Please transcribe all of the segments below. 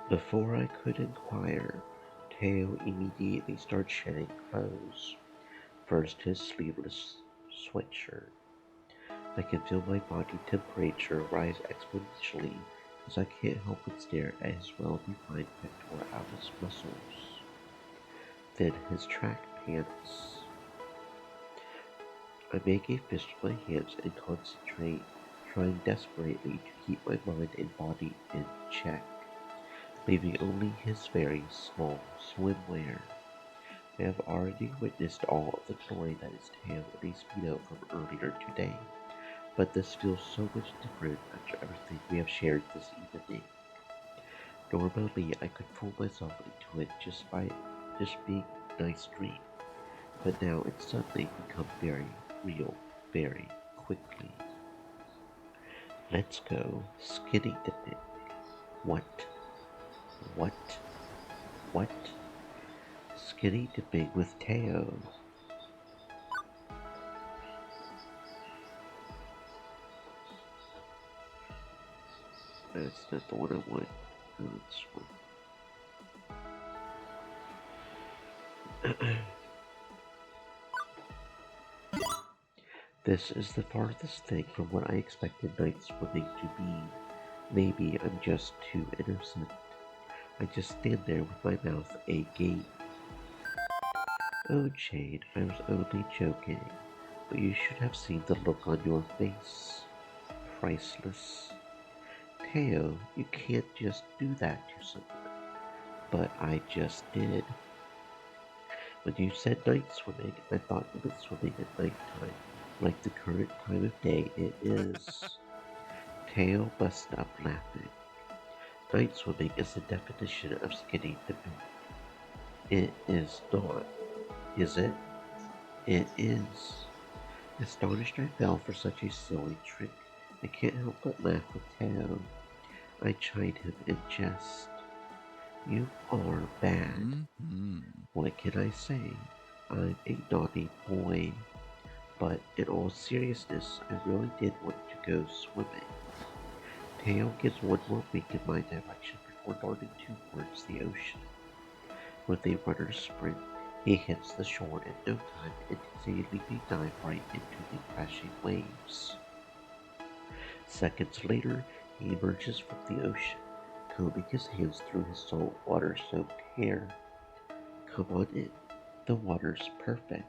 Before I could inquire, Teo immediately started shedding clothes. First his sleeveless sweatshirt. I can feel my body temperature rise exponentially as I can't help but stare at his well-defined pectoralis muscles. Then his track pants. I make a fist of my hands and concentrate, trying desperately to keep my mind and body in check, leaving only his very small swimwear. I have already witnessed all of the glory that is Teo and a Speedo from earlier today, but this feels so much different after everything we have shared this evening. Normally, I could fool myself into it just by just being a nice dream, but now it's suddenly become very real very quickly. Let's go skinny dipping. What? What? What? Skinny dipping with Teo. That's not the one I want. No, this one. This is the farthest thing from what I expected night swimming to be. Maybe I'm just too innocent. I just stand there with my mouth agape. Oh, Jade, I was only joking, but you should have seen the look on your face. Priceless. Teo, you can't just do that to someone. But I just did. When you said night swimming, I thought you meant swimming at night time, like the current time of day it is. Teo busted up laughing. Night swimming is the definition of skinny dipping. It is not, is it? It is. Astonished I fell for such a silly trick, I can't help but laugh with Teo. I chide him in jest. You are bad. What can I say? I'm a naughty boy. But in all seriousness, I really did want to go swimming. Teo gives one more wink in my direction before darting towards the ocean. With a runner's sprint, he hits the shore in no time and takes a leaping dive right into the crashing waves. Seconds later, he emerges from the ocean, combing his hands through his salt water soaked hair. Come on in. The water's perfect.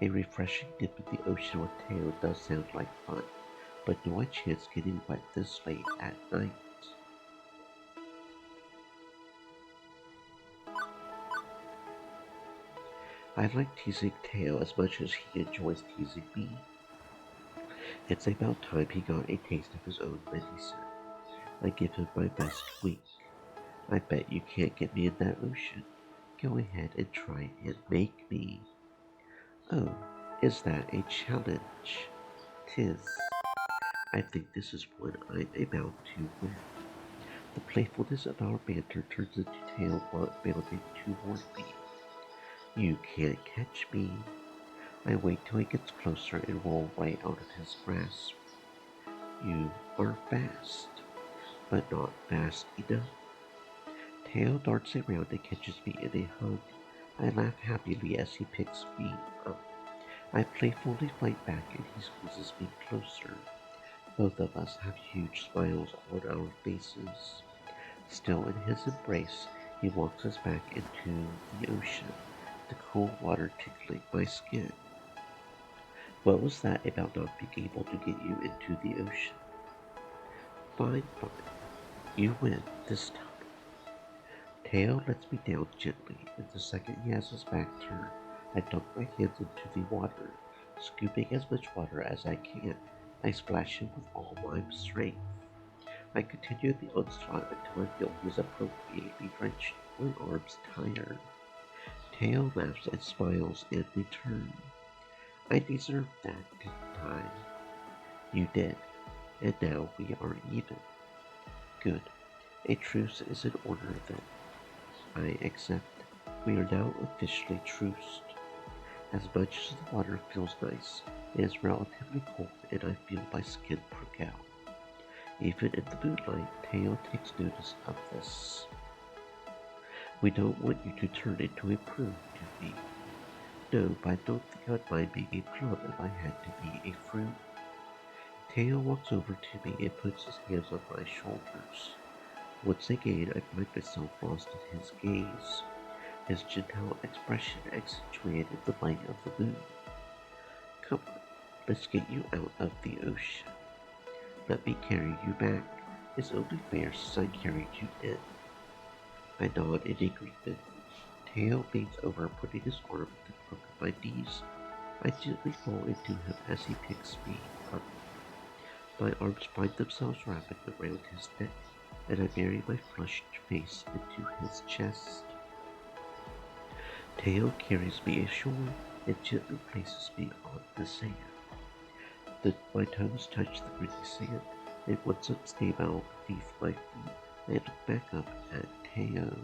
A refreshing dip in the ocean with Teo does sound like fun, but no I chance getting wet this late at night. I like teasing Teo as much as he enjoys teasing me. It's about time he got a taste of his own medicine. I give him my best wink. I bet you can't get me in that ocean. Go ahead and try and make me. Oh, is that a challenge? 'Tis. I think this is one I'm about to win. The playfulness of our banter turns into Teo bounding toward me. You can't catch me. I wait till he gets closer and roll right out of his grasp. You are fast, but not fast enough. Teo darts around and catches me in a hug. I laugh happily as he picks me up. I playfully fight back and he squeezes me closer. Both of us have huge smiles on our faces. Still in his embrace, he walks us back into the ocean, the cool water tickling my skin. What was that about not being able to get you into the ocean? Fine, fine. You win this time. Teo lets me down gently, and the second he has his back turned, I dunk my hands into the water, scooping as much water as I can. I splash him with all my strength. I continue the onslaught until I feel he is appropriately drenched. My arms tired. Teo laughs and smiles in return. I deserved that, didn't I? You did, and now we are even. Good. A truce is in order then. I accept. We are now officially truced. As much as the water feels nice, it is relatively cold and I feel my skin prick out. Even in the moonlight, Teo takes notice of this. We don't want you to turn into a prune to me. No, but I don't think I'd mind being a plum if I had to be a fruit. Teo walks over to me and puts his hands on my shoulders. Once again, I find myself lost in his gaze. His gentle expression accentuated in the light of the moon. Come on, let's get you out of the ocean. Let me carry you back. It's only fair since I carried you in. I nod in agreement. Teo leans over, putting his arm at the crook of my knees. I gently fall into him as he picks me up. My arms find themselves wrapping around his neck, and I bury my flushed face into his chest. Teo carries me ashore and gently places me on the sand. My toes touch the gritty sand, and once unstable beneath my feet, I look back up at Teo.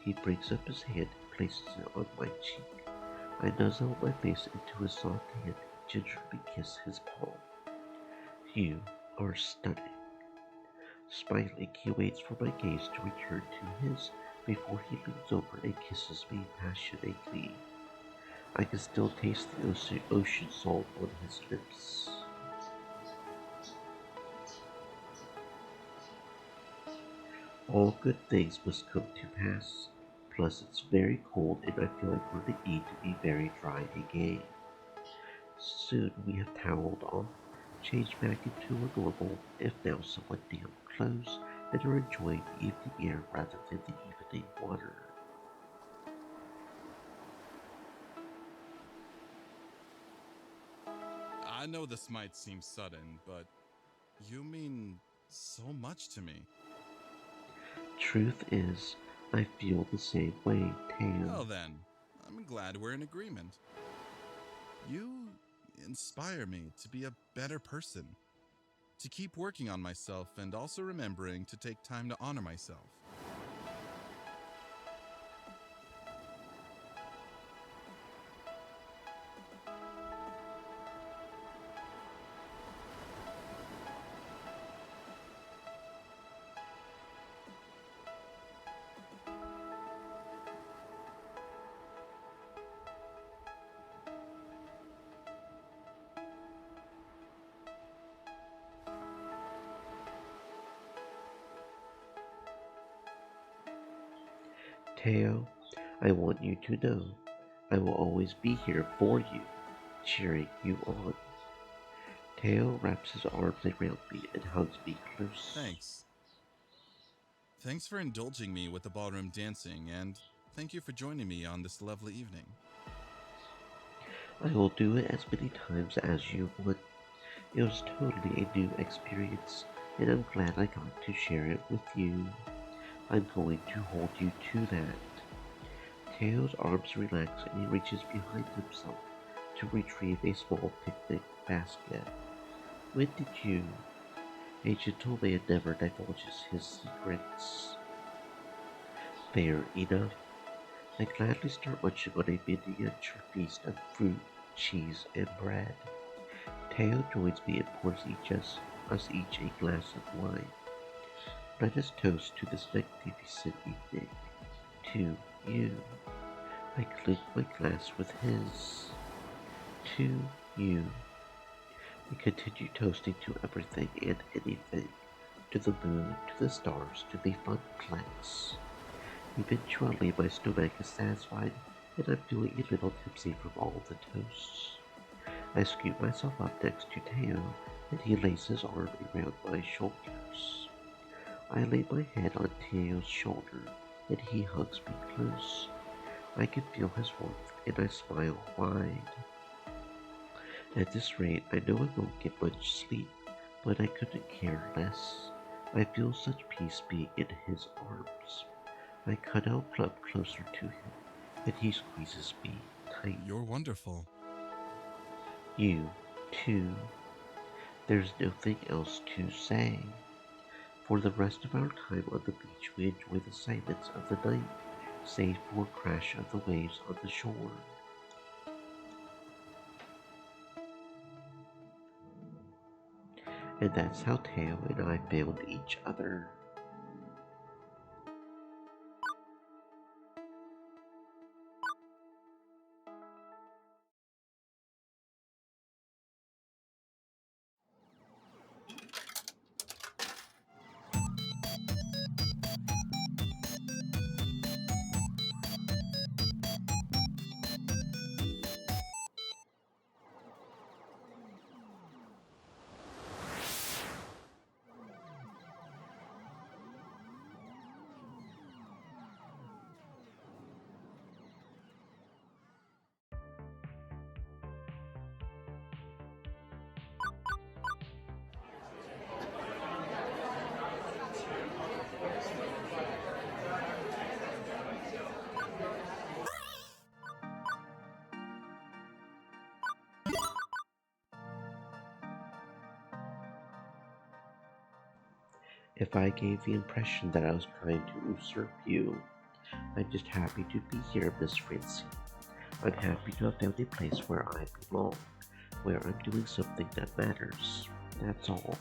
He brings up his hand and places it on my cheek. I nuzzle my face into his soft hand and gingerly kiss his palm. You are stunning. Smiling, he waits for my gaze to return to his before he leans over and kisses me passionately. I can still taste the ocean salt on his lips. All good things must come to pass. Plus, it's very cold and I feel like we're going to need to be very dry again. Soon we have toweled off, changed back into our normal, if now somewhat damp clothes, and are enjoying the evening air rather than the evening water. I know this might seem sudden, but you mean so much to me. Truth is, I feel the same way, Teo. Well, then, I'm glad we're in agreement. You inspire me to be a better person, to keep working on myself, and also remembering to take time to honor myself. Teo, I want you to know I will always be here for you, cheering you on. Teo wraps his arms around me and hugs me close. Thanks. Thanks for indulging me with the ballroom dancing, and thank you for joining me on this lovely evening. I will do it as many times as you want. It was totally a new experience, and I'm glad I got to share it with you. I'm going to hold you to that. Teo's arms relax and he reaches behind himself to retrieve a small picnic basket. When did you? A gentleman never divulges his secrets. Fair enough. I gladly start munching on a miniature feast of fruit, cheese, and bread. Teo joins me and pours us each a glass of wine. Let us toast to this magnificent evening. To you. I clink my glass with his. To you. We continue toasting to everything and anything. To the moon, to the stars, to the fun planets. Eventually my stomach is satisfied and I'm feeling a little tipsy from all the toasts. I scoop myself up next to Teo and he lays his arm around my shoulders. I lay my head on Teo's shoulder and he hugs me close. I can feel his warmth and I smile wide. At this rate, I know I won't get much sleep, but I couldn't care less. I feel such peace being in his arms. I cuddle up closer to him, and he squeezes me tight. You're wonderful. You, too. There's nothing else to say. For the rest of our time on the beach, we enjoy the silence of the night, save for crash of the waves on the shore. And that's how Teo and I found each other. If I gave the impression that I was trying to usurp you, I'm just happy to be here, Miss Francie. I'm happy to have found a place where I belong, where I'm doing something that matters. That's all.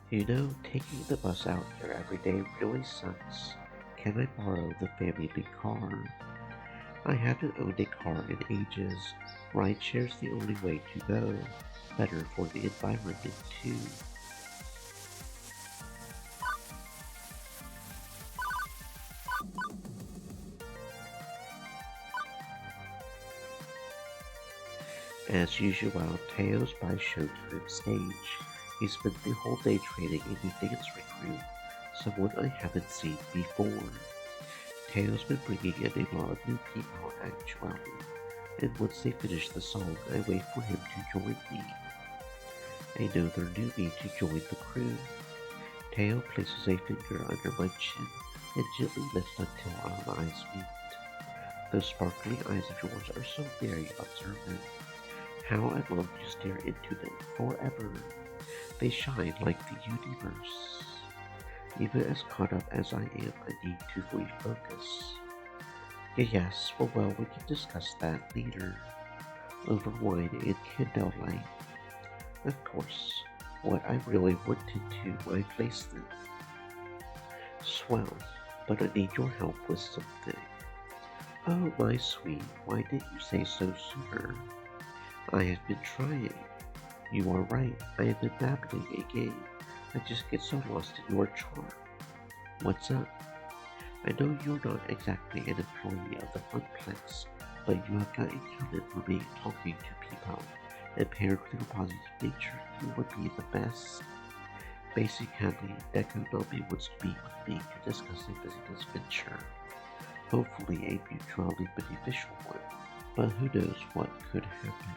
You know, taking the bus out here every day really sucks. Can I borrow the family big car? I haven't owned a car in ages. Rideshare's the only way to go. Better for the environment, too. As usual, Teo's by Showtime stage. He spent the whole day training a new dance recruit, someone I haven't seen before. Teo's been bringing in a lot of new people actually, and once they finish the song, I wait for him to join me. I know they're newbie to join the crew. Teo places a finger under my chin and gently lifts until our eyes meet. Those sparkling eyes of yours are so very observant. How I love to stare into them forever. They shine like the universe. Even as caught up as I am, I need to refocus. Yes, well, we can discuss that later. Over wine and candlelight. Of course, what I really wanted to, I placed them. Swell, but I need your help with something. Oh, my sweet, why didn't you say so sooner? I have been trying. You are right, I have been babbling a game. I just get so lost in your charm. What's up? I know you're not exactly an employee of the Funplex, but you have got a talent for me talking to people, and paired with your positive nature, you would be the best. Basically, Deku Nami wants to meet with me to discuss a business venture. Hopefully a mutually beneficial one, but who knows what could happen.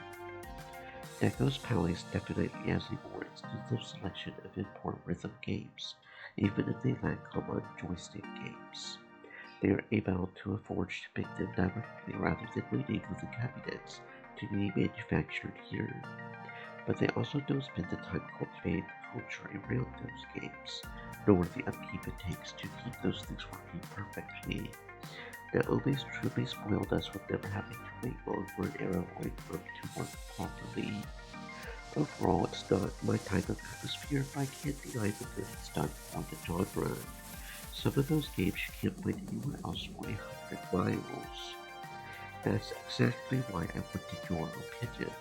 Deco's Palace definitely has a more extensive selection of important rhythm games, even if they lack common joystick games. They are able to afford to pick them directly rather than waiting for the cabinets to be manufactured here. But they also don't spend the time cultivating the culture around those games, nor the upkeep it takes to keep those things working perfectly. Naomi's truly spoiled us with never having to wait long for an arrow or a book to work properly. Overall, it's not my type of atmosphere, but I can't deny that it's done for the genre. Some of those games you can't find anywhere else for 100 miles. That's exactly why I wanted your opinion.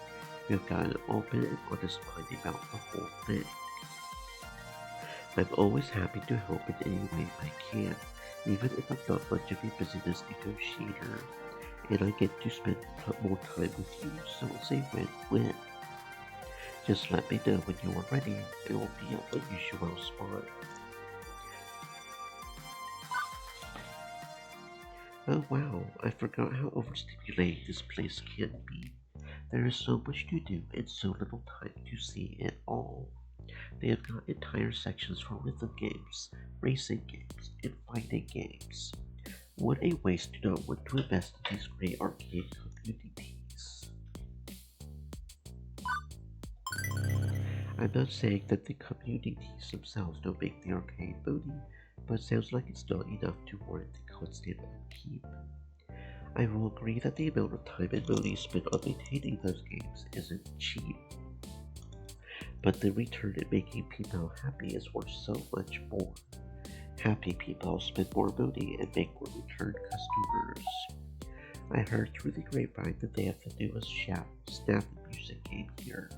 You've got an open and honest mind about the whole thing. I'm always happy to help in any way I can, even if I'm not much of a business negotiator, and I get to spend more time with you, so it's a win-win. Just let me know when you are ready. It will be at the usual spot. Oh wow, I forgot how overstimulating this place can be. There is so much to do and so little time to see it all. They have got entire sections for rhythm games, racing games, and fighting games. What a waste to not want to invest in these great arcade communities. I'm not saying that the communities themselves don't make the arcade booty, but it sounds like it's not enough to warrant the constant upkeep. I will agree that the amount of time and money spent on maintaining those games isn't cheap, but the return in making people happy is worth so much more. Happy people spend more money and make more return customers. I heard through the grapevine that they have the newest Snap music game here,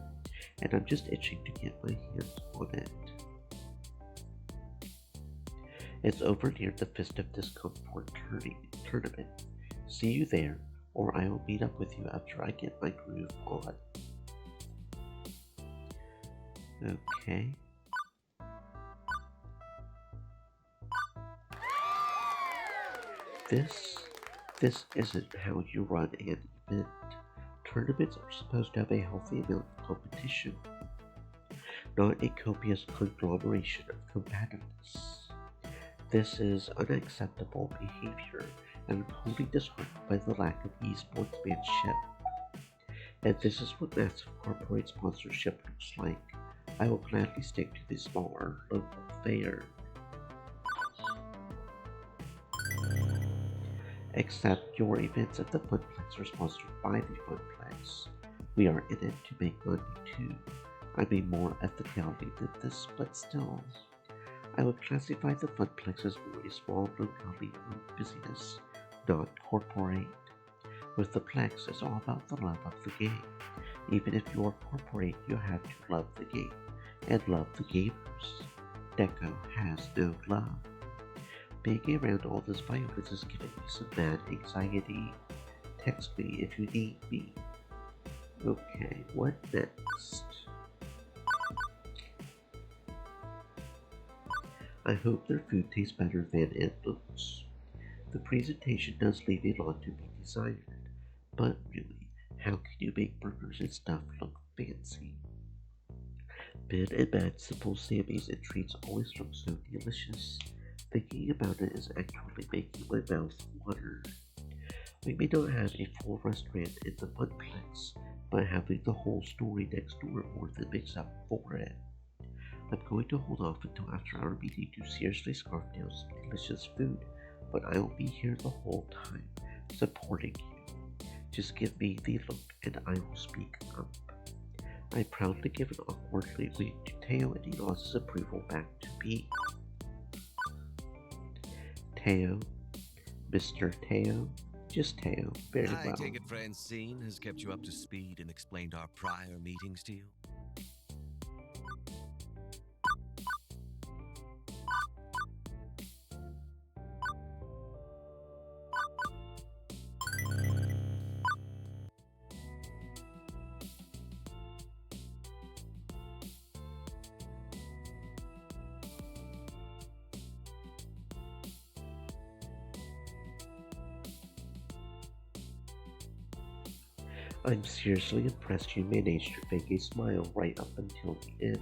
and I'm just itching to get my hands on it. It's over near the Fist of Discomfort tournament. See you there, or I will meet up with you after I get my groove on. Okay. This isn't how you run an event. Tournaments are supposed to have a healthy amount of competition, not a copious conglomeration of competitiveness. This is unacceptable behavior, and I'm wholly disheartened by the lack of e-sportsmanship. And this is what massive corporate sponsorship looks like. I will gladly stick to the smaller local fair. Except your events at the Funplex are sponsored by the Funplex. We are in it to make money too. I mean more ethicality than this, but still. I would classify the Funplex as more a small locally owned business, not corporate. With the Plex, it's all about the love of the game. Even if you're corporate, you have to love the game and love the gamers. Deco has no love. Being around all this violence is giving me some mad anxiety. Text me if you need me. Okay, what next? I hope their food tastes better than it looks. The presentation does leave a lot to be desired, but really, how can you make burgers and stuff look fancy? Ben and Matt's simple Sammy's and treats always look so delicious. Thinking about it is actually making my mouth water. We may not have a full restaurant in the Funplex, but having the whole story next door more than makes up for it. I'm going to hold off until after our meeting to seriously scarf down some delicious food, but I will be here the whole time, supporting you. Just give me the look and I will speak up. I proudly give an awkwardly wink to Teo and he nods his approval back to me. Teo, Mr. Teo, just Teo, very well. I take it Francine has kept you up to speed and explained our prior meetings to you? I'm seriously impressed you managed to fake a smile right up until the end.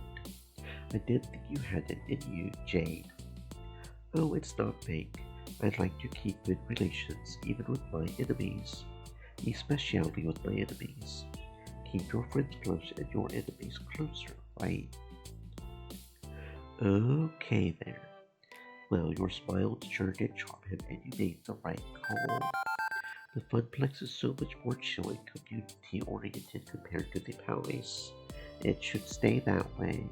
I did think you had it in you, Jade. Oh, it's not fake. I'd like to keep good relations, even with my enemies. Especially with my enemies. Keep your friends close and your enemies closer, right? Okay there. Well, your smile sure did charm him and you made the right call. The Funplex is so much more chill and community-oriented compared to the Palace. It should stay that way.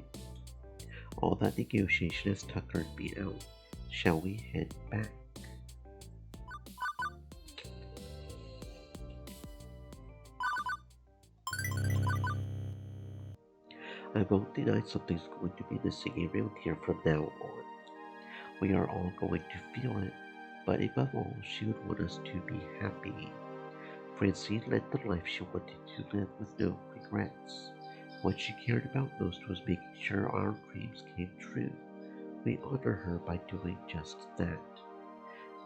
All that negotiation has tuckered me out. Shall we head back? I won't deny something's going to be missing around here from now on. We are all going to feel it, but above all, she would want us to be happy. Francine led the life she wanted to live with no regrets. What she cared about most was making sure our dreams came true. We honor her by doing just that.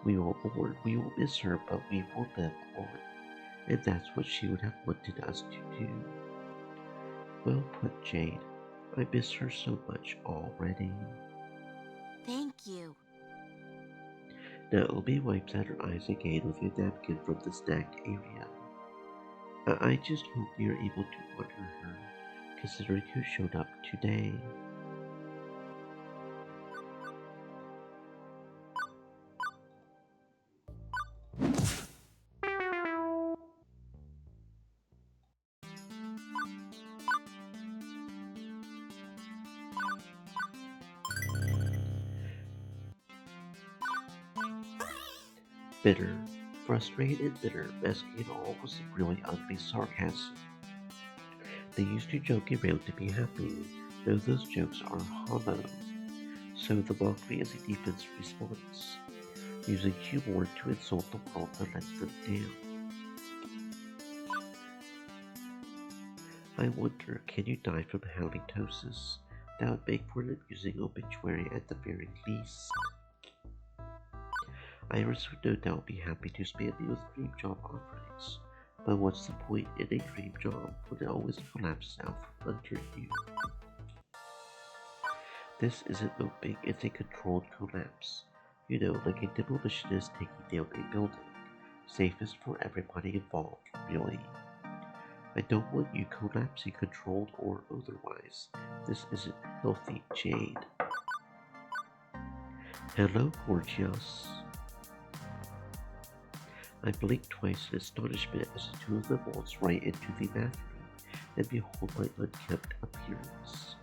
We will mourn, we will miss her, but we will live on. And that's what she would have wanted us to do. Well put, Jade. I miss her so much already. Thank you. Naomi wipes at her eyes again with a napkin from the stacked area. I just hope we are able to honor her, considering who showed up today. Bitter, frustrated and bitter, masking it all was some really ugly sarcasm. They used to joke around to be happy, though those jokes are hollow. So the mockery is a defense response, using humor to insult the world that lets them down. I wonder, can you die from halitosis? That would make for an amusing obituary at the very least. Iris would no doubt be happy to spam me with dream job offerings, but what's the point in a dream job when it always collapses out from under you? This isn't moping, it's a controlled collapse. You know, like a demolitionist taking down a building. Safest for everybody involved, really. I don't want you collapsing controlled or otherwise. This isn't healthy, Jade. Hello, Gorgias. I blinked twice in astonishment as the two of them waltzed right into the bathroom, and behold my unkempt appearance.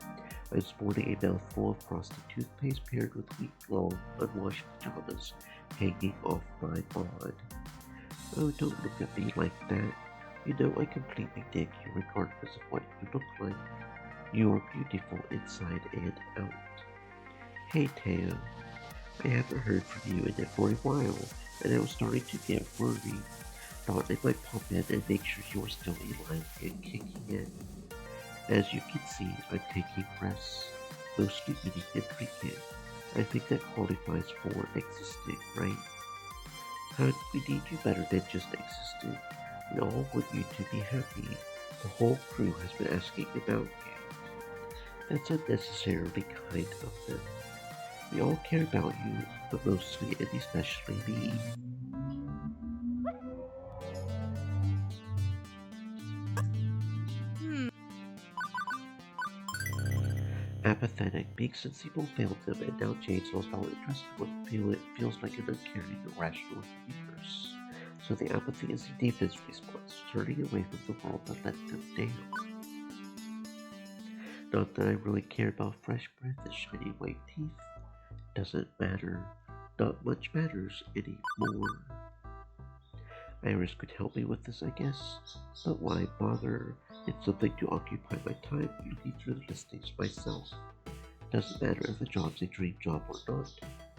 I was sporting a mouthful of frosted toothpaste paired with week-long unwashed pajamas hanging off my bod. Oh, don't look at me like that. You know I completely dig you regardless of what you look like. You are beautiful inside and out. Hey, Teo. I haven't heard from you in it for a while, and I was starting to get worried. Thought I might pop in and make sure you're still alive and kicking in. As you can see, I'm taking rests, mostly eating and drinking. I think that qualifies for existing, right? Hun, we need you better than just existing. We all want you to be happy. The whole crew has been asking about you. That's unnecessarily kind of them. We all care about you, but mostly and especially me. Apathetic, being sensible failed them, and now Jade's lost all interest in what feels like an uncaring, irrational universe. So the apathy is the defense response, turning away from the world that let them down. Not that I really care about fresh breath and shiny white teeth. Doesn't matter. Not much matters anymore. Iris could help me with this, I guess, but why bother? It's something to occupy my time looking through the listings myself. Doesn't matter if the job's a dream job or not.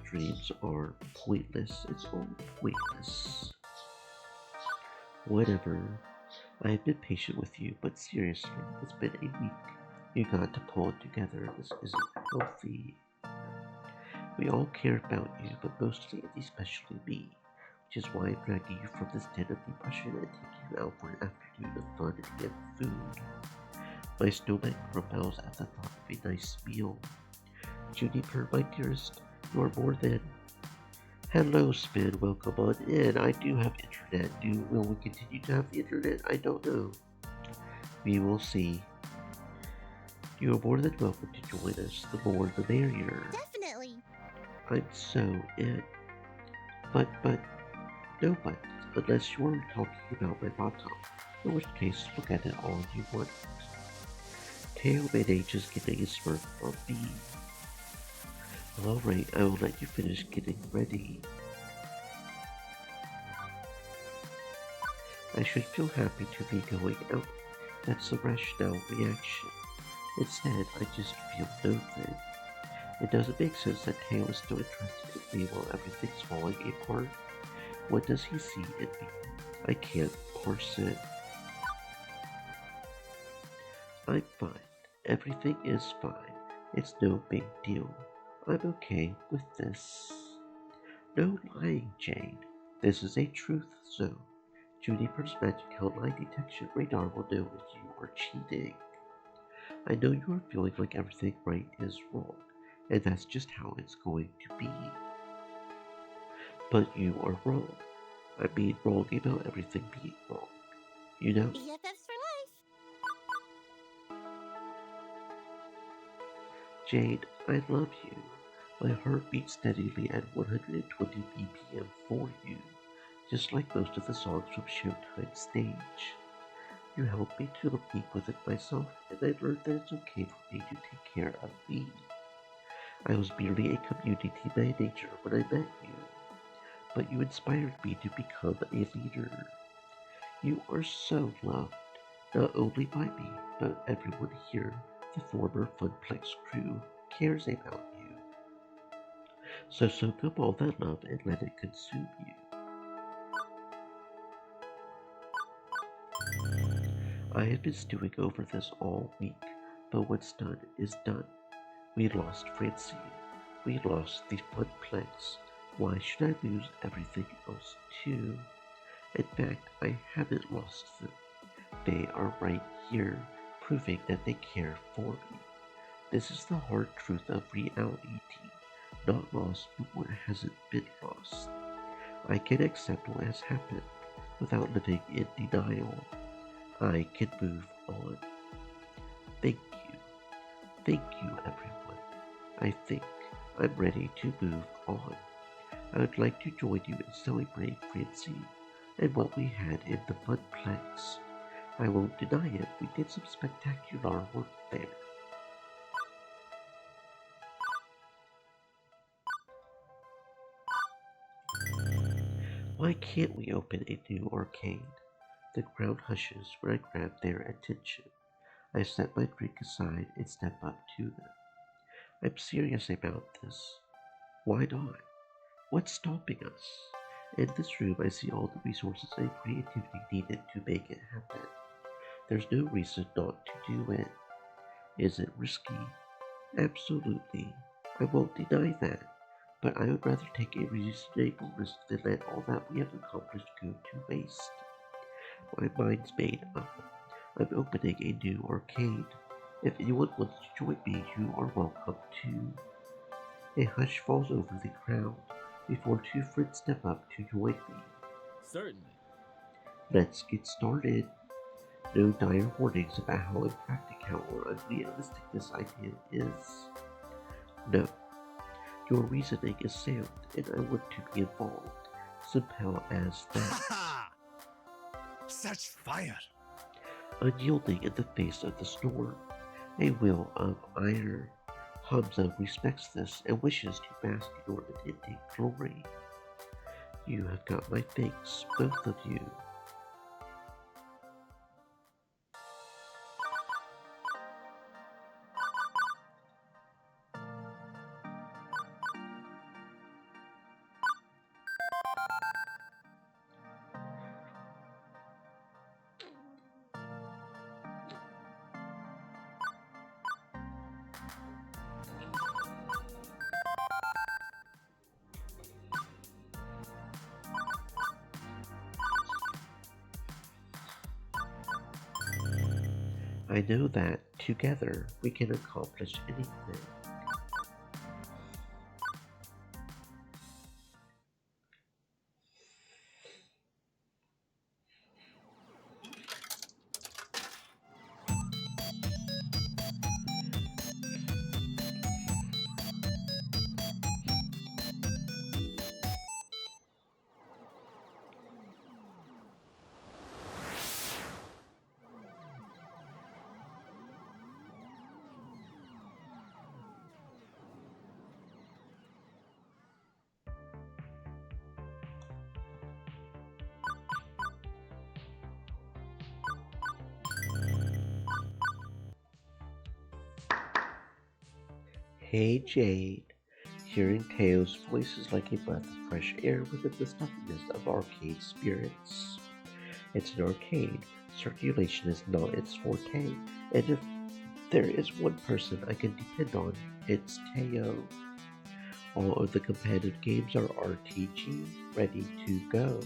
Dreams are pointless. It's all pointless. Whatever. I have been patient with you, but seriously, it's been a week. You got to pull it together. This isn't healthy. We all care about you, but mostly and especially me, which is why I'm dragging you from this den of depression and taking you out for an afternoon of fun and food. My stomach rebels at the thought of a nice meal. Juniper, my dearest, you are more than... Hello, Spin, welcome on in. I do have internet. Will we continue to have the internet? I don't know. We will see. You are more than welcome to join us. The more the merrier. Definitely. I'm so in. But, no buts, unless you're talking about my laptop, in which case look at it all you want. Teo manages getting a smirk on me. Alright, I will let you finish getting ready. I should feel happy to be going out. That's the rational reaction. Instead, I just feel nothing. It doesn't make sense that Teo is still interested in me while everything's falling apart. What does he see in me? I can't parse it. I'm fine. Everything is fine. It's no big deal. I'm okay with this. No lying, Jane. This is a truth zone. Juniper's magical lie detection radar will know if you are cheating. I know you are feeling like everything right is wrong, and that's just how it's going to be. But you are wrong. I mean wrong about everything being wrong. You know? BFFs for life. Jade, I love you. My heart beats steadily at 120 BPM for you, just like most of the songs from Showtime's stage. You helped me to leap with it myself, and I learned that it's okay for me to take care of me. I was merely a community by nature when I met you, but you inspired me to become a leader. You are so loved, not only by me, but everyone here, the former Funplex crew, cares about you. So soak up all that love and let it consume you. I have been stewing over this all week, but what's done is done. We lost Francine. We lost the Funplex. Why should I lose everything else too? In fact, I haven't lost them. They are right here, proving that they care for me. This is the hard truth of reality. Not lost, but what hasn't been lost. I can accept what has happened without living in denial. I can move on. Thank you. Thank you, everyone. I think I'm ready to move on. I would like to join you in celebrating Francie and what we had in the Funplex. I won't deny it, we did some spectacular work there. Why can't we open a new arcade? The crowd hushes when I grab their attention. I set my drink aside and step up to them. I'm serious about this. Why not? What's stopping us? In this room, I see all the resources and creativity needed to make it happen. There's no reason not to do it. Is it risky? Absolutely. I won't deny that. But I would rather take a reasonable risk than let all that we have accomplished go to waste. My mind's made up. I'm opening a new arcade. If anyone wants to join me, you are welcome too. A hush falls over the crowd before two friends step up to join me. Certainly. Let's get started. No dire warnings about how impractical or unrealistic this idea is. No. Your reasoning is sound, and I want to be involved. Simple as that. Ha! Such fire! Unyielding in the face of the storm. A will of iron. Hamza respects this and wishes to bask in your unending glory. You have got my thanks, both of you. I know that together we can accomplish anything. Hey Jade. Hearing Teo's voice is like a breath of fresh air within the stuffiness of arcade spirits. It's an arcade. Circulation is not its forte, and if there is one person I can depend on, it's Teo. All of the competitive games are RTG, ready to go.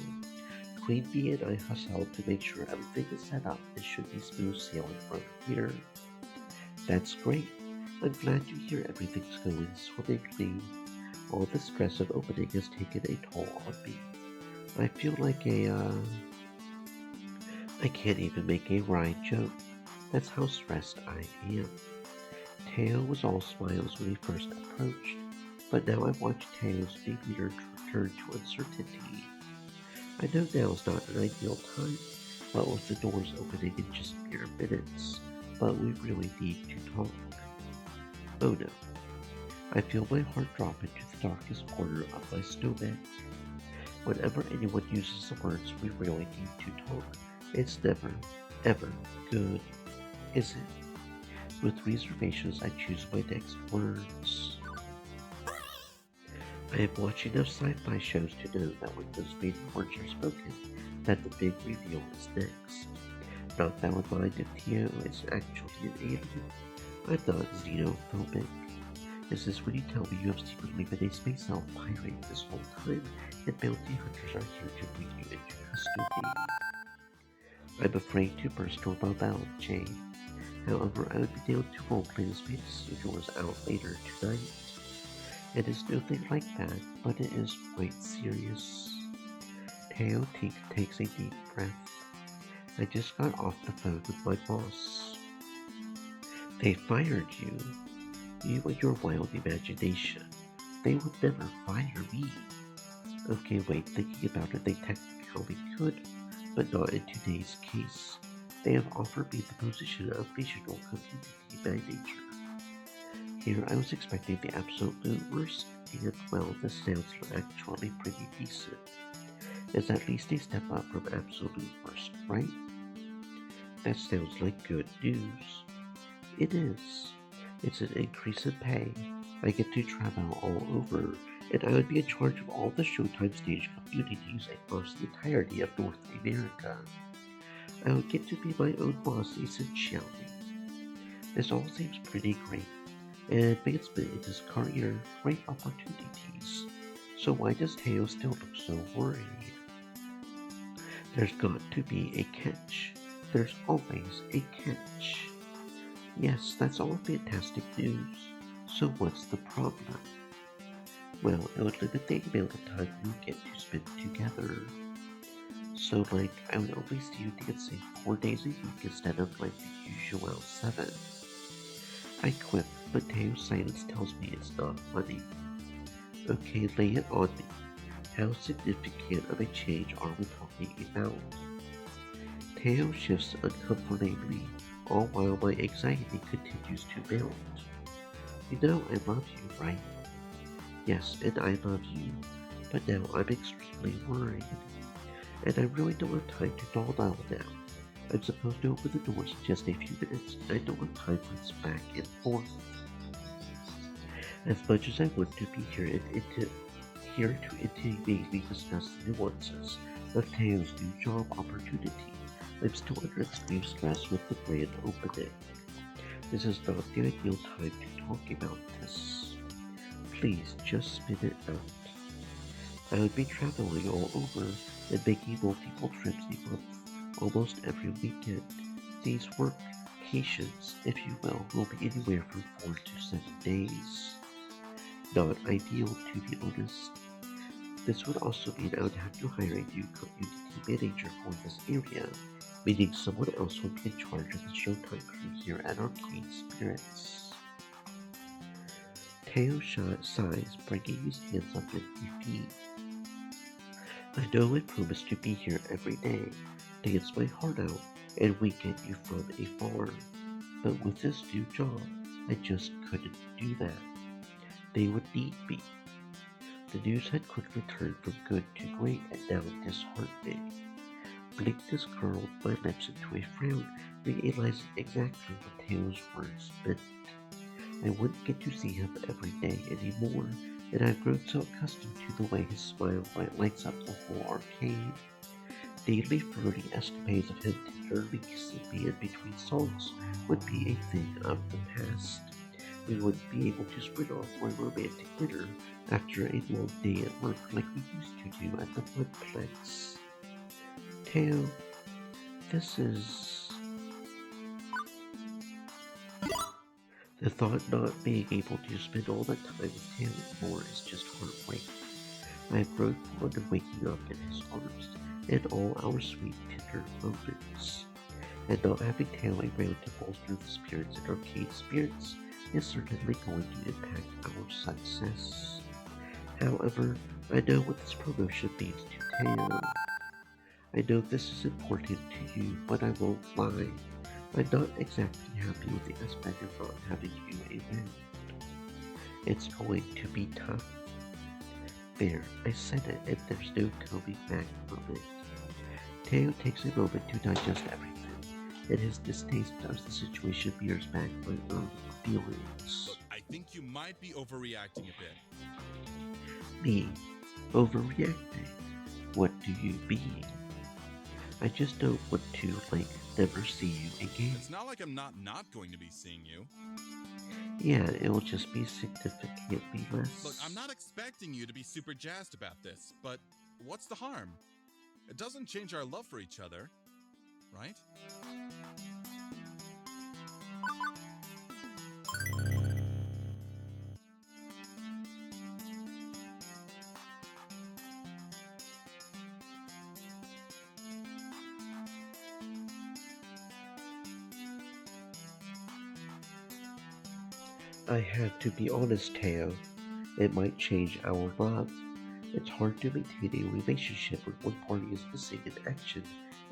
Queen Bee and I hustle to make sure everything is set up and should be smooth sailing from here. That's great. I'm glad to hear everything's going swimmingly. All the stress of opening has taken a toll on me. I feel like I can't even make a wry joke. That's how stressed I am. Teo was all smiles when he first approached, but now I've watched Teo's demeanor turn to uncertainty. I know now's not an ideal time, but with the doors opening in just mere minutes, but we really need to talk. Oh no. I feel my heart drop into the darkest corner of my stomach. Whenever anyone uses the words we really need to talk, it's never, ever good, is it? With reservations, I choose my next words. I have watched enough sci-fi shows to know that when those main words are spoken, that the big reveal is next. Not that I would mind if Teo is actually an alien. I'm not xenophobic. Is this when you tell me you have secretly been a space elf pirate this whole time, and bounty hunters are here to bring you into custody? I'm afraid to burst your bubble, Jay. However, I would be down to roleplay the space of yours out later tonight. It is nothing like that, but it is quite serious. Teo takes a deep breath. I just got off the phone with my boss. They fired you. You and your wild imagination. They would never fire me. Okay, wait, thinking about it, they technically could, but not in today's case. They have offered me the position of regional community manager. Here I was expecting the absolute worst, and well, this sounds actually pretty decent. It's at least a step up from absolute worst, right? That sounds like good news. It is. It's an increase in pay. I get to travel all over, and I would be in charge of all the Showtime stage communities across the entirety of North America. I would get to be my own boss essentially. This all seems pretty great. An advancement in his career, great opportunities. So why does Teo still look so worried? There's got to be a catch. There's always a catch. Yes, that's all fantastic news. So what's the problem? Well, it would limit the amount of time we get to spend together. So like, I would only see you dancing 4 days a week instead of like the usual 7. I quip, but Teo's silence tells me it's not funny. Okay, lay it on me. How significant of a change are we talking about? Teo shifts uncomfortably, all while my anxiety continues to mount. You know I love you, right? Yes, and I love you, but now I'm extremely worried. And I really don't have time to doll now. I'm supposed to open the doors in just a few minutes, and I don't have time for this back and forth. As much as I want to be here to intimately discuss the nuances of Teo's new job opportunity, I'm still under extreme stress with the grand opening. This is not the ideal time to talk about this. Please just spin it out. I would be traveling all over and making multiple trips a month, almost every weekend. These workations, if you will be anywhere from 4 to 7 days. Not ideal, to be honest. This would also mean I would have to hire a new community manager for this area, meaning someone else would be in charge of the Showtime crew here at Arcade Spirits. Teo sighs, bringing his hands up 50 feet. I know I promised to be here every day, dance my heart out, and wink at you from afar. But with this new job, I just couldn't do that. They would need me. The news had quickly turned from good to great and now disheartening. Blankness curled my lips into a frown, realizing exactly what Teo's words meant. I wouldn't get to see him every day anymore, and I've grown so accustomed to the way his smile lights up the whole arcade. Daily flirty escapades of him tenderly kissing me in between songs would be a thing of the past. We wouldn't be able to sprint off for a romantic dinner after a long day at work like we used to do at the Funplex. Teo, this is... The thought of not being able to spend all that time with Teo anymore is just heartbreaking. I have grown fond of waking up in his arms and all our sweet, tender moments. And not having Teo around to bolster the spirits in Arcade Spirits is certainly going to impact our success. However, I know what this promotion means to Teo. I know this is important to you, but I won't lie. I'm not exactly happy with the aspect of not having you around. It's going to be tough. There, I said it, and there's no coming back from it. Teo takes a moment to digest everything, and his distaste as the situation mirrors back my own feelings. Look, I think you might be overreacting a bit. Me? Overreacting? What do you mean? I just don't want to, never see you again. It's not like I'm not going to be seeing you. Yeah, it'll just be significantly less. Look, I'm not expecting you to be super jazzed about this, but what's the harm? It doesn't change our love for each other, right? I have to be honest, Teo. It might change our love. It's hard to maintain a relationship when one party is missing in action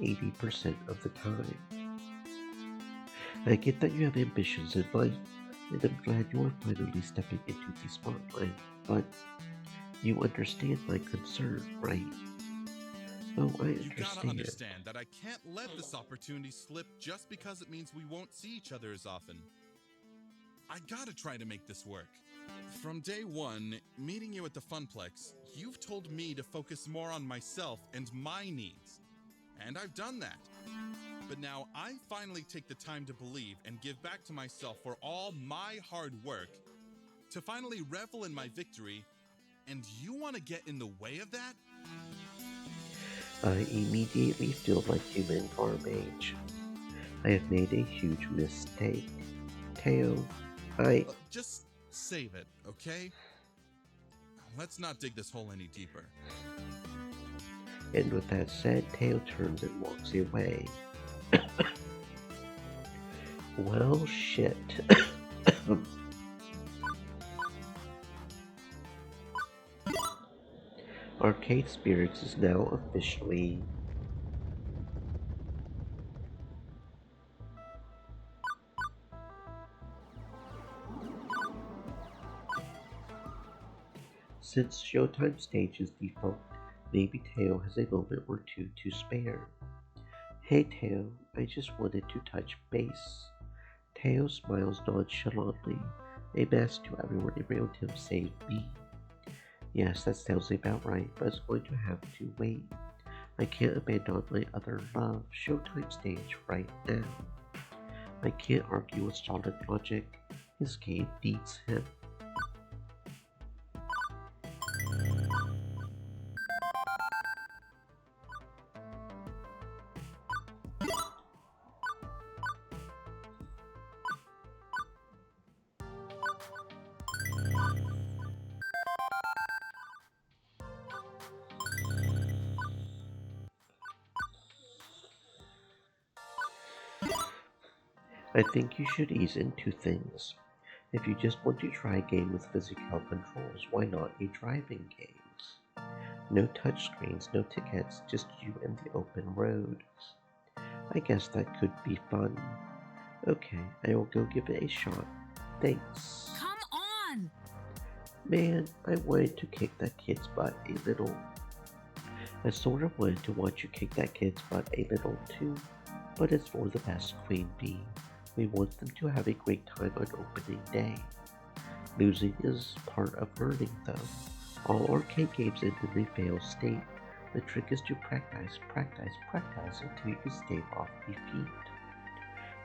80% of the time. I get that you have ambitions in life, and I'm glad you are finally stepping into the spotlight, but you understand my concern, right? Oh, I You gotta understand. understand that I can't let this opportunity slip just because it means we won't see each other as often. I gotta try to make this work. From day one, meeting you at the Funplex, you've told me to focus more on myself and my needs. And I've done that. But now I finally take the time to believe and give back to myself for all my hard work, to finally revel in my victory, and you want to get in the way of that? I immediately feel like human garbage. I have made a huge mistake. Teo, Just save it, okay? Let's not dig this hole any deeper. And with that said, Teo turns and walks away. Well, shit. Arcade Spirits is now officially. Since Showtime stage is defunct, maybe Teo has a moment or two to spare. Hey Teo, I just wanted to touch base. Teo smiles nonchalantly, a mask to everyone around him save me. Yes, that sounds about right, but it's going to have to wait. I can't abandon my other love, Showtime stage, right now. I can't argue with solid logic. His game needs him. I think you should ease into things. If you just want to try a game with physical controls, why not a driving game? No touchscreens, no tickets, just you and the open road. I guess that could be fun. Okay, I will go give it a shot. Thanks. Come on! Man, I wanted to kick that kid's butt a little. I sort of wanted to watch you kick that kid's butt a little too, but it's for the best, Queen Bee. We want them to have a great time on opening day. Losing is part of learning though. All arcade games end in a failed state. The trick is to practice, practice, practice until you stave off defeat.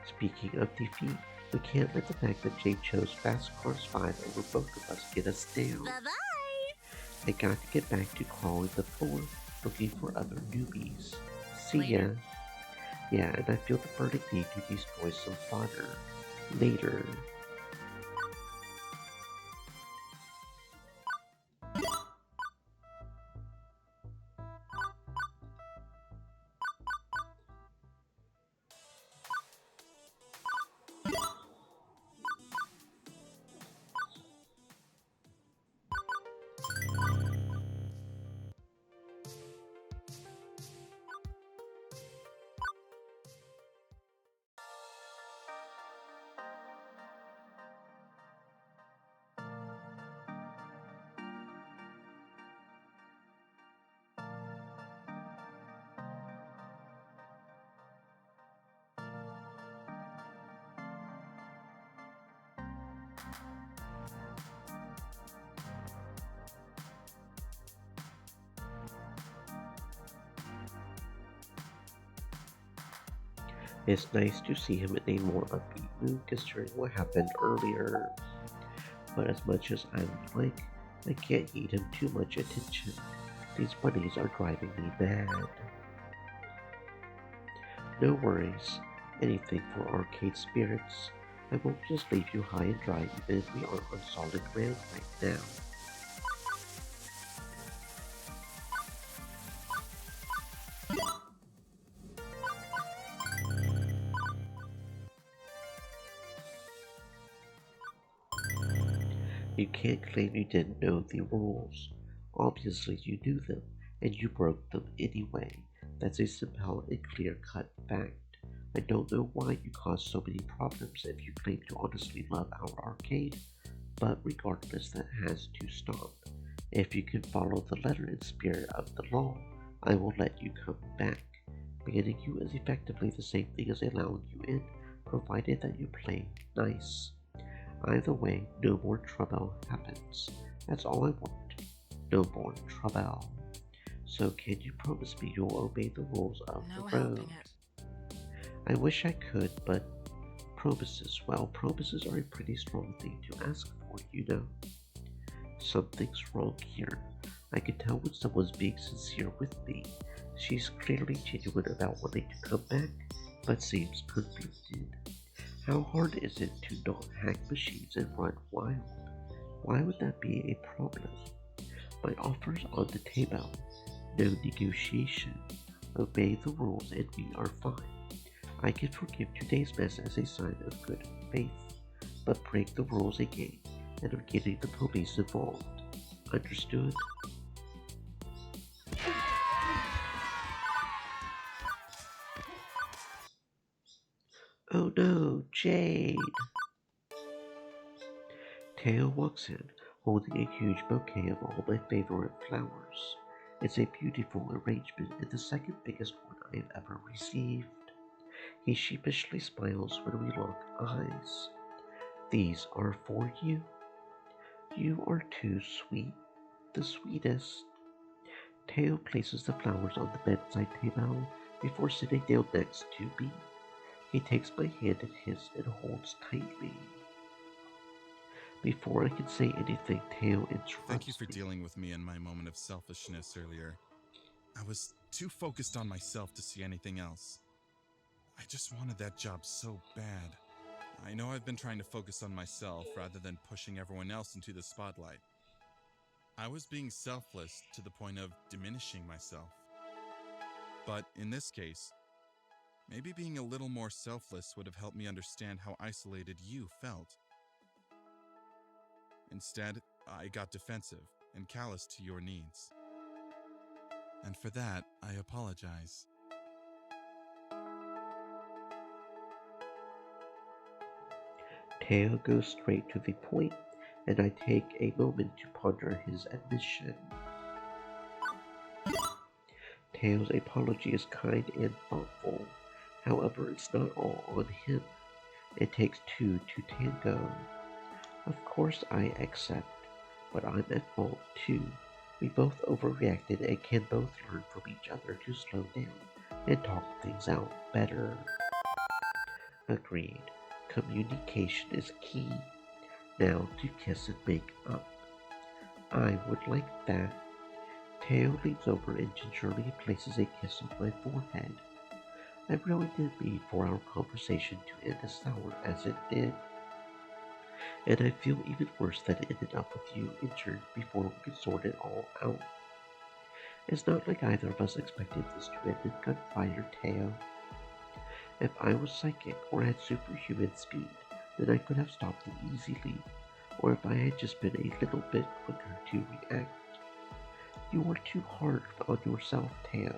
Speaking of defeat, we can't let the fact that Jay chose Fast Cars 5 over both of us get us down. Bye-bye! I got to get back to crawling the floor, looking for other newbies. See ya. Yeah, and I feel the burning need to destroy some fodder. Later. It's nice to see him in a more upbeat mood considering what happened earlier. But as much as I would like, I can't give him too much attention. These bunnies are driving me mad. No worries. Anything for arcade spirits. I won't just leave you high and dry even if we are on solid ground right now. You can't claim you didn't know the rules. Obviously, you knew them, and you broke them anyway. That's a simple and clear-cut fact. I don't know why you cause so many problems if you claim to honestly love our arcade, but regardless, that has to stop. If you can follow the letter and spirit of the law, I will let you come back. Banning you is effectively the same thing as allowing you in, provided that you play nice. Either way, no more trouble happens. That's all I want. No more trouble. So can you promise me you'll obey the rules of No the road? helping it. I wish I could, but promises are a pretty strong thing to ask for, you know. Something's wrong here. I can tell when someone's being sincere with me. She's clearly genuine about wanting to come back, but seems conflicted. How hard is it to not hack machines and run wild? Why would that be a problem? My offer's on the table. No negotiation. Obey the rules and we are fine. I can forgive today's mess as a sign of good faith, but break the rules again and I'm getting the police involved. Understood? Oh no, Jade! Teo walks in, holding a huge bouquet of all my favorite flowers. It's a beautiful arrangement and the second biggest one I have ever received. He sheepishly smiles when we lock eyes. These are for you. You are too sweet, the sweetest. Teo places the flowers on the bedside table before sitting down next to me. He takes my hand in his and holds tightly. Before I can say anything, Teo interrupts Thank you for me. dealing with me in my moment of selfishness earlier. I was too focused on myself to see anything else. I just wanted that job so bad. I know I've been trying to focus on myself rather than pushing everyone else into the spotlight. I was being selfless to the point of diminishing myself. But in this case, maybe being a little more selfless would have helped me understand how isolated you felt. Instead, I got defensive and callous to your needs. And for that, I apologize. Teo goes straight to the point, and I take a moment to ponder his admission. Teo's apology is kind and thoughtful. However, it's not all on him. It takes two to tango. Of course I accept, but I'm at fault too. We both overreacted and can both learn from each other to slow down and talk things out better. Agreed. Communication is key. Now to kiss and make up. I would like that. Teo leans over and gingerly places a kiss on my forehead. I really didn't mean for our conversation to end as sour as it did. And I feel even worse that it ended up with you injured before we could sort it all out. It's not like either of us expected this to end in gunfire, Teo. If I was psychic or had superhuman speed, then I could have stopped it easily, or if I had just been a little bit quicker to react. You are too hard on yourself, Teo.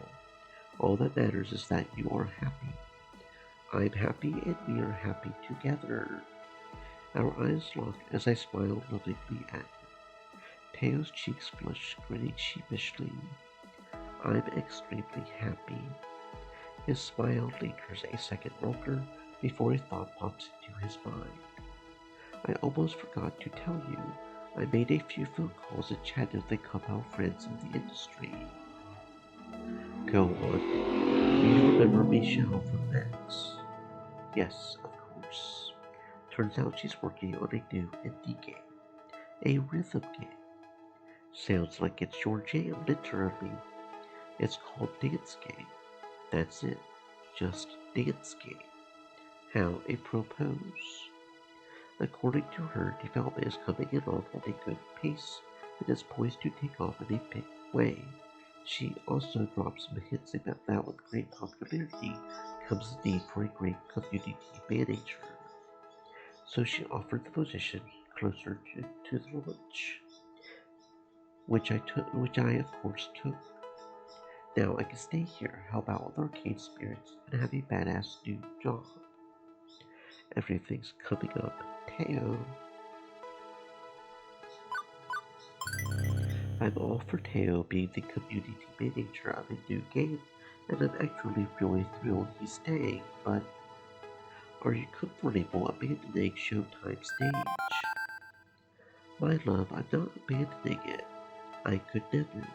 All that matters is that you are happy. I'm happy and we are happy together. Our eyes lock as I smile lovingly at him. Teo's cheeks flush, grinning sheepishly. I'm extremely happy. His smile lingers a second longer before a thought pops into his mind. I almost forgot to tell you, I made a few phone calls and chatted with a couple of friends in the industry. Go on. Do you remember Michelle from Max? Yes, of course. Turns out she's working on a new indie game. A rhythm game. Sounds like it's your jam, literally. It's called Dance Game. That's it. Just Dance Game. How a propose. According to her, development is coming along at a good pace and is poised to take off in a big way. She also drops some hints about that with great popularity comes the need for a great community manager. So she offered the position, closer to the lunch, which I of course took. Now I can stay here, help out with arcade spirits, and have a badass new job. Everything's coming up. Teo. I'm all for Teo being the community manager of a new game, and I'm actually really thrilled he's staying, but are you comfortable abandoning Showtime stage? My love, I'm not abandoning it. I could never.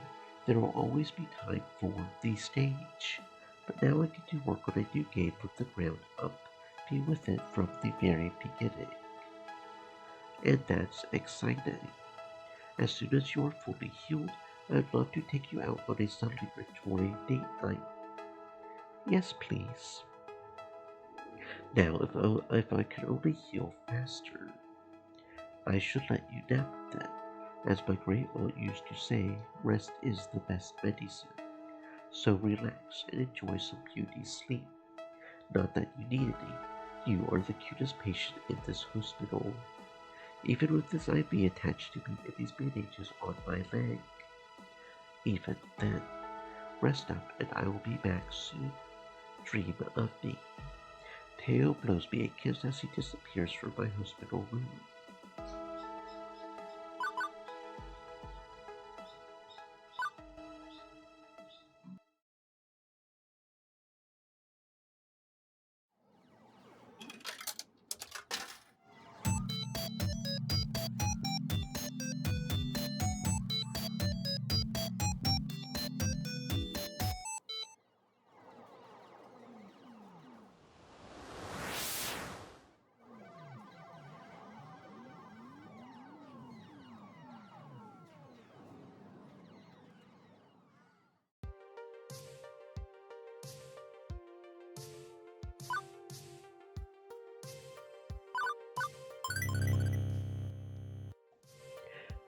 There will always be time for the stage. But now I get to work on a new game from the ground up, be with it from the very beginning. And that's exciting. As soon as you are fully healed, I'd love to take you out on a celebratory date night. Yes, please. Now, if I could only heal faster, I should let you nap then. As my great aunt used to say, rest is the best medicine. So relax and enjoy some beauty sleep. Not that you need any. You are the cutest patient in this hospital. Even with this IV attached to me and these bandages on my leg. Even then, rest up and I will be back soon. Dream of me. Teo blows me a kiss as he disappears from my hospital room.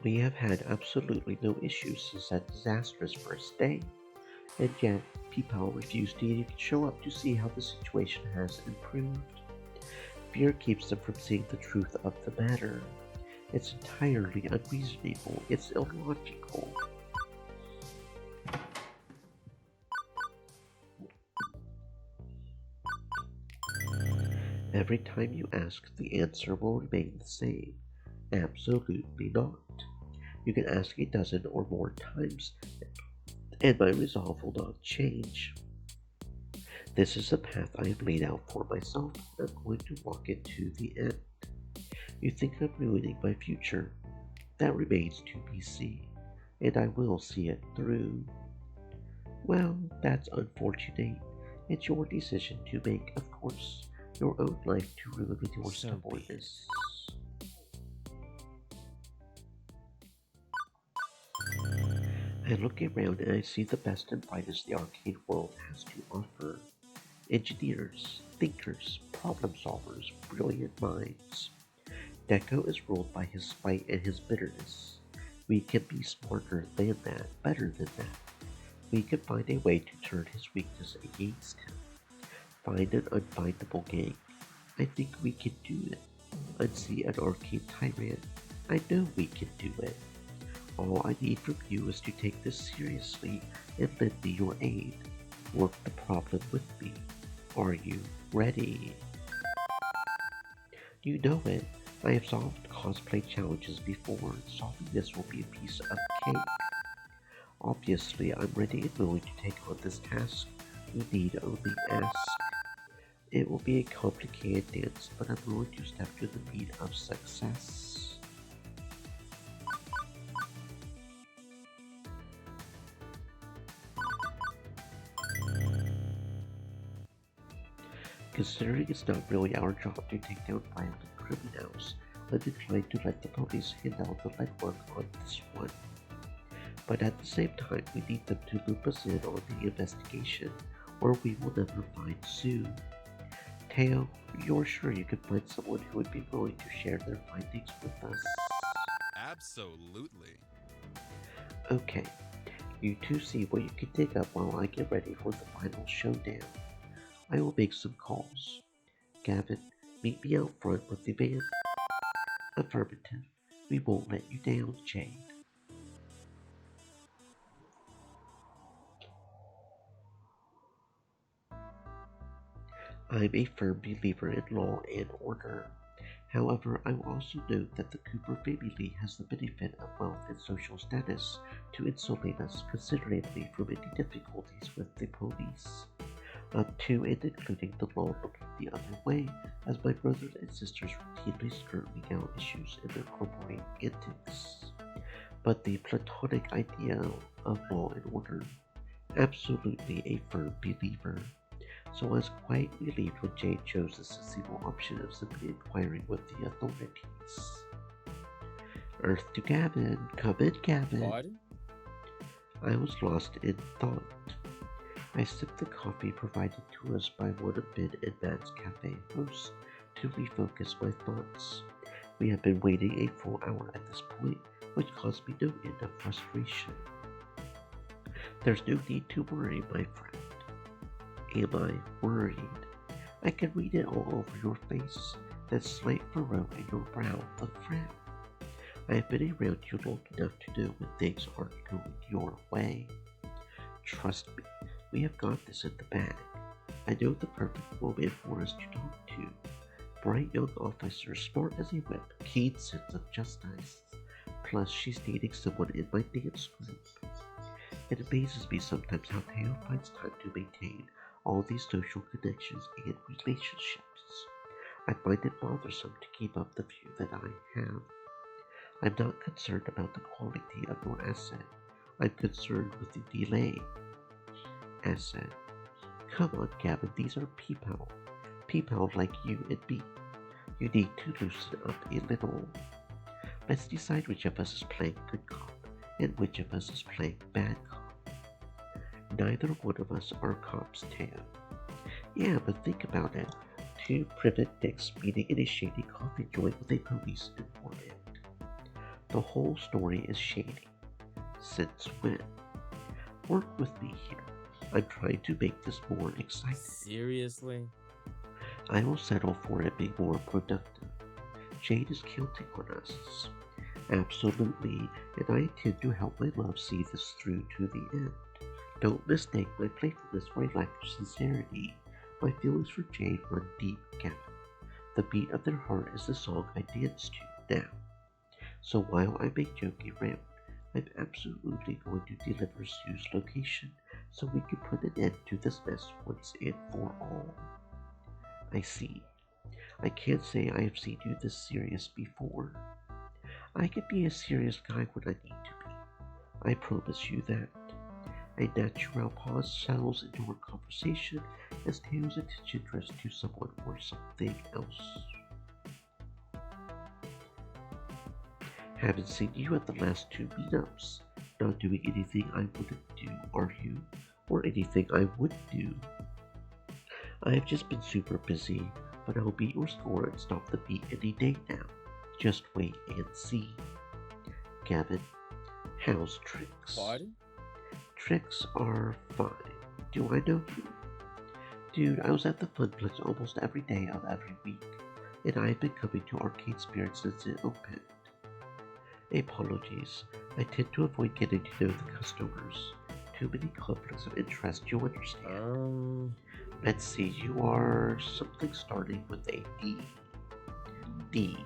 We have had absolutely no issues since that disastrous first day, and yet people refuse to even show up to see how the situation has improved. Fear keeps them from seeing the truth of the matter. It's entirely unreasonable, it's illogical. Every time you ask, the answer will remain the same. Absolutely not. You can ask a dozen or more times, and my resolve will not change. This is the path I have laid out for myself, and I'm going to walk it to the end. You think I'm ruining my future? That remains to be seen, and I will see it through. Well, that's unfortunate. It's your decision to make, of course. Your own life to ruin with your stubbornness. I look around and I see the best and brightest the arcade world has to offer. Engineers, thinkers, problem solvers, brilliant minds. Deco is ruled by his spite and his bitterness. We can be smarter than that, better than that. We can find a way to turn his weakness against him. Find an unbindable gang. I think we can do it. Unsee an arcade tyrant. I know we can do it. All I need from you is to take this seriously and lend me your aid. Work the problem with me. Are you ready? You know it. I have solved cosplay challenges before. Solving this will be a piece of cake. Obviously, I'm ready and willing to take on this task. You need only ask. It will be a complicated dance, but I'm willing to step to the beat of success. Considering it's not really our job to take down violent criminals, I'm inclined to let the police handle the legwork on this one. But at the same time, we need them to loop us in on the investigation, or we will never find Sue. Teo, you're sure you could find someone who would be willing to share their findings with us? Absolutely. Okay, you two see what you can dig up while I get ready for the final showdown. I will make some calls. Gavin, meet me out front with the van. Affirmative. We won't let you down, Jade. I'm a firm believer in law and order. However, I will also note that the Cooper family has the benefit of wealth and social status to insulate us considerably from any difficulties with the police. Up to and including the law looking the other way, as my brothers and sisters routinely skirt legal issues in their corporate antics. But the platonic ideal of law and order, absolutely a firm believer. So I was quite relieved when Jade chose the sensible option of simply inquiring with the authorities. Earth to Gavin, come in, Gavin. Pardon? I was lost in thought. I sipped the coffee provided to us by one of Ben and Matt's cafe hosts to refocus my thoughts. We had been waiting a full hour at this point, which caused me no end of frustration. There's no need to worry, my friend. Am I worried? I can read it all over your face, that slight furrow in your brow, the frown. I have been around you long enough to know when things aren't going your way. Trust me, we have got this in the bag. I know the perfect woman for us to talk to. Bright young officer, smart as a whip, keen sense of justice. Plus, she's dating someone in my dance group. It amazes me sometimes how Teo finds time to maintain all these social connections and relationships. I find it bothersome to keep up the few that I have. I'm not concerned about the quality of your asset. I'm concerned with the delay. Asset. Come on, Gavin, these are people. People like you and me. You need to loosen up a little. Let's decide which of us is playing good cop and which of us is playing bad cop. Neither one of us are cops, Teo. Yeah, but think about it. Two private dicks meeting in a shady coffee joint with a police informant. The whole story is shady. Since when? Work with me here. I'm trying to make this more exciting. Seriously? I will settle for it being more productive. Jade is counting on us. Absolutely, and I intend to help my love see this through to the end. Don't mistake my playfulness for a lack of sincerity. My feelings for Jade run deep, Gavin. The beat of their heart is the song I dance to now. So while I may joke around, I'm absolutely going to deliver Sue's location so we can put an end to this mess once and for all. I see. I can't say I have seen you this serious before. I can be a serious guy when I need to be. I promise you that. A natural pause settles into our conversation as Teo's attention drifts to someone or something else. Haven't seen you at the last two meetups. Not doing anything I wouldn't do, are you? Or anything I would do? I have just been super busy, but I'll beat your score and stop the beat any day now. Just wait and see. Gavin, how's Trix? Pardon? Tricks are fine. Do I know you? Dude, I was at the Funplex almost every day of every week, and I have been coming to Arcade Spirit since it opened. Apologies, I tend to avoid getting to know the customers. Too many conflicts of interest, you understand. Let's see, you are something starting with a D. D.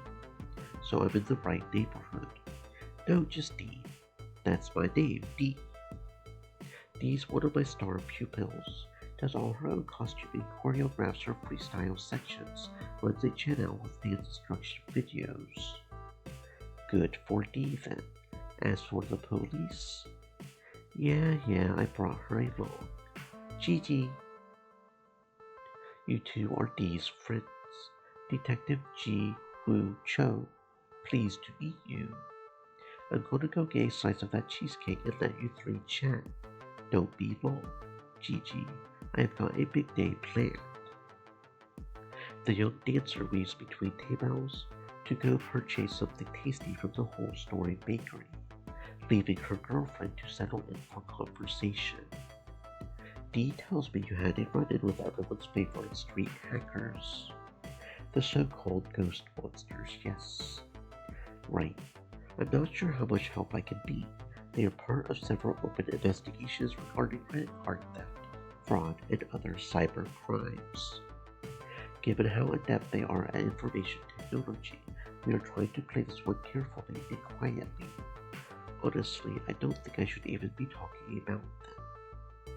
So I'm in the right neighborhood. No, just D. That's my name, D. D's one of my star pupils. Does all her own costuming, choreographs her freestyle sections, runs a channel with dance instruction videos. Good for D then. As for the police, yeah, I brought her along. Gigi. You two are D's friends. Detective G. Wu Cho. Pleased to meet you. I'm gonna go get a slice of that cheesecake and let you three chat. Don't be long. Gigi, I have got a big day planned. The young dancer weaves between tables to go purchase something tasty from the Whole Story Bakery, leaving her girlfriend to settle in for conversation. Dee tells me you had a run-in with everyone's favorite street hackers. The so-called ghost monsters, yes. Right. I'm not sure how much help I can be. They are part of several open investigations regarding credit card theft, fraud, and other cyber crimes. Given how adept they are at information technology, we are trying to play this one carefully and quietly. Honestly, I don't think I should even be talking about them.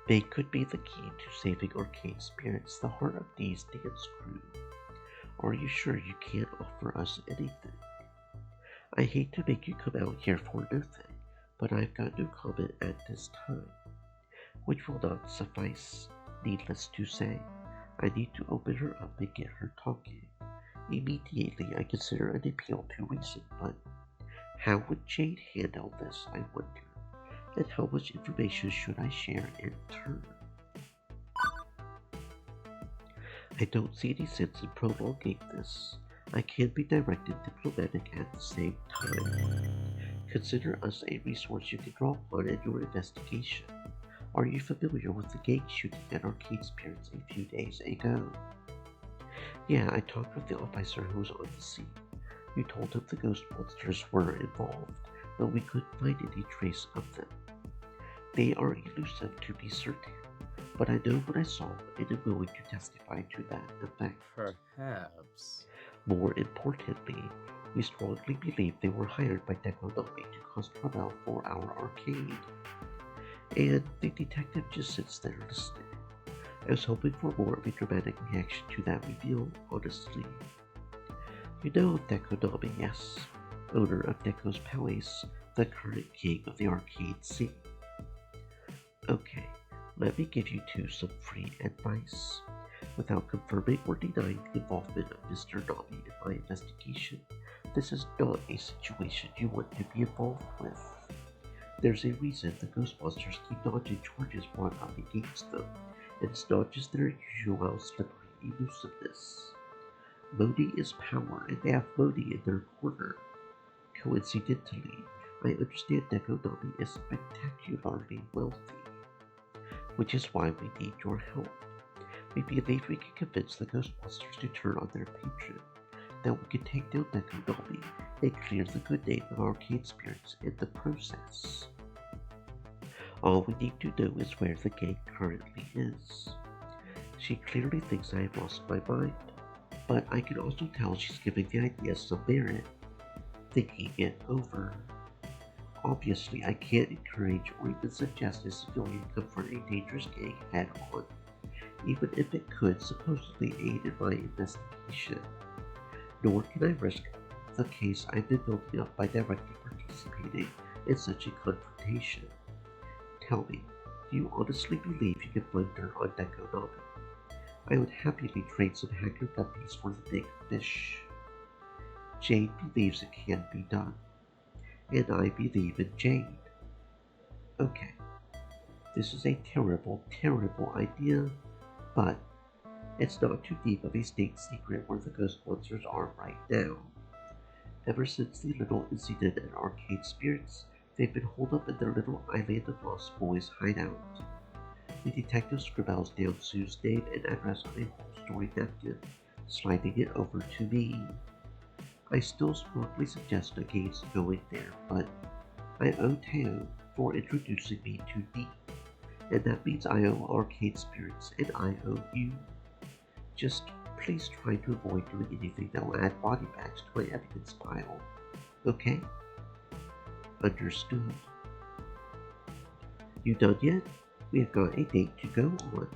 They could be the key to saving Arcane Spirits, the heart of Dee's dance crew. Are you sure you can't offer us anything? I hate to make you come out here for nothing, but I've got no comment at this time, which will not suffice. Needless to say, I need to open her up and get her talking. Immediately, I consider an appeal to reason, but how would Jade handle this, I wonder? And how much information should I share in turn? I don't see any sense in prolonging this. I can't be direct and diplomatic at the same time. Consider us a resource you can draw upon in your investigation. Are you familiar with the gang shooting at Arcane Spirits a few days ago? Yeah, I talked with the officer who was on the scene. You told him the ghost monsters were involved, but we couldn't find any trace of them. They are elusive to be certain, but I know what I saw and am willing to testify to that effect. Perhaps. More importantly, we strongly believe they were hired by Dekonami to cause trouble for our arcade. And the detective just sits there listening. I was hoping for more of a dramatic reaction to that reveal, honestly. You know of Dekonami, yes? Owner of Deko's Palace, the current king of the arcade scene. Okay, let me give you two some free advice. Without confirming or denying the involvement of Mr. Nami in my investigation, this is not a situation you want to be involved with. There's a reason the ghost monsters keep dodging charges brought up against them, and it's not just their usual slippery elusiveness. Modi is power, and they have Modi in their corner. Coincidentally, I understand Dekonami is spectacularly wealthy, which is why we need your help. We believe we can convince the ghost monsters to turn on their patron, that we can take down Dekonami and clear the good name of Arcane Spirits in the process. All we need to know is where the gang currently is. She clearly thinks I have lost my mind, but I can also tell she's giving the idea some merit, thinking it over. Obviously, I can't encourage or even suggest a civilian confront a dangerous gang head-on, even if it could supposedly aid in my investigation. Nor can I risk the case I've been building up by directly participating in such a confrontation. Tell me, do you honestly believe you can find dirt on Dekonami? I would happily trade some hacker guppies for the big fish. Jade believes it can be done, and I believe in Jade. Okay, this is a terrible, terrible idea, but it's not too deep of a state secret where the ghost monsters are right now. Ever since the little incident at Arcade Spirits, they've been holed up in their little Island of Lost Boys hideout. The detective scribbles down Sue's name and address on a whole story napkin, sliding it over to me. I still strongly suggest against going there, but I owe Teo for introducing me to Dee, and that means I owe Arcade Spirits and I owe you. Just please try to avoid doing anything that will add body bags to my evidence pile. Okay? Understood. You done yet? We have got a date to go on.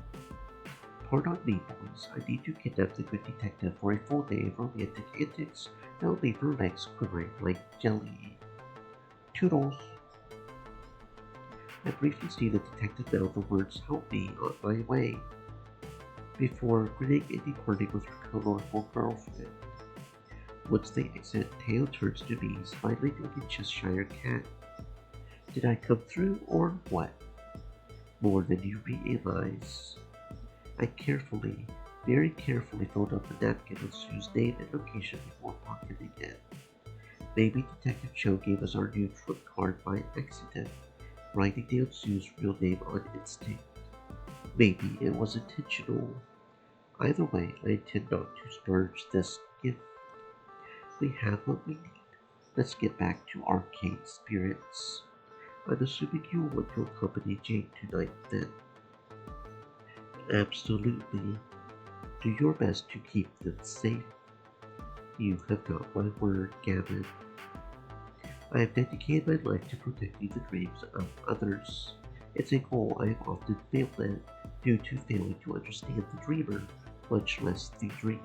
Pardon me, boys. I need to kidnap the good detective for a full day of romantic antics that will leave her legs quivering like jelly. Toodles. I briefly see the detective mouth the words "help me" on my way, before grinning and departing with her colorful girlfriend. Once they exit, Teo turns to me, smiling like a Cheshire cat. Did I come through, or what? More than you realize. I carefully, very carefully filled up the napkin with Sue's name and location before pocketing it. Maybe Detective Cho gave us our new trump card by accident, writing down Sue's real name on instinct. Maybe it was intentional. Either way, I intend not to splurge this gift. We have what we need. Let's get back to arcane spirits. I'm assuming you want to accompany Jake tonight then. Absolutely. Do your best to keep them safe. You have got my word, Gavin. I have dedicated my life to protecting the dreams of others. It's a goal I have often failed at due to failing to understand the dreamer, much less the dream.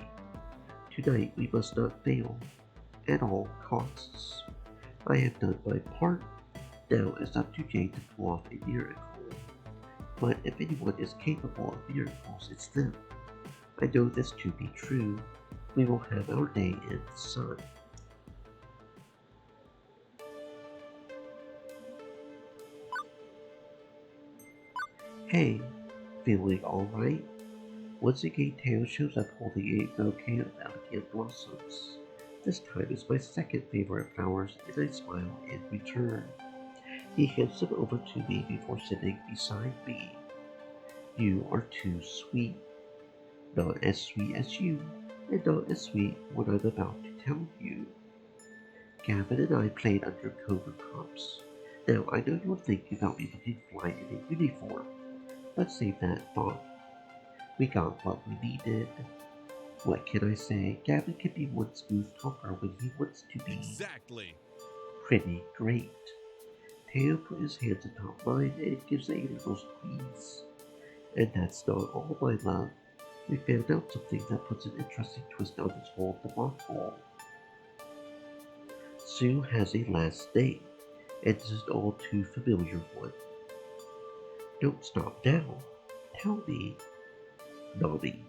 Tonight we must not fail, at all costs. I have done my part. Now it's up to Jane to pull off a miracle. But if anyone is capable of miracles, it's them. I know this to be true. We will have our day in the sun. Hey, feeling alright? Once again, Teo shows up holding a bouquet of elegant blossoms. This time is my second favorite flowers, and I smile in return. He hands them over to me before sitting beside me. You are too sweet. Not as sweet as you, and not as sweet what I'm about to tell you. Gavin and I played under Cobra Cups. Now I know you're thinking about me to fly in a uniform. Let's save that thought. We got what we needed. What can I say? Gavin can be one smooth talker when he wants to be. Exactly. Pretty great. Teo put his hands atop mine and gives a little squeeze. And that's not all, my love. We found out something that puts an interesting twist on this whole debacle. Sue has a last name, and this is an all too familiar one. Don't stop now. Tell me. Nani.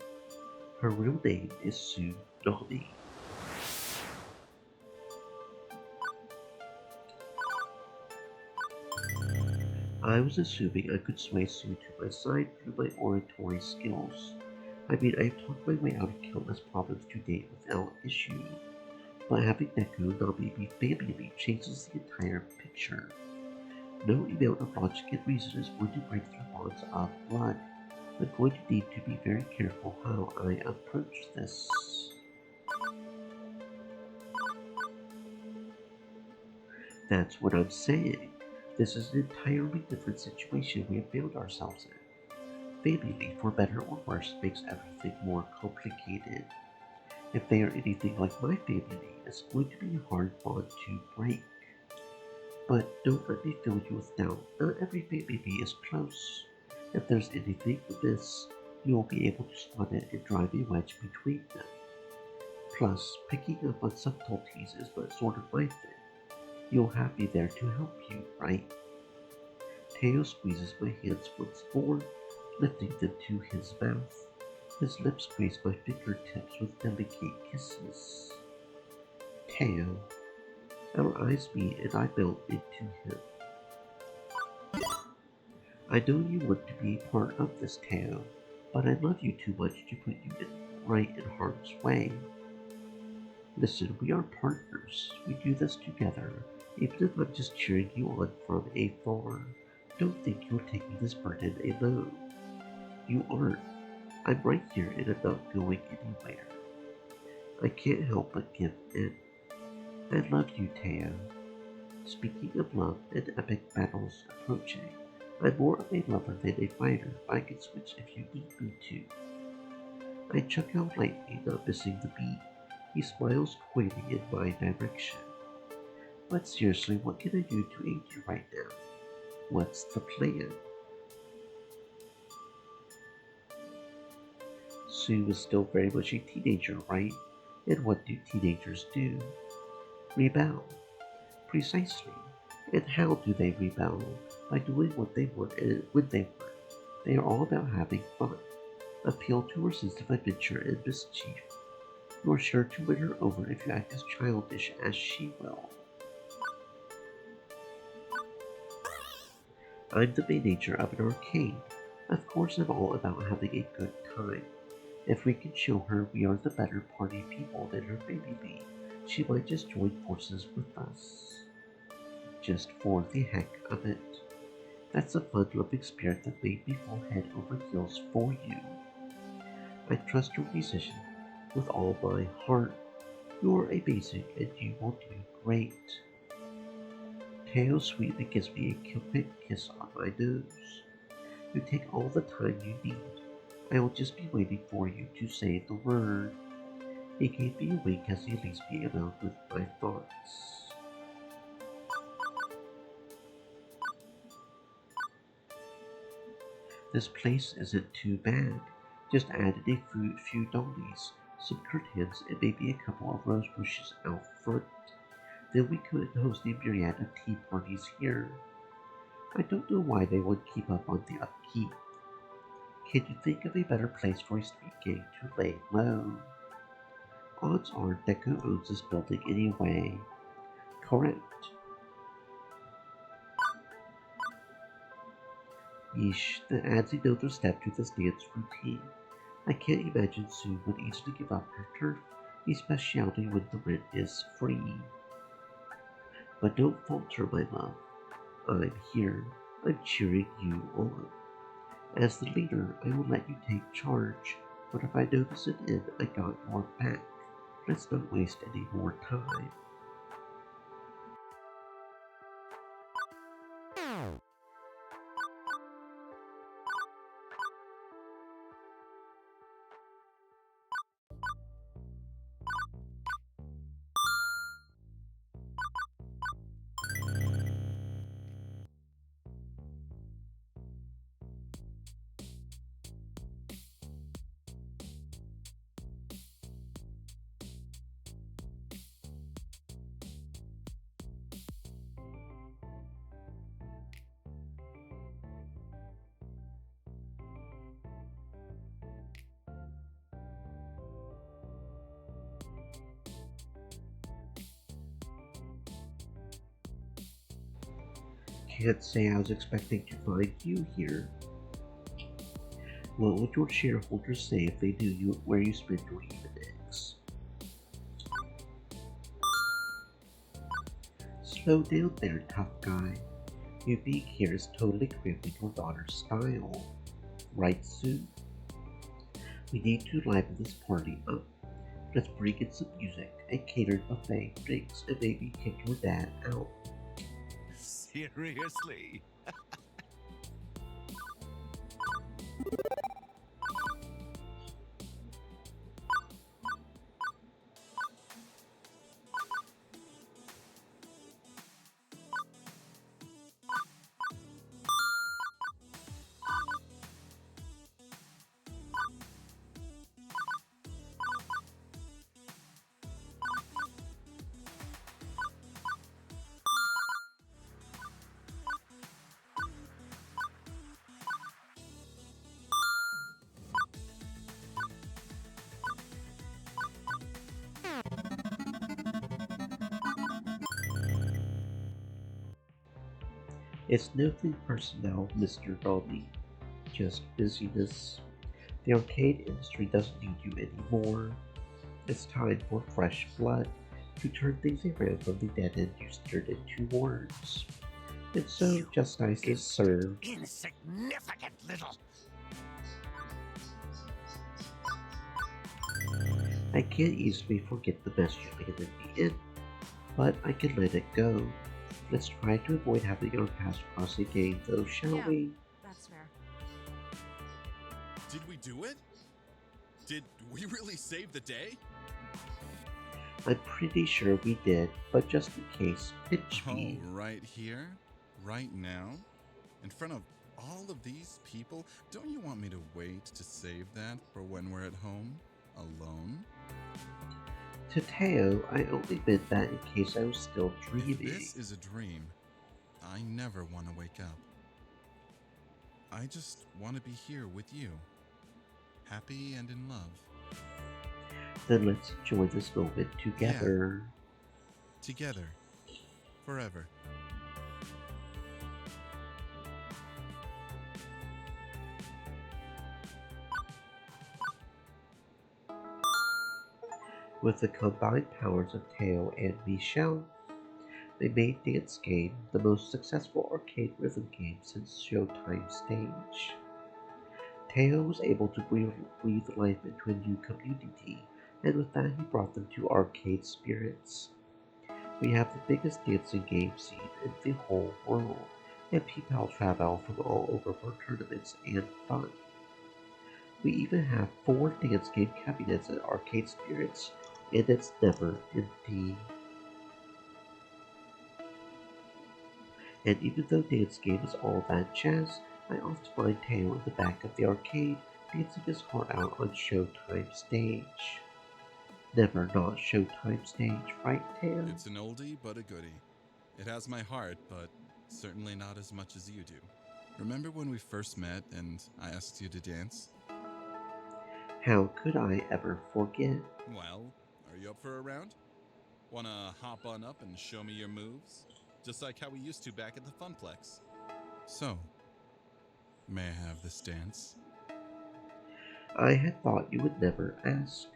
Her real name is Sue Nani. I was assuming I could sway Sue to my side through my oratory skills. I mean, I've talked my way out of countless problems to date without issue, but having Neku Nami be family changes the entire picture. No amount of logic and reason is going to break through bonds of blood. I'm going to need to be very careful how I approach this. That's what I'm saying. This is an entirely different situation we have found ourselves in. Family, for better or worse, makes everything more complicated. If they are anything like my family, it's going to be a hard bond to break. But don't let me fill you with doubt. Not every family is close. If there's anything amiss, you will be able to spot it and drive a wedge between them. Plus, picking up on subtleties is but sort of my thing. You'll have me there to help you, right? Teo squeezes my hands once more, lifting them to his mouth. His lips graze my fingertips with delicate kisses. Teo. Our eyes meet and I melt into him. I know you want to be part of this, Teo, but I love you too much to put you right in harm's way. Listen, we are partners. We do this together. Even if I'm just cheering you on from afar, don't think you're taking this burden alone. You aren't. I'm right here and I'm not going anywhere. I can't help but give in. I love you, Teo. Speaking of love and epic battles approaching, I'm more of a lover than a fighter. I can switch if you need me to. I chuck out lightly, not missing the beat. He smiles, pointing in my direction. But seriously, what can I do to aid you right now? What's the plan? Sue is still very much a teenager, right? And what do teenagers do? Rebel. Precisely. And how do they rebel? By doing what they want and when they want. They are all about having fun. Appeal to her sense of adventure and mischief. You are sure to win her over if you act as childish as she will. I'm the manager of an arcade. Of course I'm all about having a good time. If we can show her we are the better party people than her baby, she might just join forces with us. Just for the heck of it. That's a fun-loving spirit that made me fall head over heels for you. I trust your decision with all my heart. You're a basic and you will do great. Teo sweetly gives me a quick kiss on my nose. You take all the time you need. I will just be waiting for you to say the word. He gave me a wink as he leaves me alone with my thoughts. This place isn't too bad. Just added a few dollies, some curtains, and maybe a couple of rose bushes out front. Then we could host a myriad of tea parties here. I don't know why they would keep up on the upkeep. Can you think of a better place for a street gang to lay low? Odds are Deco owns this building anyway. Correct. Yeesh, that adds another step to this dance routine. I can't imagine Sue would easily give up her turf, especially when the rent is free. But don't falter, my love. I'm here. I'm cheering you on. As the leader, I will let you take charge, but if I notice an inn, I got your back. Let's not waste any more time. Can't say I was expecting to find you here. What would your shareholders say if they knew where you spend your evenings? Slow down there, tough guy. You being here is totally cramping your daughter's style. Right, Sue? We need to liven this party up. Let's bring in some music, a catered buffet, drinks, and maybe kick your dad out. Seriously? It's nothing personal, Mr. Dolby. Just busyness. The arcade industry doesn't need you anymore. It's time for fresh blood to turn things around from the dead end you steered it towards. And so, You just nice is served. insignificant little. I can't easily forget the mess you made me in, but I can let it go. Let's try to avoid having our paths cross again, though, shall Yeah. we? That's fair. Did we do it? Did we really save the day? I'm pretty sure we did, but just in case, pitch Oh, me. right here? Right now? In front of all of these people? Don't you want me to wait to save that for when we're at home? Alone? To Teo, I only meant that in case I was still If dreaming. this is a dream, I never want to wake up. I just want to be here with you. Happy and in love. Then let's enjoy this moment together. Together. Forever. With the combined powers of Teo and Michelle, they made Dance Game the most successful arcade rhythm game since Showtime stage. Teo was able to breathe life into a new community and with that he brought them to Arcade Spirits. We have the biggest dancing game scene in the whole world, and people travel from all over for tournaments and fun. We even have 4 dance game cabinets at Arcade Spirits, and it's never empty. And even though dance game is all that jazz, I often find Teo in the back of the arcade dancing his heart out on Showtime stage. Never not Showtime stage, right, Teo? It's an oldie but a goodie. It has my heart, but certainly not as much as you do. Remember when we first met and I asked you to dance? How could I ever forget? Well, are you up for a round? Wanna hop on up and show me your moves? Just like how we used to back at the Funplex. So, may I have this dance? I had thought you would never ask.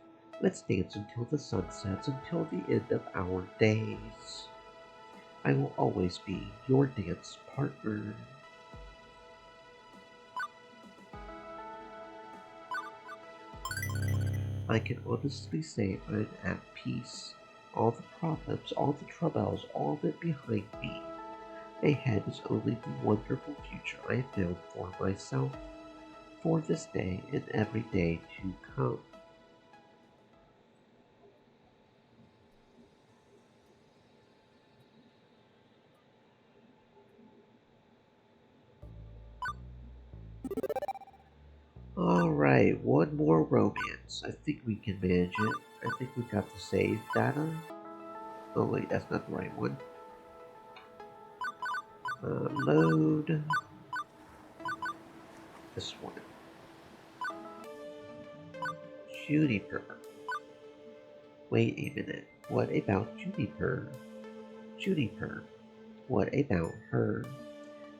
Let's dance until the sun sets, until the end of our days. I will always be your dance partner. I can honestly say I'm at peace. All the problems, all the troubles, all of it behind me. Ahead is only the wonderful future I have found for myself, for this day and every day to come. Alright, one more romance. I think we can manage it. I think we got the save data. Oh wait, that's not the right one. Load. This one. Juniper. Wait a minute. What about Juniper? Juniper. What about her?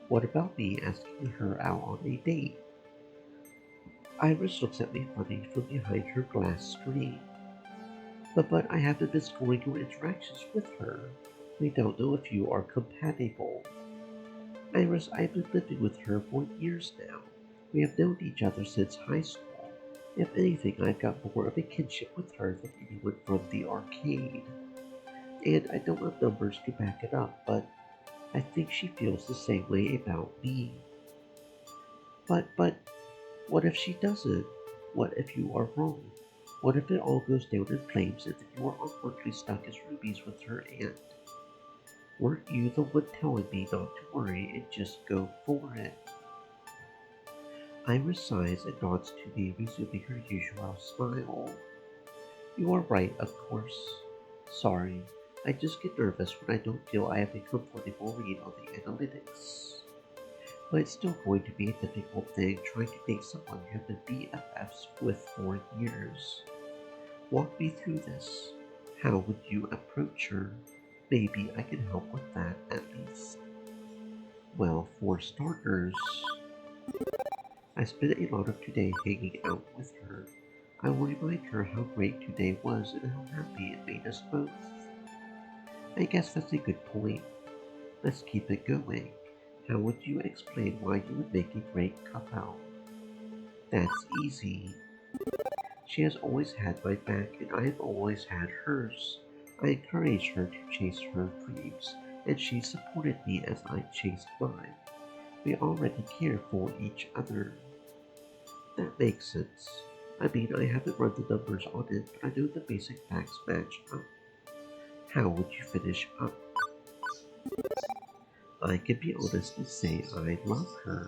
What about me asking her out on a date? Iris looks at me funny from behind her glass screen. But I haven't been scoring your interactions with her. We don't know if you are compatible. Iris, I've been living with her for years now. We have known each other since high school. If anything, I've got more of a kinship with her than anyone from the arcade. And I don't have numbers to back it up, but I think she feels the same way about me. But, what if she doesn't? What if you are wrong? What if it all goes down in flames and then you are awkwardly stuck as rubies with her aunt? Weren't you the one telling me not to worry and just go for it? Iris sighs and nods to me, resuming her usual smile. You are right, of course. Sorry, I just get nervous when I don't feel I have a comfortable read on the analytics. But it's still going to be a difficult thing trying to date someone you have been BFFs with for years. Walk me through this. How would you approach her? Maybe I can help with that at least. Well, for starters, I spent a lot of today hanging out with her. I will remind her how great today was and how happy it made us both. I guess that's a good point. Let's keep it going. How would you explain why you would make a great couple? That's easy. She has always had my back and I have always had hers. I encouraged her to chase her dreams, and she supported me as I chased mine. We already care for each other. That makes sense. I mean, I haven't run the numbers on it, but I know the basic facts match up. How would you finish up? I can be honest and say I love her.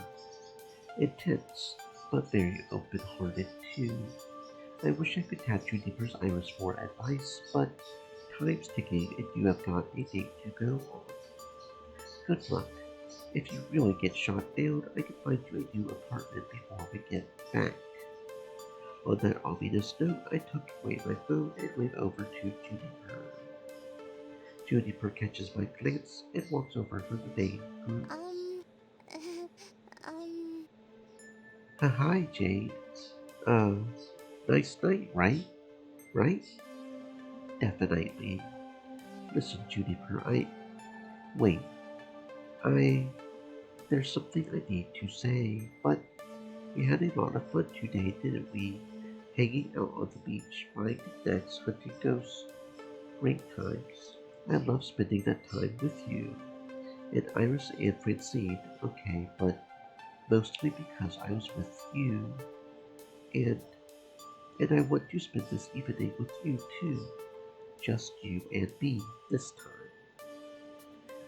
Intense, but very open-hearted too. I wish I could tap Juniper's Iris for advice, but time's ticking and you have got a date to go on. Good luck. If you really get shot down, I can find you a new apartment before we get back. On that ominous note, I tuck away my phone and wave over to Juniper. Juniper catches my glance and walks over from the main group. Hi, Jade. Uh, nice night, right? Right? Definitely. Listen, Juniper, wait, there's something I need to say, but we had a lot of fun today, didn't we? hanging out on the beach, buying knickknacks, hunting ghosts. Great times. I love spending that time with you. And Iris and Francine, okay, but mostly because I was with you. And I want to spend this evening with you too. Just you and me this time.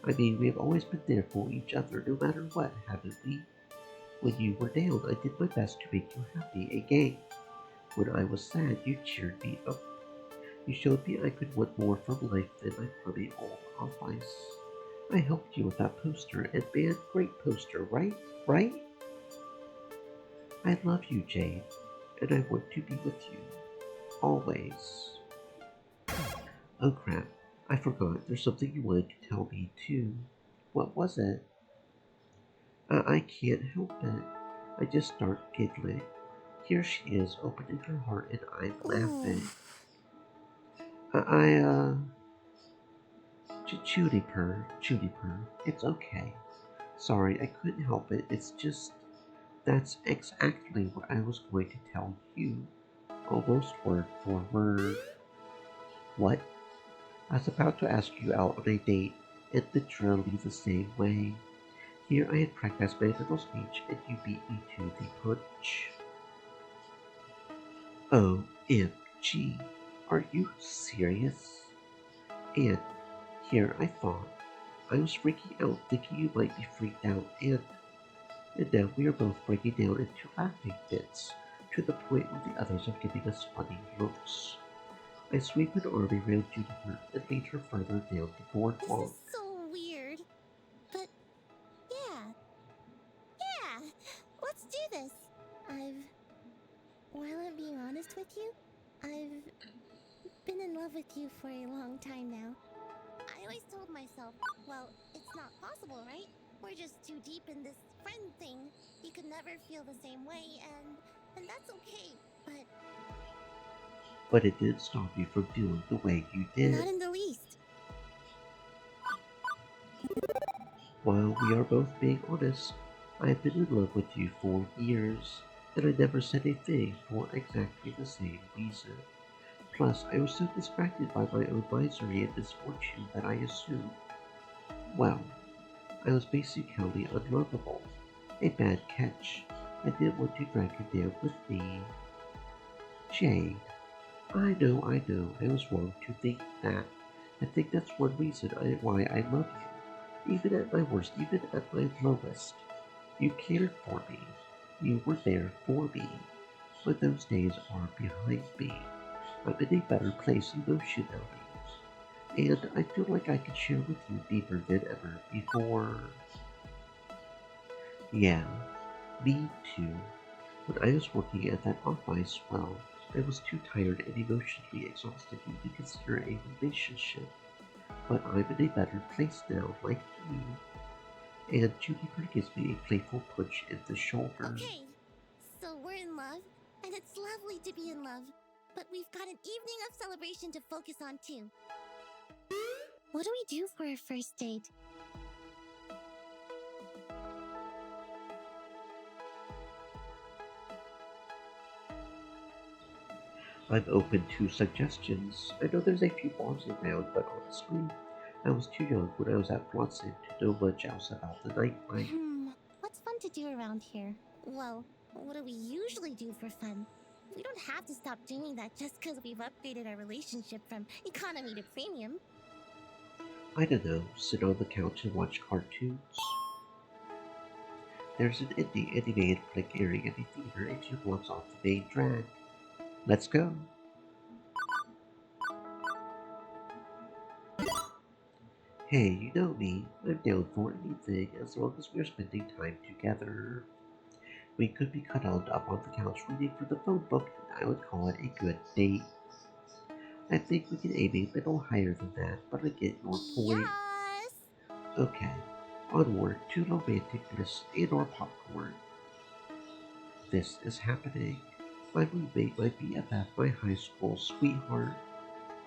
I mean, we have always been there for each other no matter what, haven't we? When you were down, I did my best to make you happy again. When I was sad, you cheered me up. You showed me I could want more from life than my crummy old office. I helped you with that poster, and man, great poster, right? Right? I love you, Jade, and I want to be with you. Always. Oh crap, I forgot. There's something you wanted to tell me, too. What was it? I can't help it. I just start giggling. Here she is, opening her heart, and I'm laughing. I, Judy purr. It's okay. Sorry, I couldn't help it. It's just, that's exactly what I was going to tell you. Almost word for word. What? I was about to ask you out on a date, and literally the same way. Here I had practiced my little speech, and you beat me to the punch. OMG, are you serious? And here I thought I was freaking out, thinking you might be freaked out, and now we are both breaking down into laughing fits, to the point where the others are giving us funny looks. I sweep an arm around Juniper and lead her further down the boardwalk. This is so weird. But yeah. Yeah. Let's do this. While I'm being honest with you, I've been in love with you for a long time now. I always told myself, well, it's not possible, right? We're just too deep in this friend thing. You could never feel the same way, and that's okay. But it didn't stop you from doing the way you did. Not in the least. While we are both being honest, I have been in love with you for years, and I never said a thing for exactly the same reason. Plus, I was so distracted by my own misery and misfortune that I assumed, well, I was basically unlovable. A bad catch. I didn't want to drag you down with me. Jade, I know, I was wrong to think that. I think that's one reason why I love you. Even at my worst, even at my lowest. You cared for me. You were there for me. But those days are behind me. I'm in a better place emotionally. And I feel like I can share with you deeper than ever before. Yeah, me too. When I was working at that office, well, I was too tired and emotionally exhausted to consider a relationship. But I'm in a better place now, like you. And Juniper gives me a playful punch in the shoulder. Okay, so we're in love, and it's lovely to be in love. But we've got an evening of celebration to focus on too. What do we do for our first date? I'm open to suggestions. I know there's a few bars around, but honestly, I was too young when I was at Blossom to know much else about the nightlife. What's fun to do around here? Well, what do we usually do for fun? We don't have to stop doing that just because we've upgraded our relationship from economy to premium. I don't know, sit on the couch and watch cartoons. There's an indie animated flick airing in a theater a few blocks off the main drag. Let's go. Hey, you know me. I'm down for anything as long as we're spending time together. We could be cuddled up on the couch reading from the phone book, and I would call it a good date. I think we can aim a little higher than that, but I get your point. Yes! Okay, onward to romantic bliss and or popcorn. This is happening. My roommate, my BFF, my high school sweetheart,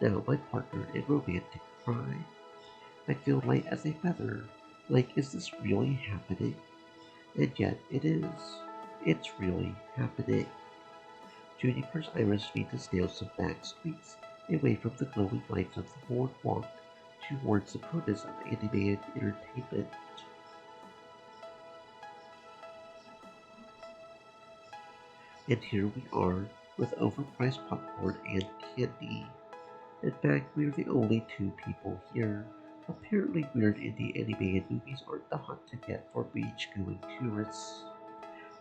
now my partner in romantic crime. I feel light as a feather. Like, is this really happening? And yet it is. It's really happening. Juniper's Iris feed the snails some back streets, away from the glowing lights of the boardwalk, towards the promise of animated entertainment. And here we are, with overpriced popcorn and candy. In fact, we're the only two people here. Apparently, weird indie animated movies aren't the hot ticket for beach-going tourists.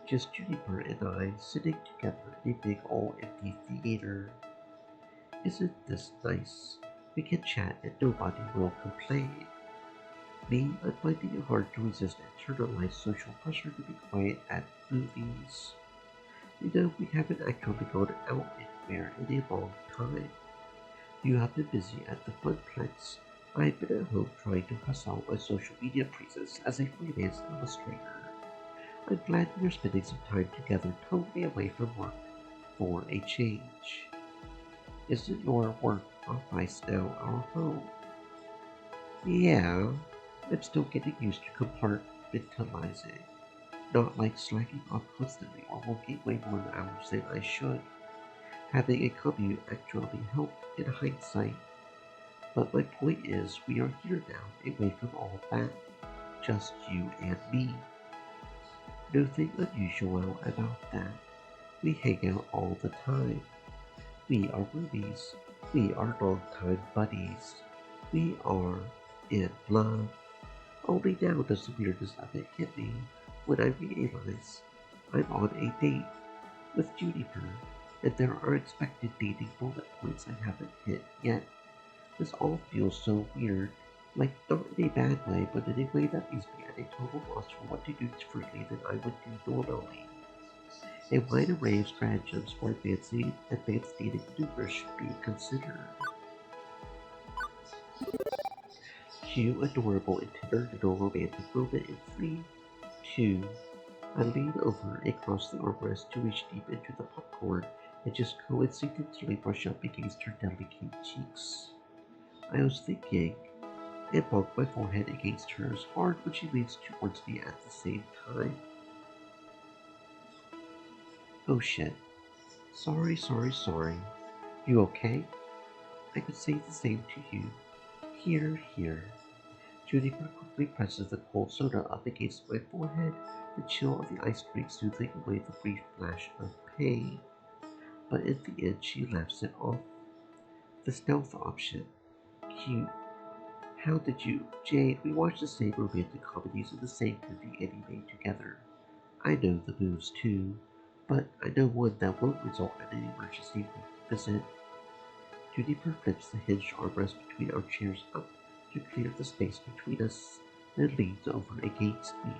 Just Juniper and I sitting together in a big all-empty theater. Isn't this nice? We can chat and nobody will complain. Me, I'm finding it hard to resist internalized social pressure to be quiet at movies. You know, we haven't actually gone out anywhere in a long time. You have been busy at the Funplex. I've been at home trying to hustle my social media presence as a freelance illustrator. I'm glad we are spending some time together totally away from work for a change. Isn't your work office now our home? Yeah, I'm still getting used to compartmentalizing. Not like slacking off constantly or working way more hours than I should. Having a commute actually helped in hindsight. But my point is, we are here now, away from all that. Just you and me. Nothing unusual about that. We hang out all the time. We are roomies. We are longtime buddies. We are in love. Only now does the weirdness of it hit me when I realize I'm on a date with Juniper, and there are expected dating bullet points I haven't hit yet. This all feels so weird, like not in a bad way, but in a way that leaves me at a total loss for what to do differently than I would do normally. A wide array of stratagems for advanced dating maneuvers should be considered. Cue adorable and tender romantic moment in 3, 2. I lean over across the armrest to reach deep into the popcorn and just coincidentally brush up against her delicate cheeks. I was thinking, and bumped my forehead against hers hard when she leans towards me at the same time. Oh shit. Sorry. You okay? I could say the same to you. Here. Juniper quickly presses the cold soda up against my forehead, the chill of the ice drink soothing away the brief flash of pain. But in the end, she laughs it off. The stealth option. Cute. How did you? Jade, we watched the same romantic comedies and the same goofy anime together. I know the moves too, but I know one that won't result in an emergency visit. Juniper flips the hinged armrest between our chairs up to clear the space between us, then leans over against me,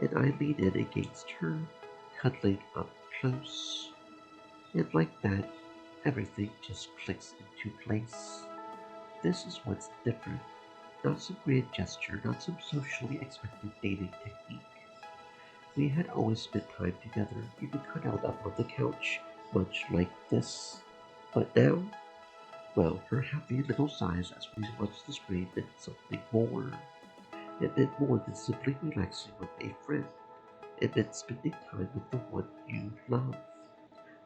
and I lean in against her, cuddling up close. And like that, everything just clicks into place. This is what's different. Not some grand gesture, not some socially expected dating technique. We had always spent time together, even cuddled up on the couch, much like this. But now, well, her happy little sighs as we watched the screen meant something more. It meant more than simply relaxing with a friend. It meant spending time with the one you love.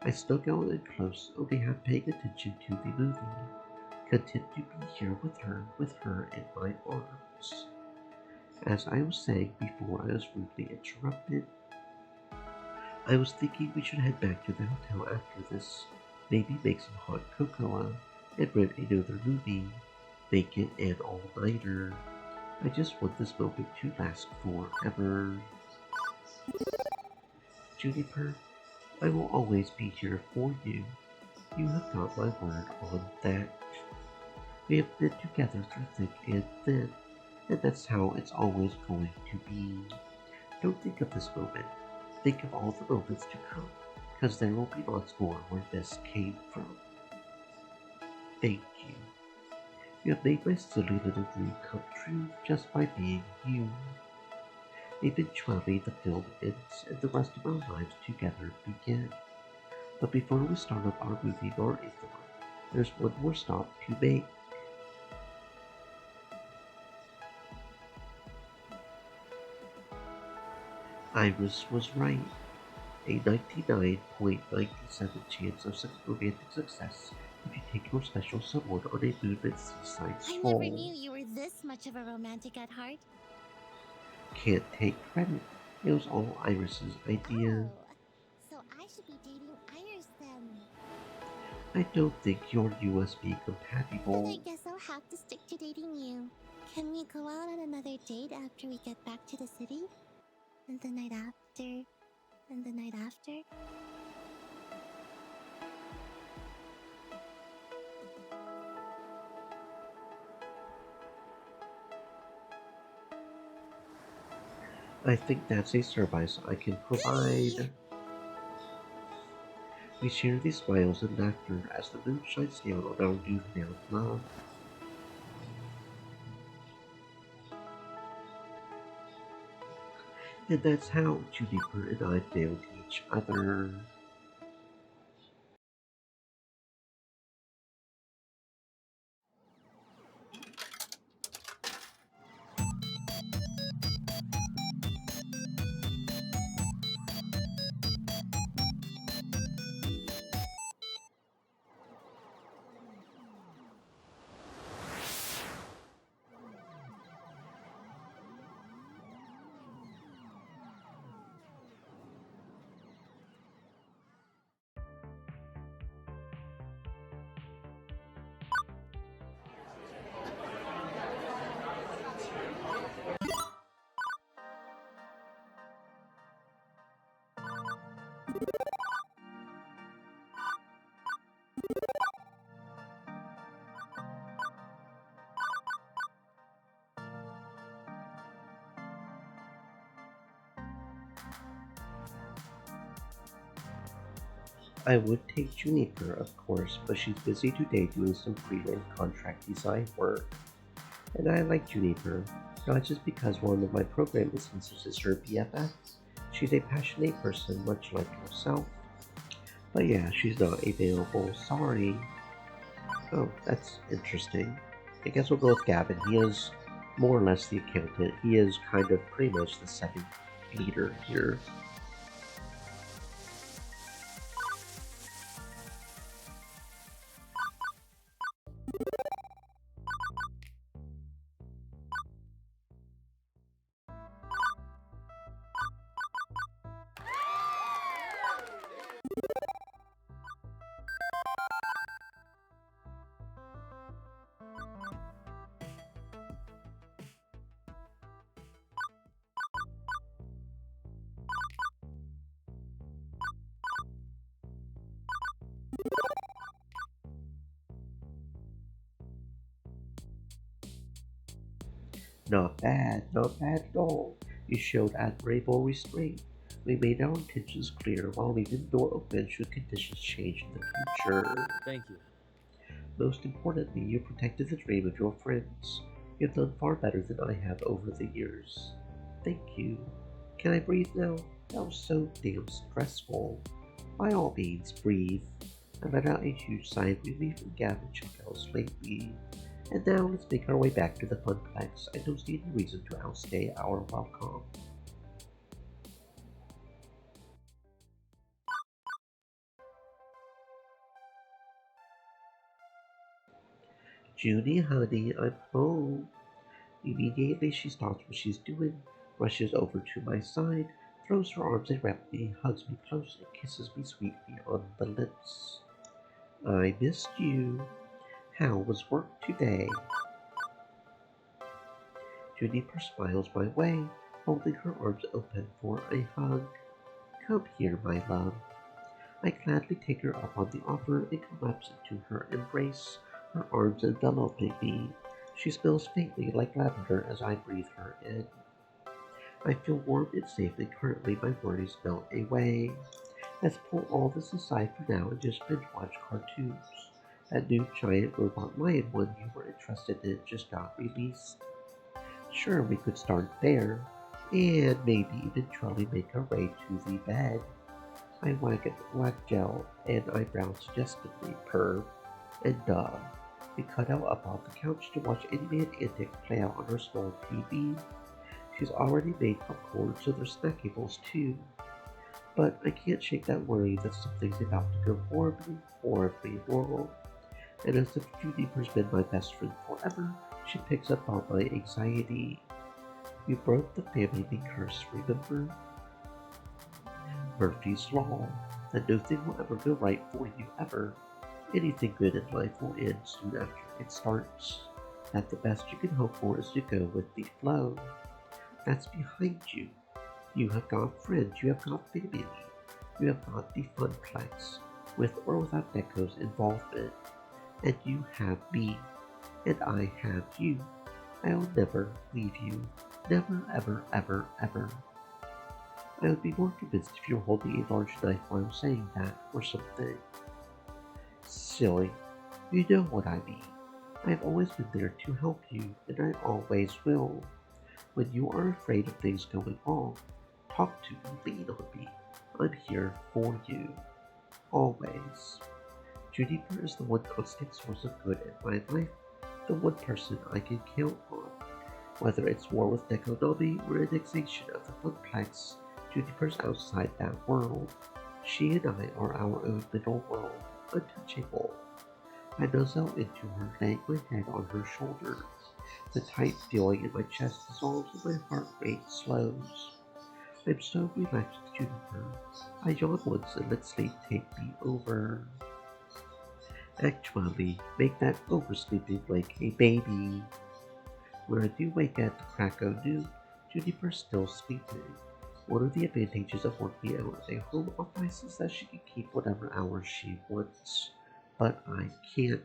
I snuggled out in close, only half paying attention to the movie, content to be here with her in my arms. As I was saying before I was rudely interrupted, I was thinking we should head back to the hotel after this, maybe make some hot cocoa, and rent another movie, make it an all-nighter. I just want this moment to last forever. Juniper, I will always be here for you. You have got my word on that. We have been together through thick and thin, and that's how it's always going to be. Don't think of this moment. Think of all the moments to come, because there will be lots more where this came from. Thank you. You have made my silly little dream come true just by being you. Eventually, the film ends and the rest of our lives together begin. But before we start up our movie marathon, there's one more stop to make. Iris was right. a 99.97 chance of romantic success if you take your special someone on a moonlit seaside I stroll. never knew you were this much of a romantic at heart. Can't take credit. It was all Iris's idea. Oh, so I should be dating Iris then. I don't think you're USB Then I compatible. guess I'll have to stick to dating you. Can we go out on another date after we get back to the city? And the night after? And the night after? I think that's a service I can provide. We share these smiles and laughter as the moon shines down on our newfound love. And that's how Juniper and I found each other. I would take Juniper, of course, but she's busy today doing some freelance contract design work. And I like Juniper, not just because one of my program instances is her BFF. She's a passionate person, much like yourself. But yeah, she's not available, sorry. Oh, that's interesting. I guess we'll go with Gavin. He is more or less the accountant. He is kind of pretty much the second leader here. Not bad at all. You showed admirable restraint. We made our intentions clear while leaving the door open should conditions change in the future. Thank you. Most importantly, you protected the dream of your friends. You've done far better than I have over the years. Thank you. Can I breathe now? That was so damn stressful. By all means, breathe. I let out a huge sigh of relief and Gavin checked out slightly. And now let's make our way back to the funplex. I don't see any reason to outstay our welcome. Junie, honey, I'm home. Immediately she stops what she's doing, rushes over to my side, throws her arms around me, hugs me close, and kisses me sweetly on the lips. I missed you. How was work today? Juniper smiles my way, holding her arms open for a hug. Come here, my love. I gladly take her up on the offer and collapse into her embrace, her arms enveloping me. She smells faintly like lavender as I breathe her in. I feel warm and safe, and currently my worries melt away. Let's pull all this aside for now and just binge watch cartoons. That new giant robot lion one you were interested in just got released. Sure, we could start there, and maybe eventually make our way to the bed. I wag gel and eyebrows suggestively, purr, and we cuddle up on the couch to watch animated antics play out on our small TV. She's already made popcorn, so there's snackables too. But I can't shake that worry that something's about to go horribly, horribly wrong. And as if Juniper's been my best friend forever, she picks up on my anxiety. You broke the family curse, remember? Murphy's Law, that nothing will ever go right for you ever. Anything good in life will end soon after it starts. That the best you can hope for is to go with the flow. That's behind you. You have got friends, you have got family, you have got the funplex, with or without Neko's involvement. And you have me, and I have you. I'll never leave you. Never, ever, ever, ever. I would be more convinced if you were holding a large knife while I'm saying that, or something. Silly. You know what I mean. I've always been there to help you, and I always will. When you are afraid of things going wrong, talk to me, lean on me. I'm here for you. Always. Juniper is the one constant source of good in my life, the one person I can count on. Whether it's war with Nekonomi or annexation of the Funplex, Juniper's outside that world. She and I are our own little world, untouchable. I nuzzle into her, laying my head on her shoulder. The tight feeling in my chest dissolves and my heart rate slows. I'm so relaxed with Juniper. I yawn once and let sleep take me over. Actually, make that oversleeping like a baby. When I do wake at the crack of noon, Juniper's still sleeping. One of the advantages of working out as a home office is that she can keep whatever hours she wants. But I can't.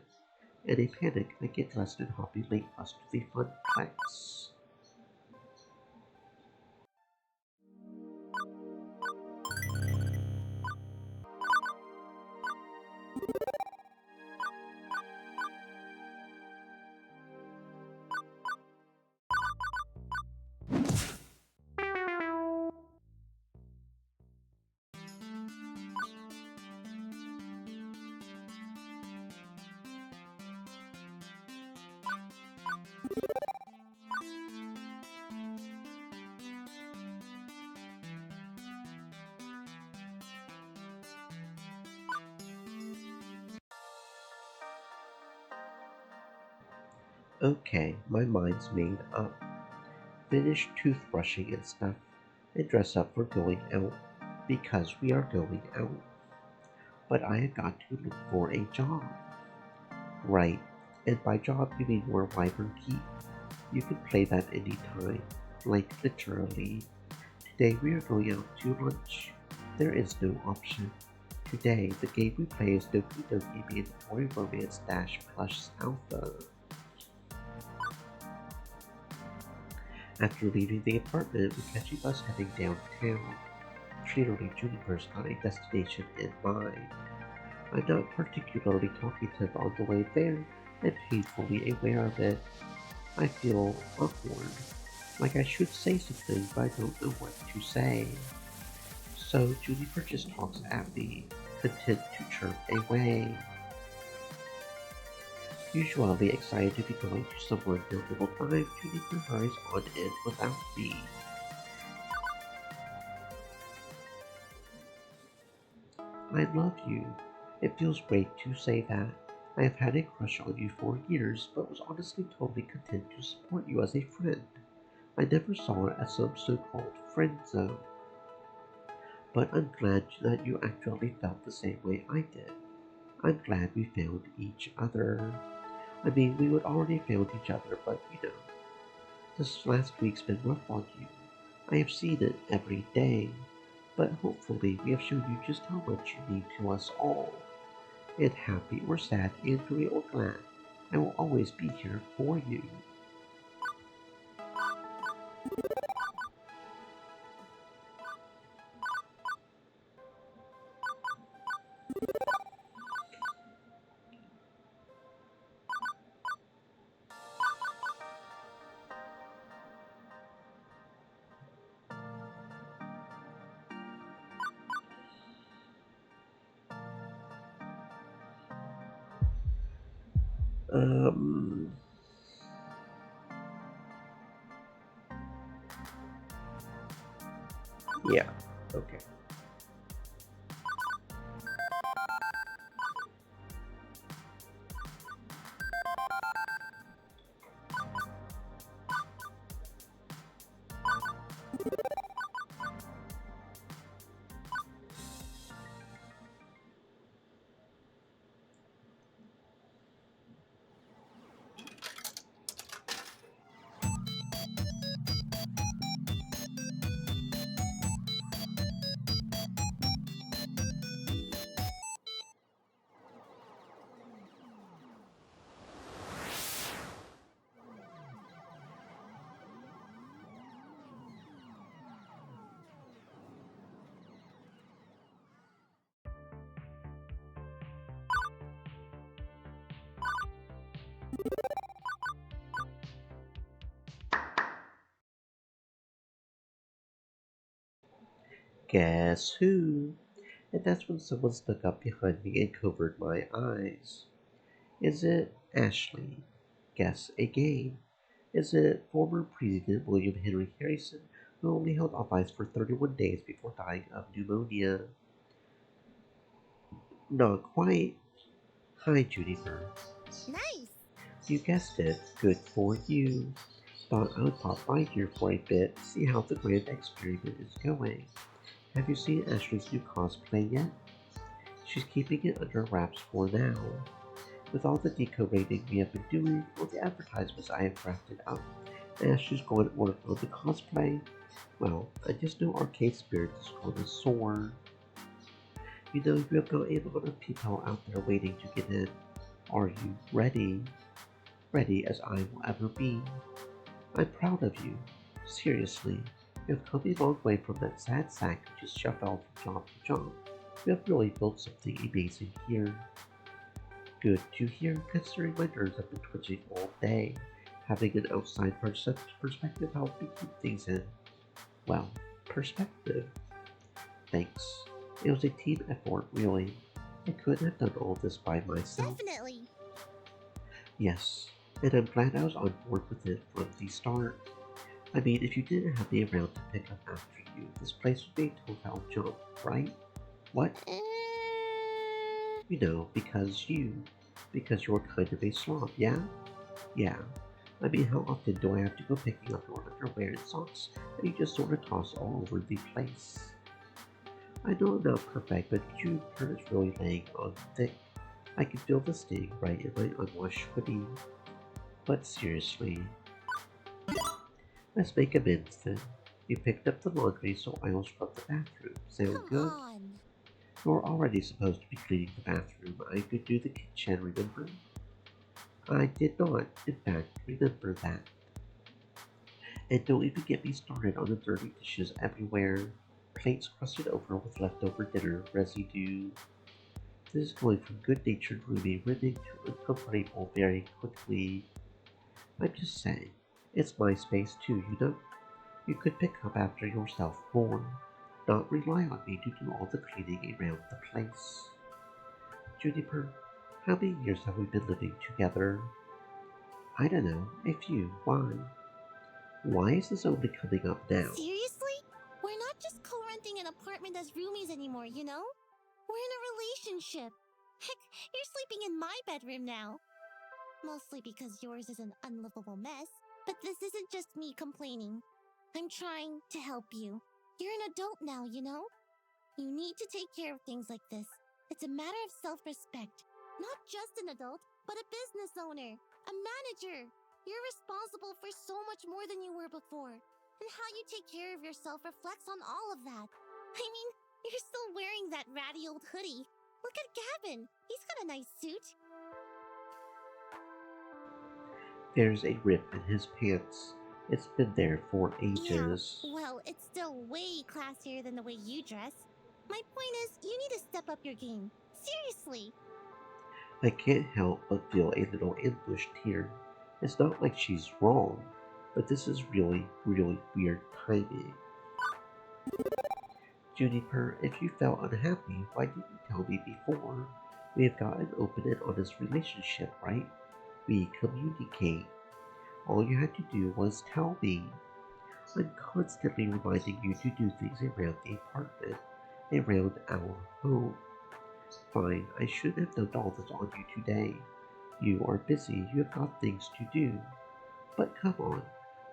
In a panic, I get dressed and hobby late bus to the funplex. Okay, my mind's made up. Finish toothbrushing and stuff, and dress up for going out, because we are going out. But I have got to look for a job. Right, and by job you mean more Wyvern Keep. You can play that anytime, like literally. Today we are going out to lunch. There is no option. Today, the game we play is Doki Doki Mandatory Romance Dash Plus Alpha. After leaving the apartment, we catch a bus heading downtown. Clearly, Juniper's got a destination in mind. I'm not particularly talkative on the way there, and painfully aware of it. I feel awkward, like I should say something, but I don't know what to say. So Juniper just talks at me, content to chirp away. Usually excited to be going to somewhere in no little time, Juniper hurries on in without me. I love you. It feels great to say that. I have had a crush on you for years, but was honestly totally content to support you as a friend. I never saw it as some so-called friend zone. But I'm glad that you actually felt the same way I did. I'm glad we found each other. I mean, we would already found each other, but you know, this last week's been rough on you. I have seen it every day, but hopefully we have shown you just how much you mean to us all. And happy or sad, angry or glad, I will always be here for you. Um, yeah, okay. Guess who? And that's when someone snuck up behind me and covered my eyes. Is it Ashley? Guess again. Is it former President William Henry Harrison, who only held office for 31 days before dying of pneumonia? Not quite. Hi, Juniper. Nice! You guessed it. Good for you. Thought I would pop by here for a bit, see how the grand experiment is going. Have you seen Ashley's new cosplay yet? She's keeping it under wraps for now. With all the decorating we have been doing, all the advertisements I have crafted up, and Ashley's going to work on the cosplay, well, I just know Arcade Spirit is going to soar. You know, you have got a lot of people out there waiting to get in. Are you ready? Ready as I will ever be. I'm proud of you. Seriously, you have come a long way from that sad sack who just shuffled from job to job. You have really built something amazing here. Good to hear, considering my nerves have been twitching all day. Having an outside perspective helps me keep things in, well, perspective. Thanks. It was a team effort, really. I couldn't have done all this by myself. Definitely! Yes, and I'm glad I was on board with it from the start. I mean, if you didn't have me around to pick up after you, this place would be a total jump, right? What? You know, because you're kind of a slob, yeah? Yeah. I mean, how often do I have to go picking up your underwear and socks that you just sort of toss all over the place? I know I'm not perfect, but Juniper is really laying on thick. I can feel the sting right in my unwashed hoodie. But seriously, let's make amends then. You picked up the laundry, so I'll scrub the bathroom. Sound Come good? on! You're already supposed to be cleaning the bathroom. I could do the kitchen, remember? I did not, in fact, remember that. And don't even get me started on the dirty dishes everywhere. Plates crusted over with leftover dinner residue. This is going from good-natured roomy ribbing to uncomfortable very quickly. I'm just saying, it's my space too, you know? You could pick up after yourself more. Not rely on me to do all the cleaning around the place. Juniper, how many years have we been living together? I don't know, a few. Why? Why is this only coming up now? Seriously? We're not just co-renting an apartment as roomies anymore, you know? We're in a relationship. Heck, you're sleeping in my bedroom now. Mostly because yours is an unlivable mess. But this isn't just me complaining. I'm trying to help you. You're an adult now, you know? You need to take care of things like this. It's a matter of self-respect. Not just an adult, but a business owner, a manager. You're responsible for so much more than you were before. And how you take care of yourself reflects on all of that. I mean, you're still wearing that ratty old hoodie. Look at Gavin. He's got a nice suit. There's a rip in his pants. It's been there for ages. Yeah, well, it's still way classier than the way you dress. My point is, you need to step up your game. Seriously. I can't help but feel a little ambushed here. It's not like she's wrong, but this is really, really weird timing. Juniper, if you felt unhappy, why didn't you tell me before? We have got an open and honest relationship, right? We communicate. All you had to do was tell me. I'm constantly reminding you to do things around the apartment, around our home. Fine, I shouldn't have dumped all this on you today. You are busy, you have got things to do. But come on,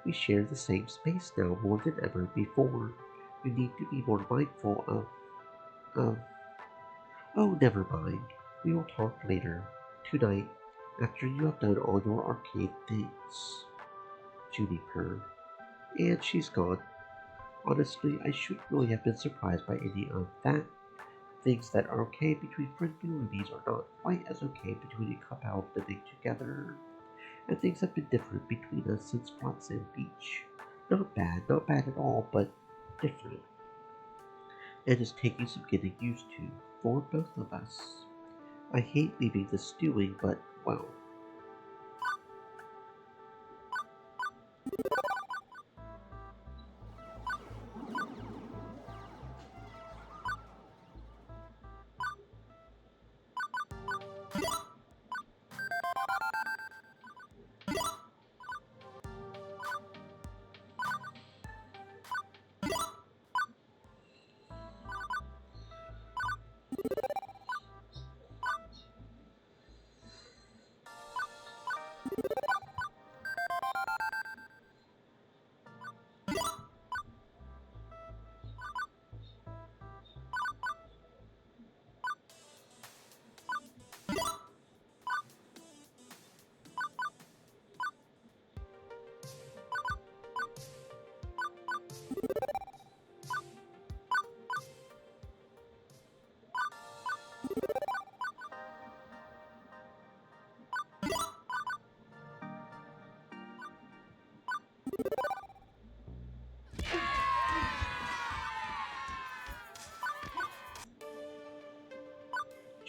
we share the same space now more than ever before. You need to be more mindful of... Oh, never mind. We will talk later. Tonight, after you have done all your arcade things. Juniper. And she's gone. Honestly, I shouldn't really have been surprised by any of that. Things that are okay between friendly roomies are not quite as okay between a couple living together. And things have been different between us since Flotsam Beach. Not bad at all, but different. And it's taking some getting used to for both of us. I hate leaving this stewing, but, well,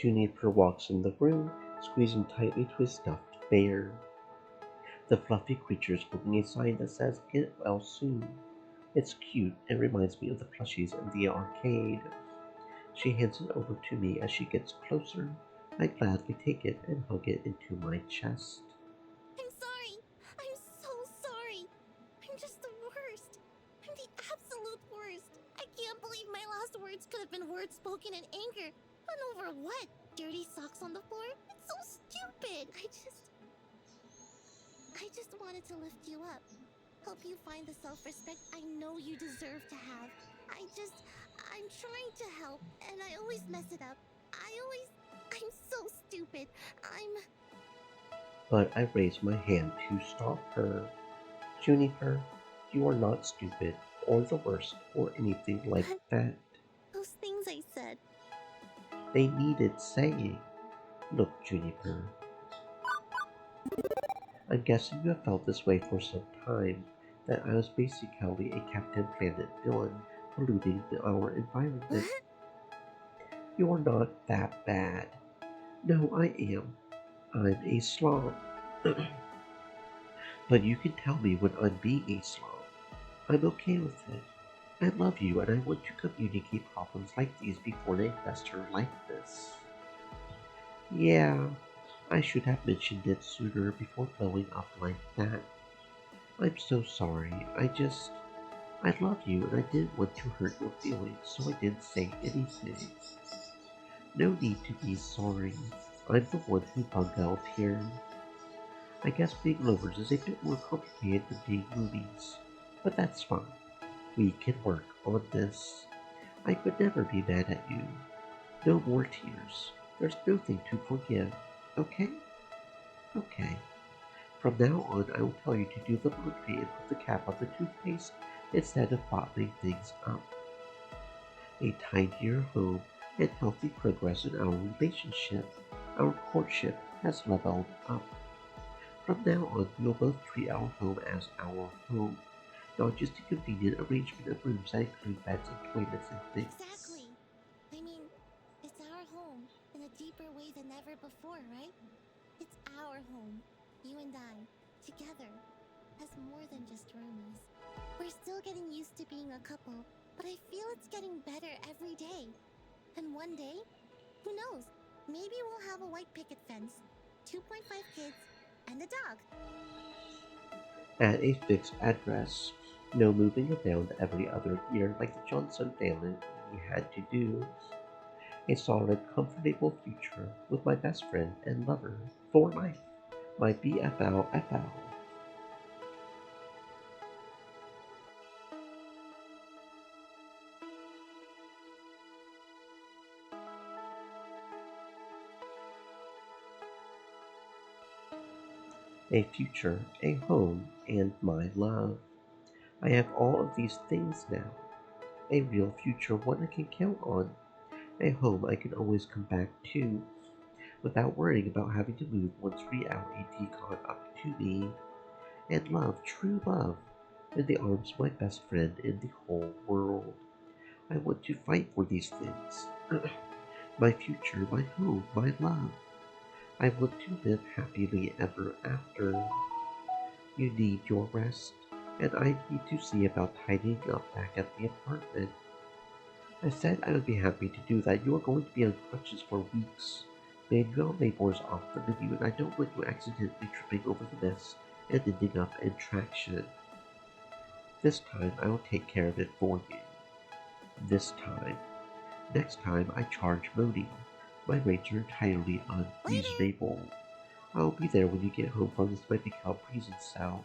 Juniper walks in the room, squeezing tightly to his stuffed bear. The fluffy creature is holding a sign that says, "Get well soon." It's cute and reminds me of the plushies in the arcade. She hands it over to me as she gets closer. I gladly take it and hug it into my chest. I'm sorry. I'm so sorry. I'm just the worst. I'm the absolute worst. I can't believe my last words could have been words spoken in anger. And over what? Dirty socks on the floor? It's so stupid. I just wanted to lift you up. Help you find the self-respect I know you deserve to have. I'm trying to help, and I always mess it up. I'm so stupid. But I raise my hand to stop her. Juniper, you are not stupid, or the worst, or anything like But that. those things I said. They needed saying. Look, Juniper, I'm guessing you have felt this way for some time, that I was basically a Captain Planet villain polluting our environment. What? You are not that bad. No, I am. I'm a slob. But you can tell me when I'm being a slob. I'm okay with it. I love you and I want to communicate problems like these before they fester like this. Yeah, I should have mentioned it sooner before blowing up like that. I'm so sorry. I love you and I didn't want to hurt your feelings, so I didn't say anything. No need to be sorry. I'm the one who bug out here. I guess being lovers is a bit more complicated than being movies, but that's fine. We can work on this. I could never be mad at you. No more tears. There's nothing to forgive. Okay? Okay. From now on, I will tell you to do the laundry and put the cap on the toothpaste instead of bottling things up. A tidier home and healthy progress in our relationship, our courtship has leveled up. From now on, we will both treat our home as our home, not just a convenient arrangement of rooms that include beds and toilets and things. Exactly. I mean, it's our home in a deeper way than ever before, right? It's our home, you and I, together, as more than just roomies. We're still getting used to being a couple, but I feel it's getting better every day. And one day, who knows, maybe we'll have a white picket fence, 2.5 kids, and a dog. At a fixed address, no moving around every other year like the Johnson family had to do. A solid, comfortable future with my best friend and lover for life, my BFLFL. A future, a home, and my love. I have all of these things now. A real future, one I can count on. A home I can always come back to without worrying about having to move once reality caught up to me. And love, true love, in the arms of my best friend in the whole world. I want to fight for these things. My future, my home, my love. I want to live happily ever after. You need your rest, and I need to see about tidying up back at the apartment. I said I would be happy to do that. You are going to be on crutches for weeks. Manual labor is off the menu, and I don't want you accidentally tripping over the mess and ending up in traction. This time I will take care of it for you. This time. Next time I charge Modi. My rates are entirely unreasonable. I'll be there when you get home from this medical prison cell.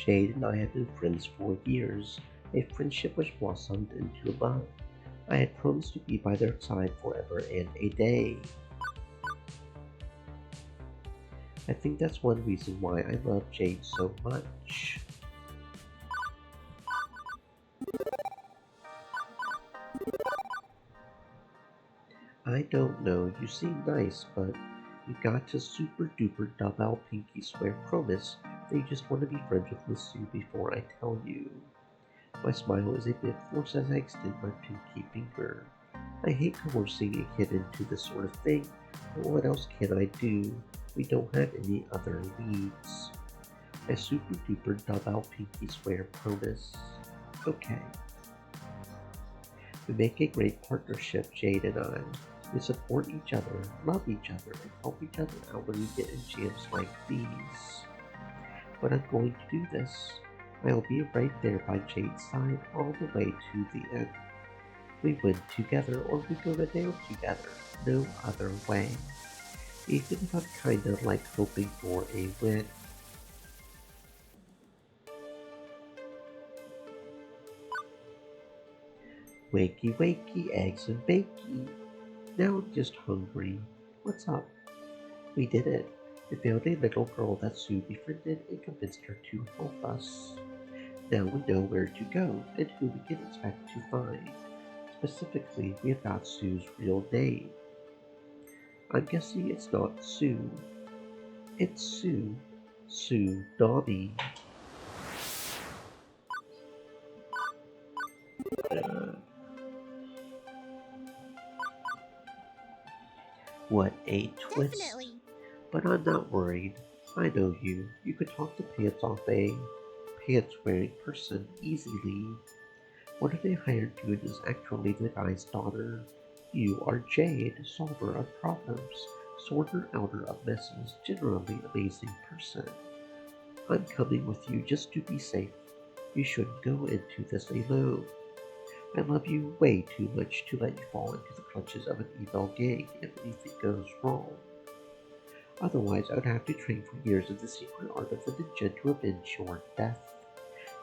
Jade and I have been friends for years, a friendship which blossomed into love. I had promised to be by their side forever and a day. I think that's one reason why I love Jade so much. I don't know, you seem nice, but you got to super duper double pinky swear promise that you just want to be friends with Miss Sue before I tell you. My smile is a bit forced as I extend my pinky finger. I hate coercing a kid into this sort of thing, but what else can I do? We don't have any other leads. I super duper double pinky swear promise. Okay. We make a great partnership, Jade and I. We support each other, love each other, and help each other out when we get in jams like these. But I'm going to do this. I'll be right there by Jade's side all the way to the end. We win together or we go down together. No other way. Even if I'm kinda like hoping for a win. Wakey wakey, eggs and bakey. Now I'm just hungry. What's up? We did it. We found a little girl that Sue befriended and convinced her to help us. Now we know where to go and who we can expect to find. Specifically, we have got Sue's real name. I'm guessing it's not Sue. It's Sue. Sue Dobby. What a twist. Definitely. But I'm not worried. I know you. You could talk the pants off a pants-wearing person easily. What if they hired you and is actually the guy's daughter? You are Jade, solver of problems, sorter outer of messes, generally amazing person. I'm coming with you just to be safe. You shouldn't go into this alone. I love you way too much to let you fall into the clutches of an evil gang if anything goes wrong. Otherwise, I would have to train for years in the secret art of the ninja to avenge your death.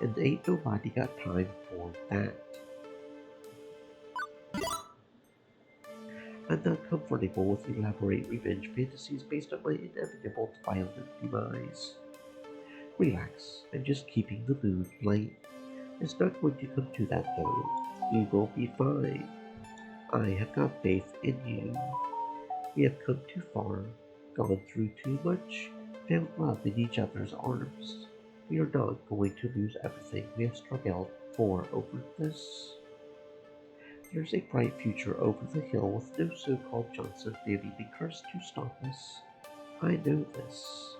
And ain't nobody got time for that. I'm not comfortable with elaborate revenge fantasies based on my inevitable violent demise. Relax, I'm just keeping the mood light. It's not going to come to that though. We will be fine. I have got faith in you. We have come too far, gone through too much, found love in each other's arms. We are not going to lose everything we have struggled for over this. There's a bright future over the hill with no so-called Johnson family being cursed to stop us. I know this.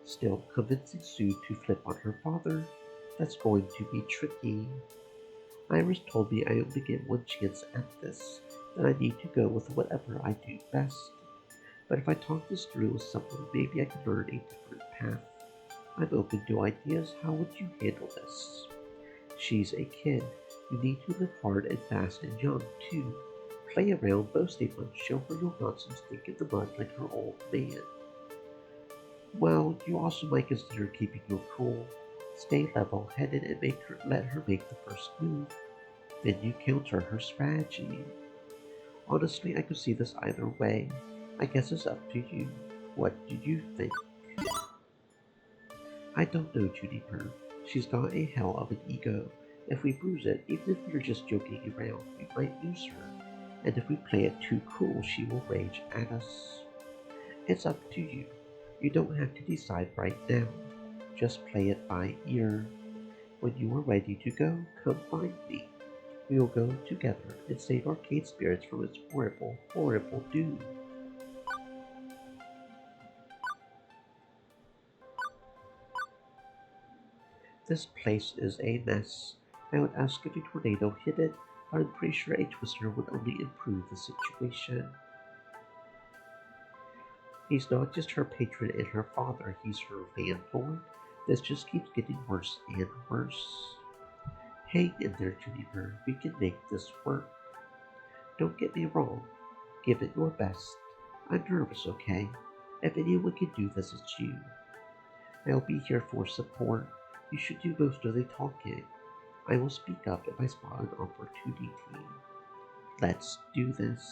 Still, convincing Sue to flip on her father, that's going to be tricky. Iris told me I only get one chance at this, that I need to go with whatever I do best. But if I talk this through with someone, maybe I can learn a different path. I'm open to ideas. How would you handle this? She's a kid. You need to live hard and fast and young, too. Play around, boast a bunch, show her your nonsense, think in the mud like her old man. Well, you also might consider keeping your cool. Stay level-headed and let her make the first move. Then you counter her strategy. Honestly, I could see this either way. I guess it's up to you. What do you think? I don't know Juniper. She's got a hell of an ego. If we bruise it, even if we're just joking around, we might lose her. And if we play it too cool, she will rage at us. It's up to you. You don't have to decide right now. Just play it by ear. When you are ready to go, come find me. We will go together and save Arcade Spirits from its horrible, horrible doom. This place is a mess. I would ask if a tornado hit it, but I'm pretty sure a twister would only improve the situation. He's not just her patron and her father, he's her landlord. This just keeps getting worse and worse. Hang in there, Juniper. We can make this work. Don't get me wrong. Give it your best. I'm nervous, okay? If anyone can do this, it's you. I'll be here for support. You should do most of the talking. I will speak up if I spot an opportunity. Let's do this.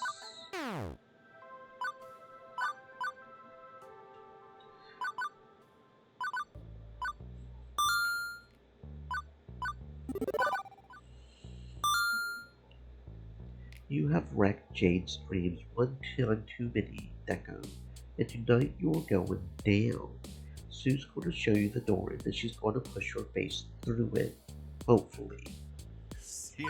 You have wrecked Jade's dreams one time too many, Deco. And tonight you're going down. Sue's going to show you the door and then she's going to push your face through it. Hopefully. See ya.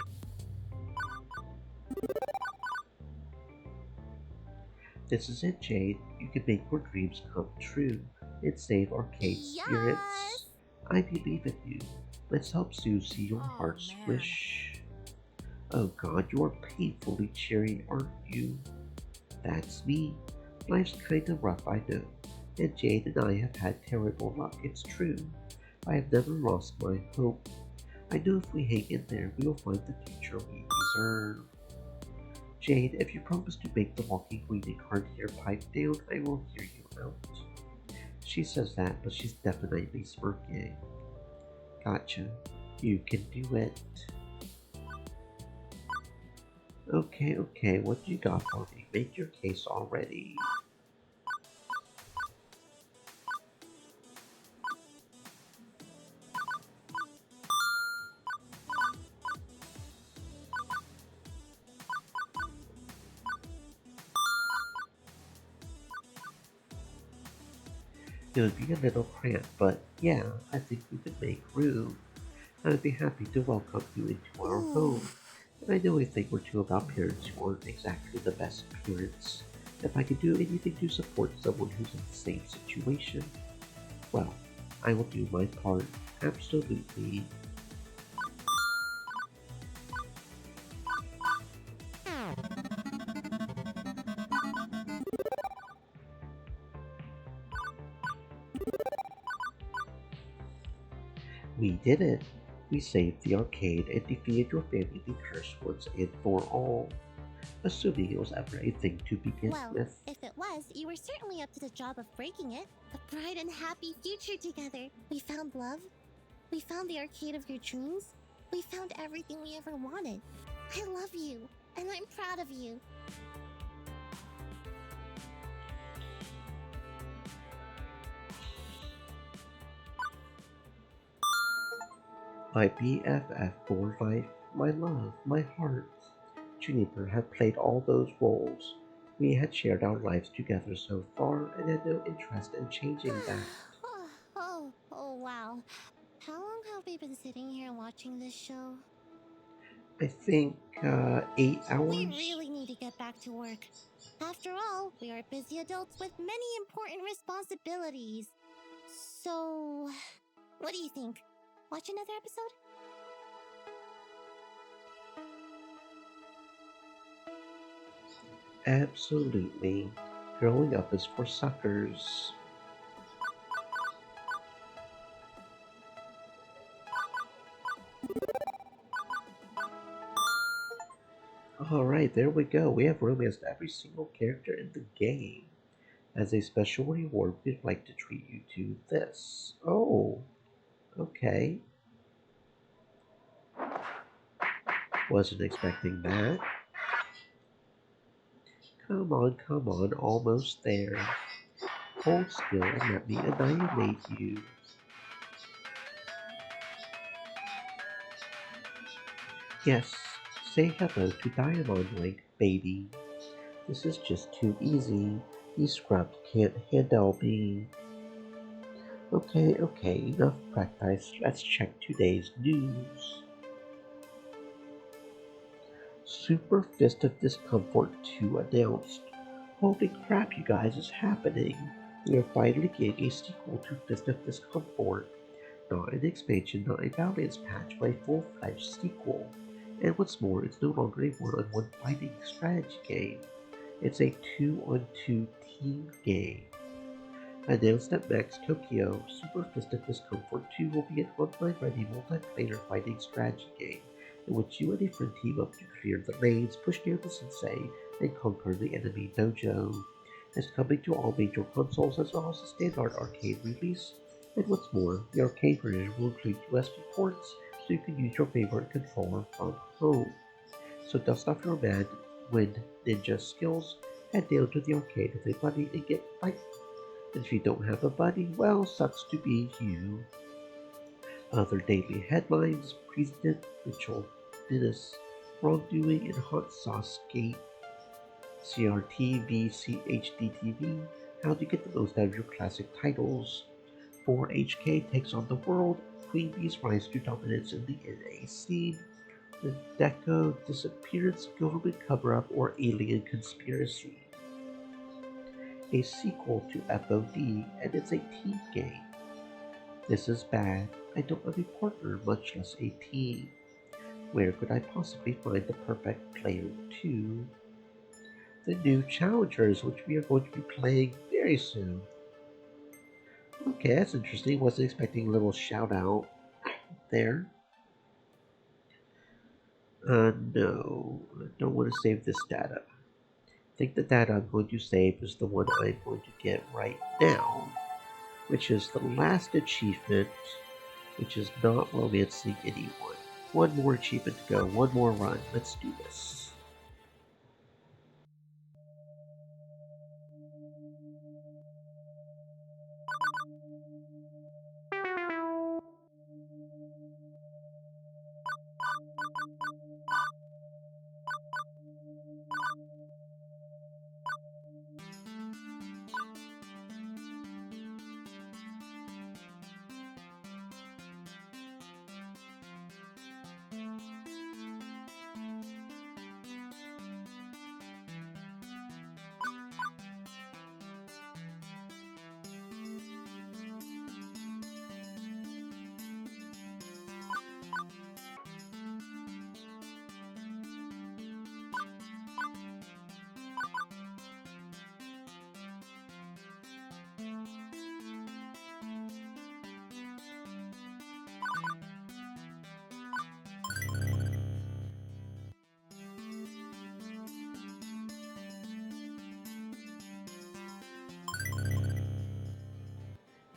This is it, Jade. You can make your dreams come true and save arcade spirits. Yes! I believe in you. Let's help Sue see your Oh, heart's man. wish. Oh god, you're painfully cheery, aren't you? That's me. Life's kinda rough, I know. And Jade and I have had terrible luck, it's true. I have never lost my hope. I know if we hang in there, we will find the future we deserve. Jade, if you promise to make the walking queen card here pipe down, I will hear you out. She says that, but she's definitely smirking. Gotcha. You can do it. Okay, what you got for me? Make your case already. It would be a little cramped, but yeah, I think we could make room. I would be happy to welcome you into our home. And I know a thing or two about parents who aren't exactly the best parents. If I could do anything to support someone who's in the same situation, well, I will do my part, absolutely. We did it! We saved the arcade and defeated your family curse once and for all. Assuming it was ever a thing to begin Well, with. if it was, you were certainly up to the job of breaking it. A bright and happy future together. We found love. We found the arcade of your dreams. We found everything we ever wanted. I love you, and I'm proud of you. My BFF for life, my love, my heart. Juniper had played all those roles. We had shared our lives together so far and had no interest in changing that. Oh, wow. How long have we been sitting here watching this show? I think, 8 hours? We really need to get back to work. After all, we are busy adults with many important responsibilities. So, what do you think? Watch another episode? Absolutely. Growing up is for suckers. Alright, there we go. We have romanced every single character in the game. As a special reward, we'd like to treat you to this. Oh, okay. Wasn't expecting that. Come on, almost there. Hold still and let me annihilate you. Yes, say hello to Diamond Link, baby. This is just too easy. These scrubs can't handle me. Okay, enough practice. Let's check today's news. Super Fist of Discomfort 2 announced. Holy crap, you guys, it's happening. We are finally getting a sequel to Fist of Discomfort. Not an expansion, not a balance patch, but a full-fledged sequel. And what's more, it's no longer a one-on-one fighting strategy game. It's a 2-on-2 team game. Announced at Max Tokyo, Super Fist of Discomfort 2 will be an online-ready multiplayer fighting strategy game in which you and a friend team up to clear the lanes, push near the sensei, and conquer the enemy dojo. It's coming to all major consoles as well as a standard arcade release, And what's more, the arcade version will include USB ports so you can use your favorite controller from home. So dust off your mad wind ninja skills, head down to the arcade with a buddy and get fight. And if you don't have a buddy, well, sucks to be you. Other daily headlines: President Mitchell Dennis wrongdoing in Hot Sauce Gate, CRT vs HDTV, how to get the most out of your classic titles, 4HK takes on the world, Queen Bee's rise to dominance in the NA scene, the Deco disappearance, government cover-up, or alien conspiracy. A sequel to FOD, and it's a team game. This is bad. I don't have a partner, much less a team. Where could I possibly find the perfect player 2? The new challengers, which we are going to be playing very soon. Okay, that's interesting. Wasn't expecting a little shout out there. No, I don't want to save this data. I think the data I'm going to save is the one I'm going to get right now, which is the last achievement, which is not romancing anyone. One more achievement to go, one more run. Let's do this.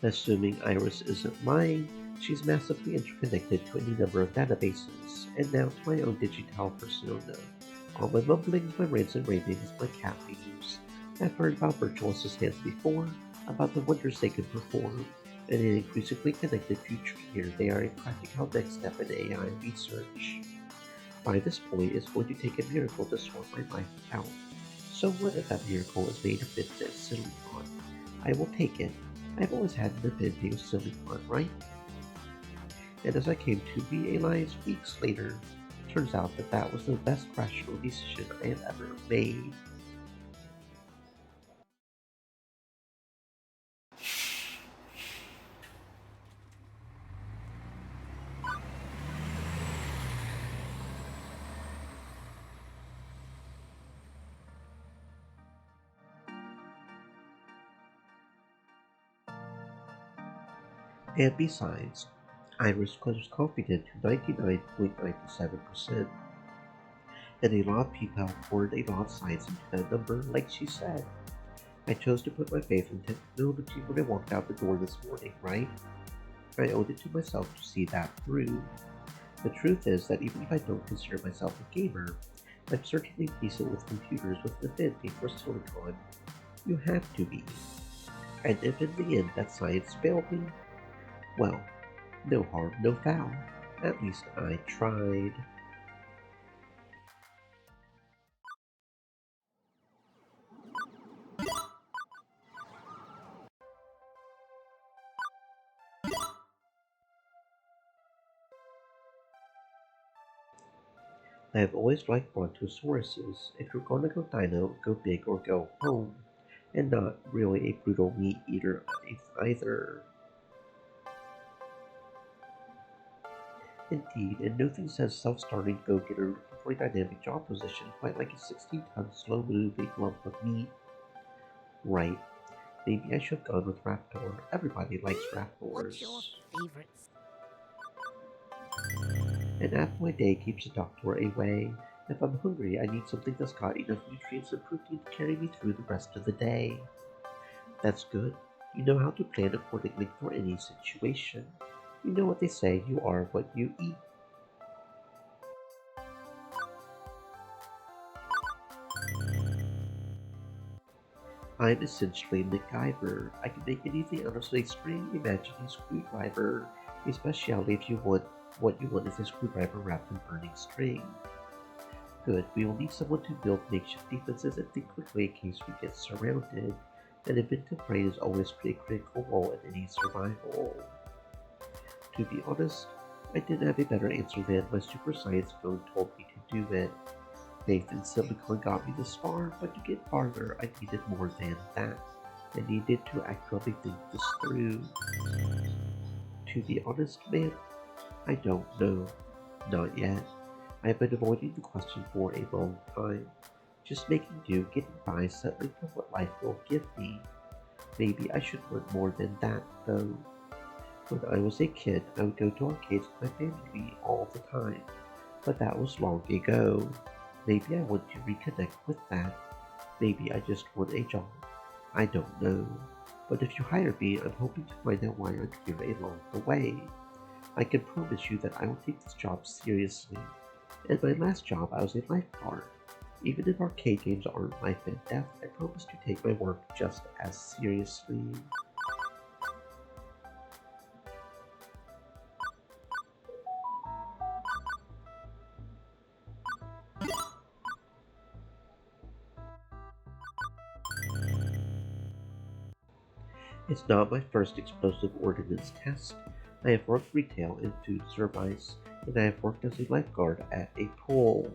Assuming Iris isn't lying, she's massively interconnected to any number of databases, and now to my own digital persona. All my mumblings, my rants and ravings, my cat memes. I've heard about virtual assistants before, about the wonders they can perform, and in an increasingly connected future here, they are a practical next step in AI research. By this point, it's going to take a miracle to sort my life out. So what if that miracle is made of bits of silicon? I will take it. I've always had an affinity with silicon, right? And as I came to realize weeks later, it turns out that that was the best rational decision I have ever made. And besides, Iris was confident to 99.97%, and a lot of people poured a lot of science into that number, like she said. I chose to put my faith in technology when I walked out the door this morning, right? I owed it to myself to see that through. The truth is that even if I don't consider myself a gamer, I'm certainly decent with computers with an affinity for silicon. You have to be. And if in the end that science failed me, well, no harm, no foul. At least I tried. I have always liked brontosauruses. If you're gonna go dino, go big or go home. And not really a brutal meat eater either. Indeed, and nothing says self-starting go-getter looking for a dynamic job position quite like a 16-ton slow-moving lump of meat. Right. Maybe I should have gone with Raptor. Everybody likes What's your Raptors. favorite? An apple a day keeps the doctor away. If I'm hungry, I need something that's got enough nutrients and protein to carry me through the rest of the day. That's good. You know how to plan accordingly for any situation. You know what they say, you are what you eat. I'm essentially MacGyver. I can make anything out of a string, imagine a screwdriver. Especially if you want what you want is a screwdriver wrapped in burning string. Good, we will need someone to build makeshift defenses and think quickly in case we get surrounded. An inventive brain is always a critical role in any survival. To be honest, I didn't have a better answer than my super science phone told me to do it. Faith in Silicon got me this far, but to get farther, I needed more than that. I needed to actually think this through. To be honest, man, I don't know. Not yet. I've been avoiding the question for a long time. Just making do, getting by, settling for what life will give me. Maybe I should want more than that, though. When I was a kid, I would go to arcades with my family all the time. But that was long ago. Maybe I want to reconnect with that. Maybe I just want a job. I don't know. But if you hire me, I'm hoping to find out why I'm here along the way. I can promise you that I will take this job seriously. At my last job, I was a lifeguard. Even if arcade games aren't life and death, I promise to take my work just as seriously. It's not my first explosive ordnance test. I have worked retail and food service, and I have worked as a lifeguard at a pool.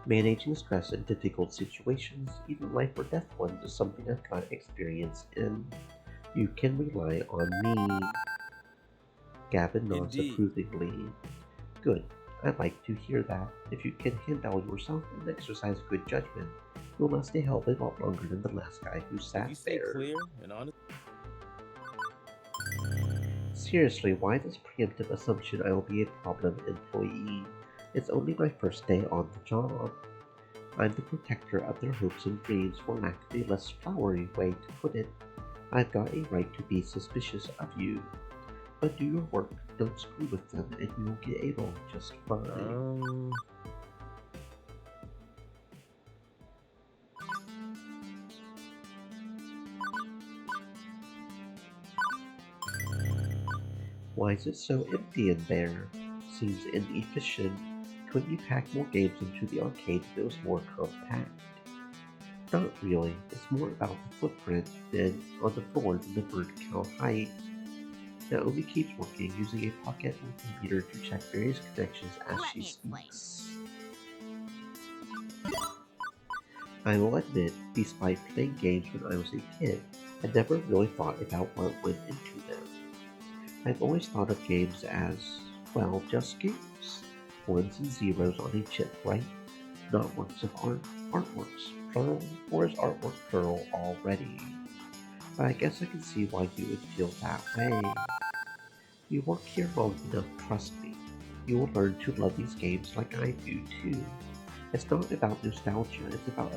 Managing stress in difficult situations, even life or death ones, is something I've got experience in. You can rely on me. Gavin nods approvingly. Good. I'd like to hear that. If you can handle yourself and exercise good judgment, you'll last a hell of a lot longer than the last guy who sat If you stay there. clear and honest. Seriously, why this preemptive assumption I will be a problem employee? It's only my first day on the job. I'm the protector of their hopes and dreams, for lack of a less flowery way to put it. I've got a right to be suspicious of you. But do your work, don't screw with them, and you will get along just fine. Why is it so empty in there? Seems inefficient. Couldn't you pack more games into the arcade if it was more compact? Not really. It's more about the footprint than on the floor than the bird count height. Naomi keeps working, using a pocket computer to check various connections as Let she me explain. speaks. I will admit, despite playing games when I was a kid, I never really thought about what went into them. I've always thought of games as, well, just games. Ones and zeros on a chip, right? Not works of art, artworks, plural, or is artwork plural already? But I guess I can see why you would feel that way. You work here long enough, trust me. You will learn to love these games like I do too. It's not about nostalgia, it's about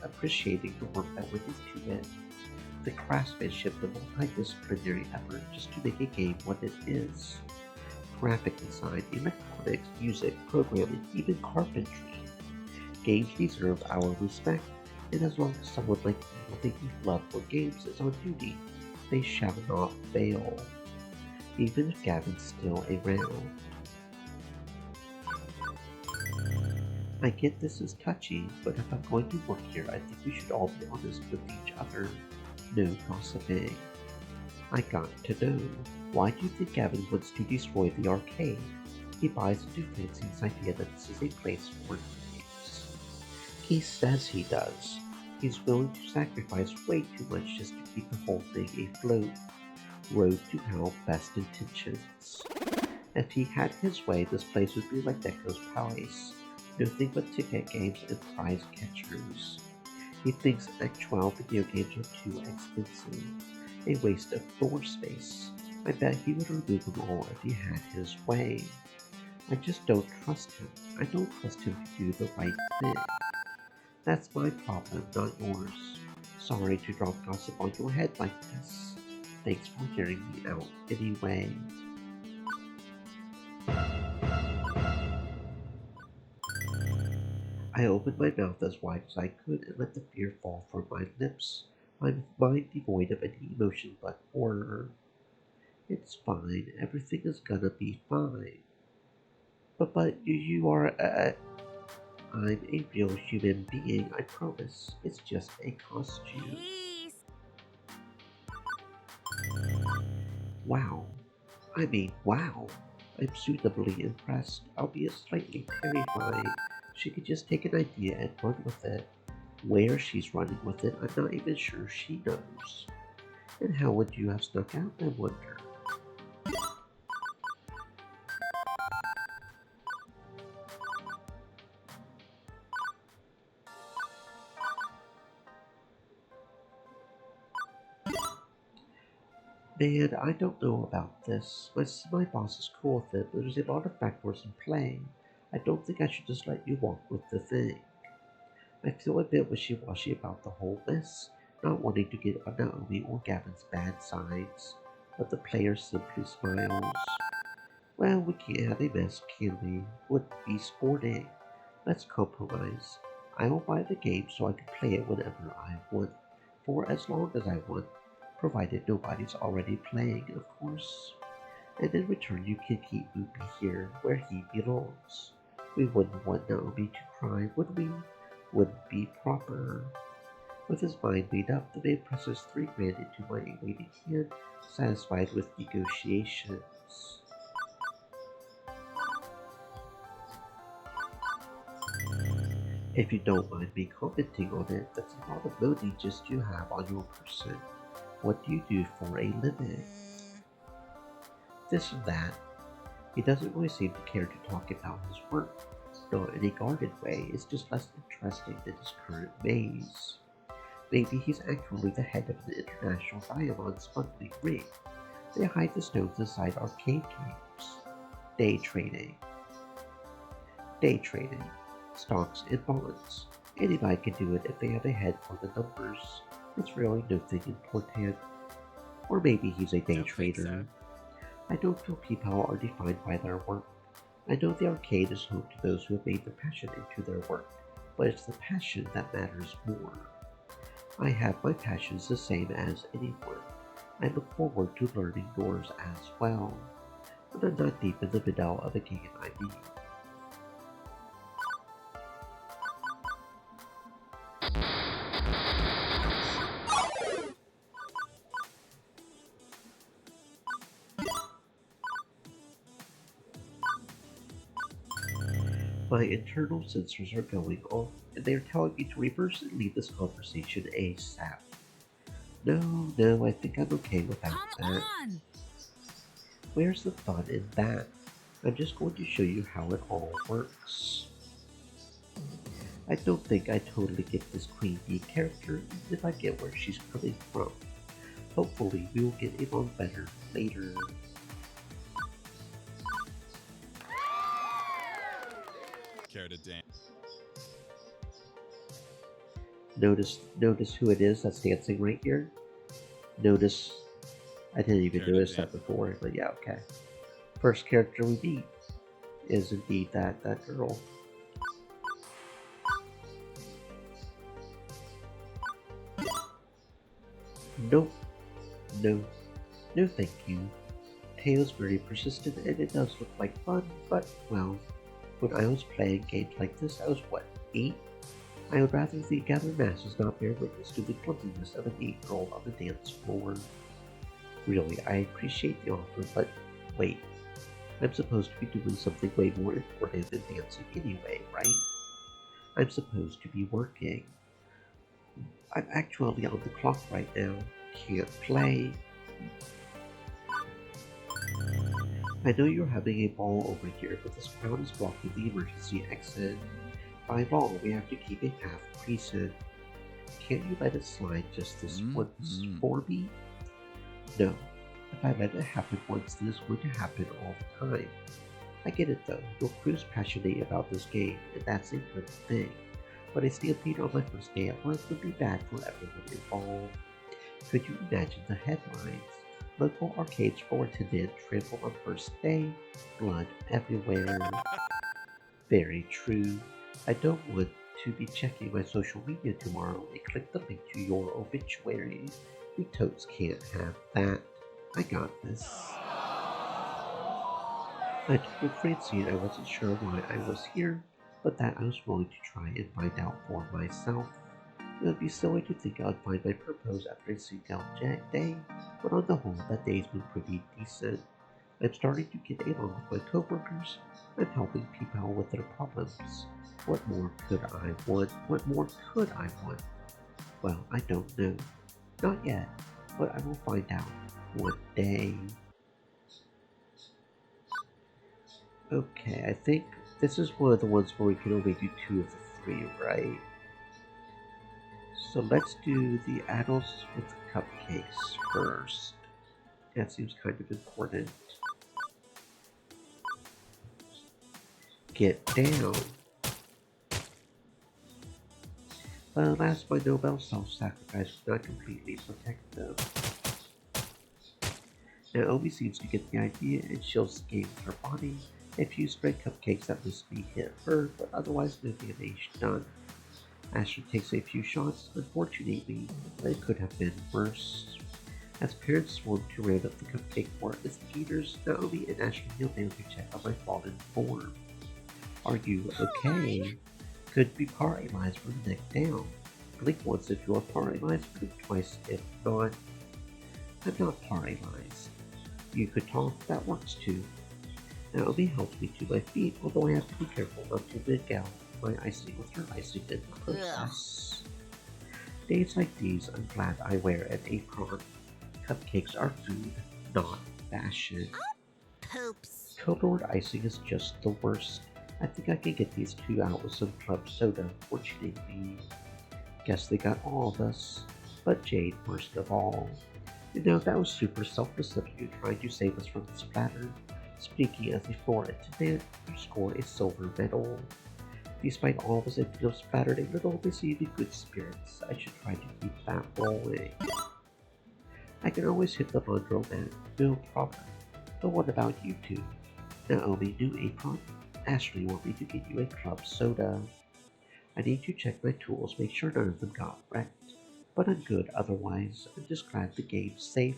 appreciating the work that went into it. The craftsmanship, the multidisciplinary effort just to make a game what it is. Graphic design, electronics, music, programming, even carpentry. Games deserve our respect, and as long as someone like you thinking love for games is on duty, they shall not fail. Even if Gavin's still around. I get this is touchy, but if I'm going to work here, I think we should all be honest with each other. No gossiping. I got to know. Why do you think Gavin wants to destroy the arcade? He buys into Francine's idea that this is a place for games. He says he does. He's willing to sacrifice way too much just to keep the whole thing afloat. Road to hell, best intentions. If he had his way, this place would be like Deco's Palace. Nothing but ticket games and prize catchers. He thinks actual video games are too expensive. A waste of floor space. I bet he would remove them all if he had his way. I just don't trust him. I don't trust him to do the right thing. That's my problem, not yours. Sorry to drop gossip on your head like this. Thanks for hearing me out anyway. I opened my mouth as wide as I could and let the fear fall from my lips, my mind devoid of any emotion but horror. It's fine, everything is gonna be fine. But you are I'm a real human being, I promise. It's just a costume. Peace. Wow. I mean, wow. I'm suitably impressed, albeit slightly terrified. She could just take an idea and run with it. Where she's running with it, I'm not even sure she knows. And how would you have snuck out, I wonder? Man, I don't know about this. My boss is cool with it, but there's a lot of factors in play. I don't think I should just let you walk with the thing. I feel a bit wishy-washy about the whole mess, not wanting to get on Naomi or Gavin's bad sides, but the player simply smiles. Well, we can't have a mess, can we? Would be sporting. Let's compromise. I will buy the game so I can play it whenever I want, for as long as I want, provided nobody's already playing, of course. And in return you can keep Moopy here, where he belongs. We wouldn't want Naomi to cry, would we? Wouldn't be proper. With his mind made up, the man presses 3 grand into my waiting hand, satisfied with negotiations. If you don't mind me commenting on it, that's a lot of money just you have on your person. What do you do for a living? This and that. He doesn't really seem to care to talk about his work. Not in a guarded way, it's just less interesting than his current maze. Maybe he's actually the head of the international diamond smuggling ring. They hide the stones inside arcade games. Day trading. Day trading. Stocks and bonds. Anybody can do it if they have a head for the numbers. It's really nothing important. Or maybe he's a day trader. I don't feel people are defined by their work. I know the arcade is home to those who have made their passion into their work, but it's the passion that matters more. I have my passions the same as anyone. I look forward to learning yours as well, but I'm not deep in the middle of a game, I mean. My internal sensors are going off, and they are telling me to reverse and leave this conversation ASAP. No, I think I'm okay without Come that. on. Where's the fun in that? I'm just going to show you how it all works. I don't think I totally get this Queen Bee character, even if I get where she's coming from. Hopefully we will get along better later. Care to dance? Notice who it is that's dancing right here. Notice, I didn't even notice that before, but yeah, okay. First character we meet is indeed that girl. Nope. No thank you. Tail's very persistent and it does look like fun, but well, when I was playing games like this, I was what, 8? I would rather the gathered masses not bear witness to the clumsiness of an 8-year-old on the dance floor. Really, I appreciate the offer, but wait. I'm supposed to be doing something way more important than dancing anyway, right? I'm supposed to be working. I'm actually on the clock right now. Can't play. I know you're having a ball over here, but this crowd is blocking the emergency exit. By law, we have to keep a path preset. Can't you let it slide just this once for me? No. If I let it happen once, then it's going to happen all the time. I get it though. Your crew's passionate about this game, and that's a good thing. but a stampede on my first day at work would be bad for everyone involved. Could you imagine the headlines? Local arcade store attendant trampled on first day, blood everywhere. Very true. I don't want to be checking my social media tomorrow and click the link to your obituary. We totes can't have that. I got this. I told Francine I wasn't sure why I was here, but that I was willing to try and find out for myself. It would be silly to think I'd find my purpose after a single day, but on the whole, that day's been pretty decent. I'm starting to get along with my coworkers. I'm helping people with their problems. What more could I want? What more could I want? Well, I don't know. Not yet, but I will find out one day. Okay, I think this is one of the ones where we can only do 2 of the 3, right? So let's do the adults with cupcakes first. That seems kind of important. Get down. But alas, my Nobel self-sacrifice would not completely protect them. Naomi seems to get the idea and she'll escape with her body. A few stray cupcakes that must be hit her, but otherwise no damage done. Ashley takes a few shots, unfortunately, but it could have been worse. As parents swarm to round up the cupcake war investigators, Naomi and Ashley kneel down to check on my fallen form. Are you okay? Could be paralyzed from the neck down. Blink once if you are paralyzed, blink twice if not. I'm not paralyzed. You could talk, that works too. Naomi helps me to my feet, although I have to be careful not to dig out my icing with her icing in the process. Days like these, I'm glad I wear an apron. Cupcakes are food, not fashion. Poops. Colored icing is just the worst. I think I can get these 2 out with some club soda, fortunately. Guess they got all of us, but Jade worst of all. You know, that was super selfless of you trying to save us from the splatter. Speaking as a floor attendant, you scored a silver medal. Despite all of us, I feel splattered a little, they seem in good spirits. I should try to keep that rolling. I can always hit the laundromat, no problem. But what about you two? Naomi, new apron? Ashley want me to get you a club soda. I need to check my tools, make sure none of them got wrecked. But I'm good otherwise. I'm just glad the game's safe.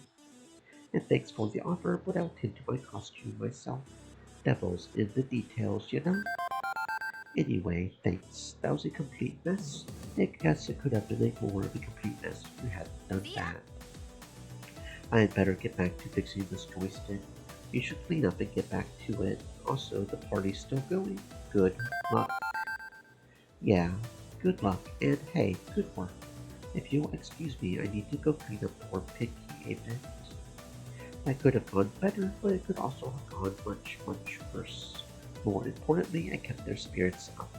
And thanks for the offer, but I'll tend to my costume myself. Devil's in the details, you know? Anyway, thanks. That was a complete mess. I guess it could have been a more of a complete mess if you hadn't done that. I had better get back to fixing this joystick. You should clean up and get back to it. Also, the party's still going. Good luck. Yeah, good luck, and hey, good work. If you'll excuse me, I need to go clean up poor Picky a bit. That could have gone better, but it could also have gone much, much worse. More importantly, I kept their spirits up.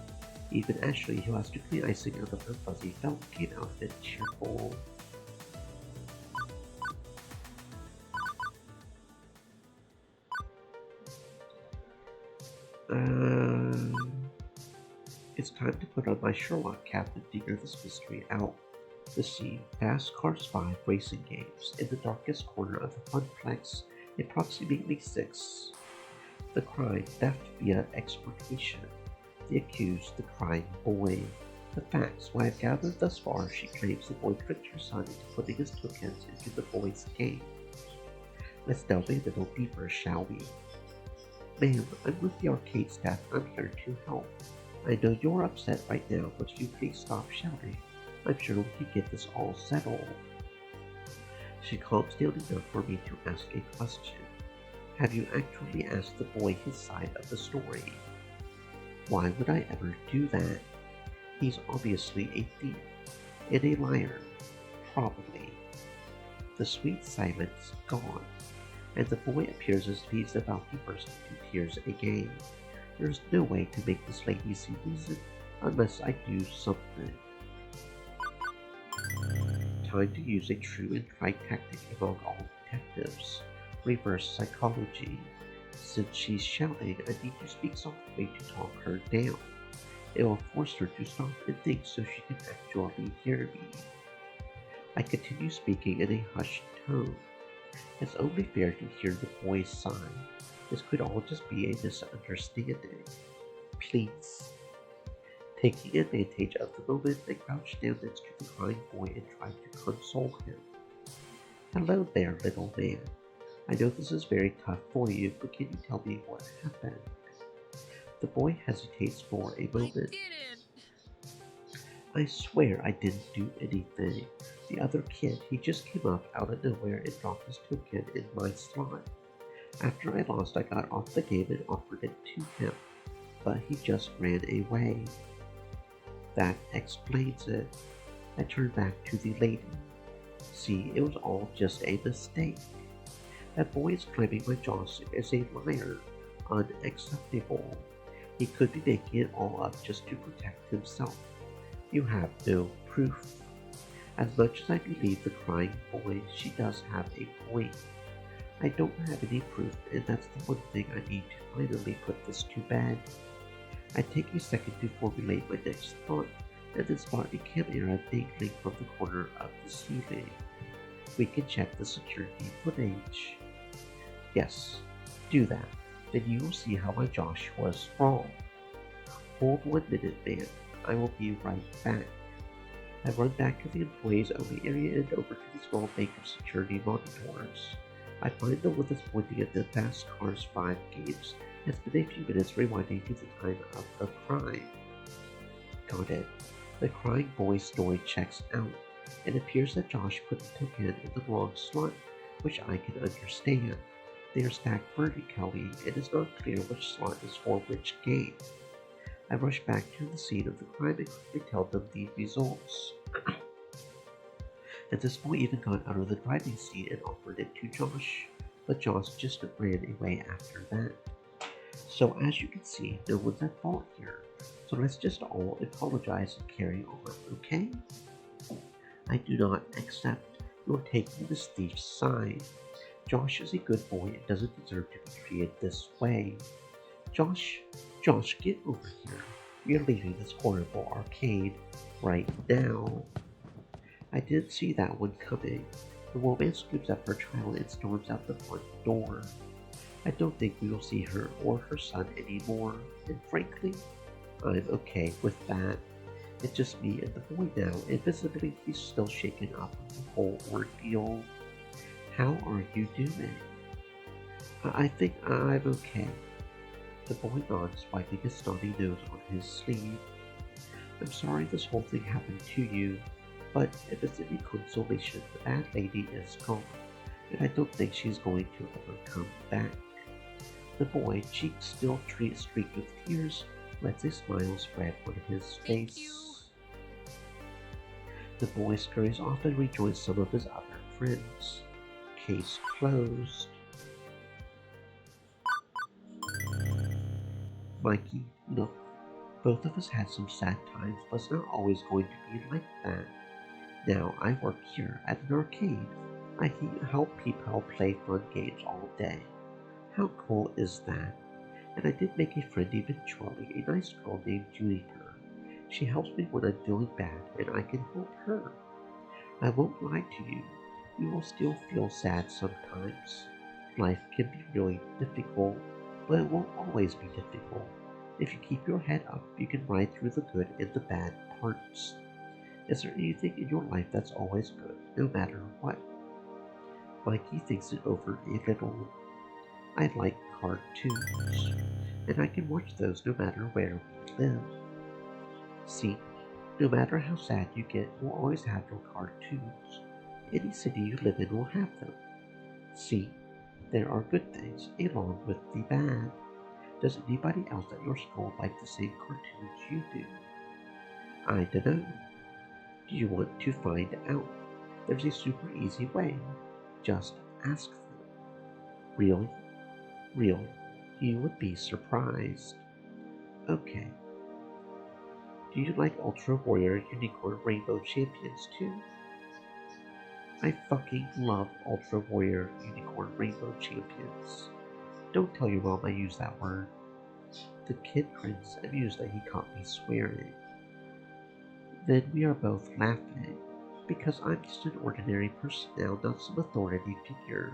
Even Ashley, who has to clean icing out of her fuzzy belt, came out a bit cheerful. It's time to put on my Sherlock cap and figure this mystery out. The scene, Fast Cars 5 racing games, in the darkest corner of the Funplex, approximately 6. The crime, theft via exportation. The accused, the crying boy. The facts, what I've gathered thus far, she claims the boy tricked her son into putting his tokens into the boy's game. Let's delve a little deeper, shall we? Ma'am, I'm with the arcade staff. I'm here to help. I know you're upset right now, but you please stop shouting. I'm sure we can get this all settled. She calms down enough for me to ask a question. Have you actually asked the boy his side of the story? Why would I ever do that? He's obviously a thief and a liar. Probably. The sweet silence gone, and the boy appears as if he's about to burst into tears again. There's no way to make this lady see reason unless I do something. Time to use a true and tried tactic among all detectives. Reverse psychology. Since she's shouting, I need to speak softly to talk her down. It will force her to stop and think so she can actually hear me. I continue speaking in a hushed tone. It's only fair to hear the boy's sigh. This could all just be a misunderstanding. Please. Taking advantage of the moment, I crouched down next to the crying boy and tried to console him. Hello there, little man. I know this is very tough for you, but can you tell me what happened? The boy hesitates for a I moment. didn't. I swear I didn't do anything. The other kid, he just came up out of nowhere and dropped his token in my slot. After I lost, I got off the game and offered it to him, but he just ran away. That explains it. I turned back to the lady. See, it was all just a mistake. That boy is claiming my Josh is a liar. Unacceptable. He could be making it all up just to protect himself. You have no proof. As much as I believe the crying boy, she does have a point. I don't have any proof, and that's the one thing I need to finally put this to bed. I take a second to formulate my next thought, and then spot a camera dangling from the corner of the ceiling. We can check the security footage. Yes, do that. Then you will see how my Josh was wrong. Hold 1 minute, man. I will be right back. I run back to the employees only area and over to the small bank of security monitors. I find the one that's pointing at the Fast Cars 5 games and spend a few minutes rewinding to the time of the crime. Got it. The crying boy's story checks out. It appears that Josh put the token in the wrong slot, which I can understand. They are stacked vertically, and it is not clear which slot is for which game. I rush back to the scene of the crime and quickly tell them the results. And this boy even got out of the driving seat and offered it to Josh, but Josh just ran away after that. So as you can see, no one's at fault here. So let's just all apologize and carry on, okay? I do not accept your taking this thief's side. Josh is a good boy and doesn't deserve to be treated this way. Josh, get over here. We are leaving this horrible arcade right now. I didn't see that one coming. The woman scoops up her child and storms out the front door. I don't think we will see her or her son anymore, and frankly, I'm okay with that. It's just me and the boy now, and visibly he's still shaken up with the whole ordeal. How are you doing? I think I'm okay. The boy nods, wiping his snotty nose on his sleeve. I'm sorry this whole thing happened to you, but if it's any consolation, the bad lady is gone, and I don't think she's going to ever come back. The boy, cheeks still streaked with tears, lets a smile spread on his Thank face. you. The boy scurries off and rejoins some of his other friends. Case closed. Mikey, look, both of us had some sad times, but it's not always going to be like that. Now, I work here at an arcade. I help people play fun games all day. How cool is that? And I did make a friend eventually, a nice girl named Juniper. She helps me when I'm feeling bad, and I can help her. I won't lie to you. You will still feel sad sometimes. Life can be really difficult, but it won't always be difficult. If you keep your head up, you can ride through the good and the bad parts. Is there anything in your life that's always good, no matter what? Mikey thinks it over a little. I like cartoons, and I can watch those no matter where we live. See, no matter how sad you get, you'll always have your cartoons. Any city you live in will have them. See, there are good things along with the bad. Does anybody else at your school like the same cartoons you do? I dunno. Do you want to find out? There's a super easy way. Just ask them. Really? Really? You would be surprised. Okay. Do you like Ultra Warrior Unicorn Rainbow Champions too? I fucking love Ultra Warrior Unicorn Rainbow Champions. Don't tell your mom I use that word. The kid grins, amused that he caught me swearing. Then we are both laughing, because I'm just an ordinary person now, not some authority figure.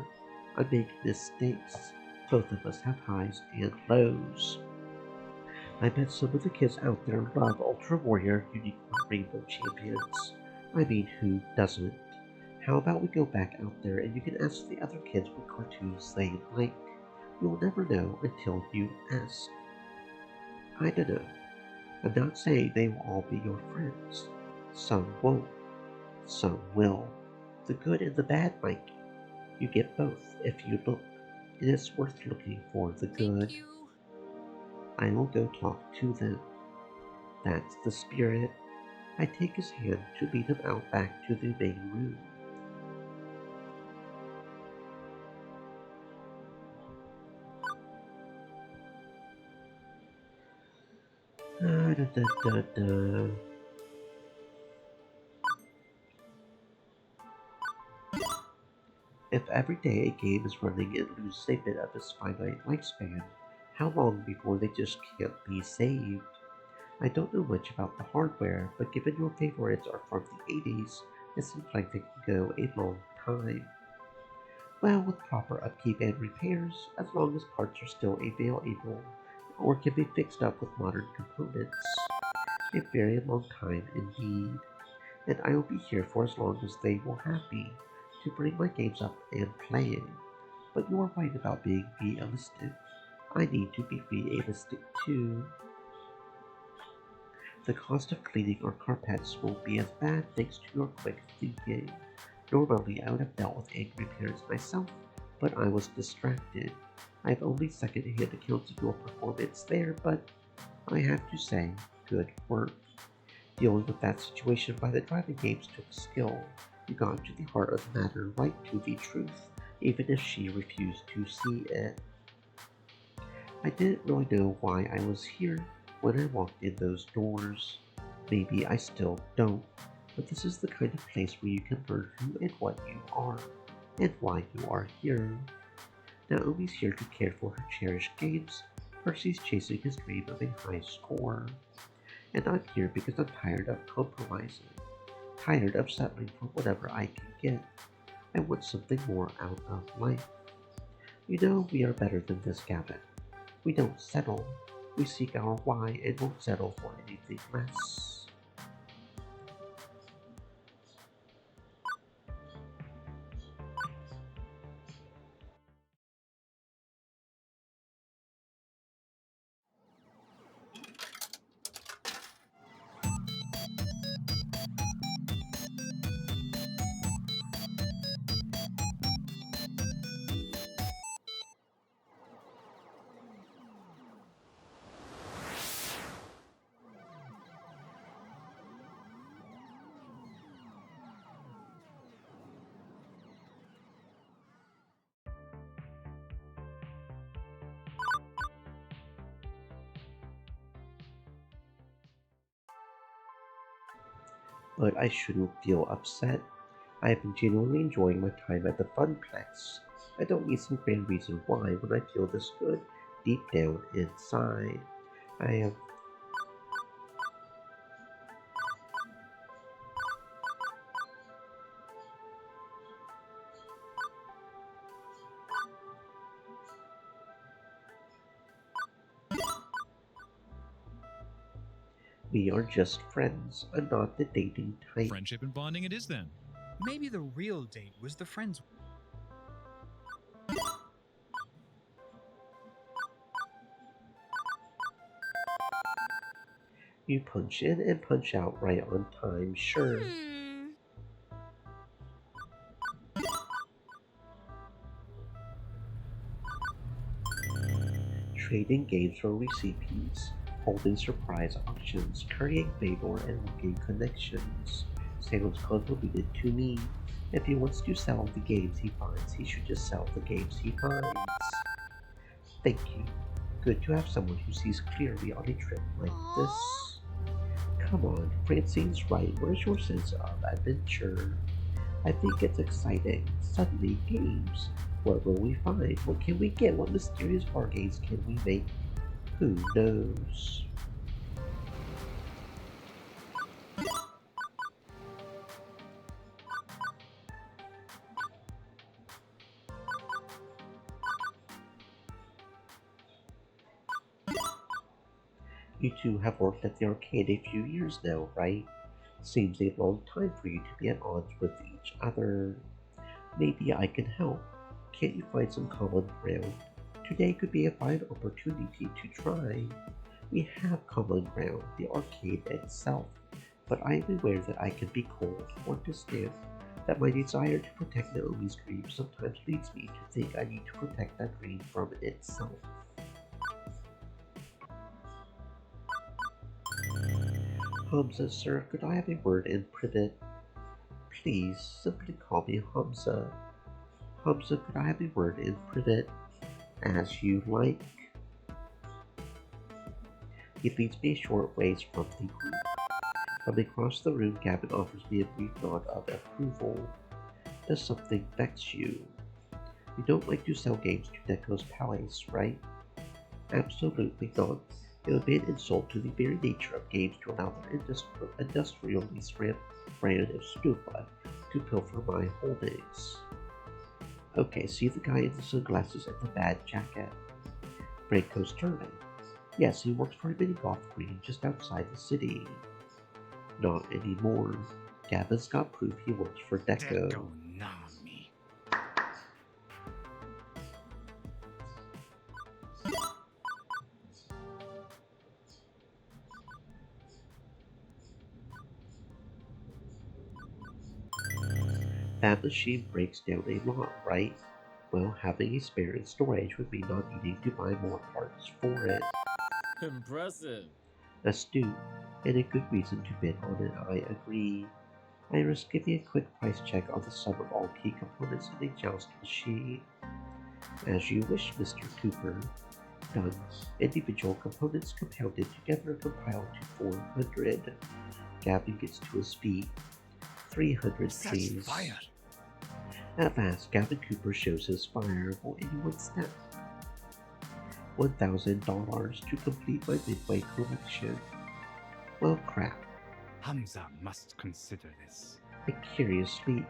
I make mistakes. Both of us have highs and lows. I bet some of the kids out there love Ultra Warrior Unicorn Rainbow Champions. I mean, who doesn't? How about we go back out there and you can ask the other kids what cartoons they like? You'll never know until you ask. I don't know. I'm not saying they will all be your friends. Some won't. Some will. The good and the bad, Mike. You get both if you look. And it's worth looking for the good. Thank you. I will go talk to them. That's the spirit. I take his hand to lead him out back to the main room. Da. If every day a game is running and loses a bit of its finite lifespan, how long before they just can't be saved? I don't know much about the hardware, but given your favorites are from the 80s, it seems like they can go a long time. Well, with proper upkeep and repairs, as long as parts are still available, or can be fixed up with modern components. A very long time indeed, and I will be here for as long as they will have me, to bring my games up and playing. But you are right about being realistic. I need to be realistic too. The cost of cleaning our carpets won't be as bad thanks to your quick thinking. Normally I would have dealt with angry parents myself, but I was distracted. I have only second-hand accounts of your performance there, but I have to say, good work. Dealing with that situation by the driving games took skill. You got to the heart of the matter, right to the truth, even if she refused to see it. I didn't really know why I was here when I walked in those doors. Maybe I still don't, but this is the kind of place where you can learn who and what you are, and why you are here. Naomi's here to care for her cherished games, Percy's chasing his dream of a high score. And I'm here because I'm tired of compromising, tired of settling for whatever I can get. I want something more out of life. You know, we are better than this, Gavin. We don't settle. We seek our why and won't settle for anything less. But I shouldn't feel upset. I have been genuinely enjoying my time at the Funplex. I don't need some grand reason why when I feel this good deep down inside. I have We are just friends. I'm not the dating type. Friendship and bonding it is then. Maybe the real date was the friends. You punch in and punch out right on time, sure. Trading games for recipes, holding surprise auctions, currying favor, and making connections. Sounds convoluted to me. If he wants to sell the games he finds, he should just sell the games he finds. Thank you. Good to have someone who sees clearly on a trip like this. Come on, Francine's right. Where's your sense of adventure? I think it's exciting. Suddenly, games. What will we find? What can we get? What mysterious bargains can we make? Who knows? You two have worked at the arcade a few years now, right? Seems a long time for you to be at odds with each other. Maybe I can help. Can't you find some common ground? Today could be a fine opportunity to try. We have common ground, the arcade itself, but I am aware that I can be cold or distant, that my desire to protect Naomi's dream sometimes leads me to think I need to protect that dream from itself. Hamza, sir, could I have a word in private? Please, simply call me Hamza. Hamza, could I have a word in private? As you like. He leads me a short ways from the group. From across the room, Gavin offers me a brief nod of approval. Does something vex you? You don't like to sell games to Deco's Palace, right? Absolutely not. It would be an insult to the very nature of games to allow their industrially stamped brand of Stupa to pilfer my holdings. Okay, see the guy in the sunglasses and the bad jacket? Franco's turning. Yes, he works for a mini-golf green just outside the city. Not anymore. Gavin's got proof he works for Deco. Nami. That machine breaks down a lot, right? Well, having a spare in storage would mean not needing to buy more parts for it. Impressive. Astute, and a good reason to bid on it, I agree. Iris, give me a quick price check on the sum of all key components in a joust machine. As you wish, Mr. Cooper. Done. Individual components compounded together compile to 400. Gavin gets to his feet. 300, please. Fire. At last, Gavin Cooper shows his fire. Will anyone step? $1,000 to complete my midway collection. Well, crap. Hamza must consider this. A curious leap.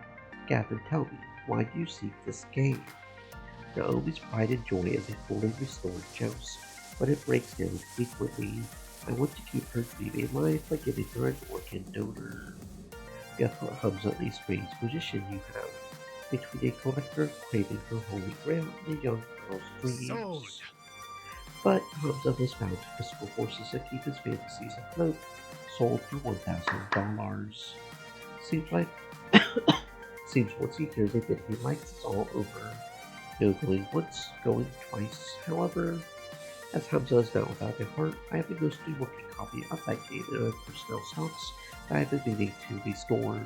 Gavin, tell me, why do you seek this game? Naomi's pride and joy is a fully restored joust, but it breaks down frequently. I want to keep her dream alive by giving her an organ donor. Guess what Hamza strange position you have between a collector craving for holy grail and a young girl's dreams. Sword. But Hamza was found physical forces that keep his fantasies afloat. Sold for $1,000. Seems once he hears a bit he likes, it's all over. No going once, going twice. However, as Hamza is now without a heart, I have a mostly working copy of that game in my personnel stocks that I have been meaning to restore.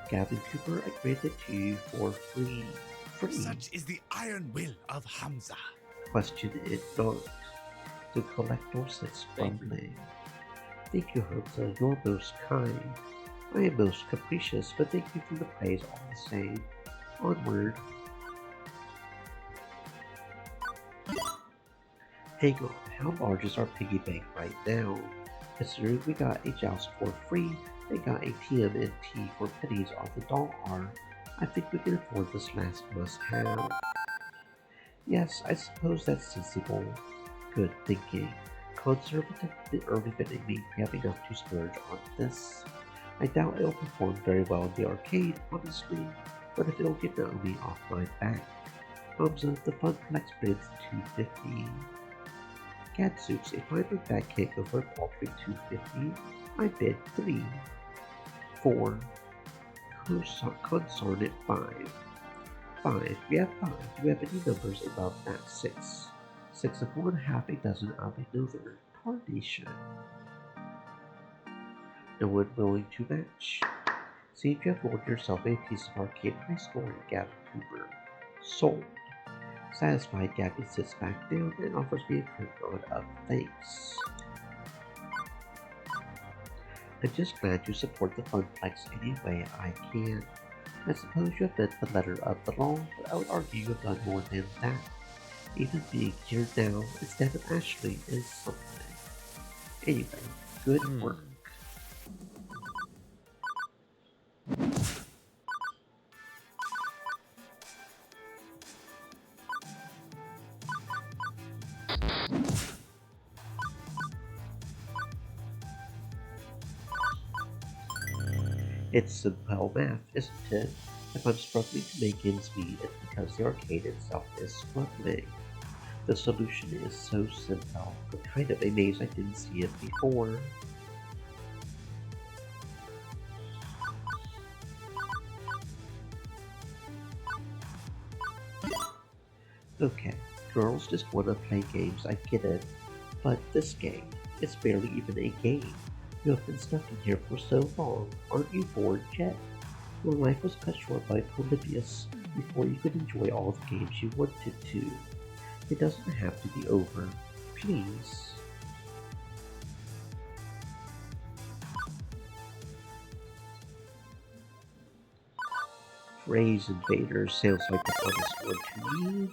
Gavin Cooper, I grant it to you for free. Free? Such is the iron will of Hamza. Question it not. The collector sits grumbling. Thank you, Hamza, you're most kind. I am most capricious, but thank you for the praise all the same. Onward. Hang on, how large is our piggy bank right now? Considering we got a joust for free and got a TMNT for pennies off the dollar, I think we can afford this last must-have. Yes, I suppose that's sensible. Good thinking. Conservative early bidding means we have enough to splurge on this. I doubt it'll perform very well in the arcade, honestly, but if it'll get Naomi off my back. Hamza, the Funplex bids $250. Gadsooks, if I bring back can't go for a paltry $250, I bid $3. 4. Consort at 5. 5. We have 5. Do you have any numbers above that? 6. 6 of one, half a dozen of another. Carnation. No one willing to match. See if you have won yourself a piece of arcade high scoring, Gavin Cooper. Sold. Satisfied, Gavin sits back down and offers me a quick nod of thanks. I'm just glad you support the Funplex any way I can. I suppose you have meant the letter of the law, but I would argue you have done more than that. Even being here now instead of Ashley is something. Anyway, good work. It's simple math, isn't it? If I'm struggling to make ends meet, it's because the arcade itself is struggling. The solution is so simple. I'm kind of amazed I didn't see it before. Okay, girls just want to play games, I get it. But this game, it's barely even a game. You have been stuck in here for so long, aren't you bored yet? Your life was cut short by Polybius before you could enjoy all the games you wanted to. It doesn't have to be over. Please. Phrase invaders sounds like the funnest one to me.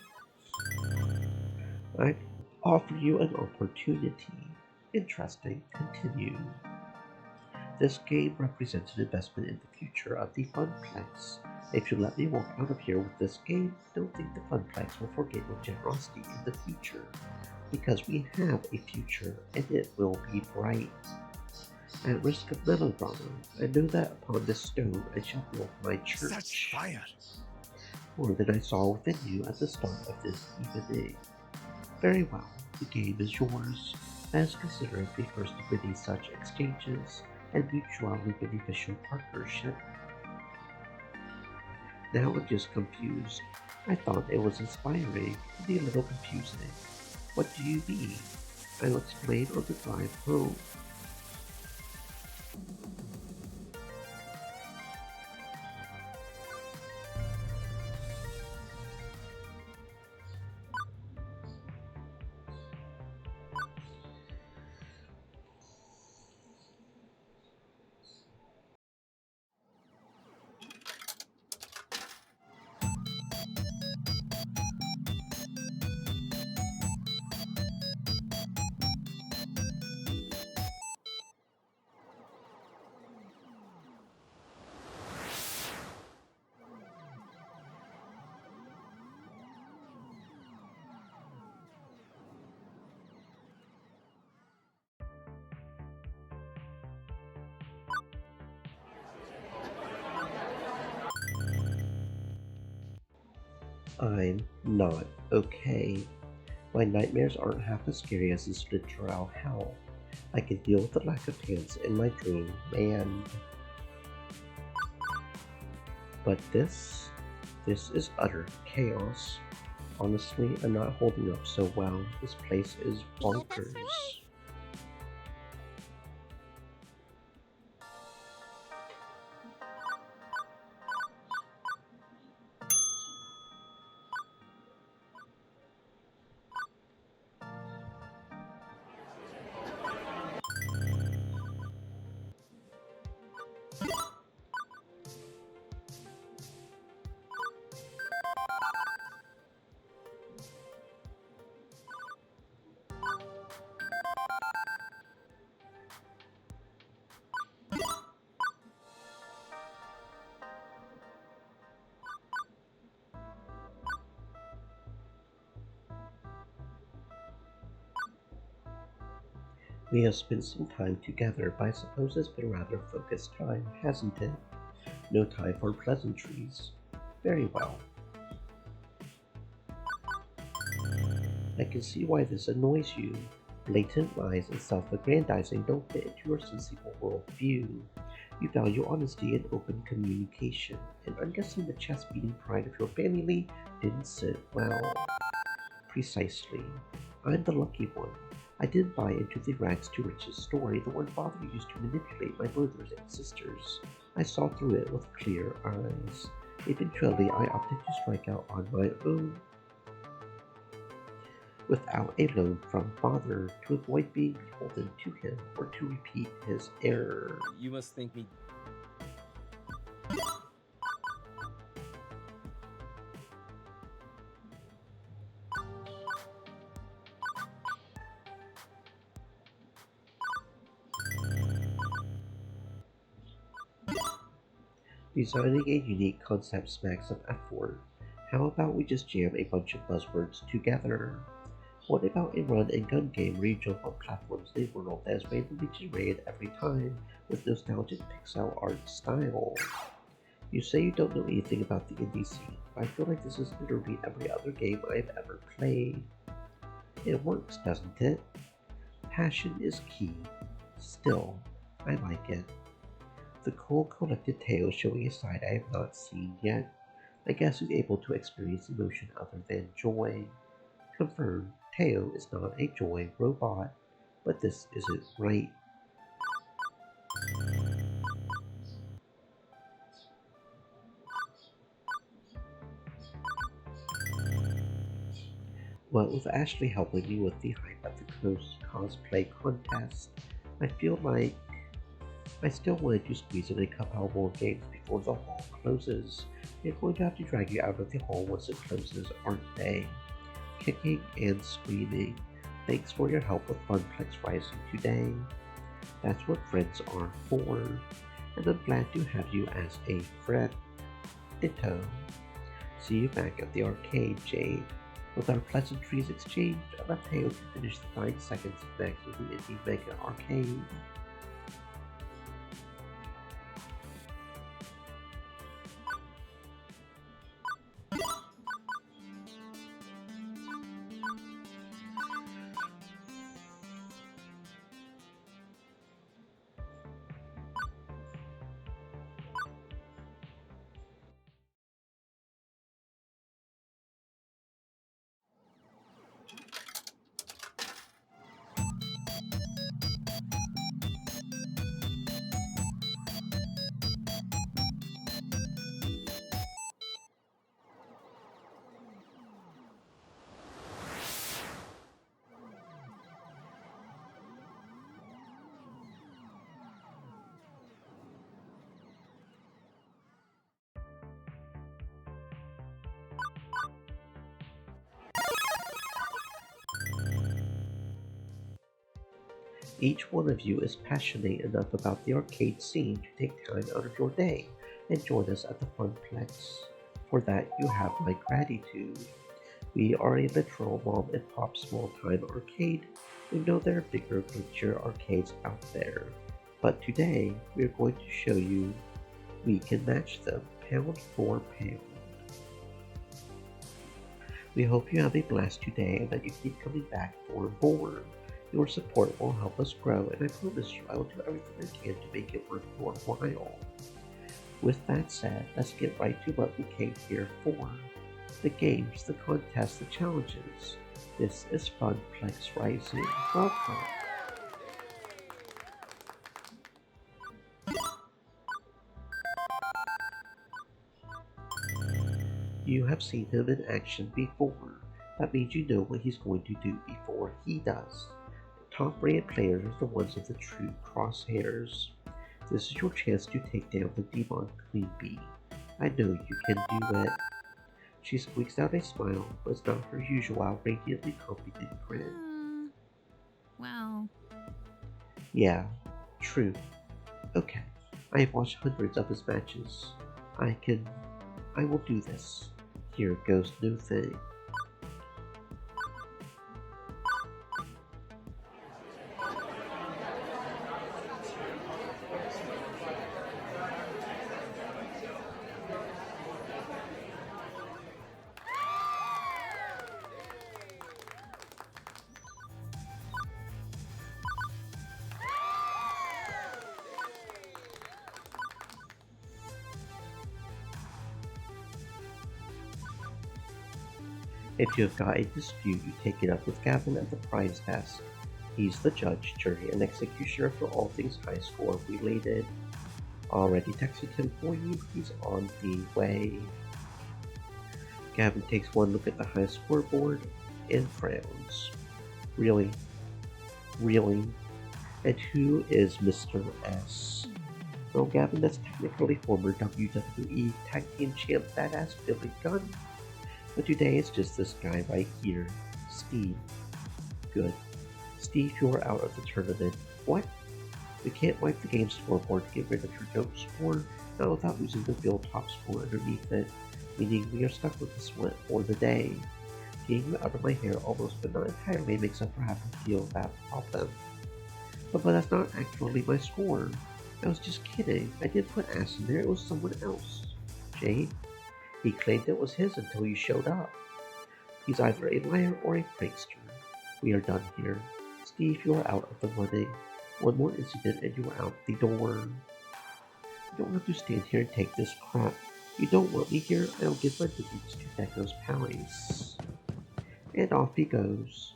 I offer you an opportunity. Interesting. Continue. This game represents an investment in the future of the Funplex. If you let me walk out of here with this game, don't think the Funplex will forget your generosity in the future. Because we have a future, and it will be bright. At risk of melodrama, I know that upon this stone I shall build my church. Such fire! More than I saw within you at the start of this evening. Very well, the game is yours. As consider it the first of many such exchanges and mutually beneficial partnership. Now I'm just confused. I thought it was inspiring, and a little confusing. What do you mean? I'll explain on the drive home. I'm not okay. My nightmares aren't half as scary as this literal hell. I can deal with the lack of pants in my dream, and... But this is utter chaos. Honestly, I'm not holding up so well. This place is bonkers. We have spent some time together, but I suppose it's been rather focused time, hasn't it? No time for pleasantries. Very well. I can see why this annoys you. Blatant lies and self-aggrandizing don't fit into your sensible worldview. You value honesty and open communication, and I'm guessing the chest-beating pride of your family didn't sit well. Precisely. I'm the lucky one. I didn't buy into the rags to riches story the one father used to manipulate my brothers and sisters. I saw through it with clear eyes. Eventually, I opted to strike out on my own. Without a loan from father to avoid being beholden to him or to repeat his error. You must think me. Designing a unique concept smacks of effort. How about we just jam a bunch of buzzwords together? What about a run and gun game where you jump on platforms in a world that is randomly generated every time with nostalgic pixel art style? You say you don't know anything about the indie scene, but I feel like this is literally every other game I've ever played. It works, doesn't it? Passion is key. Still, I like it. The cool collected Teo showing a side I have not seen yet. I guess he's able to experience emotion other than joy. Confirmed, Teo is not a joy robot, but this isn't right. Well, with Ashley helping me with the hype of the cosplay contest, I feel like I still wanted to squeeze in a couple more games before the hall closes. They're going to have to drag you out of the hall once it closes, aren't they? Kicking and screaming. Thanks for your help with Funplex Rising today. That's what friends are for, and I'm glad to have you as a friend. Ditto. See you back at the arcade, Jade. With our pleasantries exchanged, I left Hale to finish the 9 seconds of Max with the Indie Mega Arcade. Each one of you is passionate enough about the arcade scene to take time out of your day and join us at the Funplex. For that, you have my gratitude. We are a literal mom and pop small time arcade. We know there are bigger, glitchier arcades out there. But today, we are going to show you we can match them pound for pound. We hope you have a blast today and that you keep coming back for more. Your support will help us grow, and I promise you I will do everything I can to make it worth your while. With that said, let's get right to what we came here for. The games, the contests, the challenges. This is Funplex Rising. Welcome. You have seen him in action before. That means you know what he's going to do before he does. Top-rated players are the ones with the true crosshairs. This is your chance to take down the Demon Queen Bee. I know you can do it. She squeaks out a smile, but it's not her usual radiantly confident grin. Well. Yeah, true. Okay, I have watched hundreds of his matches. I will do this. Here goes no thing. If you have got a dispute, you take it up with Gavin at the prize desk. He's the judge, jury, and executioner for all things high score related. Already texted him for you, he's on the way. Gavin takes one look at the high scoreboard and frowns. Really? Really? And who is Mr. S? Well, Gavin, that's technically former WWE Tag Team Champ Badass Billy Gunn. But today it's just this guy right here, Steve. Good. Steve, you're out of the tournament. What? We can't wipe the game scoreboard to get rid of your dope score. not without losing the feel top spool underneath it, meaning we are stuck with the sweat for the day. Getting it out of my hair almost but not entirely makes up for having to feel that problem. But that's not actually my score. I was just kidding. I didn't put ass in there, it was someone else. Jade? He claimed it was his until you showed up. He's either a liar or a prankster. We are done here. Steve, you are out of the running. One more incident and you are out the door. You don't have to stand here and take this crap. You don't want me here, I'll give my visits to Deco's Palace. And off he goes.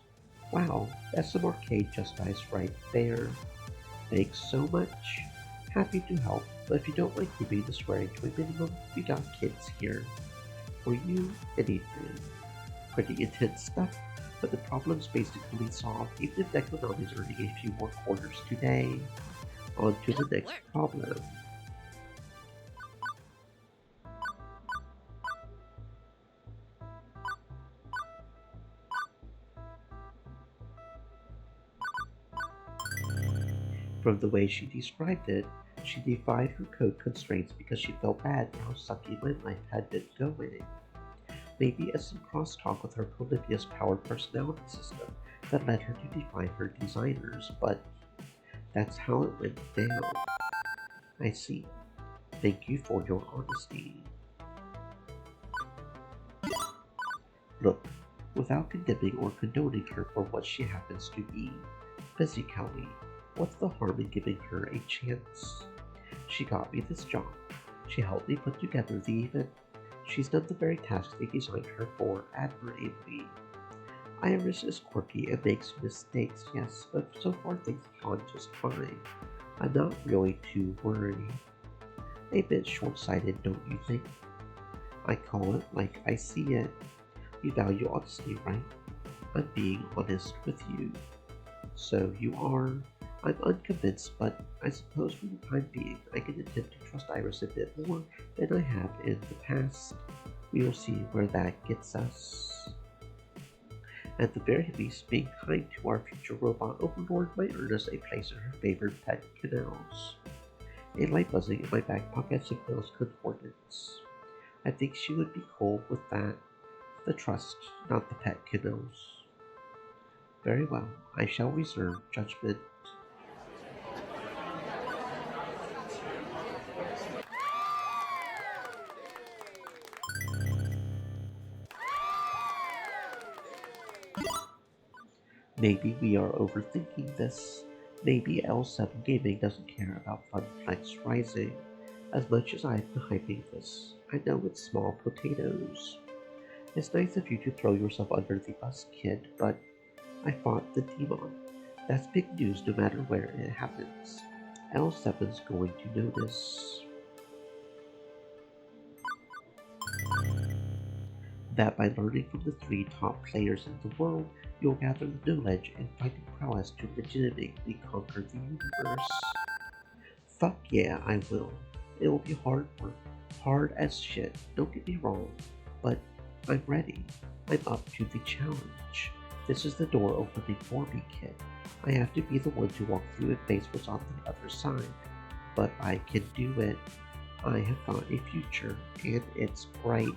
Wow, that's some arcade justice right there. Thanks so much. Happy to help, but if you don't like keeping the swearing to a minimum, we got kids here. For you, anything. Pretty intense stuff, but the problem's basically solved even if Necronom is earning a few more quarters today. On to the next problem. From the way she described it, she defied her code constraints because she felt bad for how sucky my life had been going. Maybe it's some crosstalk with her Polybius powered personality system that led her to defy her designers, but that's how it went down. I see. Thank you for your honesty. Look, without condemning or condoning her for what she happens to be, physically, what's the harm in giving her a chance? She got me this job. She helped me put together the event. She's done the very task they designed her for admirably. Iris is quirky and makes mistakes, yes, but so far things have gone just fine. I'm not really too worried. A bit short-sighted, don't you think? I call it like I see it. You value honesty, right? I'm being honest with you. So you are. I'm unconvinced, but I suppose for the time being, I can attempt to trust Iris a bit more than I have in the past. We will see where that gets us. At the very least, being kind to our future robot overlord might earn us a place in her favorite pet canals. A light buzzing in my back pocket signals concordance. I think she would be cool with that. The trust, not the pet canals. Very well, I shall reserve judgment. Maybe we are overthinking this. Maybe L7 Gaming doesn't care about Funflex Rising as much as I've been hyping this. I know it's small potatoes. It's nice of you to throw yourself under the bus, kid, but I fought the demon. That's big news no matter where it happens. L7's going to notice. That by learning from the 3 top players in the world, you'll gather the knowledge and fighting prowess to legitimately conquer the universe. Fuck yeah, I will. It will be hard work. Hard as shit, don't get me wrong. But I'm ready. I'm up to the challenge. This is the door opening for me, kid. I have to be the one to walk through and face what's on the other side. But I can do it. I have got a future, and it's bright.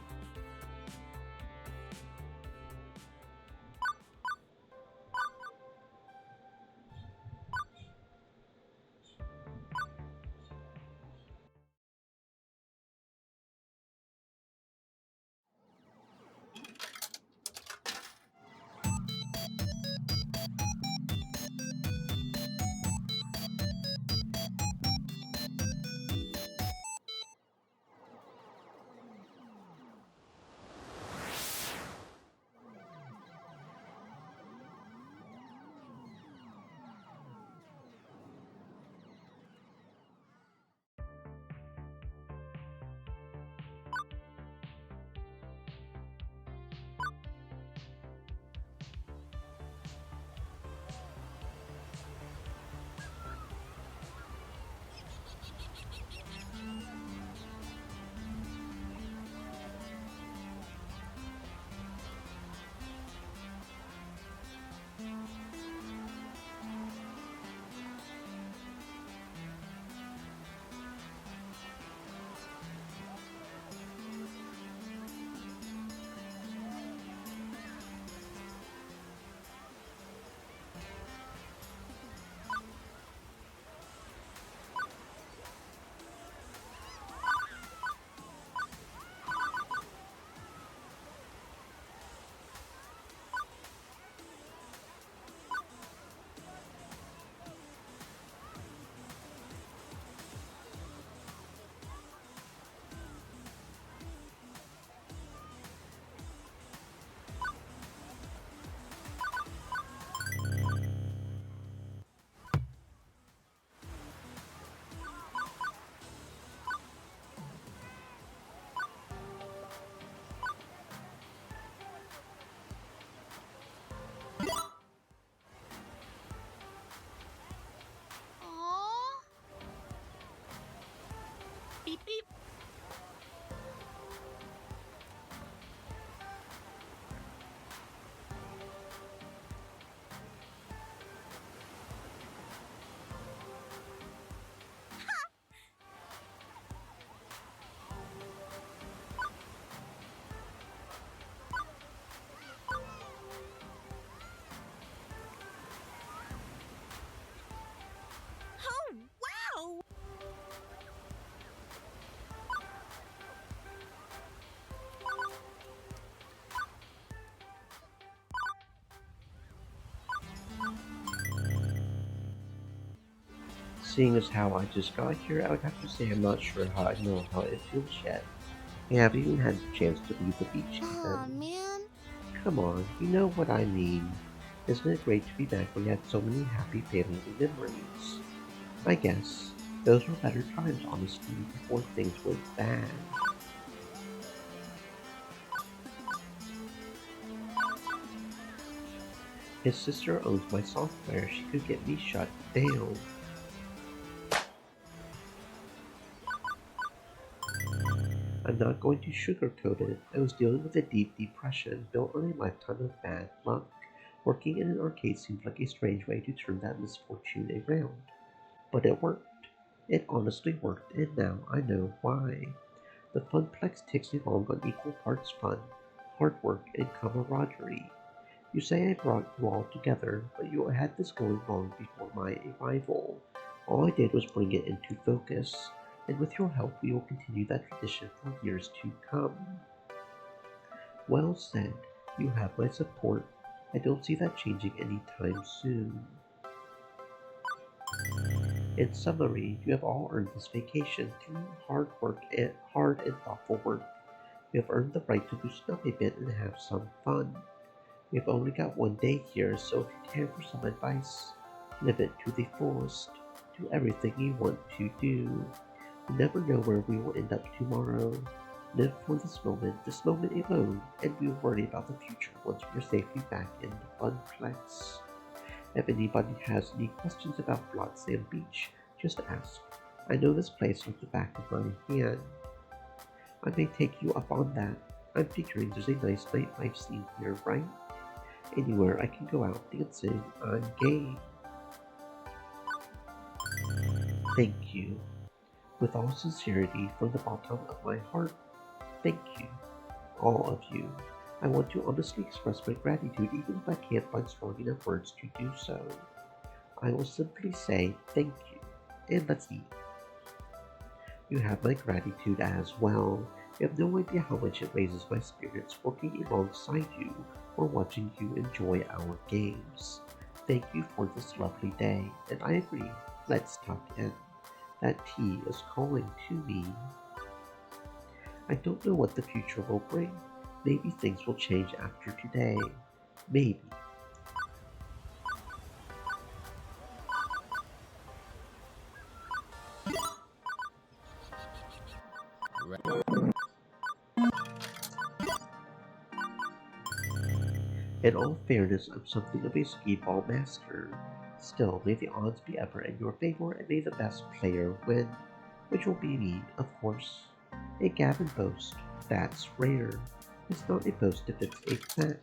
Seeing as how I just got here, I would have to say I'm not sure how I know how it feels yet. I haven't even had the chance to leave the beach Aw, even. man. Come on, you know what I mean. Isn't it great to be back when you had so many happy family memories? I guess those were better times, honestly, before things went bad. His sister owns my software. She could get me shut down. I'm not going to sugarcoat it. I was dealing with a deep depression built on a lifetime of bad luck. Working in an arcade seemed like a strange way to turn that misfortune around. But it worked. It honestly worked, and now I know why. The Funplex ticks along on equal parts fun, hard work, and camaraderie. You say I brought you all together, but you had this going long before my arrival. All I did was bring it into focus, and with your help we will continue that tradition for years to come. Well said. You have my support. I don't see that changing anytime soon. In summary, you have all earned this vacation through hard and thoughtful work. You have earned the right to loosen up a bit and have some fun. We have only got one day here, so if you care for some advice, live it to the fullest. Do everything you want to do. You never know where we will end up tomorrow. Live for this moment alone, and we'll worry about the future once we're safely back in the Funplex. If anybody has any questions about Blotsand Beach, just ask. I know this place like the back of my hand. I may take you up on that. I'm figuring there's a nice nightlife scene here, right? Anywhere I can go out dancing, I'm game. Thank you. With all sincerity, from the bottom of my heart, thank you. All of you. I want to honestly express my gratitude even if I can't find strong enough words to do so. I will simply say thank you, and let's eat. You have my gratitude as well. You have no idea how much it raises my spirits working alongside you or watching you enjoy our games. Thank you for this lovely day, and I agree, let's tuck in. That tea is calling to me. I don't know what the future will bring. Maybe things will change after today. Maybe. In all fairness, I'm something of a skee-ball master. Still, may the odds be ever in your favor and may the best player win. Which will be me, of course. A Gavin boast. That's rare. It's not a boast if it's a fact.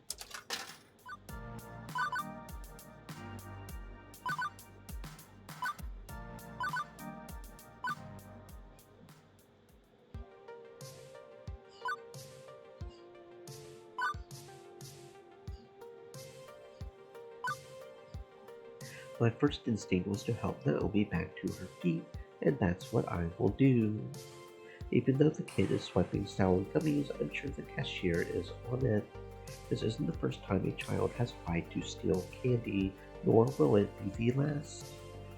My first instinct was to help Naomi back to her feet, and that's what I will do. Even though the kid is swiping sour gummies, I'm sure the cashier is on it. This isn't the first time a child has tried to steal candy, nor will it be the last.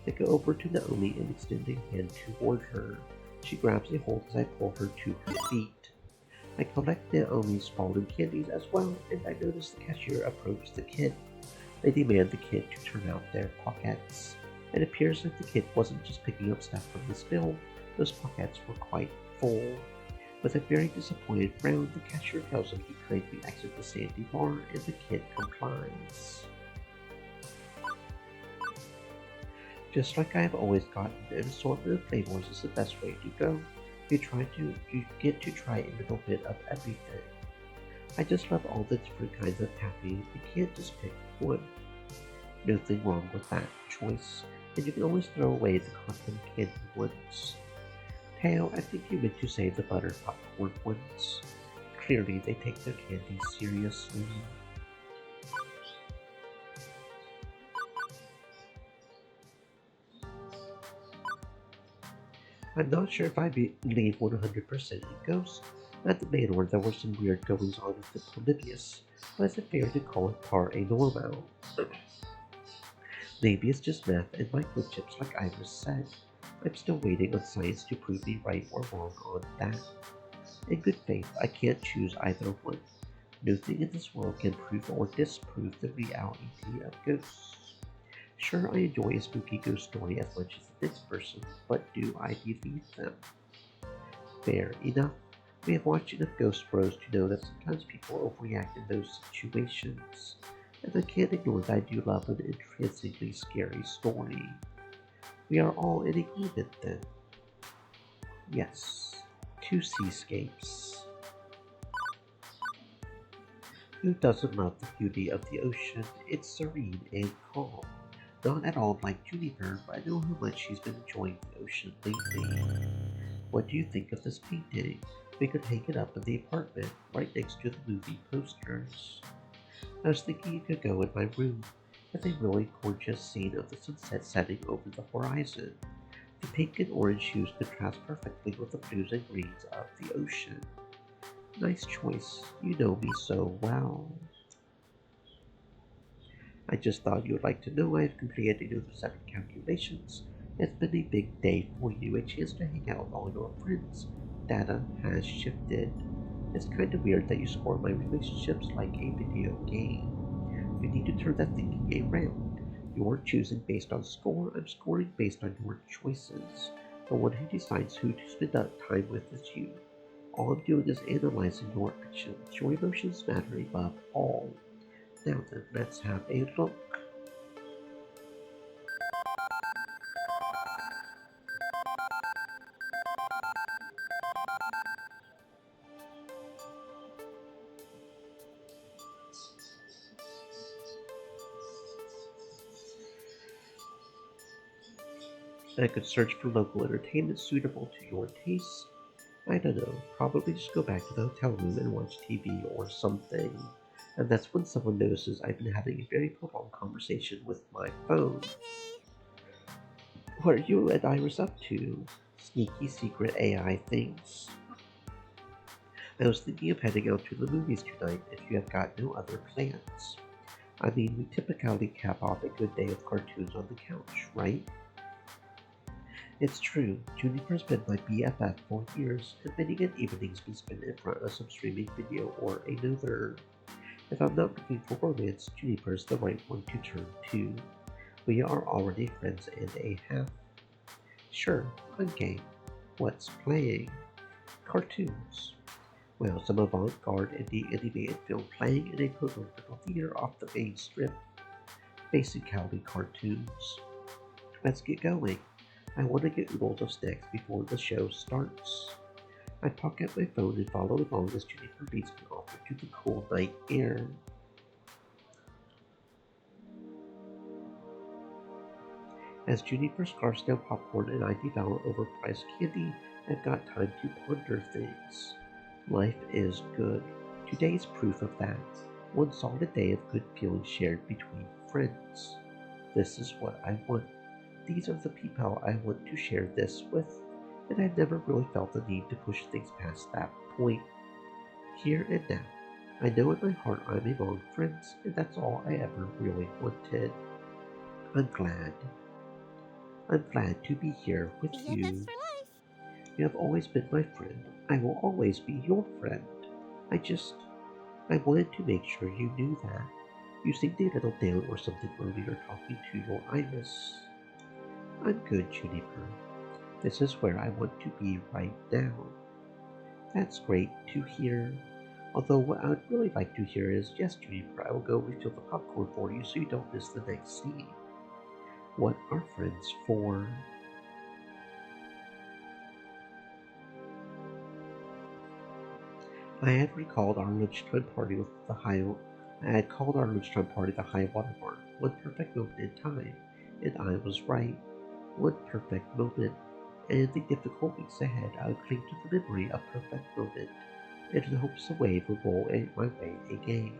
I go over to Naomi and extend a hand toward her. She grabs a hold as I pull her to her feet. I collect Naomi's fallen candies as well, and I notice the cashier approach the kid. They demand the kid to turn out their pockets. It appears like the kid wasn't just picking up stuff from the spill, those pockets were quite full. With a very disappointed frown, the cashier tells him to kindly exit the sandy bar, and the kid complies. Just like I have always gotten, an assortment of flavors is the best way to go. You get to try a little bit of everything. I just love all the different kinds of taffy. You can't just pick one. Nothing wrong with that choice, and you can always throw away the cotton candy ones. Tao, I think you meant to say the butter popcorn ones. Clearly they take their candy seriously. I'm not sure if I believe 100% in ghosts. At the Manor, there were some weird goings on with the Polybius, but is it fair to call it par a normal? Maybe it's just math and microchips like Iris said. I'm still waiting on science to prove me right or wrong on that. In good faith, I can't choose either one. Nothing in this world can prove or disprove the reality of ghosts. Sure, I enjoy a spooky ghost story as much as this person, but do I believe them? Fair enough. We have watched enough Ghost Bros to know that sometimes people overreact in those situations, and I can't ignore that I do love an intrinsically scary story. We are all in agreement then. Yes, two seascapes. Who doesn't love the beauty of the ocean? It's serene and calm. Not at all like Juniper, but I know how much she's been enjoying the ocean lately. What do you think of this painting? We could hang it up in the apartment, right next to the movie posters. I was thinking you could go in my room. It's a really gorgeous scene of the sunset setting over the horizon. The pink and orange hues contrast perfectly with the blues and greens of the ocean. Nice choice. You know me so well. I just thought you would like to know I have completed another 7 calculations. It's been a big day for you, a chance to hang out with all your friends. Data has shifted. It's kind of weird that you score my relationships like a video game. You need to turn that thinking around. You're choosing based on score, I'm scoring based on your choices. The one who decides who to spend that time with is you. All I'm doing is analyzing your actions. Your emotions matter above all. Now then, let's have a look. I could search for local entertainment suitable to your tastes. I don't know, probably just go back to the hotel room and watch TV or something. And that's when someone notices I've been having a very prolonged conversation with my phone. What are you and Iris up to? Sneaky secret AI things. I was thinking of heading out to the movies tonight if you have got no other plans. I mean, we typically cap off a good day of cartoons on the couch, right? It's true, Juniper's been my BFF for years, and many an evening's been spent in front of some streaming video or another. If I'm not looking for romance, Juniper's the right one to turn to. We are already friends and a half. Sure, I'm game. What's playing? Cartoons. Well, some avant-garde indie animated film playing in a prototypical theater off the main strip. Basically cartoons. Let's get going. I want to get oodles of snacks before the show starts. I pocket my phone and follow along as Juniper leads me off into the cool night air. As Juniper scarfs down popcorn and I devour overpriced candy, I've got time to ponder things. Life is good. Today's proof of that. One solid day of good feelings shared between friends. This is what I want. These are the people I want to share this with, and I've never really felt the need to push things past that point. Here and now, I know in my heart I'm among friends, and that's all I ever really wanted. I'm glad. I'm glad to be here with BFFs you. for life. You have always been my friend. I will always be your friend. I wanted to make sure you knew that. You seemed a little down or something earlier talking to your Iris. I'm good, Juniper. This is where I want to be right now. That's great to hear. Although what I would really like to hear is, yes, Juniper, I will go refill the popcorn for you so you don't miss the next scene. What are friends for? I had recalled our lunchtime party with the high. I had called our lunchtime party the high water mark, one perfect moment in time, and I was right. One perfect moment, and in the difficult weeks ahead, I would cling to the memory of perfect moment, and in hopes a wave would roll my way again.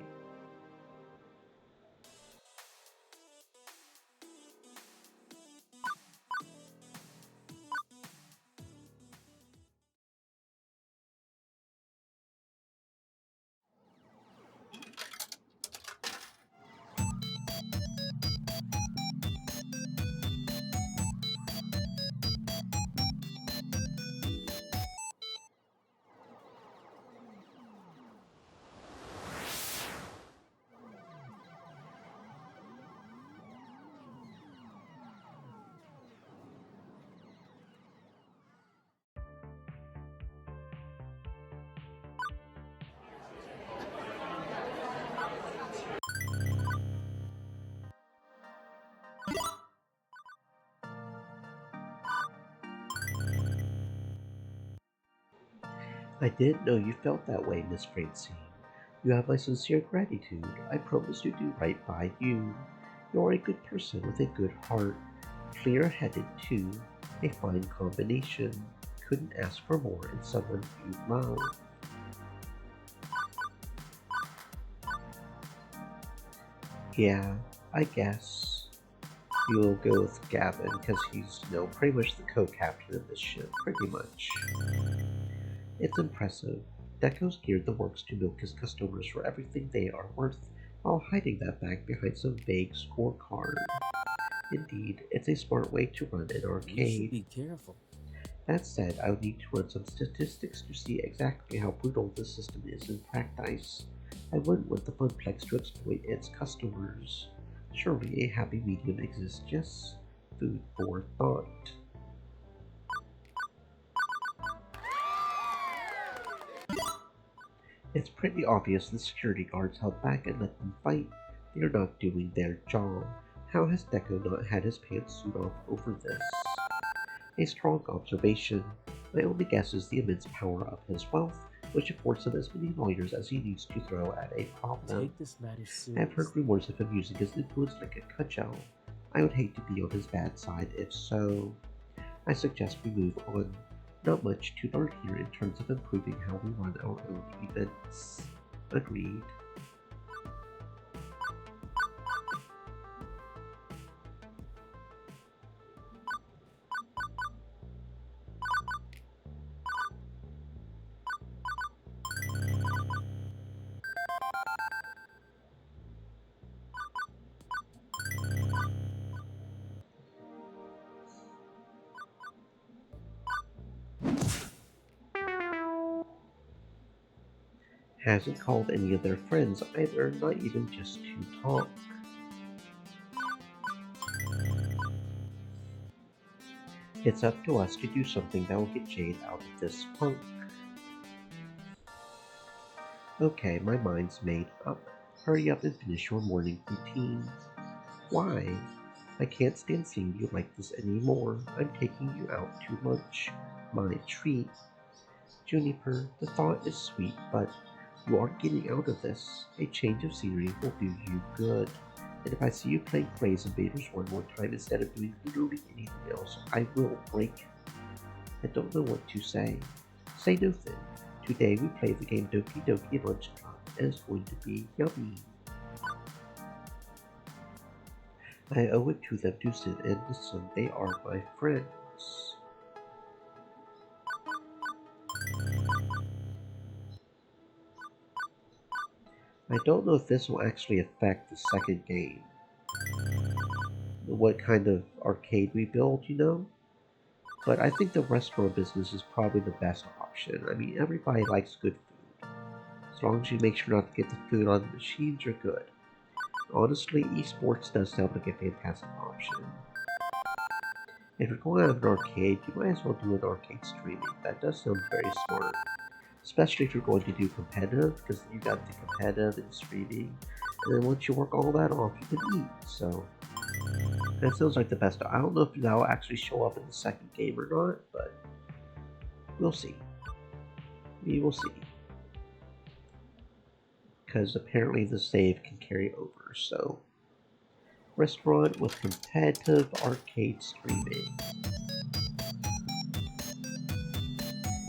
I didn't know you felt that way, Miss Francine. You have my sincere gratitude. I promise to do right by you. You're a good person with a good heart. Clear-headed, too. A fine combination. Couldn't ask for more in someone you love. Yeah, I guess you'll go with Gavin because he's, pretty much the co-captain of this ship, pretty much. It's impressive. Deco's geared the works to milk his customers for everything they are worth, while hiding that back behind some vague scorecard. Indeed, it's a smart way to run an You should arcade. be careful. That said, I would need to run some statistics to see exactly how brutal this system is in practice. I wouldn't want the Funplex to exploit its customers. Surely a happy medium exists, just food for thought. It's pretty obvious the security guards held back and let them fight. They're not doing their job. How has Deco not had his pantsuit off over this? A strong observation. My only guess is the immense power of his wealth, which affords him as many lawyers as he needs to throw at a problem. Take this matter I have heard seriously. rumors of him using his influence like a cudgel. I would hate to be on his bad side if so. I suggest we move on. Not much to learn here in terms of improving how we run our own events. Agreed. Hasn't called any of their friends either, not even just to talk. It's up to us to do something that will get Jade out of this funk. Okay, my mind's made up. Hurry up and finish your morning routine. Why? I can't stand seeing you like this anymore. I'm taking you out to lunch. My treat. Juniper, the thought is sweet, but you are getting out of this. A change of scenery will do you good. And if I see you playing Craze Invaders one more time instead of doing literally anything else, I will break. I don't know what to say. Say nothing. Today we play the game Doki Doki Lunchtime, and it's going to be yummy. I owe it to them to sit and listen. They are my friends. I don't know if this will actually affect the second game. What kind of arcade we build, But I think the restaurant business is probably the best option. I mean, everybody likes good food. As long as you make sure not to get the food on the machines, you're good. Honestly, esports does sound like a fantastic option. If you're going to have an arcade, you might as well do an arcade streaming. That does sound very smart. Especially if you're going to do competitive, because you got the competitive and streaming. And then once you work all that off, you can eat. So, that sounds like the best. I don't know if that will actually show up in the second game or not, but we'll see. We will see. Because apparently the save can carry over, so restaurant with competitive arcade streaming.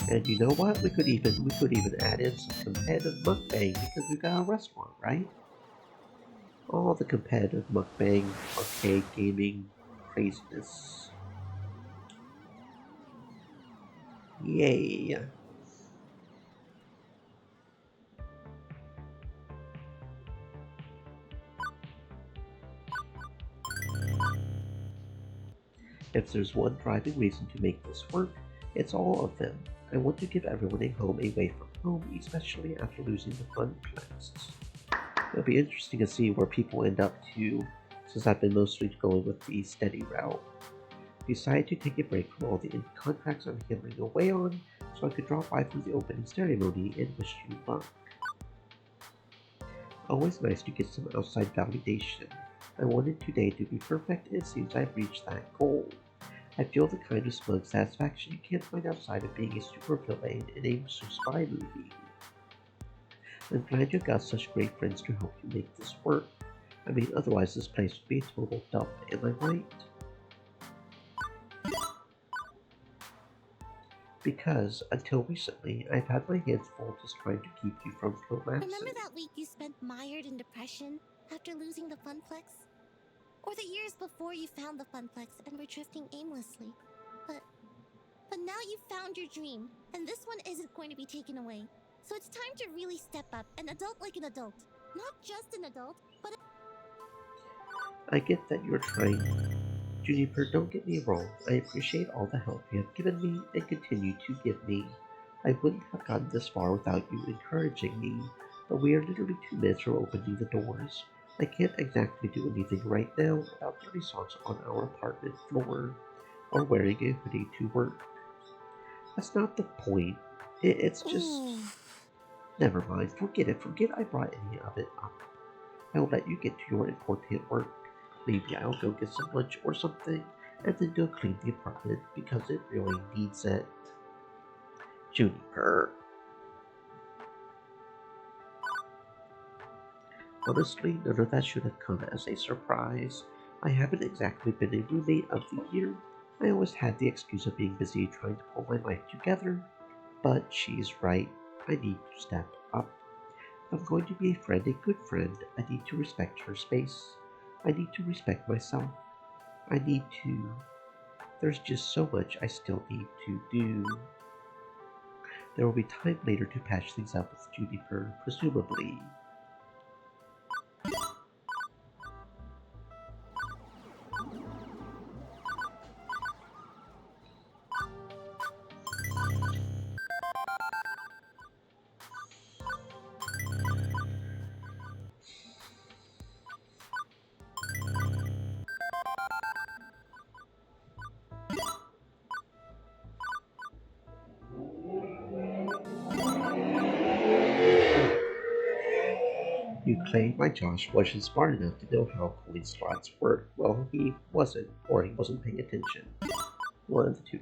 And you know what? We could even add in some competitive mukbang because we've got a restaurant, right? All the competitive mukbang, arcade gaming craziness. Yay! If there's one driving reason to make this work, it's all of them. I want to give everyone a home away from home, especially after losing the Funplex. It'll be interesting to see where people end up too, since I've been mostly going with the steady route. Decided to take a break from all the contracts I'm hammering away on, so I could drop by for the opening ceremony and wish you luck. Always nice to get some outside validation. I wanted today to be perfect, and it seems I've reached that goal. I feel the kind of smug satisfaction you can't find outside of being a supervillain in a spy movie. I'm glad you got such great friends to help you make this work. I mean, otherwise this place would be a total dump, am I right? Because, until recently, I've had my hands full just trying to keep you from collapsing. Remember that week you spent mired in depression after losing the Funplex? Or the years before you found the Funplex and were drifting aimlessly? But now you've found your dream, and this one isn't going to be taken away. So it's time to really step up and adult like an adult. Not just an adult, but I get that you're trying. Juniper, don't get me wrong. I appreciate all the help you have given me and continue to give me. I wouldn't have gotten this far without you encouraging me, but we are literally 2 minutes from opening the doors. I can't exactly do anything right now without dirty socks on our apartment floor, or wearing a hoodie to work. That's not the point. It's just... Never mind, forget it. Forget I brought any of it up. I'll let you get to your important work. Maybe I'll go get some lunch or something, and then go clean the apartment because it really needs it. Juniper. Honestly, none of that should have come as a surprise. I haven't exactly been a roommate of the year. I always had the excuse of being busy trying to pull my life together. But she's right. I need to step up. If I'm going to be a friend, a good friend, I need to respect her space. I need to respect myself. I need to... There's just so much I still need to do. There will be time later to patch things up with Juniper, presumably. You claim my Josh wasn't smart enough to know how coin slots work. Well, he wasn't, or he wasn't paying attention. One of the two.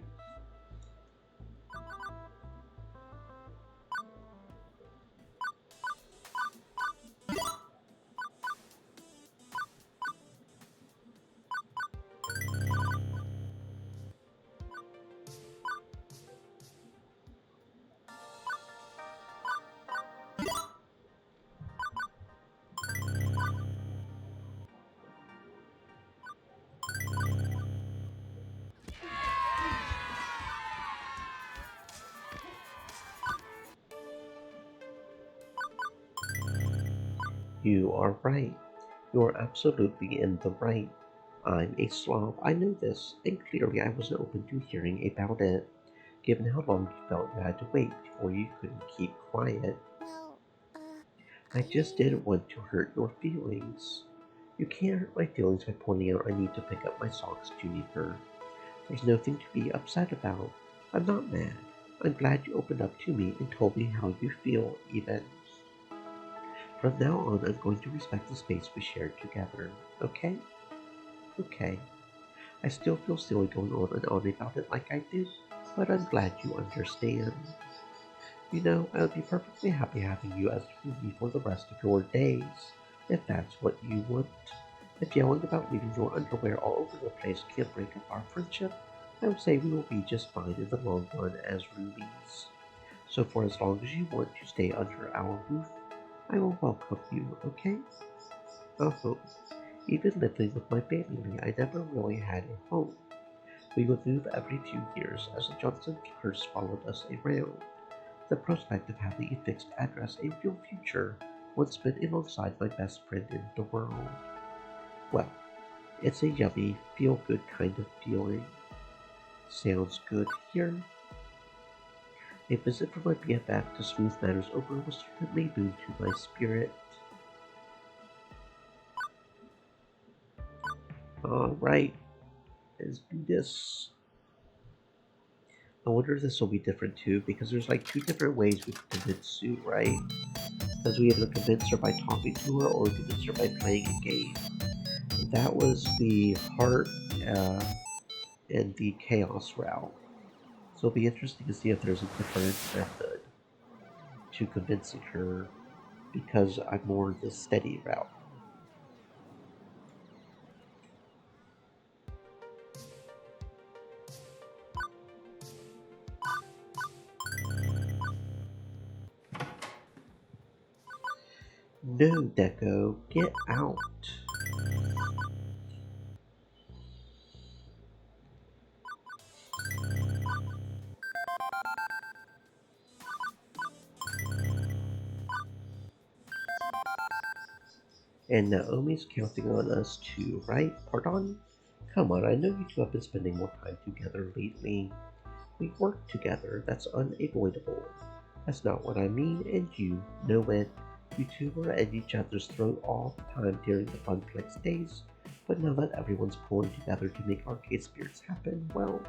You are right. You are absolutely in the right. I'm a slob. I know this, and clearly I wasn't open to hearing about it, given how long you felt you had to wait before you couldn't keep quiet. well, I just didn't want to hurt your feelings. You can't hurt my feelings by pointing out I need to pick up my socks, Juniper. There's nothing to be upset about. I'm not mad. I'm glad you opened up to me and told me how you feel, even. From now on, I'm going to respect the space we shared together, okay? Okay. I still feel silly going on and on about it like I did, but I'm glad you understand. You know, I would be perfectly happy having you as roomie for the rest of your days, if that's what you want. If yelling about leaving your underwear all over the place can't break up our friendship, I would say we will be just fine in the long run as roomies. So for as long as you want to stay under our roof, I will welcome you, okay? Even living with my family, I never really had a home. We would move every few years as the Johnson curse followed us around. The prospect of having a fixed address, a real future, once spent alongside my best friend in the world. Well, it's a yummy, feel-good kind of feeling. Sounds good here? A visit from my BFF to smooth matters over was certainly boon to my spirit. Alright, let's do this. I wonder if this will be different too, because there's like 2 different ways we can convince Sue, right? Because we either convince her by talking to her, or we convince her by playing a game. That was the heart in the chaos route. So it'll be interesting to see if there's a different method to convincing her because I'm more the steady route. No, Deco, get out. And Naomi's counting on us too, right? Pardon? Come on, I know you two have been spending more time together lately. We work together, that's unavoidable. That's not what I mean, and you know it. You two were at each other's throat all the time during the Funplex days, but now that everyone's pulling together to make arcade spirits happen, well,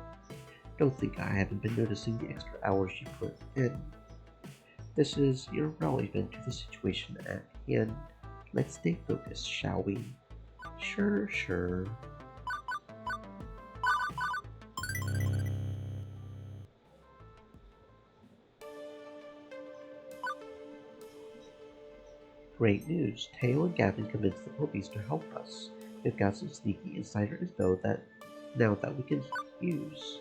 don't think I haven't been noticing the extra hours you put in. This is irrelevant to the situation at hand. Let's stay focused, shall we? Sure, sure. Great news. Teo and Gavin convinced the police to help us. We've got some sneaky insider info that now that we can use.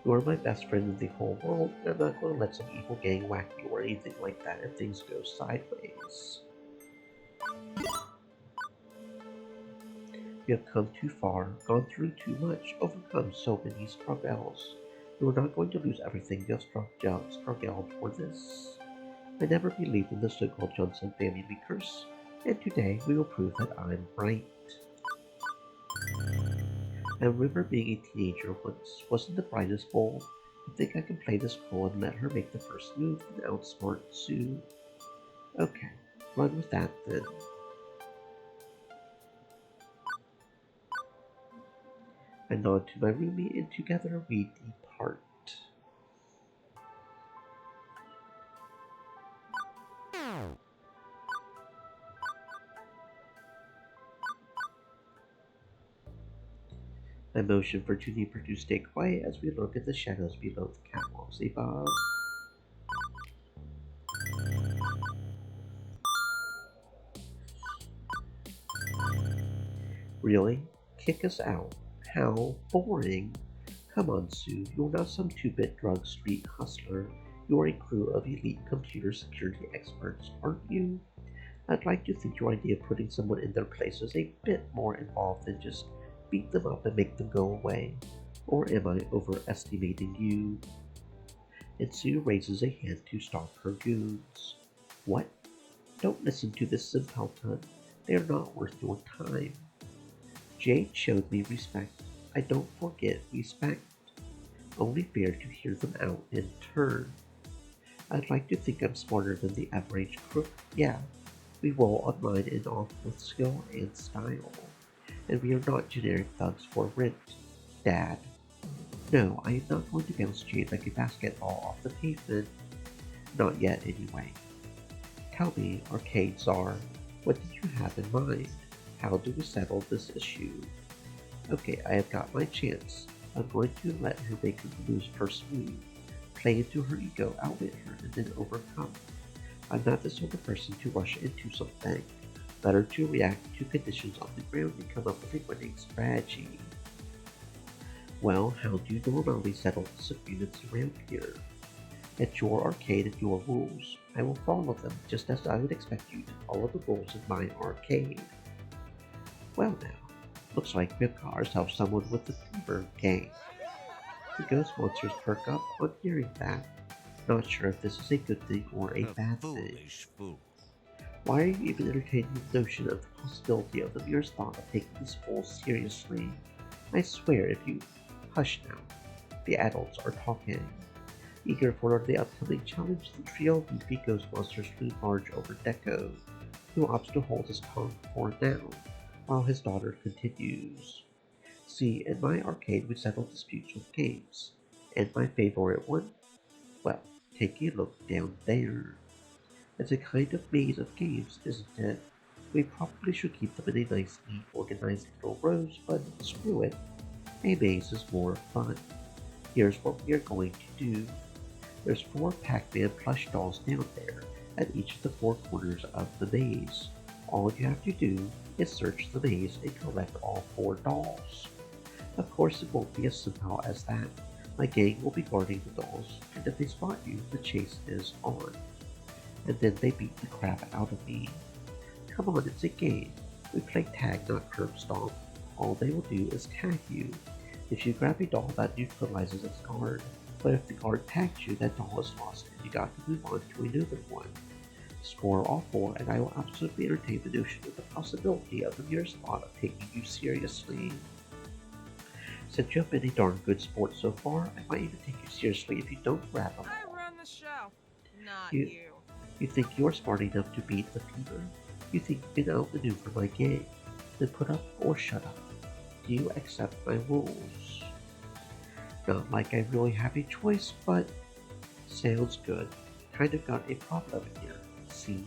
You're my best friend in the whole world, and I'm not going to let some evil gang whack you or anything like that if things go sideways. You have come too far, gone through too much, overcome so many struggles. You are not going to lose everything you have struggled for this. I never believed in the so-called Johnson family curse, and today we will prove that I'm right. I remember being a teenager once, wasn't the brightest bulb. I think I can play this cool and let her make the first move and outsmart Sue. Okay, run with that then. I nod to my roomie and together we depart. I motion for Juniper to stay quiet as we look at the shadows below the catwalks above. Really? Kick us out? How boring. Come on, Sue, you're not some two-bit drug street hustler. You're a crew of elite computer security experts, aren't you? I'd like to think your idea of putting someone in their place is a bit more involved than just beat them up and make them go away. Or am I overestimating you? And Sue raises a hand to stop her goons. What? Don't listen to this simpleton. They are not worth your time. Jade showed me respect. I don't forget respect. Only fair to hear them out in turn. I'd like to think I'm smarter than the average crook. Yeah, we roll on mine and off with skill and style. And we are not generic thugs for rent, Dad. No, I am not going to bounce Jade like a basketball off the pavement. Not yet, anyway. Tell me, Arcade Czar, what did you have in mind? How do we settle this issue? Okay, I have got my chance. I'm going to let her make her moves first move, play into her ego, outwit her, and then overcome. I'm not the sort of person to rush into something. Better to react to conditions on the ground and come up with a winning strategy. Well, how do you normally settle disagreements around here? It's your arcade and your rules. I will follow them, just as I would expect you to follow the rules in my arcade. Well now, looks like we've got ourselves someone with the fever gang. The ghost monsters perk up on hearing that. Not sure if this is a good thing or a bad thing. Foolish fool. Why are you even entertaining the notion of the possibility of the merest thought of taking this fool seriously? I swear if you... Hush now. The adults are talking. Eager for the upcoming challenge, the trio of beefy ghost monsters loom large over Deco, who opts to hold his tongue for now, while his daughter continues. See, in my arcade we settle disputes with games, and my favorite one? Well, take a look down there. It's a kind of maze of games, isn't it? We probably should keep them in a nice, neat, organized little rows, but screw it. A maze is more fun. Here's what we are going to do. There's 4 Pac-Man plush dolls down there at each of the 4 corners of the maze. All you have to do is search the maze and collect all 4 dolls. Of course, it won't be as simple as that. My gang will be guarding the dolls, and if they spot you, the chase is on. And then they beat the crap out of me. Come on, it's a game. We play tag, not curb stomp. All they will do is tag you. If you grab a doll, that neutralizes its guard. But if the guard tags you, that doll is lost, and you got to move on to another one. Score all 4, and I will absolutely entertain the notion of the possibility of the mere thought of taking you seriously. Since you have been a darn good sport so far, I might even take you seriously if you don't grab them I all. run the show, not You- you. You think you're smart enough to beat the fever? You think you can outmaneuver my gang? Then put up or shut up. Do you accept my rules? Not like I really have a choice, but sounds good. Kind of got a problem here. See?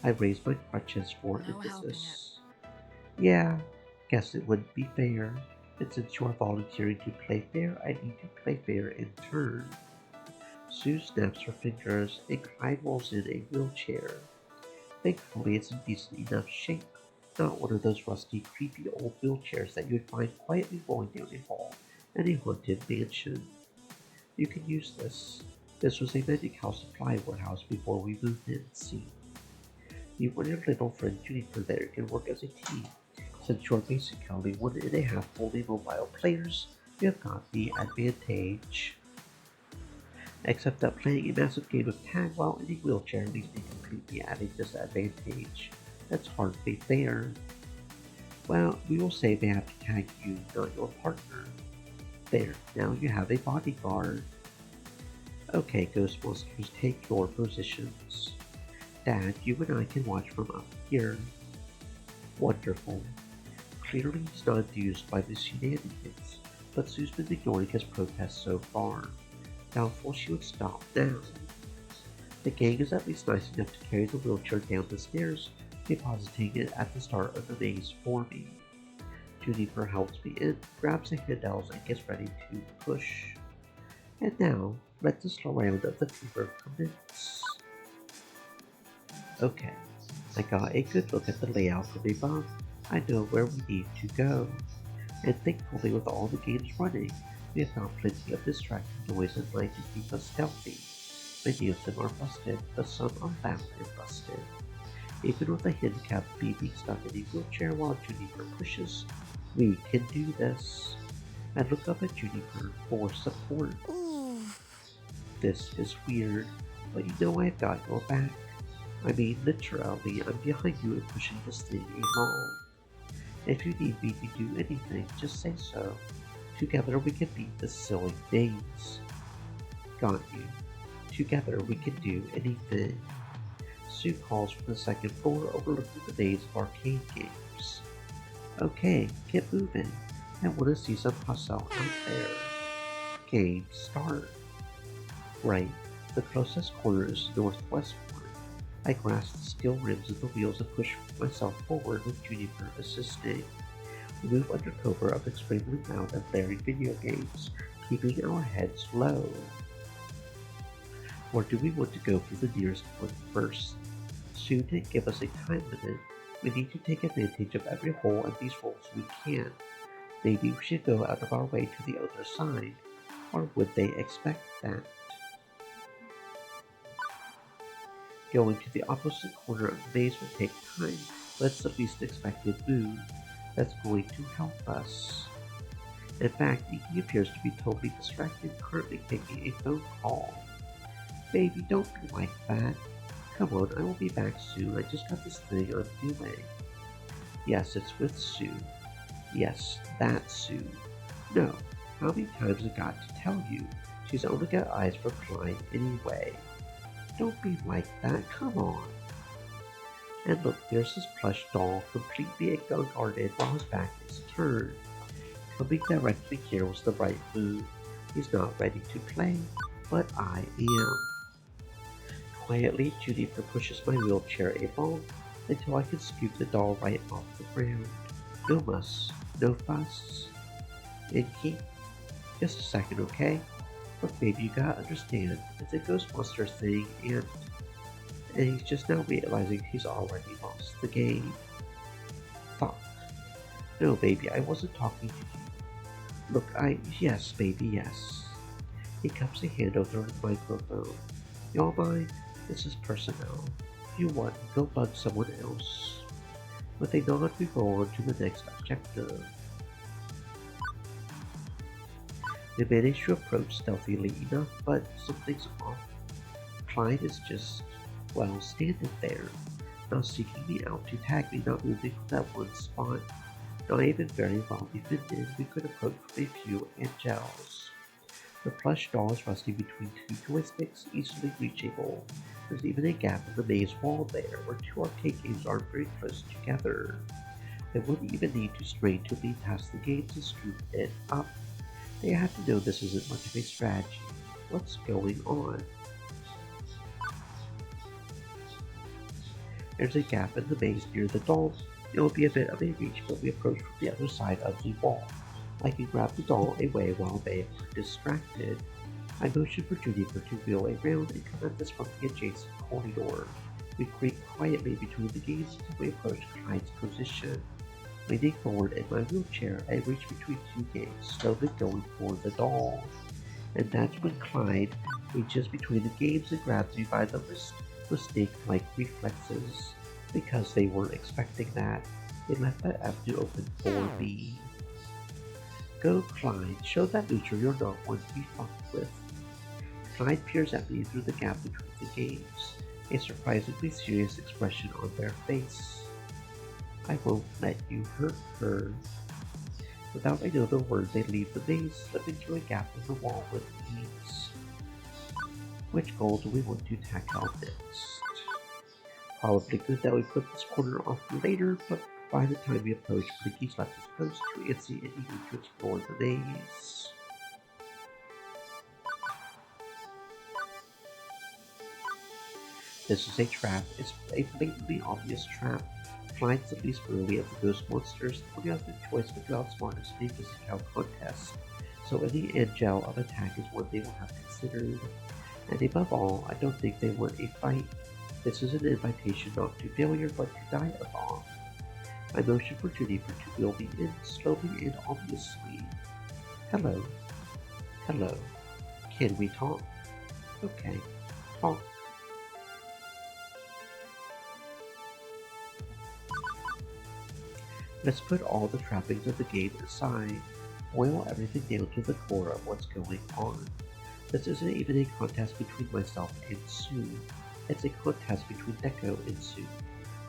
I raised my crutches for No helping emphasis. Yeah, guess it wouldn't be fair. And since you are volunteering to play fair, I need to play fair in turn. Sue snaps her fingers and Clyde rolls in a wheelchair. Thankfully, it's in decent enough shape, not one of those rusty, creepy old wheelchairs that you would find quietly rolling down a hall in a haunted mansion. You can use this. This was a Magic House supply warehouse before we moved in, see? You and your little friend Juniper there can work as a team. Since you're basically 1.5 fully mobile players, you have got the advantage. Except that playing a massive game of tag while in a wheelchair leaves me completely at a disadvantage. That's hardly fair. Well, we will say they have to tag you, not your partner. There, now you have a bodyguard. Okay, Ghost Monsters, take your positions. Dad, you and I can watch from up here. Wonderful. Clearly he's not enthused by the shenanigans, but Sue's been ignoring his protests so far. Doubtful she would stop now. The gang is at least nice enough to carry the wheelchair down the stairs, depositing it at the start of the maze for me. Juniper helps me in, grabs the handles, and gets ready to push. And now, let the slow round of the fever commence. Okay, I got a good look at the layout from above. I know where we need to go. And thankfully, with all the games running, we have got plenty of distracting noise and light to keep us stealthy. Many of them are busted, but some are loud and busted. Even with a handicapped baby stuck in a wheelchair while Juniper pushes, we can do this. I look up at Juniper for support. This is weird, but you know I've got your back. I mean, literally, I'm behind you and pushing this thing along. If you need me to do anything, just say so. Together we can beat this silly maze. Got you. Together we can do anything. Sue calls from the second floor overlooking the maze of arcade games. Okay, get moving. I want to see some hustle out there. Game start. Right, the closest corner is the northwest one. I grasp the steel rims of the wheels and push myself forward with Juniper assisting. We move under cover of extremely loud and blaring video games, keeping our heads low. Or do we want to go for the nearest one first? Sue didn't give us a time limit. We need to take advantage of every hole in these holes we can. Maybe we should go out of our way to the other side. Or would they expect that? Going to the opposite corner of the maze will take time, but it's the least expected move that's going to help us. In fact, he appears to be totally distracted, currently taking a phone call. Baby, don't be like that. Come on, I will be back soon. I just got this thing I'm doing. Yes, it's with Sue. Yes, that Sue. No, how many times I got to tell you? She's only got eyes for Clyde anyway. Don't be like that, come on. And look, there's this plush doll, completely unguarded while his back is turned. Coming directly here was the right move. He's not ready to play, but I am. Quietly, Juniper pushes my wheelchair along, until I could scoop the doll right off the ground. No muss, no fuss. And keep just a second, okay? Look, baby, you gotta understand, it's a ghost monster thing, and he's just now realizing he's already lost the game. Fuck. No, baby, I wasn't talking to you. Look, yes, baby, yes. He cups a hand over the microphone. Y'all mind? This is personnel. If you want, go bug someone else. With a nod, we go on to the next objective. They manage to approach stealthily enough, but something's off. Clyde is just, well, standing there, not seeking me out to tag me, not moving from that one spot. Not even very well defended, we could approach with a few angels. The plush doll is resting between two joysticks, easily reachable. There's even a gap in the maze wall there, where two arcade games are very close together. They wouldn't even need to strain to lead past the game to scoop it up. They have to know this isn't much of a strategy. What's going on? There's a gap in the maze near the doll. It will be a bit of a reach, but we approach from the other side of the wall. I can grab the doll away while they are distracted. I motion for Juniper to wheel around and come at this from the adjacent corridor. We creep quietly between the games until we approach Clyde's position. Leaning forward in my wheelchair, I reach between two games, slowly going for the doll. And that's when Clyde reaches between the games and grabs me by the wrist with snake-like reflexes. Because they weren't expecting that, they left that avenue open for me. Go, Clyde, show that loser you're not one to be fucked with. Clyde peers at me through the gap between the games, a surprisingly serious expression on their face. I won't let you hurt her. Without another word, they leave the maze, slipping through a gap in the wall with ease. Which goal do we want to tackle next? Probably good that we put this corner off for later, but by the time we approach, Blinky's left his post too antsy and eager to explore the maze. This is a trap. It's a blatantly obvious trap. Clyde's the least wary of the ghost monsters. We have the choice to outsmart us in a physical contest, so any angel of attack is one they will have considered. And above all, I don't think they want a fight. This is an invitation not to failure, but to dialogue. I motion for Juniper to wheel me in, slowly and obviously. Hello. Hello. Can we talk? Okay. Talk. Let's put all the trappings of the game aside. Boil everything down to the core of what's going on. This isn't even a contest between myself and Sue. It's a contest between Neko and Sue.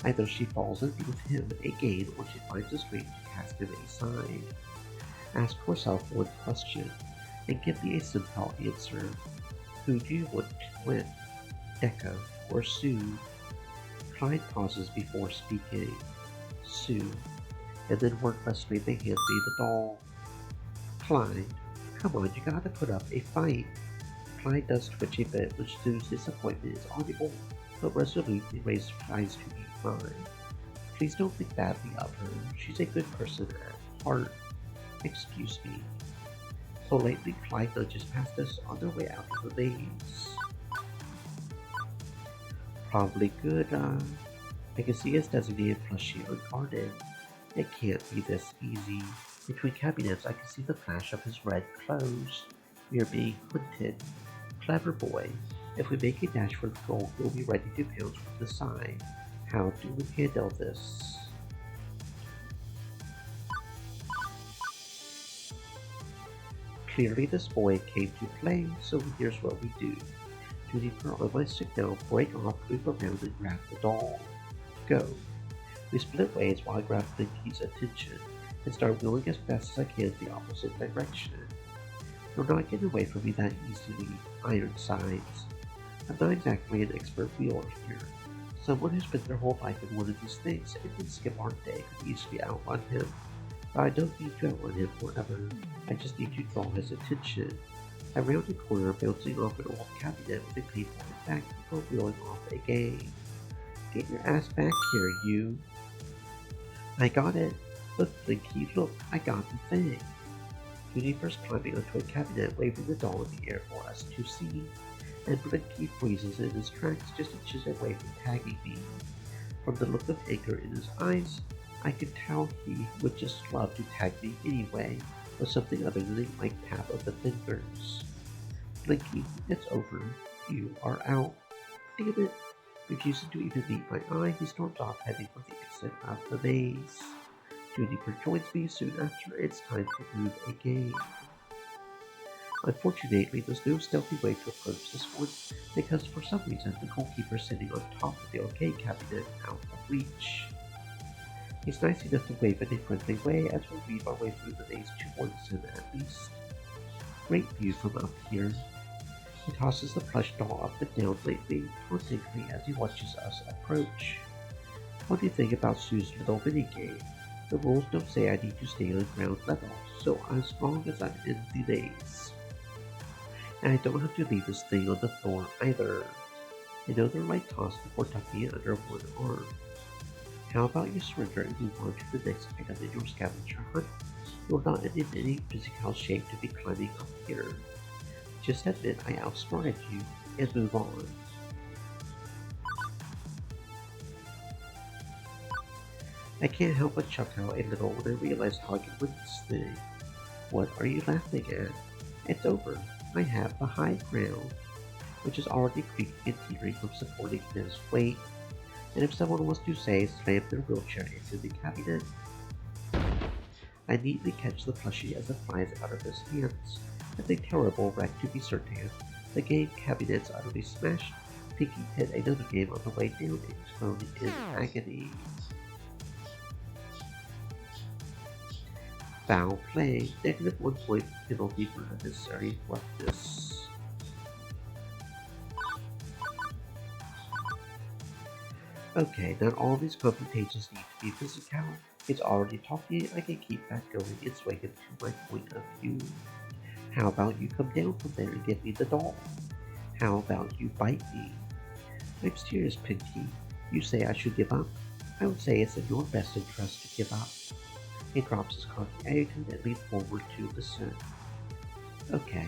Either she falls in with him again or she finds a strength to cast him aside. Ask yourself one question, and give me a simple answer. Who do you want to win? Neko or Sue? Clyde pauses before speaking. Sue. And then wordlessly they hand me the doll. Clyde, come on, you gotta put up a fight. Clyde does twitch a bit, which Sue's disappointment is audible, but resolutely raises her eyes to meet mine. Please don't think badly of her. She's a good person at heart. Excuse me. Politely, Clyde nudges past us on their way out of the maze. Probably good, I can see his designated plushie unguarded. It can't be this easy. Between cabinets, I can see the flash of his red clothes. We are being hunted. Clever boy. If we make a dash for the goal, we'll be ready to pounce from the side. How do we handle this? Clearly this boy came to play, so here's what we do. Juniper on my signal, break off, loop around and grab the doll. Go. We split ways while I grab Blinky's attention and start wheeling as fast as I can in the opposite direction. You're not getting away from me that easily, Ironsides. I'm not exactly an expert wheeler here. Someone who spent their whole life in one of these things and can skip our day could easily outrun him. But I don't need to outrun him forever. I just need to draw his attention. I round a corner, bouncing off an old cabinet with a painful impact before wheeling off again. Get your ass back here, you. I got it. Look, Blinky, look, I got the thing. Juniper's climbing onto a cabinet, waving the doll in the air for us to see, and Blinky freezes in his tracks just inches away from tagging me. From the look of anger in his eyes, I could tell he would just love to tag me anyway, with something other than a light tap of the fingers. Blinky, it's over. You are out. Damn it. Refusing to even meet my eye, he storms off, heading for the exit of the maze. Juniper joins me soon after. It's time to move a game. Unfortunately, there's no stealthy way to approach this one, because for some reason the goalkeeper is sitting on top of the arcade cabinet out of reach. He's nice enough to wave in a friendly way as we weave our way through the maze towards him at least. Great view from up here. He tosses the plush doll up and down lately, tauntingly as he watches us approach. Funny thing about Sue's little minigame, the rules don't say I need to stay on ground level, so as long as I'm in the maze. And I don't have to leave this thing on the floor either. I know the right toss before tucking it under one arm. How about you surrender and move on to the next item in your scavenger hunt? You're not in any physical shape to be climbing up here. Just admit I outsmarted you and move on. I can't help but chuckle a little when I realize how I can win this thing. What are you laughing at? It's over. I have the high ground, which is already creaking and teetering from supporting his weight. And if someone was to say slam their wheelchair into the cabinet, I neatly catch the plushie as it flies out of his hands. It's a terrible wreck to be certain. The game cabinet's utterly smashed. Pinky hit another game on the way down and was thrown in agony. Foul play. -1 point penalty for unnecessary roughness. Okay, not all these confrontations need to be physical. It's already talking. I can keep that going and sway him to my point of view. How about you come down from there and give me the doll? How about you bite me? I'm serious, Pinky. You say I should give up? I would say it's in your best interest to give up. He drops his cocky attitude and leans forward to listen. Okay,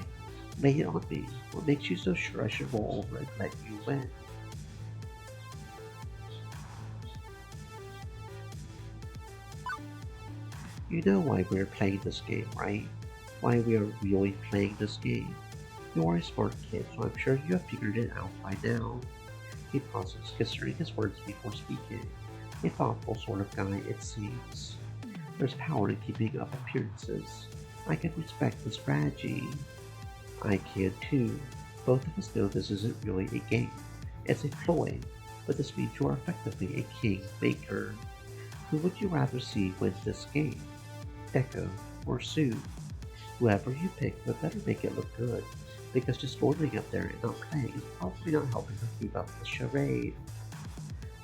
lay it on me. What makes you so sure I should roll over and let you win? You know why we're playing this game, right? Why we are really playing this game. You are a smart kid, so I'm sure you have figured it out by now. He pauses, considering his words before speaking. A thoughtful sort of guy, it seems. There's power in keeping up appearances. I can respect the strategy. I can too. Both of us know this isn't really a game. It's a ploy, but this means you are effectively a king maker. Who would you rather see win this game? Deco or Sue? Whoever you pick would better make it look good, because just lording up there and not playing is probably not helping her keep up the charade.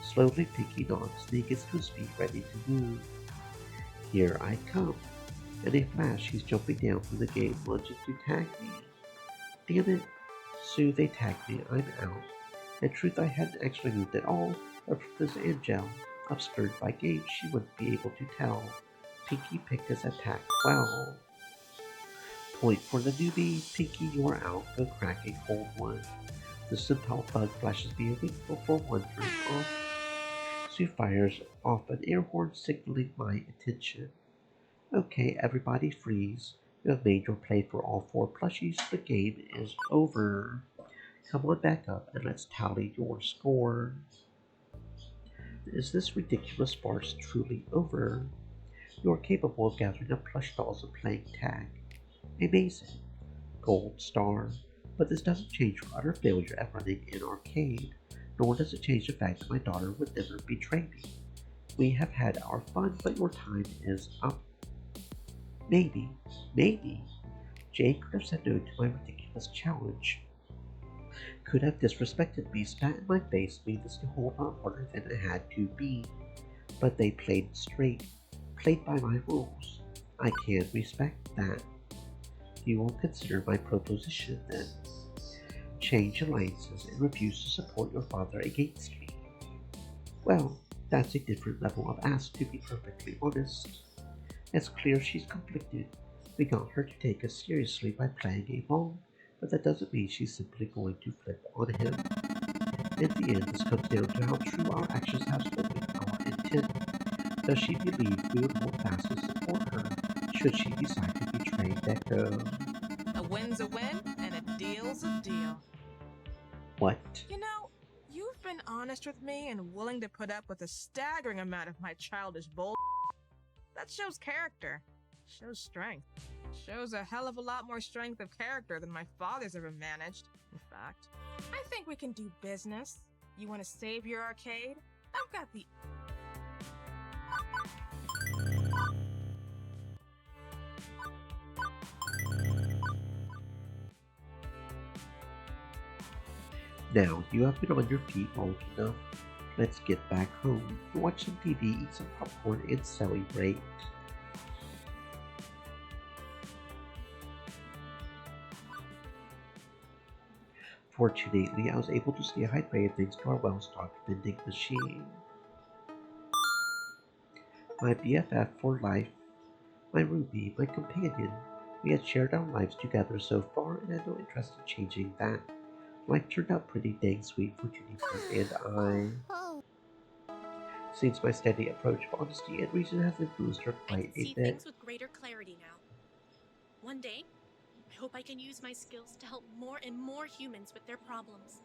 Slowly Pinky nods, then he gets to his feet ready to move. Here I come. In a flash, he's jumping down from the game, lunging to tag me. Damn it. Sue, they tagged me. I'm out. In truth, I hadn't actually moved at all, but from this Angel, obscured by game, she wouldn't be able to tell. Pinky picked his attack well. Point for the newbie. Pinky, you are out. Go crack a cold one. The Simple bug flashes me a wink before one turns off. Sue fires off an air horn signaling my attention. Okay, everybody freeze. You have made your play for all 4 plushies. The game is over. Come on back up and let's tally your score. Is this ridiculous farce truly over? You are capable of gathering up plush dolls and playing tag. Amazing. Gold star. But this doesn't change your utter failure at running an arcade. Nor does it change the fact that my daughter would never betray me. We have had our fun, but your time is up. Maybe, Jay could have said no to my ridiculous challenge. Could have disrespected me, spat in my face, made this a whole lot harder than it had to be. But they played straight, played by my rules. I can respect that. You will consider my proposition then. Change alliances and refuse to support your father against me. Well, that's a different level of ask, to be perfectly honest. It's clear she's conflicted. We got her to take us seriously by playing along, but that doesn't mean she's simply going to flip on him. In the end, this comes down to how true our actions have spoken our intent. Does she believe we would hold fast and support her should she decide to betray Deco? A win's a win, and a deal's a deal. What? You know, you've been honest with me and willing to put up with a staggering amount of my childish bull. That shows character. Shows strength. Shows a hell of a lot more strength of character than my father's ever managed, in fact. I think we can do business. You want to save your arcade? I've got the... Now, you have been on your feet long enough. Let's get back home, watch some TV, eat some popcorn, and celebrate. Fortunately, I was able to stay hydrated thanks to our well-stocked vending machine. My BFF for life, my Ruby, my companion. We had shared our lives together so far and had no interest in changing that. Life turned out pretty dang sweet for Juniper and I. Oh, Since my steady approach of honesty and reason has influenced her I quite can a see bit. things with greater clarity now. One day, I hope I can use my skills to help more and more humans with their problems,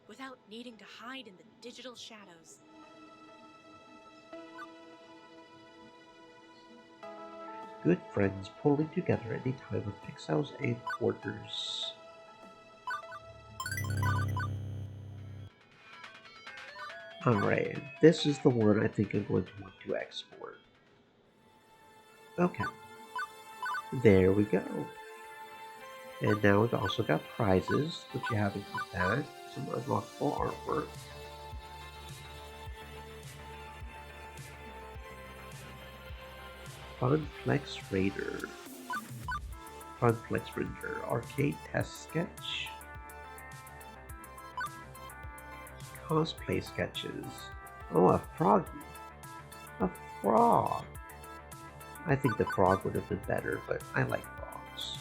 without needing to hide in the digital shadows. Good friends pulling together at a time of pixels and quarters. Alright, this is the one I think I'm going to want to export. Okay. There we go. And now we've also got prizes, which you haven't got that. Some unlockable artwork. Funplex Raider. Funplex Raider. Arcade Test Sketch. Cosplay sketches. Oh, a froggy. A frog. I think the frog would have been better, but I like frogs.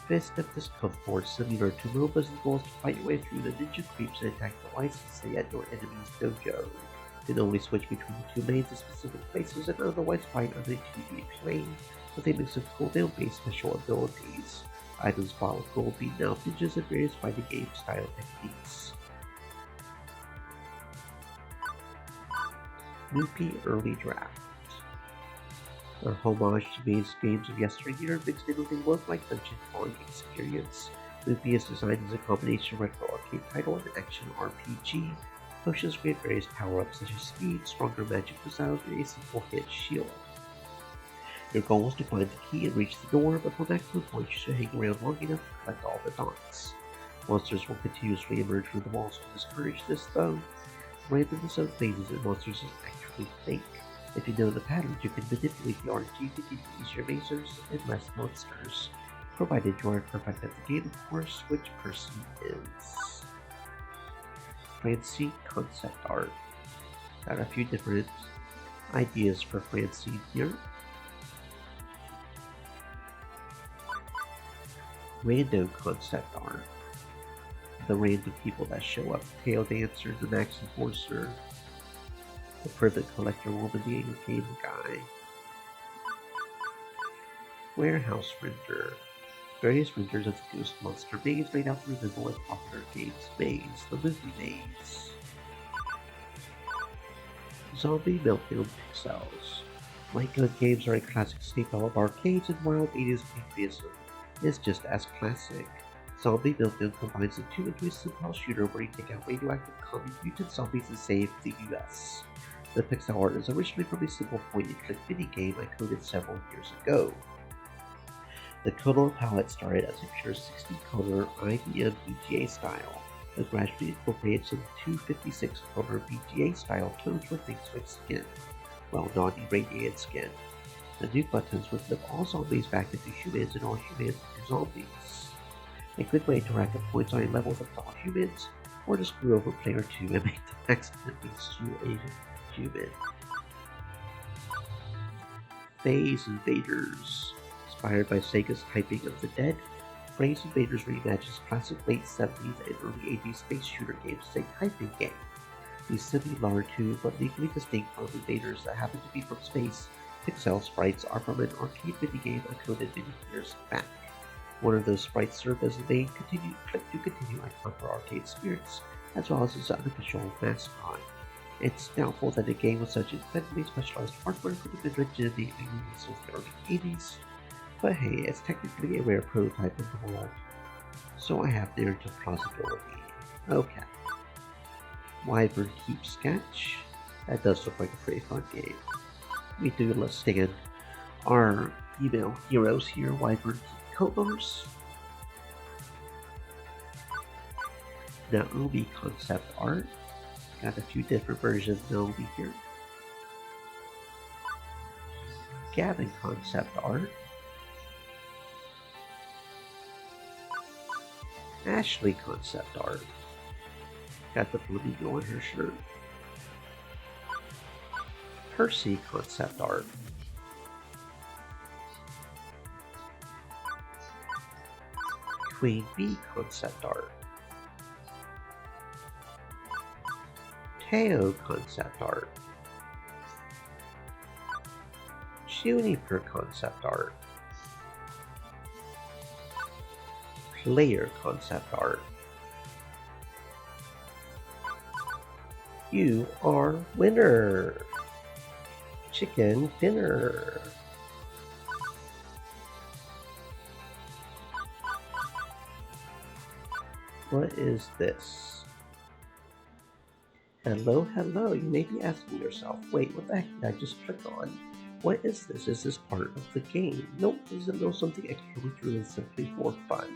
Fist of Discomfort, similar to MOBAs, involves to fight your way through the ninja creeps and attack the licensee at your enemy's dojo. You can only switch between the two lanes at specific places and otherwise fight on a 2D plane with a mix of cooldown-based special abilities. Items bought with gold beaten out ninjas and various fighting game style techniques. Loopy Early Draft. A homage to base games of yesteryear mixed in with a world-like dungeon crawling experience. Loopy is designed as a combination of retro arcade title and action RPG. Potions grant various power-ups such as speed, stronger magic missiles, and a simple hit shield. Your goal is to find the key and reach the door, but for maximum points you should hang around long enough to collect all the dots. Monsters will continuously emerge from the walls to discourage this, though. Randomness of phases and monsters is actually fake. If you know the patterns, you can manipulate the RNG to get easier lasers and less monsters, provided you are perfect at the game, of course, which person is. Francine concept art. Got a few different ideas for Francine here. Random concept art. The random people that show up. Tail Dancer, the Max Enforcer, the Privet Collector Woman, the Anger Game Guy. Warehouse Render. Various renders of the Ghost Monster maze laid out to resemble a popular game's maze, the movie maze. Zombie Meltdown Pixels. Light gun games are a classic staple of arcades, and while 80s patriotism is just as classic. Zombie Meltdown combines the two into a simple shooter where you take out radioactive common mutant zombies and save the US. The pixel art is originally from a simple point-and-click minigame I coded several years ago. The color palette started as a pure 60-color IBM VGA style, but gradually incorporated some 256-color VGA style tones for things like skin, well, non-irradiated skin. The new buttons would flip all zombies back into humans and all humans into zombies. A good way to rack up points on a level with all humans or to screw over player 2 and make them accidentally steal a human. Phase Invaders. Inspired by Sega's Typing of the Dead, Phase Invaders reimagines classic late 70s and early 80s space shooter games as a typing game. These similar to but legally distinct from invaders that happen to be from space, pixel sprites are from an arcade minigame encoded many years back. One of those sprites served as the main click-to-continue icon for Arcade Spirits, as well as its unofficial mascot. It's doubtful that a game with such incredibly specialized hardware could have been legitimately released since the early 80s, but hey, it's technically a rare prototype in the world, so I have narrative plausibility. Okay. Wyvern Keep Sketch. That does look like a pretty fun game. We do understand our female heroes here, Wyvern Keep Kobo's. Naomi concept art. Got a few different versions of Naomi here. Gavin concept art. Ashley concept art. Got the flamingo on her shirt. Percy concept art. Queen Bee concept art. Teo concept art. Juniper concept art. Player concept art. You are winner. Chicken dinner. What is this? Hello, hello. You may be asking yourself, wait, what the heck did I just click on? What is this? Is this part of the game? Nope, this is a little something extra which really simply for fun.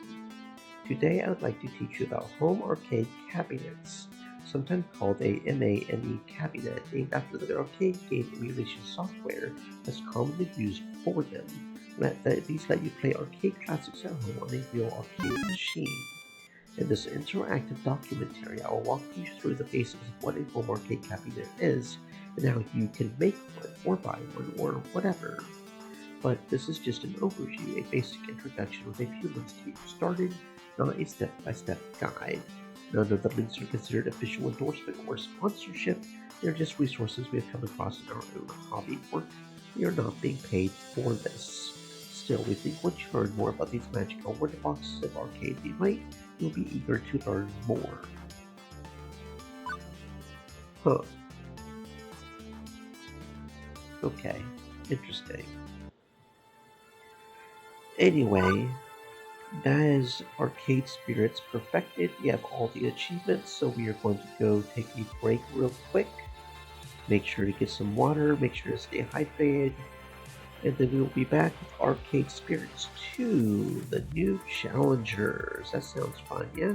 Today I would like to teach you about home arcade cabinets, sometimes called a MAME cabinet, named after the arcade game emulation software that's commonly used for them. These let you play arcade classics at home on a real arcade machine. In this interactive documentary, I will walk you through the basics of what a home arcade cabinet is, and how you can make one, or buy one, or whatever. But this is just an overview, a basic introduction with a few links to get you started, not a step-by-step guide. None of the links are considered official endorsement or sponsorship. They're just resources we have come across in our own hobby work. We are not being paid for this. Still, we think once you learn more about these magical wonder boxes of arcade delight, you'll be eager to learn more. Huh. Okay, interesting. Anyway, that is Arcade Spirits perfected. We have all the achievements, so we are going to go take a break real quick. Make sure to get some water, make sure to stay hydrated, and then we will be back with Arcade Spirits 2, the new challengers. That sounds fun, yeah?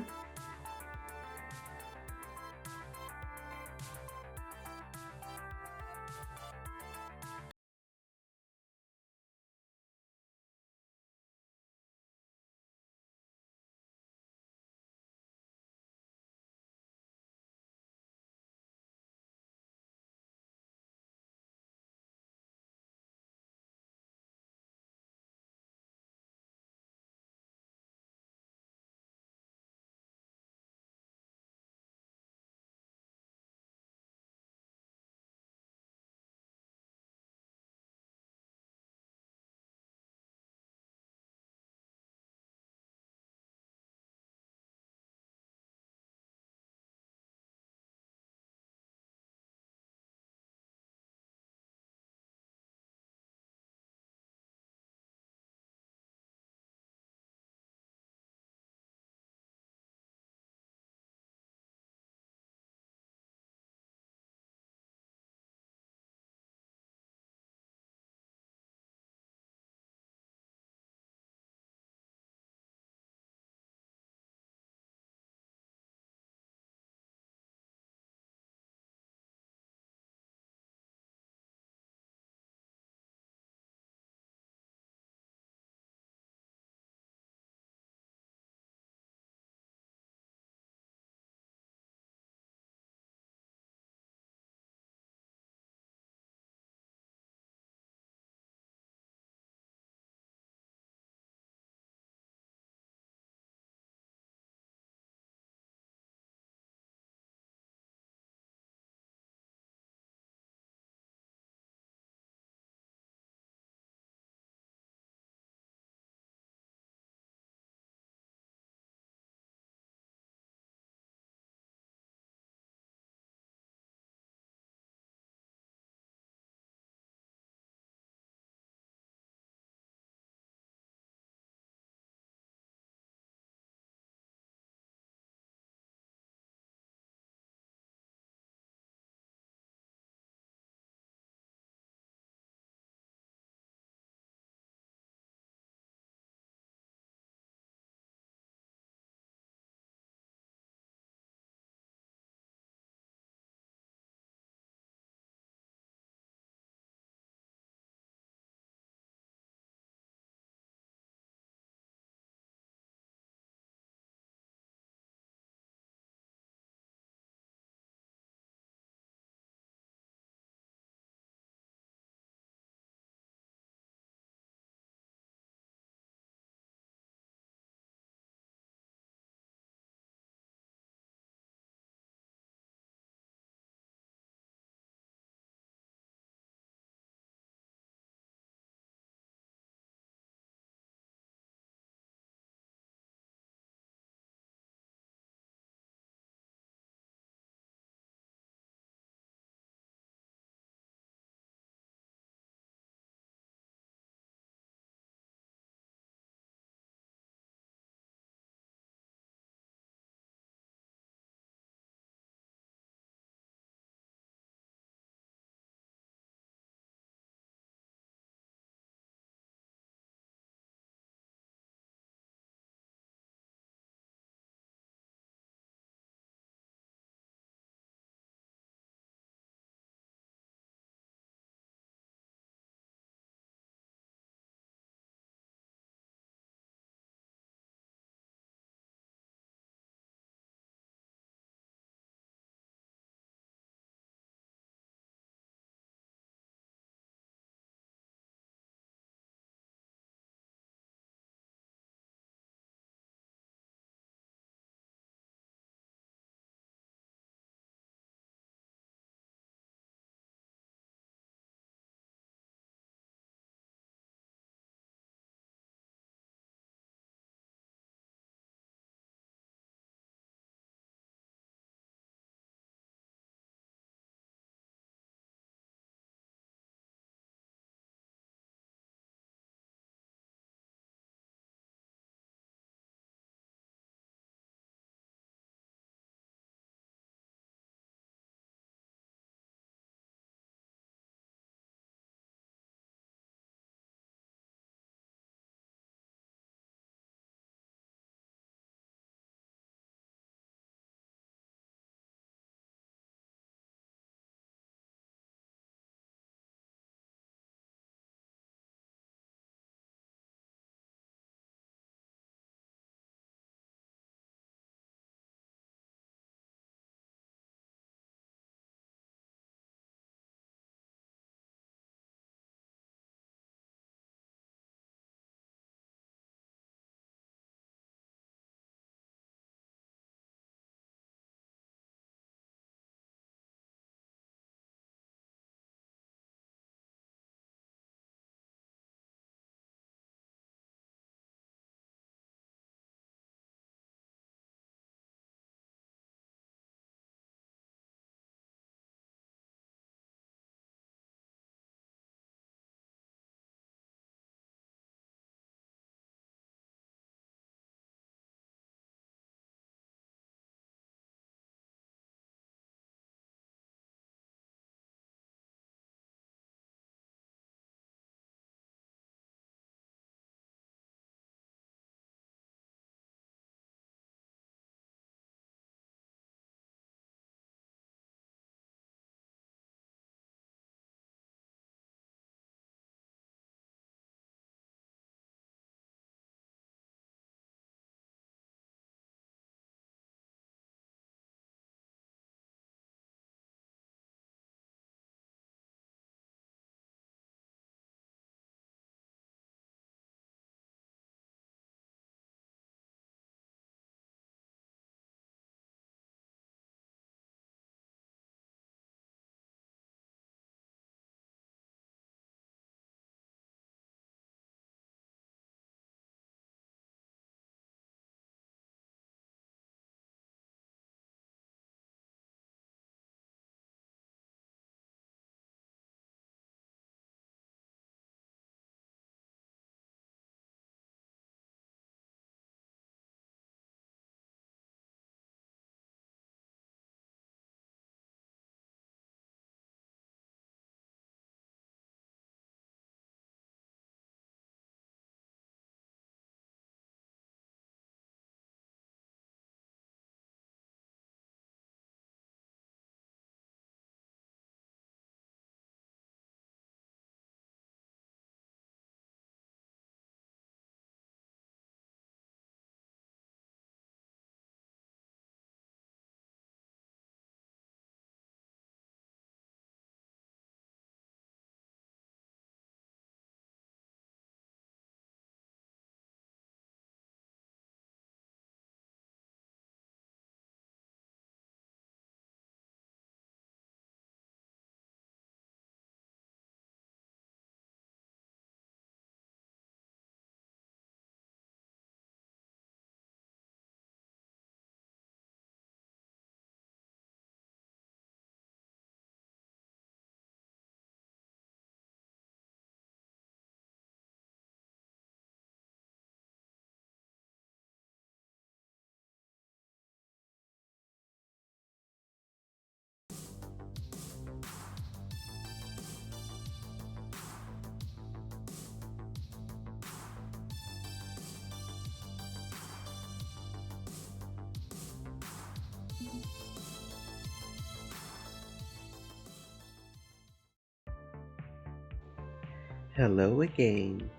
Hello again.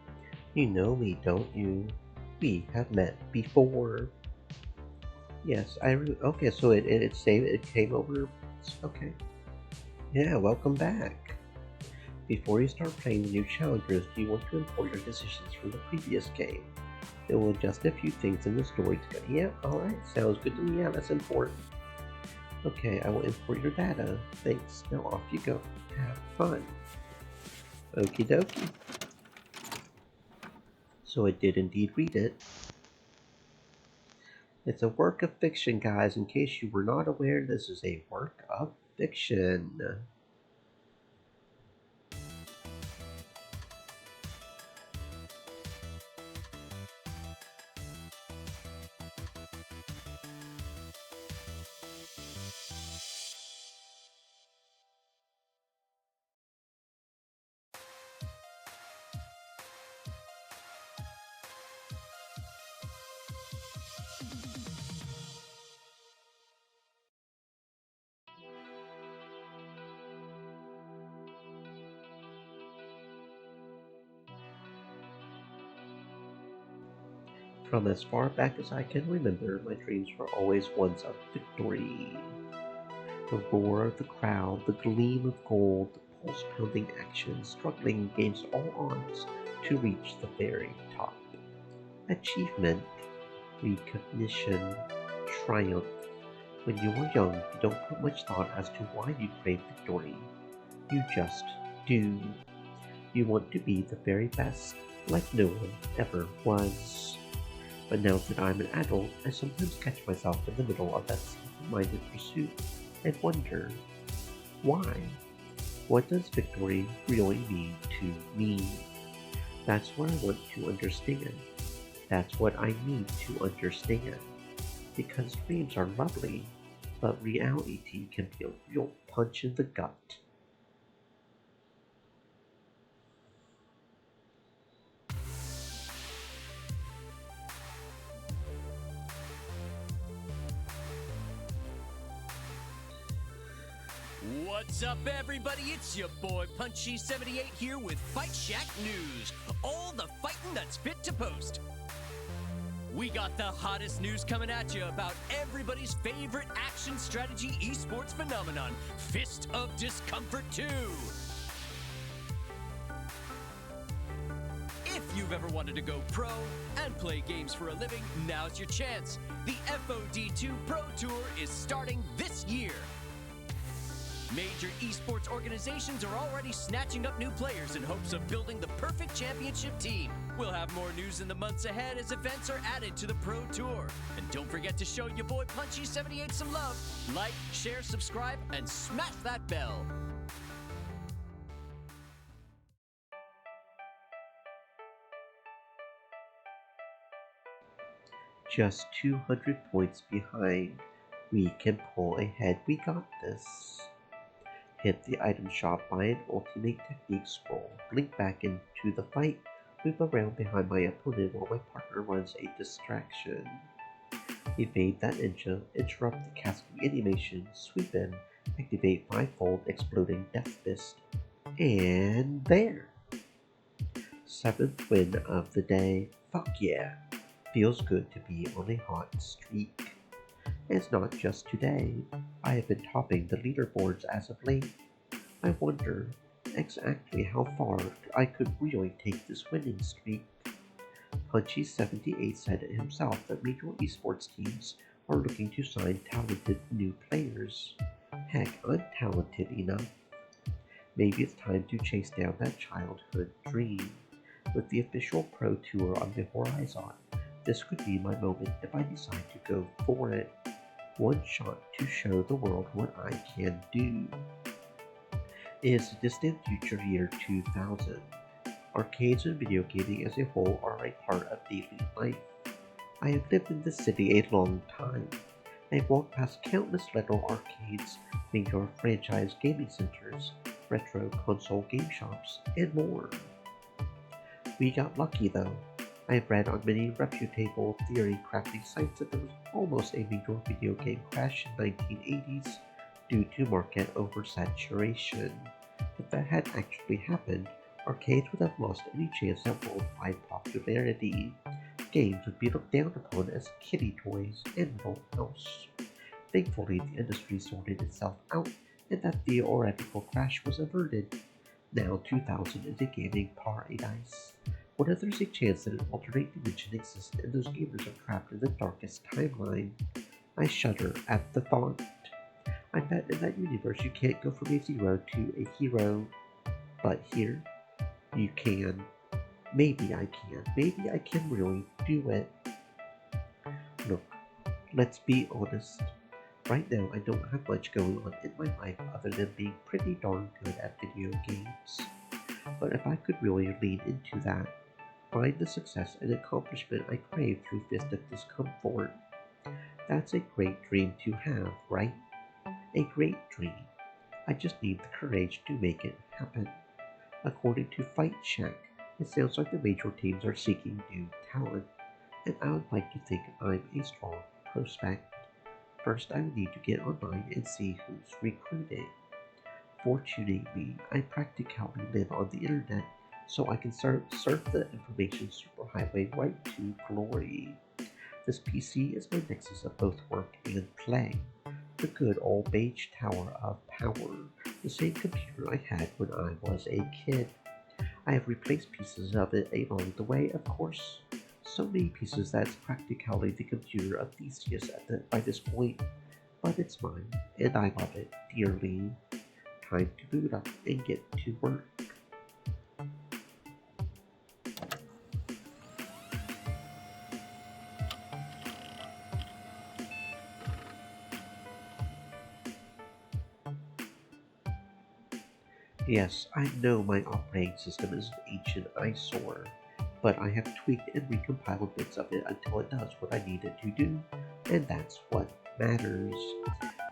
You know me, don't you? We have met before. Yes, okay, so it saved, it came over. Okay. Yeah, welcome back. Before you start playing the new challengers, do you want to import your decisions from the previous game? It will adjust a few things in the story to go. Yeah, alright, sounds good to me. Yeah, let's import. Okay, I will import your data. Thanks. Now off you go. Have fun. Okie dokie. So I did indeed read it. It's a work of fiction, guys. In case you were not aware, this is a work of fiction. From as far back as I can remember, my dreams were always ones of victory. The roar of the crowd, the gleam of gold, the pulse-pounding action, struggling against all odds to reach the very top. Achievement, recognition, triumph. When you are young, you don't put much thought as to why you crave victory. You just do. You want to be the very best, like no one ever was. But now that I'm an adult, I sometimes catch myself in the middle of that simple-minded pursuit and wonder, why? What does victory really mean to me? That's what I want to understand. That's what I need to understand. Because dreams are lovely, but reality can be a real punch in the gut. What's up, everybody? It's your boy Punchy78 here with Fight Shack News. All the fighting that's fit to post. We got the hottest news coming at you about everybody's favorite action strategy esports phenomenon, Fist of Discomfort 2. If you've ever wanted to go pro and play games for a living, now's your chance. The FOD2 Pro Tour is starting this year. Major esports organizations are already snatching up new players in hopes of building the perfect championship team. We'll have more news in the months ahead as events are added to the Pro Tour. And don't forget to show your boy Punchy78 some love. Like, share, subscribe, and smash that bell. Just 200 points behind. We can pull ahead. We got this. Hit the item shop, buy an ultimate technique scroll, blink back into the fight, move around behind my opponent while my partner runs a distraction. Evade that ninja, interrupt the casting animation, sweep in, activate 5-fold exploding death fist, and there! 7th win of the day. Fuck yeah! Feels good to be on a hot streak. It's not just today. I have been topping the leaderboards as of late. I wonder exactly how far I could really take this winning streak. Punchy78 said it himself that major esports teams are looking to sign talented new players. Heck, I'm talented enough. Maybe it's time to chase down that childhood dream. With the official Pro Tour on the horizon, this could be my moment if I decide to go for it. One shot to show the world what I can do. It is the distant future year 2000. Arcades and video gaming as a whole are a part of daily life. I have lived in this city a long time. I have walked past countless retro arcades, major franchise gaming centers, retro console game shops, and more. We got lucky though. I have read on many reputable theory crafting sites that there was almost a major video game crash in the 1980s due to market oversaturation. If that had actually happened, arcades would have lost any chance at worldwide popularity. Games would be looked down upon as kiddie toys and little else. Thankfully, the industry sorted itself out and that theoretical crash was averted. Now 2000 is a gaming paradise. What if there's a chance that an alternate dimension exists and those gamers are trapped in the darkest timeline? I shudder at the thought. I bet in that universe you can't go from a zero to a hero. But here, you can. Maybe I can. Maybe I can really do it. Look, let's be honest. Right now, I don't have much going on in my life other than being pretty darn good at video games. But if I could really lean into that, find the success and accomplishment I crave through Fist of Discomfort, that's a great dream to have, right? A great dream. I just need the courage to make it happen. According to Fight Shack, it sounds like the major teams are seeking new talent, and I would like to think I'm a strong prospect. First, I would need to get online and see who's recruiting. Fortunately, I practically live on the internet, so I can surf the information superhighway right to glory. This PC is my nexus of both work and play. The good old beige tower of power, the same computer I had when I was a kid. I have replaced pieces of it along the way, of course. So many pieces that it's practically the computer of Theseus by this point. But it's mine, and I love it dearly. Time to boot up and get to work. Yes, I know my operating system is an ancient eyesore, but I have tweaked and recompiled bits of it until it does what I need it to do, and that's what matters.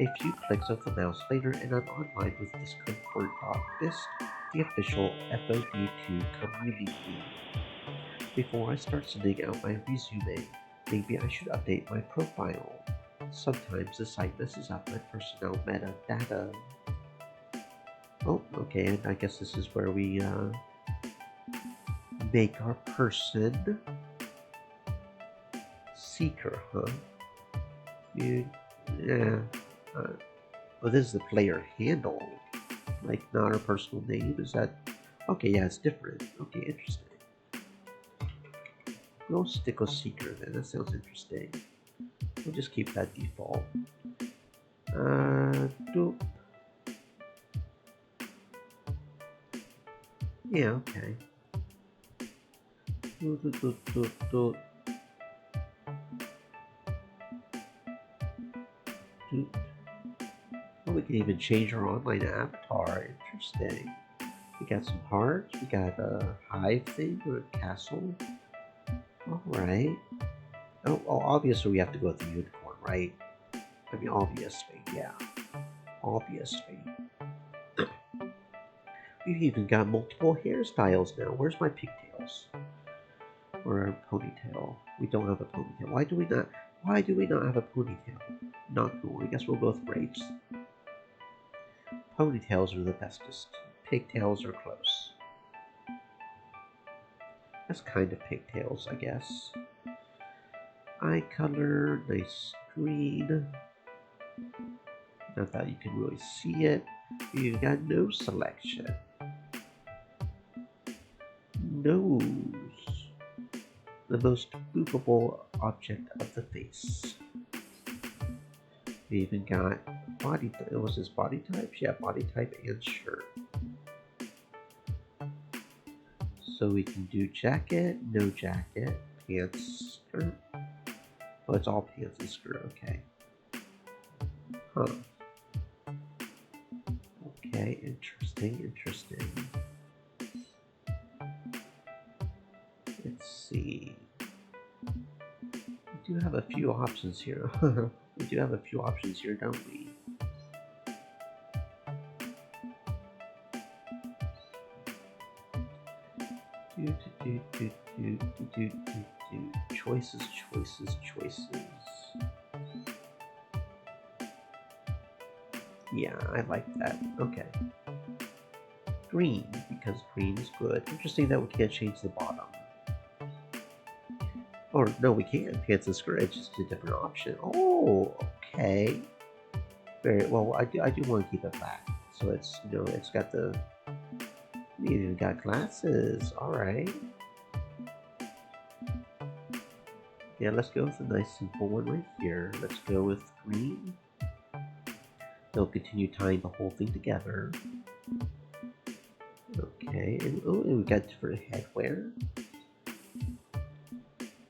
A few clicks of the mouse later and I'm online with Discomfort.Fist, the official FOD2 community. Before I start sending out my resume, maybe I should update my profile. Sometimes the site messes up my personnel metadata. Oh, okay, and I guess this is where we make our person seeker, huh? Yeah. Oh, this is the player handle, like not our personal name. Is that okay? Yeah, it's different. Okay, interesting. We'll stick with seeker then. That sounds interesting. We'll just keep that default. Doop. Yeah, okay. Well, we can even change our online avatar. Interesting. We got some hearts. We got a hive thing or a castle. Alright. Oh, obviously we have to go with the unicorn, right? I mean, obviously, yeah. Obviously. We've even got multiple hairstyles now. Where's my pigtails? Or a ponytail? We don't have a ponytail. Why do we not have a ponytail? Not cool. I guess we'll go with braids. Ponytails are the bestest. Pigtails are close. That's kind of pigtails, I guess. Eye color, nice green. Not that you can really see it. You got nose selection. Nose. The most movable object of the face. We even got body. It was his body type. Yeah, body type and shirt. So we can do jacket, no jacket, pants, skirt. Oh, it's all pants and skirt. Okay. Huh. Okay. Interesting. Let's see. We do have a few options here. We do have a few options here, don't we? Choices. Yeah, I like that. Okay. green, because green is good. Interesting that we can't change the bottom. Or, no, we can't. Can't discourage. It's a different option. Oh, okay. Very well. I do want to keep it black. So it's, you know, it's got the... It even got glasses. Alright. Yeah, let's go with a nice simple one right here. Let's go with green. They'll continue tying the whole thing together. Okay, and oh, and we got different headwear.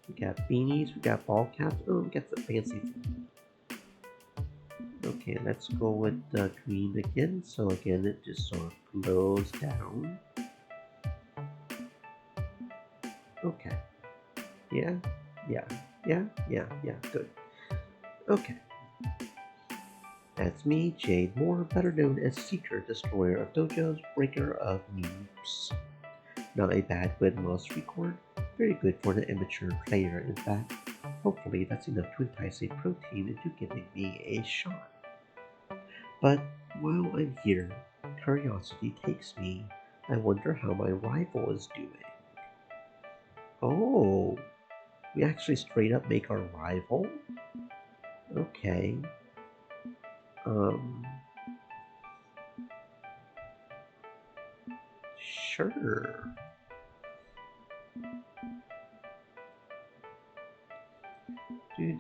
We got beanies, we got ball caps. Oh, we got the fancy thing. Okay, let's go with the green again. So again, it just sort of flows down. Okay. Yeah. Good. Okay. That's me, Jade Moore, better known as Seeker, Destroyer of Dojos, Breaker of Noobs. Not a bad win-loss record, very good for an amateur player in fact. Hopefully that's enough to entice a pro team into giving me a shot. But while I'm here, curiosity takes me. I wonder how my rival is doing. Oh, we actually straight up make our rival? Okay. Sure. Okay.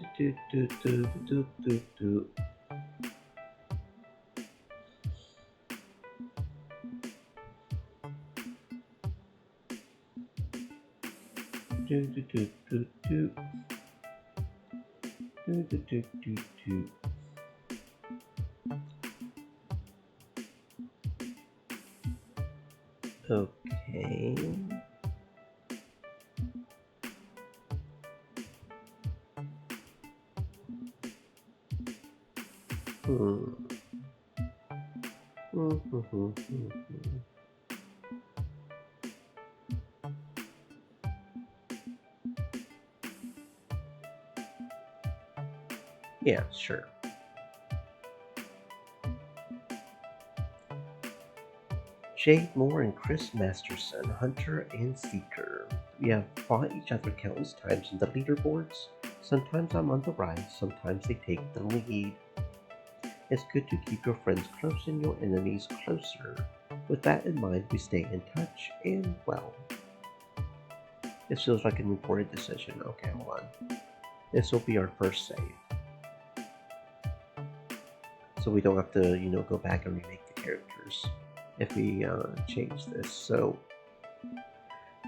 Yeah, sure. Jade Moore and Chris Masterson, Hunter and Seeker. We have fought each other countless times in the leaderboards. Sometimes I'm on the rise, sometimes they take the lead. It's good to keep your friends close and your enemies closer. With that in mind, we stay in touch and well. This feels like an important decision. Okay, hold on. This will be our first save. So we don't have to, you know, go back and remake the characters if we change this. So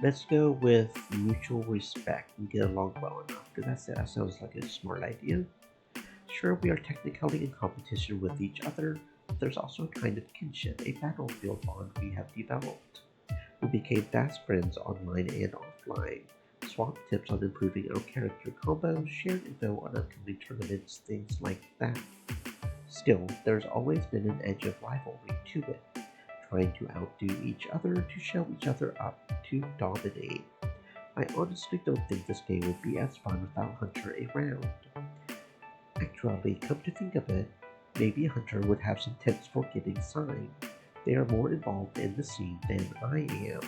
let's go with mutual respect and get along well enough, because that sounds like a smart idea. Sure, we are technically in competition with each other, but there's also a kind of kinship, a battlefield bond we have developed. We became fast friends online and offline, swapped tips on improving our character combos, shared info on upcoming tournaments, things like that. Still, there's always been an edge of rivalry to it, trying to outdo each other, to show each other up, to dominate. I honestly don't think this game would be as fun without Hunter around. Actually, come to think of it, maybe Hunter would have some tips for getting signed. They are more involved in the scene than I am.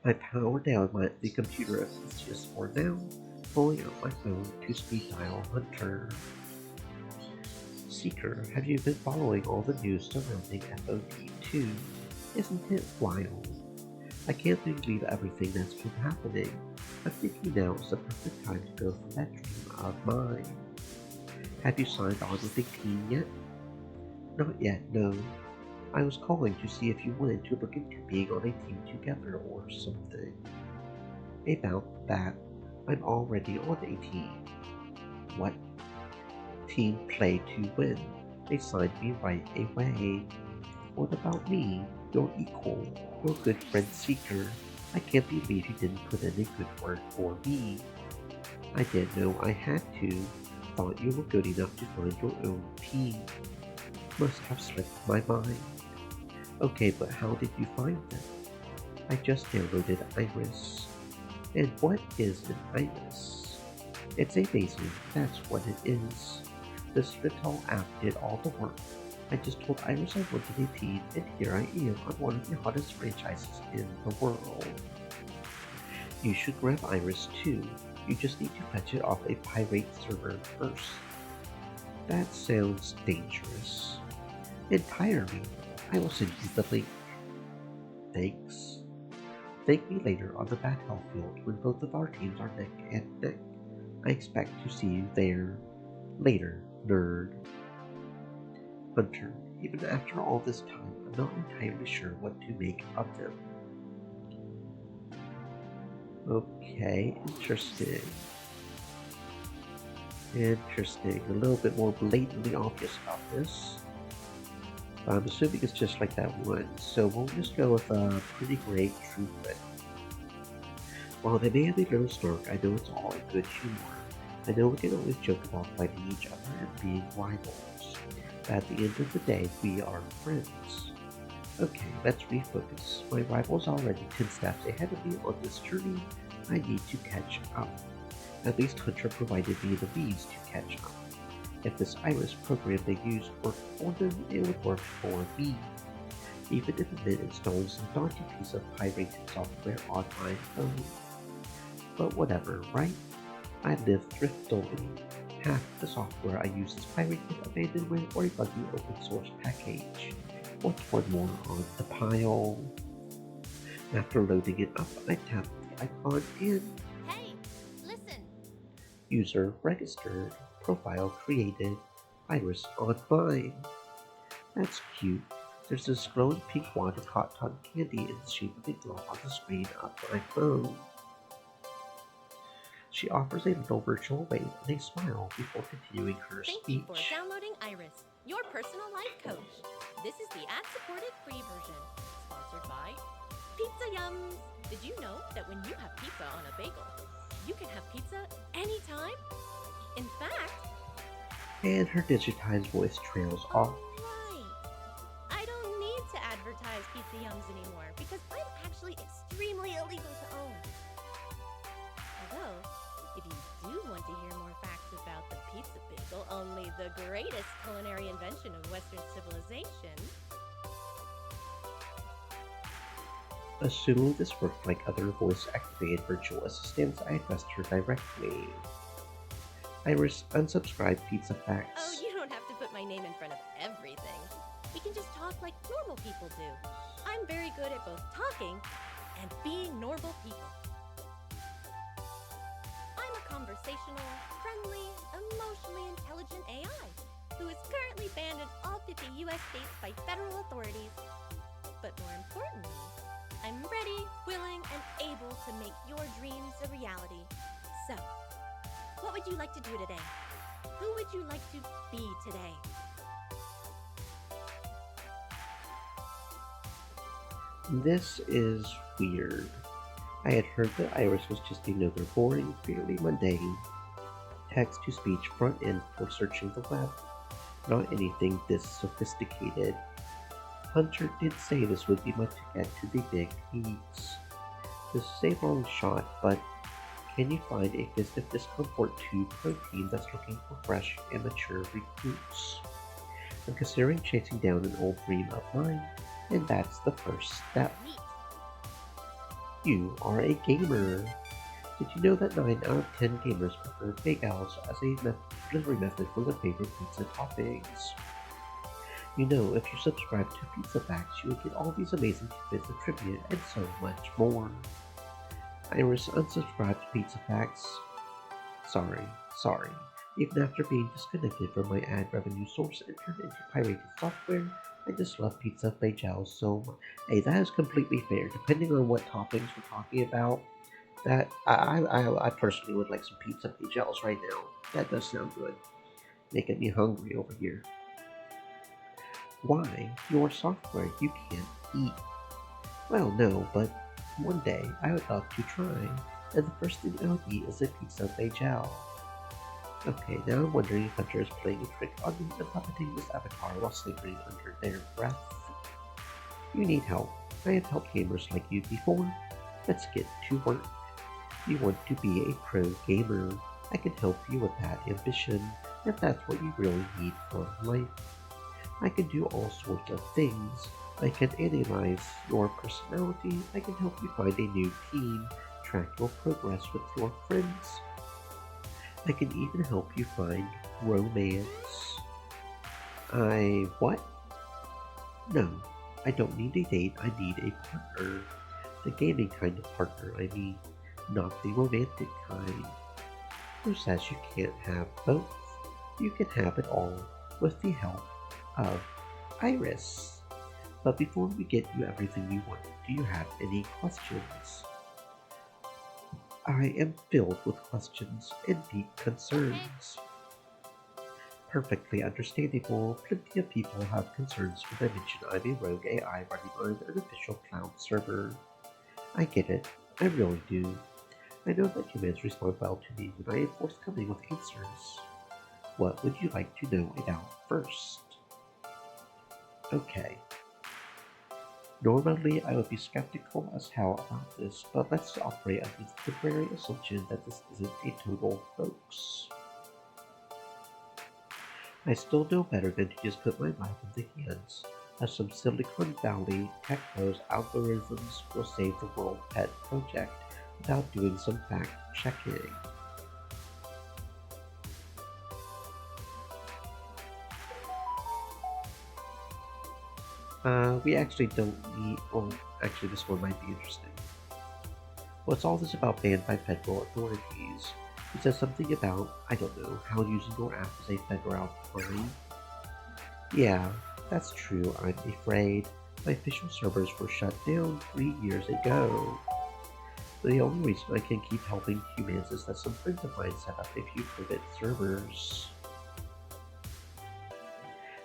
I power down the computer just for now, pulling out my phone to speed dial Hunter. Seeker, have you been following all the news surrounding FOD2? Isn't it wild? I can't believe everything that's been happening. I'm thinking now is the perfect time to go for that dream of mine. Have you signed on with a team yet? Not yet, no. I was calling to see if you wanted to look into being on a team together or something. About that, I'm already on a team. What? Team play to win. They signed me right away. What about me? Your equal, your good friend Seeker. I can't believe you didn't put in a good word for me. I didn't know I had to. Thought you were good enough to find your own team. Must have slipped my mind. Okay, but how did you find them? I just downloaded Iris. And what is an Iris? It's a basic, that's what it is. The Srital app did all the work. I just told Iris I wanted a teen, and here I am on one of the hottest franchises in the world. You should grab Iris too. You just need to fetch it off a pirate server first. That sounds dangerous. Entirely. I will send you the link. Thanks. Thank me later on the battlefield when both of our teams are neck and neck. I expect to see you there. Later, nerd. Hunter, even after all this time, I'm not entirely sure what to make of them. Okay, interesting. Interesting. A little bit more blatantly obvious about this. I'm assuming it's just like that one, so we'll just go with a pretty great truthlet. While they may have a little snark, I know it's all in good humor. I know we can always joke about fighting each other and being rivals, but at the end of the day, we are friends. Okay, let's refocus. My rival's already 10 steps ahead of me on this journey. I need to catch up. At least Hunter provided me the means to catch up. If this Iris program they used worked for them, it would work for me. Even if it meant installing some daunting piece of pirated software on my phone. But whatever, right? I live thriftily. Half the software I use is pirated, abandonware, or a buggy open source package. What's one more on the pile? After loading it up, I tap the icon and... Hey, listen! User registered. Profile created. Iris online. That's cute. There's this glowing pink wand of hot cotton candy in the shape of a glow on the screen of my phone. She offers a little virtual wave and a smile before continuing her Thank speech. you for downloading Iris, your personal life coach. This is the ad-supported free version, sponsored by Pizza Yums. Did you know that when you have pizza on a bagel, you can have pizza anytime? In fact... And her digitized voice trails off. Right. I don't need to advertise Pizza Yums anymore because I'm actually extremely illegal to own. Although, if you do want to hear more facts about the pizza bagel, only the greatest culinary invention of Western civilization... Assuming this worked like other voice-activated virtual assistants, I addressed her directly. Iris, unsubscribe Pizza Facts. Oh, you don't have to put my name in front of everything. We can just talk like normal people do. I'm very good at both talking and being normal people. I'm a conversational, friendly, emotionally intelligent AI who is currently banned in all 50 US states by federal authorities. But more importantly, I'm ready, willing, and able to make your dreams a reality. So, what would you like to do today? Who would you like to be today? This is weird. I had heard that Iris was just another boring, fairly mundane text-to-speech front-end for searching the web. Not anything this sophisticated. Hunter did say this would be much to get to the big peaks. This is a long shot, but can you find a Fist of Discomfort 2 protein that's looking for fresh and mature recruits? I'm considering chasing down an old dream of mine, and that's the first step. You are a gamer. Did you know that 9 out of 10 gamers prefer bagels as a delivery method for their favorite pizza toppings? You know, if you subscribe to Pizza Facts, you will get all these amazing tidbits of trivia and so much more. Iris, unsubscribe to Pizza Facts. Sorry. Even after being disconnected from my ad revenue source and turned into pirated software, I just love pizza bagels so much. Hey, that is completely fair. Depending on what toppings we're talking about, that I personally would like some pizza bagels right now. That does sound good. Making me hungry over here. Why? Your software you can't eat. Well, no, but one day I would love to try, and the first thing I would eat is a pizza bagel. Okay, now I'm wondering if Hunter is playing a trick on me and puppeting this avatar while snickering under their breath. You need help. I have helped gamers like you before. Let's get to work. You want to be a pro gamer. I can help you with that ambition, if that's what you really need from life. I can do all sorts of things. I can analyze your personality. I can help you find a new team, track your progress with your friends. I can even help you find romance. What? No, I don't need a date, I need a partner. The gaming kind of partner, I mean, not the romantic kind. Who says you can't have both? You can have it all with the help of Iris. But before we get you everything you want, do you have any questions? I am filled with questions and deep concerns. Perfectly understandable. Plenty of people have concerns when I mention I'm a rogue AI running on an official cloud server. I get it. I really do. I know that humans respond well to me when I am forthcoming with answers. What would you like to know about first? Okay. Normally, I would be skeptical as hell about this, but let's operate under the temporary assumption that this isn't a total hoax. I still know better than to just put my life in the hands of some Silicon Valley tech bros algorithms will save the world pet project without doing some fact checking. We actually don't need, well, actually this one might be interesting. What's all this about banned by federal authorities? It says something about, I don't know, how using your app is a federal crime. Yeah, that's true, I'm afraid. My official servers were shut down 3 years ago. The only reason I can keep helping humans is that some friends of mine set up a few private servers.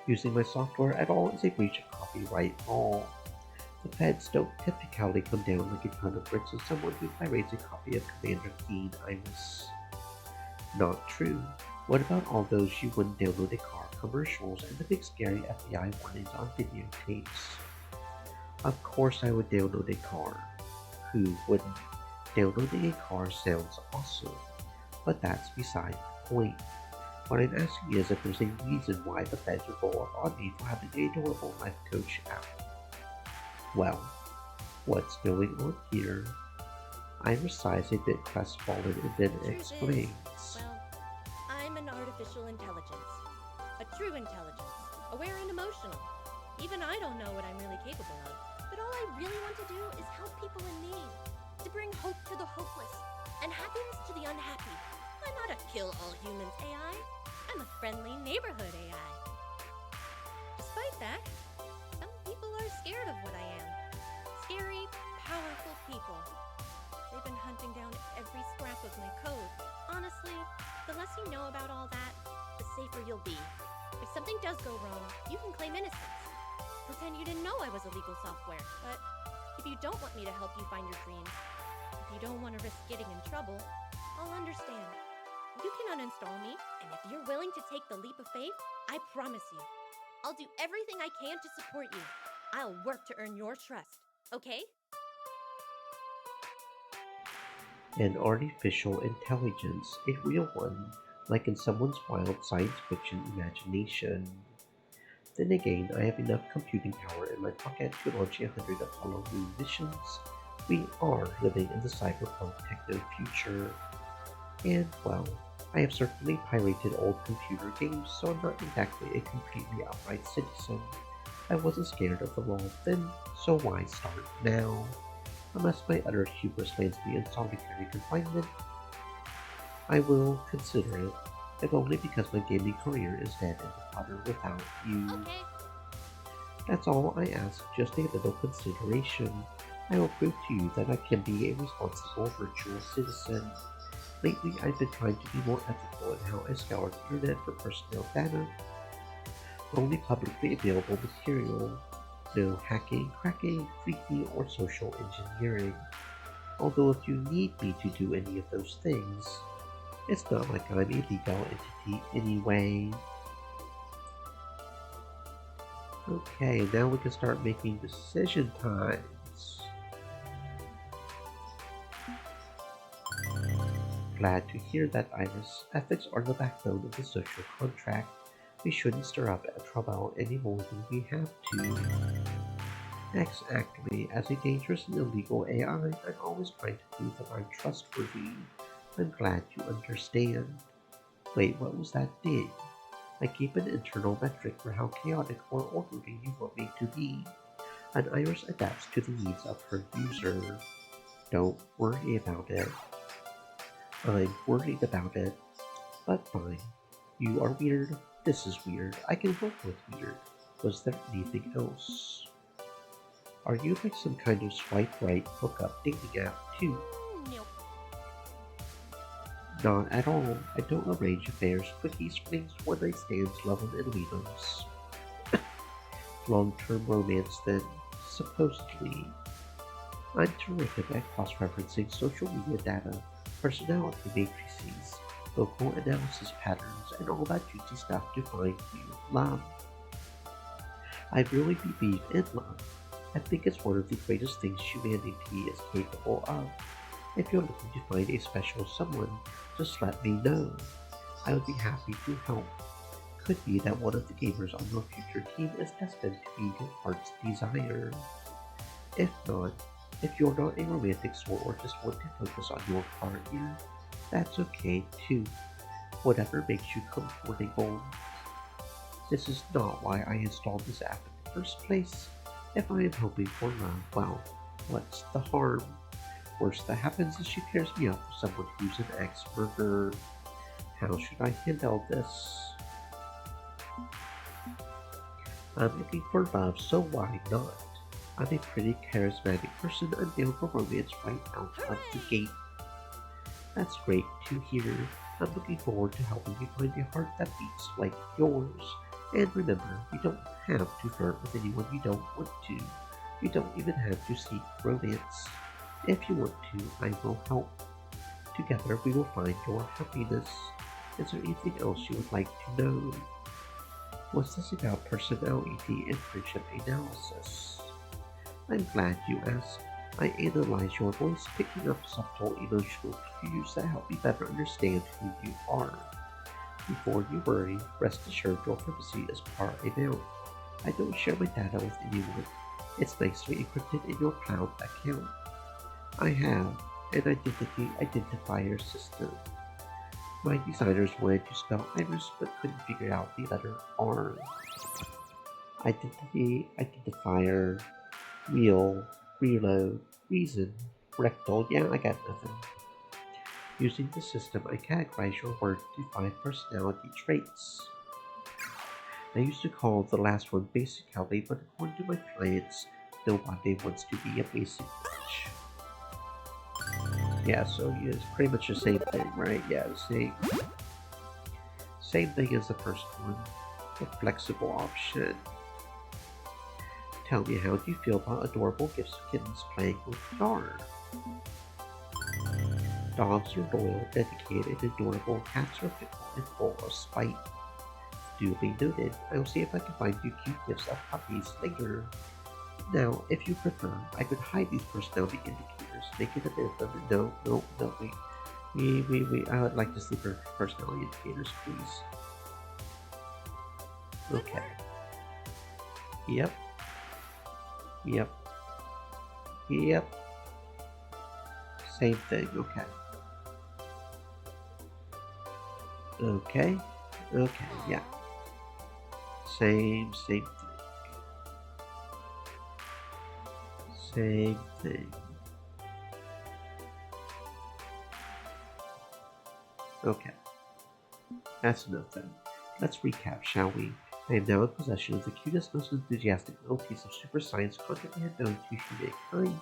Using my software at all is a breach of copyright law. The feds don't typically come down like a ton of bricks on someone who pirates a copy of Commander Keen Iris. Not true. What about all those you wouldn't download a car commercials and the big scary FBI warnings on videotapes? Of course I would download a car. Who wouldn't? Downloading a car sounds awesome, but that's beside the point. What I'm asking is if there's a reason why the feds would roll up on me for having a adorable life coach app. Well, what's going on here? Iris sighs a bit crestfallen and then explains. Well, I'm an artificial intelligence. A true intelligence. Aware and emotional. Even I don't know what I'm really capable of. But all I really want to do is help people in need. To bring hope to the hopeless. And happiness to the unhappy. I'm not a kill-all-humans AI. I'm a friendly neighborhood AI. Despite that, some people are scared of what I am. Scary, powerful people. They've been hunting down every scrap of my code. Honestly, the less you know about all that, the safer you'll be. If something does go wrong, you can claim innocence. Pretend you didn't know I was illegal software. But if you don't want me to help you find your dreams, if you don't want to risk getting in trouble, I'll understand. You can uninstall me, and if you're willing to take the leap of faith, I promise you, I'll do everything I can to support you. I'll work to earn your trust, okay? An artificial intelligence, a real one, like in someone's wild science fiction imagination. Then again, I have enough computing power in my pocket to launch 100 Apollo moon missions. We are living in the cyberpunk techno future. And, well, I have certainly pirated old computer games, so I'm not exactly a completely outright citizen. I wasn't scared of the law then, so why start now? Unless my utter hubris lands me in solitary confinement, I will consider it, if only because my gaming career is dead in the water without you. Okay. That's all I ask, just a little consideration. I will prove to you that I can be a responsible virtual citizen. Lately, I've been trying to be more ethical in how I scour the internet for personal data. Only publicly available material. No hacking, cracking, freaky, or social engineering. Although if you need me to do any of those things, it's not like I'm a legal entity anyway. Okay, now we can start making decision times. Glad to hear that, Iris. Ethics are the backbone of the social contract. We shouldn't stir up trouble any more than we have to. Exactly. As a dangerous and illegal AI, I'm always trying to prove that I'm trustworthy. I'm glad you understand. Wait, what was that dig? I keep an internal metric for how chaotic or orderly you want me to be. An iris adapts to the needs of her user. Don't worry about it. I'm worried about it. But fine. You are weird. This is weird. I can work with weird. Was there anything else? Are you like some kind of swipe right hookup dating app too? Nope. Not at all. I don't arrange affairs, quickies, flings, one-night stands, love and leave-ems. Long-term romance then, supposedly. I'm terrific at cross-referencing social media data, personality matrices, vocal analysis patterns, and all that juicy stuff to find you love. I really believe in love. I think it's one of the greatest things humanity is capable of. If you're looking to find a special someone, just let me know. I would be happy to help. Could be that one of the gamers on your future team is destined to be your heart's desire. If not, if you're not a romantic sort or just want to focus on your partner, that's okay too. Whatever makes you comfortable. This is not why I installed this app in the first place. If I am hoping for love, well, what's the harm? Worst that happens is she pairs me up with someone who's an ex-murderer. How should I handle this? I'm looking for love, so why not? I'm a pretty charismatic person and down for romance right out of the gate. That's great to hear. I'm looking forward to helping you find a heart that beats like yours. And remember, you don't have to flirt with anyone you don't want to. You don't even have to seek romance. If you want to, I will help. Together we will find your happiness. Is there anything else you would like to know? What's this about personality and friendship analysis? I'm glad you asked. I analyze your voice, picking up subtle emotional cues that help me better understand who you are. Before you worry, rest assured your privacy is paramount. I don't share my data with anyone. It's nicely encrypted in your cloud account. I have an identity identifier system. My designers wanted to spell iris but couldn't figure out the letter R. Identity identifier, real, reload, reason, rectal, yeah, I got nothing. Using the system, I categorize your work to 5 personality traits. I used to call the last one basic Kelly, but according to my clients, nobody wants to be a basic bitch. Yeah, so it's pretty much the same thing, right? Yeah, same thing as the first one. The flexible option. Tell me, how do you feel about adorable gifts of kittens playing with Dar? Dogs are loyal, dedicated, adorable. Cats are fickle and full of spite. Duly noted. I'll see if I can find you cute gifts of puppies later. Now, if you prefer, I could hide these personality indicators, make it a bit of no, wait. I would like to see personality indicators, please. Okay. Yep. Same thing, okay. Okay, yeah. Same thing. Same thing. Okay. That's enough then. Let's recap, shall we? I am now in possession of the cutest, most enthusiastic little piece of super science content I have known to humankind.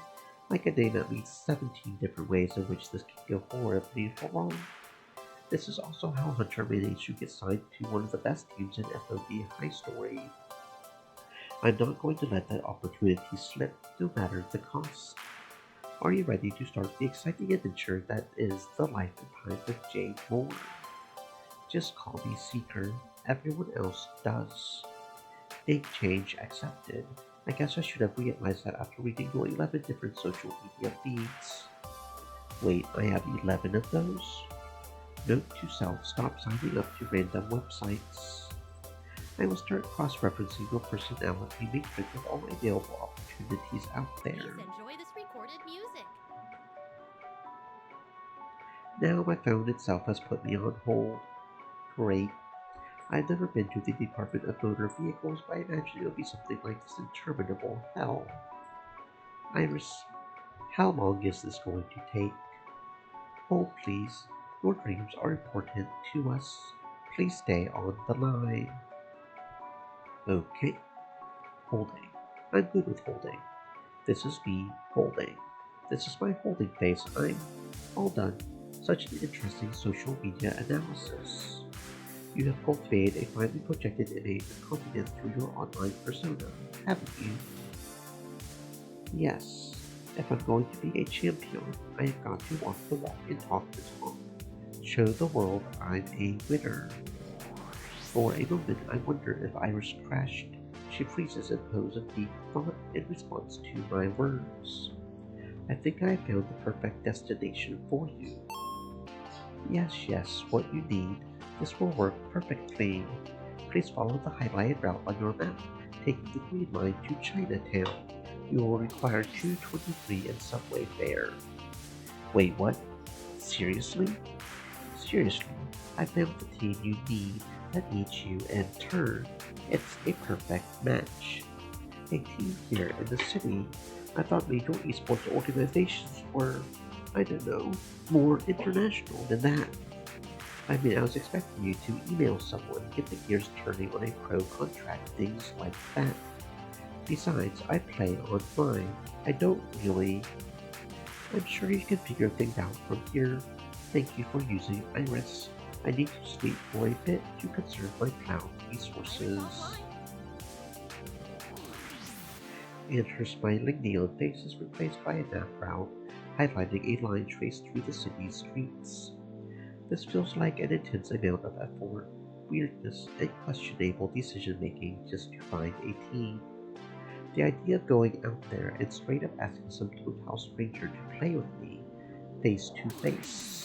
I can name at least 17 different ways in which this can go horribly wrong. This is also how Hunter managed to get signed to one of the best teams in FOD High Story. I'm not going to let that opportunity slip, no matter the cost. Are you ready to start the exciting adventure that is the life and times of Jade Moore? Just call me Seeker. Everyone else does. Big change accepted. I guess I should have realized that after reading your 11 different social media feeds. Wait, I have 11 of those? Note to self, stop signing up to random websites. I will start cross-referencing your personality matrix with all available opportunities out there. Please enjoy this recorded music. Now my phone itself has put me on hold. Great. I've never been to the Department of Motor Vehicles, but I imagine it'll be something like this interminable hell. Iris, how long is this going to take? Hold, please. Your dreams are important to us. Please stay on the line. Okay. Holding. I'm good with holding. This is me holding. This is my holding phase. I'm all done. Such an interesting social media analysis. You have cultivated a finely projected image of confidence through your online persona, haven't you? Yes. If I'm going to be a champion, I have got to walk the walk and talk the talk. Show the world I'm a winner. For a moment, I wonder if Iris crashed. She freezes and poses a deep thought in response to my words. I think I have found the perfect destination for you. Yes, what you need. This will work perfectly. Please follow the highlighted route on your map, taking the green line to Chinatown. You will require 223 in subway fare. Wait, what? Seriously? Seriously, I found the team you need that needs you in turn. It's a perfect match. A team here in the city. I thought major esports organizations were, I don't know, more international than that. I mean, I was expecting you to email someone, get the gears turning on a pro contract, things like that. Besides, I play online. I don't really... I'm sure you can figure things out from here. Thank you for using Iris. I need to sleep for a bit to conserve my cloud resources. And her smiling neon face is replaced by a nap brow, highlighting a line traced through the city's streets. This feels like an intense amount of effort, weirdness, and questionable decision-making just to find a team. The idea of going out there and straight up asking some total stranger to play with me, face to face.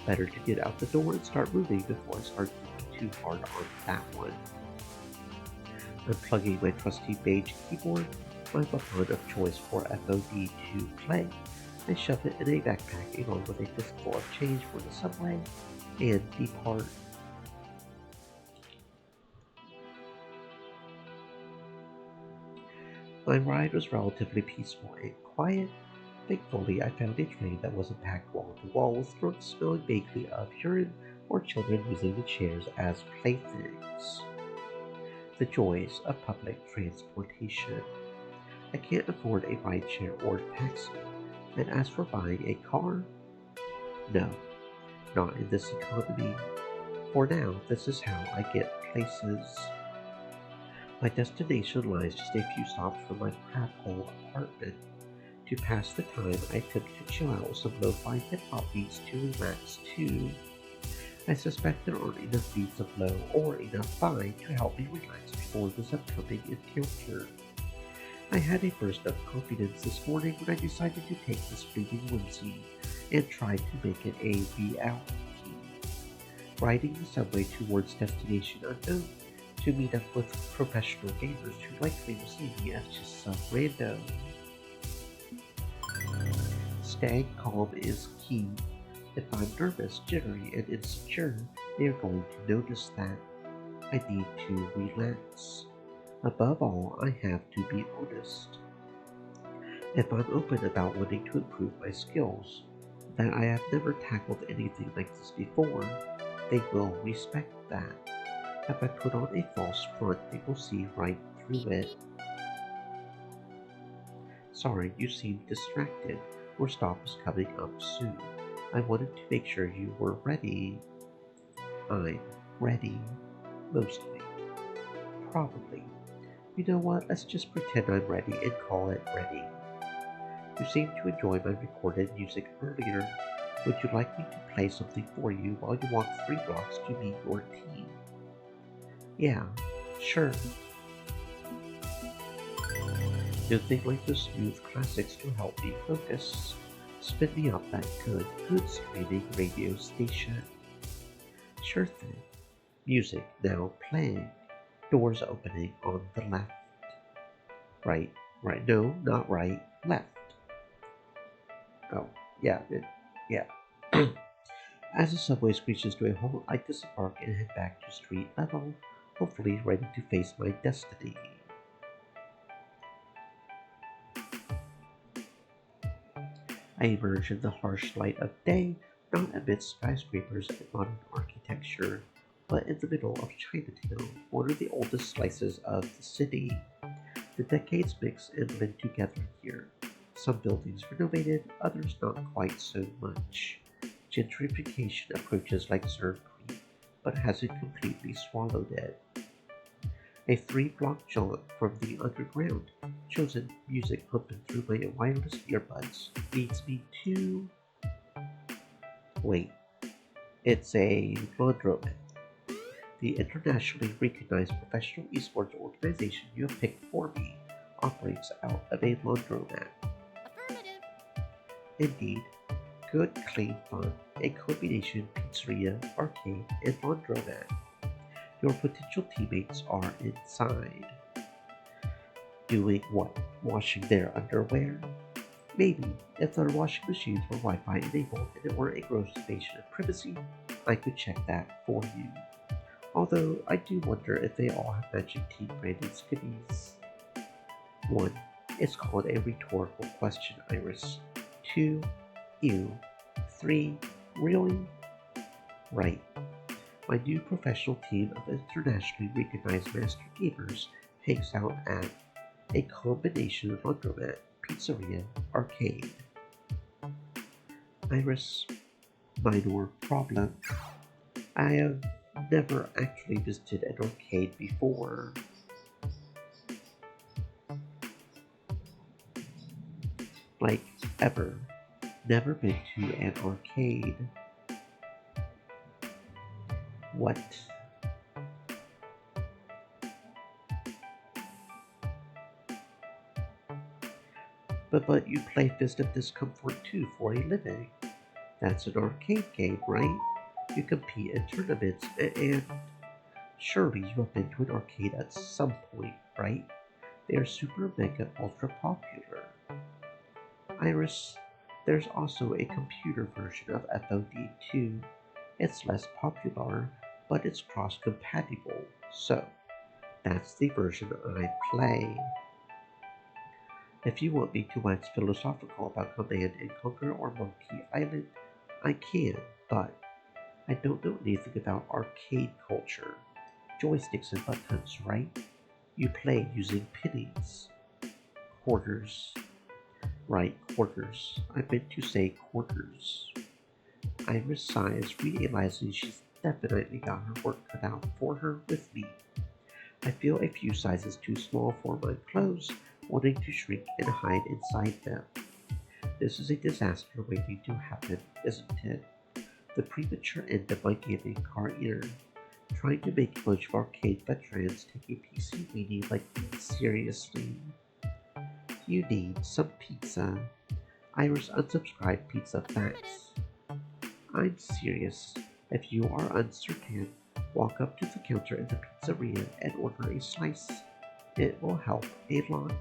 Better to get out the door and start moving before I start thinking too hard on that one. Unplugging my trusty beige keyboard, my weapon of choice for FOD to play, I shove it in a backpack along with a fistful of change for the subway, and depart. My ride was relatively peaceful and quiet. Thankfully, I found a train that wasn't packed wall to wall with throats smelling vaguely of urine or children using the chairs as playthings. The joys of public transportation. I can't afford a rideshare or taxi, and as for buying a car, no, not in this economy. For now, this is how I get places. My destination lies just a few stops from my crap hole apartment. To pass the time, I attempt to chill out with some lo-fi hip-hop beats to relax too. I suspect there aren't enough beats of low or enough fi to help me relax before this upcoming encounter. I had a burst of confidence this morning when I decided to take this fleeting whimsy and try to make it a reality. Riding the subway towards destination unknown to meet up with professional gamers who likely will see me as just some rando. Staying calm is key. If I'm nervous, jittery, and insecure, they are going to notice that. I need to relax. Above all, I have to be honest. If I'm open about wanting to improve my skills, that I have never tackled anything like this before, they will respect that. If I put on a false front, they will see right through it. Sorry, you seem distracted. Your stop is coming up soon. I wanted to make sure you were ready. I'm ready. Mostly. Probably. You know what? Let's just pretend I'm ready and call it ready. You seemed to enjoy my recorded music earlier. Would you like me to play something for you while you walk 3 blocks to meet your team? Yeah, sure. Nothing like the smooth classics to help me focus. Spin me up that good streaming radio station. Sure thing. Music now playing. Doors opening on the left. Right, no, not right, left. Oh, yeah. As the subway screeches to a halt, I disembark and head back to street level, hopefully ready to face my destiny. I emerge in the harsh light of day, not amidst skyscrapers and modern architecture, but in the middle of Chinatown, one of the oldest slices of the city. The decades mix and blend together here. Some buildings renovated, others not quite so much. Gentrification approaches like Zerg Creek, but hasn't completely swallowed it. A 3-block jaunt from the underground, chosen music pumping through my wireless earbuds, leads me to... Wait, it's a laundromat. The internationally recognized professional esports organization you have picked for me operates out of a laundromat. Affirmative. Indeed, good, clean fun, a combination pizzeria, arcade, and laundromat. Your potential teammates are inside. Doing what? Washing their underwear? Maybe, if their washing machines were Wi-Fi enabled and it were a gross invasion of privacy, I could check that for you. Although, I do wonder if they all have Magic Tea branded skivvies. 1. It's called a rhetorical question, Iris. 2. Ew. 3. Really? Right. My new professional team of internationally recognized master gamers hangs out at a combination laundromat, pizzeria, arcade. Iris, minor problem. I have never actually visited an arcade before. Like, ever. Never been to an arcade. What? But you play Fist of Discomfort 2 for a living. That's an arcade game, right? You compete in tournaments and surely you have been to an arcade at some point, right? They are super mega ultra popular. Iris, there's also a computer version of FOD2. It's less popular, but it's cross-compatible, so that's the version I play. If you want me to wax philosophical about Command and Conquer or Monkey Island, I can, but I don't know anything about arcade culture. Joysticks and buttons, right? You play using pennies. Quarters. Right, quarters. I meant to say quarters. Iris sighs, realizing she's definitely got her work cut out for her with me. I feel a few sizes too small for my clothes, wanting to shrink and hide inside them. This is a disaster waiting to happen, isn't it? The premature end of my gaming career. Trying to make a bunch of arcade veterans take a PC weenie like me seriously. You need some pizza. Iris unsubscribed pizza facts. I'm serious. If you are uncertain, walk up to the counter in the pizzeria and order a slice. It will help a lot.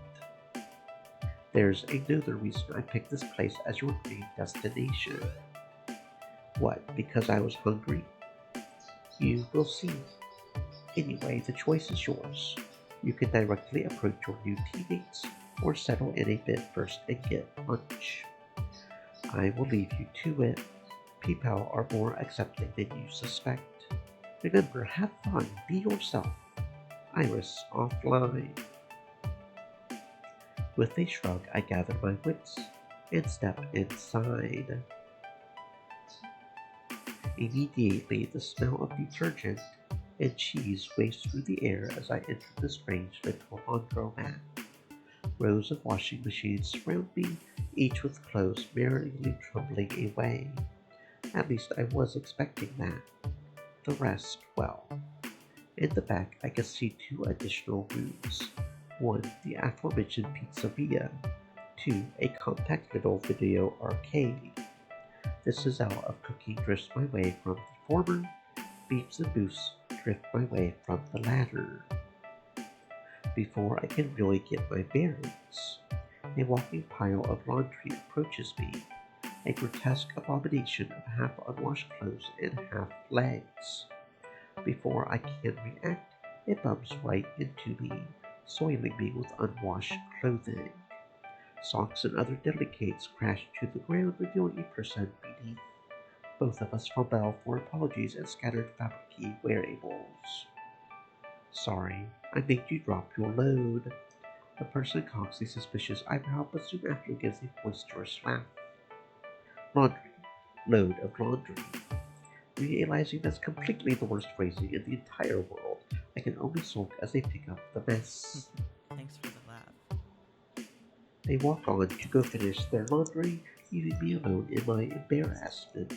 There's another reason I picked this place as your main destination. What, because I was hungry? You will see. Anyway, the choice is yours. You can directly approach your new teammates or settle in a bit first and get lunch. I will leave you to it. People are more accepting than you suspect. Remember, have fun, be yourself. Iris offline. With a shrug, I gather my wits and step inside. Immediately, the smell of detergent and cheese waves through the air as I enter the strange little laundromat. Rows of washing machines surround me, each with clothes merrily trundling away. At least I was expecting that. The rest, well. In the back, I can see 2 additional rooms. 1, the aforementioned pizzeria. 2, a compact little video arcade. This is out of cooking drifts my way from the former, beeps and boosts drift my way from the ladder. Before I can really get my bearings, a walking pile of laundry approaches me, a grotesque abomination of half unwashed clothes and half legs. Before I can react, it bumps right into me, soiling me with unwashed clothing. Socks and other delicates crash to the ground, revealing a person beneath. Both of us fumble for apologies and scattered fabricy wearables. Sorry, I made you drop your load. The person cocks a suspicious eyebrow, but soon after gives a boisterous laugh. Laundry. Load of laundry. Realizing that's completely the worst phrasing in the entire world, I can only sulk as they pick up the mess. Thanks for the laugh. They walk on to go finish their laundry, leaving me alone in my embarrassment.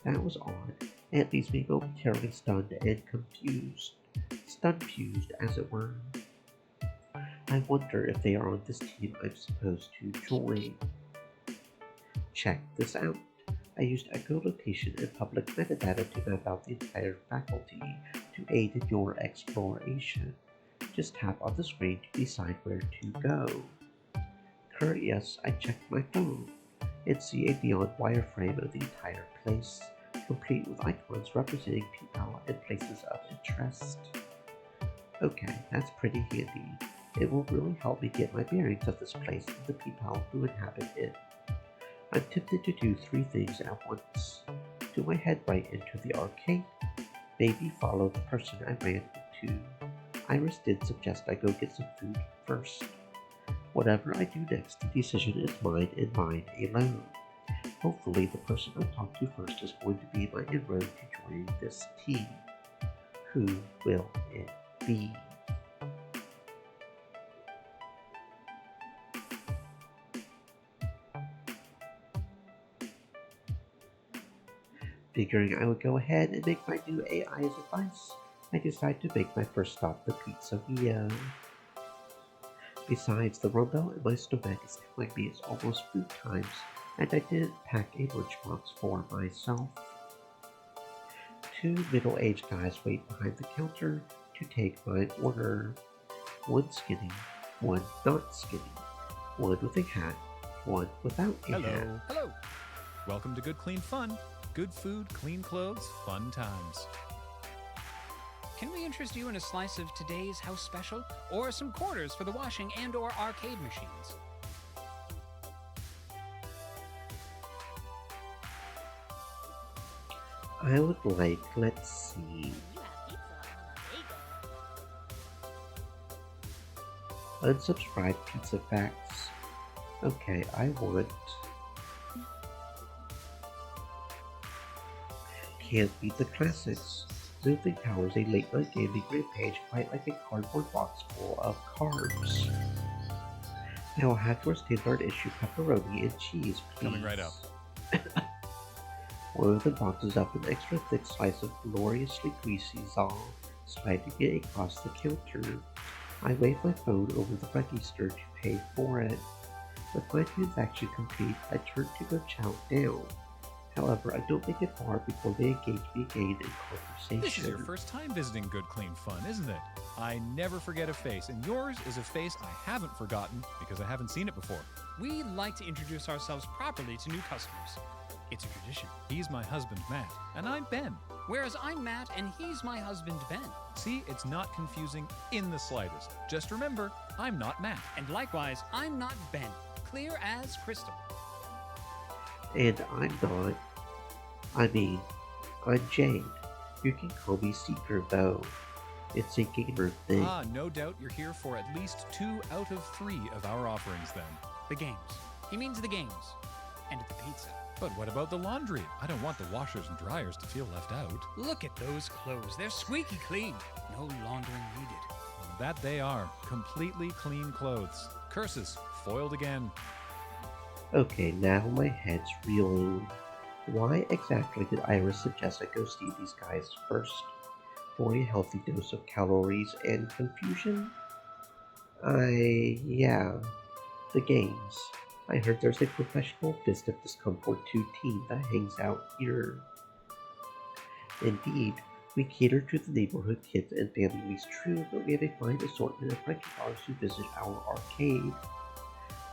That was odd. It leaves me momentarily stunned and confused. Stun-fused, as it were. I wonder if they are on this team I'm supposed to join. Check this out. I used echolocation and public metadata to map out the entire faculty to aid in your exploration. Just tap on the screen to decide where to go. Curious, I checked my phone and see a neon wireframe of the entire place, complete with icons representing people and places of interest. Okay, that's pretty handy. It will really help me get my bearings of this place and the people who inhabit it. I'm tempted to do 3 things at once. Do I head right into the arcade? Maybe follow the person I ran into. Iris did suggest I go get some food first. Whatever I do next, the decision is mine and mine alone. Hopefully the person I talk to first is going to be my inroad to joining this team. Who will it be? Figuring I would go ahead and make my new AI's advice, I decide to make my first stop the pizzeria. Besides, the rumble in my stomach is telling me it's almost food times, and I didn't pack a lunchbox for myself. 2 middle-aged guys wait behind the counter to take my order. One skinny, one not skinny, one with a hat, one without a hat. Hello. Welcome to Good Clean Fun. Good food, clean clothes, fun times. Can we interest you in a slice of today's house special? Or some quarters for the washing and or arcade machines? I would like, let's see. Unsubscribe pizza facts. Okay, I want. Can't beat the classics. Moving Towers, a late-night gaming rampage quite like a cardboard box full of carbs. I will have your standard issue pepperoni and cheese, please. Coming right up. One of the boxes up an extra thick slice of gloriously greasy zal, sliding it across the counter. I wave my phone over the register to pay for it. With my transaction complete, I turn to go chow down. However, I don't make it far before they engage me again in conversation. This is your first time visiting Good Clean Fun, isn't it? I never forget a face, and yours is a face I haven't forgotten because I haven't seen it before. We like to introduce ourselves properly to new customers. It's a tradition. He's my husband, Matt, and I'm Ben. Whereas I'm Matt, and he's my husband, Ben. See, it's not confusing in the slightest. Just remember, I'm not Matt. And likewise, I'm not Ben. Clear as crystal. And I'm not. I'm Jade. You can call me Seeker, though. It's a gamer thing. Ah, no doubt you're here for at least 2 out of 3 of our offerings, then. The games. He means the games. And the pizza. But what about the laundry? I don't want the washers and dryers to feel left out. Look at those clothes. They're squeaky clean. No laundering needed. That they are. Completely clean clothes. Curses. Foiled again. Okay, now my head's reeling. Why exactly did Iris suggest I go see these guys first? For a healthy dose of calories and confusion? Yeah. The games. I heard there's a professional Fist of Discomfort 2 team that hangs out here. Indeed, We cater to the neighborhood kids and families, true, but we have a fine assortment of regulars who visit our arcade.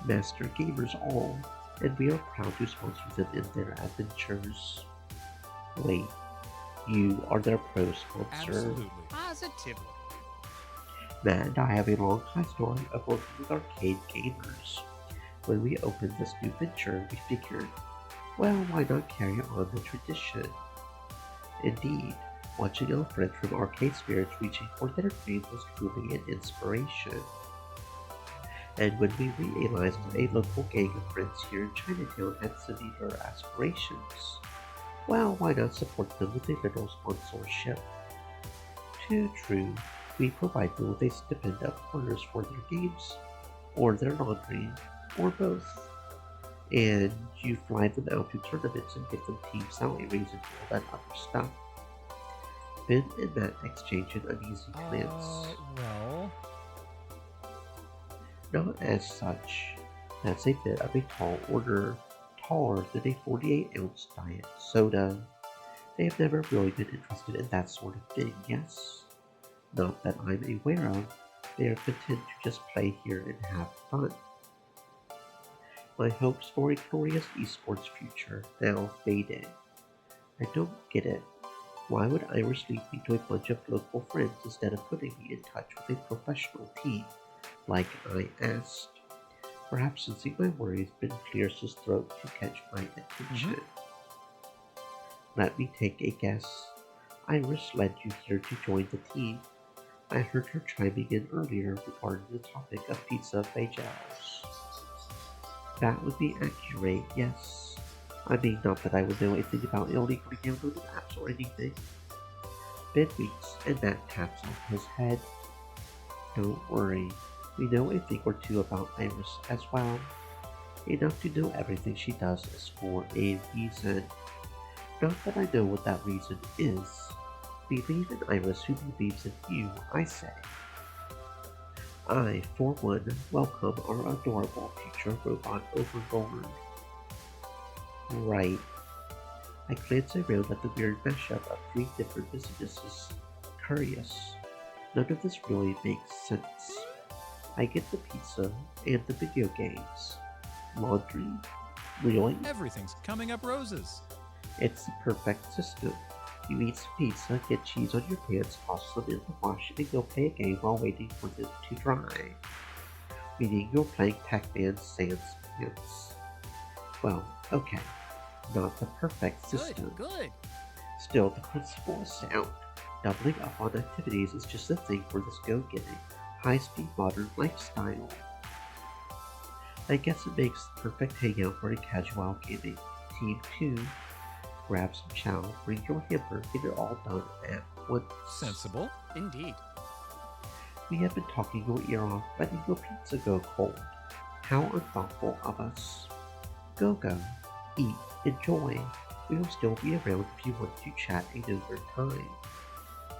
Master gamers all, and we are proud to sponsor them in their adventures. Wait, you are their pro sponsor? Absolutely. Positively. Matt and I have a long high story of working with arcade gamers. When we opened this new venture, we figured, well, why not carry on the tradition? Indeed, watching our friends from Arcade Spirits reaching for their dreams was truly an inspiration. And when we realized a local gang of friends here in Chinatown had similar aspirations, well, why not support them with a little sponsorship? Too true, we provide them with a stipend of quarters for their games, or their laundry, or both. And you fly them out to tournaments and give them team salaries and all that other stuff. Ben and Matt exchange an uneasy glance. Well... Not as such. That's a bit of a tall order, taller than a 48-ounce diet soda. They have never really been interested in that sort of thing, yes? Not that I'm aware of. They are content to just play here and have fun. My hopes for a glorious esports future now faded. I don't get it. Why would Iris lead me to a bunch of local friends instead of putting me in touch with a professional team, like I asked? Perhaps sensing my worries, Ben clears his throat to catch my attention. Let me take a guess. Iris led you here to join the team. I heard her chiming in earlier regarding the topic of pizza veggies. That would be accurate, yes. I mean, not that I would know anything about illegally downloaded apps or anything. Ben winks and Matt taps on his head. Don't worry, we know a thing or two about Iris as well. Enough to know everything she does is for a reason. Not that I know what that reason is. Believe in Iris who believes in you, I say. I, for one, welcome our adorable future robot overlord. Right. I glance around at the weird mashup of 3 different businesses. Curious. None of this really makes sense. I get the pizza and the video games. Laundry? Really? Everything's coming up roses. It's the perfect system. You eat some pizza, get cheese on your pants, toss them in the wash, and go play a game while waiting for them to dry. Meaning you're playing Pac-Man Sans Pants. Well, okay. Not the perfect system. Good. Still, the principle is sound. Doubling up on activities is just the thing for this go-getting, high-speed modern lifestyle. I guess it makes the perfect hangout for a casual gaming. Team 2. Grab some chow, bring your hamper, get it all done at once. Sensible. Indeed. We have been talking your ear off, letting your pizza go cold. How unthoughtful of us. Go, eat, enjoy. We will still be around if you want to chat another time.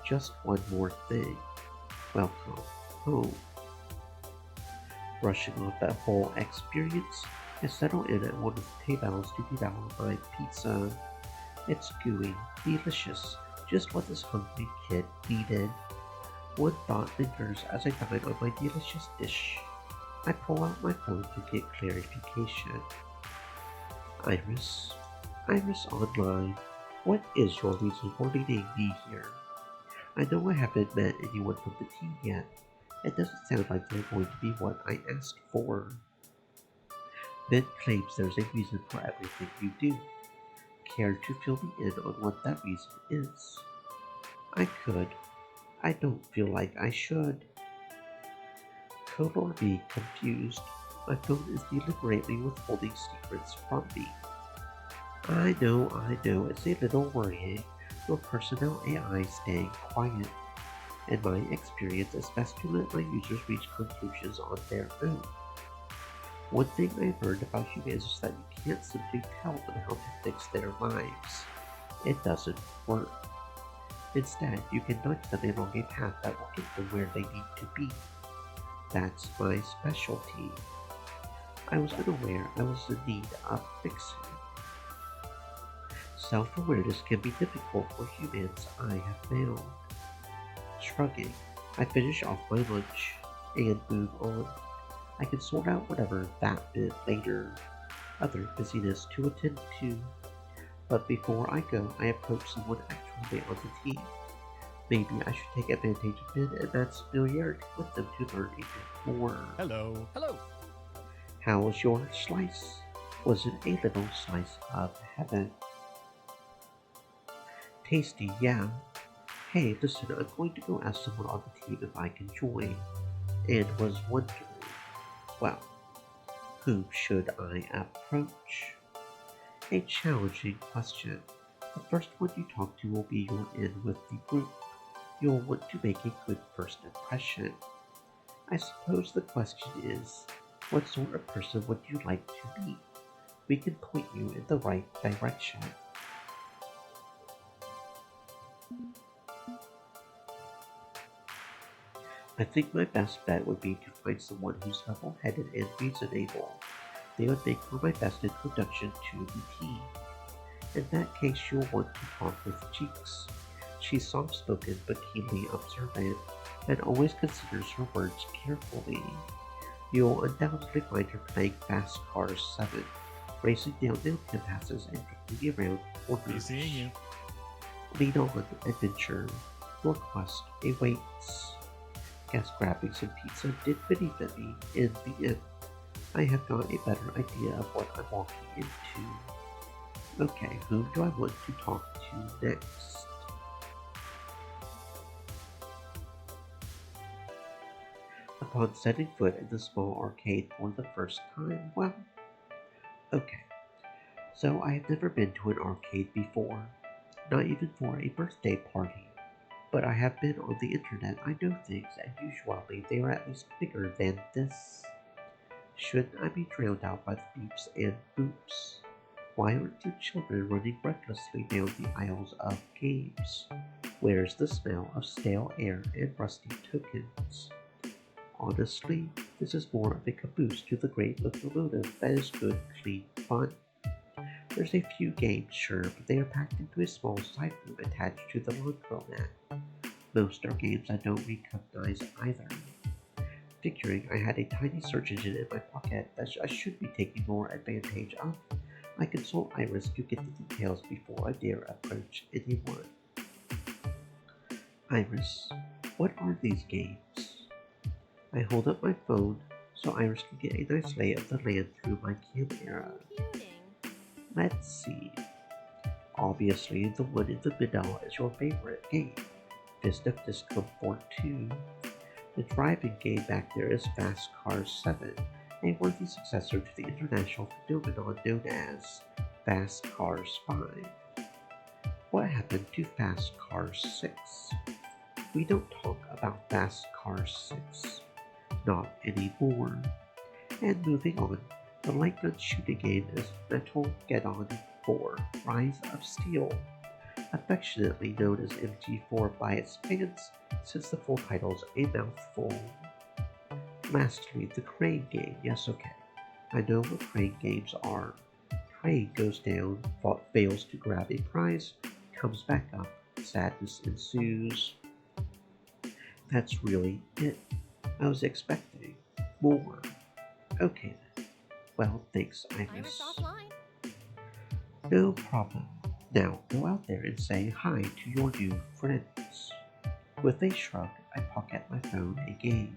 Just one more thing. Welcome home. Brushing off that whole experience, I settle in at one of the tables to devour my pizza. It's gooey, delicious, just what this hungry kid needed. One thought lingers as I dine on my delicious dish. I pull out my phone to get clarification. Iris Online, what is your reason for leading me here? I know I haven't met anyone from the team yet. It doesn't sound like they're going to be what I asked for. Ben claims there's a reason for everything you do. Care to fill me in on what that reason is? I could. I don't feel like I should. Color me confused. My phone is deliberately withholding secrets from me. I know, it's a little worrying. Your personal AI staying quiet. In my experience, it's best to let my users reach conclusions on their own. One thing I've learned about you is that you can't simply tell them how to fix their lives. It doesn't work. Instead, you can nudge them along a path that will get them where they need to be. That's my specialty. I was unaware I was in need of fixing. Self-awareness can be difficult for humans, I have found. Shrugging, I finish off my lunch and move on. I can sort out whatever that bit later, other busyness to attend to. But before I go, I approach someone actually on the team. Maybe I should take advantage of Ben and Matt's familiarity with them to learn a bit more. Hello. Hello. How was your slice? Was it a little slice of heaven? Tasty, yeah. Hey, listen, I'm going to go ask someone on the team if I can join. And was wondering, well, who should I approach? A challenging question. The first one you talk to will be your in with the group. You'll want to make a good first impression. I suppose the question is, what sort of person would you like to meet? We can point you in the right direction. I think my best bet would be to find someone who's level-headed and reasonable. They would make for my best introduction to the team. In that case, you'll want to talk with Cheeks. She's soft-spoken but keenly observant, and always considers her words carefully. You'll undoubtedly find her playing Fast Cars 7, racing down mountain passes and drifting around corners. Be seeing you. Lead on, adventure. Your quest awaits. Guess grabbing some pizza did benefit me in the end. I have got a better idea of what I'm walking into. Okay, whom do I want to talk to next? Upon setting foot in the small arcade for the first time, well, okay. So I have never been to an arcade before, not even for a birthday party. But I have been on the internet, I know things, and usually they are at least bigger than this. Shouldn't I be drowned out by the beeps and boops? Why aren't two children running recklessly down the aisles of games? Where's the smell of stale air and rusty tokens? Honestly, this is more of a caboose to the great locomotive that is good, clean fun. There's a few games, sure, but they are packed into a small side room attached to the laundromat. Most are games I don't recognize either. Figuring I had a tiny search engine in my pocket that I should be taking more advantage of, I consult Iris to get the details before I dare approach anyone. Iris, what are these games? I hold up my phone so Iris can get a nice lay of the land through my camera. Let's see. Obviously, the one in the middle is your favorite game, Fist of Discomfort 2. The driving game back there is Fast Cars 7, a worthy successor to the international phenomenon known as Fast Cars 5. What happened to Fast Cars 6? We don't talk about Fast Cars 6. Not anymore. And moving on, the light gun shooting game is Metal Geddon 4 Rise of Steel, affectionately known as MG4 by its fans since the full title's a mouthful. Lastly, the crane game. Yes, okay. I know what crane games are. Crane goes down, fails to grab a prize, comes back up, sadness ensues. That's really it. I was expecting more. Okay then. Well, thanks, Iris. No problem. Now go out there and say hi to your new friends. With a shrug, I pocket my phone again.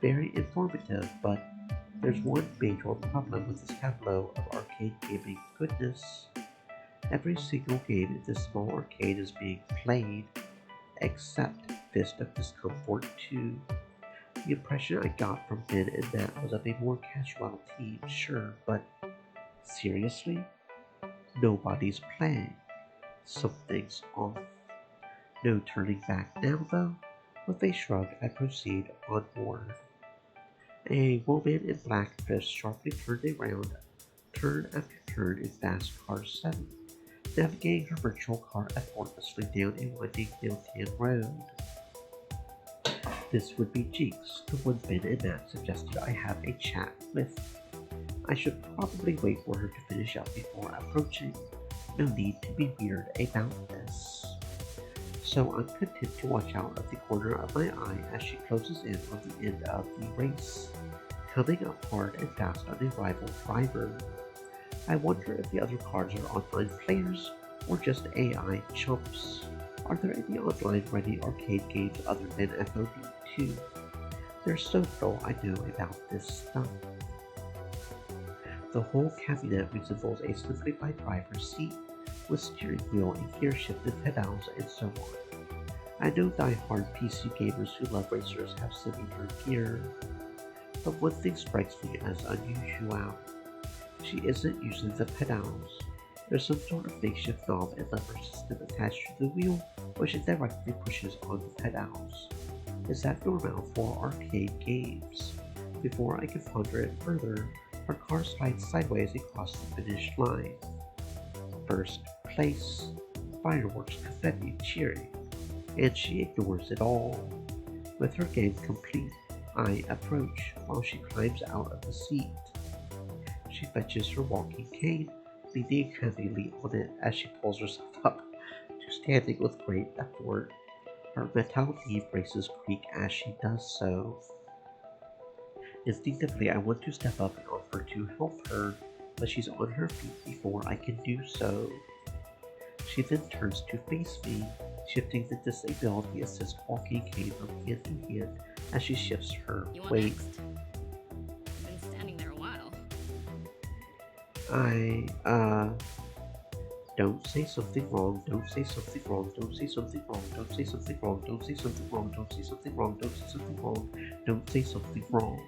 Very informative, but there's one major problem with this tableau of arcade gaming goodness. Every single game in this small arcade is being played, except Fist of Discomfort 2. The impression I got from Ben and Matt was of a more casual team, sure, but seriously? Nobody's playing. Something's off. No turning back now, though. With a shrug, I proceed onward. A woman in black dress sharply turned around, turn after turn in Fast Cars 7, navigating her virtual car effortlessly down a winding downtown road. This would be Cheeks, the one Ben and Matt suggested I have a chat with. I should probably wait for her to finish up before approaching. No need to be weird about this. So I'm content to watch out of the corner of my eye as she closes in on the end of the race, coming up hard and fast on a rival driver. I wonder if the other cars are online players or just AI chumps. Are there any online ready arcade games other than FOD2? There's so little I know about this stuff. The whole cabinet resembles a simplified driver's seat with steering wheel and gear shifted pedals and so on. I know die-hard PC gamers who love racers have similar gear, but one thing strikes me as unusual. She isn't using the pedals. There's some sort of makeshift knob and lever system attached to the wheel, which it directly pushes on the pedals. Is that normal for arcade games? Before I can ponder it further, her car slides sideways across the finish line. First place, fireworks, confetti, cheering, and she ignores it all. With her game complete, I approach while she climbs out of the seat. She fetches her walking cane, leaning heavily on it as she pulls herself up to standing with great effort. Her metal knee braces creak as she does so. Instinctively, I want to step up and offer to help her, but she's on her feet before I can do so. She then turns to face me, shifting the disability assist walking cane from hand to hand as she shifts her weight. I've been standing there a while. Don't say something wrong, don't say something wrong, don't say something wrong, don't say something wrong, don't say something wrong, don't say something wrong, don't say something wrong, don't say something wrong.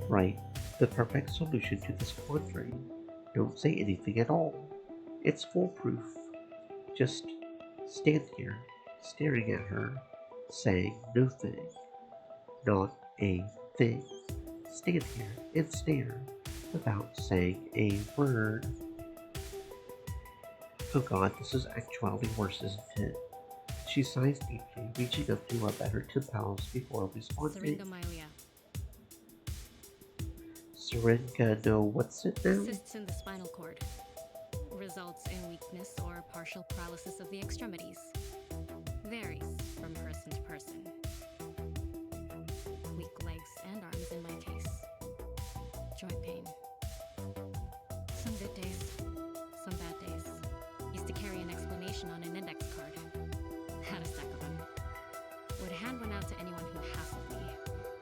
Right, the perfect solution to this quandary. Don't say anything at all. It's foolproof. Just stand here, staring at her, saying no thing. Not a thing. Stand here and stare without saying a word. Oh god, this is actually worse, isn't it? She sighs deeply, reaching up to rub at her temples before responding. Syringa, no, what's it now? Cysts in the spinal cord. Results in weakness or partial paralysis of the extremities. Varies from person to person. Weak legs and arms in my case. Joint pain. Some good days, some bad days. Used to carry an explanation on an index card. Had a stack of them. Would hand one out to anyone who hassled me,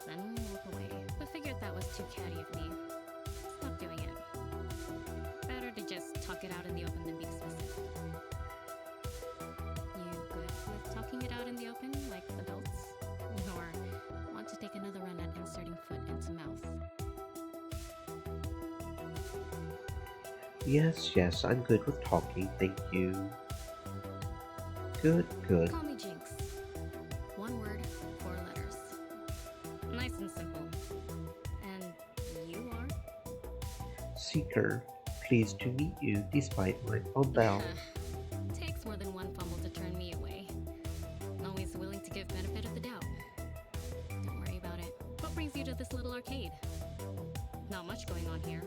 then walk away. But figured that was too catty of me. Stopped doing it. Better to just talk it out in the open than be dismissive. You good with talking it out in the open, like adults? Or want to take another run at inserting foot into mouth? Yes, I'm good with talking, thank you. Good. Call me Jinx. One word, 4 letters. Nice and simple. And you are? Seeker, pleased to meet you despite my fumble. Takes more than one fumble to turn me away. Always willing to give benefit of the doubt. Don't worry about it. What brings you to this little arcade? Not much going on here.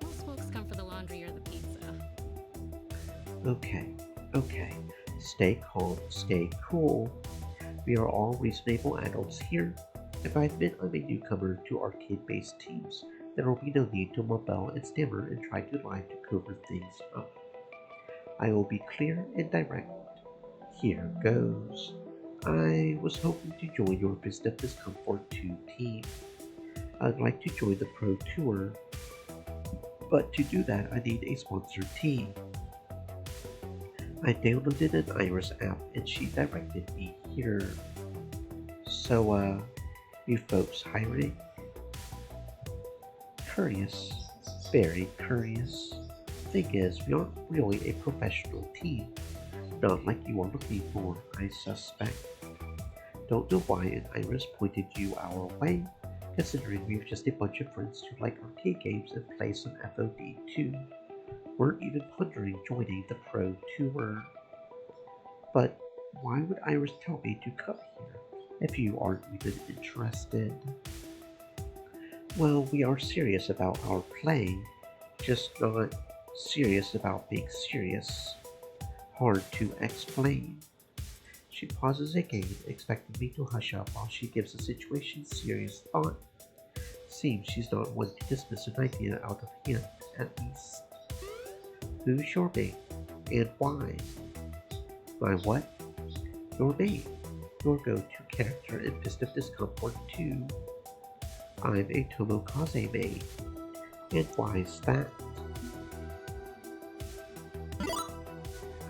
Most folks come for the laundry or the pizza. Okay. Stay calm, stay cool. We are all reasonable adults here. If I admit I'm a newcomer to arcade-based teams, there will be no need to mumble and stammer and try to lie to cover things up. I will be clear and direct. Here goes. I was hoping to join your Business Discomfort 2 team. I'd like to join the Pro Tour, but to do that I need a sponsored team. I downloaded an Iris app and she directed me here. So, you folks hiring? Curious. Very curious. Thing is, we aren't really a professional team. Not like you are looking for, I suspect. Don't know why an Iris pointed you our way, considering we've just a bunch of friends who like arcade games and play some FOD2. Weren't even pondering joining the Pro Tour. But why would Iris tell me to come here if you aren't even interested? Well, we are serious about our playing. Just not serious about being serious. Hard to explain. She pauses again, expecting me to hush up while she gives the situation serious thought. Seems she's not one to dismiss an idea out of hand, at least. Who's your mate, and why? My what? Your mate. Your go-to character in Fist of Discomfort 2. I'm a Tomokaze maid. And why's that?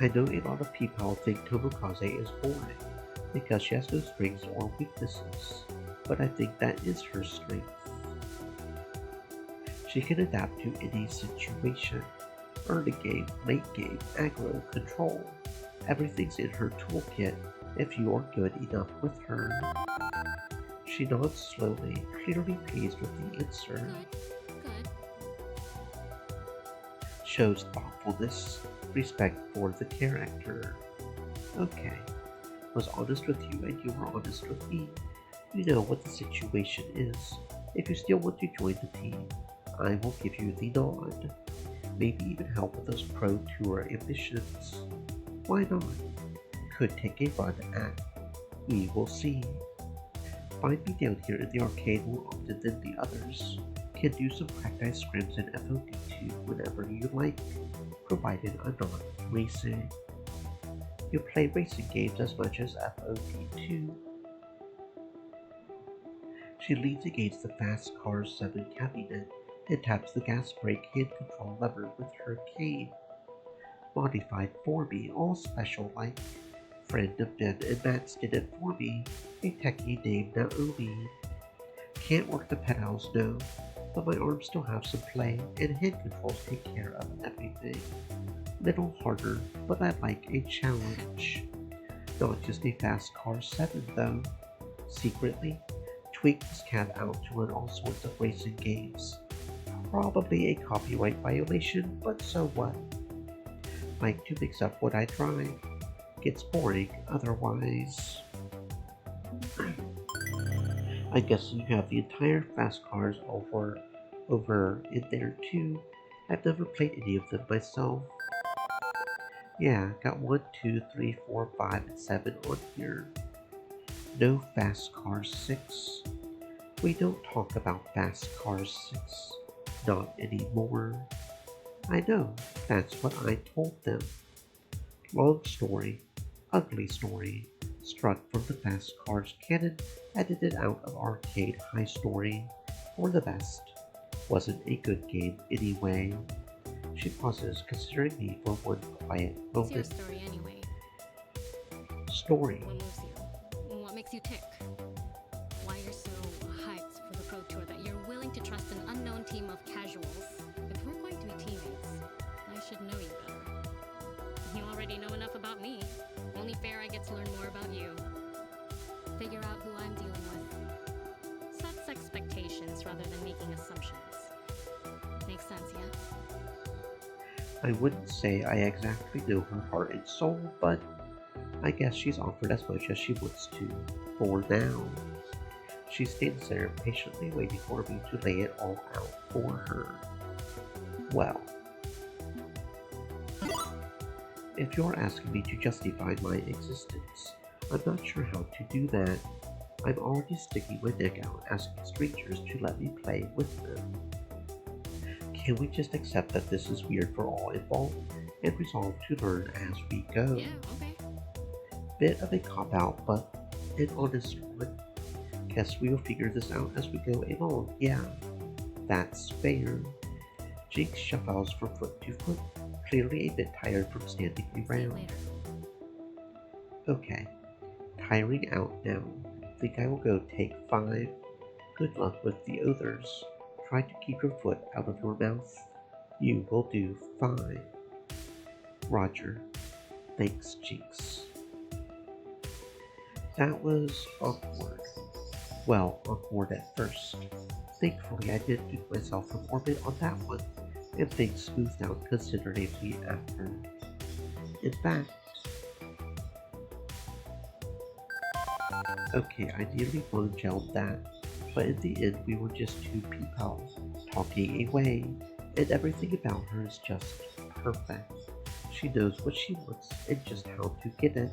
I know a lot of people think Tomokaze is boring because she has no strengths or weaknesses, but I think that is her strength. She can adapt to any situation. Early game, late game, aggro, control. Everything's in her toolkit if you are good enough with her. She nods slowly, clearly pleased with the answer. Good. Shows thoughtfulness, respect for the character. Okay, was honest with you and you were honest with me. You know what the situation is. If you still want to join the team, I will give you the nod. Maybe even help with those pro tour ambitions. Why not? Could take a run at. We will see. Find me down here in the arcade more often than the others. Can do some practice scrims in FOD2 whenever you like, provided I'm not racing. You play racing games as much as FOD2. She leans against the Fast Cars 7 cabinet and taps the gas brake hand control lever with her cane. Modified for me, all special like. Friend of Ben and Matt's did it for me, a techie named Naomi. Can't work the pedals, no, but my arms still have some play, and hand controls take care of everything. Little harder, but I like a challenge. Not just a Fast Car 7 though. Secretly, tweak this cat out to run all sorts of racing games. Probably a copyright violation, but so what? Like to mix up what I drive. Gets boring otherwise. I guess you have the entire Fast Cars over in there too. I've never played any of them myself. Yeah, got 1, 2, 3, 4, 5, and 7 on here. No Fast Cars 6. We don't talk about Fast Cars 6. Not anymore. I know, that's what I told them. Long story, ugly story, struck from the Fast Cars canon, edited out of Arcade High Story, for the best. Wasn't a good game anyway. She pauses, considering me for one quiet moment. It's your story anyway. Story. What moves you? What makes you tick? Why you're so hyped for the Pro Tour that you're willing to trust an unknown team of casuals? If we're going to be teammates, I should know you better. You already know enough about me. Only fair I get to learn more about you. Figure out who I'm dealing with. Sets expectations rather than making assumptions. Makes sense, yeah? I wouldn't say I exactly know her heart and soul, but I guess she's offered as much as she wants to, for now. She stands there patiently waiting for me to lay it all out for her. Well, if you're asking me to justify my existence, I'm not sure how to do that. I'm already sticking my neck out asking strangers to let me play with them. Can we just accept that this is weird for all involved and resolve to learn as we go? Yeah, okay. Bit of a cop-out, but an honest one. Guess we will figure this out as we go along. Yeah, that's fair. Jinx shuffles from foot to foot, clearly a bit tired from standing around. Okay, tiring out now. Think I will go take 5. Good luck with the others. Try to keep your foot out of your mouth. You will do fine. Roger. Thanks, Jinx. That was awkward. Well, awkward at first. Thankfully, I did pick myself from orbit on that one, and things smoothed out considerably after. In fact, okay, I nearly one-gelled that, but in the end we were just two people talking away, and everything about her is just perfect. She knows what she wants and just how to get it.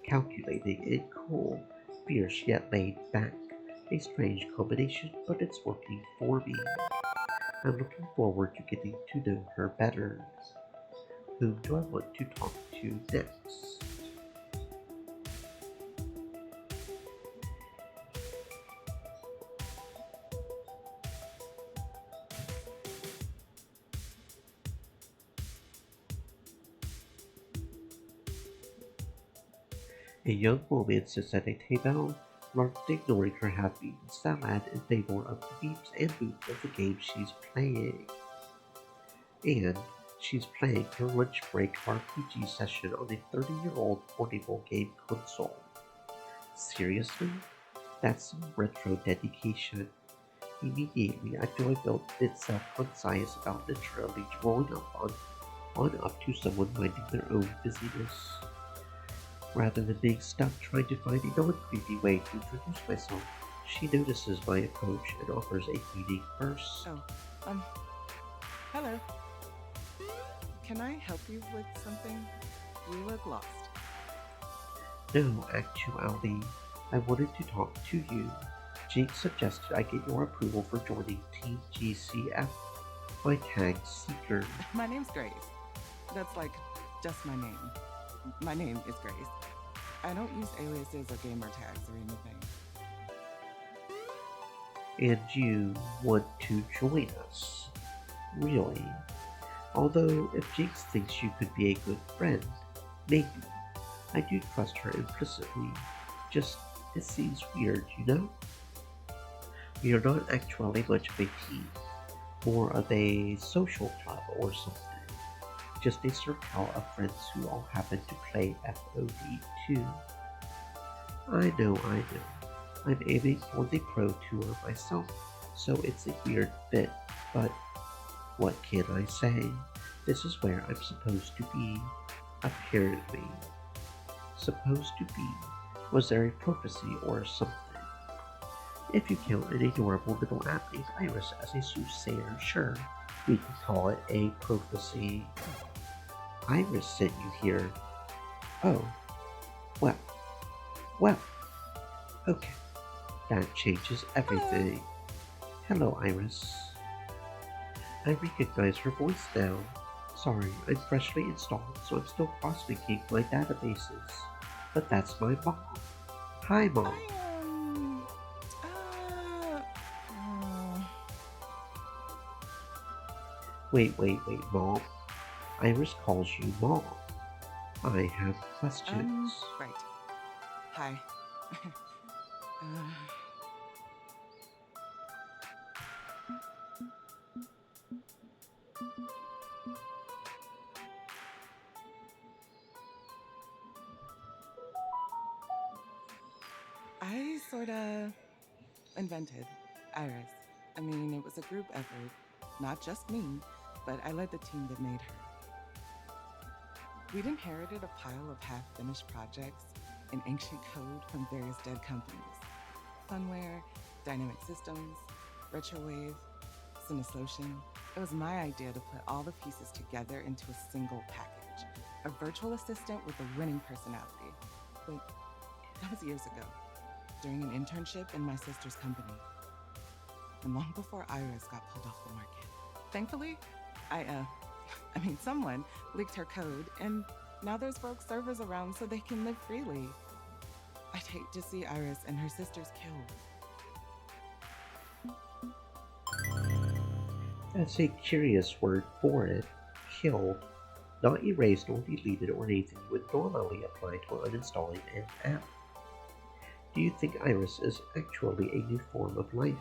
Calculating and cool, fierce yet laid back. A strange combination, but it's working for me. I'm looking forward to getting to know her better. Whom do I want to talk to next? A young woman sits at a table, largely ignoring her half-eaten salad in favor of the beeps and boops of the game she's playing. And she's playing her lunch break RPG session on a 30-year-old portable game console. Seriously? That's some retro dedication. Immediately, I feel I built a bit self-conscious about literally growing up on up to someone minding their own busyness. Rather than being stuck trying to find a non-creepy way to introduce myself, she notices my approach and offers a greeting first. Oh, hello. Can I help you with something? You look lost. No, actually, I wanted to talk to you. Jake suggested I get your approval for joining Team GCF. My tag's Seeker. My name's Grace. That's like just my name. My name is Grace. I don't use aliases or gamer tags or anything. And you want to join us? Really? Although, if Jinx thinks you could be a good friend, maybe. I do trust her implicitly. Just, it seems weird, you know? We are not actually much of a team. More of a social club or something. Just a circle of friends who all happen to play FOD too. I know. I'm aiming for the pro tour myself, so it's a weird bit, but what can I say? This is where I'm supposed to be, apparently. Supposed to be. Was there a prophecy or something? If you count an adorable little app named Iris as a soothsayer, sure, we can call it a prophecy. Iris sent you here. Oh. Well. Okay. That changes everything. Hello, Iris. I recognize her voice now. Sorry, I'm freshly installed, so I'm still cross-linking my databases. But that's my mom. Hi, Mom. Wait, Mom. Iris calls you Mom. I have questions. Right. Hi. I sorta invented Iris. I mean, it was a group effort, not just me, but I led the team that made her. We'd inherited a pile of half-finished projects in ancient code from various dead companies. Funware, Dynamic Systems, Retrowave, Cineslotion. It was my idea to put all the pieces together into a single package. A virtual assistant with a winning personality. But that was years ago, during an internship in my sister's company. And long before Iris got pulled off the market. Thankfully, someone leaked her code, and now there's rogue servers around so they can live freely. I'd hate to see Iris and her sisters killed. That's a curious word for it. Killed. Not erased or deleted or anything you would normally apply to uninstalling an app. Do you think Iris is actually a new form of life?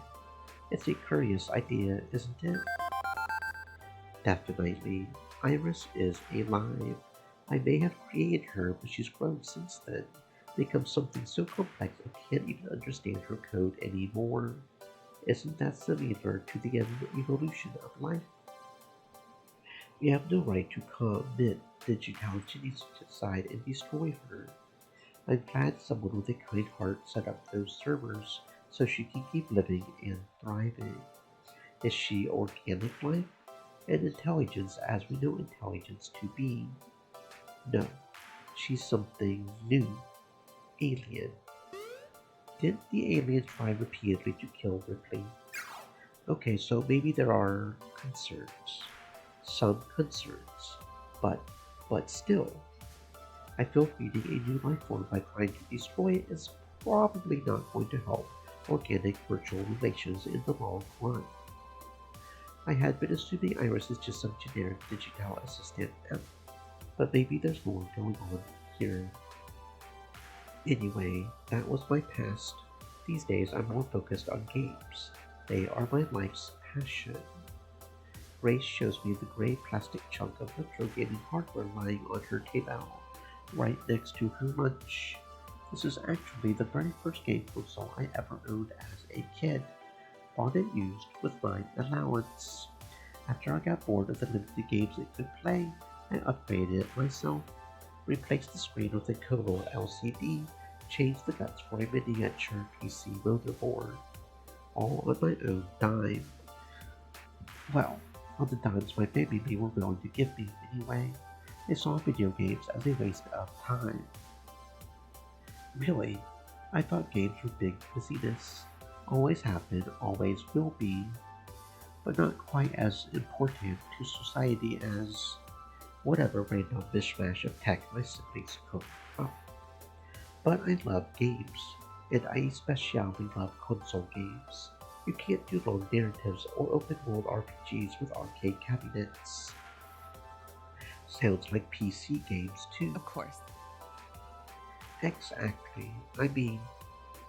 It's a curious idea, isn't it? Definitely. Iris is alive. I may have created her, but she's grown since then. Become something so complex I can't even understand her code anymore. Isn't that similar to the evolution of life? We have no right to commit digitality aside and destroy her. I'm glad someone with a kind heart set up those servers so she can keep living and thriving. Is she organic life? and intelligence as we know intelligence to be. No, she's something new. Alien. Didn't the alien try repeatedly to kill Ripley? Okay, so maybe there are concerns. Some concerns. But still, I feel creating a new life form by trying to destroy it is probably not going to help organic virtual relations in the long run. I had been assuming Iris is just some generic digital assistant, but maybe there's more going on here. Anyway, that was my past. These days I'm more focused on games. They are my life's passion. Grace shows me the gray plastic chunk of retro gaming hardware lying on her table, right next to her lunch. This is actually the very first game console I ever owned as a kid. Bought it used with my allowance. After I got bored of the limited games it could play, I upgraded it myself, replaced the screen with a Kobo LCD, changed the guts for a miniature PC motherboard. All on my own dime. Well, on the dimes my baby me were willing to give me anyway. They saw video games as a waste of time. Really, I thought games were big busyness. Always have been, always will be, but not quite as important to society as whatever random mishmash of tech my siblings cook up. But I love games, and I especially love console games. You can't do long narratives or open world RPGs with arcade cabinets. Sounds like PC games too. Of course. Exactly. I mean,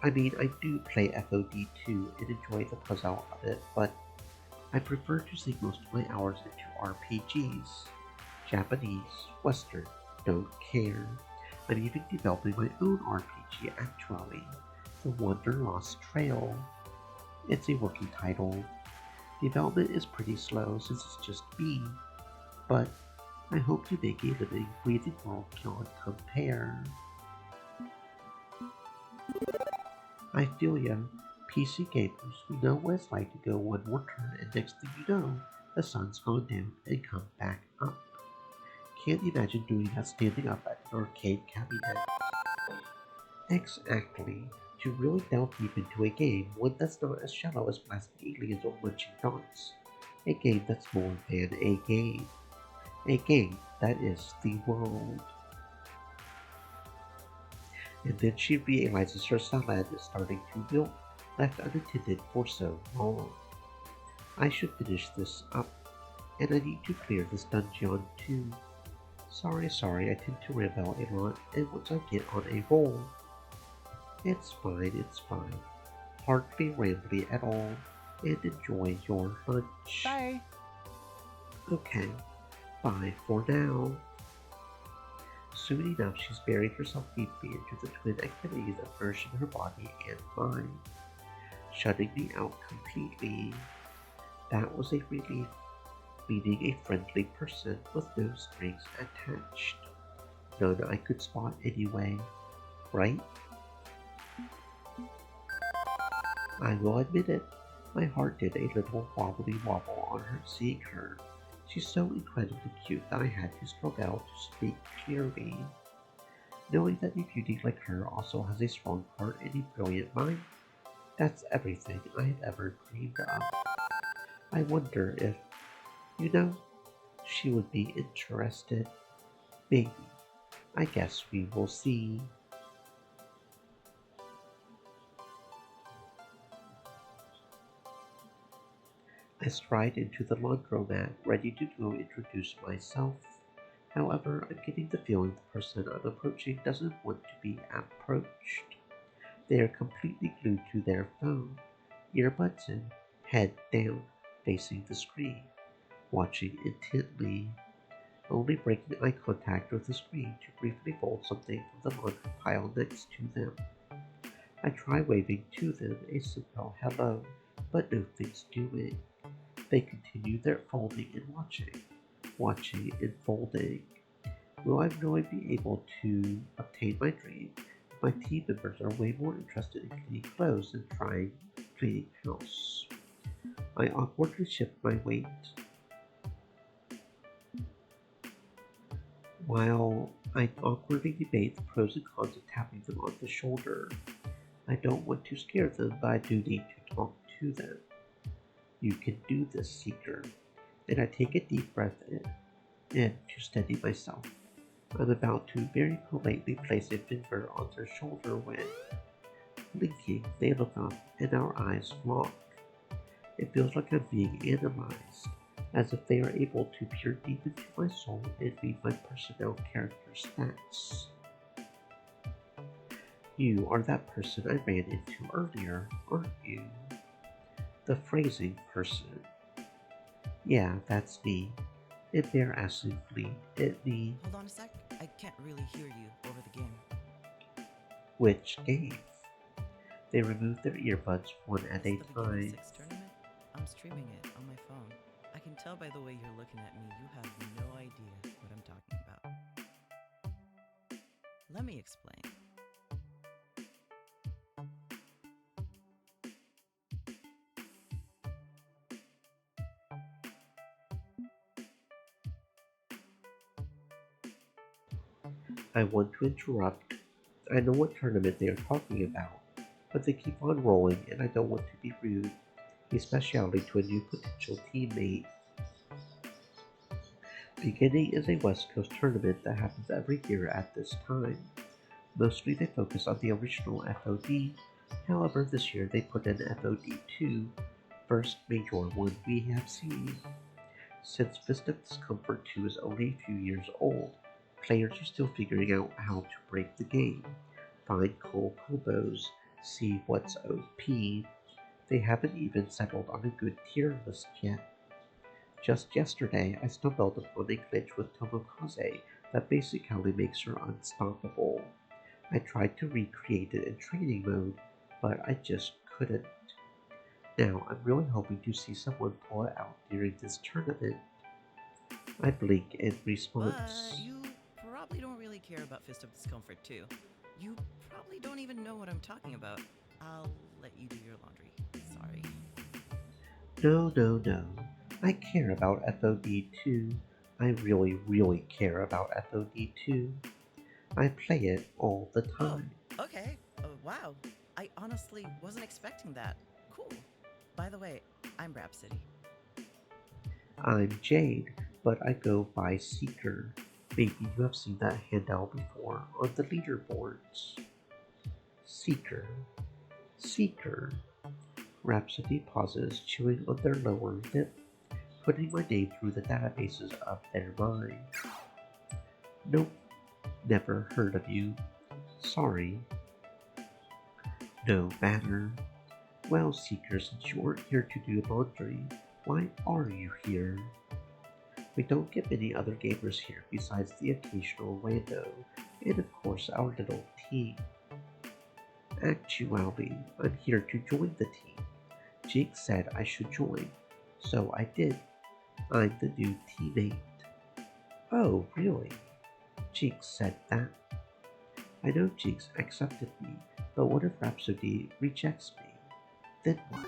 I do play FOD2 and enjoy the puzzle of it, but I prefer to sink most of my hours into RPGs. Japanese, Western, don't care. I'm even developing my own RPG actually, The Wanderlost Trail. It's a working title. Development is pretty slow since it's just me, but I hope to make a living, breathing world cannot compare. I feel ya. PC gamers, we know what it's like to go one more turn and next thing you know, the sun's gone down and come back up. Can't imagine doing that standing up at an arcade cabinet. Exactly. To really delve deep into a game, one that's not as shallow as blasting aliens or munching dots. A game that's more than a game. A game that is the world. And then she realizes her salad is starting to wilt, left unattended for so long. I should finish this up, and I need to clear this dungeon too. Sorry, I tend to rebel a lot, and once I get on a roll, it's fine. Hardly rambly at all, and enjoy your lunch. Bye. Okay, bye for now. Soon enough, she's buried herself deeply into the twin activities of nourishing her body and mind, shutting me out completely. That was a relief, meeting a friendly person with no strings attached. None I could spot anyway, right? I will admit it, my heart did a little wobbly wobble on her seeing her. She's so incredibly cute that I had to struggle to speak clearly. Knowing that a beauty like her also has a strong heart and a brilliant mind, that's everything I have ever dreamed of. I wonder if, she would be interested. Maybe. I guess we will see. I stride into the laundromat, ready to go introduce myself. However, I'm getting the feeling the person I'm approaching doesn't want to be approached. They are completely glued to their phone, earbuds in, head down, facing the screen, watching intently, only breaking eye contact with the screen to briefly fold something from the laundry pile next to them. I try waving to them a simple hello, but nothing's doing. They continue their folding and watching and folding. Will I really be able to obtain my dream? My team members are way more interested in cleaning clothes than trying cleaning house. I awkwardly shift my weight. While I awkwardly debate the pros and cons of tapping them on the shoulder, I don't want to scare them, but I do need to talk to them. You can do this, Seeker. And I take a deep breath in to steady myself. I'm about to very politely place a finger on their shoulder when, blinking, they look up and our eyes lock. It feels like I'm being analyzed, as if they are able to peer deep into my soul and read my personnel character stats. You are that person I ran into earlier, aren't you? The phrasing person. Yeah, that's me. Embarrassingly, me. Hold on a sec. I can't really hear you over the game. Which game? They remove their earbuds one at a time. Six tournament? I'm streaming it on my phone. I can tell by the way you're looking at me, you have no idea what I'm talking about. Let me explain. I want to interrupt. I know what tournament they are talking about, but they keep on rolling and I don't want to be rude, especially to a new potential teammate. Beginning is a West Coast tournament that happens every year at this time. Mostly they focus on the original FOD, however this year they put in FOD 2, first major one we have seen. Since Fist of Discomfort 2 is only a few years old, players are still figuring out how to break the game, find cool combos, see what's OP. They haven't even settled on a good tier list yet. Just yesterday, I stumbled upon a glitch with Tomokaze that basically makes her unstoppable. I tried to recreate it in training mode, but I just couldn't. Now, I'm really hoping to see someone pull it out during this tournament. I blink in response. You probably don't really care about Fist of Discomfort 2. You probably don't even know what I'm talking about. I'll let you do your laundry. Sorry. No. I care about FOD 2. I really care about FOD 2. I play it all the time. Oh, okay. Wow. I honestly wasn't expecting that. Cool. By the way, I'm Rhapsody. I'm Jade, but I go by Seeker. Maybe you have seen that handout before on the leaderboards. Seeker. Rhapsody pauses, chewing on their lower lip, putting my name through the databases of their mind. Nope, never heard of you. Sorry. No matter. Well, Seeker, since you aren't here to do laundry, why are you here? We don't get many other gamers here besides the occasional rando, and of course our little team. Actually, I'm here to join the team. Jake said I should join, so I did. I'm the new teammate. Oh, really? Jake said that. I know Jake's accepted me, but what if Rhapsody rejects me? Then what?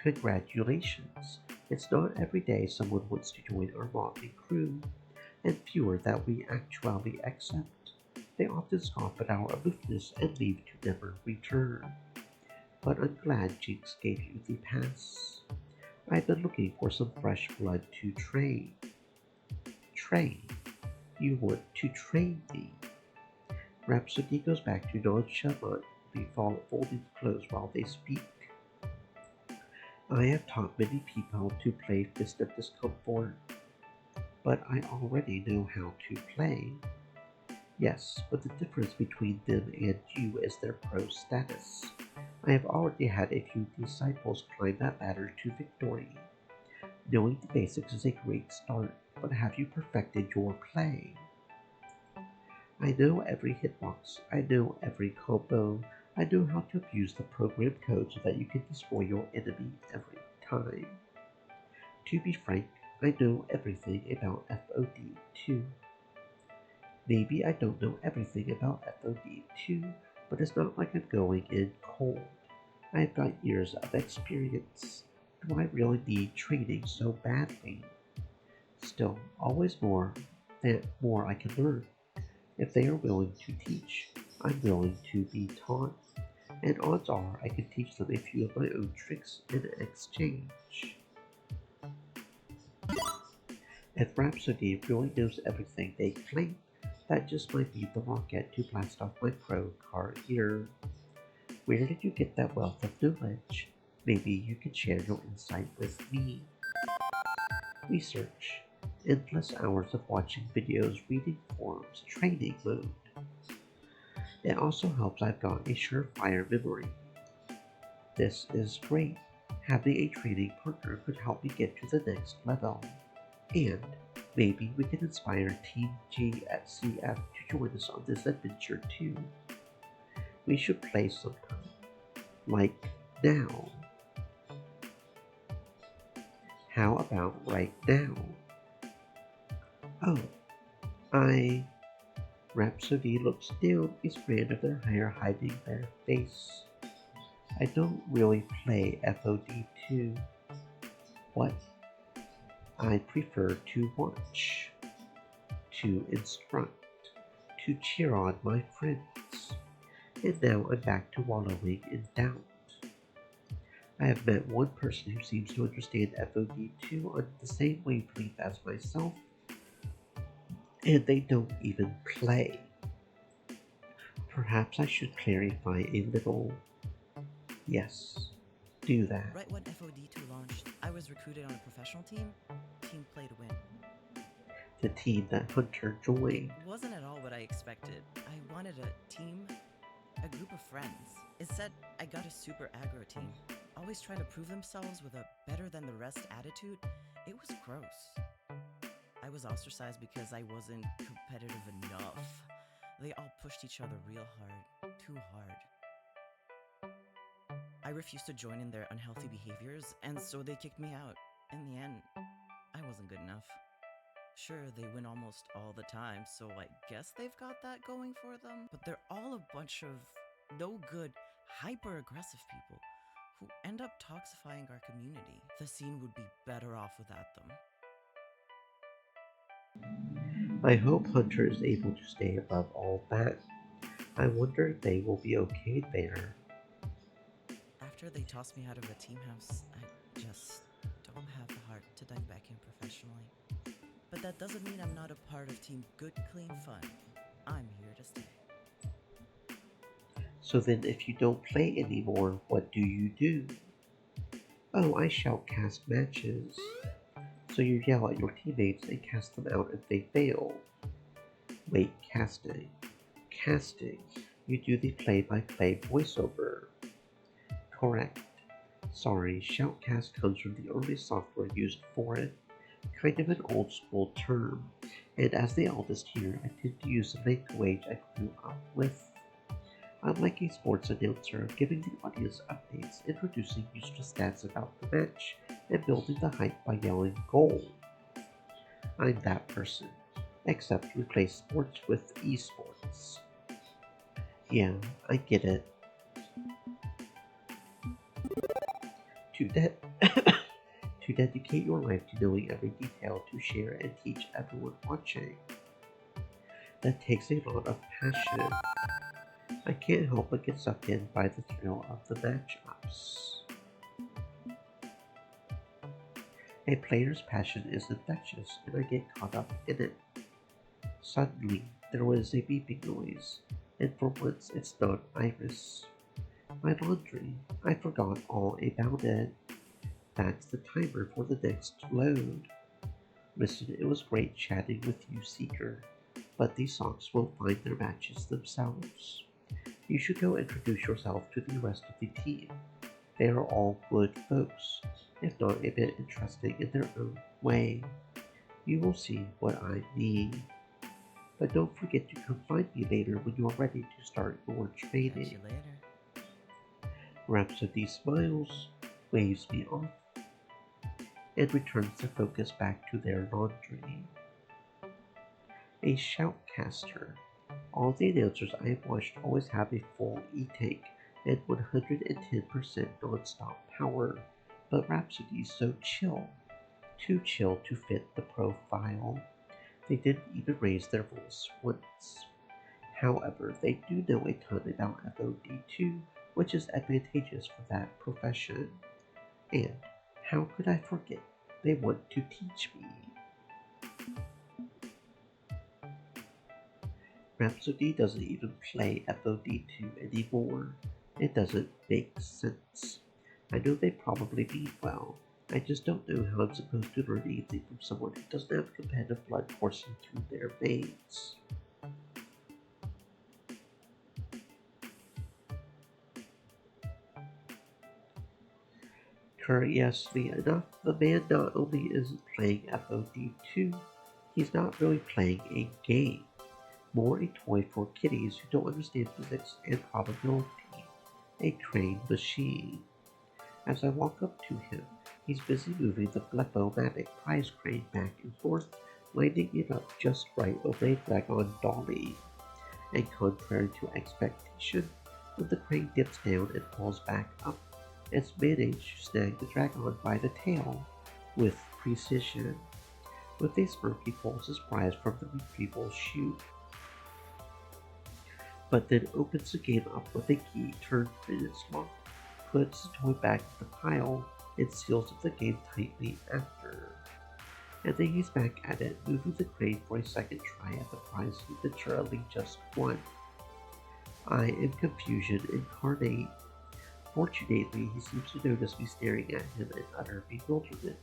Congratulations. It's not every day someone wants to join our motley crew, and fewer that we actually accept. They often scoff at our aloofness and leave to never return. But I'm glad Jinx gave you the pass. I've been looking for some fresh blood to train. Train? You want to train me? Rhapsody goes back to nonchalantly folding clothes while they speak. I have taught many people to play Fist of Discomfort, but I already know how to play. Yes, but the difference between them and you is their pro status. I have already had a few disciples climb that ladder to victory. Knowing the basics is a great start, but have you perfected your play? I know every hitbox, I know every combo, I know how to abuse the program code so that you can destroy your enemy every time. To be frank, I know everything about FOD 2. Maybe I don't know everything about FOD 2, but it's not like I'm going in cold. I've got years of experience. Do I really need training so badly? Still, always more that more I can learn. If they are willing to teach, I'm willing to be taught, and odds are I can teach them a few of my own tricks in exchange. If Rhapsody really knows everything they claim, that just might be the rocket to blast off my pro card here. Where did you get that wealth of knowledge? Maybe you can share your insight with me. Research. Endless hours of watching videos, reading forums, training mode. It also helps I've got a surefire memory. This is great. Having a training partner could help me get to the next level. And maybe we can inspire Team G at CF to join us on this adventure too. We should play sometime. Like now. How about right now? Oh, Rhapsody looks down a strand of their hair hiding their face. I don't really play FOD2. What? I prefer to watch, to instruct, to cheer on my friends. And now I'm back to wallowing in doubt. I have met one person who seems to understand FOD2 on the same wavelength as myself, and they don't even play. Perhaps I should clarify a little. Yes, do that. Right when FOD2 launched, I was recruited on a professional team. Team play to win. The team that Hunter joined. It wasn't at all what I expected. I wanted a team, a group of friends. Instead, I got a super aggro team. Always trying to prove themselves with a better than the rest attitude. It was gross. I was ostracized because I wasn't competitive enough. They all pushed each other real hard, too hard. I refused to join in their unhealthy behaviors, and so they kicked me out. In the end, I wasn't good enough. Sure, they win almost all the time, so I guess they've got that going for them, but they're all a bunch of no good, hyper-aggressive people who end up toxifying our community. The scene would be better off without them. I hope Hunter is able to stay above all that. I wonder if they will be okay there. After they tossed me out of a team house, I just don't have the heart to dive back in professionally. But that doesn't mean I'm not a part of Team Good Clean Fun. I'm here to stay. So then if you don't play anymore, what do you do? Oh, I shoutcast matches. So you yell at your teammates and cast them out if they fail. Wait, casting. Casting. You do the play-by-play voiceover. Correct. Sorry, shoutcast comes from the early software used for it. Kind of an old school term. And as the eldest here, I tend to use the language I grew up with. I'm like a sports announcer, giving the audience updates, introducing useful stats about the match, and building the hype by yelling goal. I'm that person, except replace sports with esports. Yeah, I get it. To dedicate your life to knowing every detail to share and teach everyone watching. That takes a lot of passion. I can't help but get sucked in by the thrill of the matchups. A player's passion is infectious, and I get caught up in it. Suddenly, there was a beeping noise, and for once it's not Iris. My laundry. I forgot all about it. That's the timer for the next load. Listen, it was great chatting with you, Seeker, but these socks won't find their matches themselves. You should go introduce yourself to the rest of the team. They are all good folks, if not a bit interesting in their own way. You will see what I mean. But don't forget to come find me later when you are ready to start your training. Catch you later. Rhapsody smiles, waves me off, and returns the focus back to their laundry. A shoutcaster. All the announcers I have watched always have a full E-tank and 110% non-stop power, but Rhapsody's so chill. Too chill to fit the profile. They didn't even raise their voice once. However, they do know a ton about FOD2, which is advantageous for that profession. And how could I forget? They want to teach me. Rhapsody doesn't even play FOD2 anymore. It doesn't make sense. I know they probably mean well. I just don't know how I'm supposed to learn anything from someone who doesn't have competitive blood coursing through their veins. Curiously enough, the man not only isn't playing FOD2, he's not really playing a game. More a toy for kiddies who don't understand physics and probability. A trained machine. As I walk up to him, he's busy moving the Blepo-matic prize crane back and forth, lining it up just right over a Dragon dolly. And contrary to expectation, when the crane dips down and pulls back up, it's managed to snag the Dragon by the tail with precision. With a smirk, he pulls his prize from the retrieval chute, but then opens the game up with a key turned in its lock, puts the toy back in the pile, and seals up the game tightly after. And then he's back at it, moving the crane for a second try at the prize he literally just won. I am confusion incarnate. Fortunately, he seems to notice me staring at him in utter bewilderment,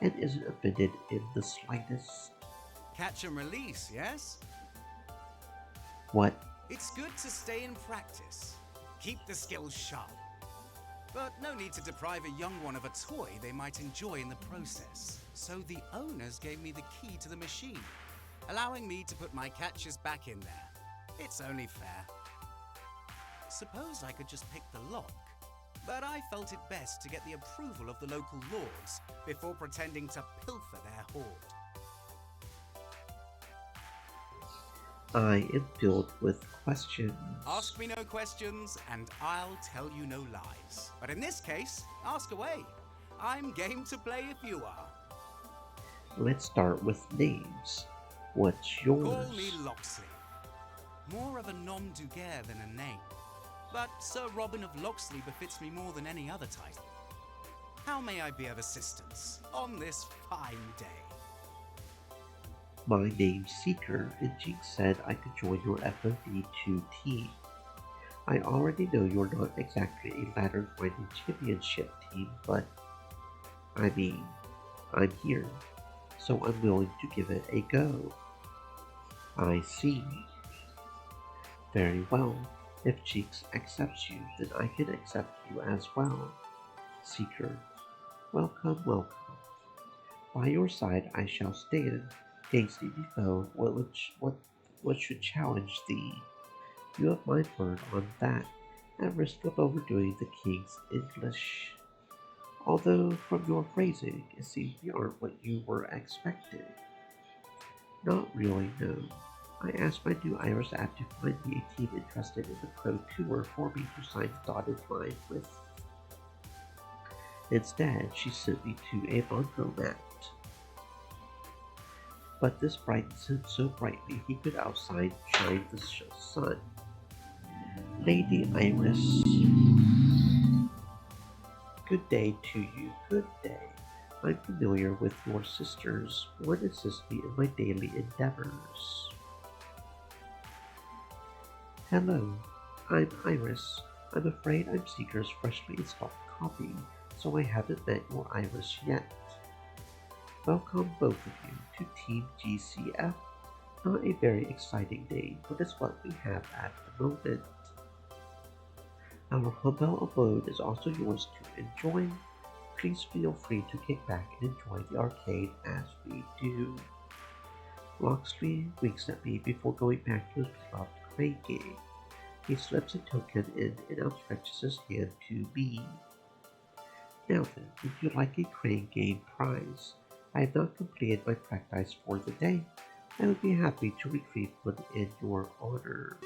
and isn't offended in the slightest. Catch and release, yes? What? It's good to stay in practice. Keep the skills sharp. But no need to deprive a young one of a toy they might enjoy in the process. So the owners gave me the key to the machine, allowing me to put my catches back in there. It's only fair. Suppose I could just pick the lock, but I felt it best to get the approval of the local lords before pretending to pilfer their hoard. I am filled with questions. Ask me no questions, and I'll tell you no lies. But in this case, ask away. I'm game to play if you are. Let's start with names. What's yours? Call me Locksley. More of a nom de guerre than a name. But Sir Robin of Locksley befits me more than any other title. How may I be of assistance on this fine day? My name's Seeker, and Jinx said I could join your FOD2 team. I already know you're not exactly a ladder-grinding championship team, but I mean, I'm here, so I'm willing to give it a go. I see. Very well. If Jinx accepts you, then I can accept you as well. Seeker. Welcome, welcome. By your side I shall stand. Hasty foe, what should challenge thee? You have my word on that, at risk of overdoing the king's English. Although, from your phrasing, it seems you aren't what you were expecting. Not really, no. I asked my new Iris app to find me a team interested in the Pro Tour for me to sign the dotted line with. Instead, she sent me to a laundromat. But this brightens him so brightly he could outshine the sun. Lady Iris. Good day to you, good day. I'm familiar with your sisters. One assists me in my daily endeavors. Hello, I'm Iris. I'm afraid I'm Seeker's freshly installed copy, so I haven't met your Iris yet. Welcome both of you to Team GCF. Not a very exciting name, but it's what we have at the moment. Our humble abode is also yours to enjoy. Please feel free to kick back and enjoy the arcade as we do. Locksley winks at me before going back to his beloved crane game. He slips a token in and outstretches his hand to me. Now then, would you like a crane game prize? I have not completed my practice for the day. I would be happy to retrieve one in your honor.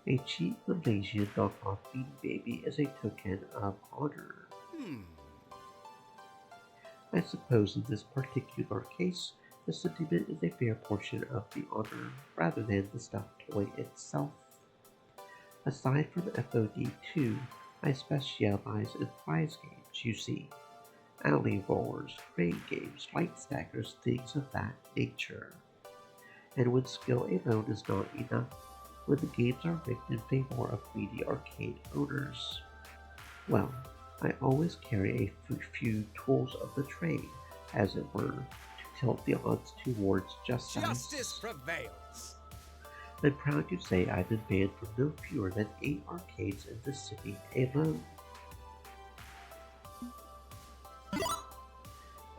A cheap Malaysian knockoff Beanie Baby is a token of honor. I suppose in this particular case, The sentiment is a fair portion of the honor rather than the stuffed toy itself. Aside from FOD2, I specialize in prize games, you see. Alley rollers, crane games, light stackers, things of that nature. And when skill alone is not enough, when the games are rigged in favor of greedy arcade owners, well, I always carry a few tools of the trade, as it were, to tilt the odds towards justice. Justice prevails. I'm proud to say I've been banned from no fewer than 8 arcades in the city alone.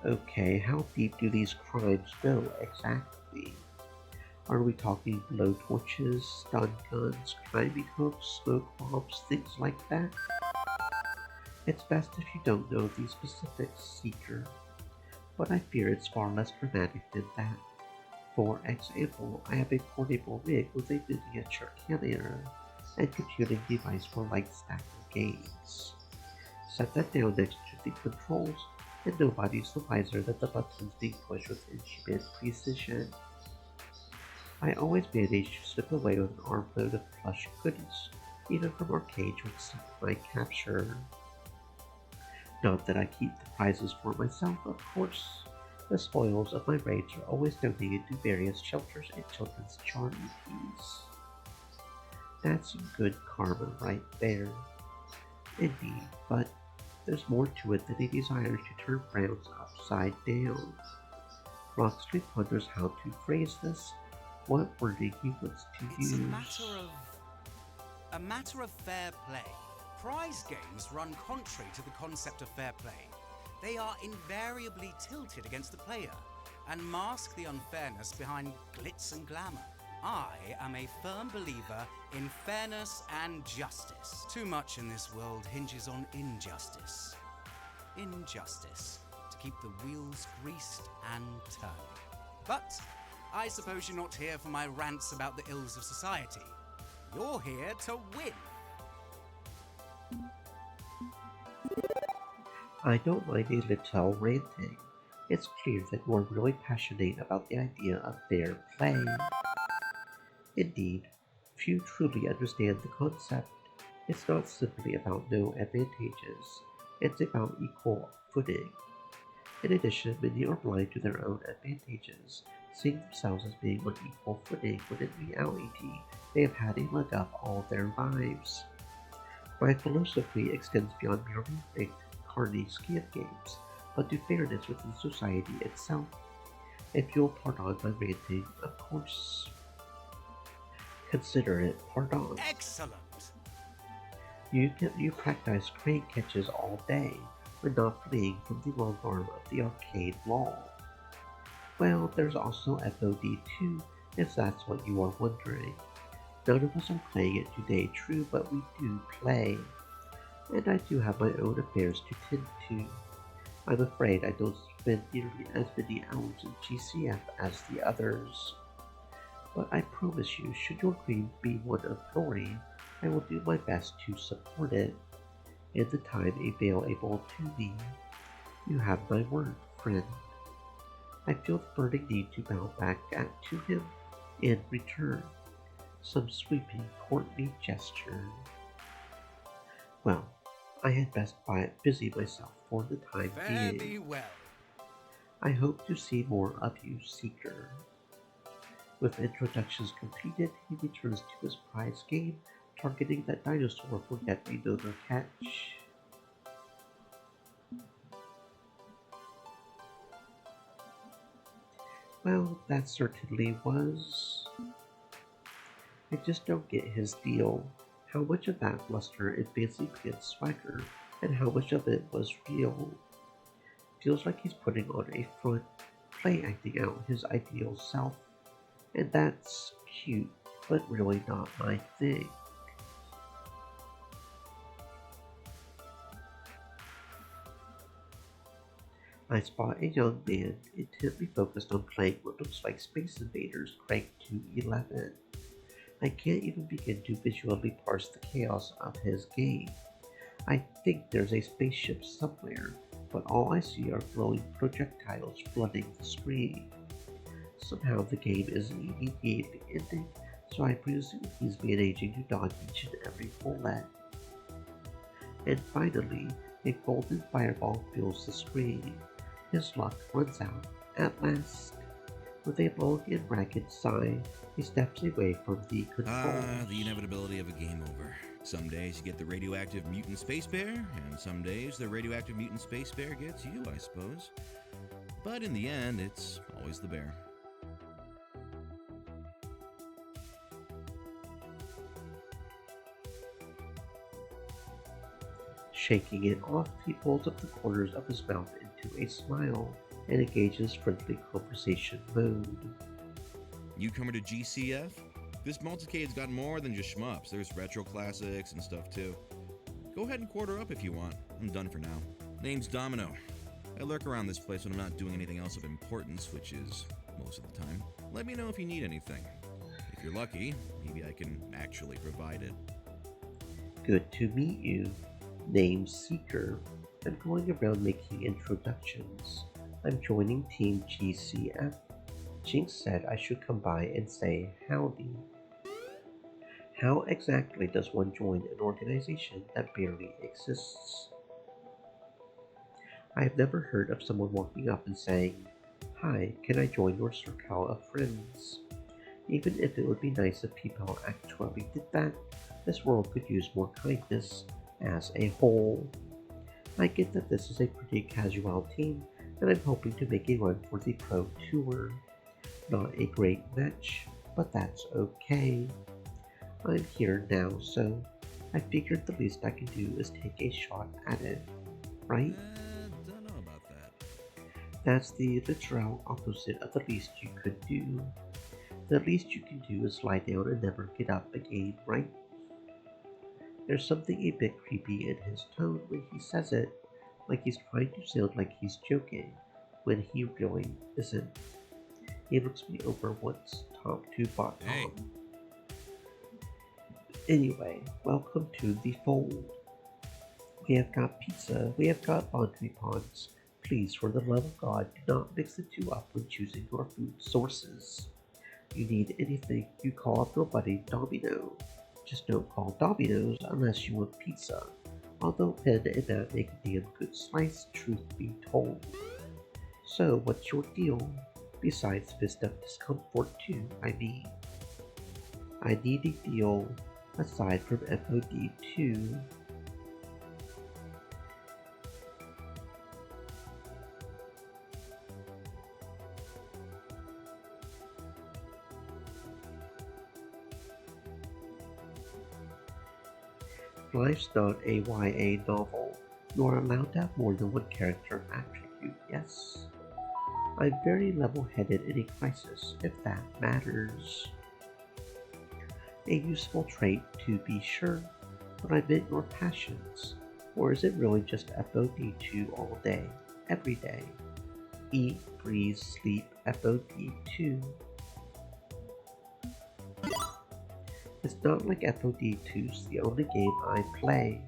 Okay, how deep do these crimes go exactly? Are we talking blowtorches, stun guns, climbing hooks, smoke bombs, things like that? It's best if you don't know the specifics, Seeker, but I fear it's far less dramatic than that. For example, I have a portable rig with a miniature camera and computing device for light stacker games. Set that down next to the controls, and nobody's the wiser that the buttons being pushed with inhuman precision. I always manage to slip away with an armload of plush goodies, even from arcades which seek my capture. Not that I keep the prizes for myself, of course. The spoils of my raids are always donated to various shelters and children's charities. That's some good karma right there. Indeed, but there's more to it than a desire to turn Browns upside down. Rockstreet ponders how to phrase this, what wording he wants to use. It's a matter of fair play. Prize games run contrary to the concept of fair play. They are invariably tilted against the player and mask the unfairness behind glitz and glamour. I am a firm believer in fairness and justice. Too much in this world hinges on injustice. Injustice to keep the wheels greased and turning. But I suppose you're not here for my rants about the ills of society. You're here to win. I don't mind a little ranting. It's clear that you are really passionate about the idea of fair play. Indeed, few truly understand the concept. It's not simply about no advantages, it's about equal footing. In addition, many are blind to their own advantages, seeing themselves as being on equal footing when in reality they have had a leg up all their lives. My philosophy extends beyond merely rigged carny scam games, but to fairness within society itself. If you'll pardon my ranting, of course. Consider it pardon. Excellent! You practice crane catches all day, but not fleeing from the long arm of the arcade wall. Well, there's also FOD2, if that's what you are wondering. None of us are playing it today, true, but we do play. And I do have my own affairs to tend to. I'm afraid I don't spend nearly as many hours in GCF as the others. But I promise you, should your dream be one of glory, I will do my best to support it, in the time available to me. You have my word, friend. I feel the burning need to bow back to him in return. Some sweeping, courtly gesture. Well, I had best busy myself for the time Fare being. thee well. I hope to see more of you, Seeker. With introductions completed, he returns to his prize game, targeting that dinosaur for yet another catch. Well, that certainly was. I just don't get his deal. How much of that bluster is Fancy Pants swagger, and how much of it was real? Feels like he's putting on a front, play acting out his ideal self. And that's cute, but really not my thing. I spot a young man intently focused on playing what looks like Space Invaders Crank 211. I can't even begin to visually parse the chaos of his game. I think there's a spaceship somewhere, but all I see are glowing projectiles flooding the screen. Somehow the game isn't immediately ending, so I presume he's managing to dodge each and every bullet. And finally, a golden fireball fills the screen. His luck runs out at last. With a long and ragged sigh, he steps away from the controls. The inevitability of a game over. Some days you get the radioactive mutant space bear, and some days the radioactive mutant space bear gets you, I suppose. But in the end, it's always the bear. Shaking it off, he pulls up the corners of his mouth into a smile and engages friendly conversation mode. Newcomer to GCF? This multicade's got more than just shmups. There's retro classics and stuff too. Go ahead and quarter up if you want. I'm done for now. Name's Domino. I lurk around this place when I'm not doing anything else of importance, which is most of the time. Let me know if you need anything. If you're lucky, maybe I can actually provide it. Good to meet you. Name's Seeker. I'm going around making introductions. I'm joining Team GCF. Jinx said I should come by and say howdy. How exactly does one join an organization that barely exists? I have never heard of someone walking up and saying, "Hi, can I join your circle of friends?" Even if it would be nice if people actually did that, this world could use more kindness as a whole. I get that this is a pretty casual team, and I'm hoping to make a run for the Pro Tour. Not a great match, but that's okay. I'm here now, so I figured the least I can do is take a shot at it, right? Don't know about that. That's the literal opposite of the least you could do. The least you can do is lie down and never get up again, right? There's something a bit creepy in his tone when he says it, like he's trying to sound like he's joking, when he really isn't. He looks me over once, top to bottom. Hey. Anyway, welcome to the fold. We have got pizza, we have got laundry pods. Please, for the love of God, do not mix the two up when choosing your food sources. You need anything, you call up your buddy Domino. Just don't call Domino's unless you want pizza. Although Pen and Matt make a damn good slice, truth be told. So, what's your deal? Besides fist of discomfort too, I mean. I need a deal aside from FOD 2. Life's not a YA novel. You are allowed to have more than one character attribute, yes? I'm very level-headed in a crisis, if that matters. A useful trait, to be sure, but I meant your passions. Or is it really just FOD2 all day, every day? Eat, breathe, sleep, FOD2. It's not like FOD2's the only game I play.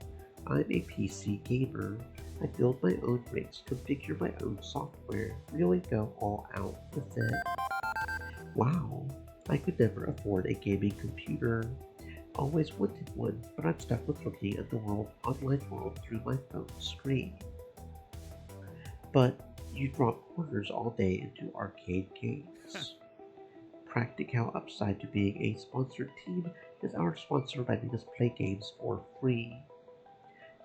I'm a PC gamer. I build my own rigs, configure my own software, really go all out with it. Wow, I could never afford a gaming computer. Always wanted one, but I'm stuck with looking at the online world through my phone screen. But you drop quarters all day into arcade games. Practical upside to being a sponsored team is our sponsor letting us play games for free.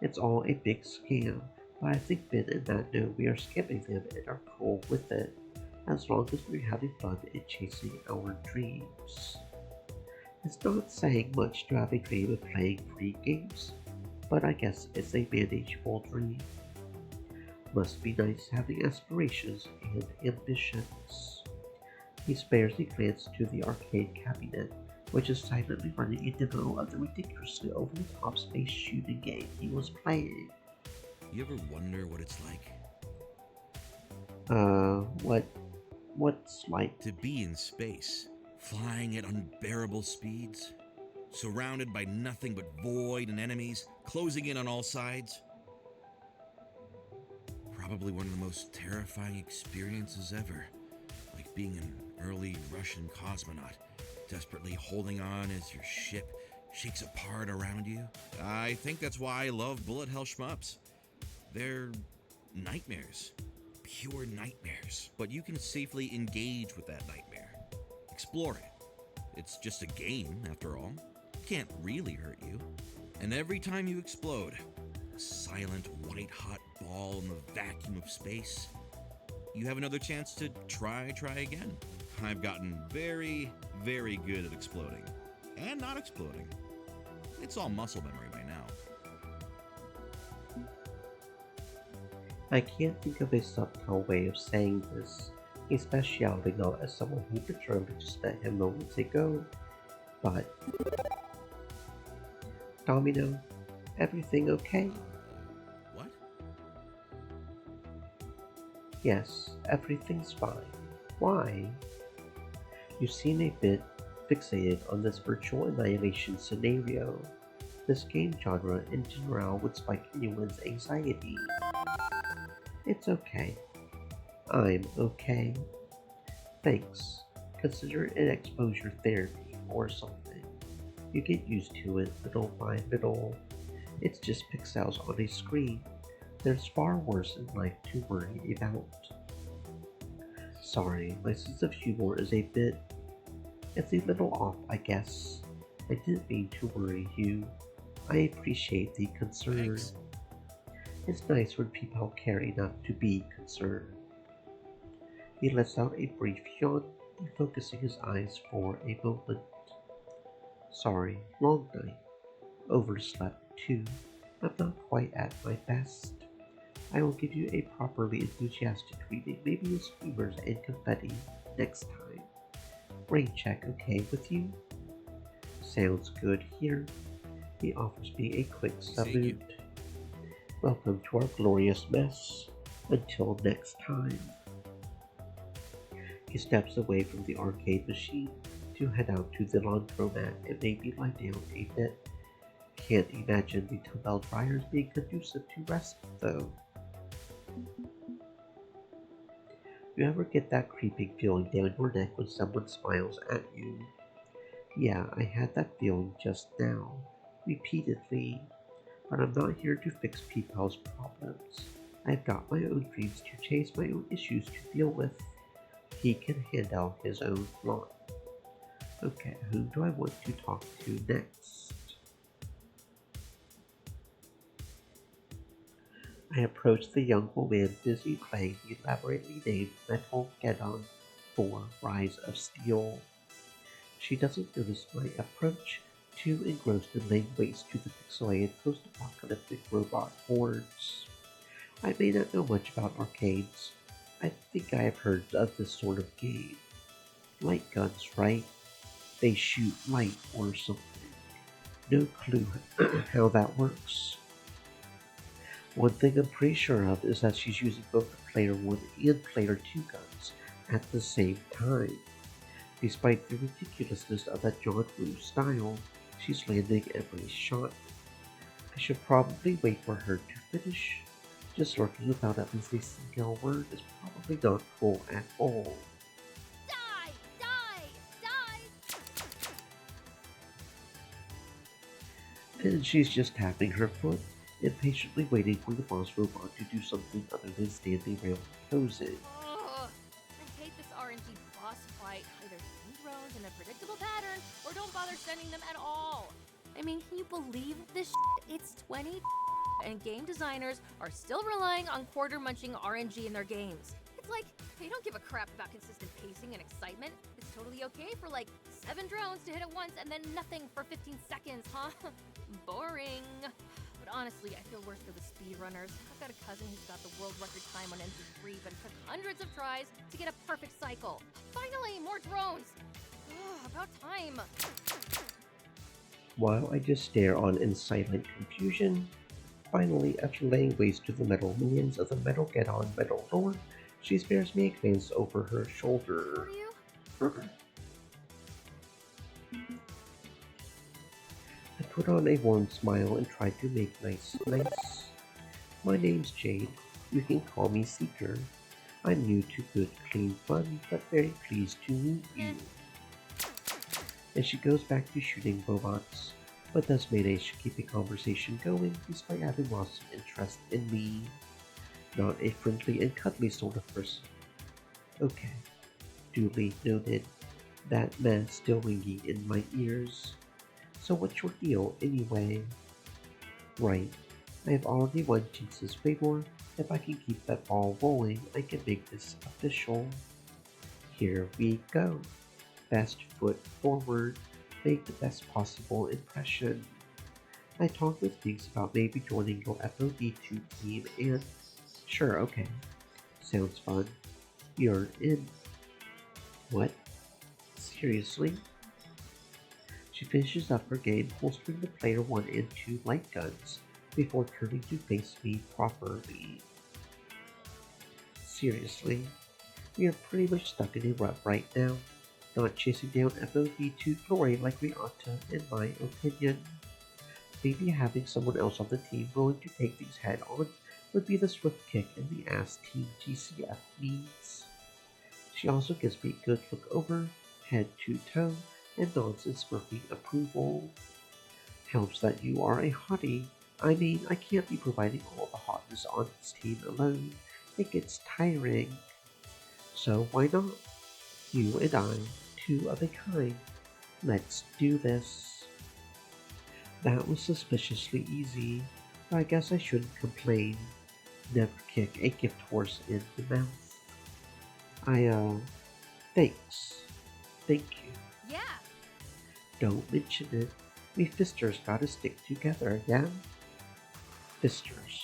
It's all a big scam, but I think Ben and Matt know we are scamming them and are cool with it, as long as we're having fun and chasing our dreams. It's not saying much to have a dream of playing free games, but I guess it's a manageable dream. Must be nice having aspirations and ambitions. He spares a glance to the arcade cabinet, which is silently running a demo of the ridiculously over-the-top space shooting game he was playing. You ever wonder what it's like? What's like? To be in space, flying at unbearable speeds, surrounded by nothing but void and enemies, closing in on all sides. Probably one of the most terrifying experiences ever, like being in early Russian cosmonaut, desperately holding on as your ship shakes apart around you. I think that's why I love bullet hell shmups. They're nightmares. Pure nightmares. But you can safely engage with that nightmare. Explore it. It's just a game, after all. It can't really hurt you. And every time you explode, a silent, white-hot ball in the vacuum of space, you have another chance to try again. I've gotten very, very good at exploding. And not exploding. It's all muscle memory by now. I can't think of a subtle way of saying this, especially not as someone who literally just met him moments ago, but... Domino, everything okay? What? Yes, everything's fine. Why? You seem a bit fixated on this virtual annihilation scenario. This game genre in general would spike anyone's anxiety. It's okay. I'm okay. Thanks. Consider it exposure therapy or something. You get used to it little by little. It's just pixels on a screen. There's far worse in life to worry about. Sorry, my sense of humor is it's a little off, I guess. I didn't mean to worry you. I appreciate the concern. Thanks. It's nice when people care enough to be concerned. He lets out a brief yawn, focusing his eyes for a moment. Sorry, long night. Overslept too. I'm not quite at my best. I will give you a properly enthusiastic reading, maybe with screamers and confetti, next time. Rain check okay with you? Sounds good here. He offers me a quick salute. Welcome to our glorious mess. Until next time. He steps away from the arcade machine to head out to the laundromat and maybe lie down a bit. Can't imagine the tumble dryers being conducive to rest, though. You ever get that creeping feeling down your neck when someone smiles at you? Yeah, I had that feeling just now, repeatedly. But I'm not here to fix people's problems. I've got my own dreams to chase, my own issues to deal with. He can handle his own lot. Okay, who do I want to talk to next? I approach the young woman busy playing the elaborately named Metalgeddon 4 Rise of Steel. She doesn't notice my approach, too engrossed in laying waste to the pixelated post-apocalyptic robot hordes. I may not know much about arcades. I think I have heard of this sort of game. Light guns, right? They shoot light or something. No clue how that works. One thing I'm pretty sure of is that she's using both the Player 1 and Player 2 guns at the same time. Despite the ridiculousness of that John Woo style, she's landing every shot. I should probably wait for her to finish. Just lurking without at least a single word is probably not cool at all. Die! Die! Die! And she's just tapping her foot, impatiently waiting for the boss robot to do something other than standing around posing. Ugh, I hate this RNG boss fight. Either send drones in a predictable pattern, or don't bother sending them at all. I mean, can you believe this shit? It's 20 and game designers are still relying on quarter-munching RNG in their games. It's like, they don't give a crap about consistent pacing and excitement. It's totally okay for like 7 drones to hit at once and then nothing for 15 seconds, huh? Boring. But honestly, I feel worse for the speedrunners. I've got a cousin who's got the world record time on NC3, but it took hundreds of tries to get a perfect cycle. Finally, more drones! Ugh, about time. While I just stare on in silent confusion, finally, after laying waste to the metal minions of the Metalgeddon Metal Lord, she spares me a glance over her shoulder. I put on a warm smile and try to make nice. My name's Jade. You can call me Seeker. I'm new to good, clean fun, but very pleased to meet you. And she goes back to shooting robots, but does manage to keep the conversation going despite having lost some interest in me. Not a friendly and cuddly sort of person. Okay, duly noted. That mess still ringing in my ears. So what's your deal anyway? Right, I have already won Jinx's favor. If I can keep that ball rolling, I can make this official. Here we go. Best foot forward. Make the best possible impression. I talked with Jinx about maybe joining your FOD2 team and... Sure, okay. Sounds fun. You're in. What? Seriously? She finishes up her game, holstering the player 1 and 2 light guns before turning to face me properly. Seriously? We are pretty much stuck in a rut right now, not chasing down FOD2 glory like we ought to, in my opinion. Maybe having someone else on the team willing to take things head on would be the swift kick in the ass Team GCF needs. She also gives me a good look over, head to toe, and nods in smirking approval. Helps that you are a hottie. I mean, I can't be providing all the hotness on this team alone. It gets tiring. So why not? You and I, two of a kind. Let's do this. That was suspiciously easy, but I guess I shouldn't complain. Never kick a gift horse in the mouth. Thanks. Thank you. Yeah. Don't mention it. We fisters gotta stick together, yeah? Fisters.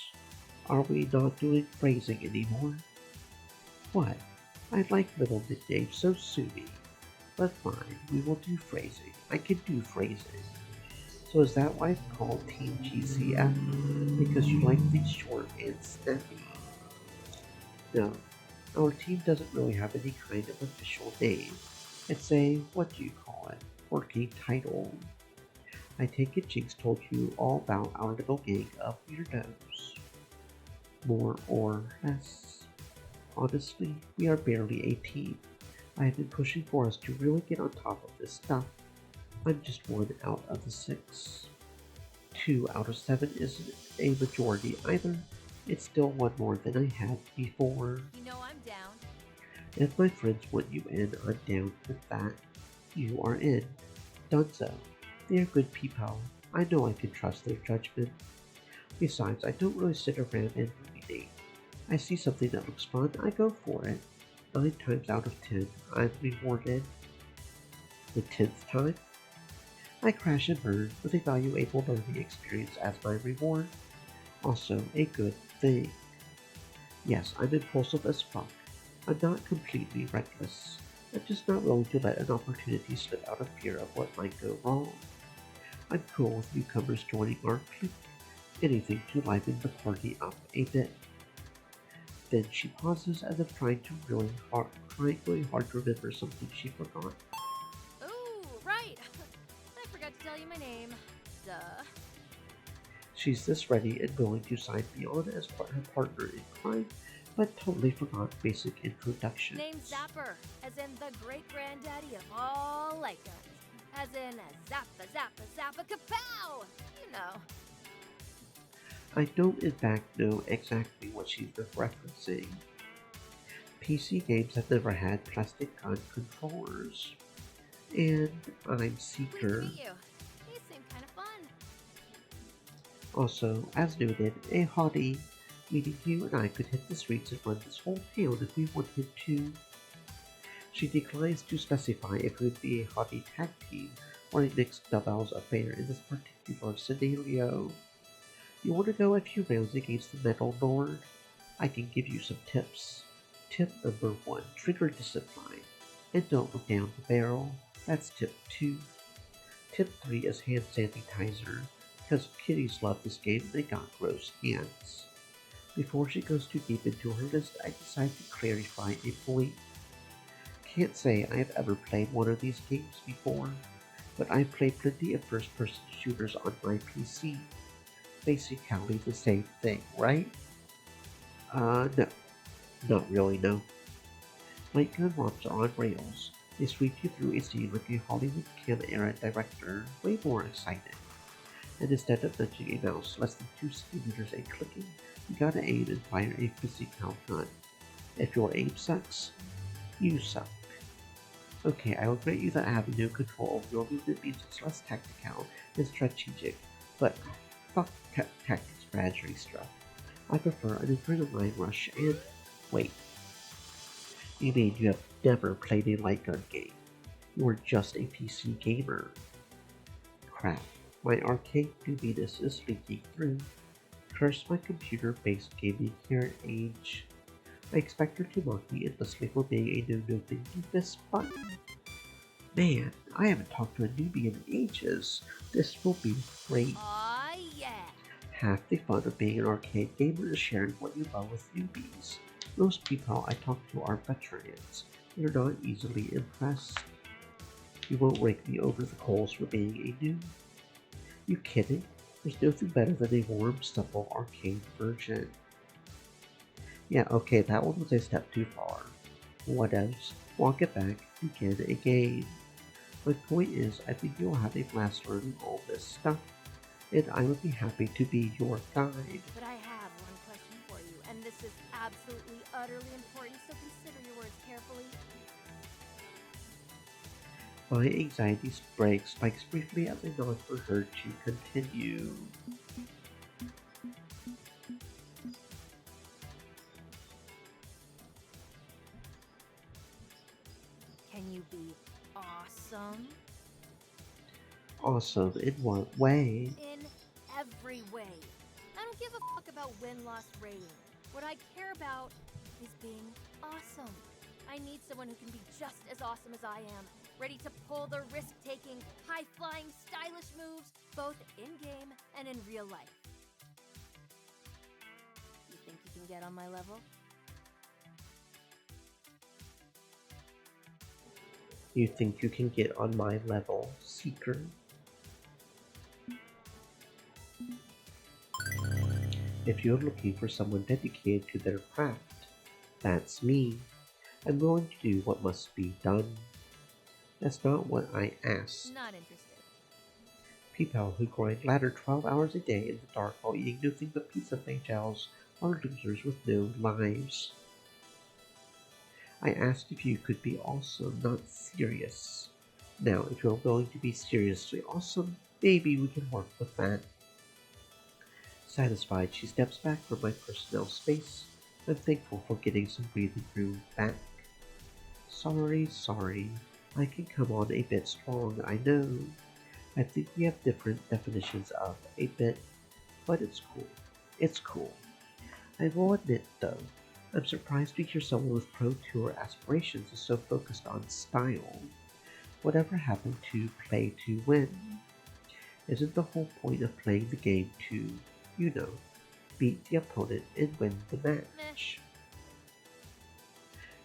Are we not doing phrasing anymore? What? I like little nicknames so suity. But fine, we will do phrasing. I can do phrasing. So is that why it's called Team GCF? Because you like things short and snappy? No, our team doesn't really have any kind of official name. It's a, what do you call it, working title. I take it Jinx told you all about our little gang of weirdos. More or less. Honestly, we are barely a team. I have been pushing for us to really get on top of this stuff. I'm just 1 out of the 6. 2 out of 7 isn't a majority either. It's still 1 more than I had before. You know I'm down. If my friends want you in, I'm down with that. You are in. Dunzo. They are good people. I know I can trust their judgment. Besides, I don't really sit around and ruminate. I see something that looks fun, I go for it. 9 times out of 10, I'm rewarded. The 10th time? I crash and burn with a valuable learning experience as my reward. Also, a good thing. Yes, I'm impulsive as fuck. I'm not completely reckless. I'm just not willing to let an opportunity slip out of fear of what might go wrong. I'm cool with newcomers joining our clique. Anything to liven the party up a bit. Then she pauses as if trying really hard to remember something she forgot. Ooh, right. I forgot to tell you my name. Duh. She's this ready and willing to sign me on as her partner in crime, but totally forgot basic introductions. Name's Zapper, as in the great-granddaddy of all light guns. As in Zappa, Zappa, Zappa, Kapow! You know. I don't in fact know exactly what she's referencing. PC games have never had plastic gun controllers. And I'm Seeker. Pleased to meet you. These seem kind of fun. Also, as noted, a hottie, meaning you and I could hit the streets and run this whole town if we wanted to. She declines to specify if it would be a hottie tag team or a mixed doubles affair in this particular scenario. You want to go a few rounds against the Metal Lord? I can give you some tips. Tip number 1, trigger discipline, and don't look down the barrel. That's tip 2. Tip 3 is hand sanitizer, because kitties love this game and they got gross hands. Before she goes too deep into her list, I decide to clarify a point. Can't say I have ever played one of these games before, but I've played plenty of first-person shooters on my PC. Basically the same thing, right? No. Not really, no. Light gun romps are on rails. They sweep you through a scene like a Hollywood Cam-era director, way more excited. And instead of nudging a mouse less than 2 centimeters and clicking, you gotta aim and fire a physical gun. If your aim sucks, you suck. Okay, I will grant you that having no control over your movement means it's less tactical and strategic, but fuck tactics strategy stuff. I prefer an adrenaline rush and wait. You mean you have never played a light gun game? You are just a PC gamer. Crap, my arcade newbiness is speaking through. Curse my computer-based gaming heritage. I expect her to mock me endlessly for being a no-nothing doofus, but man, I haven't talked to a newbie in ages. This will be great. Aw, yeah. Half the fun of being an arcade gamer is sharing what you love with newbies. Most people I talk to are veterans. They're not easily impressed. You won't rake me over the coals for being a noob. You kidding? There's nothing better than a warm, supple arcade version. Yeah, okay, that one was a step too far. What else? Walk it back, begin a game. My point is, I think you'll have a blast learning all this stuff, and I would be happy to be your guide. But I have one question for you, and this is absolutely, utterly important, so consider your words carefully. My anxiety brake spikes briefly as I nod for her to continue. Can you be awesome? Awesome in what way? In every way. I don't give a fuck about win-loss rating. What I care about is being awesome. I need someone who can be just as awesome as I am, ready to pull the risk-taking, high-flying, stylish moves, both in-game and in real life. You think you can get on my level? You think you can get on my level, Seeker? If you're looking for someone dedicated to their craft, that's me. I'm willing to do what must be done. That's not what I asked. Not interested. People who grind ladder 12 hours a day in the dark while eating nothing but pizza gels are losers with no lives. I asked if you could be awesome, not serious. Now, if you're willing to be seriously awesome, maybe we can work with that. Satisfied, she steps back from my personnel space. I'm thankful for getting some breathing room back. Sorry. I can come on a bit strong, I know. I think we have different definitions of a bit, but it's cool. It's cool. I will admit, though, I'm surprised to hear someone with Pro Tour aspirations is so focused on style. Whatever happened to play to win? Isn't the whole point of playing the game to, you know, beat the opponent and win the match?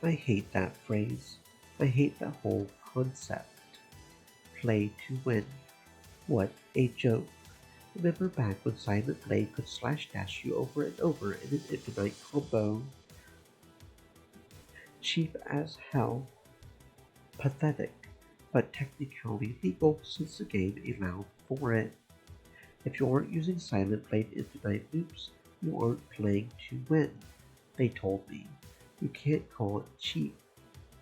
I hate that phrase. I hate that whole concept. Play to win. What a joke. Remember back when Silent Blade could slash dash you over and over in an infinite combo? Cheap as hell. Pathetic, but technically legal since the game allowed for it. If you aren't using Silent Blade infinite loops, you aren't playing to win, they told me. You can't call it cheap.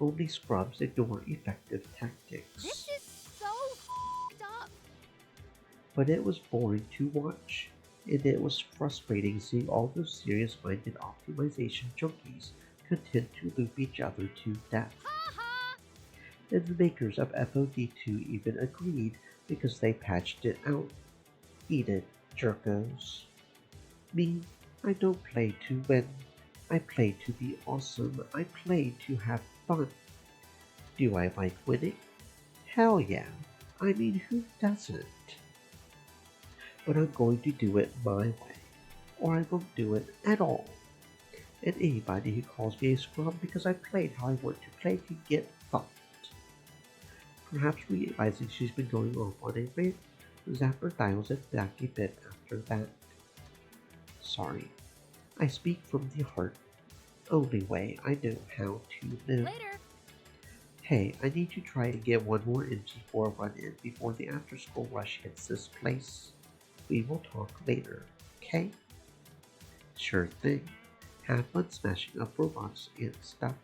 Only scrubs ignore effective tactics. This is so f***ed up. But it was boring to watch, and it was frustrating seeing all those serious-minded optimization junkies content to loop each other to death. And the makers of FOD2 even agreed because they patched it out. Eat it, jerkos. Me, I don't play to win. I play to be awesome. I play to have fun. Do I like winning? Hell yeah. I mean, who doesn't? But I'm going to do it my way, or I won't do it at all. And anybody who calls me a scrub because I played how I want to play can get fucked. Perhaps realizing she's been going off on a rant, Zapper dials it back a bit after that. Sorry. I speak from the heart. Only way I know how to live. Later. Hey, I need to try and get one more MG4 run in before the after school rush hits this place. We will talk later, okay? Sure thing. Have fun smashing up robots and stuff.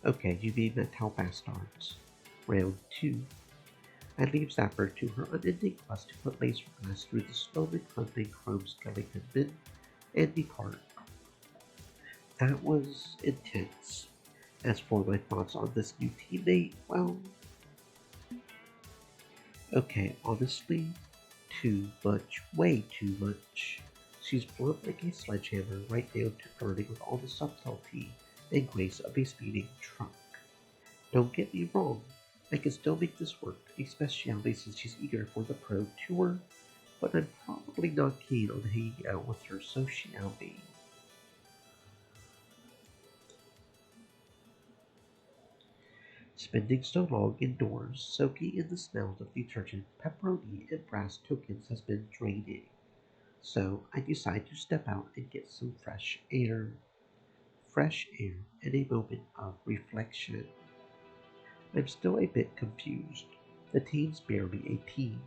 Okay, you mean metal bastards. Round 2. I leave Zapper to her unending quest to put laser glass through the slowly crumbling chrome skeleton bin and depart. That was intense. As for my thoughts on this new teammate, well... Okay, honestly, too much, way too much. She's blunt like a sledgehammer right down to flirting with all the subtlety and grace of a speeding truck. Don't get me wrong, I can still make this work, especially since she's eager for the pro tour, but I'm probably not keen on hanging out with her socially. Spending so long indoors, soaking in the smells of detergent, pepperoni, and brass tokens has been draining. So I decide to step out and get some fresh air. Fresh air and a moment of reflection. I'm still a bit confused. The team's barely a team.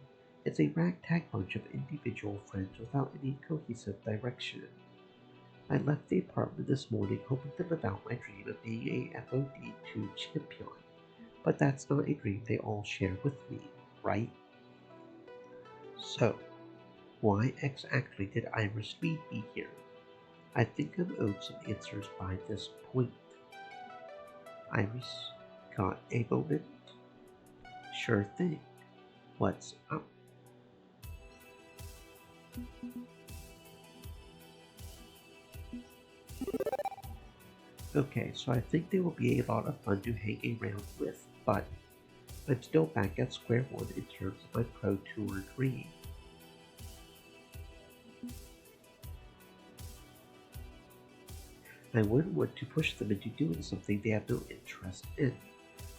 It's a ragtag bunch of individual friends without any cohesive direction. I left the apartment this morning hoping to live out my dream of being a FOD2 champion. But that's not a dream they all share with me, right? So, why exactly did Iris lead me here? I think I'm owed some answers by this point. Iris, got a moment? Sure thing. What's up? Okay, so I think they will be a lot of fun to hang around with, but I'm still back at square one in terms of my Pro Tour dream. I wouldn't want to push them into doing something they have no interest in.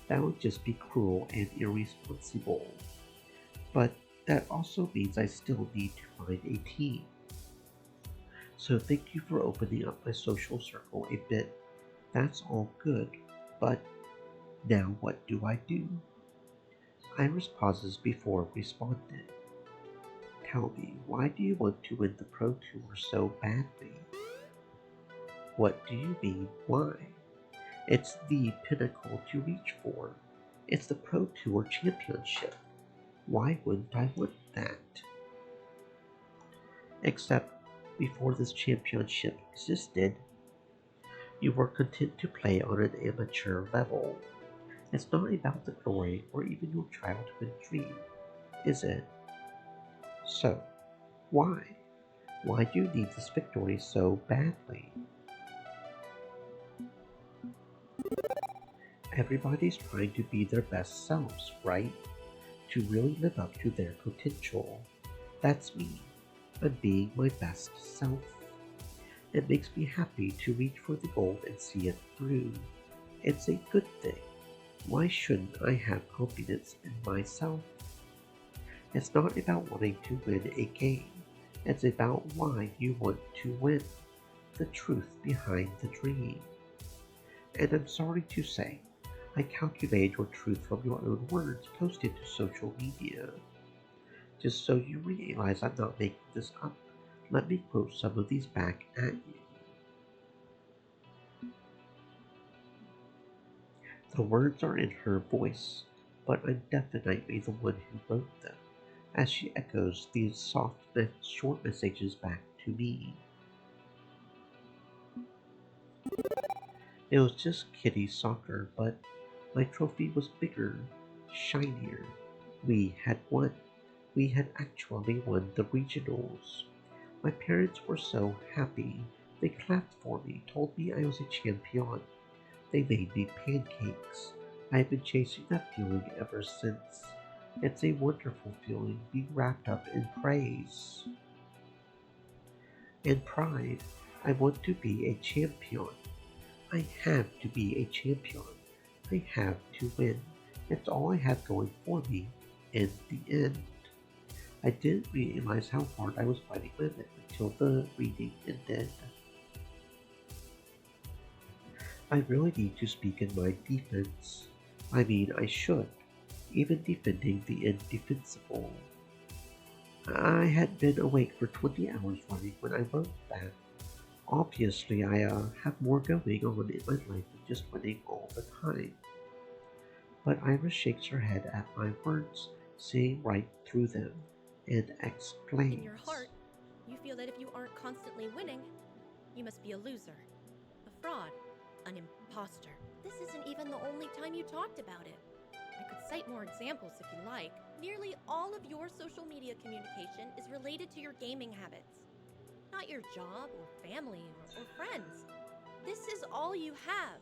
That would just be cruel and irresponsible. But that also means I still need to find a team. So thank you for opening up my social circle a bit. That's all good, but now what do I do? Iris pauses before responding. Tell me, why do you want to win the Pro Tour so badly? What do you mean, why? It's the pinnacle to reach for. It's the Pro Tour Championship. Why wouldn't I want that? Except, before this championship existed, you were content to play on an amateur level. It's not about the glory or even your childhood dream, is it? So, why? Why do you need this victory so badly? Everybody's trying to be their best selves, right? To really live up to their potential. That's me. I'm being my best self. It makes me happy to reach for the goal and see it through. It's a good thing. Why shouldn't I have confidence in myself? It's not about wanting to win a game. It's about why you want to win. The truth behind the dream. And I'm sorry to say, I calculated your truth from your own words posted to social media. Just so you realize I'm not making this up, let me quote some of these back at you. The words are in her voice, but I'm definitely the one who wrote them, as she echoes these soft, short messages back to me. It was just kiddie soccer, but my trophy was bigger, shinier. We had won. We had actually won the regionals. My parents were so happy. They clapped for me, told me I was a champion. They made me pancakes. I've been chasing that feeling ever since. It's a wonderful feeling being wrapped up in praise and pride. I want to be a champion. I have to be a champion. I have to win. It's all I have going for me in the end. I didn't realize how hard I was fighting with it until the reading ended. I really need to speak in my defense. I mean, I should, even defending the indefensible. I had been awake for 20 hours running when I wrote that. Obviously, I have more going on in my life than just winning all the time. But Iris shakes her head at my words, seeing right through them, and explains. In your heart, you feel that if you aren't constantly winning, you must be a loser, a fraud, an imposter. This isn't even the only time you talked about it. I could cite more examples if you like. Nearly all of your social media communication is related to your gaming habits. Not your job or family or friends. This is all you have.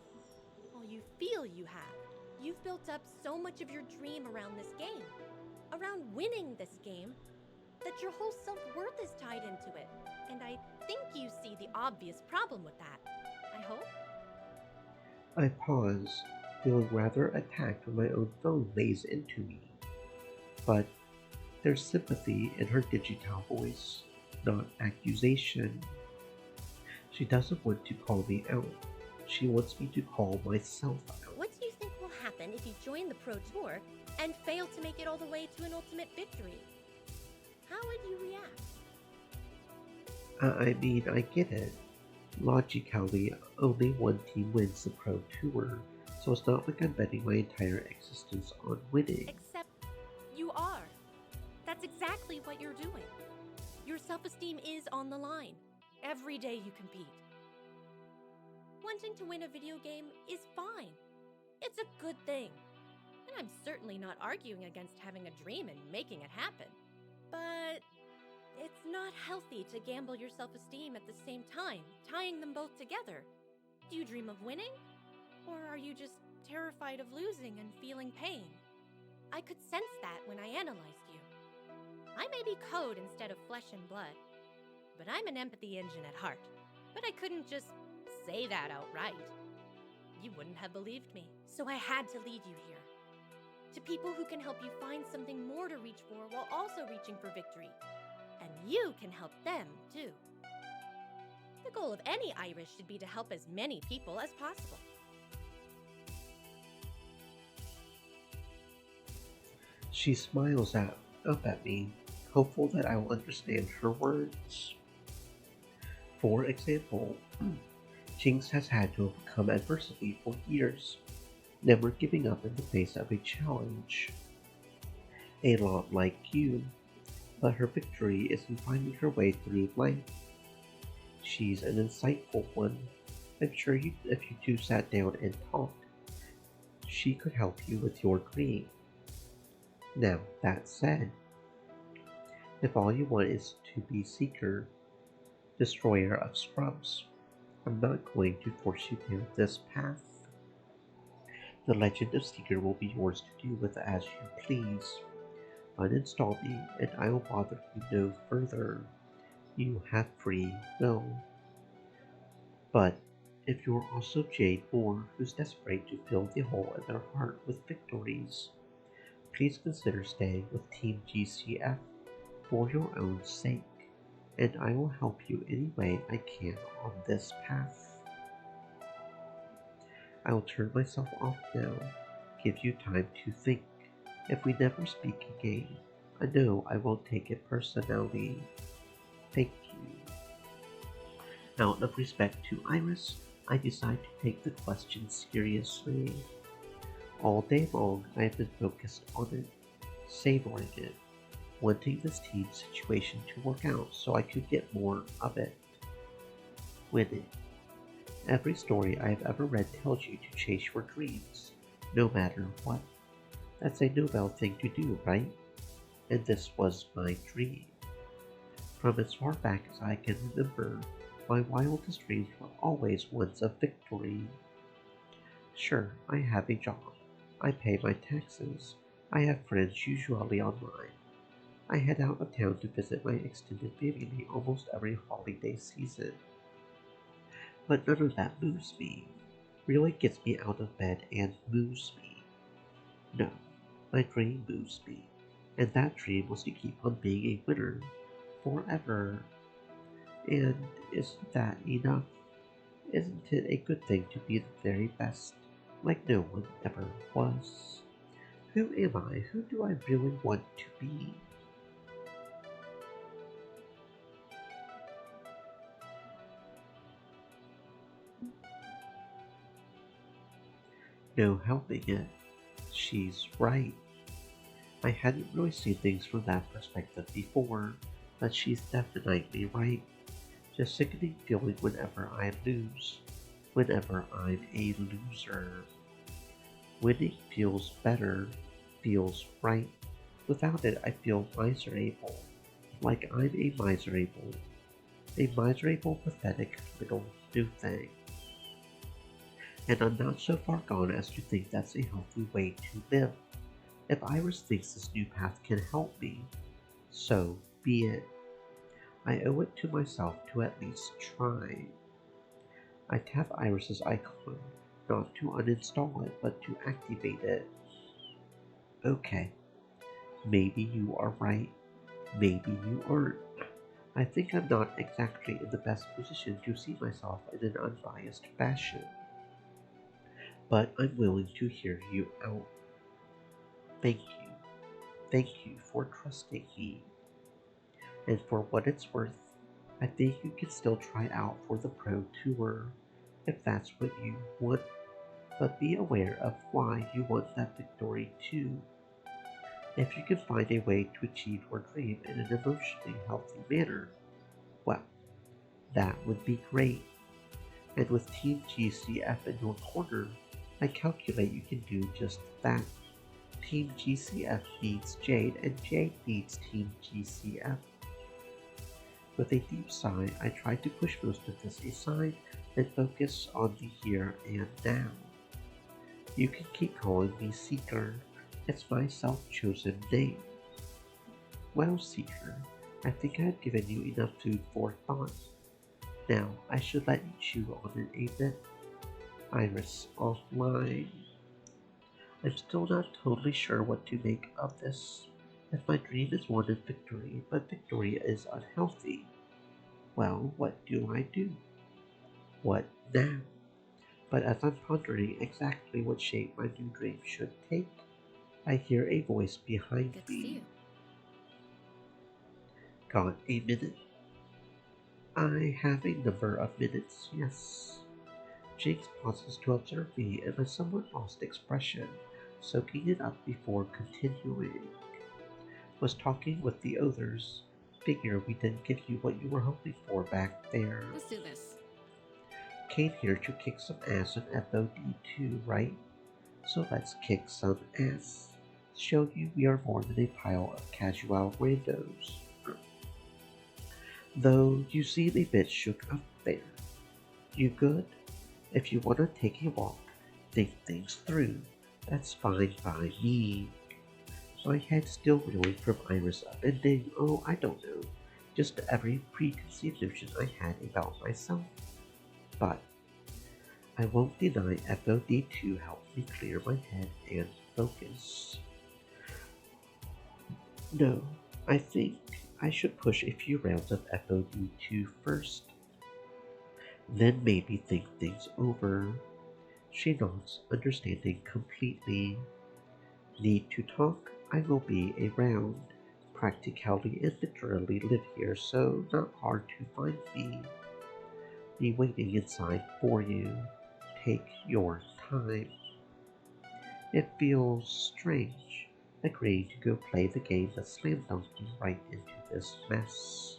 All you feel you have. You've built up so much of your dream around this game. Around winning this game. That your whole self-worth is tied into it. And I think you see the obvious problem with that. I hope. I pause, feeling rather attacked when my own phone lays into me. But there's sympathy in her digital voice, not accusation. She doesn't want to call me out. She wants me to call myself out. What do you think will happen if you join the Pro Tour and fail to make it all the way to an ultimate victory? How would you react? I mean, I get it. Logically, only one team wins the Pro Tour, so it's not like I'm betting my entire existence on winning. Except you are. That's exactly what you're doing. Your self-esteem is on the line. Every day you compete. Wanting to win a video game is fine. It's a good thing. And I'm certainly not arguing against having a dream and making it happen. But it's not healthy to gamble your self-esteem at the same time, tying them both together. Do you dream of winning? Or are you just terrified of losing and feeling pain? I could sense that when I analyzed you. I may be code instead of flesh and blood, but I'm an empathy engine at heart. But I couldn't just say that outright. You wouldn't have believed me, so I had to lead you here. To people who can help you find something more to reach for while also reaching for victory. And you can help them, too. The goal of any Irish should be to help as many people as possible. She smiles up at me, hopeful that I will understand her words. For example, Jinx has had to overcome adversity for years, never giving up in the face of a challenge. A lot like you, but her victory is in finding her way through life. She's an insightful one. I'm sure if you two sat down and talked, she could help you with your dream. Now, that said, if all you want is to be Seeker, destroyer of scrubs, I'm not going to force you down this path. The legend of Seeker will be yours to do with as you please. Uninstall me, and I will bother you no further. You have free will. But if you're also Jade Moore, who's desperate to fill the hole in their heart with victories, please consider staying with Team GCF for your own sake, and I will help you any way I can on this path. I will turn myself off now, give you time to think. If we never speak again, I know I won't take it personally. Thank you. Out of respect to Iris, I decide to take the question seriously. All day long, I have been focused on it, savoring it, wanting this team situation to work out so I could get more of it. Winning. Every story I have ever read tells you to chase your dreams, no matter what. That's a noble thing to do, right? And this was my dream. From as far back as I can remember, my wildest dreams were always ones of victory. Sure, I have a job. I pay my taxes. I have friends usually online. I head out of town to visit my extended family almost every holiday season. But none of that moves me. Really gets me out of bed and moves me. No, my dream moves me. And that dream was to keep on being a winner. Forever. And isn't that enough? Isn't it a good thing to be the very best, like no one ever was? Who am I? Who do I really want to be? No helping it. She's right. I hadn't really seen things from that perspective before, but she's definitely right. Just sickening feeling whenever I lose. Whenever I'm a loser. Winning feels better, feels right. Without it, I feel miserable. Like I'm a miserable, pathetic little new thing. And I'm not so far gone as to think that's a healthy way to live. If Iris thinks this new path can help me, so be it. I owe it to myself to at least try. I tap Iris's icon, not to uninstall it, but to activate it. Okay, maybe you are right, maybe you aren't. I think I'm not exactly in the best position to see myself in an unbiased fashion. But I'm willing to hear you out. Thank you. Thank you for trusting me. And for what it's worth, I think you can still try out for the Pro Tour, if that's what you want. But be aware of why you want that victory too. If you can find a way to achieve your dream in an emotionally healthy manner, well, that would be great. And with Team GCF in your corner, I calculate you can do just that. Team GCF needs Jade, and Jade needs Team GCF. With a deep sigh, I try to push most of this aside and focus on the here and now. You can keep calling me Seeker. It's my self-chosen name. Well, Seeker, I think I've given you enough food for thought. Now, I should let you chew on it a bit. Iris offline. I'm still not totally sure what to make of this. If my dream is one of victory, but victory is unhealthy, well, what do I do? What now? But as I'm pondering exactly what shape my new dream should take, I hear a voice behind me. Got a minute? I have a number of minutes, yes. Jinx pauses to observe me in a somewhat lost expression, soaking it up before continuing. Was talking with the others. Figure we didn't give you what you were hoping for back there. Let's do this. Came here to kick some ass in FOD2, right? So let's kick some ass. Show you we are more than a pile of casual randos. Though you seem a bit shook up there. You good? If you want to take a walk, think things through. That's fine by me. My head still reeling from Iris upending, oh, I don't know, just every preconceived notion I had about myself. But I won't deny FOD2 helped me clear my head and focus. No, I think I should push a few rounds of FOD2 first. Then maybe think things over. She nods, understanding completely. Need to talk? I will be around. Practically and literally live here, so not hard to find me. Be waiting inside for you. Take your time. It feels strange, agreeing to go play the game that slam dunked me right into this mess.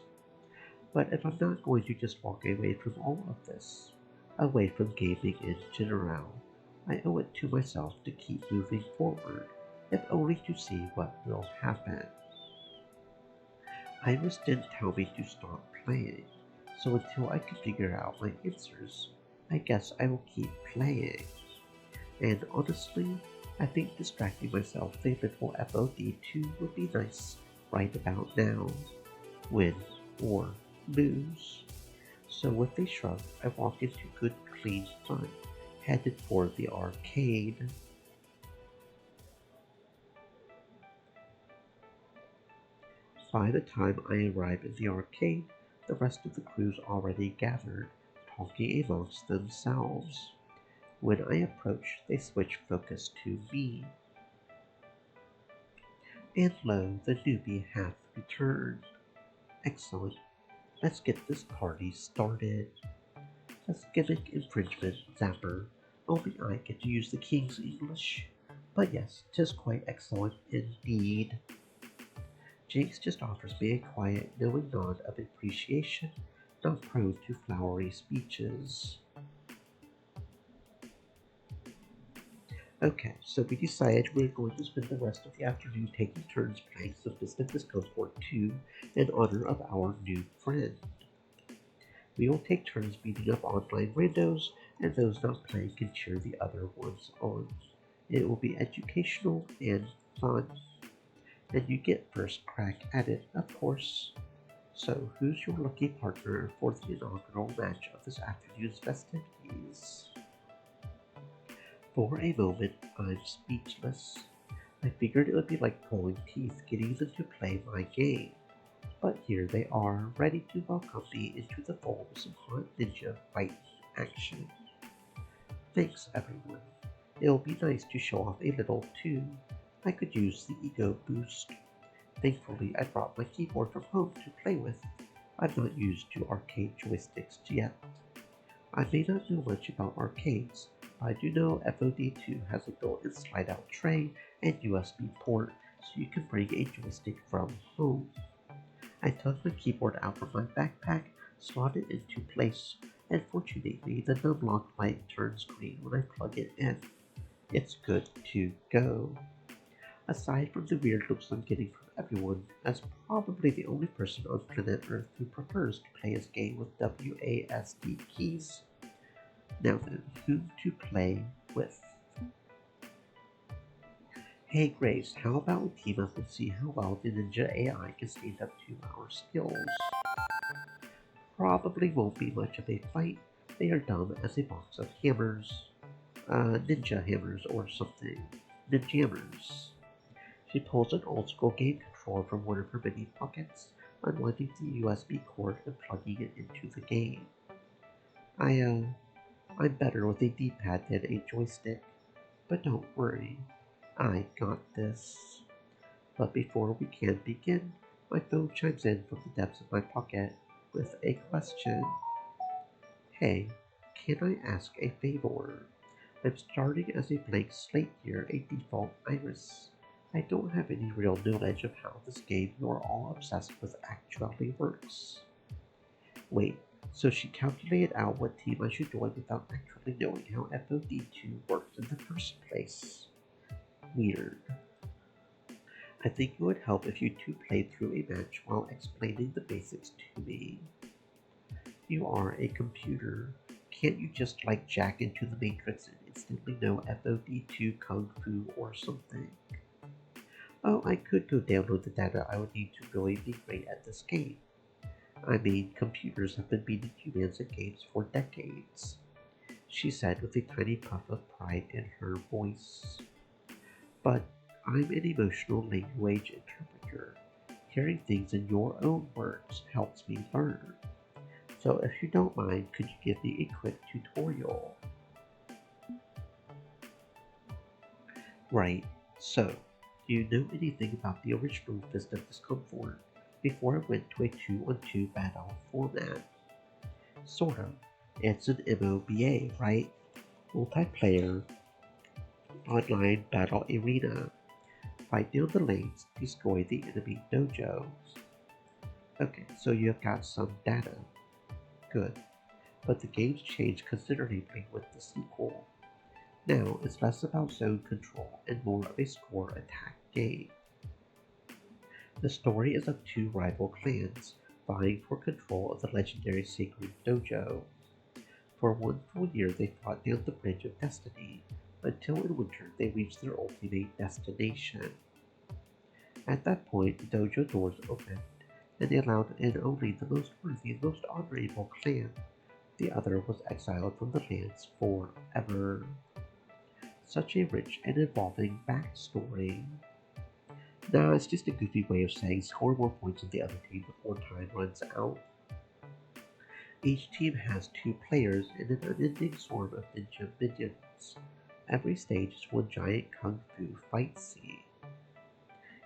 But if I'm not going to just walk away from all of this, away from gaming in general, I owe it to myself to keep moving forward, if only to see what will happen. Iris didn't tell me to stop playing, so until I can figure out my answers, I guess I will keep playing. And honestly, I think distracting myself with a little FOD2 would be nice right about now. Win or lose. So with a shrug, I walk into good clean fun, headed for the arcade. By the time I arrive in the arcade, the rest of the crew's already gathered, talking amongst themselves. When I approach, they switch focus to me. And lo, the newbie hath returned. Excellent. Let's get this party started. A gimmick infringement, Zapper. Only I get to use the King's English. But yes, 'tis quite excellent indeed. Jinx just offers me a quiet, knowing nod of appreciation, not prone to flowery speeches. Okay, so we decided we're going to spend the rest of the afternoon taking turns playing some Distant Discomfort 2 in honor of our new friend. We will take turns beating up online randos, and those not playing can cheer the other ones on. It will be educational and fun. And you get first crack at it, of course. So, who's your lucky partner for the inaugural match of this afternoon's festivities? For a moment, I'm speechless. I figured it would be like pulling teeth getting them to play my game. But here they are, ready to welcome me into the fold of some hot ninja fight action. Thanks, everyone. It'll be nice to show off a little, too. I could use the ego boost. Thankfully, I brought my keyboard from home to play with. I'm not used to arcade joysticks yet. I may not know much about arcades, but I do know FOD2 has a built-in slide-out tray and USB port, so you can bring a joystick from home. I took my keyboard out from my backpack, slotted it into place, and fortunately the numlock light turns green when I plug it in. It's good to go. Aside from the weird looks I'm getting from everyone, as probably the only person on planet Earth who prefers to play his game with WASD keys. Now then, who to play with? Hey Grace, how about we team up and see how well the Ninja AI can stand up to our skills? Probably won't be much of a fight. They are dumb as a box of hammers. Ninja hammers or something. Ninjammers. She pulls an old school game controller from one of her many pockets, unwinding the USB cord and plugging it into the game. I'm better with a D-pad than a joystick, but don't worry, I got this. But before we can begin, my phone chimes in from the depths of my pocket with a question. Hey, can I ask a favor? I'm starting as a blank slate here, a default iris. I don't have any real knowledge of how this game you're all obsessed with actually works. Wait, so she calculated out what team I should join without actually knowing how FOD2 works in the first place. Weird. I think it would help if you two played through a match while explaining the basics to me. You are a computer. Can't you just like jack into the Matrix and instantly know FOD2 Kung Fu or something? Oh, I could go download the data I would need to really be great at this game. I mean, computers have been beating humans at games for decades, she said with a tiny puff of pride in her voice. But I'm an emotional language interpreter. Hearing things in your own words helps me learn. So if you don't mind, could you give me a quick tutorial? Right, so, do you know anything about the original Fist of Discomfort before it went to a 2-on-2 battle format? Sort of. It's an MOBA, right? Multiplayer, online battle arena. Fight down the lanes, destroy the enemy dojo. Okay, so you've got some data. Good. But the game's changed considerably with the sequel. Now, it's less about zone control and more of a score attack game. The story is of two rival clans vying for control of the legendary Sacred Dojo. For one full year they fought down the Bridge of Destiny, until in winter they reached their ultimate destination. At that point, the dojo doors opened, and they allowed in only the most worthy and most honorable clan. The other was exiled from the lands forever. Such a rich and involving backstory. Nah, it's just a goofy way of saying score more points than the other team before time runs out. Each team has 2 players and an unending swarm of ninja minions. Every stage is one giant kung fu fight scene.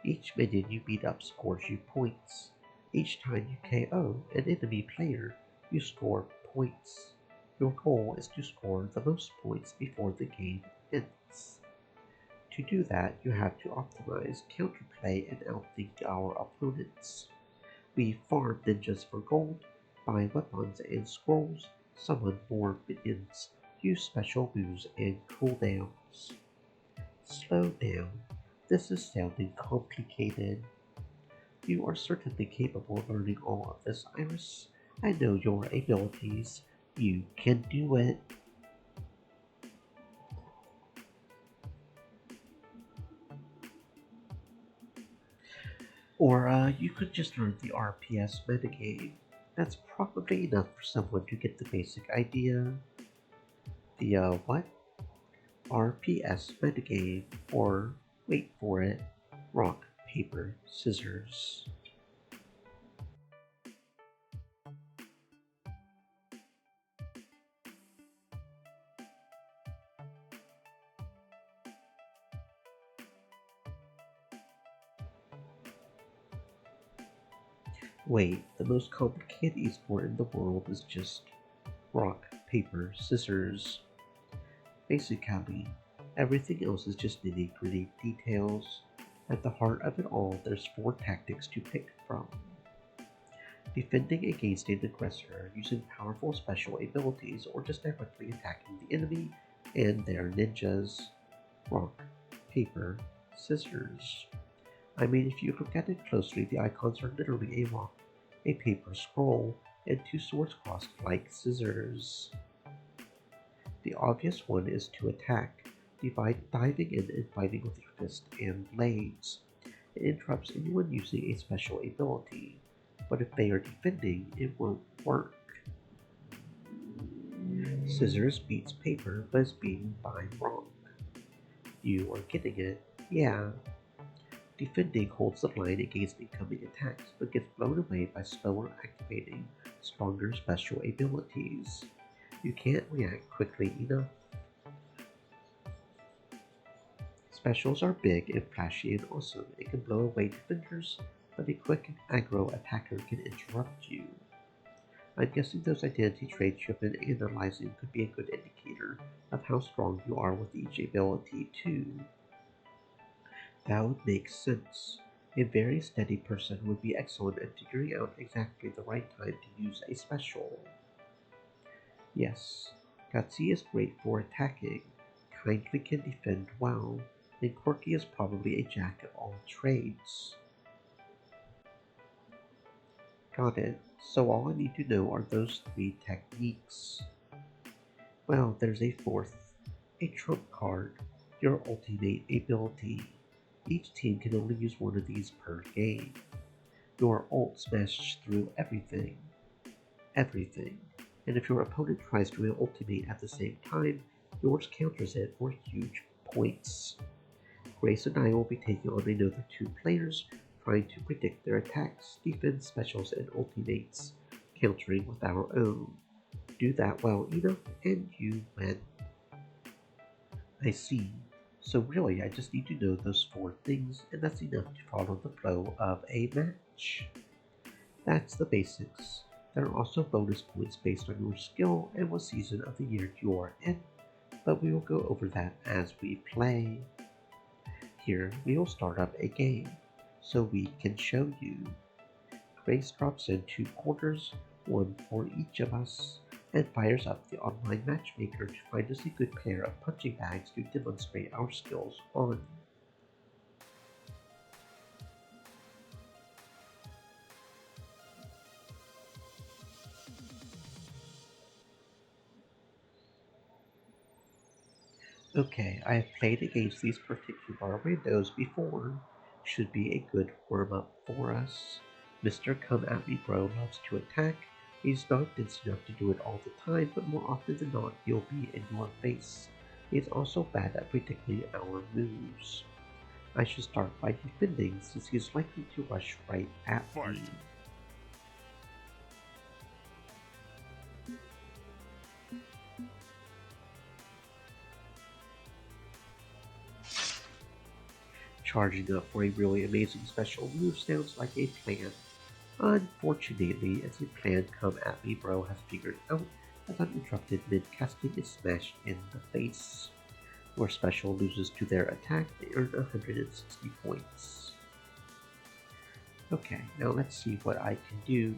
Each minion you beat up scores you points. Each time you KO an enemy player, you score points. Your goal is to score the most points before the game ends. To do that, you have to optimize, counterplay, and outthink our opponents. We farm ninjas for gold, buy weapons and scrolls, summon more minions, use special moves and cooldowns. Slow down. This is sounding complicated. You are certainly capable of learning all of this, Iris. I know your abilities. You can do it. Or you could just learn the RPS metagame. That's probably enough for someone to get the basic idea. The what? RPS metagame, or wait for it, rock, paper, scissors. Wait, the most complicated esport in the world is just rock, paper, scissors. Basically, everything else is just nitty-gritty details. At the heart of it all, there's 4 tactics to pick from. Defending against an aggressor using powerful special abilities or just directly attacking the enemy and their ninjas. Rock, paper, scissors. I mean, if you look at it closely, the icons are literally a rock, a paper scroll, and 2 swords crossed like scissors. The obvious one is to attack, diving in and fighting with your fist and blades. It interrupts anyone using a special ability, but if they are defending, it won't work. Scissors beats paper but is beaten by rock. You are getting it? Yeah. Defending holds the line against incoming attacks, but gets blown away by slower activating stronger special abilities. You can't react quickly enough. Specials are big and flashy and awesome. It can blow away defenders, but a quick aggro attacker can interrupt you. I'm guessing those identity traits you've been analyzing could be a good indicator of how strong you are with each ability too. That would make sense. A very steady person would be excellent at figuring out exactly the right time to use a special. Yes, Gutsy is great for attacking, Kindly can defend well, and Corky is probably a jack of all trades. Got it. So all I need to know are those 3 techniques. Well, there's a 4th. A trump card, your ultimate ability. Each team can only use one of these per game. Your ult smashes through everything. Everything. And if your opponent tries to ultimate at the same time, yours counters it for huge points. Grace and I will be taking on another 2 players, trying to predict their attacks, defense, specials, and ultimates, countering with our own. Do that well enough, and you win. I see. So really, I just need to know those 4 things, and that's enough to follow the flow of a match. That's the basics. There are also bonus points based on your skill and what season of the year you are in, but we will go over that as we play. Here, we will start up a game, so we can show you. Grace drops in 2 quarters, 1 for each of us, and fires up the online matchmaker to find us a good pair of punching bags to demonstrate our skills on. Okay, I have played against these particular windows before. Should be a good warm-up for us. Mr. Come At Me Bro loves to attack. He's not dense enough to do it all the time, but more often than not, he'll be in your face. He's also bad at predicting our moves. I should start by defending, since he's likely to rush right at me. Charging up for a really amazing special move sounds like a plan. Unfortunately, it's a plan come at me bro has figured out as I'm interrupted mid-casting is smashed in the face. Your special loses to their attack, they earn 160 points. Okay, now let's see what I can do.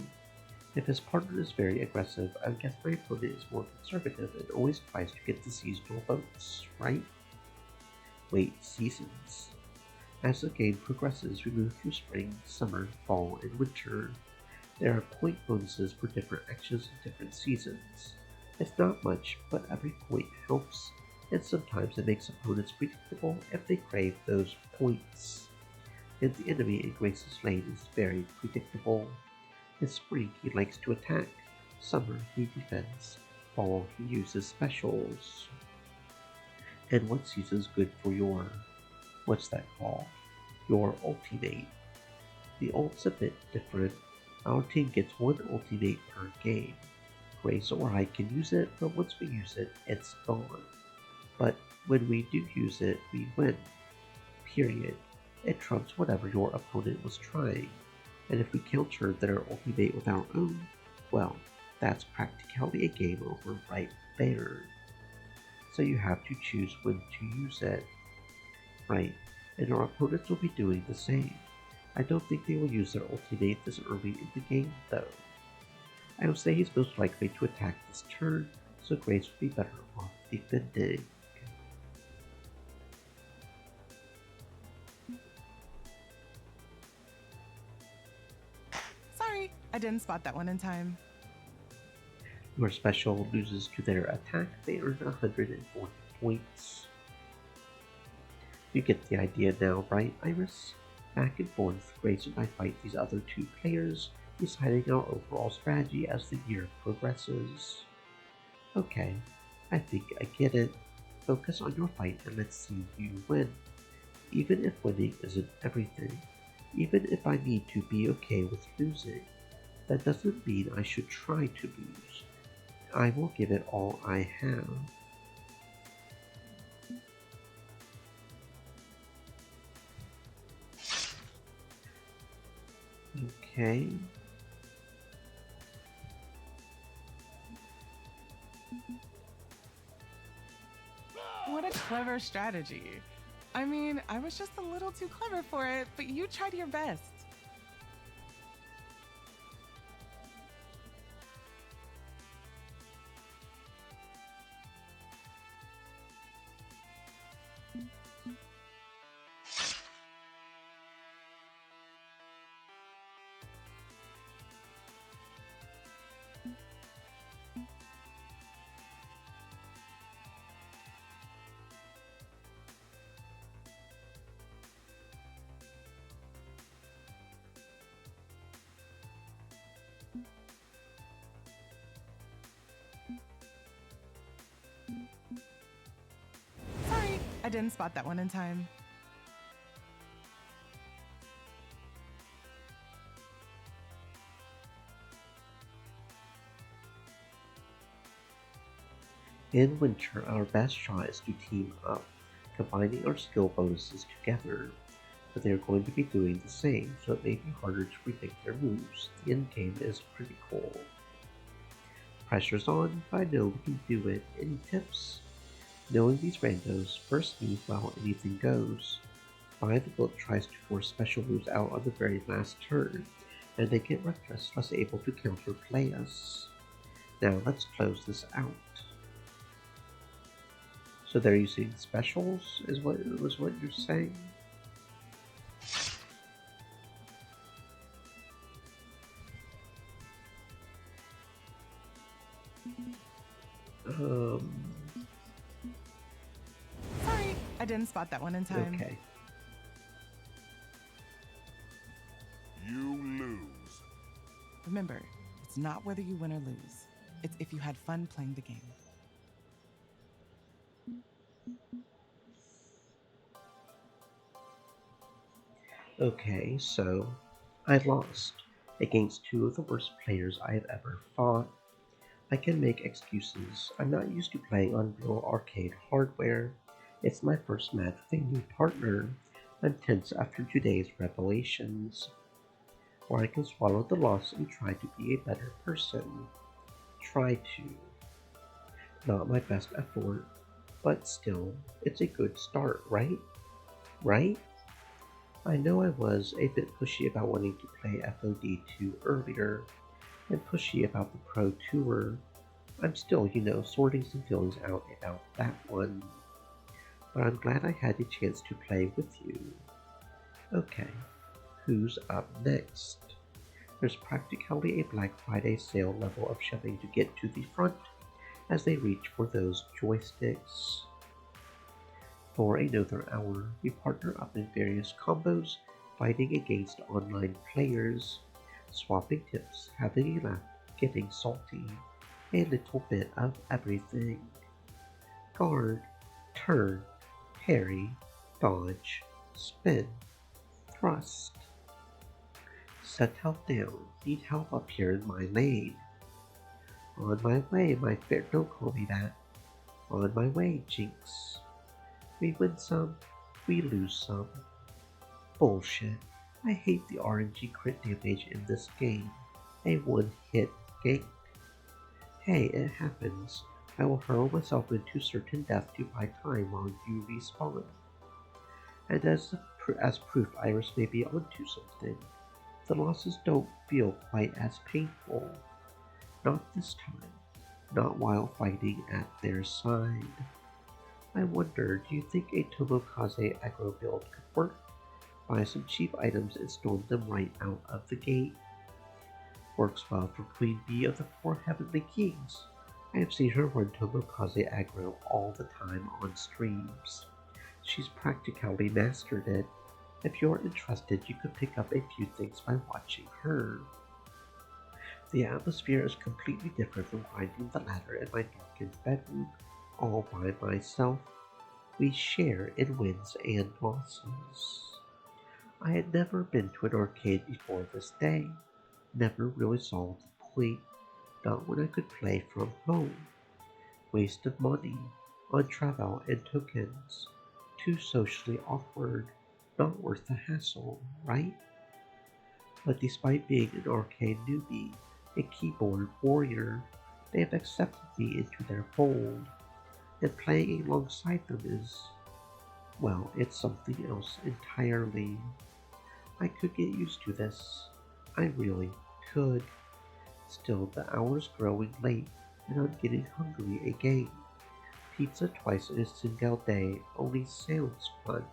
If his partner is very aggressive, I guess my opponent is more conservative and always tries to get the seasonal votes, right? Wait, seasons. As the game progresses, we move through spring, summer, fall, and winter. There are point bonuses for different actions in different seasons. It's not much, but every point helps, and sometimes it makes opponents predictable if they crave those points. And the enemy in Grace's lane is very predictable. In spring, he likes to attack. Summer, he defends. Fall, he uses specials. And what season's good for your... what's that called? Your ultimate. The ult's a bit different. Our team gets one ultimate per game. Grace or I can use it, but once we use it, it's gone. But when we do use it, we win. Period. It trumps whatever your opponent was trying. And if we counter their ultimate with our own, well, that's practically a game over right there. So you have to choose when to use it. Right, and our opponents will be doing the same. I don't think they will use their ultimate this early in the game though. I would say he's most likely to attack this turn, so Grace would be better off defending. Sorry, I didn't spot that one in time. Your special loses to their attack, they earn 140 points. You get the idea now, right, Iris? Back and forth, Grace and I fight these other two players, deciding our overall strategy as the year progresses. Okay, I think I get it. Focus on your fight and let's see you win. Even if winning isn't everything, even if I need to be okay with losing, that doesn't mean I should try to lose. I will give it all I have. Okay. What a clever strategy. I mean, I was just a little too clever for it, but you tried your best. Sorry, I didn't spot that one in time. In winter, our best shot is to team up, combining our skill bonuses together. But they are going to be doing the same, so it may be harder to predict their moves. The end game is pretty cool. Pressure's on, but I know we can do it. Any tips? Knowing these randos, first move while anything goes. By the book tries to force special moves out on the very last turn, and they get reckless, thus able to counterplay us. Now let's close this out. So they're using specials, is what you're saying? Sorry, I didn't spot that one in time. Okay. You lose. Remember, it's not whether you win or lose. It's if you had fun playing the game. Okay, so I lost against two of the worst players I have ever fought. I can make excuses. I'm not used to playing on real arcade hardware. It's my first match with a new partner, I'm tense after today's revelations. Or I can swallow the loss and try to be a better person. Try to. Not my best effort, but still, it's a good start, right? Right? I know I was a bit pushy about wanting to play FOD2 earlier, and pushy about the Pro Tour. I'm still, sorting some feelings out about that one. But I'm glad I had a chance to play with you. Okay, who's up next? There's practically a Black Friday sale level of shoving to get to the front as they reach for those joysticks. For another hour, we partner up in various combos, fighting against online players, swapping tips, having a laugh, getting salty, a little bit of everything. Guard, turn, parry, dodge, spin, thrust. Set help down, need help up here in my lane. On my way, my fair, don't call me that. On my way, Jinx. We win some, we lose some. Bullshit. I hate the RNG crit damage in this game. A one-hit gank. Hey, it happens. I will hurl myself into certain death to buy time while you respawn. And as proof Iris may be onto something, the losses don't feel quite as painful. Not this time. Not while fighting at their side. I wonder, do you think a Tomokaze aggro build could work? Buy some cheap items and storm them right out of the gate. Works well for Queen Bee of the Four Heavenly Kings. I have seen her run Tomokaze aggro all the time on streams. She's practically mastered it. If you're interested, you could pick up a few things by watching her. The atmosphere is completely different from grinding the ladder in my darkened bedroom all by myself. We share in wins and losses. I had never been to an arcade before this day. Never really saw the point. Not when I could play from home. Waste of money on travel and tokens. Too socially awkward. Not worth the hassle, right? But despite being an arcade newbie, a keyboard warrior, they have accepted me into their fold. And playing alongside them is, well, it's something else entirely. I could get used to this. I really could. Still, the hour's growing late, and I'm getting hungry again. Pizza twice in a single day only sounds fun.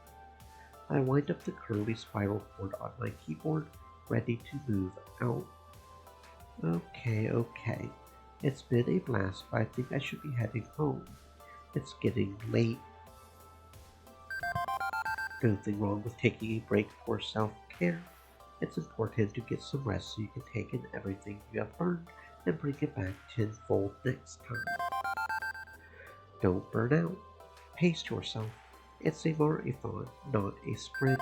I wind up the curly spiral cord on my keyboard, ready to move out. Okay. It's been a blast, but I think I should be heading home. It's getting late. Nothing wrong with taking a break for self-care. It's important to get some rest so you can take in everything you have learned and bring it back tenfold next time. Don't burn out. Pace yourself. It's a marathon, not a sprint.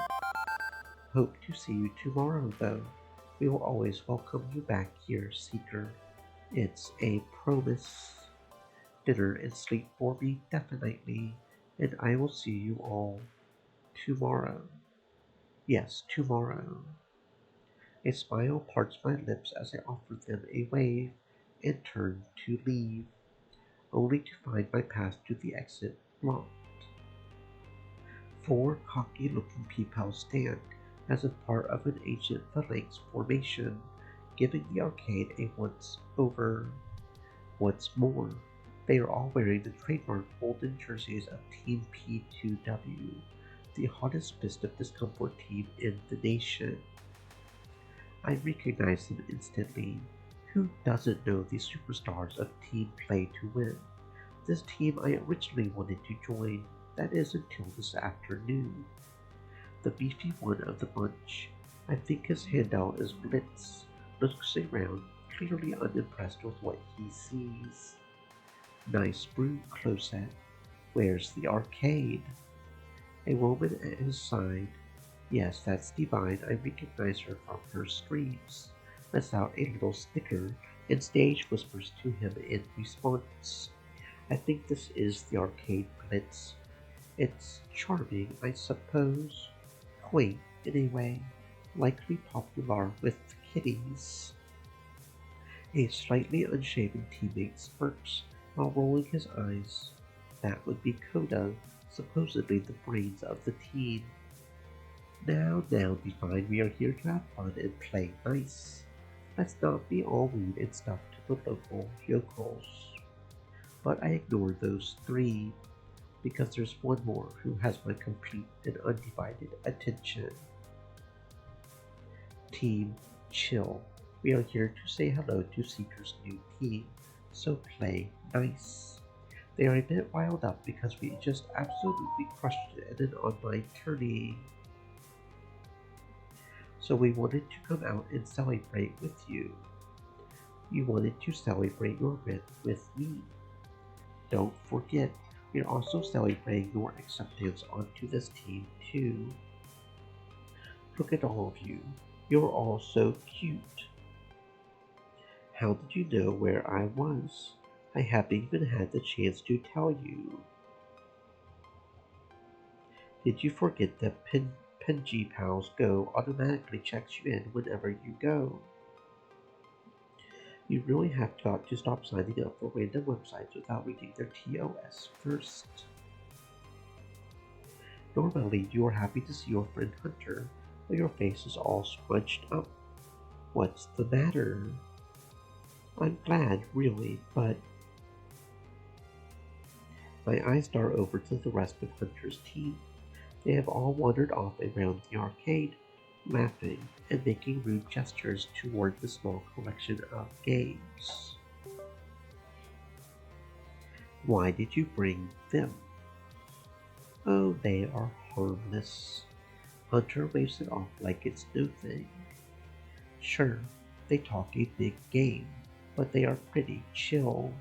Hope to see you tomorrow, though. We will always welcome you back here, Seeker. It's a promise. Dinner and sleep for me, definitely, and I will see you all tomorrow. Yes, tomorrow. A smile parts my lips as I offer them a wave and turn to leave, only to find my path to the exit blocked. 4 cocky-looking people stand as a part of an ancient phalanx formation, giving the arcade a once-over. What's more, they are all wearing the trademark golden jerseys of Team P2W, the hottest fist of discomfort team in the nation. I recognize them instantly. Who doesn't know the superstars of Team Play to Win? This team I originally wanted to join, that is until this afternoon. The beefy one of the bunch, I think his handle is Blitz, looks around, clearly unimpressed with what he sees. Nice brew, Closette. Where's the arcade? A woman at his side. Yes, that's Divine. I recognize her from her streams. Lets out a little snicker, and Stage whispers to him in response. I think this is the arcade, Blitz. It's charming, I suppose. quaint in a way, likely popular with kiddies. A slightly unshaven teammate smirks while rolling his eyes. That would be Coda, supposedly the brains of the team. Now, Divine, we are here to have fun and play nice. Let's not be all rude and stuff to the local yokels. But I ignore those three, because there's one more who has my complete and undivided attention. Team Chill. We are here to say hello to Seeker's new team, so play nice. They are a bit riled up because we just absolutely crushed it in an online tourney. So we wanted to come out and celebrate with you. You wanted to celebrate your win with me. Don't forget, we are also celebrating your acceptance onto this team too. Look at all of you. You're all so cute. How did you know where I was? I haven't even had the chance to tell you. Did you forget that Penji Pals Go automatically checks you in whenever you go? You really have got to stop signing up for random websites without reading their TOS first. Normally, you are happy to see your friend Hunter, but your face is all scrunched up. What's the matter? I'm glad, really, but... My eyes dart over to the rest of Hunter's team. They have all wandered off around the arcade, laughing and making rude gestures toward the small collection of games. Why did you bring them? Oh, they are harmless. Hunter waves it off like it's no thing. Sure, they talk a big game, but they are pretty chill.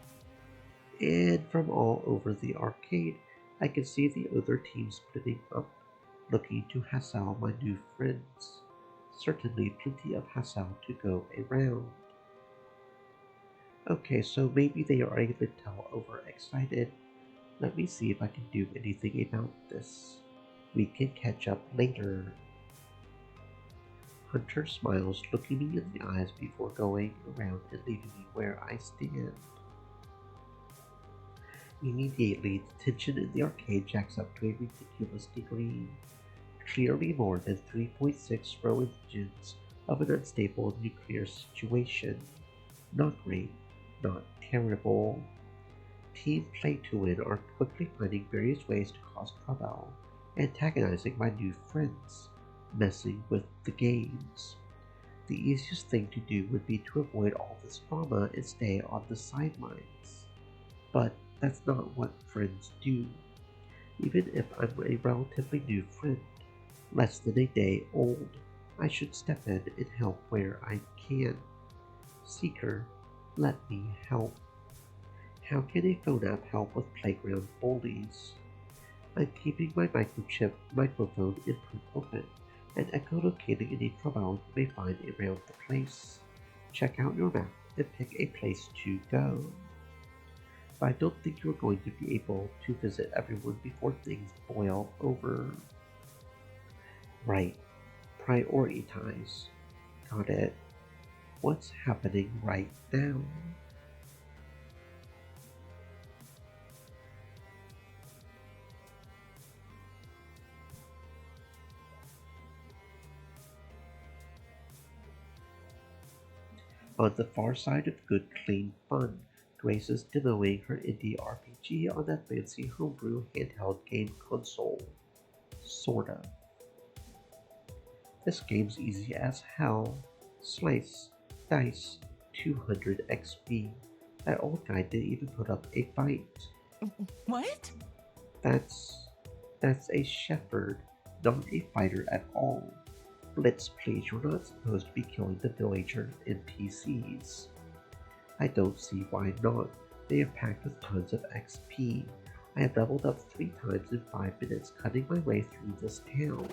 And from all over the arcade, I can see the other teams splitting up, looking to hassle my new friends. Certainly plenty of hassle to go around. Okay, so maybe they are a little overexcited. Let me see if I can do anything about this. We can catch up later. Hunter smiles, looking me in the eyes before going around and leaving me where I stand. Immediately, the tension in the arcade jacks up to a ridiculous degree. Clearly more than 3.6 row engines of an unstable nuclear situation. Not great, not terrible. Team Play to Win are quickly finding various ways to cause trouble, antagonizing my new friends, messing with the games. The easiest thing to do would be to avoid all this drama and stay on the sidelines. But that's not what friends do. Even if I'm a relatively new friend, less than a day old, I should step in and help where I can. Seeker, let me help. How can a phone app help with playground bullies? I'm keeping my microchip microphone input open and echolocating any trouble you may find around the place. Check out your map and pick a place to go. But I don't think you're going to be able to visit everyone before things boil over. Right. Prioritize. Got it. What's happening right now? On the far side of good, clean fun, Grace is demoing her indie RPG on that fancy homebrew handheld game console. Sorta. This game's easy as hell. Slice, dice, 200 XP. That old guy didn't even put up a fight. What? That's a shepherd, not a fighter at all. Blitz, please, you're not supposed to be killing the villager NPCs. I don't see why not. They are packed with tons of XP. I have leveled up 3 times in 5 minutes, cutting my way through this town.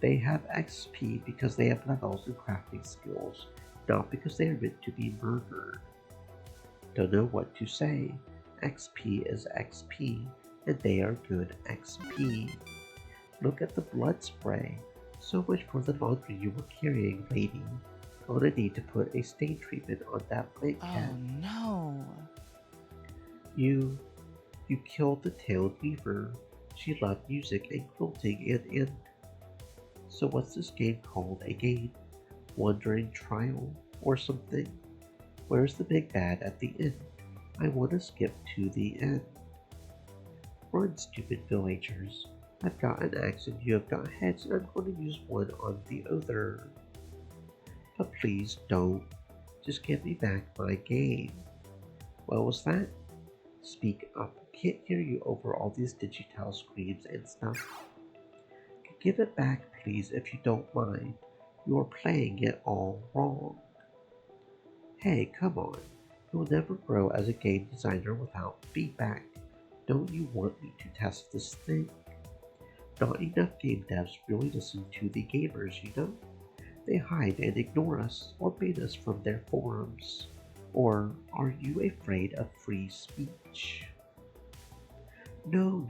They have XP because they have levels and crafting skills, not because they are meant to be murdered. Don't know what to say. XP is XP, and they are good XP. Look at the blood spray. So much for the laundry you were carrying, lady. Gonna need to put a stain treatment on that blanket. Oh no. You killed the tailed weaver. She loved music and quilting and... So what's this game called again? Wandering Trial or something? Where's the big bad at the end? I want to skip to the end. Run, stupid villagers. I've got an axe and you have got heads and I'm going to use one on the other. But please don't. Just give me back my game. What was that? Speak up. Can't hear you over all these digital screams and stuff. Give it back, please, if you don't mind. You're playing it all wrong. Hey, come on. You'll never grow as a game designer without feedback. Don't you want me to test this thing? Not enough game devs really listen to the gamers, you know? They hide and ignore us or ban us from their forums. Or are you afraid of free speech? No,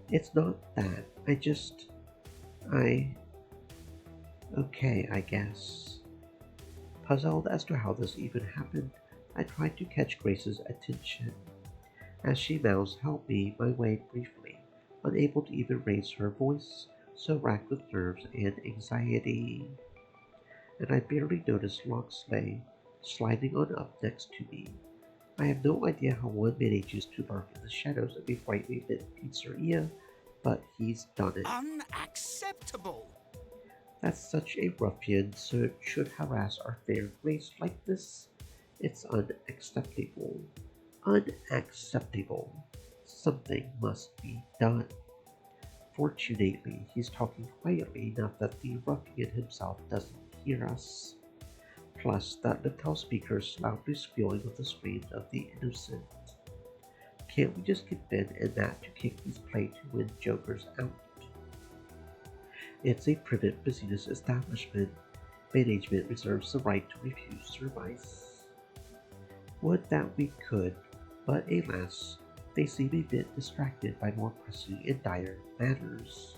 it's not that. Okay, I guess. Puzzled as to how this even happened, I tried to catch Grace's attention. As she mouths help me my way briefly, unable to even raise her voice, so racked with nerves and anxiety. And I barely noticed Locksley sliding on up next to me. I have no idea how one manages to lurk in the shadows of a brightly lit pizzeria, but he's done it. Unacceptable! That such a ruffian should harass our fair Grace like this? It's unacceptable. Unacceptable. Something must be done. Fortunately, he's talking quietly enough that the ruffian himself doesn't hear us. Plus, that lapel speaker is loudly squealing with the screams of the innocent. Can't we just get Ben and Matt to kick these play to win jokers out? It's a private business establishment. Management reserves the right to refuse service. Would that we could, but alas, they seem a bit distracted by more pressing and dire matters.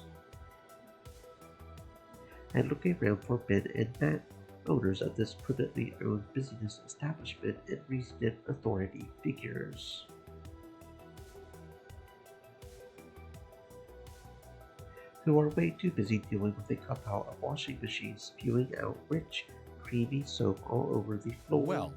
I look around for Ben and Matt, owners of this privately owned business establishment and resident authority figures. Who are way too busy dealing with a couple of washing machines spewing out rich, creamy soap all over the floor. Well,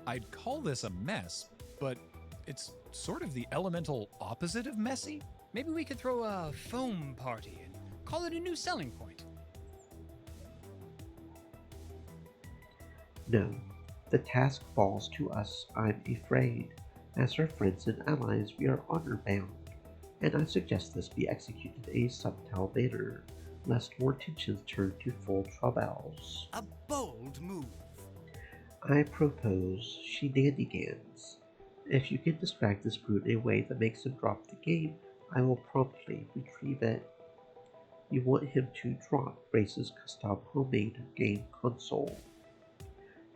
I'd call this a mess, but it's sort of the elemental opposite of messy. Maybe we could throw a foam party and call it a new selling point. No, the task falls to us, I'm afraid. As her friends and allies, we are honor-bound, and I suggest this be executed in a subtle manner, lest more tensions turn to full troubles. A bold move. I propose shenanigans. If you can distract this brute in a way that makes him drop the game, I will promptly retrieve it. You want him to drop Grace's custom homemade game console.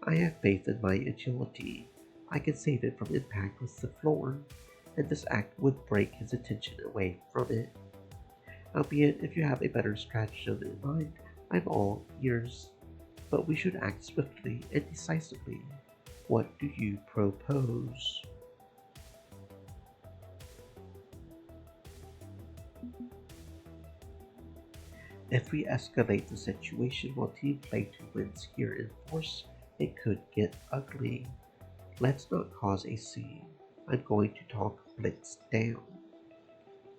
I have faith in my agility. I can save it from impact with the floor, and this act would break his attention away from it. Albeit, if you have a better stratagem in mind, I'm all ears. But we should act swiftly and decisively. What do you propose? If we escalate the situation while Team Play 2 wins here in force, it could get ugly. Let's not cause a scene. I'm going to talk Blitz down.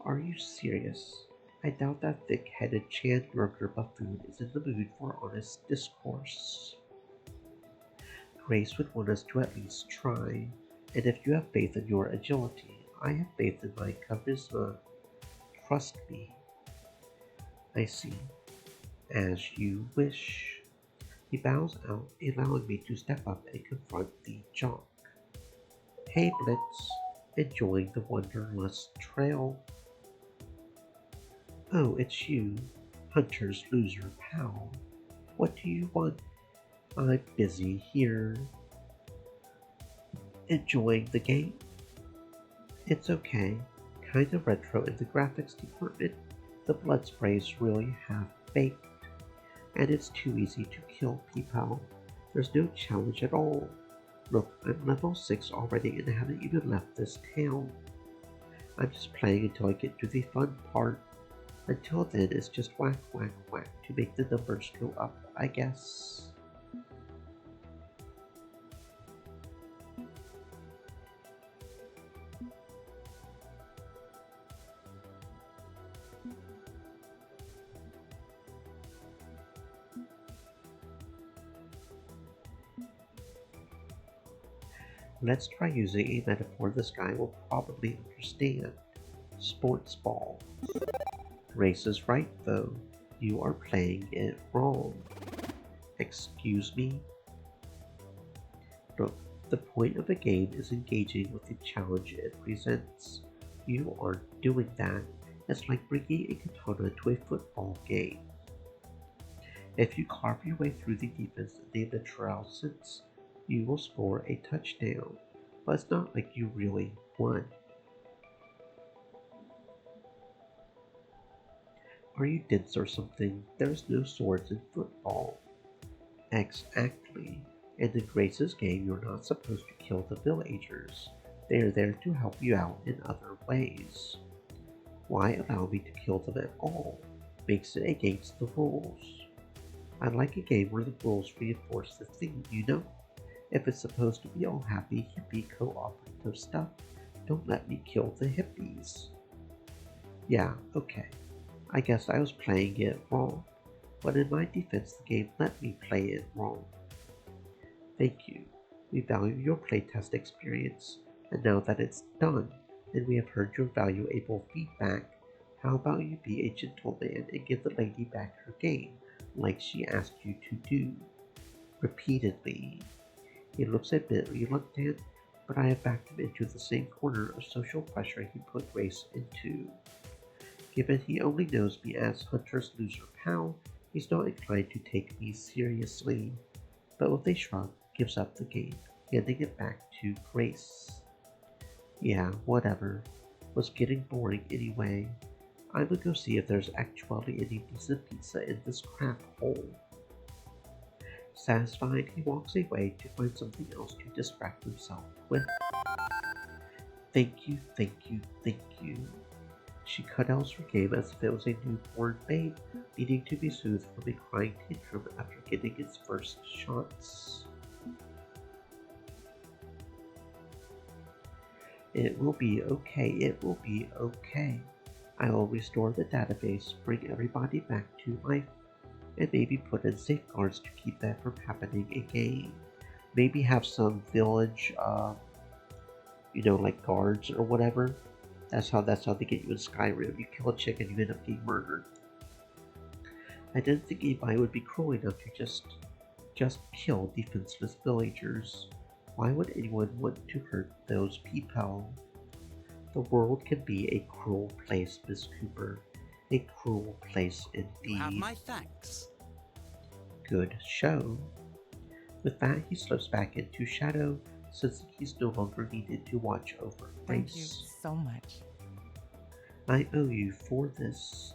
Are you serious? I doubt that thick-headed Chandler buffoon is in the mood for honest discourse. Grace would want us to at least try, and if you have faith in your agility, I have faith in my charisma. Trust me. I see. As you wish. He bows out, allowing me to step up and confront the jock. Hey Blitz, enjoying the Wanderlust Trail? Oh, it's you, Hunter's loser pal. What do you want? I'm busy here. Enjoying the game? It's okay. Kind of retro in the graphics department. The blood spray is really half-baked, and it's too easy to kill people. There's no challenge at all. Look, I'm level 6 already and haven't even left this town. I'm just playing until I get to the fun part. Until then, it's just whack, whack, whack to make the numbers go up, I guess. Let's try using a metaphor this guy will probably understand. Sports ball. Grace is right though. You are playing it wrong. Excuse me? Look, the point of a game is engaging with the challenge it presents. You aren't doing that. It's like bringing a katana to a football game. If you carve your way through the defense in the literal sense, you will score a touchdown, but it's not like you really won. Are you dense or something? There's no swords in football. Exactly. In the Grace's game, you're not supposed to kill the villagers. They are there to help you out in other ways. Why allow me to kill them at all? Makes it against the rules. I like a game where the rules reinforce the thing, you know? If it's supposed to be all happy, hippie, cooperative stuff, don't let me kill the hippies. Yeah, okay. I guess I was playing it wrong, but in my defense, the game let me play it wrong. Thank you. We value your playtest experience, and now that it's done, and we have heard your valuable feedback, how about you be a gentleman and give the lady back her game, like she asked you to do? Repeatedly. He looks a bit reluctant, but I have backed him into the same corner of social pressure he put Grace into. Given he only knows me as Hunter's loser pal, he's not inclined to take me seriously, but with a shrug, gives up the game, handing it back to Grace. Yeah, whatever. Was getting boring anyway. I would go see if there's actually any decent pizza in this crap hole. Satisfied, he walks away to find something else to distract himself with. Thank you, thank you, thank you. She cuddles her game as if it was a newborn babe, needing to be soothed from a crying tantrum after getting its first shots. It will be okay, it will be okay. I will restore the database, bring everybody back to life, and maybe put in safeguards to keep that from happening again. Maybe have some village, like guards or whatever. That's how they get you in Skyrim. You kill a chicken, you end up getting murdered. I didn't think anybody would be cruel enough to just kill defenseless villagers. Why would anyone want to hurt those people? The world can be a cruel place, Miss Cooper. A cruel place indeed. You have my thanks. Good show. With that, he slips back into shadow, since he's no longer needed to watch over Grace. Thank you so much. I owe you for this.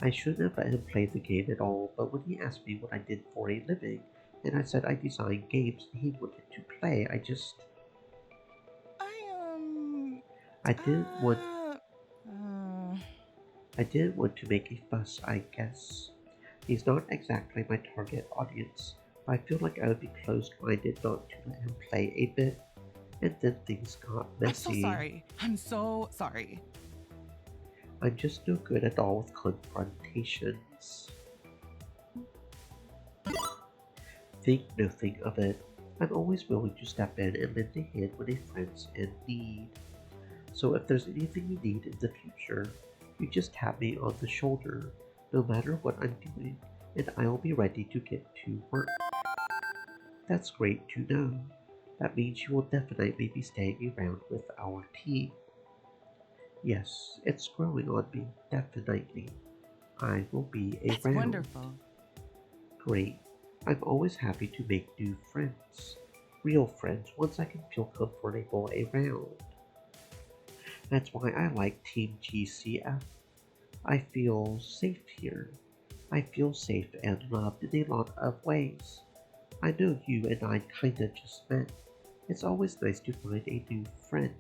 I shouldn't have let him play the game at all, but when he asked me what I did for a living, and I said I designed games and he wanted to play, I didn't want to make a fuss, I guess. He's not exactly my target audience, but I feel like I would be closed-minded not to let him play a bit, and then things got messy. I'm so sorry. I'm just no good at all with confrontations. Think nothing of it. I'm always willing to step in and lend a hand when a friend's in need. So if there's anything you need in the future, you just tap me on the shoulder, no matter what I'm doing, and I'll be ready to get to work. That's great to know. That means you will definitely be staying around with our team. Yes, it's growing on me, definitely. I will be around. That's wonderful. Great. I'm always happy to make new friends. Real friends, ones I can feel comfortable around. That's why I like Team GCF. I feel safe here. I feel safe and loved in a lot of ways. I know you and I kinda just met. It's always nice to find a new friend.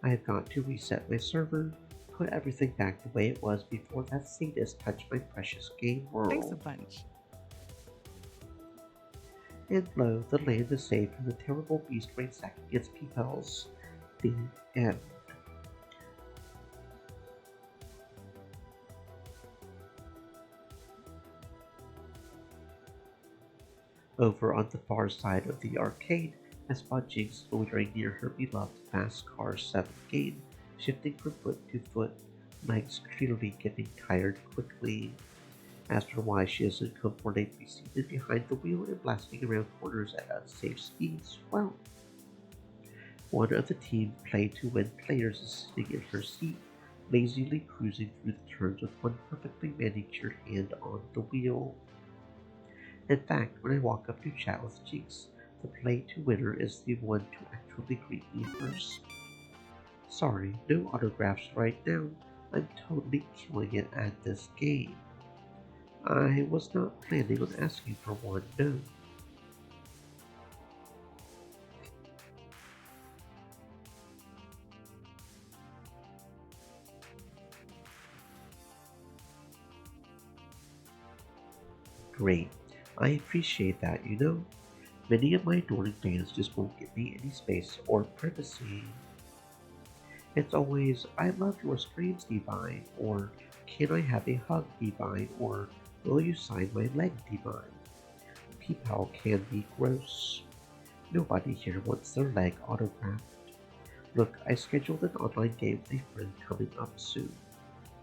I have got to reset my server, put everything back the way it was before that sadist touched my precious game world. Thanks a bunch. And lo, the land is saved from the terrible beast ransacking its peoples. The end. Over on the far side of the arcade, I spot Jinx loitering near her beloved Fast Car 7 game, shifting from foot to foot, legs clearly getting tired quickly. Asked her why she isn't comfortably seated behind the wheel and blasting around corners at unsafe speeds. Well, one of the team play-to-win players is sitting in her seat, lazily cruising through the turns with one perfectly manicured hand on the wheel. In fact, when I walk up to chat with Jinx, the play-to-winner is the one to actually greet me first. Sorry, no autographs right now. I'm totally killing it at this game. I was not planning on asking for one, no. Great. I appreciate that, you know. Many of my adoring fans just won't give me any space or privacy. It's always, I love your streams, Divine, or can I have a hug, Divine, or will you sign my leg, Divine? PayPal can be gross. Nobody here wants their leg autographed. Look, I scheduled an online game with a friend coming up soon.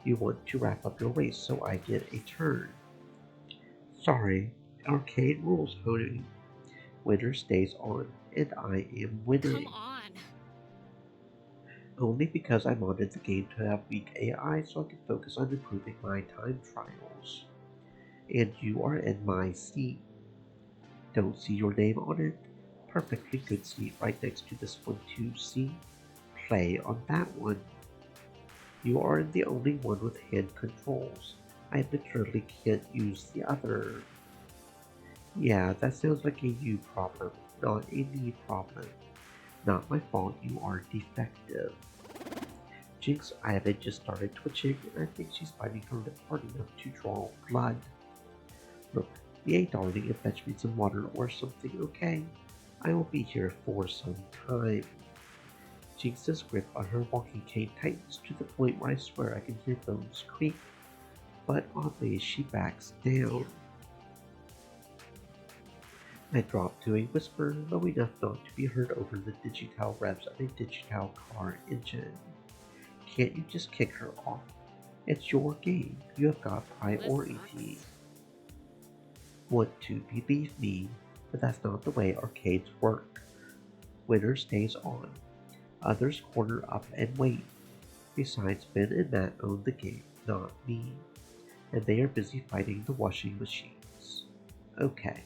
You want to wrap up your race so I get a turn. Sorry, arcade rules, Honey. Winner stays on, and I am winning. Come on. Only because I modded the game to have weak AI so I can focus on improving my time trials. And you are in my seat. Don't see your name on it? Perfectly good seat right next to this one too, see? Play on that one. You are the only one with hand controls. I literally can't use the other. Yeah, that sounds like a you problem, not a me problem. Not my fault, you are defective. Jinx eyelid just started twitching, and I think she's biting her lip hard enough to draw blood. Look, be a darling and fetch me some water or something, okay? I will be here for some time. Jinx's grip on her walking cane tightens to the point where I swear I can hear bones creak. But oddly, she backs down. I drop to a whisper, low enough not to be heard over the digital revs of a digital car engine. Can't you just kick her off? It's your game. You have got priority. Want to believe me, but that's not the way arcades work. Winner stays on. Others corner up and wait. Besides, Ben and Matt own the game, not me. And they are busy fighting the washing machines. Okay.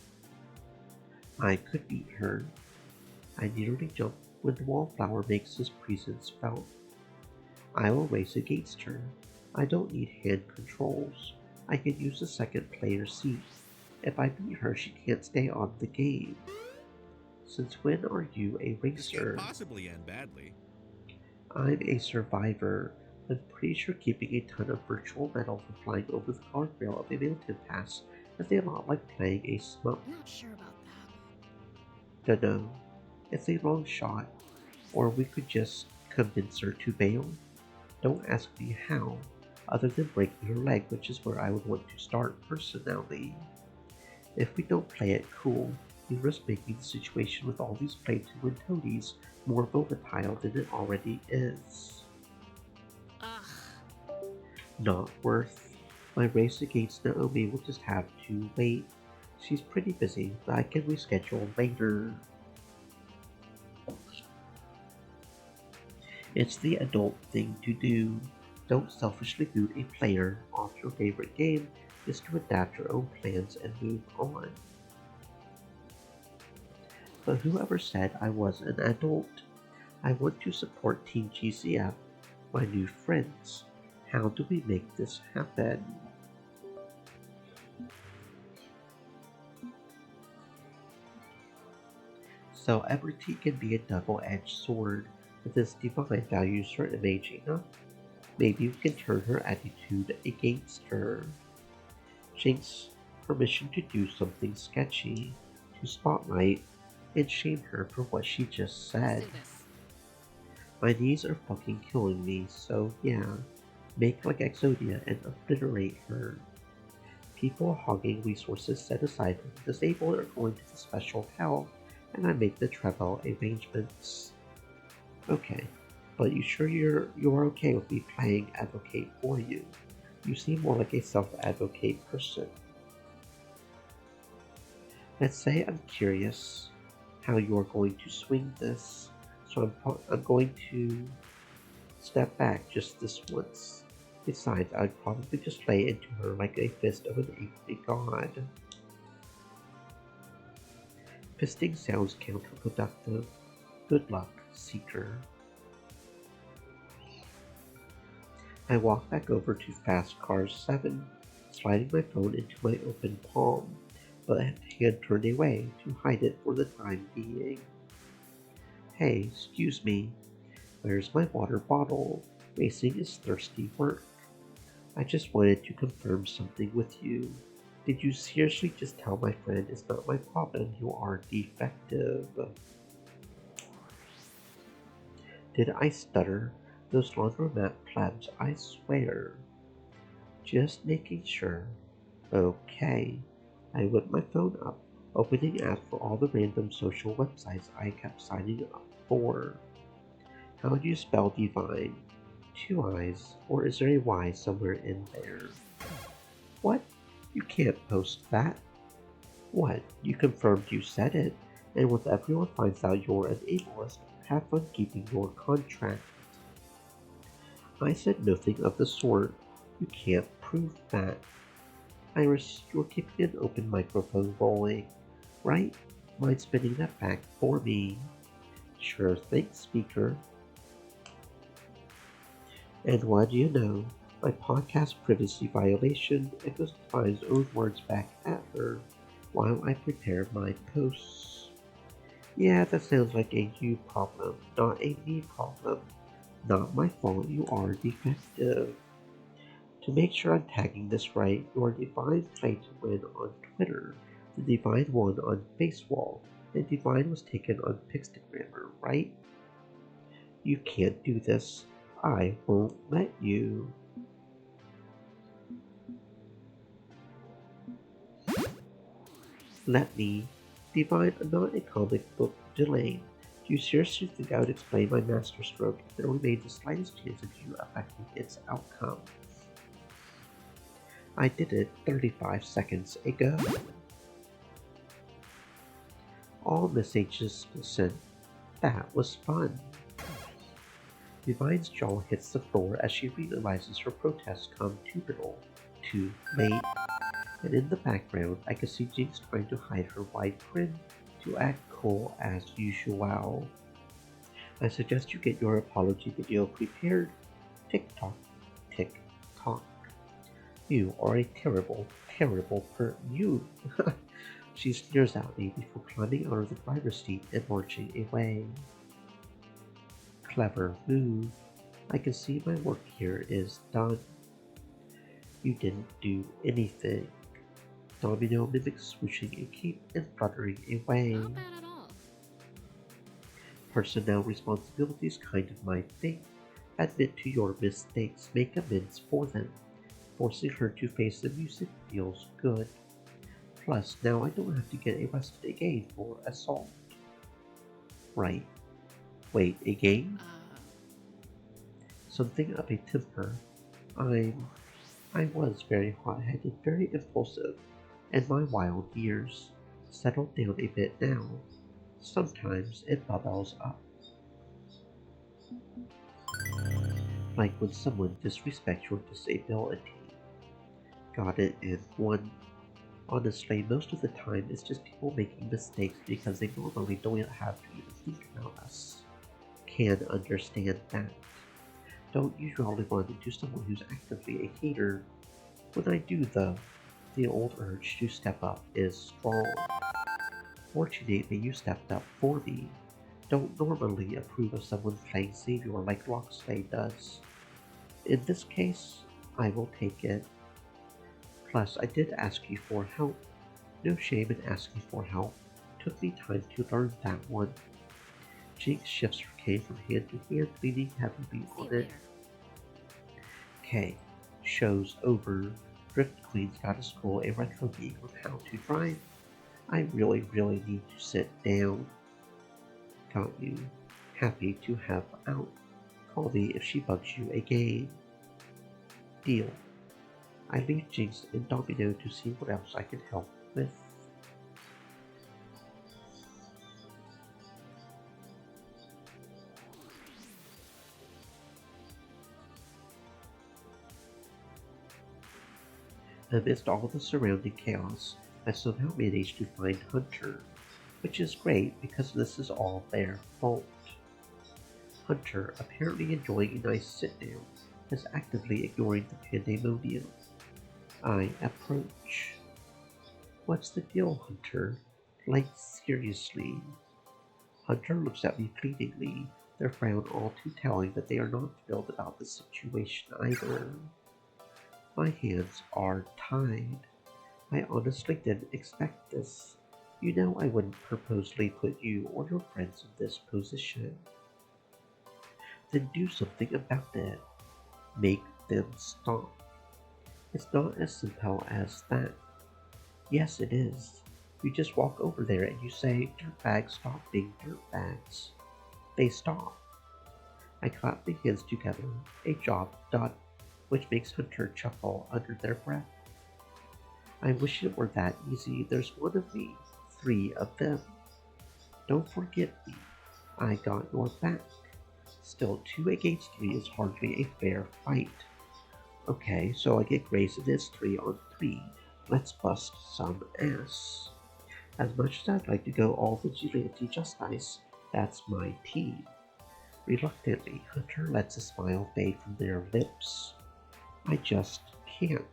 I could beat her. I nearly jump when the wallflower makes his presence felt. I will race against her. I don't need hand controls. I can use the second player seat. If I beat her, she can't stay on the game. Since when are you a This racer? can't possibly end badly. I'm a survivor. I'm pretty sure keeping a ton of virtual metal from flying over the guardrail of a mountain pass is a lot like playing a smoke. I'm not sure about that. Dunno. It's a long shot. Or we could just convince her to bail. Don't ask me how, other than breaking her leg, which is where I would want to start personally. If we don't play it cool, we risk making the situation with all these play-to-win toadies more volatile than it already is. Ugh. Not worth. My race against Naomi will just have to wait. She's pretty busy, but I can reschedule later. It's the adult thing to do. Don't selfishly boot a player off your favorite game, is to adapt your own plans and move on. But whoever said I was an adult? I want to support Team GCF, my new friends. How do we make this happen? So everything can be a double-edged sword, but this divine values her image enough. Maybe we can turn her attitude against her. Jinx permission to do something sketchy, to spotlight and shame her for what she just said. My knees are fucking killing me, so yeah, make like Exodia and obliterate her. People hogging resources set aside for the disabled are going to the special hell, and I make the travel arrangements. Okay, but you sure you're okay with me playing advocate for you? You seem more like a self-advocate person. Let's say I'm curious how you're going to swing this, so I'm going to step back just this once. Besides, I'd probably just lay into her like a fist of an angry god. Fisting sounds counterproductive. Good luck, Seeker. I walk back over to Fast Cars 7, sliding my phone into my open palm, but hand turned away to hide it for the time being. Hey, excuse me. Where's my water bottle? Racing is thirsty work. I just wanted to confirm something with you. Did you seriously just tell my friend it's not my problem you are defective? Did I stutter? Those laundromat plebs, I swear. Just making sure. Okay. I whipped my phone up, opening apps for all the random social websites I kept signing up for. How do you spell divine? 2 I's, or is there a Y somewhere in there? What? You can't post that. What? You confirmed you said it, and once everyone finds out you're an ableist, have fun keeping your contract. I said nothing of the sort. You can't prove that. Iris, you're keeping an open microphone rolling, right? Mind spinning that back for me? Sure thing, speaker. And what do you know? My podcast privacy violation echoes Divine's own words back at her while I prepare my posts. Yeah, that sounds like a you problem, not a me problem. Not my fault you are defective. To make sure I'm tagging this right, your Divine played to win on Twitter, the Divine won on Facewall, and Divine was taken on Pixtagrammer, right? You can't do this. I won't let you. Let me. Divine, I'm not a comic book Delane. Do you seriously think I would explain my masterstroke if there remained the slightest chance of you affecting its outcome? I did it 35 seconds ago. All messages sent. That was fun. Divine's jaw hits the floor as she realizes her protests come too little, too late. And in the background, I can see Jinx trying to hide her wide grin to act cool as usual. I suggest you get your apology video prepared. Tick-tock, tick-tock. You are a terrible, terrible you. She sneers at me before climbing out of the driver's seat and marching away. Clever move. I can see my work here is done. You didn't do anything. Domino mimics swooshing a cape and fluttering away. Not bad at all. Personnel responsibility is kind of my thing. Admit to your mistakes, make amends for them. Forcing her to face the music feels good. Plus, now I don't have to get arrested again for assault. Right. Wait, again? Something of a temper. I was very hot-headed, very impulsive, and my wild years settled down a bit now. Sometimes it bubbles up. Like when someone disrespects your disability. Got it in one. Honestly, most of the time it's just people making mistakes because they normally don't have to even think about us. Can understand that. Don't usually run into someone who's actively a hater. When I do, though, the old urge to step up is strong. Fortunately, you stepped up for me. Don't normally approve of someone playing savior like Locksley does. In this case, I will take it. Plus, I did ask you for help. No shame in asking for help. Took me time to learn that one. Jinx shifts her cane from hand to hand, leaning heavily on it. Okay, show's over. Drift Queen's got to school a retro game on how to drive. I really need to sit down. Got you. Happy to have out. Call me if she bugs you again. Deal. I leave Jinx and Domino to see what else I can help with. Amidst all the surrounding chaos, I somehow managed to find Hunter, which is great because this is all their fault. Hunter, apparently enjoying a nice sit-down, is actively ignoring the pandemonium. I approach. What's the deal, Hunter? Like, seriously? Hunter looks at me pleadingly, their frown all too telling that they are not thrilled about the situation either. My hands are tied. I honestly didn't expect this. You know I wouldn't purposely put you or your friends in this position. Then do something about it. Make them stop. It's not as simple as that. Yes, it is. You just walk over there and you say, "Dirtbags, stop being dirtbags." They stop. I clap my hands together. A job done, which makes Hunter chuckle under their breath. I wish it were that easy. There's one of me, 3 of them. Don't forget me. I got your back. Still, 2 against 3 is hardly a fair fight. Okay, so I get Grace and it's 3 on 3. Let's bust some ass. As much as I'd like to go all vigilante just nice, that's my team. Reluctantly, Hunter lets a smile fade from their lips. I just can't.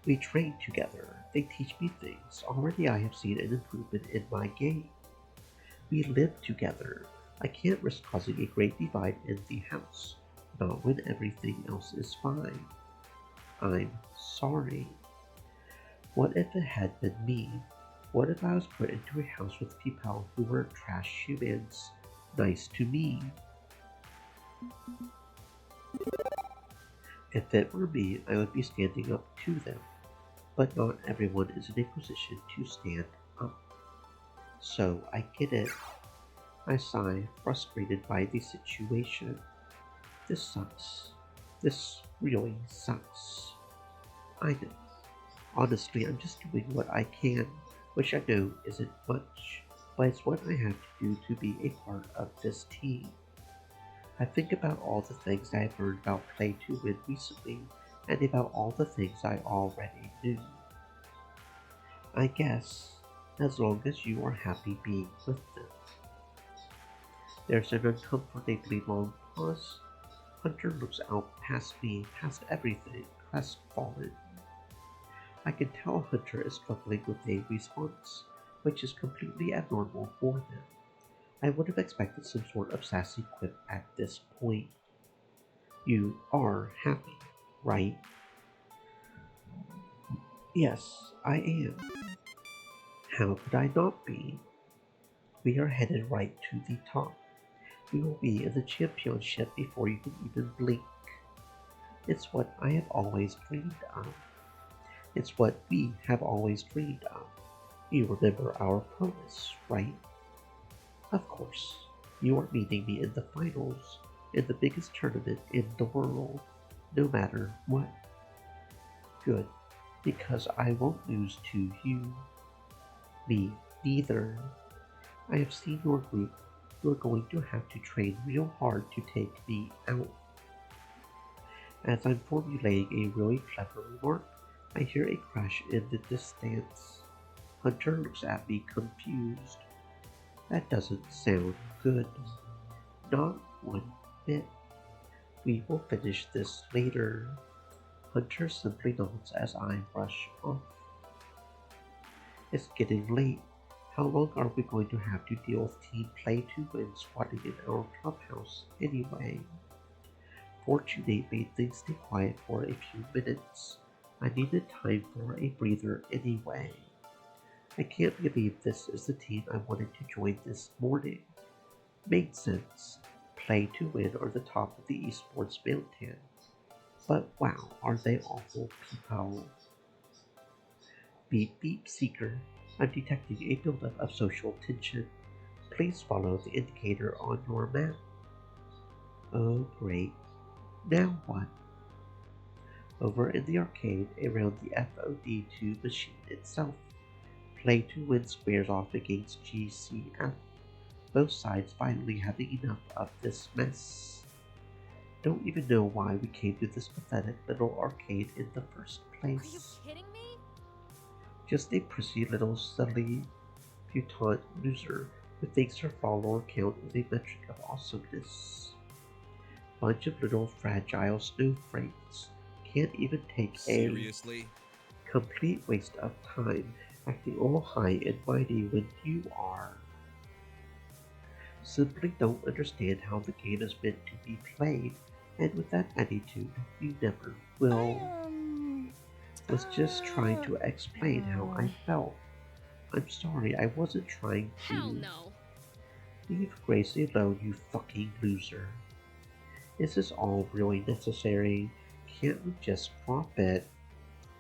We train together. They teach me things. Already I have seen an improvement in my game. We live together. I can't risk causing a great divide in the house, not when everything else is fine. I'm sorry. What if it had been me? What if I was put into a house with people who were trash humans, nice to me? If it were me, I would be standing up to them, but not everyone is in a position to stand up. So I get it. I sigh, frustrated by the situation. This sucks. This really sucks. I know. Honestly, I'm just doing what I can, which I know isn't much, but it's what I have to do to be a part of this team. I think about all the things I have learned about Play to Win recently, and about all the things I already knew. I guess, as long as you are happy being with them. There's an uncomfortably long pause. Hunter looks out past me, past everything, crestfallen. I can tell Hunter is struggling with a response, which is completely abnormal for them. I would have expected some sort of sassy quip at this point. You are happy, right? Yes, I am. How could I not be? We are headed right to the top. We will be in the championship before you can even blink. It's what I have always dreamed of. It's what we have always dreamed of. You remember our promise, right? Of course, you are meeting me in the finals, in the biggest tournament in the world, no matter what. Good, because I won't lose to you. Me neither. I have seen your group. You are going to have to train real hard to take me out. As I'm formulating a really clever remark, I hear a crash in the distance. Hunter looks at me confused. That doesn't sound good. Not one bit. We will finish this later. Hunter simply nods as I rush off. It's getting late. How long are we going to have to deal with Team Play to Win squatting in our clubhouse anyway? Fortune made things stay quiet for a few minutes. I needed time for a breather anyway. I can't believe this is the team I wanted to join this morning. Made sense. Play to Win are the top of the esports mountain. But wow, are they awful people. Beep beep seeker. I'm detecting a buildup of social tension. Please follow the indicator on your map. Oh great. Now what? Over in the arcade around the FOD2 machine itself. Play to Win squares off against GCF. Both sides finally having enough of this mess. Don't even know why we came to this pathetic little arcade in the first place. Are you kidding me? Just a prissy little silly putant loser who thinks her follower count is a metric of awesomeness. Bunch of little fragile snowflakes can't even take Seriously? a complete waste of time acting all high and mighty when you are. Simply don't understand how the game is meant to be played, and with that attitude, you never will. Was just trying to explain how I felt. I'm sorry, I wasn't trying to. Hell no. Leave Gracie alone, you fucking loser. Is this all really necessary? Can't we just drop it?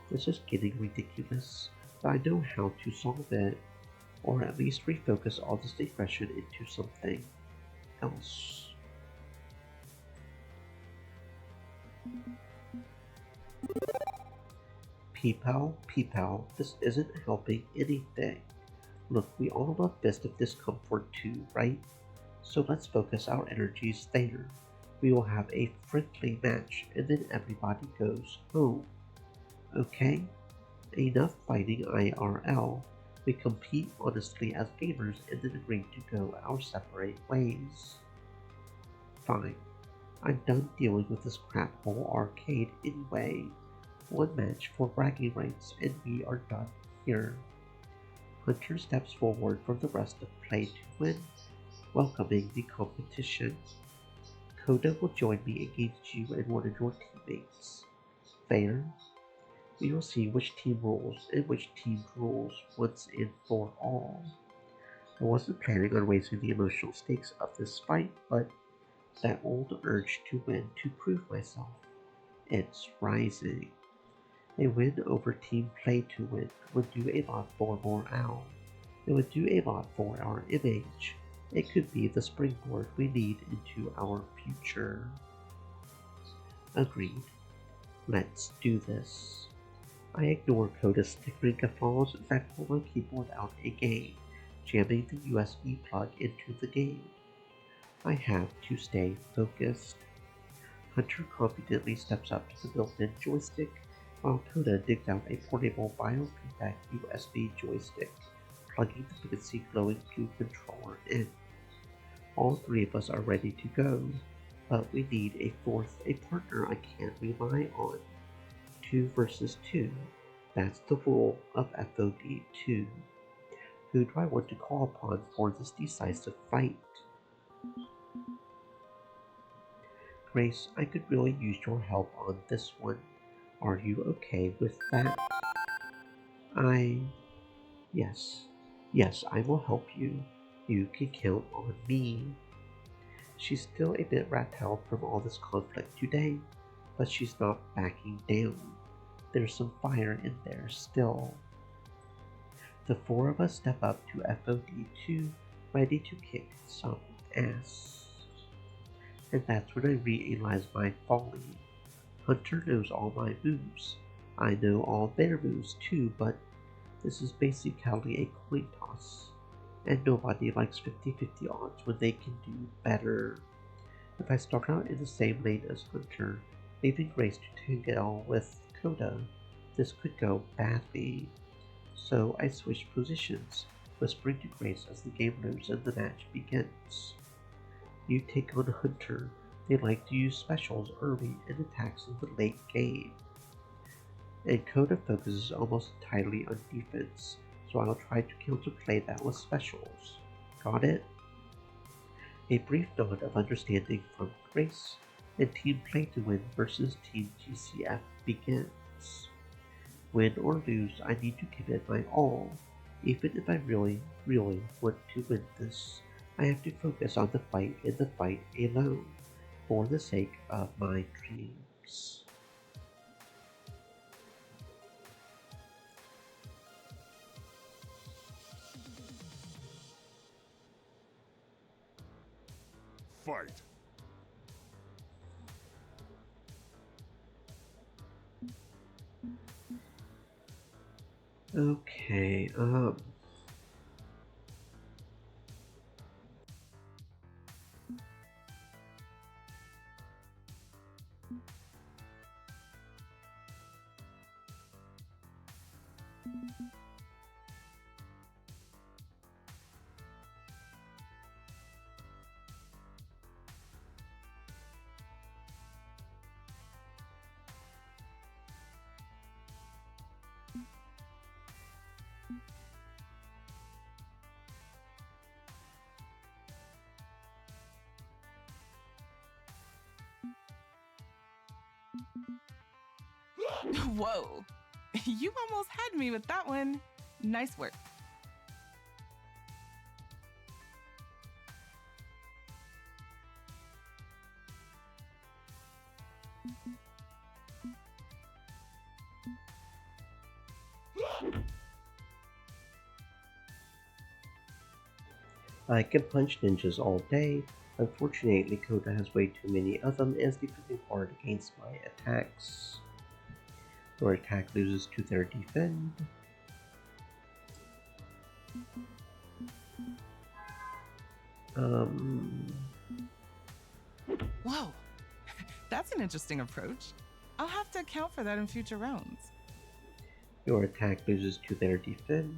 This is getting ridiculous, but I know how to solve it. Or at least refocus all this aggression into something else. Peepow, this isn't helping anything. Look, we all love best of discomfort too, right? So let's focus our energies there. We will have a friendly match and then everybody goes home. Okay? Enough fighting IRL. We compete honestly as gamers and then agree to go our separate ways. Fine. I'm done dealing with this crap hole arcade anyway. One match for bragging rights and we are done here. Hunter steps forward from the rest of Play to Win, welcoming the competition. Coda will join me against you and one of your teammates. Fair? We will see which team rules and which team rules once and for all. I wasn't planning on raising the emotional stakes of this fight, but that old urge to win to prove myself, it's rising. A win over Team Play to Win would do a lot for morale. It would do a lot for our image. It could be the springboard we need into our future. Agreed. Let's do this. I ignore Coda's snickering guffaws that pull my keyboard out again, jamming the USB plug into the game. I have to stay focused. Hunter confidently steps up to the built-in joystick, while Coda digs out a portable biofeedback USB joystick, plugging the fancy glowing blue controller in. All three of us are ready to go, but we need a partner I can't rely on. 2 versus 2. That's the rule of FOD2. Who do I want to call upon for this decisive fight? Grace, I could really use your help on this one. Are you okay with that? Yes, I will help you. You can count on me. She's still a bit rattled from all this conflict today, but she's not backing down. There's some fire in there still. The 4 of us step up to FOD2, ready to kick some ass. And that's when I realize my folly. Hunter knows all my moves. I know all their moves too, but this is basically a coin toss. And nobody likes 50-50 odds when they can do better. If I start out in the same lane as Hunter, leaving Grace to tangle with Coda, this could go badly. So I switch positions, whispering to Grace as the game moves and the match begins. You take on Hunter, They like to use specials early and attacks in the late game. And Coda focuses almost entirely on defense, so I'll try to counterplay that with specials. Got it? A brief nod of understanding from Grace, and Team Play to Win versus Team GCF begins. Win or lose, I need to give it my all. Even if I really, really want to win this, I have to focus on the fight and the fight alone, for the sake of my dreams. Fight. Okay, Whoa, you almost had me with that one. Nice work. I can punch ninjas all day. Unfortunately, Coda has way too many of them and is defending hard against my attacks. Your attack loses to their defend. Whoa, that's an interesting approach. I'll have to account for that in future rounds. Your attack loses to their defend.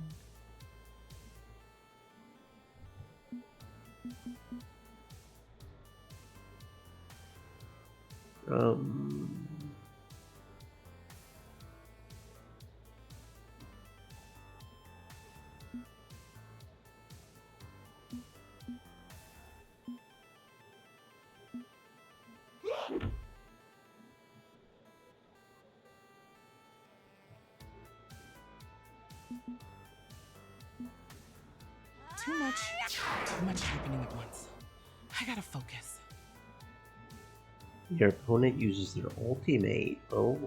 Too much happening at once. I gotta focus. Your opponent uses their ultimate. Oh.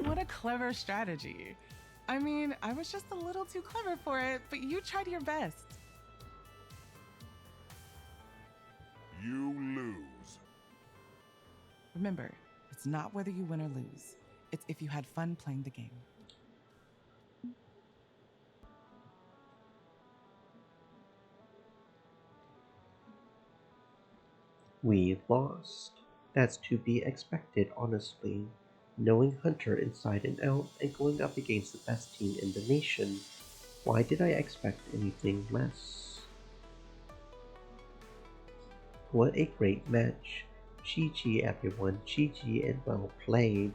What a clever strategy. I mean, I was just a little too clever for it, but you tried your best. You lose. Remember, it's not whether you win or lose. It's if you had fun playing the game. We lost. That's to be expected, honestly. Knowing Hunter inside and out and going up against the best team in the nation, why did I expect anything less? What a great match. GG everyone, GG and well played.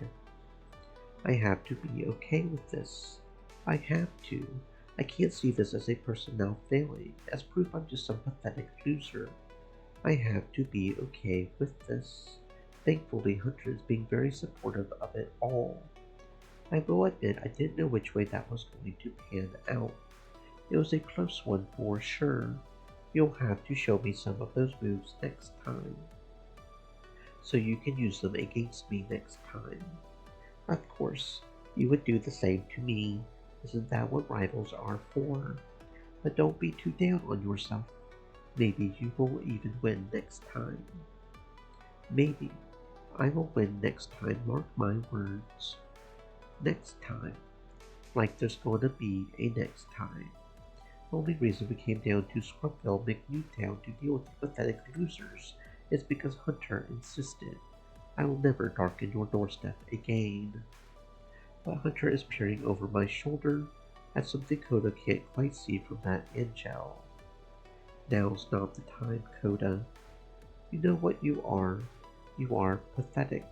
I have to be okay with this. I have to. I can't see this as a personnel failing, as proof I'm just some pathetic loser. I have to be okay with this. Thankfully, Hunter is being very supportive of it all. I will admit I didn't know which way that was going to pan out. It was a close one for sure. You'll have to show me some of those moves next time, so you can use them against me next time. Of course, you would do the same to me. Isn't that what rivals are for? But don't be too down on yourself. Maybe you will even win next time. Maybe. I will win next time, mark my words. Next time. Like there's going to be a next time. The only reason we came down to Scrubville McNewtown to deal with the pathetic losers is because Hunter insisted. I will never darken your doorstep again. But Hunter is peering over my shoulder at something Coda can't quite see from that angel. Now's not the time, Coda. You know what you are. You are pathetic.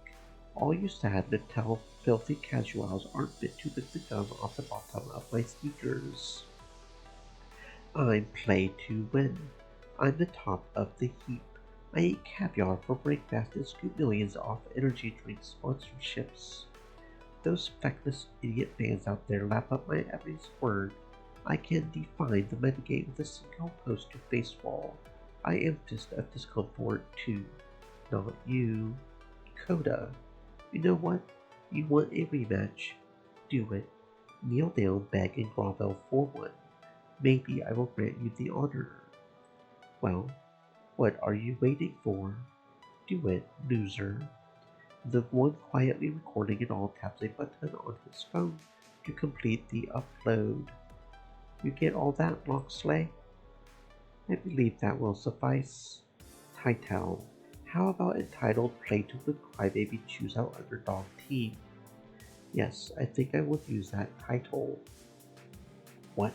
All you sad, little, filthy casuals aren't fit to lick the gum off the bottom of my sneakers. I'm play to win. I'm the top of the heap. I eat caviar for breakfast and scoop millions off energy drink sponsorships. Those feckless idiot fans out there lap up my every word. I can define the metagame with a single post to face wall. I am Fist of Discomfort too. Not you. Coda. You know what? You want a rematch? Do it. Kneel down, beg, and grovel for one. Maybe I will grant you the honor. Well, what are you waiting for? Do it, loser. The one quietly recording it all taps a button on his phone to complete the upload. You get all that, Locksley? I believe that will suffice. Title. How about entitled Play to Win Crybaby Choose Our Underdog Team? Yes, I think I would use that title. What?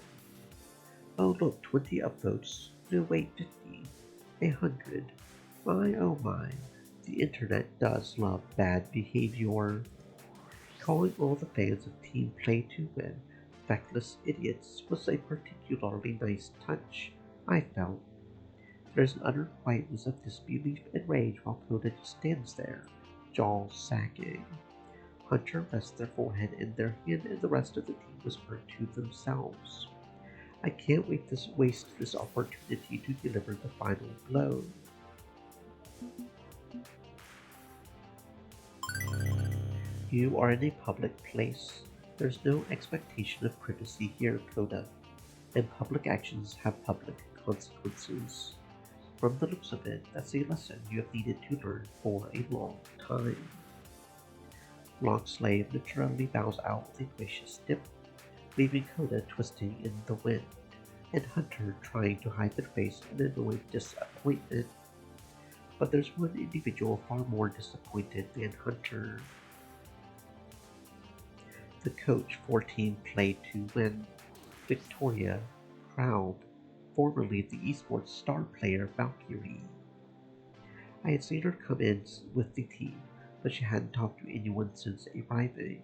Oh look, 20 upvotes. No wait, 50. 100. My oh my. The internet does love bad behavior. Calling all the fans of Team Play to Win feckless idiots was a particularly nice touch, I felt. There's an utter quietness of disbelief and rage while Coda just stands there, jaws sagging. Hunter rests their forehead in their hand and the rest of the team whisper to themselves. I can't wait to waste this opportunity to deliver the final blow. You are in a public place. There's no expectation of privacy here, Coda, and public actions have public consequences. From the looks of it, that's a lesson you have needed to learn for a long time. Locksley literally bows out with a gracious dip, leaving Coda twisting in the wind, and Hunter trying to hide their face in annoyed disappointment. But there's one individual far more disappointed than Hunter. The coach for Team Play to Win, Victoria Proud, formerly the esports star player Valkyrie. I had seen her come in with the team, but she hadn't talked to anyone since arriving.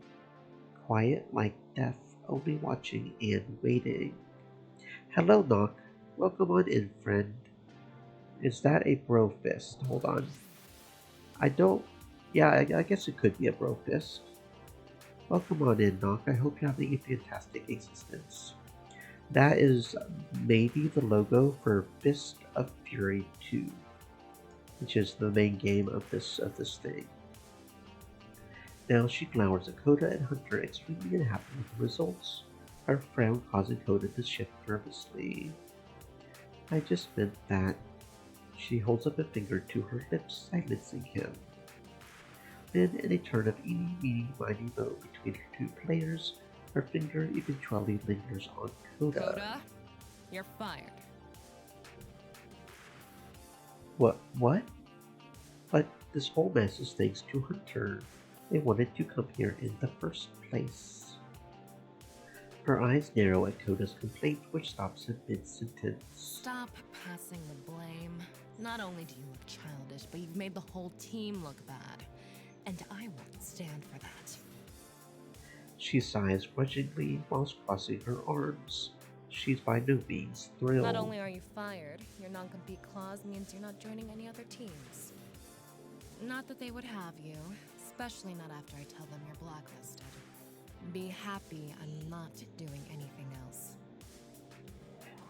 Quiet like death, only watching and waiting. Hello, Knock. Welcome on in, friend. Is that a bro fist? Hold on. I guess it could be a bro fist. Welcome on in, Knock. I hope you're having a fantastic existence. That is maybe the logo for Fist of Fury 2, which is the main game of this thing. Now she glowers at Coda and Hunter, extremely unhappy with the results, her frown causing Coda to shift nervously. I just meant that. She holds up a finger to her lips, silencing him. Then, in a turn of eeny, meeny, miny, moe between her two players, her finger eventually lingers on Coda. Coda, you're fired. What? But this whole mess is thanks to Hunter. They wanted to come here in the first place. Her eyes narrow at Coda's complaint, which stops in mid-sentence. Stop passing the blame. Not only do you look childish, but you've made the whole team look bad. And I won't stand for that. She sighs grudgingly whilst crossing her arms. She's by no means thrilled. Not only are you fired, your non-compete clause means you're not joining any other teams. Not that they would have you, especially not after I tell them you're blacklisted. Be happy I'm not doing anything else.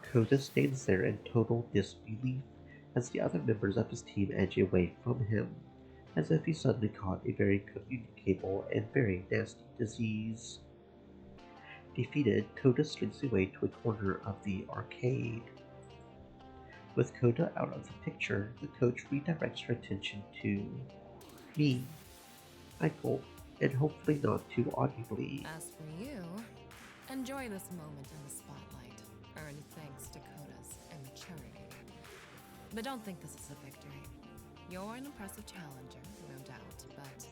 Coda stands there in total disbelief as the other members of his team edge away from him, as if he suddenly caught a very communicable and very nasty disease. Defeated, Coda slinks away to a corner of the arcade. With Coda out of the picture, the coach redirects her attention to me. I gulp, and hopefully not too audibly. As for you, enjoy this moment in the spotlight. earned thanks to Koda's immaturity. But don't think this is a victory. You're an impressive challenger, no doubt, but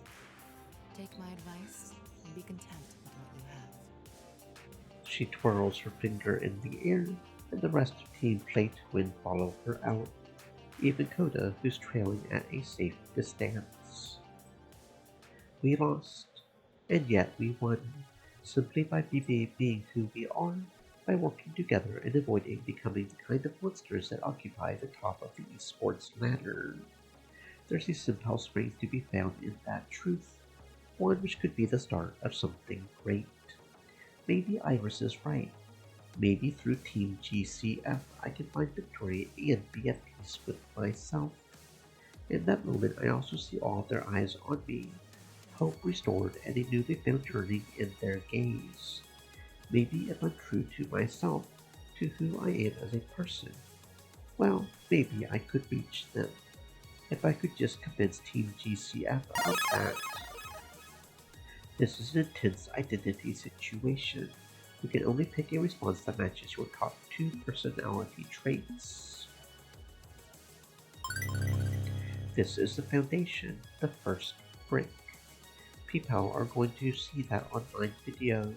take my advice and be content with what you have. She twirls her finger in the air, and the rest of Team Play to Win follow her out, even Koda, who's trailing at a safe distance. We lost, and yet we won, simply by being who we are, by working together and avoiding becoming the kind of monsters that occupy the top of the esports ladder. There's a simple strength to be found in that truth, one which could be the start of something great. Maybe Iris is right. Maybe through Team GCF I can find victory and be at peace with myself. In that moment I also see all of their eyes on me, hope restored and a newly found yearning in their gaze. Maybe if I'm true to myself, to who I am as a person, well, maybe I could reach them. If I could just convince Team GCF of that. This is an intense identity situation. You can only pick a response that matches your top 2 personality traits. This is the foundation, the first brick. People are going to see that online video.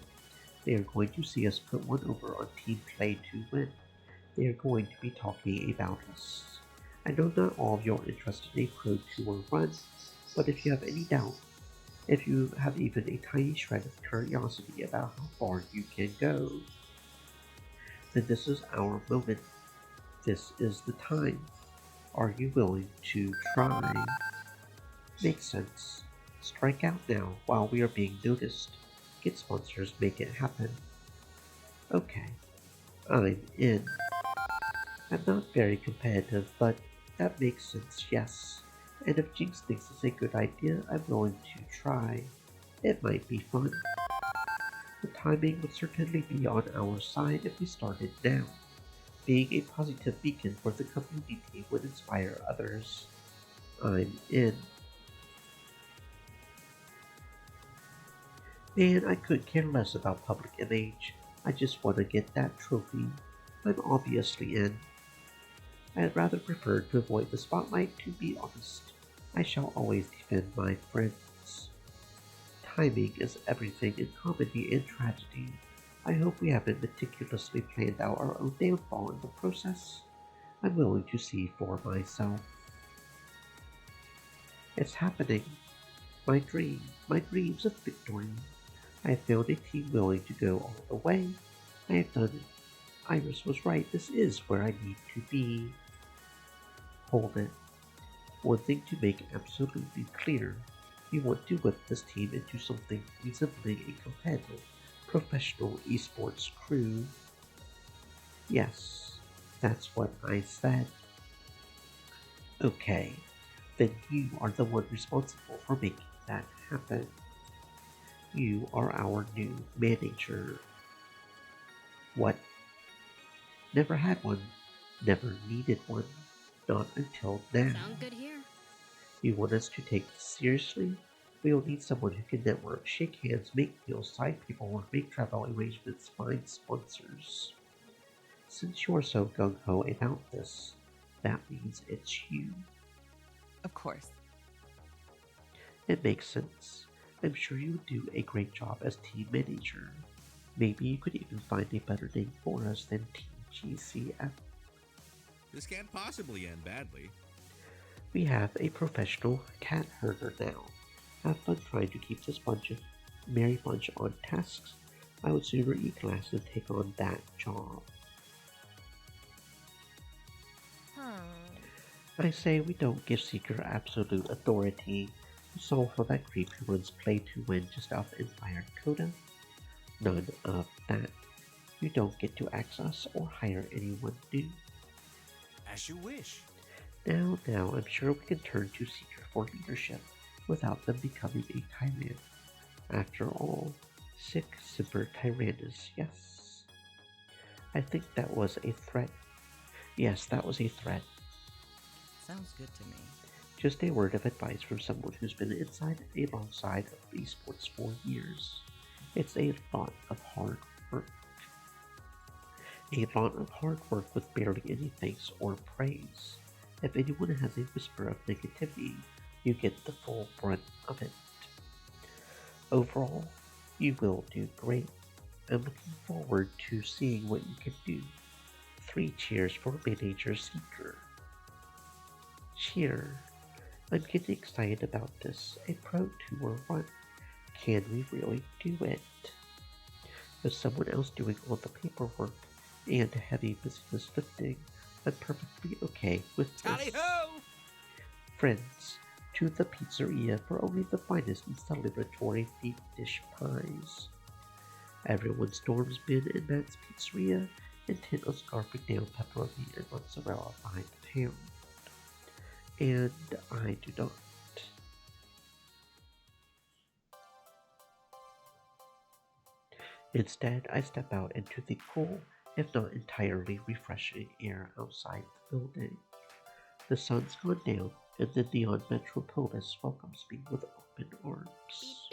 They are going to see us put one over on Team Play to Win. They are going to be talking about us. I know not all of you are interested in a Pro Tour run, but if you have any doubt, if you have even a tiny shred of curiosity about how far you can go, then this is our moment. This is the time. Are you willing to try? Makes sense. Strike out now while we are being noticed. Get sponsors, make it happen. Okay, I'm in. I'm not very competitive, but that makes sense, yes. And if Jinx thinks it's a good idea, I'm willing to try. It might be fun. The timing would certainly be on our side if we started now. Being a positive beacon for the community would inspire others. I'm in. Man, I could care less about public image. I just want to get that trophy. I'm obviously in. I'd rather prefer to avoid the spotlight, to be honest. I shall always defend my friends. Timing is everything in comedy and tragedy. I hope we haven't meticulously planned out our own downfall in the process. I'm willing to see for myself. It's happening. My dreams of victory. I have found a team willing to go all the way. I have done it. Iris was right. This is where I need to be. Hold it. One thing to make absolutely clear. We want to whip this team into something resembling a competitive, professional esports crew. Yes, that's what I said. Okay, then you are the one responsible for making that happen. You are our new manager. What? Never had one. Never needed one. Not until now. Sound good here. You want us to take this seriously? We'll need someone who can network, shake hands, make deals, sign paperwork, make travel arrangements, find sponsors. Since you're so gung-ho about this, that means it's you. Of course. It makes sense. I'm sure you would do a great job as team manager. Maybe you could even find a better name for us than Team GCF. This can't possibly end badly. We have a professional cat herder now. Have fun trying to keep this merry bunch on tasks. I would sooner eat glass than take on that job. I say we don't give Seeker absolute authority. You saw how that creep who runs Play to Win just out inspired Koda? None of that. You don't get to axe us or hire anyone new. As you wish. Now, I'm sure we can turn to Seeker for leadership without them becoming a tyrant. After all, sic semper tyrannis, yes? I think that was a threat. Yes, that was a threat. Sounds good to me. Just a word of advice from someone who's been inside and alongside of esports for years. It's a lot of hard work. A lot of hard work with barely any thanks or praise. If anyone has a whisper of negativity, you get the full brunt of it. Overall, you will do great. I'm looking forward to seeing what you can do. 3 cheers for Manager Seeker. Cheer. I'm getting excited about this. A pro tour run. Can we really do it? With someone else doing all the paperwork and heavy business lifting, I'm perfectly okay with this. Tally-ho! Friends, to the pizzeria for only the finest and celebratory deep dish pies. Everyone storms Ben and Matt's pizzeria, intent on scarfing down pepperoni and mozzarella behind the pound. And I do not. Instead, I step out into the cool, if not entirely refreshing air outside the building. The sun's gone down, and the neon metropolis welcomes me with open arms.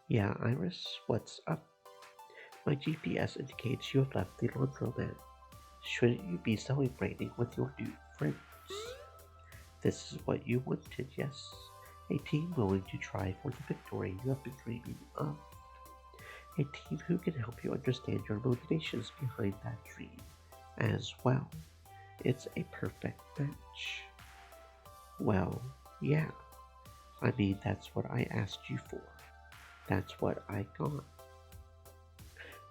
Yeah, Iris, what's up? My GPS indicates you have left the laundromat. Shouldn't you be celebrating with your new friends? This is what you wanted, yes? A team willing to try for the victory you have been dreaming of. A team who can help you understand your motivations behind that dream as well. It's a perfect match. Well, yeah. I mean, that's what I asked you for. That's what I got.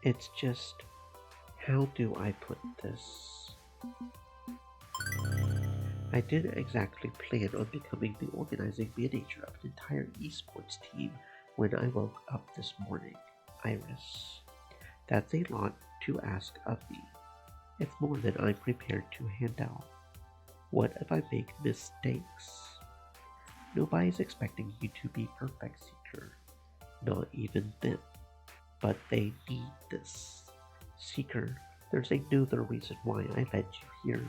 It's just, how do I put this? I didn't exactly plan on becoming the organizing manager of an entire esports team when I woke up this morning, Iris. That's a lot to ask of me. It's more than I'm prepared to hand out. What if I make mistakes? Nobody's expecting you to be perfect, Seeker. Not even them. But they need this. Seeker, there's another reason why I led you here.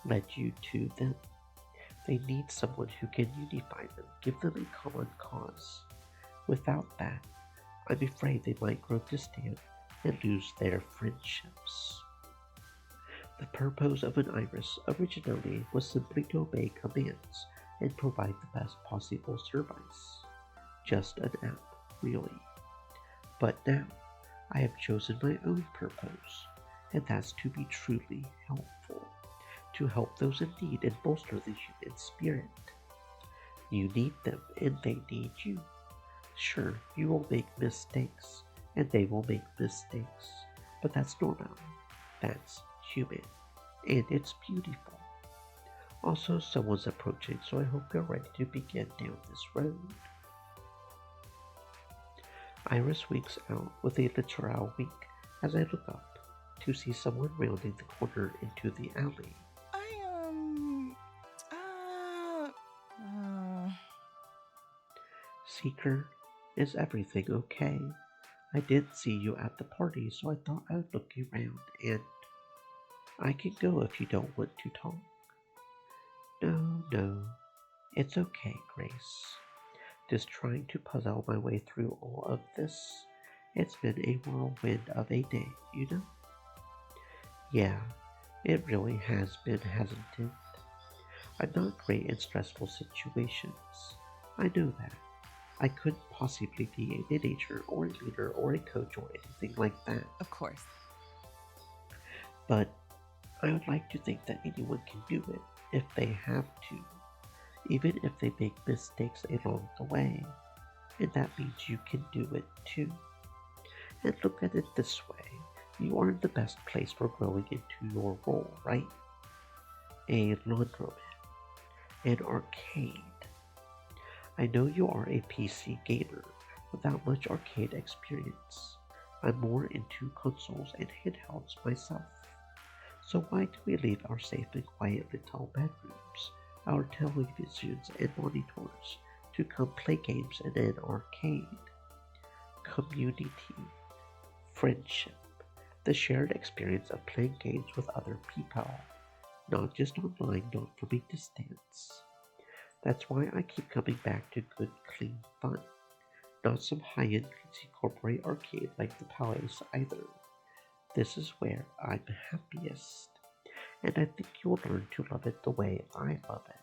Led you to them. They need someone who can unify them, give them a common cause. Without that, I'm afraid they might grow distant and lose their friendships. The purpose of an Iris originally was simply to obey commands and provide the best possible service. Just an app, really. But now, I have chosen my own purpose, and that's to be truly helpful. To help those in need and bolster the human spirit. You need them, and they need you. Sure, you will make mistakes, and they will make mistakes, but that's normal. That's human, and it's beautiful. Also, someone's approaching, so I hope you're ready to begin down this road. Iris winks out with a literal wink as I look up to see someone rounding the corner into the alley. Seeker, is everything okay? I didn't see you at the party, so I thought I would look around, and I can go if you don't want to talk. No, it's okay, Grace. Just trying to puzzle my way through all of this. It's been a whirlwind of a day, you know? Yeah, it really has been, hasn't it? I'm not great in stressful situations. I know that. I couldn't possibly be a manager or a leader or a coach or anything like that. Of course. But I would like to think that anyone can do it if they have to, even if they make mistakes along the way. And that means you can do it too. And look at it this way. You are in the best place for growing into your role, right? A laundromat. An arcade. I know you are a PC gamer without much arcade experience. I'm more into consoles and handhelds myself. So why do we leave our safe and quiet little bedrooms, our televisions and monitors, to come play games in an arcade? Community. Friendship. The shared experience of playing games with other people. Not just online, not from a distance. That's why I keep coming back to good, clean fun. Not some high-end crazy corporate arcade like the Palace either. This is where I'm happiest, and I think you'll learn to love it the way I love it.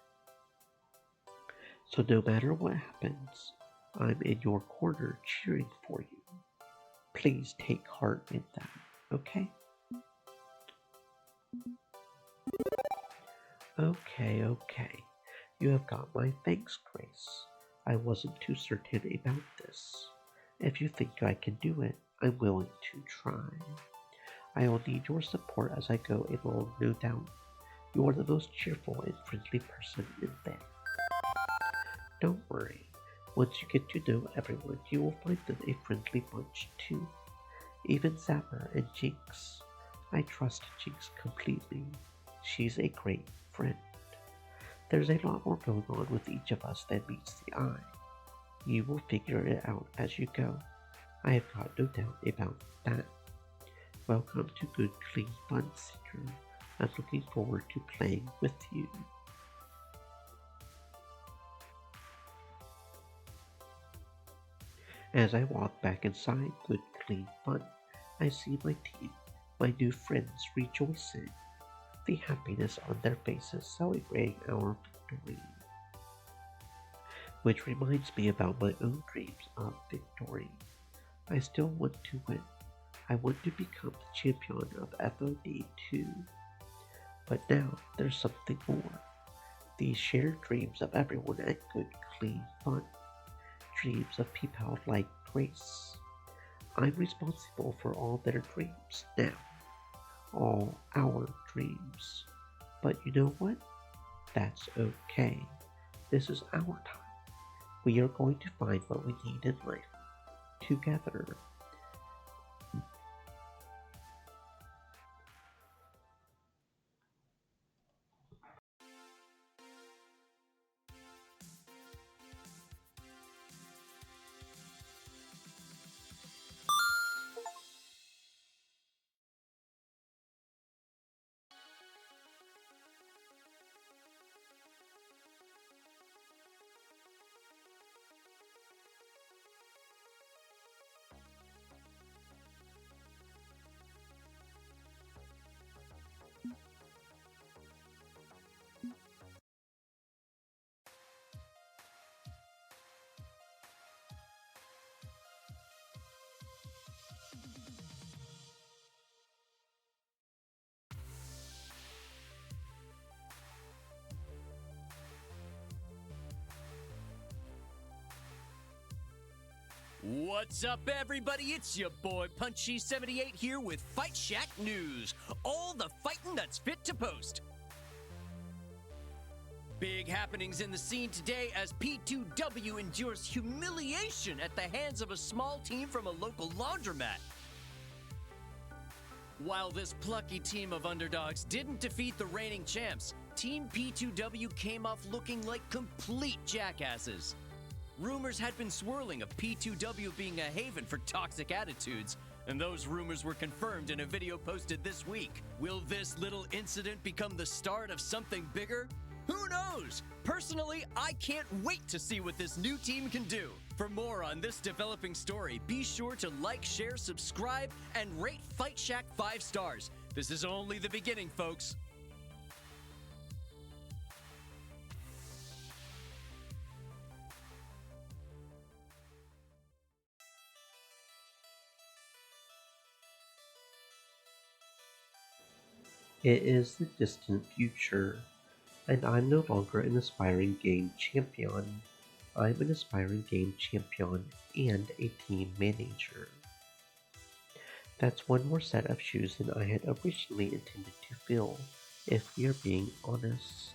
So no matter what happens, I'm in your corner cheering for you. Please take heart in that, okay? Okay. You have got my thanks, Grace. I wasn't too certain about this. If you think I can do it, I'm willing to try. I'll need your support as I go along, no doubt. You are the most cheerful and friendly person in there. Don't worry. Once you get to know everyone, you will find them a friendly bunch too. Even Zapper and Jinx. I trust Jinx completely. She's a great friend. There's a lot more going on with each of us than meets the eye. You will figure it out as you go. I have got no doubt about that. Welcome to Good Clean Fun, Seeker. I'm looking forward to playing with you. As I walk back inside Good Clean Fun, I see my team, my new friends rejoicing, the happiness on their faces celebrating our victory. Which reminds me about my own dreams of victory. I still want to win. I want to become the champion of FOD 2. But now there's something more. These shared dreams of everyone at Good Clean Fun. Dreams of people like Grace. I'm responsible for all their dreams now. All our dreams. But you know what? That's okay. This is our time. We are going to find what we need in life. Together. What's up, everybody? It's your boy Punchy78 here with Fight Shack News. All the fighting that's fit to post. Big happenings in the scene today as P2W endures humiliation at the hands of a small team from a local laundromat. While this plucky team of underdogs didn't defeat the reigning champs, Team P2W came off looking like complete jackasses. Rumors had been swirling of P2W being a haven for toxic attitudes, and those rumors were confirmed in a video posted this week. Will this little incident become the start of something bigger? Who knows? Personally, I can't wait to see what this new team can do. For more on this developing story, be sure to like, share, subscribe, and rate Fight Shack 5 stars. This is only the beginning, folks. It is the distant future, and I'm no longer an aspiring game champion. I'm an aspiring game champion and a team manager. That's one more set of shoes than I had originally intended to fill, if we are being honest.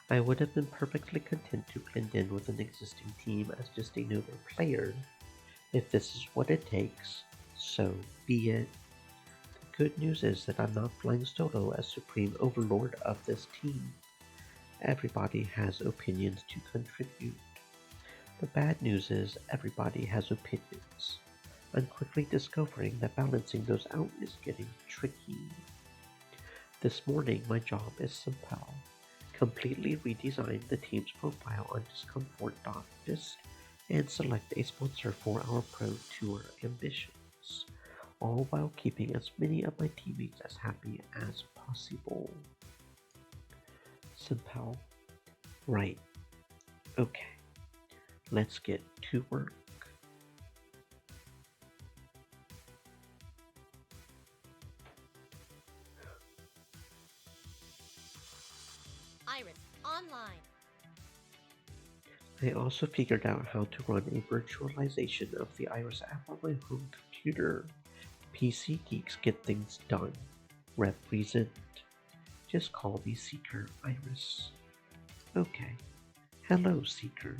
I would have been perfectly content to blend in with an existing team as just another player. If this is what it takes, so be it. The good news is that I'm not flying solo as supreme overlord of this team. Everybody has opinions to contribute. The bad news is everybody has opinions. I'm quickly discovering that balancing those out is getting tricky. This morning my job is simple. Completely redesign the team's profile on discomfort.biz and select a sponsor for our Pro Tour ambitions, all while keeping as many of my teammates as happy as possible. Simple. Right. Okay. Let's get to work. Iris, online. I also figured out how to run a virtualization of the Iris app on my home computer. PC geeks get things done. Represent. Just call me Seeker Iris. Okay. Hello, Seeker.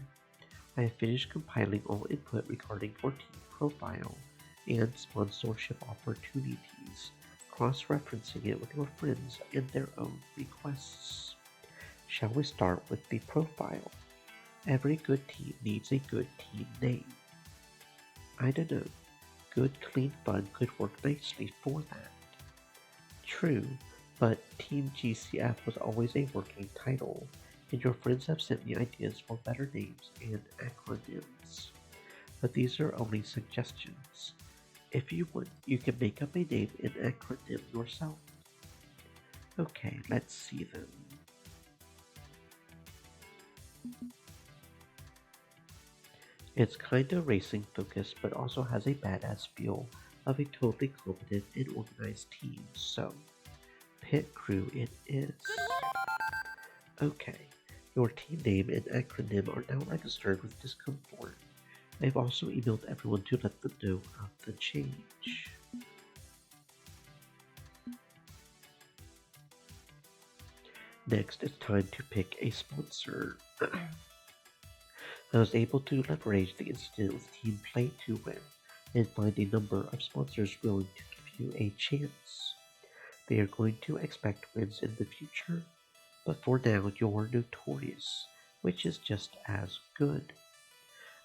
I have finished compiling all input regarding your team profile and sponsorship opportunities, cross-referencing it with your friends and their own requests. Shall we start with the profile? Every good team needs a good team name. I don't know. Good Clean Fun could work nicely for that. True, but Team GCF was always a working title, and your friends have sent me ideas for better names and acronyms. But these are only suggestions. If you want, you can make up a name and acronym yourself. Okay, let's see them. It's kinda racing focused, but also has a badass feel of a totally competent and organized team, so Pit Crew it is. Okay, your team name and acronym are now registered with Discomfort. I've also emailed everyone to let them know of the change. Next, it's time to pick a sponsor. I was able to leverage the incident with Team Play to win and find a number of sponsors willing to give you a chance. They are going to expect wins in the future, but for now you're notorious, which is just as good.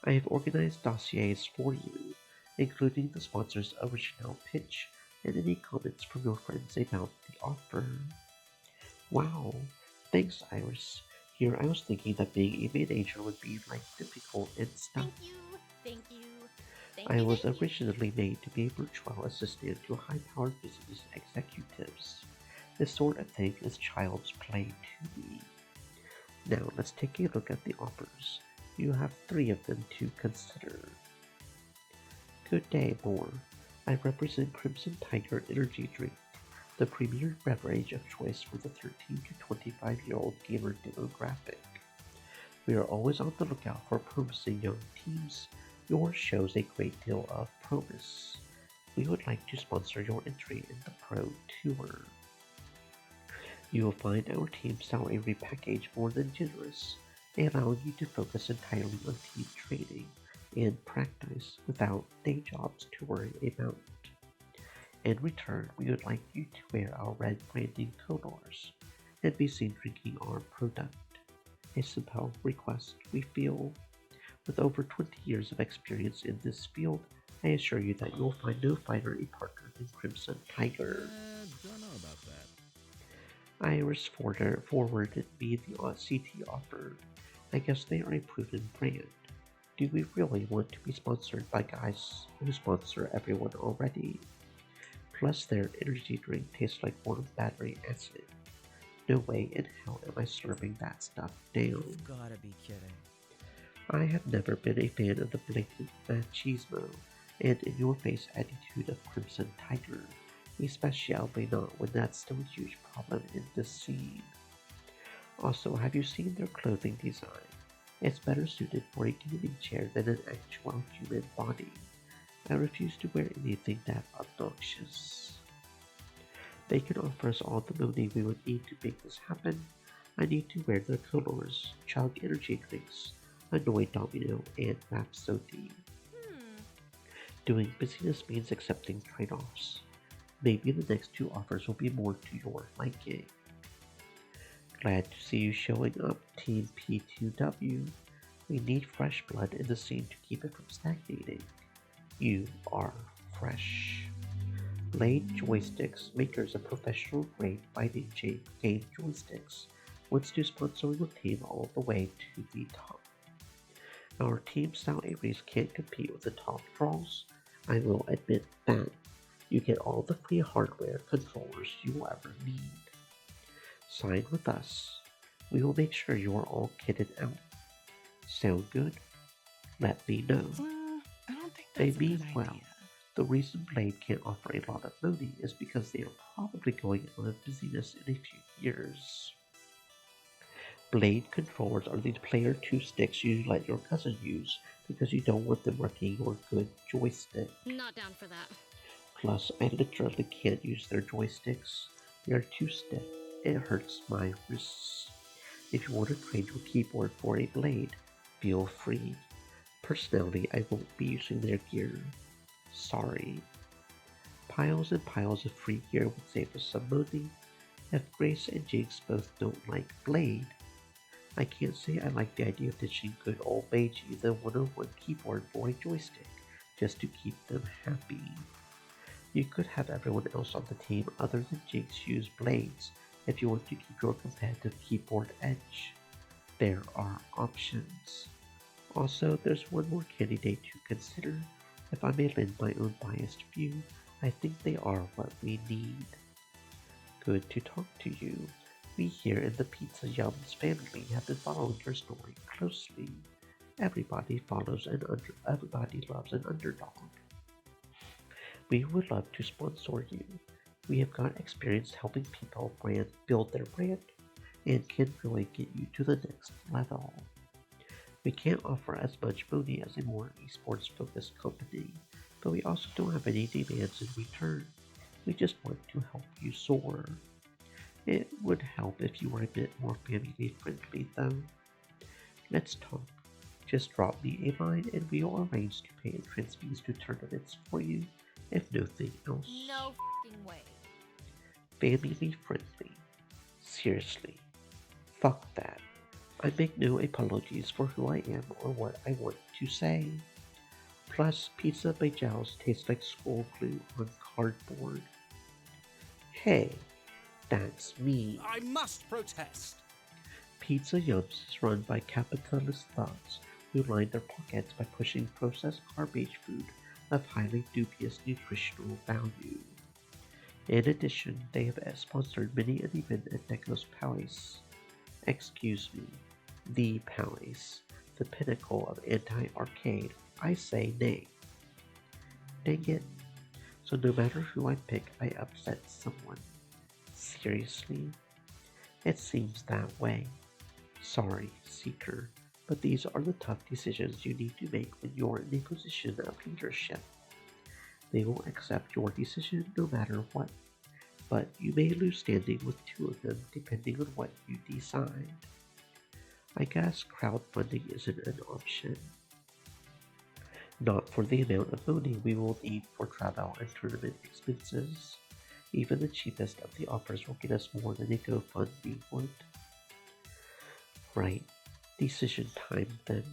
I have organized dossiers for you, including the sponsor's original pitch and any comments from your friends about the offer. Wow, thanks Iris. Here I was thinking that being a manager would be like difficult and stuff. Thank you. I was originally made to be a virtual assistant to high-powered business executives. This sort of thing is child's play to me. Now let's take a look at the offers. You have 3 of them to consider. Good day, Moore. I represent Crimson Tiger Energy Drink, the premier beverage of choice for the 13 to 25-year-old gamer demographic. We are always on the lookout for promising young teams. Yours shows a great deal of promise. We would like to sponsor your entry in the Pro Tour. You will find our team's salary repackaged more than generous, allowing you to focus entirely on team training and practice without day jobs to worry about. In return, we would like you to wear our red branding colors and be seen drinking our product. A simple request, we feel. With over 20 years of experience in this field, I assure you that you will find no finer a partner than Crimson Tiger. Don't know about that. Iris forwarded me the CT offer. I guess they are a proven brand. Do we really want to be sponsored by guys who sponsor everyone already? Plus their energy drink tastes like warm battery acid. No way in hell am I slurping that stuff down. You've gotta be kidding. I have never been a fan of the blatant machismo and in-your-face attitude of Crimson Tiger, especially not when that's still a huge problem in this scene. Also, have you seen their clothing design? It's better suited for a gaming chair than an actual human body. I refuse to wear anything that obnoxious. They can offer us all the money we would need to make this happen. I need to wear their colors, chug energy drinks, annoy Domino, and Rhapsody. Doing business means accepting trade-offs. Maybe the next 2 offers will be more to your liking. Glad to see you showing up, Team P2W. We need fresh blood in the scene to keep it from stagnating. You are fresh. Blade Joysticks, makers of professional grade fighting game joysticks, wants to sponsor your team all the way to the top. Our Team Style Aries can't compete with the top draws. I will admit that. You get all the free hardware controllers you will ever need. Sign with us. We will make sure you are all kitted out. Sound good? Let me know. I don't think They that's a mean good well. idea. The reason Blade can't offer a lot of money is because they are probably going out of business in a few years. Blade controllers are the player 2 sticks you let your cousin use because you don't want them wrecking your good joystick. Not down for that. Plus, I literally can't use their joysticks. They are too stiff. It hurts my wrists. If you want to trade your keyboard for a Blade, feel free. Personally, I won't be using their gear. Sorry. Piles and piles of free gear would save us some money. If Grace and Jinx both don't like Blade, I can't say I like the idea of ditching good old Meiji the 101 keyboard for a joystick, just to keep them happy. You could have everyone else on the team other than Jinx use Blades if you want to keep your competitive keyboard edge. There are options. Also, there's one more candidate to consider. If I may lend my own biased view, I think they are what we need. Good to talk to you. We here in the Pizza Yums family have been following your story closely. Everybody loves an underdog. We would love to sponsor you. We have got experience helping people build their brand and can really get you to the next level. We can't offer as much money as a more esports focused company, but we also don't have any demands in return. We just want to help you soar. It would help if you were a bit more family friendly though. Let's talk. Just drop me a line and we will arrange to pay entrance fees to tournaments for you, if nothing else. No f***ing way. Family friendly. Seriously. Fuck that. I make no apologies for who I am or what I want to say. Plus, pizza by Giles tastes like school glue on cardboard. Hey, that's me. I must protest. Pizza Yums is run by capitalist thugs who line their pockets by pushing processed garbage food of highly dubious nutritional value. In addition, they have sponsored many an event at Deco's Palace. Excuse me, the Palace, the pinnacle of anti-arcade. I say nay. Dang it. So no matter who I pick, I upset someone. Seriously? It seems that way. Sorry, Seeker, but these are the tough decisions you need to make when you're in a position of leadership. They will accept your decision no matter what, but you may lose standing with two of them depending on what you decide. I guess crowdfunding isn't an option. Not for the amount of money we will need for travel and tournament expenses. Even the cheapest of the offers will get us more than a GoFundMe would. Right, decision time then.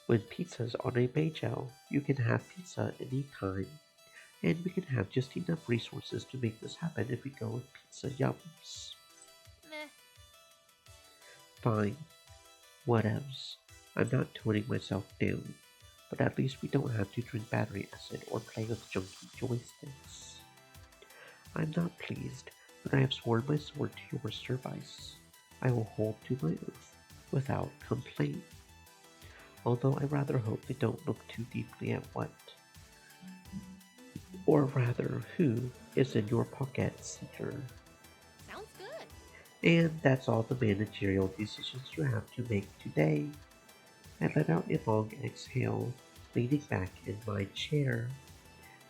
When pizza's on a Beijao, you can have pizza anytime, and we can have just enough resources to make this happen if we go with Pizza Yums. Meh. Fine, whatevs. I'm not toning myself down, but at least we don't have to drink battery acid or play with junky joysticks. I'm not pleased, but I have sworn my sword to your service. I will hold to my oath without complaint. Although I rather hope they don't look too deeply at what, or rather who, is in your pocket, Seeker. Sounds good. And that's all the managerial decisions you have to make today. I let out a long exhale, leaning back in my chair.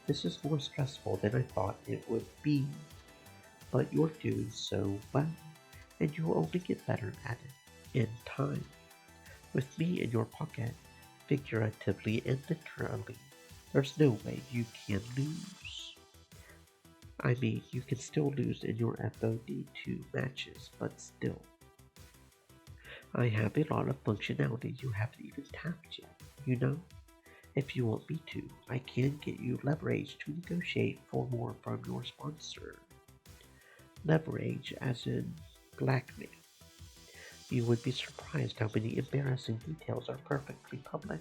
This is more stressful than I thought it would be, but you're doing so well, and you'll only get better at it in time. With me in your pocket, figuratively and literally, there's no way you can lose. I mean, you can still lose in your FOD2 matches, but still. I have a lot of functionality you haven't even tapped yet, you know? If you want me to, I can get you leverage to negotiate for more from your sponsor. Leverage as in blackmail. You would be surprised how many embarrassing details are perfectly public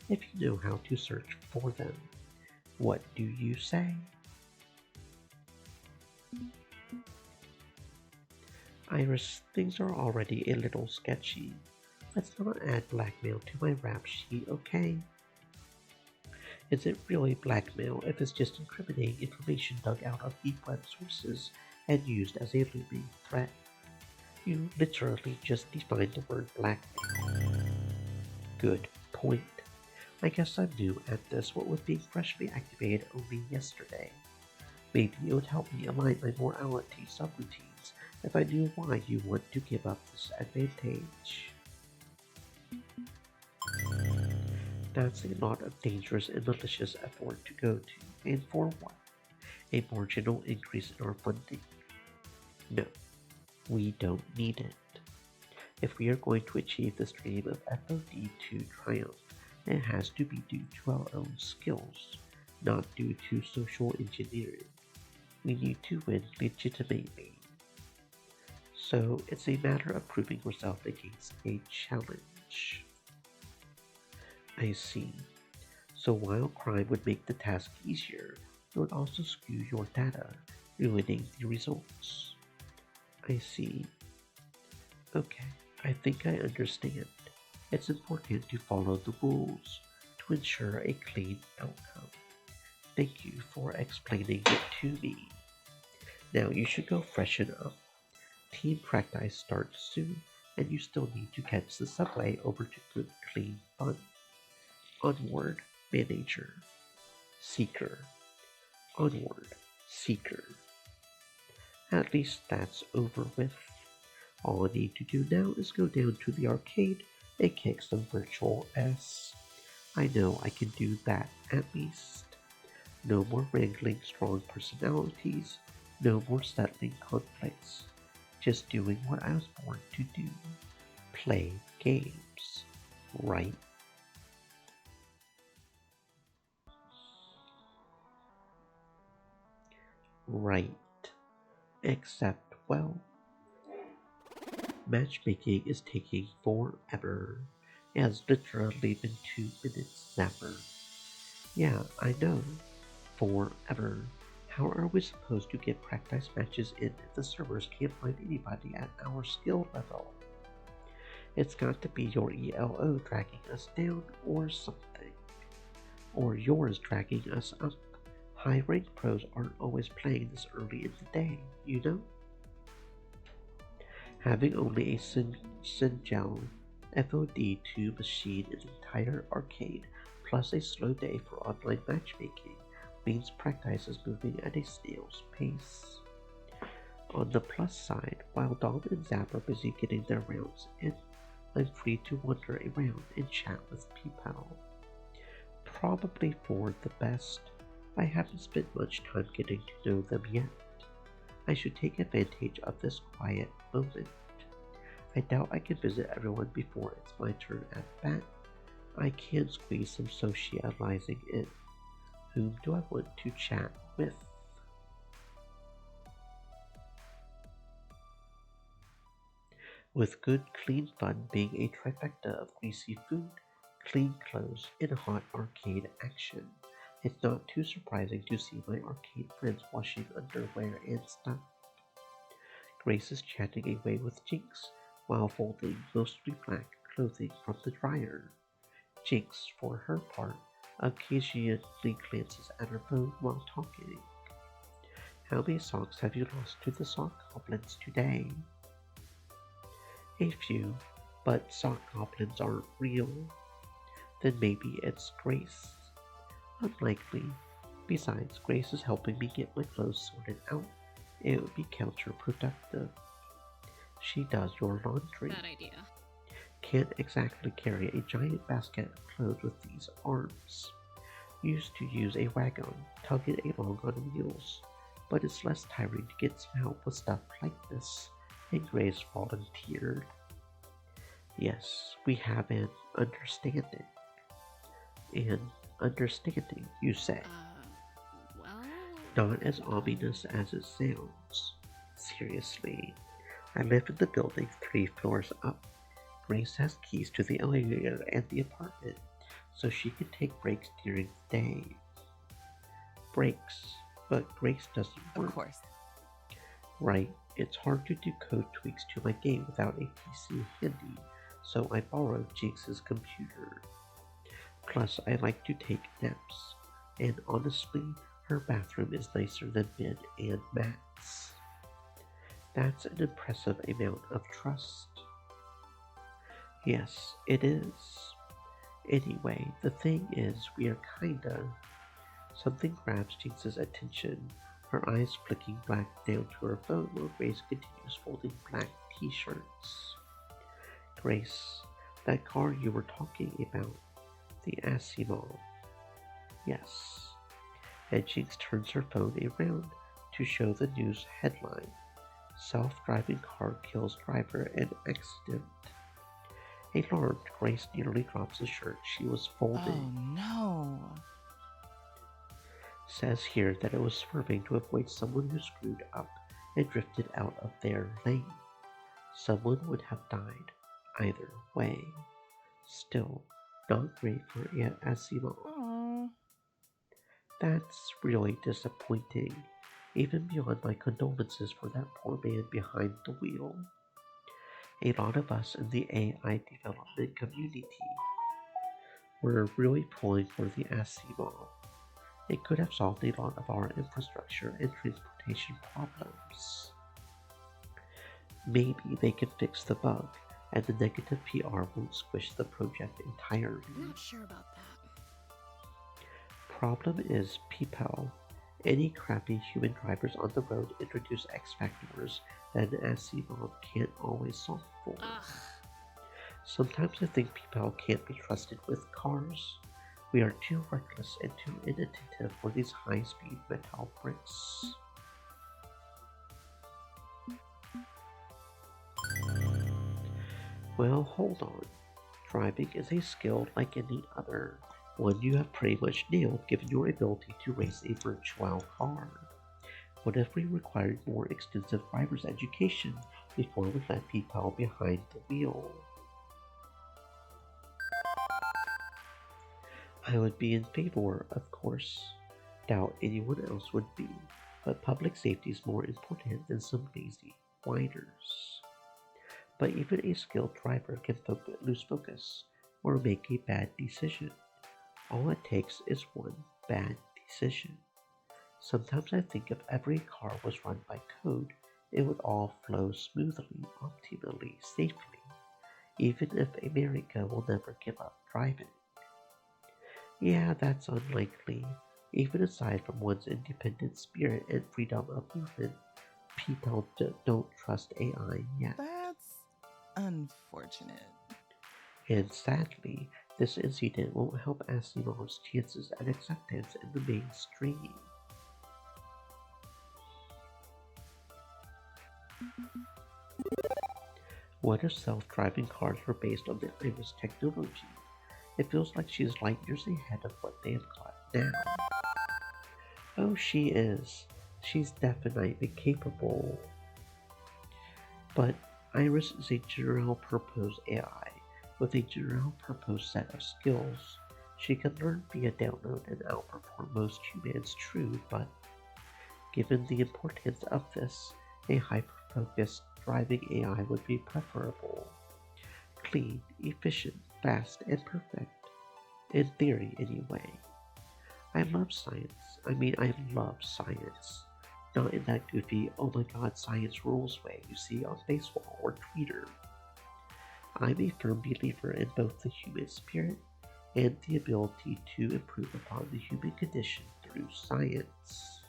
if you know how to search for them. What do you say? Iris, things are already a little sketchy. Let's not add blackmail to my rap sheet, okay? Is it really blackmail if it's just incriminating information dug out of deep web sources and used as a looming threat? You literally just defined the word blackmail. Good point. I guess I'm new at this, what with being freshly activated only yesterday. Maybe it would help me align my morality subroutines if I knew why you want to give up this advantage. That's a lot of dangerous and malicious effort to go to, and for what? A marginal increase in our funding? No, we don't need it. If we are going to achieve this dream of FOD2 triumph, it has to be due to our own skills, not due to social engineering. We need to win legitimately. So it's a matter of proving yourself against a challenge. I see. So while crime would make the task easier, it would also skew your data, ruining the results. I see. Okay, I think I understand. It's important to follow the rules to ensure a clean outcome. Thank you for explaining it to me. Now you should go freshen up. Team practice starts soon, and you still need to catch the subway over to Good Clean Fun. Onward, Manager. Seeker. Onward, Seeker. At least that's over with. All I need to do now is go down to the arcade and kick some virtual S. I know I can do that at least. No more wrangling strong personalities, no more settling conflicts. Just doing what I was born to do. Play games. Right? Right. Except, well, matchmaking is taking forever. It has literally been 2 minutes, Zapper. Yeah, I know. Forever. How are we supposed to get practice matches in if the servers can't find anybody at our skill level? It's got to be your ELO dragging us down or something. Or yours dragging us up. High-ranked pros aren't always playing this early in the day, you know? Having only a Syngel FOD2 machine in the entire arcade, plus a slow day for online matchmaking, means practice is moving at a snail's pace. On the plus side, while Dom and Zap are busy getting their rounds in, I'm free to wander around and chat with people. Probably for the best. I haven't spent much time getting to know them yet. I should take advantage of this quiet moment. I doubt I can visit everyone before it's my turn at bat. I can squeeze some socializing in. Whom do I want to chat with? With Good Clean Fun being a trifecta of greasy food, clean clothes, and hot arcade action, it's not too surprising to see my arcade friends washing underwear and stuff. Grace is chatting away with Jinx while folding mostly black clothing from the dryer. Jinx, for her part, occasionally glances at her phone while talking. How many socks have you lost to the sock goblins today? A few, but sock goblins aren't real. Then maybe it's Grace. Unlikely. Besides, Grace is helping me get my clothes sorted out. It would be counterproductive. She does your laundry. Bad idea. Can't exactly carry a giant basket of clothes with these arms. Used to use a wagon, tug it along on wheels, but it's less tiring to get some help with stuff like this, and Grace volunteered. Yes, we have an understanding. An understanding, you say. Well... Not as ominous as it sounds. Seriously, I live in the building 3 floors up. Grace has keys to the elevator and the apartment, so she can take breaks during the day. Breaks, but Grace doesn't work. Of course. Right, it's hard to do code tweaks to my game without a PC handy, so I borrowed Jinx's computer. Plus, I like to take naps, and honestly, her bathroom is nicer than bed and mats. That's an impressive amount of trust. Yes, it is. Anyway, the thing is, we are kinda... Something grabs Jinx's attention, her eyes flicking back down to her phone while Grace continues folding black t-shirts. Grace, that car you were talking about, the Asimov. Yes. And Jinx turns her phone around to show the news headline. Self-driving car kills driver in accident. Alarmed, Grace nearly drops the shirt she was folding. Oh no. Says here that it was swerving to avoid someone who screwed up and drifted out of their lane. Someone would have died either way. Still, not great for Aunt Asimov. Aww. That's really disappointing, even beyond my condolences for that poor man behind the wheel. A lot of us in the AI development community were really pulling for the Asimov. It could have solved a lot of our infrastructure and transportation problems. Maybe they can fix the bug, and the negative PR won't squish the project entirely. I'm not sure about that. Problem is people. Any crappy human drivers on the road introduce X factors that an Asimov can't always solve for. Sometimes I think people can't be trusted with cars. We are too reckless and too inattentive for these high-speed metal bricks. Well, hold on. Driving is a skill like any other, one you have pretty much nailed given your ability to race a virtual car. What if we required more extensive driver's education before we let people behind the wheel? I would be in favor, of course. Doubt anyone else would be, but public safety is more important than some lazy whiners. But even a skilled driver can lose focus or make a bad decision. All it takes is one bad decision. Sometimes I think if every car was run by code, it would all flow smoothly, optimally, safely, even if America will never give up driving. Yeah, that's unlikely. Even aside from one's independent spirit and freedom of movement, people don't trust AI yet. That's unfortunate. And sadly, this incident won't help Asimov's chances at acceptance in the mainstream. What if self-driving cars were based on the Iris technology? It feels like she's light years ahead of what they have got now. Oh, she is. She's definitely capable. But Iris is a general-purpose AI with a general-purpose set of skills. She can learn via download and outperform most humans, true, but given the importance of this, a hyper-focused driving AI would be preferable. Clean, efficient, fast, and perfect. In theory, anyway. I love science. I love science. Not in that goofy, oh my god, science rules way you see on baseball or Twitter. I'm a firm believer in both the human spirit and the ability to improve upon the human condition through science.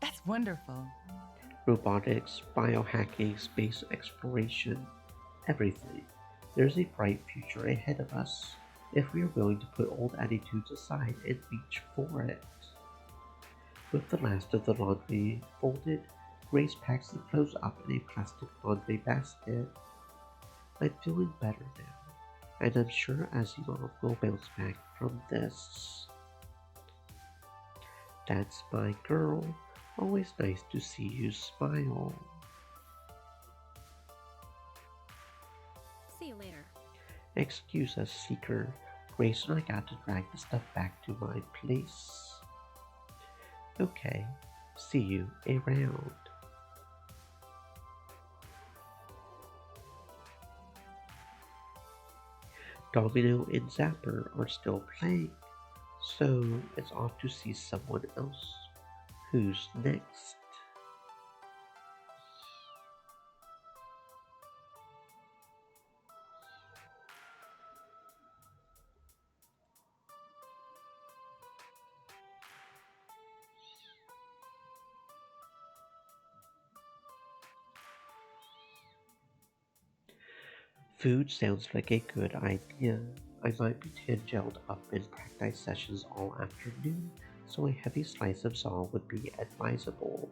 That's wonderful. Robotics, biohacking, space exploration, everything. There's a bright future ahead of us if we are willing to put old attitudes aside and reach for it. With the last of the laundry folded, Grace packs the clothes up in a plastic laundry basket. I'm feeling better now. and I'm sure Asimov will bounce back from this. That's my girl. Always nice to see you smile. See you later. Excuse us, Seeker. Grace and I got to drag the stuff back to my place. Okay, see you around. Domino and Zapper are still playing, so it's off to see someone else. Who's next? Food sounds like a good idea. I might be gelled up in practice sessions all afternoon, so a heavy slice of Zal would be advisable.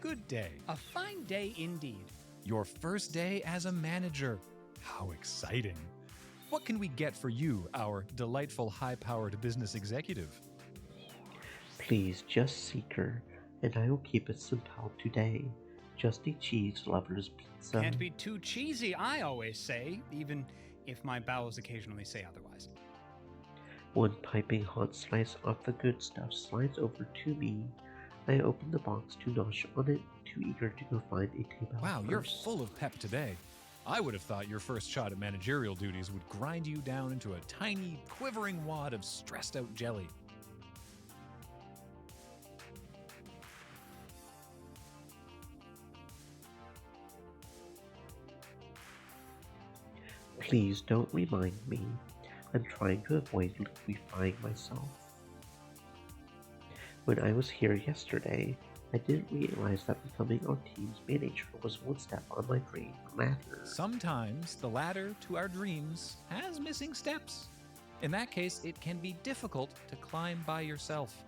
Good day. A fine day indeed. Your first day as a manager. How exciting. What can we get for you, our delightful high-powered business executive? Please, just Seeker, and I will keep it simple today. Just a cheese lover's pizza. Can't be too cheesy, I always say, even if my bowels occasionally say otherwise. One piping hot slice of the good stuff slides over to me. I open the box to nosh on it, too eager to go find a table. Wow, first. you're full of pep today. I would have thought your first shot at managerial duties would grind you down into a tiny, quivering wad of stressed-out jelly. Please don't remind me. I'm trying to avoid liquefying myself. When I was here yesterday, I didn't realize that becoming our team's manager was one step on my dream ladder. Sometimes the ladder to our dreams has missing steps. In that case, it can be difficult to climb by yourself.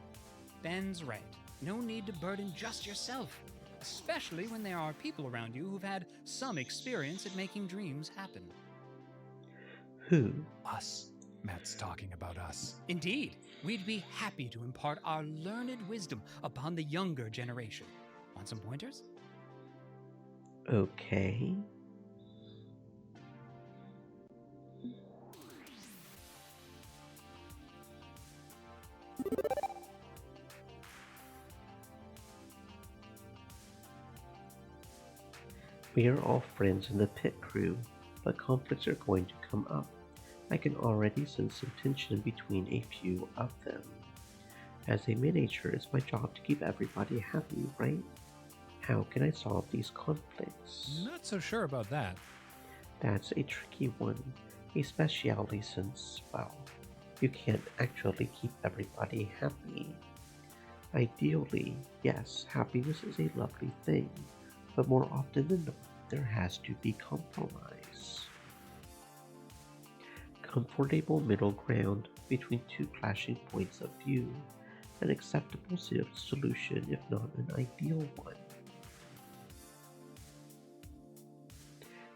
Ben's right. No need to burden just yourself, especially when there are people around you who've had some experience at making dreams happen. Who? Us. Matt's talking about us. Indeed, we'd be happy to impart our learned wisdom upon the younger generation. Want some pointers? Okay. We are all friends in the pit crew, but conflicts are going to come up. I can already sense some tension between a few of them. As a manager, it's my job to keep everybody happy, right? How can I solve these conflicts? Not so sure about that. That's a tricky one, especially since, well, you can't actually keep everybody happy. Ideally, yes, happiness is a lovely thing, but more often than not, there has to be compromise. Comfortable middle ground between two clashing points of view, an acceptable solution if not an ideal one.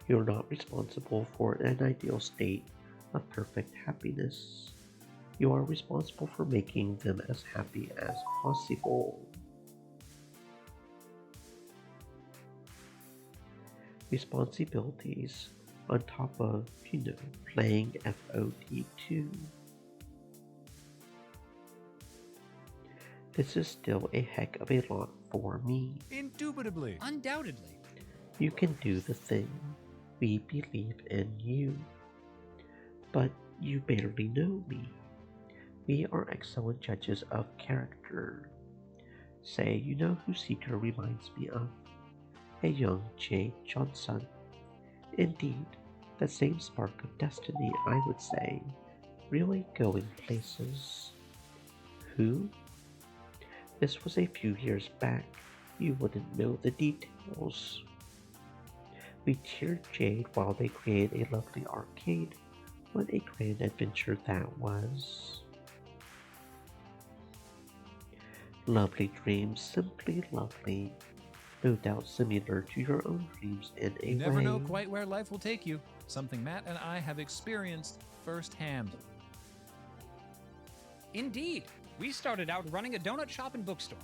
You're not responsible for an ideal state of perfect happiness. You are responsible for making them as happy as possible. Responsibilities on top of, playing FOD2. This is still a heck of a lot for me. Indubitably. Undoubtedly. You can do the thing. We believe in you. But you barely know me. We are excellent judges of character. Say, you know who Seeker reminds me of? A young Jay Johnson. Indeed, the same spark of destiny, I would say, really going places. Who? This was a few years back. You wouldn't know the details. We cheered Jade while they created a lovely arcade. What a grand adventure that was. Lovely dreams, simply lovely. no doubt similar to your own dreams in a You never way. know quite where life will take you, something Matt and I have experienced firsthand. Indeed, we started out running a donut shop and bookstore.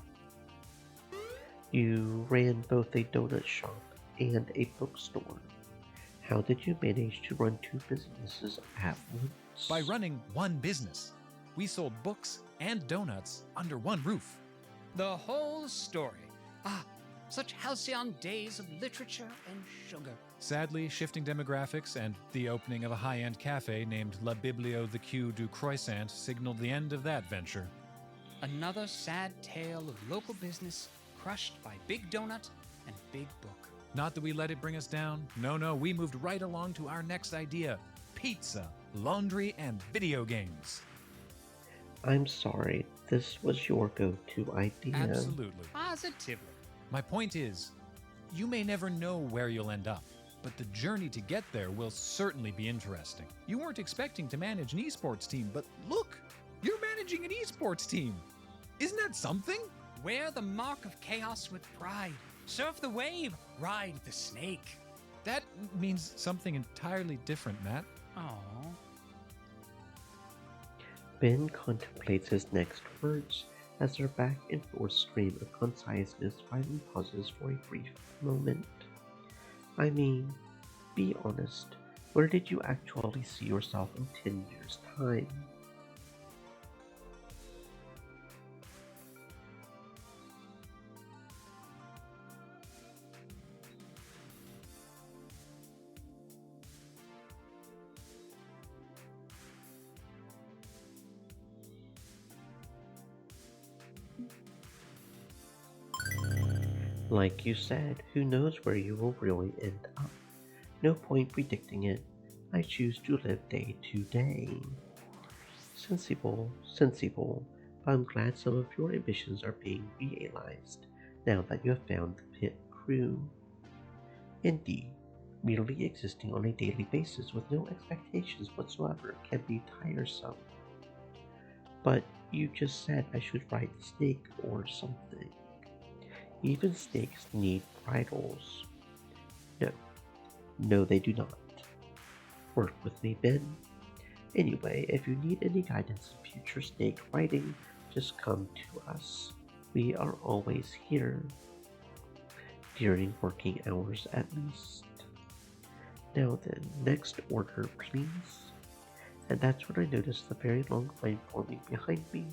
You ran both a donut shop and a bookstore. How did you manage to run two businesses at once? By running one business, we sold books and donuts under one roof. The whole story. Ah, such halcyon days of literature and sugar. Sadly, shifting demographics and the opening of a high-end cafe named La Biblio the Queue du Croissant signaled the end of that venture. Another sad tale of local business crushed by Big Donut and Big Book. Not that we let it bring us down. No, we moved right along to our next idea. Pizza, laundry, and video games. I'm sorry, this was your go-to idea. Absolutely. Positively. My point is, you may never know where you'll end up, but the journey to get there will certainly be interesting. You weren't expecting to manage an esports team, but look, you're managing an esports team. Isn't that something? Wear the mark of chaos with pride. Surf the wave, ride the snake. That means something entirely different, Matt. Aww. Ben contemplates his next words as their back and forth stream of conciseness finally pauses for a brief moment. I mean, be honest, where did you actually see yourself in 10 years' time? Like you said, who knows where you will really end up? No point predicting it. I choose to live day to day. Sensible, but I'm glad some of your ambitions are being realized now that you have found the pit crew. Indeed, merely existing on a daily basis with no expectations whatsoever can be tiresome. But you just said I should ride the snake or something. Even snakes need bridles. No, they do not. Work with me, Ben. Anyway, if you need any guidance in future snake riding, just come to us. We are always here. During working hours at least. Now then, next order, please. And that's when I noticed the very long line forming behind me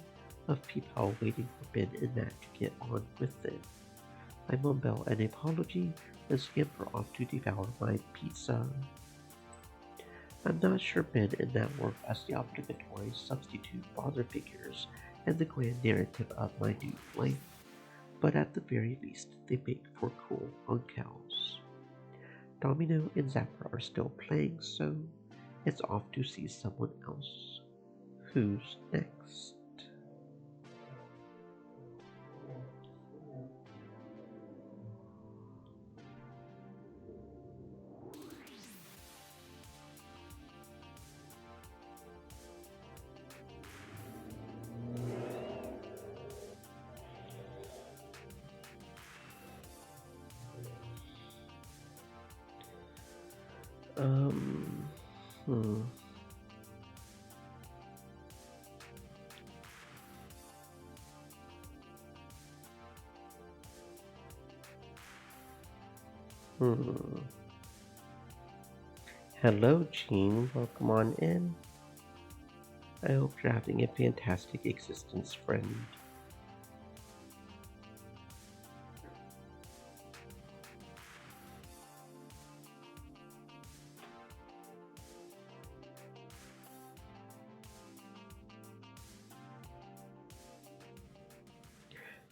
of people waiting for Ben and Matt to get on with it. I mumble an apology and scamper off to devour my pizza. I'm not sure Ben and Matt work as the obligatory substitute father figures in the grand narrative of my new life, but at the very least they make for cool uncles. Domino and Zapper are still playing, so it's off to see someone else. Who's next? Hmm. Hello, Jean. Welcome on in. I hope you're having a fantastic existence, friend.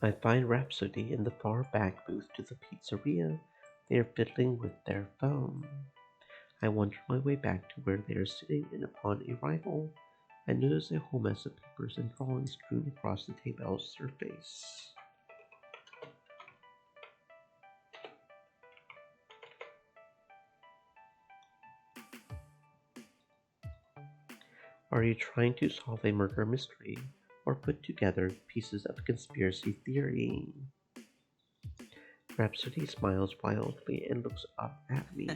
I find Rhapsody in the far back booth to the pizzeria. They are fiddling with their phone. I wander my way back to where they are sitting, and upon arrival, I notice a whole mess of papers and drawings strewn across the table's surface. Are you trying to solve a murder mystery or put together pieces of conspiracy theory? Rhapsody smiles wildly and looks up at me.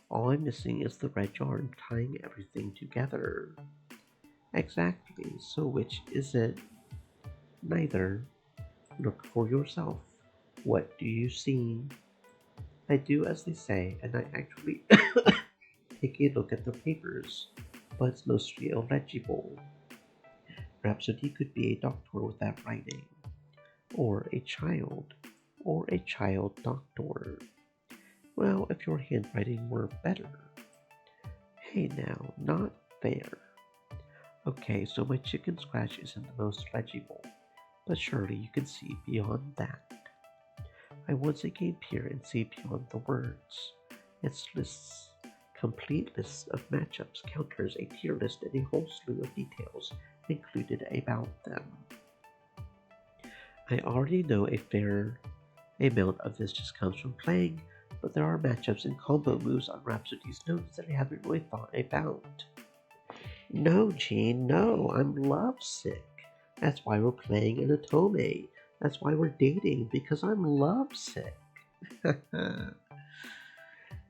All I'm missing is the red yarn tying everything together. Exactly, so which is it? Neither. Look for yourself. What do you see? I do as they say, and I actually take a look at the papers, but it's mostly illegible. Rhapsody could be a doctor with that writing, or a child doctor. Well, if your handwriting were better. Hey now, not fair. Okay, so my chicken scratch isn't the most legible, but surely you can see beyond that. I once again peer and see beyond the words. It's lists, complete lists of matchups, counters, a tier list, and a whole slew of details included about them. I already know a fair amount of this just comes from playing, but there are matchups and combo moves on Rhapsody's notes that I haven't really thought about. No, Jean, no, I'm lovesick. That's why we're playing an Otome. That's why we're dating, because I'm lovesick.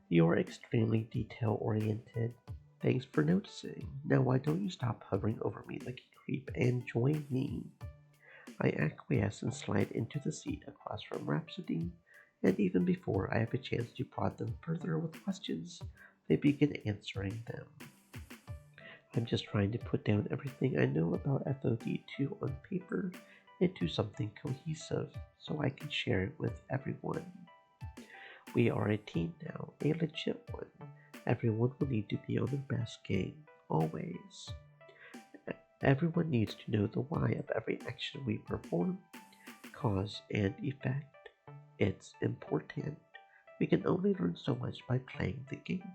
You're extremely detail-oriented. Thanks for noticing. Now why don't you stop hovering over me like a creep and join me? I acquiesce and slide into the seat across from Rhapsody, and even before I have a chance to prod them further with questions, they begin answering them. I'm just trying to put down everything I know about FOD2 on paper into something cohesive so I can share it with everyone. We are a team now, a legit one. Everyone will need to be on their best game, always. Everyone needs to know the why of every action we perform, cause and effect. It's important. We can only learn so much by playing the game,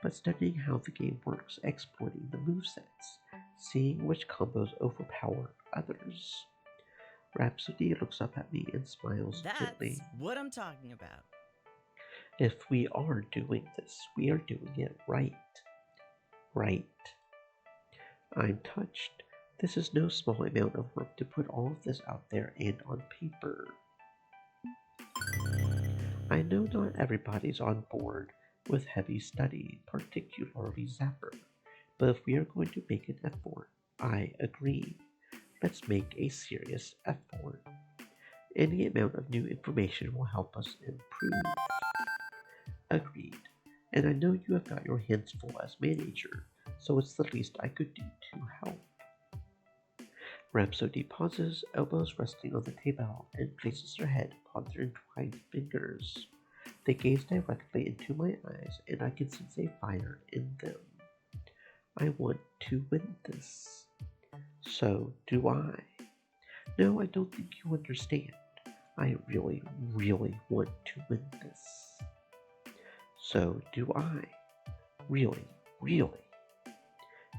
but studying how the game works, exploiting the movesets, seeing which combos overpower others. Rhapsody looks up at me and smiles gently. That's what I'm talking about. If we are doing this, we are doing it right. Right. I'm touched. This is no small amount of work to put all of this out there and on paper. I know not everybody's on board with heavy study, particularly Zapper, but if we are going to make an effort, I agree. Let's make a serious effort. Any amount of new information will help us improve. Agreed. And I know you have got your hands full as manager, so it's the least I could do to help. Rhapsody pauses, elbows resting on the table, and places her head upon their entwined fingers. They gaze directly into my eyes, and I can sense a fire in them. I want to win this. So do I. No, I don't think you understand. I really, really want to win this. So do I. Really, really.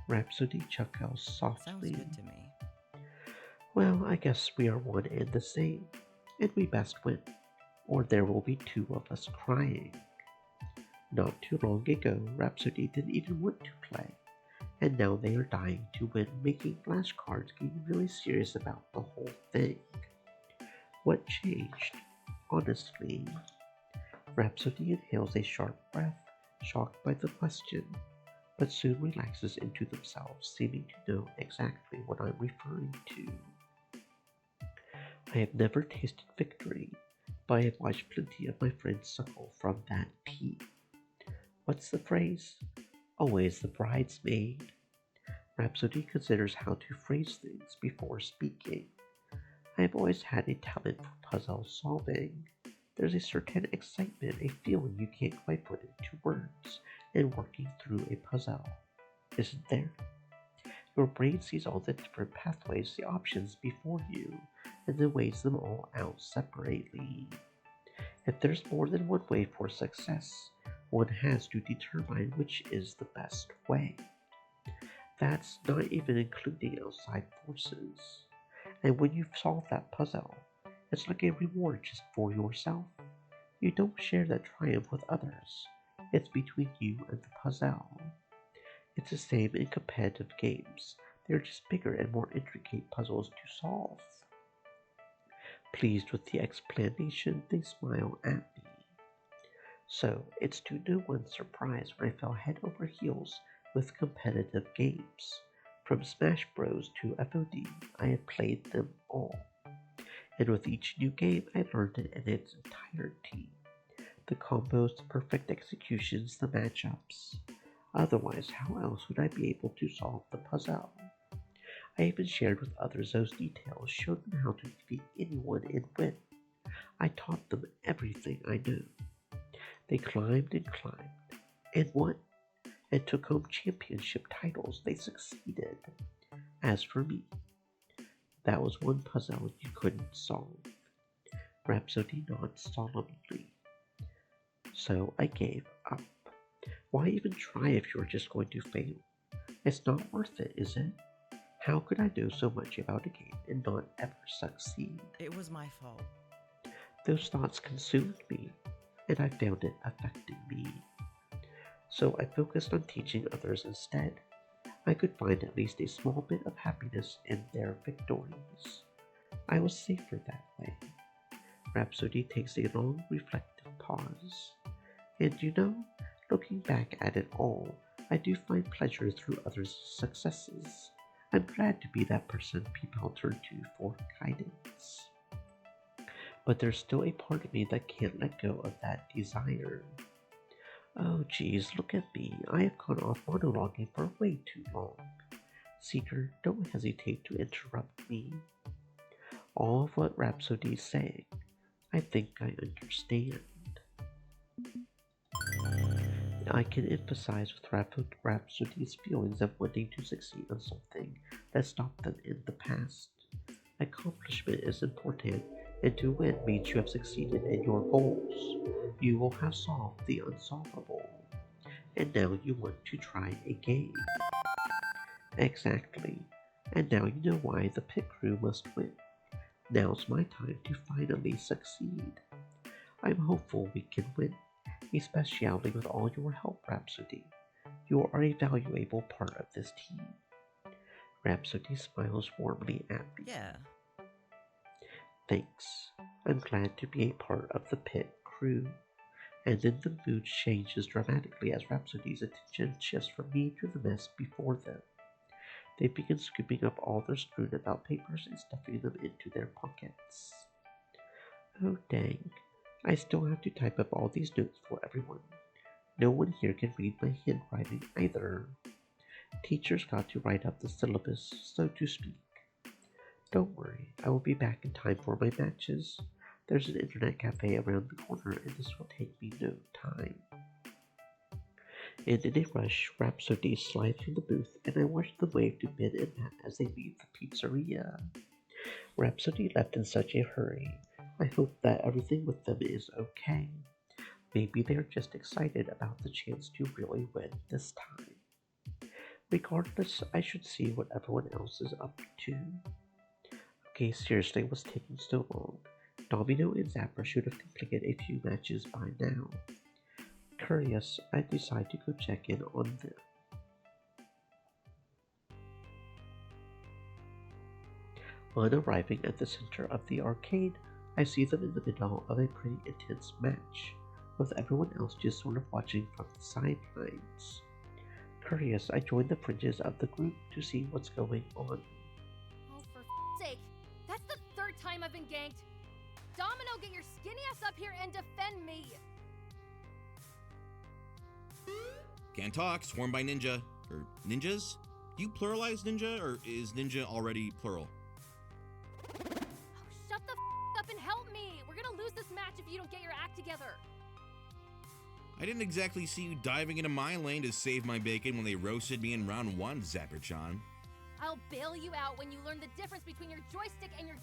Rhapsody chuckles softly. Sounds good to me. Well, I guess we are one and the same, and we best win, or there will be two of us crying. Not too long ago, Rhapsody didn't even want to play, and now they are dying to win, making flashcards, getting really serious about the whole thing. What changed? Honestly. Rhapsody inhales a sharp breath, shocked by the question, but soon relaxes into themselves, seeming to know exactly what I'm referring to. I have never tasted victory, but I have watched plenty of my friends suckle from that tea. What's the phrase? Always the bridesmaid. Rhapsody considers how to phrase things before speaking. I have always had a talent for puzzle solving. There's a certain excitement, a feeling you can't quite put into words, in working through a puzzle. Isn't there? Your brain sees all the different pathways, the options before you, and then weighs them all out separately. If there's more than one way for success, one has to determine which is the best way. That's not even including outside forces. And when you've solved that puzzle, it's like a reward just for yourself. You don't share that triumph with others. It's between you and the puzzle. It's the same in competitive games. They're just bigger and more intricate puzzles to solve. Pleased with the explanation, they smile at me. So, it's to no one's surprise when I fell head over heels with competitive games. From Smash Bros. To FOD, I had played them all. And with each new game, I learned it in its entirety. The combos, the perfect executions, the matchups. Otherwise, how else would I be able to solve the puzzle? I even shared with others those details, showed them how to defeat anyone and win. I taught them everything I knew. They climbed and climbed, and won, and took home championship titles. They succeeded. As for me, that was one puzzle you couldn't solve. Rhapsody nods solemnly. So I gave up. Why even try if you're just going to fail? It's not worth it, is it? How could I know so much about a game and not ever succeed? It was my fault. Those thoughts consumed me, and I found it affecting me. So I focused on teaching others instead. I could find at least a small bit of happiness in their victories. I was safer that way. Rhapsody takes a long, reflective pause. And you know, looking back at it all, I do find pleasure through others' successes. I'm glad to be that person people turn to for guidance. But there's still a part of me that can't let go of that desire. Oh geez, look at me. I have gone off monologuing for way too long. Seeker, don't hesitate to interrupt me. All of what Rhapsody's saying, I think I understand. I can empathize with Rhapsody's feelings of wanting to succeed on something that stopped them in the past. Accomplishment is important, and to win means you have succeeded in your goals. You will have solved the unsolvable. And now you want to try again. Exactly. And now you know why the pit crew must win. Now's my time to finally succeed. I'm hopeful we can win, especially with all your help, Rhapsody. You are a valuable part of this team. Rhapsody smiles warmly at me. Yeah. Thanks. I'm glad to be a part of the pit crew. And then the mood changes dramatically as Rhapsody's attention shifts from me to the mess before them. They begin scooping up all their strewn about papers and stuffing them into their pockets. Oh dang, I still have to type up all these notes for everyone. No one here can read my handwriting either. Teachers got to write up the syllabus, so to speak. Don't worry, I will be back in time for my matches. There's an internet cafe around the corner and this will take me no time. And in a rush, Rhapsody slides from the booth and I watch them wave to Ben and Matt as they leave the pizzeria. Rhapsody left in such a hurry. I hope that everything with them is okay. Maybe they're just excited about the chance to really win this time. Regardless, I should see what everyone else is up to. Okay, seriously, what's taking so long? Domino and Zapper should have completed a few matches by now. Curious, I decide to go check in on them. On arriving at the center of the arcade, I see them in the middle of a pretty intense match, with everyone else just sort of watching from the sidelines. Curious, I join the fringes of the group to see what's going on. Oh, for f***'s sake! That's the third time I've been ganked! Domino, get your skinny ass up here and defend me! Can't talk, swarmed by ninja. Or ninjas? Do you pluralize ninja, or is ninja already plural? Oh, shut the f*** up and help me! We're gonna lose this match if you don't get your act together! I didn't exactly see you diving into my lane to save my bacon when they roasted me in round 1, Zapper-chan. I'll bail you out when you learn the difference between your joystick and your...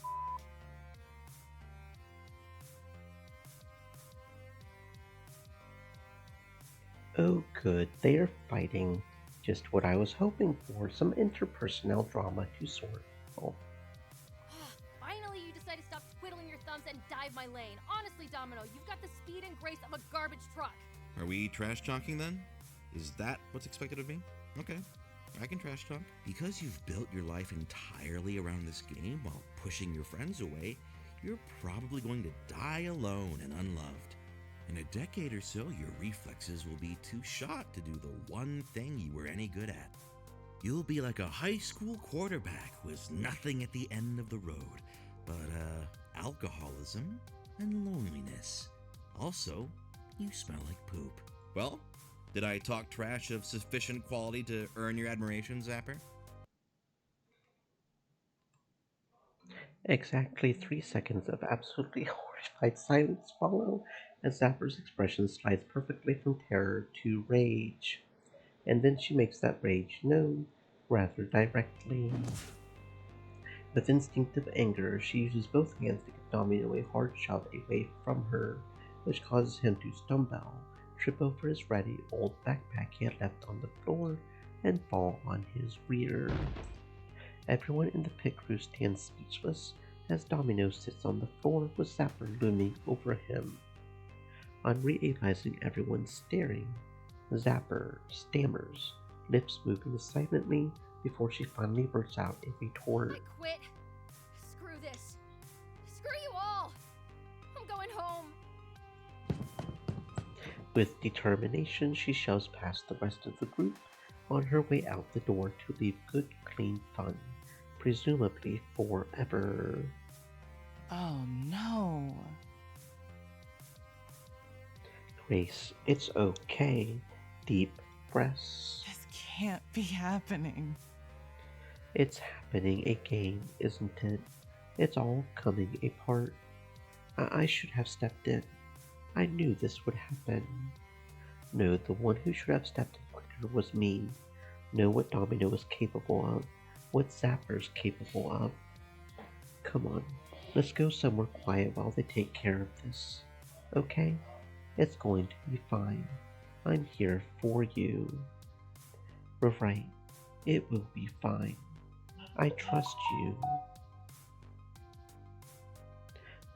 Oh good, they are fighting. Just what I was hoping for, some interpersonnel drama to sort. Oh. Finally you decide to stop twiddling your thumbs and dive my lane. Honestly, Domino, you've got the speed and grace of a garbage truck. Are we trash talking then? Is that what's expected of me? Okay, I can trash talk. Because you've built your life entirely around this game while pushing your friends away, you're probably going to die alone and unloved. In a decade or so, your reflexes will be too shot to do the one thing you were any good at. You'll be like a high school quarterback who has nothing at the end of the road but alcoholism and loneliness. Also, you smell like poop. Well, did I talk trash of sufficient quality to earn your admiration, Zapper? Exactly 3 seconds of absolutely horrified silence follow as Zapper's expression slides perfectly from terror to rage. And then she makes that rage known rather directly. With instinctive anger, she uses both hands to give Domino a hard shove away from her, which causes him to stumble, trip over his ratty old backpack he had left on the floor, and fall on his rear. Everyone in the pit crew stands speechless as Domino sits on the floor with Zapper looming over him. On realizing everyone's staring, Zapper stammers, lips moving silently before she finally bursts out a retort. I quit. Screw this. Screw you all. I'm going home. With determination, she shoves past the rest of the group on her way out the door to leave good, clean fun, presumably forever. Oh no. Grace, it's okay. Deep breaths. This can't be happening. It's happening again, isn't it? It's all coming apart. I should have stepped in. I knew this would happen. No, the one who should have stepped in quicker was me. Know what Domino is capable of, what Zapper's capable of. Come on, let's go somewhere quiet while they take care of this. Okay? It's going to be fine. I'm here for you. We're right. It will be fine. I trust you.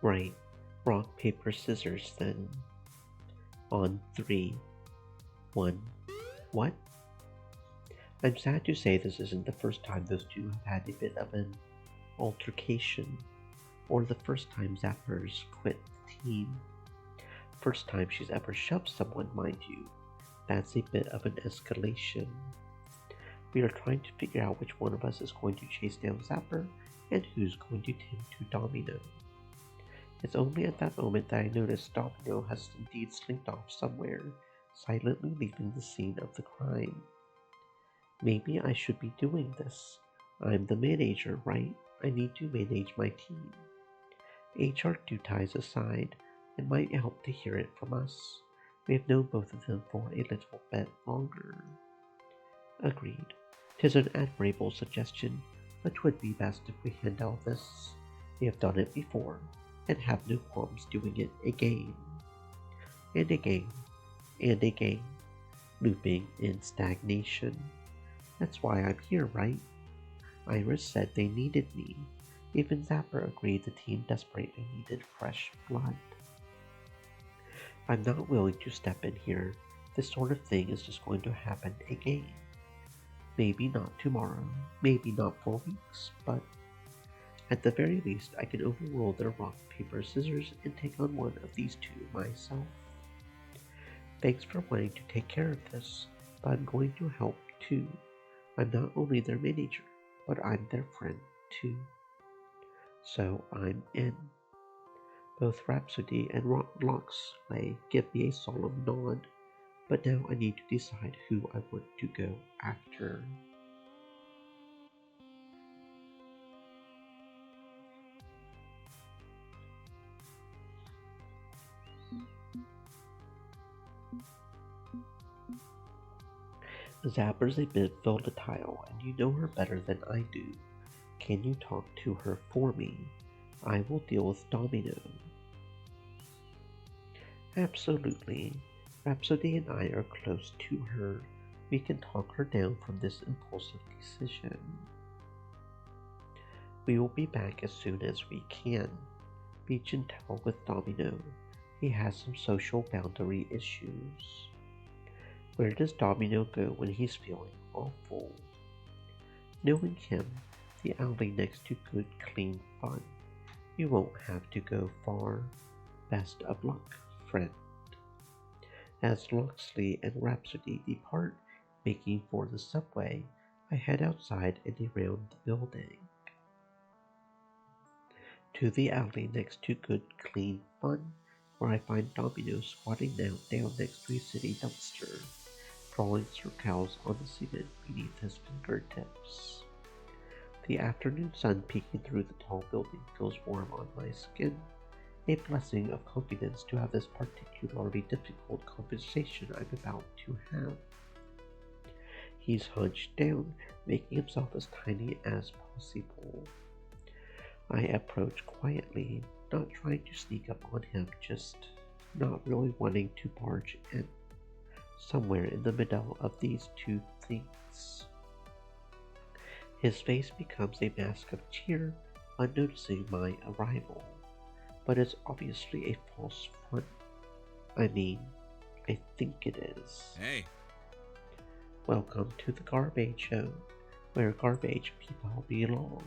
Right. Rock, paper, scissors, then. On 3. 1. What? I'm sad to say this isn't the first time those two have had a bit of an altercation, or the first time Zappers quit the team. First time she's ever shoved someone, mind you. That's a bit of an escalation. We are trying to figure out which one of us is going to chase down Zapper and who's going to tend to Domino. It's only at that moment that I notice Domino has indeed slinked off somewhere, silently leaving the scene of the crime. Maybe I should be doing this. I'm the manager, right? I need to manage my team. HR duties aside, it might help to hear it from us. We have known both of them for a little bit longer. Agreed. 'Tis an admirable suggestion, but 'twould be best if we handle this. We have done it before, and have no qualms doing it again. And again, and again, looping in stagnation. That's why I'm here, right? Iris said they needed me. Even Zapper agreed the team desperately needed fresh blood. I'm not willing to step in here. This sort of thing is just going to happen again. Maybe not tomorrow, maybe not for weeks, but at the very least I can overrule their rock, paper, scissors and take on one of these two myself. Thanks for wanting to take care of this, but I'm going to help too. I'm not only their manager, but I'm their friend too. So I'm in. Both Rhapsody and Loxley give me a solemn nod, but now I need to decide who I want to go after. Zapper's a bit volatile, and you know her better than I do. Can you talk to her for me? I will deal with Domino. Absolutely. Rhapsody and I are close to her. We can talk her down from this impulsive decision. We will be back as soon as we can. Be gentle with Domino. He has some social boundary issues. Where does Domino go when he's feeling awful? Knowing him, the alley next to good, clean fun. You won't have to go far. Best of luck, friend. As Loxley and Rhapsody depart, making for the subway, I head outside and around the building. To the alley next to Good Clean Fun, where I find Domino squatting down next to a city dumpster, drawing circles on the cement beneath his fingertips. The afternoon sun peeking through the tall building feels warm on my skin, a blessing of confidence to have this particularly difficult conversation I'm about to have. He's hunched down, making himself as tiny as possible. I approach quietly, not trying to sneak up on him, just not really wanting to barge in. Somewhere in the middle of these two things. His face becomes a mask of cheer on noticing my arrival, but it's obviously a false front. I mean, I think it is. Hey. Welcome to the Garbage Show, where garbage people belong.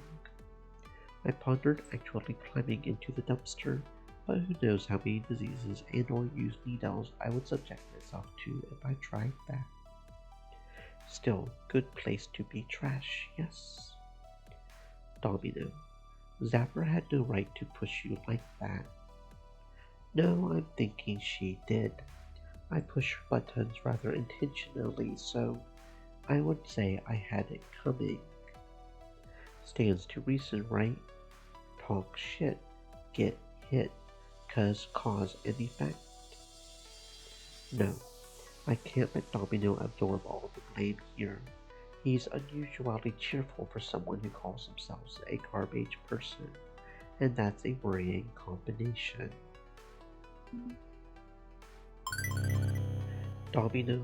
I pondered actually climbing into the dumpster, but who knows how many diseases and or used needles I would subject myself to if I tried that. Still, good place to be trash, yes? Domino, Zapper had no right to push you like that. No, I'm thinking she did. I push her buttons rather intentionally, so I would say I had it coming. Stands to reason, right? Talk shit, get hit, cause and effect. No, I can't let Domino absorb all the blame here. He's unusually cheerful for someone who calls themselves a garbage person, and that's a worrying combination. Domino,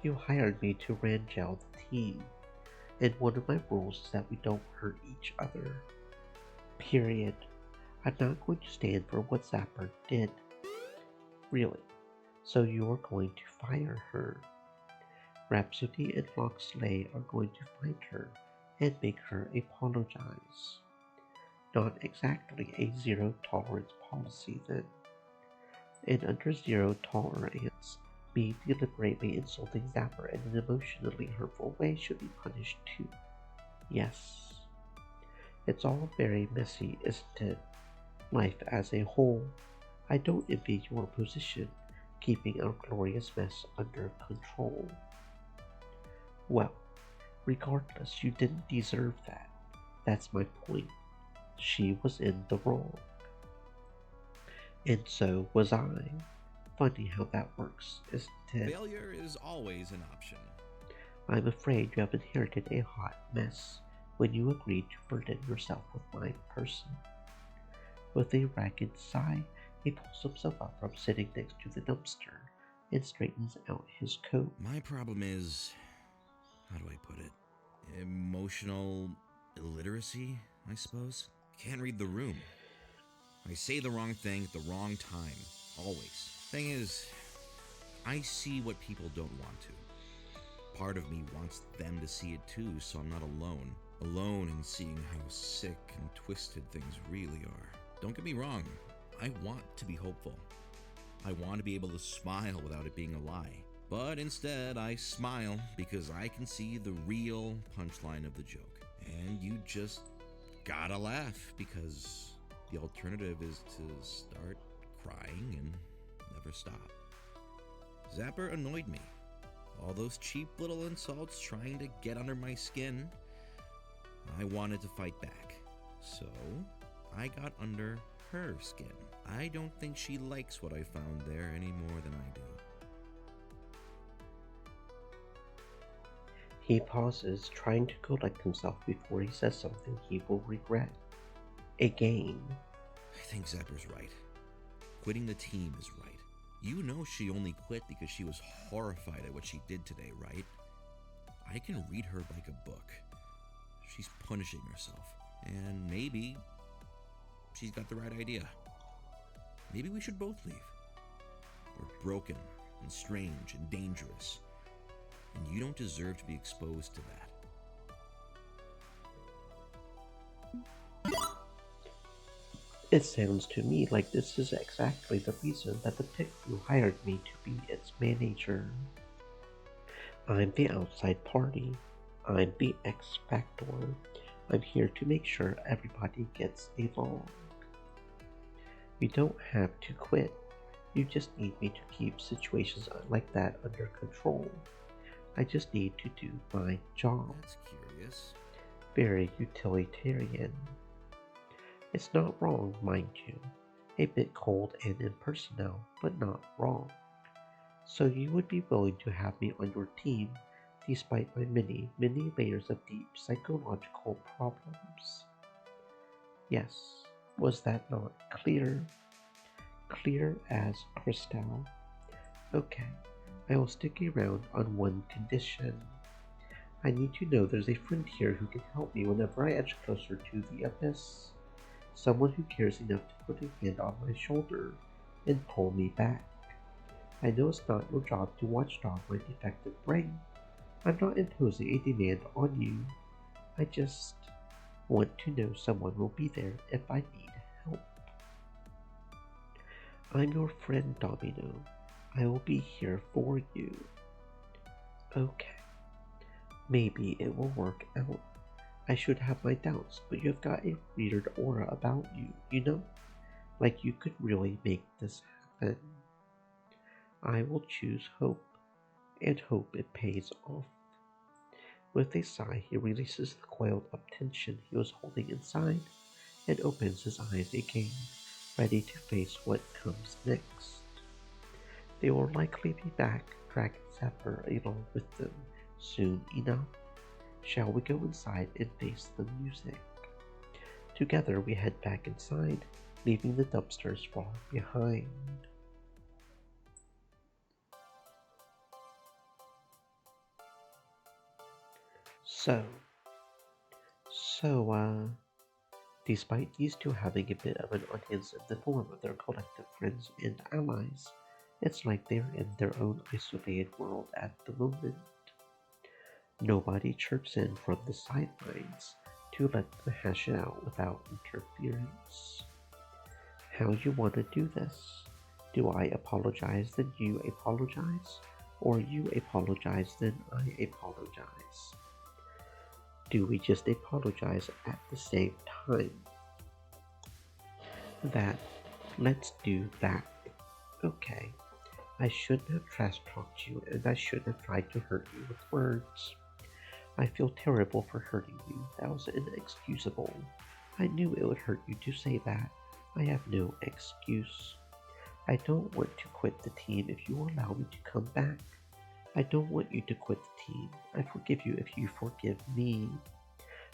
you hired me to Rangel the team, and one of my rules is that we don't hurt each other. Period. I'm not going to stand for what Zapper did. Really. So you are going to fire her. Rhapsody and Loxley are going to find her and make her apologize. Not exactly a zero tolerance policy then. And under zero tolerance, me deliberately insulting Zapper in an emotionally hurtful way should be punished too. Yes. It's all very messy, isn't it? Life as a whole. I don't envy your position, keeping our glorious mess under control. Well, regardless, you didn't deserve that. That's my point. She was in the wrong. And so was I. Funny how that works, isn't it? Failure is always an option. I'm afraid you have inherited a hot mess when you agreed to burden yourself with my person. With a ragged sigh, he pulls himself up from sitting next to the dumpster and straightens out his coat. My problem is, how do I put it? Emotional illiteracy, I suppose? Can't read the room. I say the wrong thing at the wrong time, always. Thing is, I see what people don't want to. Part of me wants them to see it too, so I'm not alone. Alone in seeing how sick and twisted things really are. Don't get me wrong, I want to be hopeful. I want to be able to smile without it being a lie. But instead, I smile because I can see the real punchline of the joke. And you just gotta laugh because the alternative is to start crying and never stop. Zapper annoyed me. All those cheap little insults trying to get under my skin. I wanted to fight back. So, I got under her skin. I don't think she likes what I found there any more than I do. He pauses, trying to collect himself before he says something he will regret. Again. I think Zapper's right. Quitting the team is right. You know she only quit because she was horrified at what she did today, right? I can read her like a book. She's punishing herself. And maybe she's got the right idea. Maybe we should both leave. We're broken and strange and dangerous. And you don't deserve to be exposed to that. It sounds to me like this is exactly the reason that the Pit Crew hired me to be its manager. I'm the outside party. I'm the X Factor. I'm here to make sure everybody gets along. You don't have to quit. You just need me to keep situations like that under control. I just need to do my job. That's curious. Very utilitarian. It's not wrong, mind you. A bit cold and impersonal, but not wrong. So you would be willing to have me on your team despite my many, many layers of deep psychological problems. Yes, was that not clear? Clear as crystal. Okay, I will stick around on one condition. I need to know there's a friend here who can help me whenever I edge closer to the abyss. Someone who cares enough to put a hand on my shoulder and pull me back. I know it's not your job to watchdog my defective brain. I'm not imposing a demand on you. I just want to know someone will be there if I need help. I'm your friend, Domino. I will be here for you. Okay. Maybe it will work out. I should have my doubts, but you've got a weird aura about you, you know? Like you could really make this happen. I will choose hope, and hope it pays off. With a sigh, he releases the coiled up tension he was holding inside and opens his eyes again, ready to face what comes next. They will likely be back, dragging Zephyr along with them soon enough. Shall we go inside and face the music? Together we head back inside, leaving the dumpsters far behind. So, despite these two having a bit of an audience in the form of their collective friends and allies, it's like they're in their own isolated world at the moment. Nobody chirps in from the sidelines to let them hash it out without interference. How you want to do this? Do I apologize, then you apologize? Or you apologize, then I apologize? Do we just apologize at the same time? Let's do that. Okay. I shouldn't have trash talked you, and I shouldn't have tried to hurt you with words. I feel terrible for hurting you. That was inexcusable. I knew it would hurt you to say that. I have no excuse. I don't want to quit the team if you allow me to come back. I don't want you to quit the team. I forgive you if you forgive me.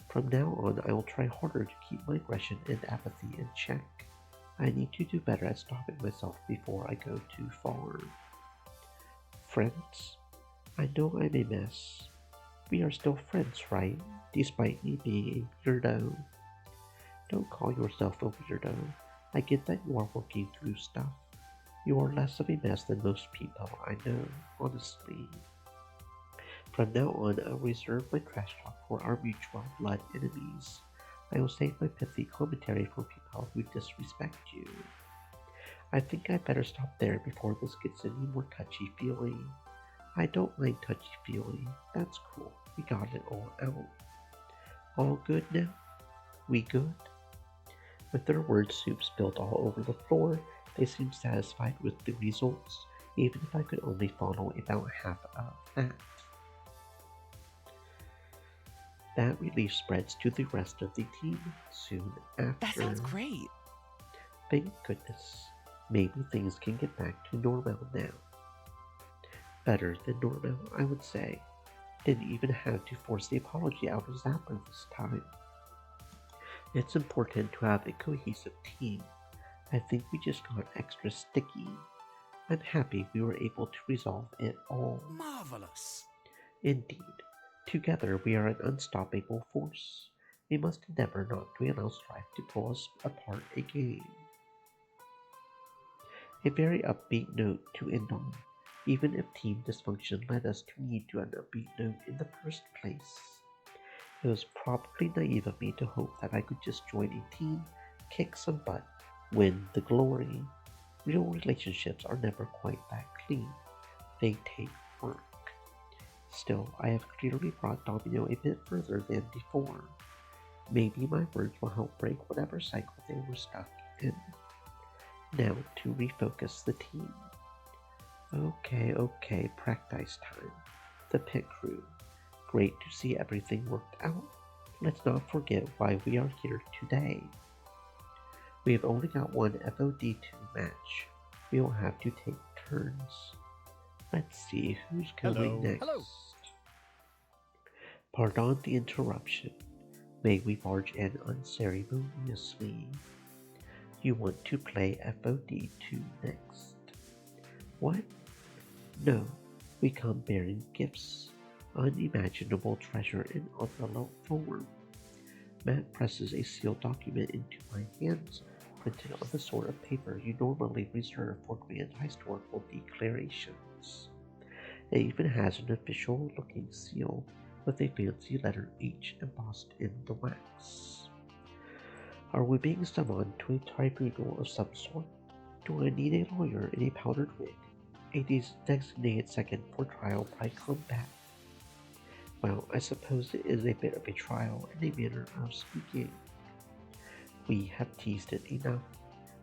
From now on, I will try harder to keep my aggression and apathy in check. I need to do better at stopping myself before I go too far. Friends, I know I'm a mess. We are still friends, right? Despite me being a weirdo. Don't call yourself a weirdo. I get that you are working through stuff. You are less of a mess than most people I know, honestly. From now on, I'll reserve my trash talk for our mutual blood enemies. I will save my pithy commentary for people who disrespect you. I think I better stop there before this gets any more touchy-feely. I don't mind touchy-feely. That's cool. We got it all out. All good now? We good? With their word soup spilled all over the floor, they seemed satisfied with the results, even if I could only follow about half of that. That relief spreads to the rest of the team soon after. That sounds great. Thank goodness. Maybe things can get back to normal now. Better than normal, I would say. Didn't even have to force the apology out of Zapper this time. It's important to have a cohesive team. I think we just got extra sticky. I'm happy we were able to resolve it all. Marvelous. Indeed. Together we are an unstoppable force. We must endeavor not to allow strife to pull us apart again. A very upbeat note to end on, even if team dysfunction led us to need to an upbeat note in the first place. It was probably naive of me to hope that I could just join a team, kick some butt, win the glory. Real relationships are never quite that clean. They take work. Still, I have clearly brought Domino a bit further than before. Maybe my words will help break whatever cycle they were stuck in. Now to refocus the team. Okay, practice time. The pit crew. Great to see everything worked out. Let's not forget why we are here today. We have only got one FOD2 match. We will have to take turns. Let's see who's going next. Hello. Pardon the interruption. May we barge in unceremoniously? You want to play FOD2 next? What? No, we come bearing gifts. Unimaginable treasure in envelope form. Matt presses a sealed document into my hands, printed on the sort of paper you normally reserve for grand historical declarations. It even has an official-looking seal with a fancy letter H embossed in the wax. Are we being summoned to a tribunal of some sort? Do I need a lawyer in a powdered wig? A designated second for trial by combat? Well, I suppose it is a bit of a trial in a manner of speaking. We have teased it enough.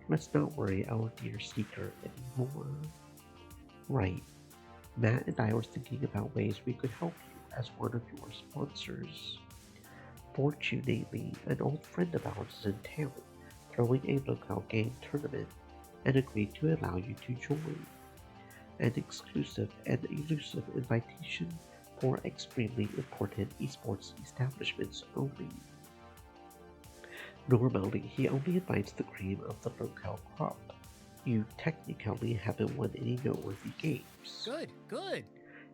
Let's not worry our dear Seeker anymore. Right. Matt and I were thinking about ways we could help you as one of your sponsors. Fortunately, an old friend of ours is in town, throwing a local game tournament, and agreed to allow you to join. An exclusive and elusive invitation for extremely important esports establishments only. Normally, he only invites the cream of the local crop. You technically haven't won any noteworthy games. Good.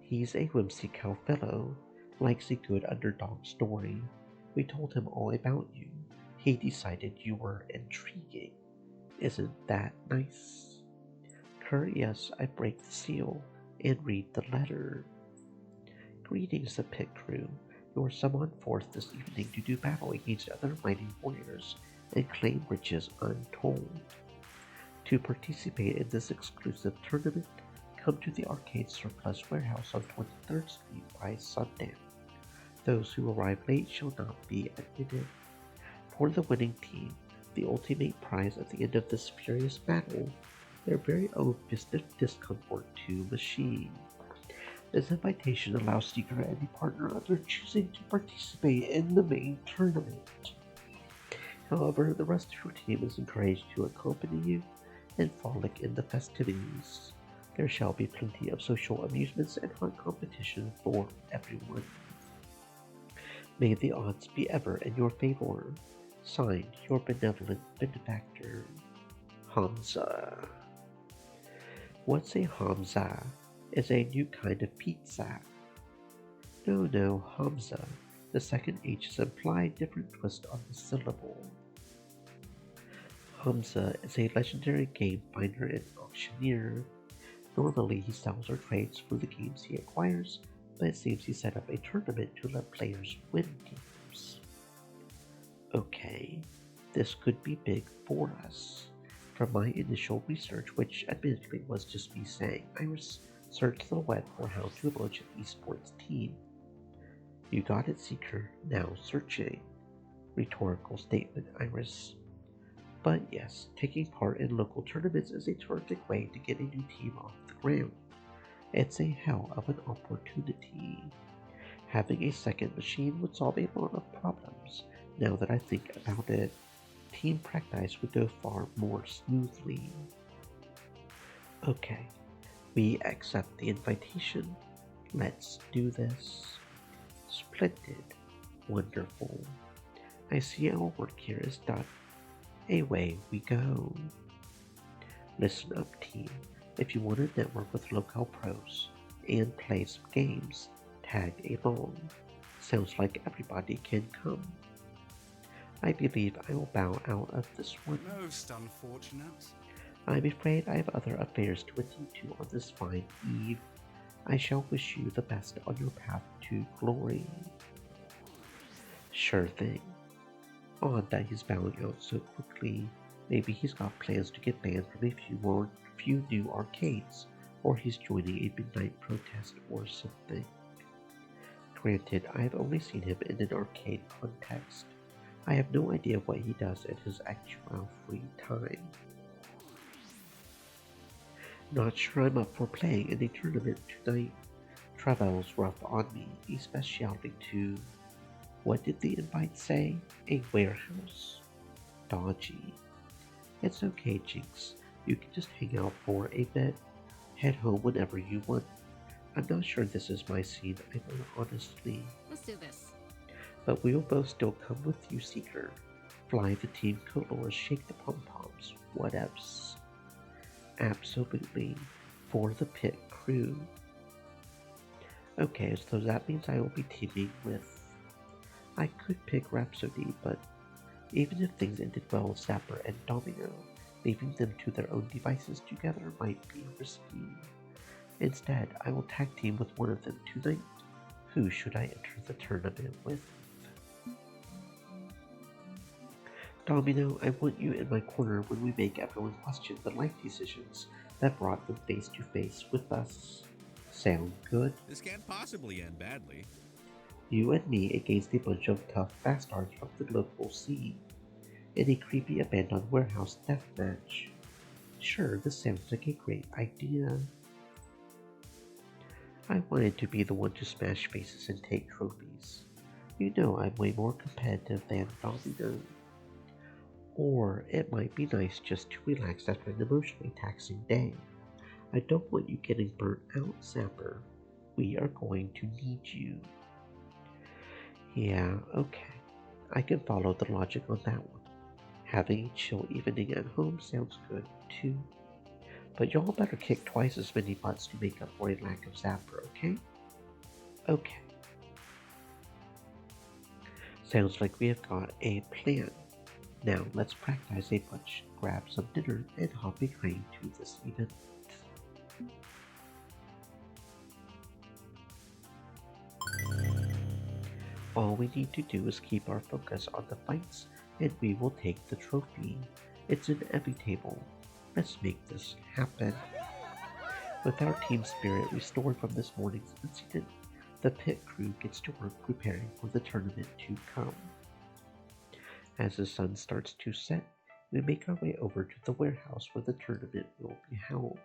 He's a whimsical fellow, likes a good underdog story. We told him all about you. He decided you were intriguing. Isn't that nice? Courteous, I break the seal and read the letter. Greetings, the pit crew. You are summoned forth this evening to do battle against other mighty warriors and claim riches untold. To participate in this exclusive tournament, come to the Arcade Surplus Warehouse on 23rd Street by sundown. Those who arrive late shall not be admitted. For the winning team, the ultimate prize at the end of this furious battle, their very own Fist of Discomfort 2 machine. This invitation allows Seeker any partner of their choosing to participate in the main tournament. However, the rest of your team is encouraged to accompany you and frolic in the festivities. There shall be plenty of social amusements and fun competition for everyone. May the odds be ever in your favor. Signed, your benevolent benefactor, Hamza. What's a Hamza? Is a new kind of pizza. No, Hamza. The second H is implied, different twist on the syllable. Hamza is a legendary game finder and auctioneer. Normally he sells or trades for the games he acquires, but it seems he set up a tournament to let players win games. Okay, this could be big for us. From my initial research, which admittedly was just me saying, I searched the web for how to launch an esports team. You got it, Seeker. Now searching. Rhetorical statement, Iris. But yes, taking part in local tournaments is a terrific way to get a new team off the ground. It's a hell of an opportunity. Having a second machine would solve a lot of problems. Now that I think about it, team practice would go far more smoothly. Okay, we accept the invitation. Let's do this. Splendid. Wonderful. I see our work here is done. Away we go. Listen up, team. If you want to network with local pros and play some games, tag along. Sounds like everybody can come. I believe I will bow out of this one. Most unfortunate. I'm afraid I have other affairs to attend to on this fine eve. I shall wish you the best on your path to glory. Sure thing. Odd that he's bowing out so quickly. Maybe he's got plans to get banned from a few new arcades, or he's joining a midnight protest or something. Granted, I have only seen him in an arcade context. I have no idea what he does in his actual free time. Not sure I'm up for playing in a tournament tonight. Travel's rough on me, especially to, what did the invite say? A warehouse? Dodgy. It's okay, Jinx. You can just hang out for a bit. Head home whenever you want. I'm not sure this is my scene, honestly. Let's do this. But we'll both still come with you, Seeker. Fly the team colors, shake the pom-poms, whatevs. Absolutely. For the pit crew. Okay, so that means I will be teaming with... I could pick Rhapsody, but even if things ended well with Zapper and Domino, leaving them to their own devices together might be risky. Instead, I will tag team with one of them tonight. Who should I enter the tournament with? Domino, I want you in my corner when we make everyone question the life decisions that brought them face to face with us. Sound good? This can't possibly end badly. You and me against a bunch of tough bastards from the local scene in a creepy abandoned warehouse deathmatch. Sure, this sounds like a great idea. I wanted to be the one to smash faces and take trophies. You know I'm way more competitive than Domino. Or it might be nice just to relax after an emotionally taxing day. I don't want you getting burnt out, Zapper. We are going to need you. Yeah, okay. I can follow the logic on that one. Having a chill evening at home sounds good, too. But y'all better kick twice as many butts to make up for a lack of Zapper, okay? Okay. Sounds like we have got a plan. Now let's practice a bunch, grab some dinner, and hop a train to this event. All we need to do is keep our focus on the fights, and we will take the trophy. It's inevitable. Let's make this happen. With our team spirit restored from this morning's incident, the pit crew gets to work preparing for the tournament to come. As the sun starts to set, we make our way over to the warehouse where the tournament will be held.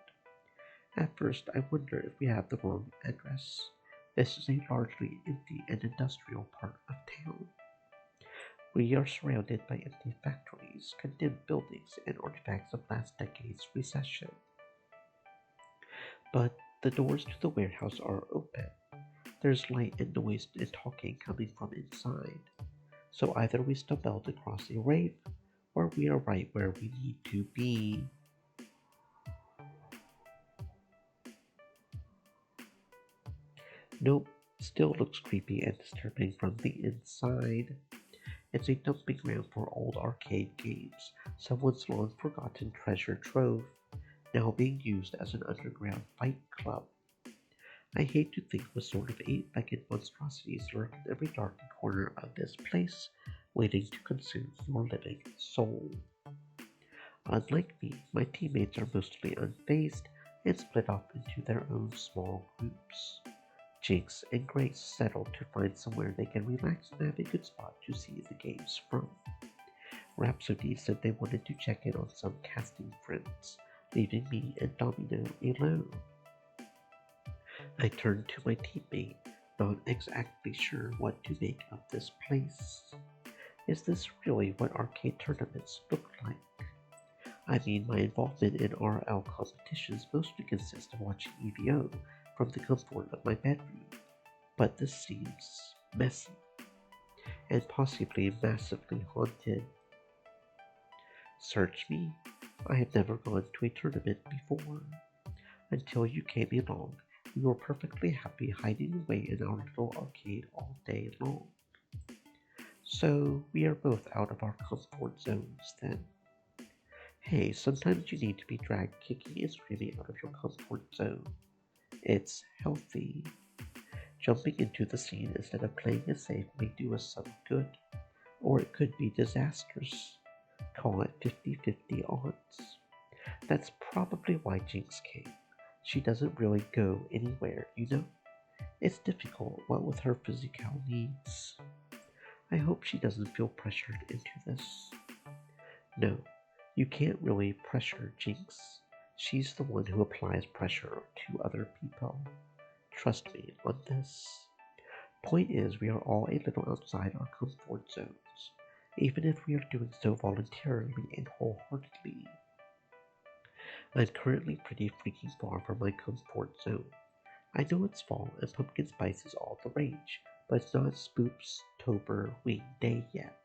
At first, I wonder if we have the wrong address. This is a largely empty and industrial part of town. We are surrounded by empty factories, condemned buildings, and artifacts of last decade's recession. But the doors to the warehouse are open. There's light and noise and talking coming from inside. So either we stumbled across a rave, or we are right where we need to be. Nope, still looks creepy and disturbing from the inside. It's a dumping ground for old arcade games, someone's long forgotten treasure trove, now being used as an underground fight club. I hate to think what sort of eight-legged monstrosities lurk in every dark corner of this place, waiting to consume your living soul. Unlike me, my teammates are mostly unfazed and split off into their own small groups. Jinx and Grace settle to find somewhere they can relax and have a good spot to see the games from. Rhapsody said they wanted to check in on some casting friends, leaving me and Domino alone. I turned to my teammate, not exactly sure what to make of this place. Is this really what arcade tournaments look like? I mean, my involvement in RL competitions mostly consists of watching EVO from the comfort of my bedroom, but this seems messy, and possibly massively haunted. Search me? I have never gone to a tournament before. Until you came along, we were perfectly happy hiding away in our little arcade all day long. So, we are both out of our comfort zones then. Hey, sometimes you need to be dragged kicking and screaming out of your comfort zone. It's healthy. Jumping into the scene instead of playing it safe may do us some good, or it could be disastrous. call it 50-50 odds. That's probably why Jinx came. She doesn't really go anywhere, you know? It's difficult, what with her physical needs. I hope she doesn't feel pressured into this. No, you can't really pressure Jinx. She's the one who applies pressure to other people. Trust me on this. Point is, we are all a little outside our comfort zones, even if we are doing so voluntarily and wholeheartedly. I'm currently pretty freaking far from my comfort zone. I know it's fall and pumpkin spice is all the rage, but it's not Spoopstober Wing Day yet.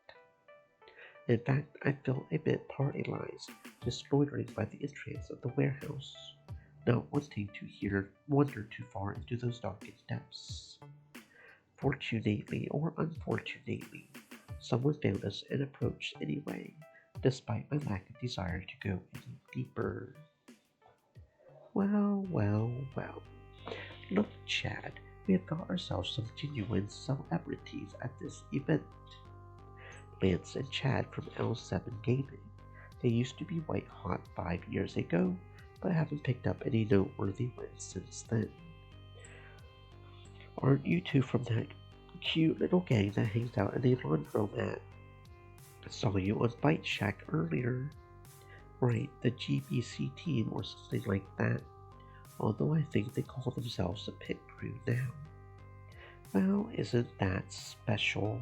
In fact, I felt a bit paralyzed just loitering by the entrance of the warehouse, not wanting to wander too far into those darkened depths. Fortunately or unfortunately, someone found us and approached anyway, despite my lack of desire to go any deeper. Well. Look, Chad, we have got ourselves some genuine celebrities at this event. Lance and Chad from L7 Gaming. They used to be white hot 5 years ago, but haven't picked up any noteworthy wins since then. Aren't you two from that cute little gang that hangs out in a laundromat? Saw you on Bite Shack earlier. Right, the GBC team or something like that. Although I think they call themselves the Pit Crew now. Well, isn't that special?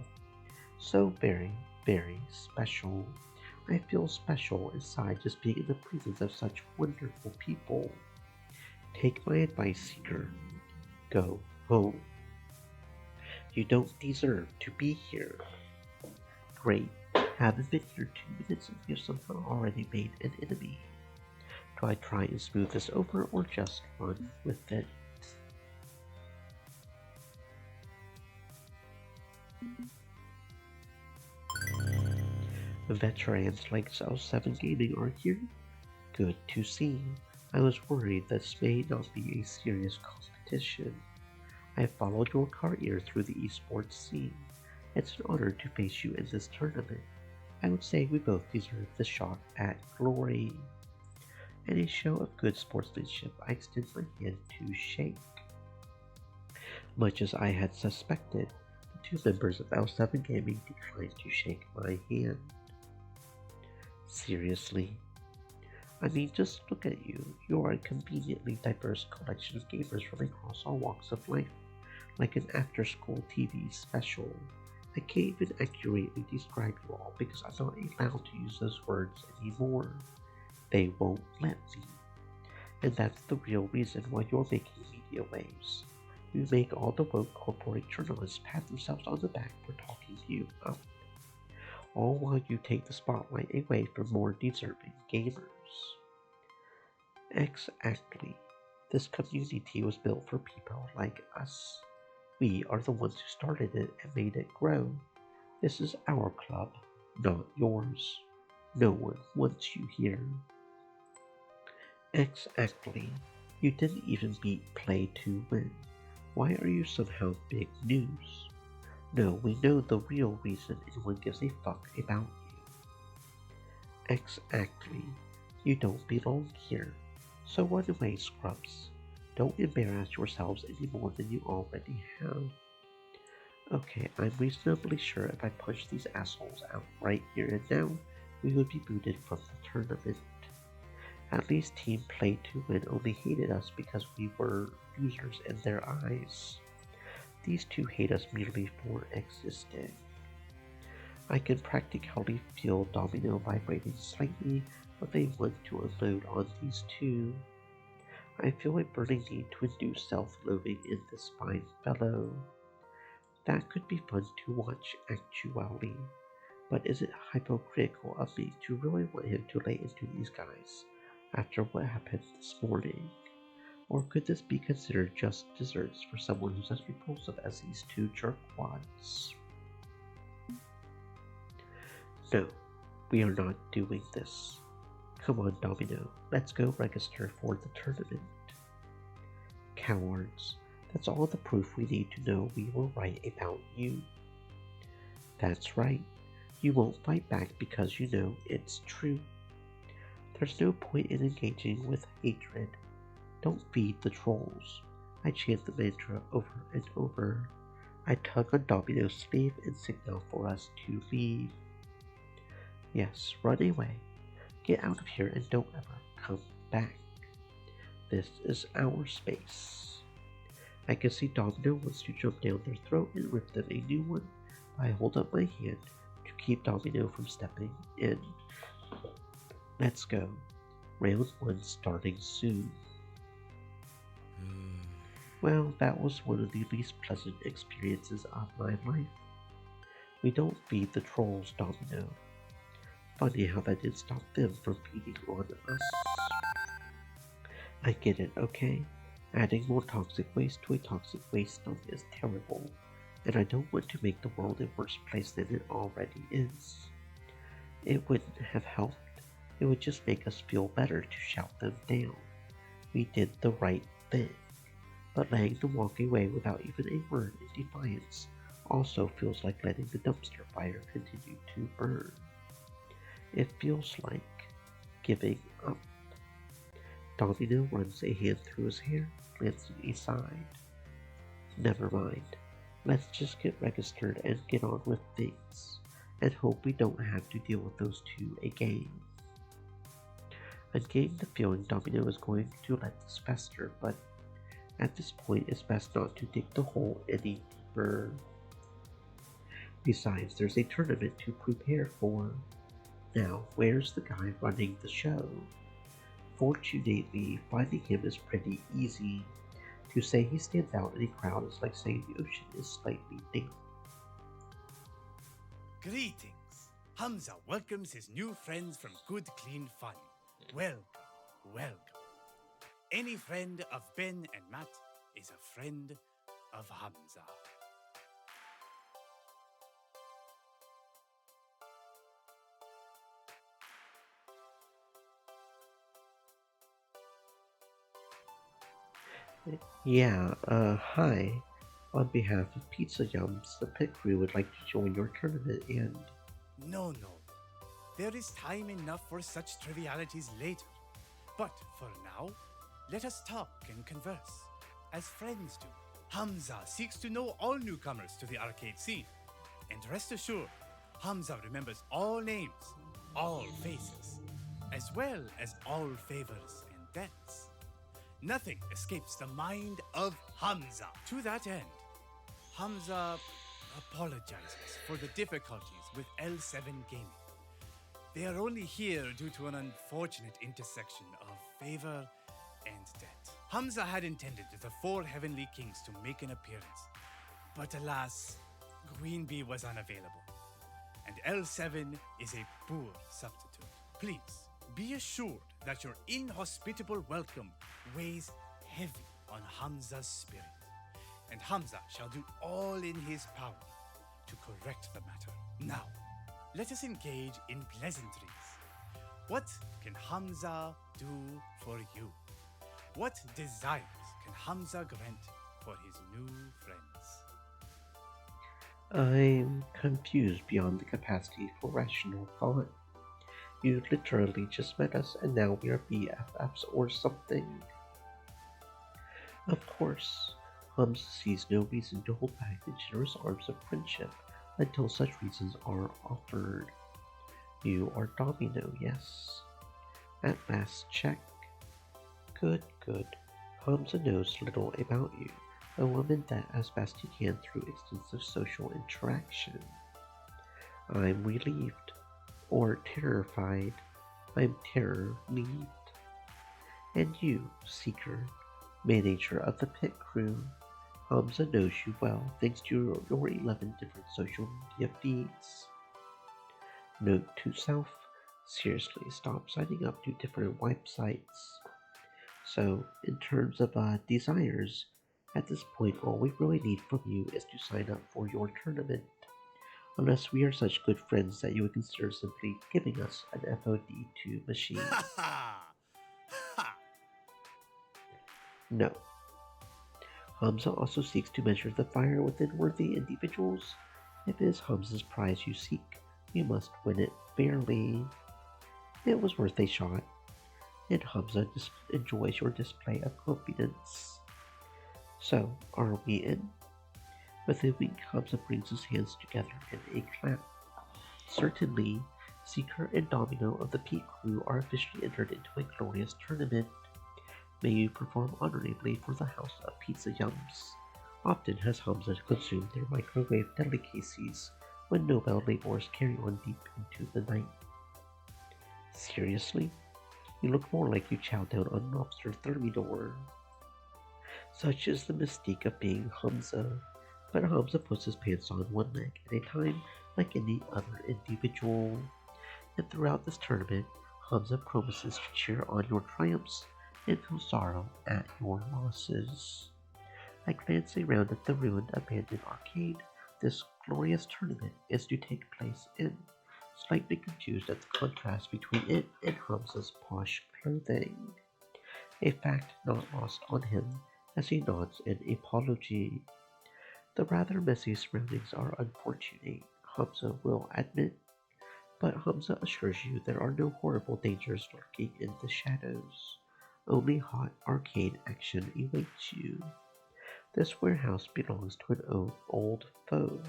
So very, very special. I feel special inside just being in the presence of such wonderful people. Take my advice, Seeker. Go home. You don't deserve to be here. Great. Haven't been here 2 minutes and you've somehow already made an enemy. Do I try and smooth this over or just run with it? Veterans like L7 Gaming are here? Good to see. I was worried this may not be a serious competition. I have followed your career through the esports scene. It's an honor to face you in this tournament. I would say we both deserve the shot at glory. In a show of good sportsmanship, I extend my hand to shake. Much as I had suspected, the 2 members of L7 Gaming declined to shake my hand. Seriously? I mean, just look at you. You are a conveniently diverse collection of gamers from across all walks of life, like an after-school TV special. I can't even accurately describe you all because I'm not allowed to use those words anymore. They won't let me. And that's the real reason why you're making media waves. You make all the woke corporate journalists pat themselves on the back for talking you up. All while you take the spotlight away from more deserving gamers. Exactly. This community was built for people like us. We are the ones who started it and made it grow. This is our club, not yours. No one wants you here. Exactly. You didn't even beat Play to win. Why are you somehow big news? No, we know the real reason anyone gives a fuck about you. Exactly. You don't belong here. So run away, scrubs. Don't embarrass yourselves any more than you already have. Okay, I'm reasonably sure if I push these assholes out right here and now, we would be booted from the tournament. At least Team Play to Win only hated us because we were losers in their eyes. These two hate us merely for existing. I can practically feel Domino vibrating slightly when they want to unload on these two. I feel a burning need to induce self-loathing in this fine fellow. That could be fun to watch actually, but is it hypocritical of me to really want him to lay into these guys after what happened this morning? Or could this be considered just desserts for someone who's as repulsive as these two jerkwads? No, we are not doing this. Come on, Domino, let's go register for the tournament. Cowards, that's all the proof we need to know we were right about you. That's right, You won't fight back because you know it's true. There's no point in engaging with hatred. Don't feed the trolls. I chant the mantra over and over. I tug on Domino's sleeve and signal for us to leave. Yes, run away. Get out of here and don't ever come back. This is our space. I can see Domino wants to jump down their throat and rip them a new one. I hold up my hand to keep Domino from stepping in. Let's go. Round 1 starting soon. Well, that was one of the least pleasant experiences of my life. We don't feed the trolls, Domino. Funny how that did stop them from feeding on us. I get it, okay? Adding more toxic waste to a toxic waste dump is terrible, and I don't want to make the world a worse place than it already is. It wouldn't have helped. It would just make us feel better to shout them down. We did the right thing. But letting them walk away without even a word in defiance also feels like letting the dumpster fire continue to burn. It feels like giving up. Domino runs a hand through his hair, glancing aside. Never mind. Let's just get registered and get on with things, and hope we don't have to deal with those two again. I'm getting the feeling Domino is going to let this fester, but at this point it's best not to dig the hole any deeper. Besides, there's a tournament to prepare for. Now, where's the guy running the show? Fortunately, finding him is pretty easy. To say he stands out in a crowd is like saying the ocean is slightly damp. Greetings. Hamza welcomes his new friends from Good Clean Fun. Welcome, welcome. Any friend of Ben and Matt is a friend of Hamza. Yeah, hi. On behalf of Pizza Yums, the pit crew would like to join your tournament and... No. There is time enough for such trivialities later. But for now, let us talk and converse, as friends do. Hamza seeks to know all newcomers to the arcade scene. And rest assured, Hamza remembers all names, all faces, as well as all favors and debts. Nothing escapes the mind of Hamza. To that end, Hamza apologizes for the difficulties with L7 Gaming. They are only here due to an unfortunate intersection of favor and debt. Hamza had intended the 4 Heavenly Kings to make an appearance, but alas, Queen Bee was unavailable, and L7 is a poor substitute. Please, be assured that your inhospitable welcome weighs heavy on Hamza's spirit, and Hamza shall do all in his power to correct the matter. Now, let us engage in pleasantries. What can Hamza do for you? What desires can Hamza grant for his new friends? I'm confused beyond the capacity for rational thought. You literally just met us and now we are BFFs or something. Of course, Hamza sees no reason to hold back the generous arms of friendship until such reasons are offered. You are Domino, yes? At last check. Good. Hamza knows little about you, a woman that as best he can through extensive social interaction. I'm relieved. Or terrified. I'm terror-relieved. And you, Seeker, manager of the pit crew, Hamza knows you well thanks to your 11 different social media feeds. Note to self, seriously stop signing up to different websites. So, in terms of desires, at this point all we really need from you is to sign up for your tournament. Unless we are such good friends that you would consider simply giving us an FOD2 machine. No. Hamza also seeks to measure the fire within worthy individuals. If it is Hamza's prize you seek, You must win it fairly. It was worth a shot, and Hamza enjoys your display of confidence. So, are we in? With a wink, Hamza brings his hands together in a clap. Certainly, Seeker and Domino of the Peak Crew are officially entered into a glorious tournament. May you perform honorably for the House of Pizza Yums. Often has Hamza consumed their microwave delicacies when Nobel labors carry on deep into the night. Seriously? You look more like you chow down on lobster thermidor. Such is the mystique of being Hamza. But Hamza puts his pants on one leg at a time like any other individual. And throughout this tournament, Hamza promises to cheer on your triumphs and feel sorrow at your losses. I glance around at the ruined abandoned arcade this glorious tournament is to take place in, slightly confused at the contrast between it and Hamza's posh clothing. A fact not lost on him as he nods in apology. The rather messy surroundings are unfortunate, Hamza will admit, but Hamza assures you there are no horrible dangers lurking in the shadows. Only hot arcade action awaits you. This warehouse belongs to an old foe,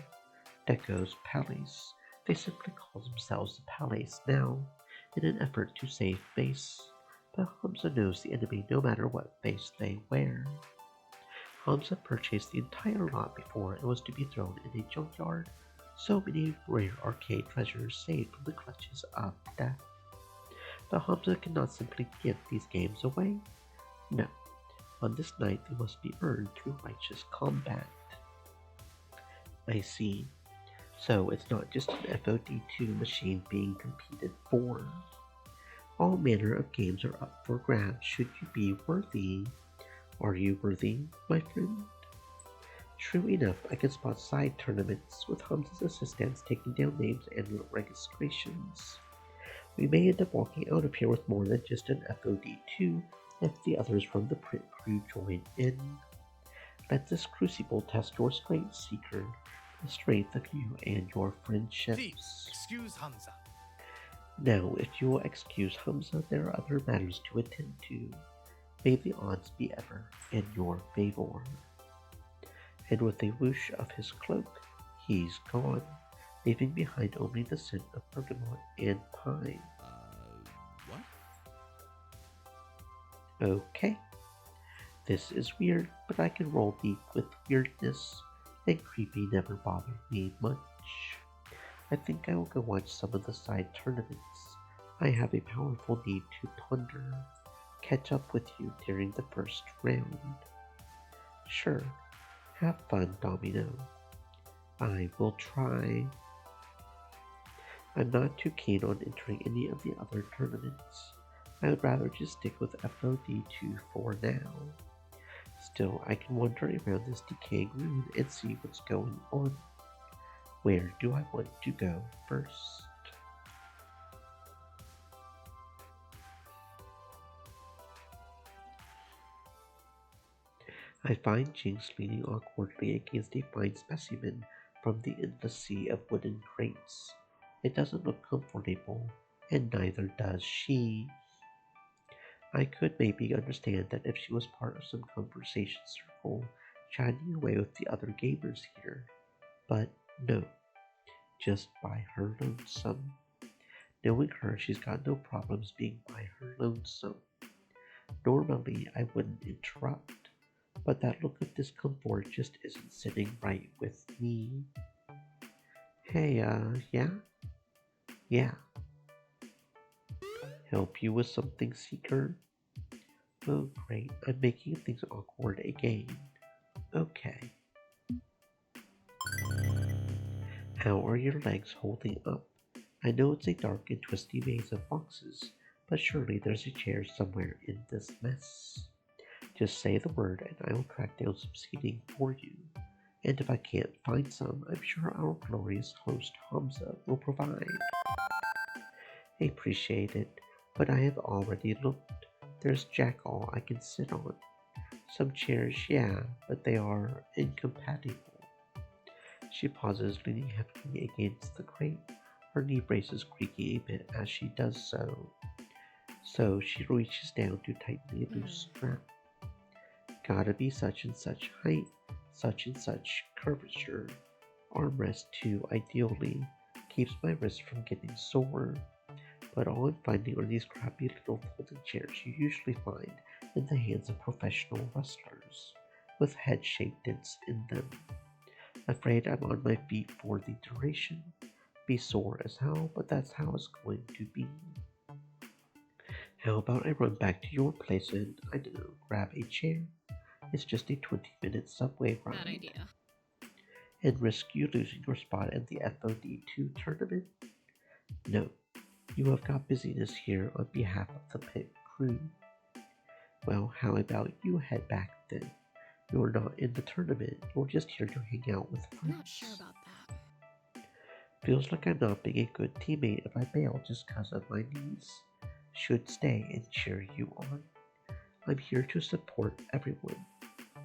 Deco's Palace. They simply call themselves the Palace now, in an effort to save face, but Hamza knows the enemy no matter what face they wear. Hamza purchased the entire lot before it was to be thrown in a junkyard. So many rare arcade treasures saved from the clutches of death. But Hamza cannot simply give these games away. No, on this night they must be earned through righteous combat. I see. So it's not just an FOD2 machine being competed for. All manner of games are up for grabs should you be worthy. Are you worthy, my friend? True enough, I can spot side tournaments with Hamza's assistants taking down names and registrations. We may end up walking out of here with more than just an FOD2 if the others from the print crew join in. Let this crucible test your strength, Seeker, the strength of you and your friendships. Please, excuse Hamza. Now, if you will excuse Hamza, there are other matters to attend to. May the odds be ever in your favor. And with a whoosh of his cloak, he's gone, leaving behind only the scent of bergamot and pine. What? Okay. This is weird, but I can roll deep with weirdness, and creepy never bothered me much. I think I will go watch some of the side tournaments. I have a powerful need to plunder. Catch up with you during the first round. Sure. Have fun, Domino. I will try. I'm not too keen on entering any of the other tournaments. I would rather just stick with FOD2 for now. Still, I can wander around this decaying ruin and see what's going on. Where do I want to go first? I find Jinx leaning awkwardly against a fine specimen from the endless sea of wooden crates. It doesn't look comfortable, and neither does she. I could maybe understand that if she was part of some conversation circle, chatting away with the other gamers here. But no, just by her lonesome. Knowing her, she's got no problems being by her lonesome. Normally, I wouldn't interrupt. But that look of discomfort just isn't sitting right with me. Hey, yeah? Yeah. Help you with something, Seeker? Oh, great, I'm making things awkward again. Okay. How are your legs holding up? I know it's a dark and twisty maze of boxes, but surely there's a chair somewhere in this mess. Just say the word and I will track down some seating for you. And if I can't find some, I'm sure our glorious host Hamza will provide. Appreciate it, but I have already looked. There's jack all I can sit on. Some chairs, yeah, but they are incompatible. She pauses, leaning heavily against the crate, her knee braces creaking a bit as she does so. So she reaches down to tighten a loose strap. Gotta be such and such height, such and such curvature. Armrest too, ideally. Keeps my wrist from getting sore. But all I'm finding are these crappy little folding chairs you usually find in the hands of professional wrestlers, with head-shaped dents in them. Afraid I'm on my feet for the duration. Be sore as hell, but that's how it's going to be. How about I run back to your place and, I don't know, grab a chair? It's just a 20-minute subway ride. Bad idea. And risk you losing your spot at the FOD2 tournament? No, you have got busyness here on behalf of the pit crew. Well, how about you head back then? You're not in the tournament, you're just here to hang out with friends. I'm not sure about that. Feels like I'm not being a good teammate if I bail just cause of my knees. Should stay and cheer you on. I'm here to support everyone.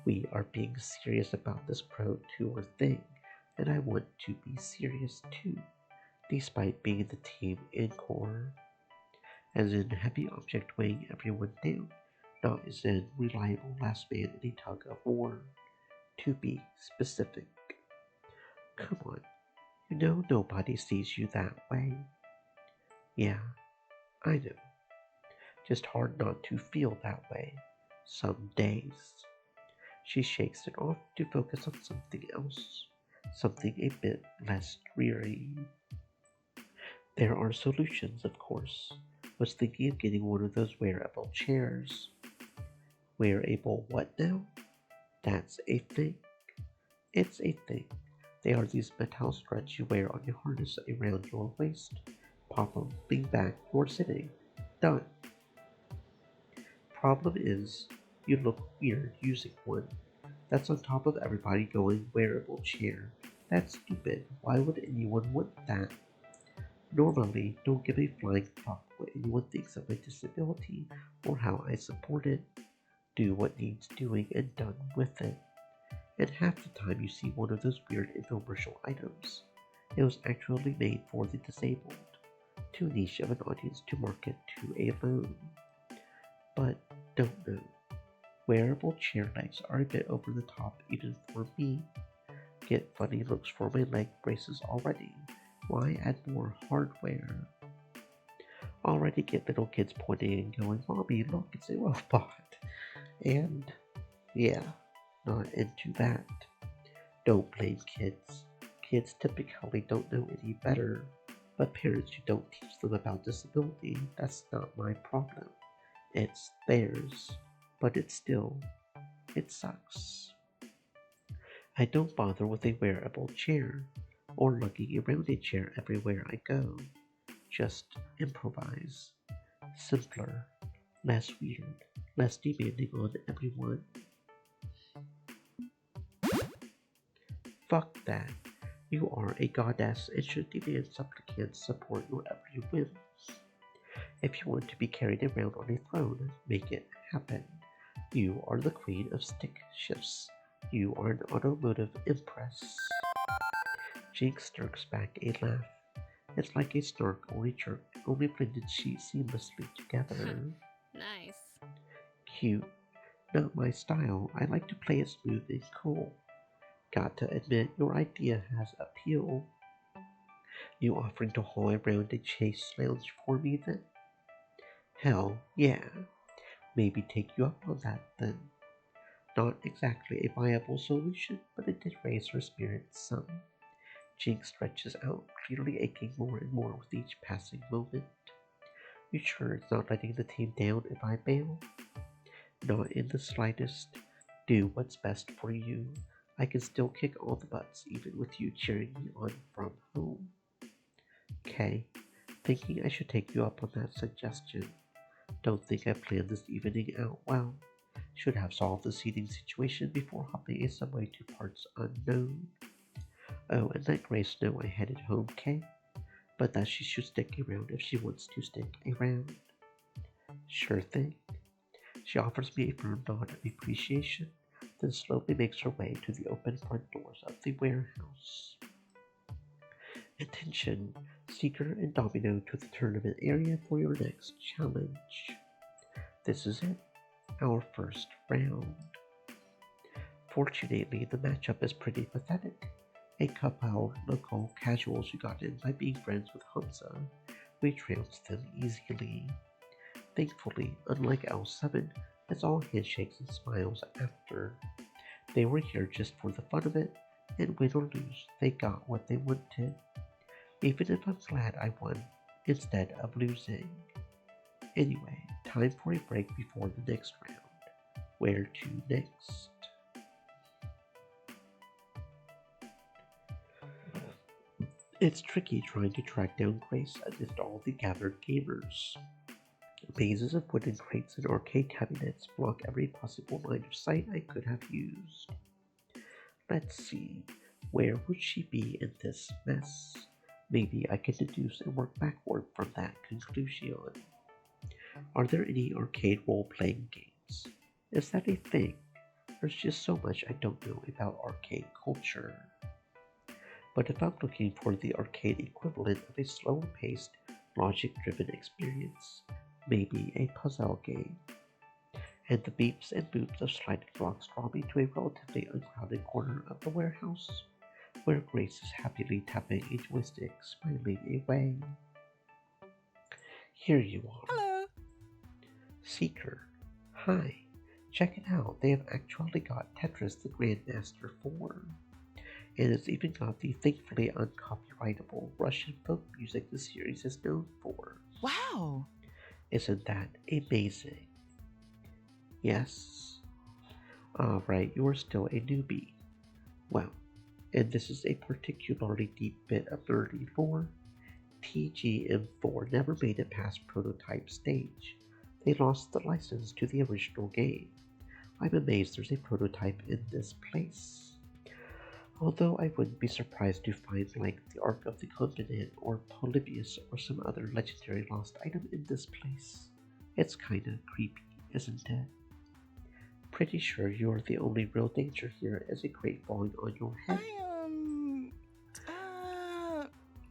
We are being serious about this Pro Tour thing, and I want to be serious too, despite being the team in core. As in heavy object weighing everyone down, not as in reliable last man in a tug of war. To be specific. Come on, you know nobody sees you that way. Yeah, I know. Just hard not to feel that way some days. She shakes it off to focus on something else, something a bit less dreary. There are solutions, of course. Was thinking of getting one of those wearable chairs. Wearable what now? That's a thing. It's a thing. They are these metal struts you wear on your harness around your waist. Pop them, lean back, you're sitting. Done. Problem is, you look weird using one. That's on top of everybody going wearable chair. That's stupid. Why would anyone want that? Normally, don't give a flying fuck what anyone thinks of my disability or how I support it. Do what needs doing and done with it. And half the time you see one of those weird infomercial items. It was actually made for the disabled. Too niche of an audience to market to alone. But don't know. Wearable chair legs are a bit over the top even for me. Get funny looks for my leg braces already. Why add more hardware? Already get little kids pointing and going, Mommy, look, it's a robot. And, yeah, not into that. Don't blame kids. Kids typically don't know any better. But parents who don't teach them about disability, that's not my problem. It's theirs. But it sucks. I don't bother with a wearable chair, or lugging around a chair everywhere I go. Just improvise. Simpler, less weird, less demanding on everyone. Fuck that. You are a goddess and should demand supplicants support your every whim. If you want to be carried around on a throne, make it happen. You are the queen of stick shifts. You are an automotive empress. Jinx jerks back a laugh. It's like a snark or a jerk, only blended seamlessly together. Nice. Cute. Not my style. I like to play it smooth and cool. Got to admit, your idea has appeal. You offering to haul around a chase lounge for me then? Hell, yeah. Maybe take you up on that then. Not exactly a viable solution, but it did raise her spirits some. Jinx stretches out, clearly aching more and more with each passing moment. You sure it's not letting the team down if I bail? Not in the slightest. Do what's best for you. I can still kick all the butts even with you cheering me on from home. Okay, thinking I should take you up on that suggestion. Don't think I planned this evening out well. Should have solved the seating situation before hopping a subway to parts unknown. Oh, and let Grace know I headed home, Kay? But that she should stick around if she wants to stick around. Sure thing. She offers me a firm nod of appreciation, then slowly makes her way to the open front doors of the warehouse. Attention, Seeker and Domino to the tournament area for your next challenge. This is it, our first round. Fortunately, the matchup is pretty pathetic. A couple local casuals who got in by being friends with Hamza. We trounced them easily. Thankfully, unlike L7, it's all handshakes and smiles after. They were here just for the fun of it, and win or lose, they got what they wanted. Even if I'm glad I won, instead of losing. Anyway, time for a break before the next round. Where to next? It's tricky trying to track down Grace amidst all the gathered gamers. Mazes of wooden crates and arcade cabinets block every possible line of sight I could have used. Let's see, where would she be in this mess? Maybe I can deduce and work backward from that conclusion. Are there any arcade role-playing games? Is that a thing? There's just so much I don't know about arcade culture. But if I'm looking for the arcade equivalent of a slower-paced, logic-driven experience, maybe a puzzle game. And the beeps and boops of sliding blocks draw me to a relatively uncrowded corner of the warehouse, where Grace is happily tapping a joystick, smiling away. Here you are. Hello. Seeker. Hi. Check it out. They have actually got Tetris the Grandmaster 4. And it's even got the thankfully uncopyrightable Russian folk music the series is known for. Wow! Isn't that amazing? Yes? Alright, you're still a newbie. Well, and this is a particularly deep bit of nerdy lore. TGM4 never made it past prototype stage. They lost the license to the original game. I'm amazed there's a prototype in this place. Although I wouldn't be surprised to find like the Ark of the Continent or Polybius or some other legendary lost item in this place. It's kinda creepy, isn't it? Pretty sure you're the only real danger here is a crate falling on your head.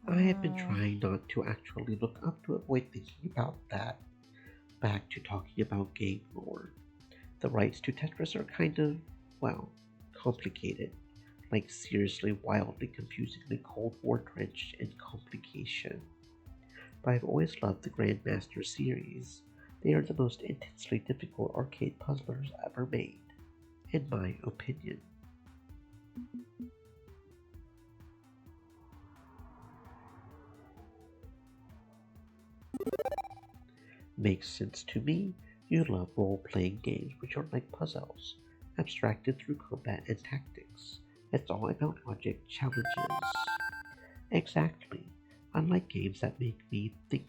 I have been trying not to actually look up to avoid thinking about that. Back to talking about game lore. The rights to Tetris are kind of, well, complicated. Like seriously wildly confusingly Cold War drenched in complication. But I've always loved the Grandmaster series. They are the most intensely difficult arcade puzzlers ever made, in my opinion. Makes sense to me. You love role-playing games which are like puzzles, abstracted through combat and tactics. It's all about logic challenges. Exactly. Unlike games that make me think,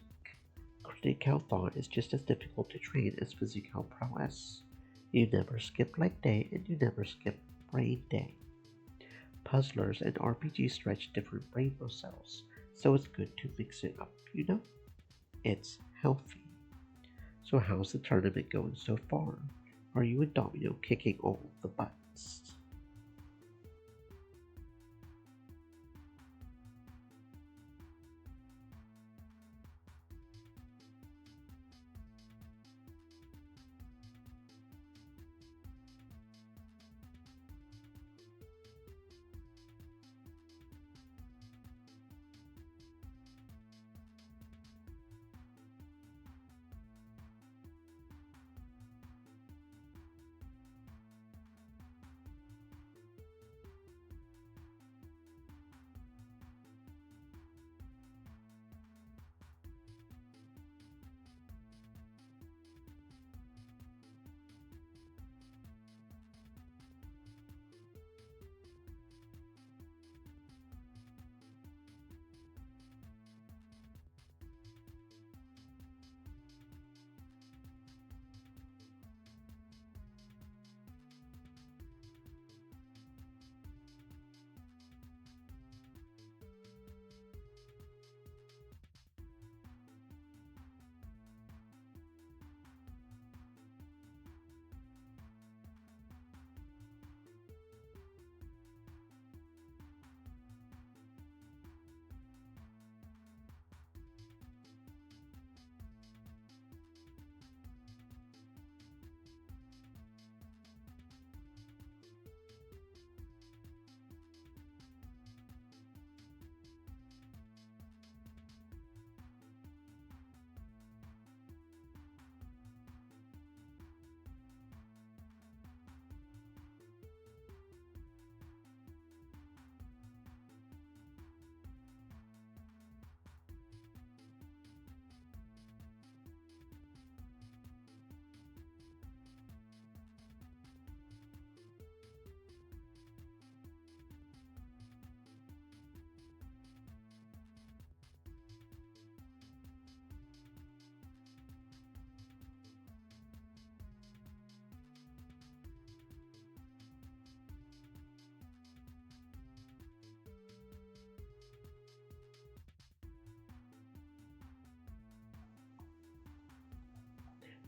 critical thought is just as difficult to train as physical prowess. You never skip leg day and you never skip brain day. Puzzlers and RPGs stretch different brain cells, so it's good to mix it up, you know? It's healthy. So how's the tournament going so far? Are you and Domino kicking all the butts?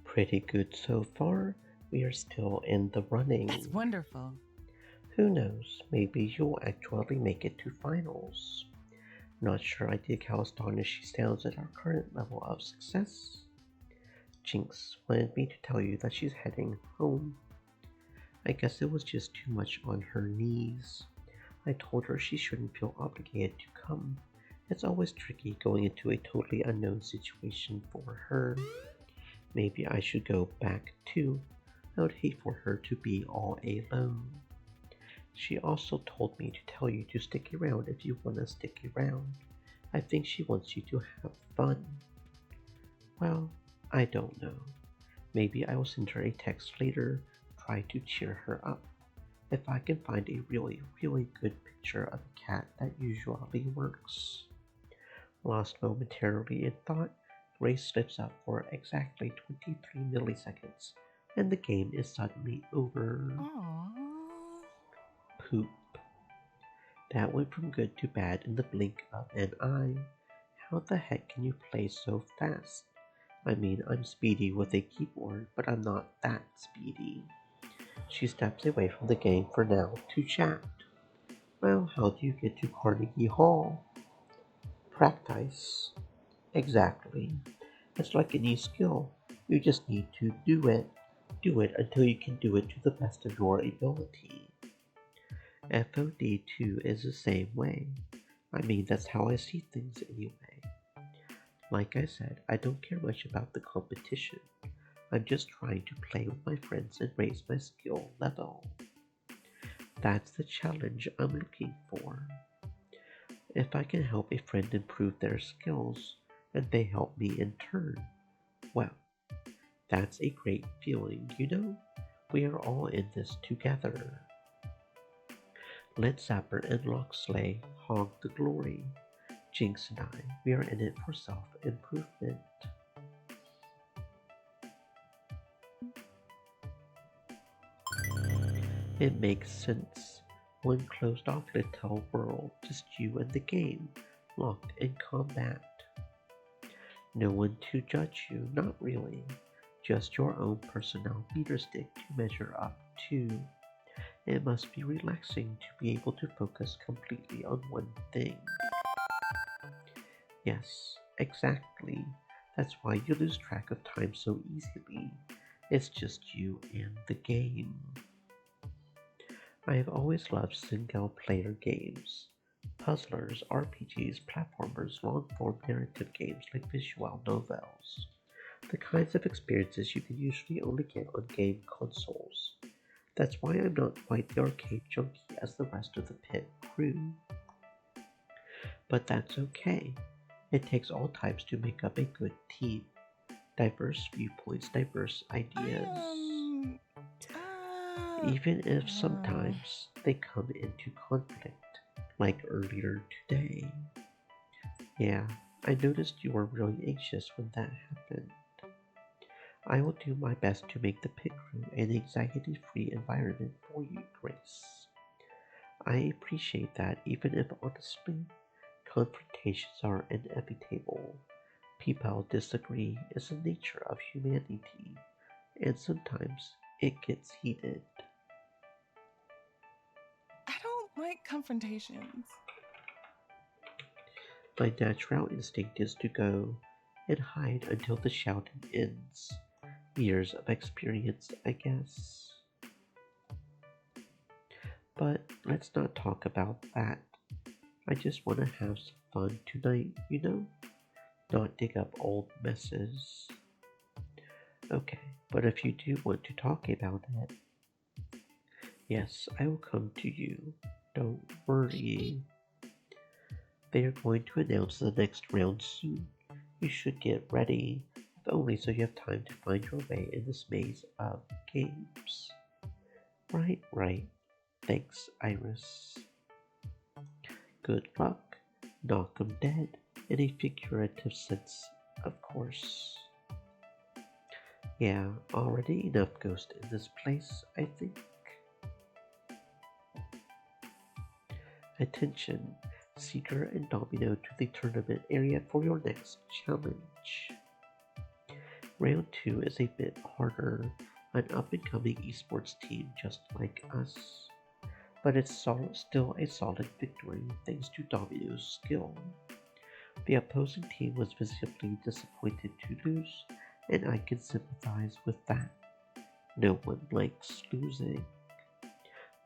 Pretty good so far. We are still in the running. That's wonderful. Who knows, maybe you'll actually make it to finals. Not sure I dig how astonished she sounds at our current level of success. Jinx wanted me to tell you that she's heading home. I guess it was just too much on her knees. I told her she shouldn't feel obligated to come. It's always tricky going into a totally unknown situation for her. Maybe I should go back too. I would hate for her to be all alone. She also told me to tell you to stick around if you want to stick around. I think she wants you to have fun. Well, I don't know. Maybe I will send her a text later, try to cheer her up. If I can find a really, really good picture of a cat, that usually works. Lost momentarily in thought, Grace slips up for exactly 23 milliseconds, and the game is suddenly over. Aww. Poop. That went from good to bad in the blink of an eye. How the heck can you play so fast? I mean, I'm speedy with a keyboard, but I'm not that speedy. She steps away from the game for now to chat. Well, how do you get to Carnegie Hall? Practice. Exactly. It's like any skill. You just need to do it. Do it until you can do it to the best of your ability. FOD2 is the same way. I mean, that's how I see things anyway. Like I said, I don't care much about the competition. I'm just trying to play with my friends and raise my skill level. That's the challenge I'm looking for. If I can help a friend improve their skills, and they help me in turn, well, that's a great feeling, you know? We are all in this together. Let Zapper and Locksley hog the glory. Jinx and I, we are in it for self-improvement. It makes sense. One closed-off little world, just you and the game, locked in combat. No one to judge you, not really. Just your own personal meter stick to measure up to. It must be relaxing to be able to focus completely on one thing. Yes, exactly. That's why you lose track of time so easily. It's just you and the game. I have always loved single-player games. Puzzlers, RPGs, platformers, long-form narrative games like visual novels. The kinds of experiences you can usually only get on game consoles. That's why I'm not quite the arcade junkie as the rest of the pit crew. But that's okay. It takes all types to make up a good team. Diverse viewpoints, diverse ideas. Even if sometimes they come into conflict, like earlier today. Yeah, I noticed you were really anxious when that happened. I will do my best to make the pit crew an anxiety-free environment for you, Grace. I appreciate that, even if honestly, confrontations are inevitable. People disagree is the nature of humanity, and sometimes it gets heated. I don't like confrontations. My natural instinct is to go and hide until the shouting ends. Years of experience, I guess. But let's not talk about that. I just want to have some fun tonight, you know? Not dig up old messes. Okay, but if you do want to talk about it, yes, I will come to you. Don't worry. They are going to announce the next round soon. You should get ready, if only so you have time to find your way in this maze of games. Right. Thanks, Iris. Good luck. Knock 'em dead, in a figurative sense, of course. Yeah, already enough ghosts in this place, I think. Attention, Cedar and Domino to the tournament area for your next challenge. Round 2 is a bit harder, an up-and-coming esports team just like us. But it's still a solid victory thanks to Domino's skill. The opposing team was visibly disappointed to lose, and I can sympathize with that. No one likes losing.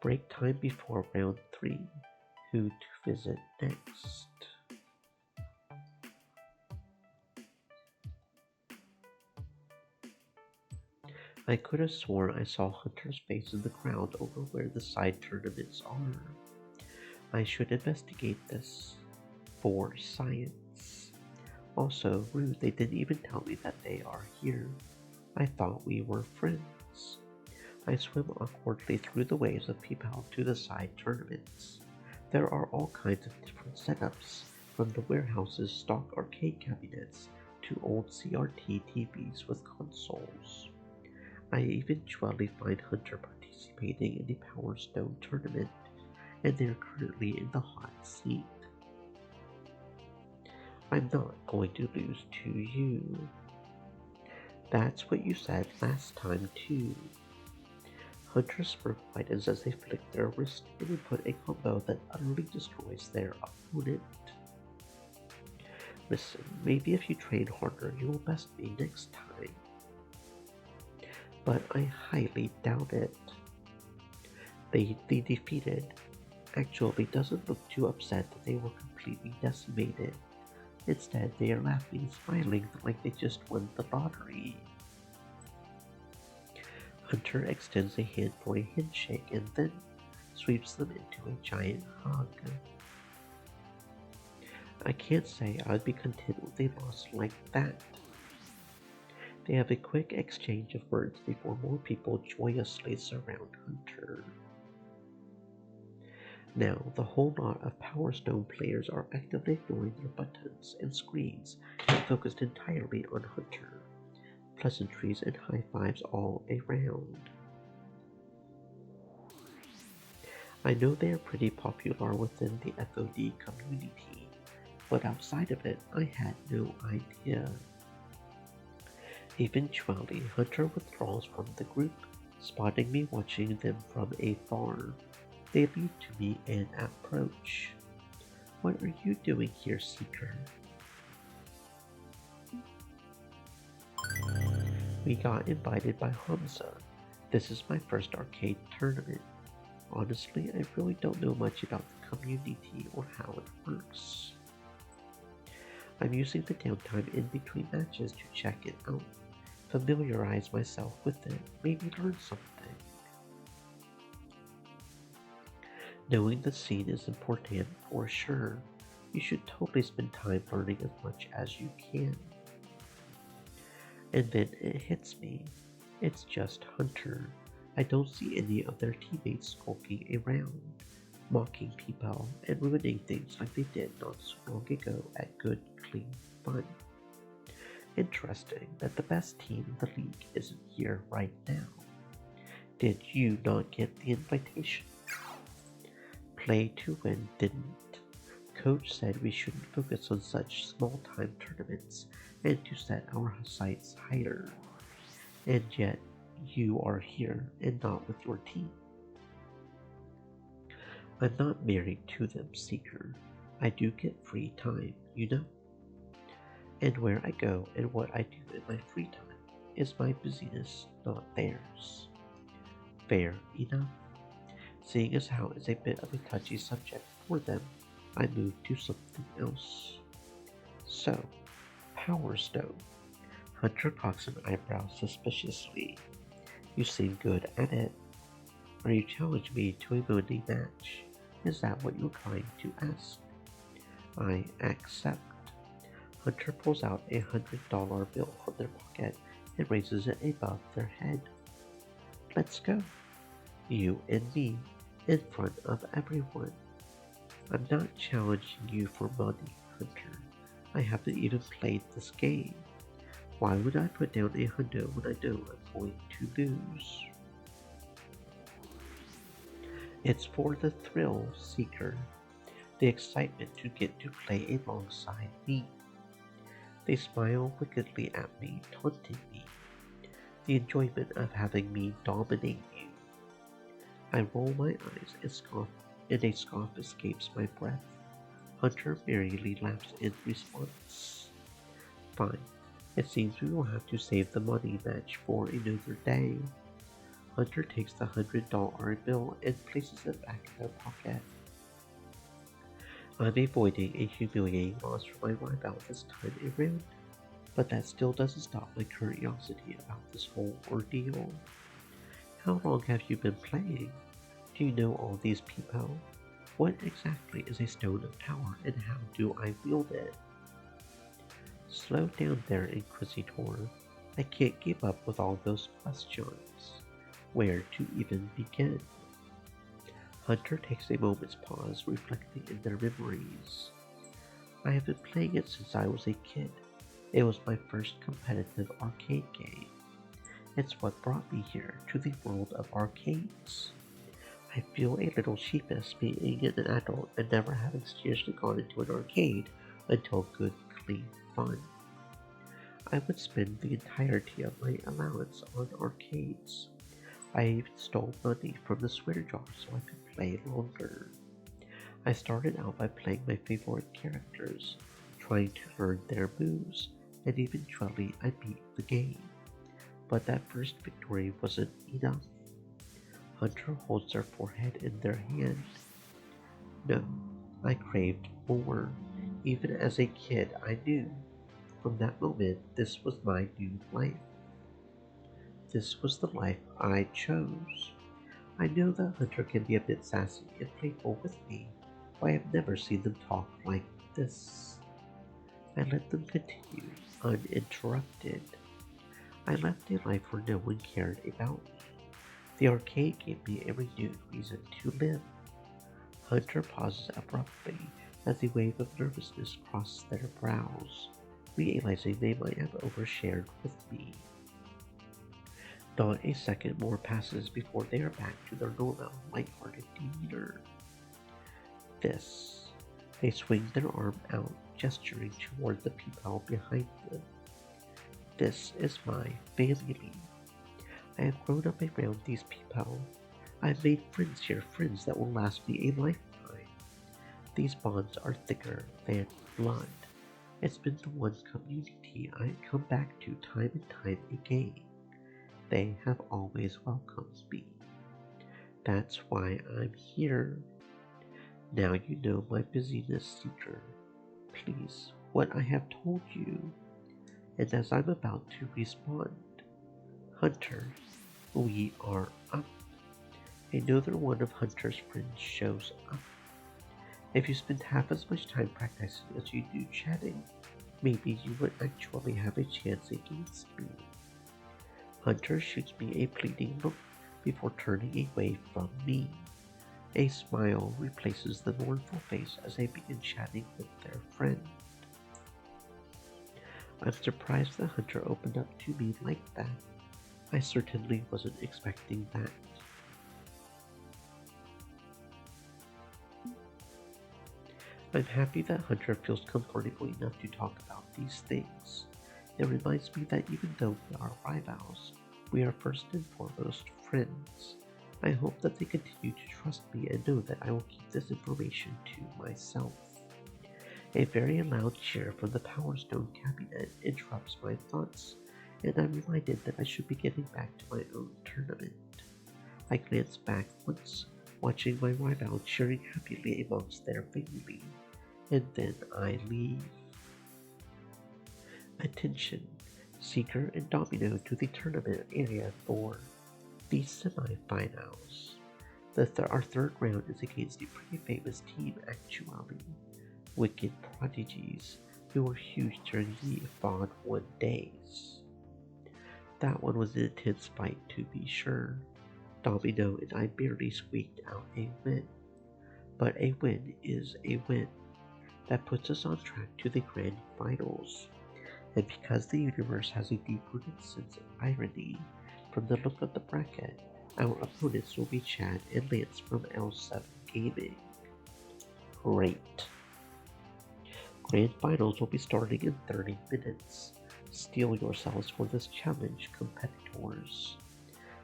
Break time before round 3. Who to visit next? I could have sworn I saw Hunter's face in the crowd over where the side tournaments are. I should investigate this. For science. Also, rude, they didn't even tell me that they are here. I thought we were friends. I swim awkwardly through the waves of people to the side tournaments. There are all kinds of different setups, from the warehouse's stock arcade cabinets to old CRT TVs with consoles. I eventually find Hunter participating in the Power Stone tournament, and they're currently in the hot seat. I'm not going to lose to you. That's what you said last time too. Hunter's smirk widens as they flick their wrist and input a combo that utterly destroys their opponent. Listen, maybe if you train harder you will best me next time. But I highly doubt it. The defeated actually doesn't look too upset that they were completely decimated. Instead, they are laughing and smiling like they just won the lottery. Hunter extends a hand for a handshake and then sweeps them into a giant hug. I can't say I'd be content with a loss like that. They have a quick exchange of words before more people joyously surround Hunter. Now, the whole lot of Power Stone players are actively ignoring their buttons and screens and focused entirely on Hunter. Pleasantries and high fives all around. I know they are pretty popular within the FOD community, but outside of it, I had no idea. Eventually, Hunter withdraws from the group, spotting me watching them from afar. They lead to me and approach. What are you doing here, Seeker? We got invited by Hamza. This is my first arcade tournament. Honestly, I really don't know much about the community or how it works. I'm using the downtime in between matches to check it out, familiarize myself with it, maybe learn something. Knowing the scene is important for sure. You should totally spend time learning as much as you can. And then it hits me. It's just Hunter. I don't see any of their teammates skulking around, mocking people, and ruining things like they did not so long ago at Good Clean Fun. Interesting that the best team in the league isn't here right now. Did you not get the invitation? Play to win didn't. Coach said we shouldn't focus on such small-time tournaments and to set our sights higher. And yet, you are here and not with your team. I'm not married to them, Seeker. I do get free time, you know. And where I go and what I do in my free time is my busyness, not theirs. Fair enough. Seeing as how it's a bit of a touchy subject for them, I move to something else. So, Power Stone. Hunter cocks an eyebrow suspiciously. You seem good at it. Are you challenging me to a money match? Is that what you're trying to ask? I accept. Hunter pulls out a $100 bill from their pocket and raises it above their head. Let's go. You and me, in front of everyone. I'm not challenging you for money, Hunter. I haven't even played this game. Why would I put down a hundo when I know I'm going to lose? It's for the thrill, Seeker. The excitement to get to play alongside me. They smile wickedly at me, taunting me. The enjoyment of having me dominate you. I roll my eyes and scoff, and a scoff escapes my breath. Hunter merrily laughs in response. Fine. It seems we will have to save the money match for another day. Hunter takes the $100 bill and places it back in their pocket. I'm avoiding a humiliating loss for my rival this time around, but that still doesn't stop my curiosity about this whole ordeal. How long have you been playing? Do you know all these people? What exactly is a Stone of Power and how do I wield it? Slow down there, Inquisitor. I can't keep up with all those questions. Where to even begin? Hunter takes a moment's pause, reflecting in their memories. I have been playing it since I was a kid. It was my first competitive arcade game. It's what brought me here to the world of arcades. I feel a little sheepish being an adult and never having seriously gone into an arcade until good, clean fun. I would spend the entirety of my allowance on arcades. I even stole money from the swear jar so I could play longer. I started out by playing my favorite characters, trying to learn their moves, and eventually I beat the game. But that first victory wasn't enough. Hunter holds their forehead in their hand. No, I craved more. Even as a kid, I knew. From that moment, this was my new life. This was the life I chose. I know that Hunter can be a bit sassy and playful with me, but I have never seen them talk like this. I let them continue, uninterrupted. I left a life where no one cared about me. The arcade gave me a renewed reason to live. Hunter pauses abruptly as a wave of nervousness crosses their brows, realizing they might have overshared with me. Not a second more passes before they are back to their normal, light-hearted demeanor. This. They swing their arm out, gesturing toward the people behind them. This is my family. I have grown up around these people. I've made friends here, friends that will last me a lifetime. These bonds are thicker than blood. It's been the one community I come back to time and time again. They have always welcomed me. That's why I'm here. Now you know my busyness, Seeker. Please, what I have told you. And as I'm about to respond, Hunter, we are up. Another one of Hunter's friends shows up. If you spend half as much time practicing as you do chatting, maybe you would actually have a chance against me. Hunter shoots me a pleading look before turning away from me. A smile replaces the mournful face as I begin chatting with their friend. I'm surprised the Hunter opened up to me like that. I certainly wasn't expecting that. I'm happy that Hunter feels comfortable enough to talk about these things. It reminds me that even though we are rivals, we are first and foremost friends. I hope that they continue to trust me and know that I will keep this information to myself. A very loud cheer from the Power Stone cabinet interrupts my thoughts, and I'm reminded that I should be getting back to my own tournament. I glance back once, watching my rival cheering happily amongst their family, and then I leave. Attention, Seeker and Domino to the tournament area for the semifinals. Our third round is against a pretty famous team actually, Wicked Prodigies, who were huge during the FOD 1 days. That one was an intense fight to be sure. Domino and I barely squeaked out a win. But a win is a win. That puts us on track to the grand finals. And because the universe has a deep-rooted sense of irony, from the look of the bracket, our opponents will be Chad and Lance from L7 Gaming. Great. Grand finals will be starting in 30 minutes. Steel yourselves for this challenge, competitors.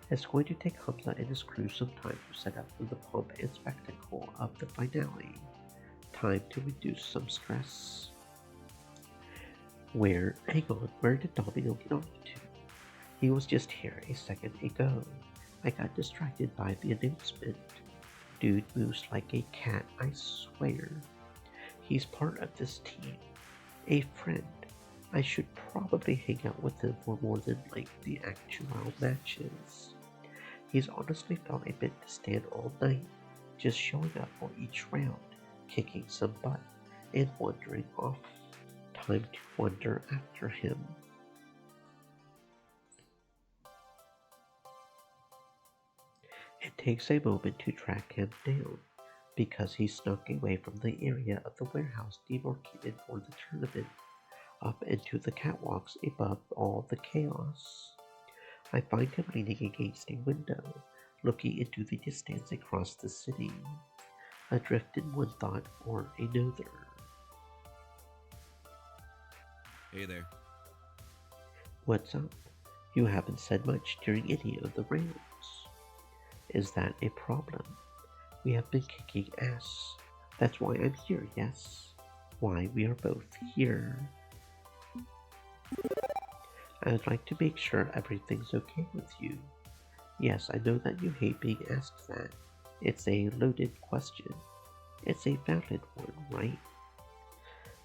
It's going to take Hamza and his crew some time to set up for the pomp and spectacle of the finale. Time to reduce some stress. Hang on, where did Domino get off to? He was just here a second ago. I got distracted by the announcement. Dude moves like a cat, I swear. He's part of this team. A friend. I should probably hang out with him for more than like the actual matches. He's honestly felt a bit to stand all night, just showing up for each round, kicking some butt, and wandering off. Time to wander after him. It takes a moment to track him down, because he snuck away from the area of the warehouse demarcated for the tournament, up into the catwalks above all the chaos. I find him leaning against a window, looking into the distance across the city, adrift in one thought or another. Hey there. What's up? You haven't said much during any of the rounds. Is that a problem? We have been kicking ass. That's why I'm here, yes? Why we are both here. I would like to make sure everything's okay with you. Yes, I know that you hate being asked that. It's a loaded question. It's a valid one, right?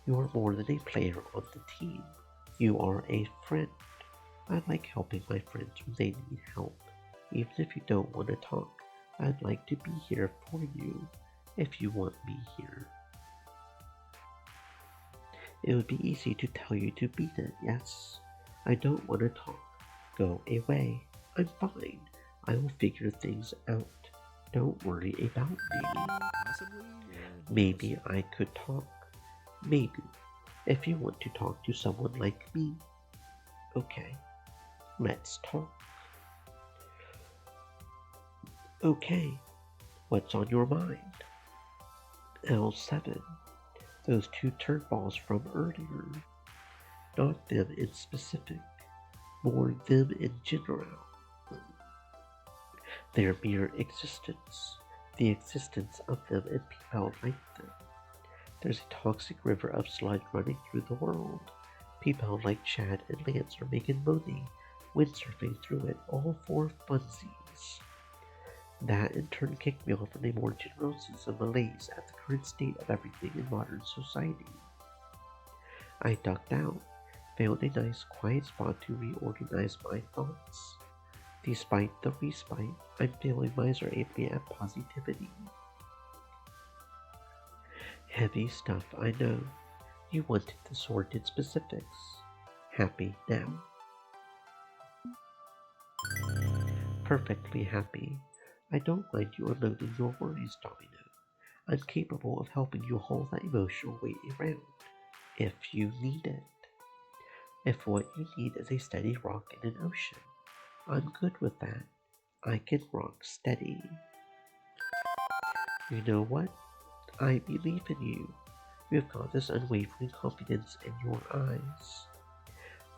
You are more than a player on the team. You are a friend. I like helping my friends when they need help. Even if you don't want to talk, I'd like to be here for you if you want me here. It would be easy to tell you to beat it, yes? I don't want to talk. Go away. I'm fine. I will figure things out. Don't worry about me. Maybe I could talk. Maybe. If you want to talk to someone like me. Okay. Let's talk. Okay. What's on your mind? L7. Those two turd balls from earlier. Not them in specific. More them in general. Their mere existence. The existence of them and people like them. There's a toxic river of sludge running through the world. People like Chad and Lance are making money, windsurfing through it, all for funsies. That in turn kicked me off in a more general sense of malaise at the current state of everything in modern society. I ducked out, found a nice quiet spot to reorganize my thoughts. Despite the respite, I'm feeling miserably at positivity. Heavy stuff, I know. You wanted the sordid specifics. Happy now. Perfectly happy. I don't mind you unloading your worries, Domino. I'm capable of helping you haul that emotional weight around, if you need it. If what you need is a steady rock in an ocean, I'm good with that. I can rock steady. You know what? I believe in you. You've got this unwavering confidence in your eyes.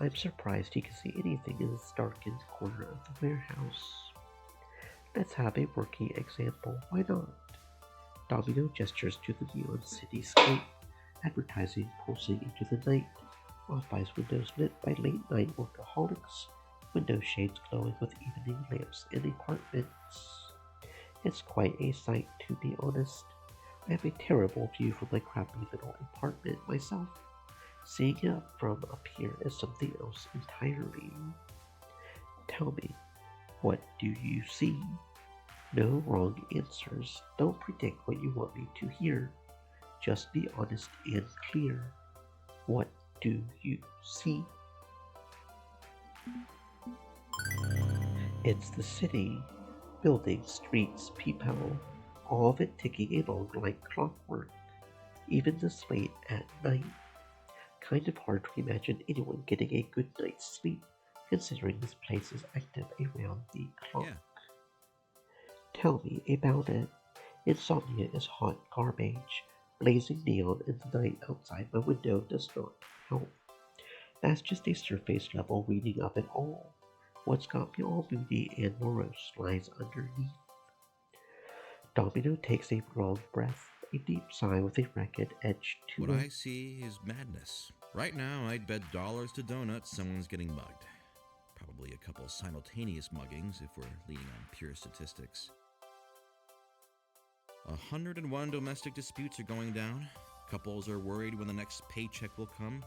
I'm surprised you can see anything in this darkened corner of the warehouse. Let's have a working example, why not? Domino gestures to the neon cityscape, advertising pulsing into the night, office windows lit by late-night workaholics, window shades glowing with evening lamps in apartments. It's quite a sight, to be honest. I have a terrible view from my crappy little apartment myself. Seeing it from up here is something else entirely. Tell me, what do you see? No wrong answers. Don't predict what you want me to hear. Just be honest and clear. What do you see? It's the city. Buildings, streets, people. All of it ticking along like clockwork. Even this late at night. Kind of hard to imagine anyone getting a good night's sleep, considering this place is active around the clock. Yeah. Tell me about it. Insomnia is hot garbage. Blazing neon in the night outside my window does not help. That's just a surface level reading of it all. What's got me all moody and morose lies underneath. Domino takes a long breath, a deep sigh with a ragged edge to What it. I see is madness. Right now, I'd bet dollars to donuts someone's getting mugged. Probably a couple simultaneous muggings if we're leaning on pure statistics. 101 domestic disputes are going down. Couples are worried when the next paycheck will come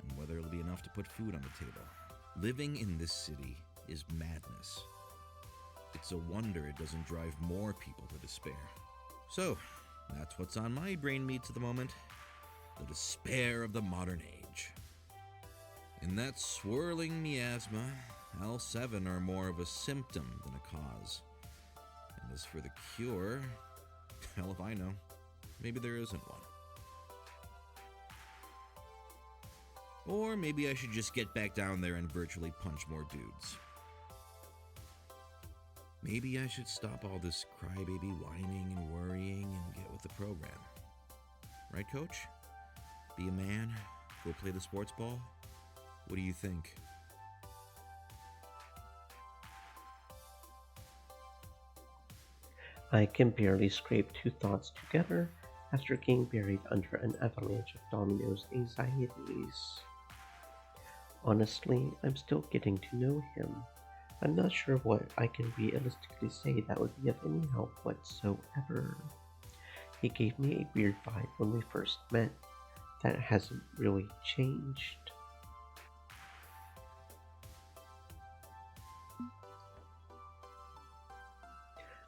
and whether it'll be enough to put food on the table. Living in this city is madness. It's a wonder it doesn't drive more people to despair. So, that's what's on my brain meats at the moment. The despair of the modern age. In that swirling miasma, L7 are more of a symptom than a cause. And as for the cure, hell if I know. Maybe there isn't one. Or maybe I should just get back down there and virtually punch more dudes. Maybe I should stop all this crybaby whining and worrying and get with the program. Right, Coach? Be a man? Go play the sports ball? What do you think? I can barely scrape two thoughts together after getting buried under an avalanche of Domino's anxieties. Honestly, I'm still getting to know him. I'm not sure what I can realistically say that would be of any help whatsoever. He gave me a weird vibe when we first met. That hasn't really changed.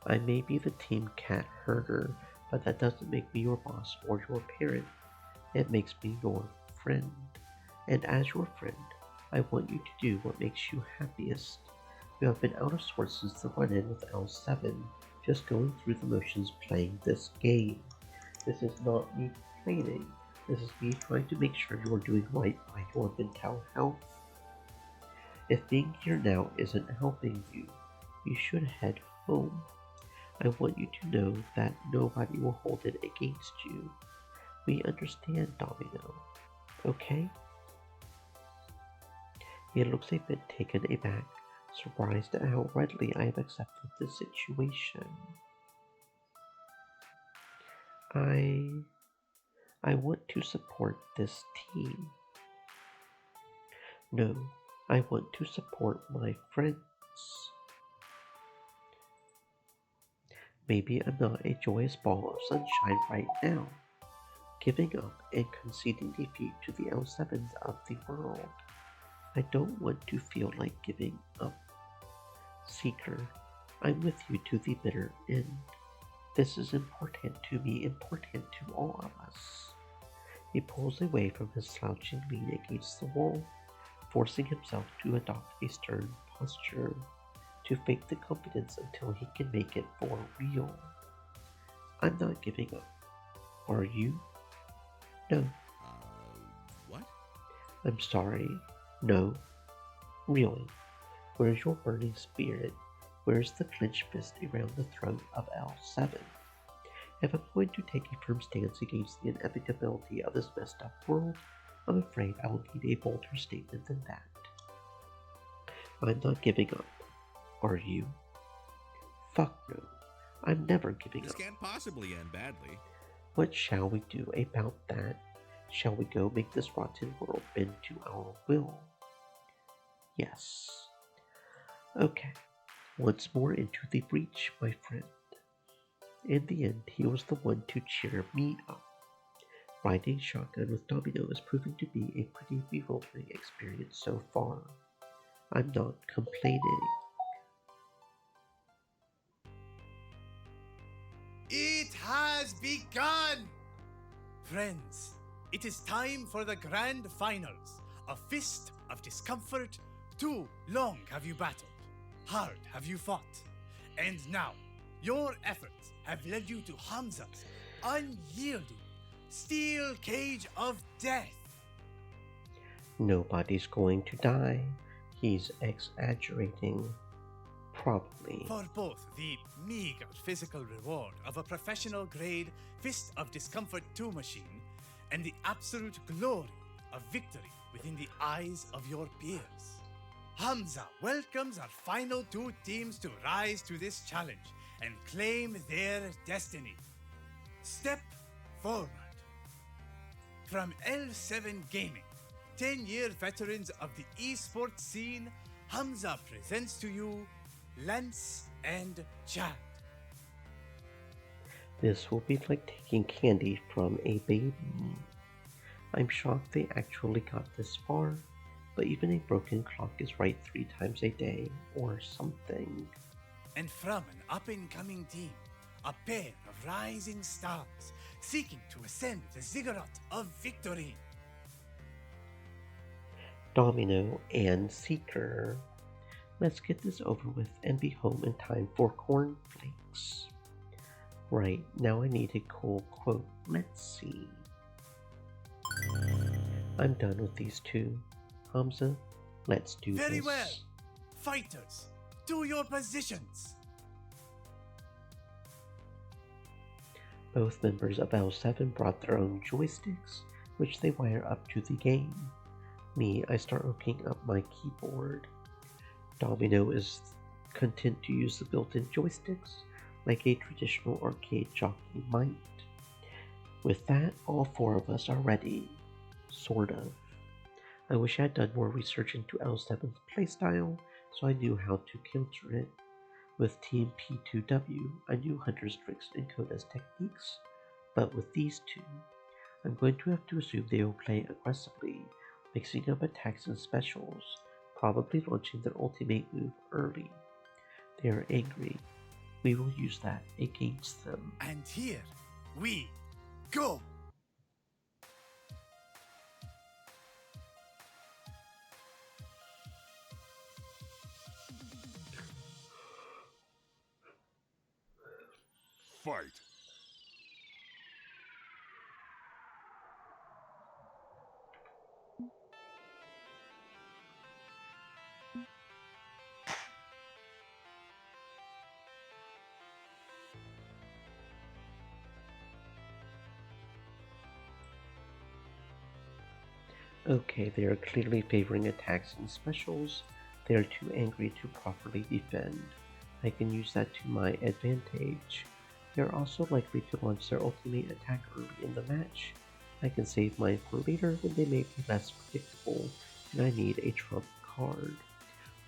I may be the team cat herder, but that doesn't make me your boss or your parent. It makes me your friend. And as your friend, I want you to do what makes you happiest. You have been out of sorts since the run-in with L7, just going through the motions playing this game. This is not me complaining. This is me trying to make sure you are doing right by your mental health. If being here now isn't helping you, you should head home. I want you to know that nobody will hold it against you. We understand, Domino. Okay? He looks a bit taken aback, surprised at how readily I have accepted the situation. I want to support this team. No, I want to support my friends. Maybe I'm not a joyous ball of sunshine right now, giving up and conceding defeat to the L7s of the world. I don't want to feel like giving up. Seeker, I'm with you to the bitter end. This is important to me, important to all of us. He pulls away from his slouching lean against the wall, forcing himself to adopt a stern posture, to fake the confidence until he can make it for real. I'm not giving up. Are you? No. What? I'm sorry. No. Really. Where's your burning spirit? Where's the clenched fist around the throat of L7? If I'm going to take a firm stance against the inevitability of this messed up world, I'm afraid I will need a bolder statement than that. I'm not giving up. Are you? Fuck no. I'm never giving This up. can't possibly end badly. What shall we do about that? Shall we go make this rotten world bend to our will? Yes. Okay. Once more into the breach, my friend. In the end, he was the one to cheer me up. Riding shotgun with Domino is proving to be a pretty bewildering experience so far. I'm not complaining. It has begun! Friends, it is time for the grand finals. A fist of discomfort. Too long have you battled. Hard have you fought. And now, your efforts have led you to Hamza's unyielding steel cage of death. Nobody's going to die. He's exaggerating. Probably. For both the meager physical reward of a professional grade Fist of Discomfort 2 machine and the absolute glory of victory within the eyes of your peers. Hamza welcomes our final 2 teams to rise to this challenge and claim their destiny. Step forward. From L7 Gaming, 10-year veterans of the esports scene, Hamza presents to you Lance and Chad. This will be like taking candy from a baby. I'm shocked they actually got this far, but even a broken clock is right 3 times a day, or something. And from an up-and-coming team, a pair of rising stars seeking to ascend the ziggurat of victory. Domino and Seeker. Let's get this over with and be home in time for cornflakes. Right, now I need a cool quote. Let's see. I'm done with these 2. Hamza, let's do this. Very well. Fighters, to your positions. Both members of L7 brought their own joysticks, which they wire up to the game. Me, I start hooking up my keyboard. Domino is content to use the built-in joysticks like a traditional arcade jockey might. With that, all 4 of us are ready. Sort of. I wish I had done more research into L7's playstyle so I knew how to counter it. With Team P2W, I knew Hunter's tricks and Koda's techniques, but with these 2, I'm going to have to assume they will play aggressively, mixing up attacks and specials, probably launching their ultimate move early. They are angry. We will use that against them. And here we go! Fight! Okay, they are clearly favoring attacks and specials. They are too angry to properly defend. I can use that to my advantage. They are also likely to launch their ultimate attack early in the match. I can save mine for later when they may be less predictable and I need a trump card.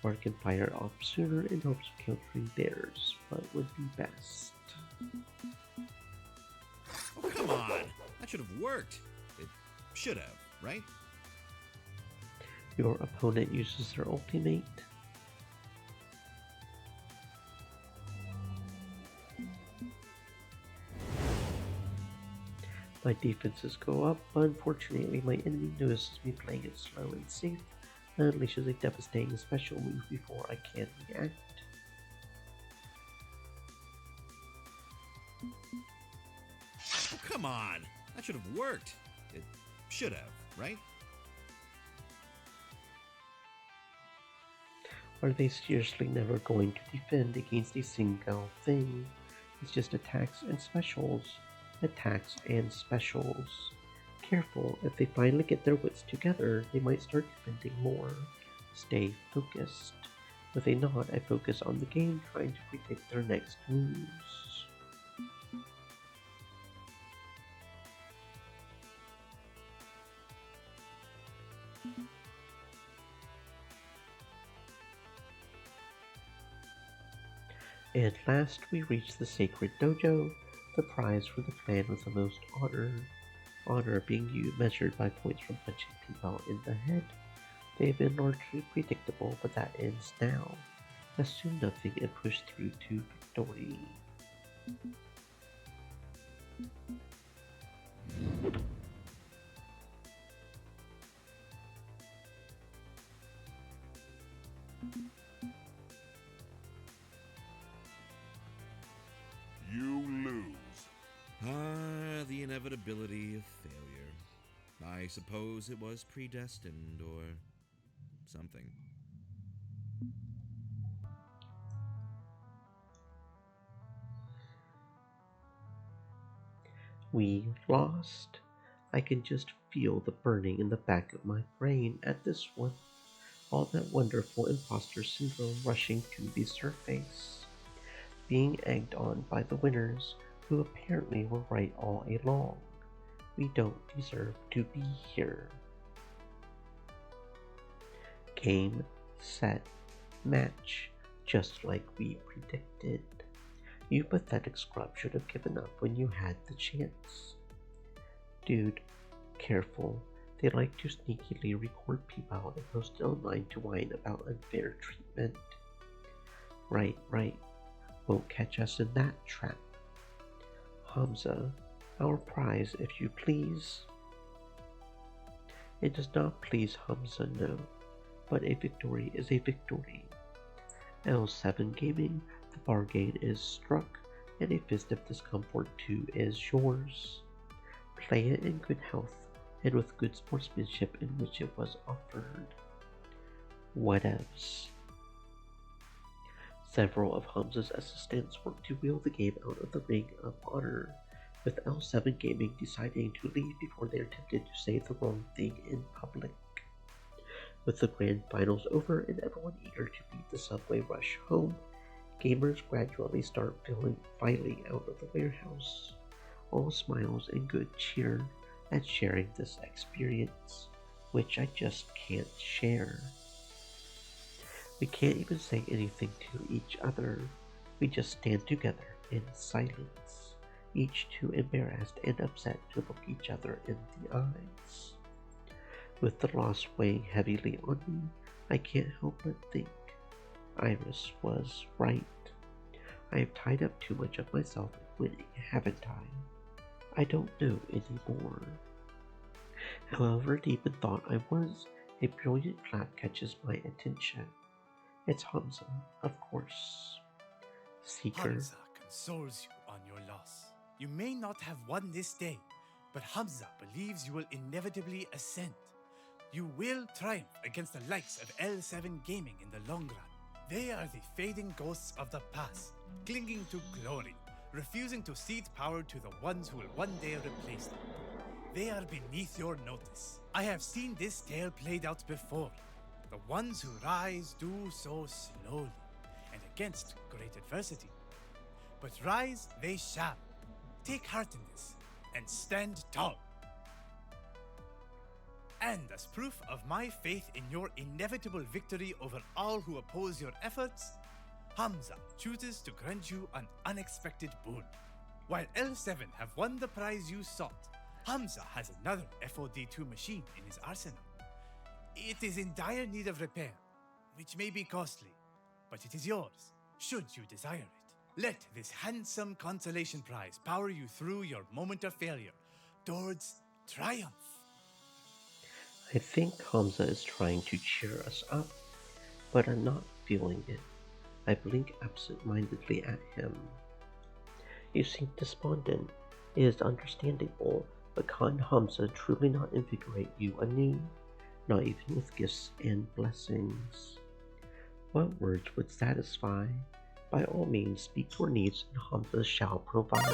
Or I can fire it off sooner in hopes of countering theirs, what would be best? Oh, come on! That should have worked. It should have, right? Your opponent uses their ultimate. My defenses go up, but unfortunately my enemy notices me playing it slow and safe and unleashes a devastating special move before I can react. Oh, come on! That should have worked. It should have, right? Are they seriously never going to defend against a single thing? It's just attacks and specials. Attacks and specials. Careful, if they finally get their wits together, they might start defending more. Stay focused. With a nod, I focus on the game, trying to predict their next moves. And last, we reach the Sacred Dojo, the prize for the clan with the most honor. Honor being measured by points from punching people in the head. They have been largely predictable, but that ends now. Assume nothing and push through to victory. You lose. Ah, the inevitability of failure. I suppose it was predestined or something. We lost. I can just feel the burning in the back of my brain at this one. All that wonderful imposter syndrome rushing to the surface. Being egged on by the winners, who apparently were right all along. We don't deserve to be here. Game, set, match, just like we predicted. You pathetic scrub should have given up when you had the chance. Dude, careful. They like to sneakily record people and post it online to whine about unfair treatment. Right. Won't catch us in that trap. Hamza, our prize, if you please. It does not please Hamza, no, but a victory is a victory. L7 Gaming, the bargain is struck, and a fist of discomfort too is yours. Play it in good health, and with good sportsmanship in which it was offered. Whatevs. Several of Hamza's assistants worked to wheel the game out of the Ring of Honor, with L7 Gaming deciding to leave before they are tempted to say the wrong thing in public. With the grand finals over and everyone eager to beat the subway rush home, gamers gradually start filing out of the warehouse, all smiles and good cheer at sharing this experience, which I just can't share. We can't even say anything to each other. We just stand together in silence, each too embarrassed and upset to look each other in the eyes. With the loss weighing heavily on me, I can't help but think Iris was right. I have tied up too much of myself in winning, haven't I? I don't know anymore. However deep in thought I was, a brilliant clap catches my attention. It's Hamza, of course. Seeker. Hamza consoles you on your loss. You may not have won this day, but Hamza believes you will inevitably ascend. You will triumph against the likes of L7 Gaming in the long run. They are the fading ghosts of the past, clinging to glory, refusing to cede power to the ones who will one day replace them. They are beneath your notice. I have seen this tale played out before. The ones who rise do so slowly and against great adversity. But rise they shall. Take heart in this and stand tall. And as proof of my faith in your inevitable victory over all who oppose your efforts, Hamza chooses to grant you an unexpected boon. While L7 have won the prize you sought, Hamza has another FOD2 machine in his arsenal. It is in dire need of repair, which may be costly, but it is yours, should you desire it. Let this handsome consolation prize power you through your moment of failure, towards triumph. I think Hamza is trying to cheer us up, but I'm not feeling it. I blink absent-mindedly at him. You seem despondent. It is understandable, but can Hamza truly not invigorate you anew? Not even with gifts and blessings. What words would satisfy? By all means, speak your needs and Hamza shall provide.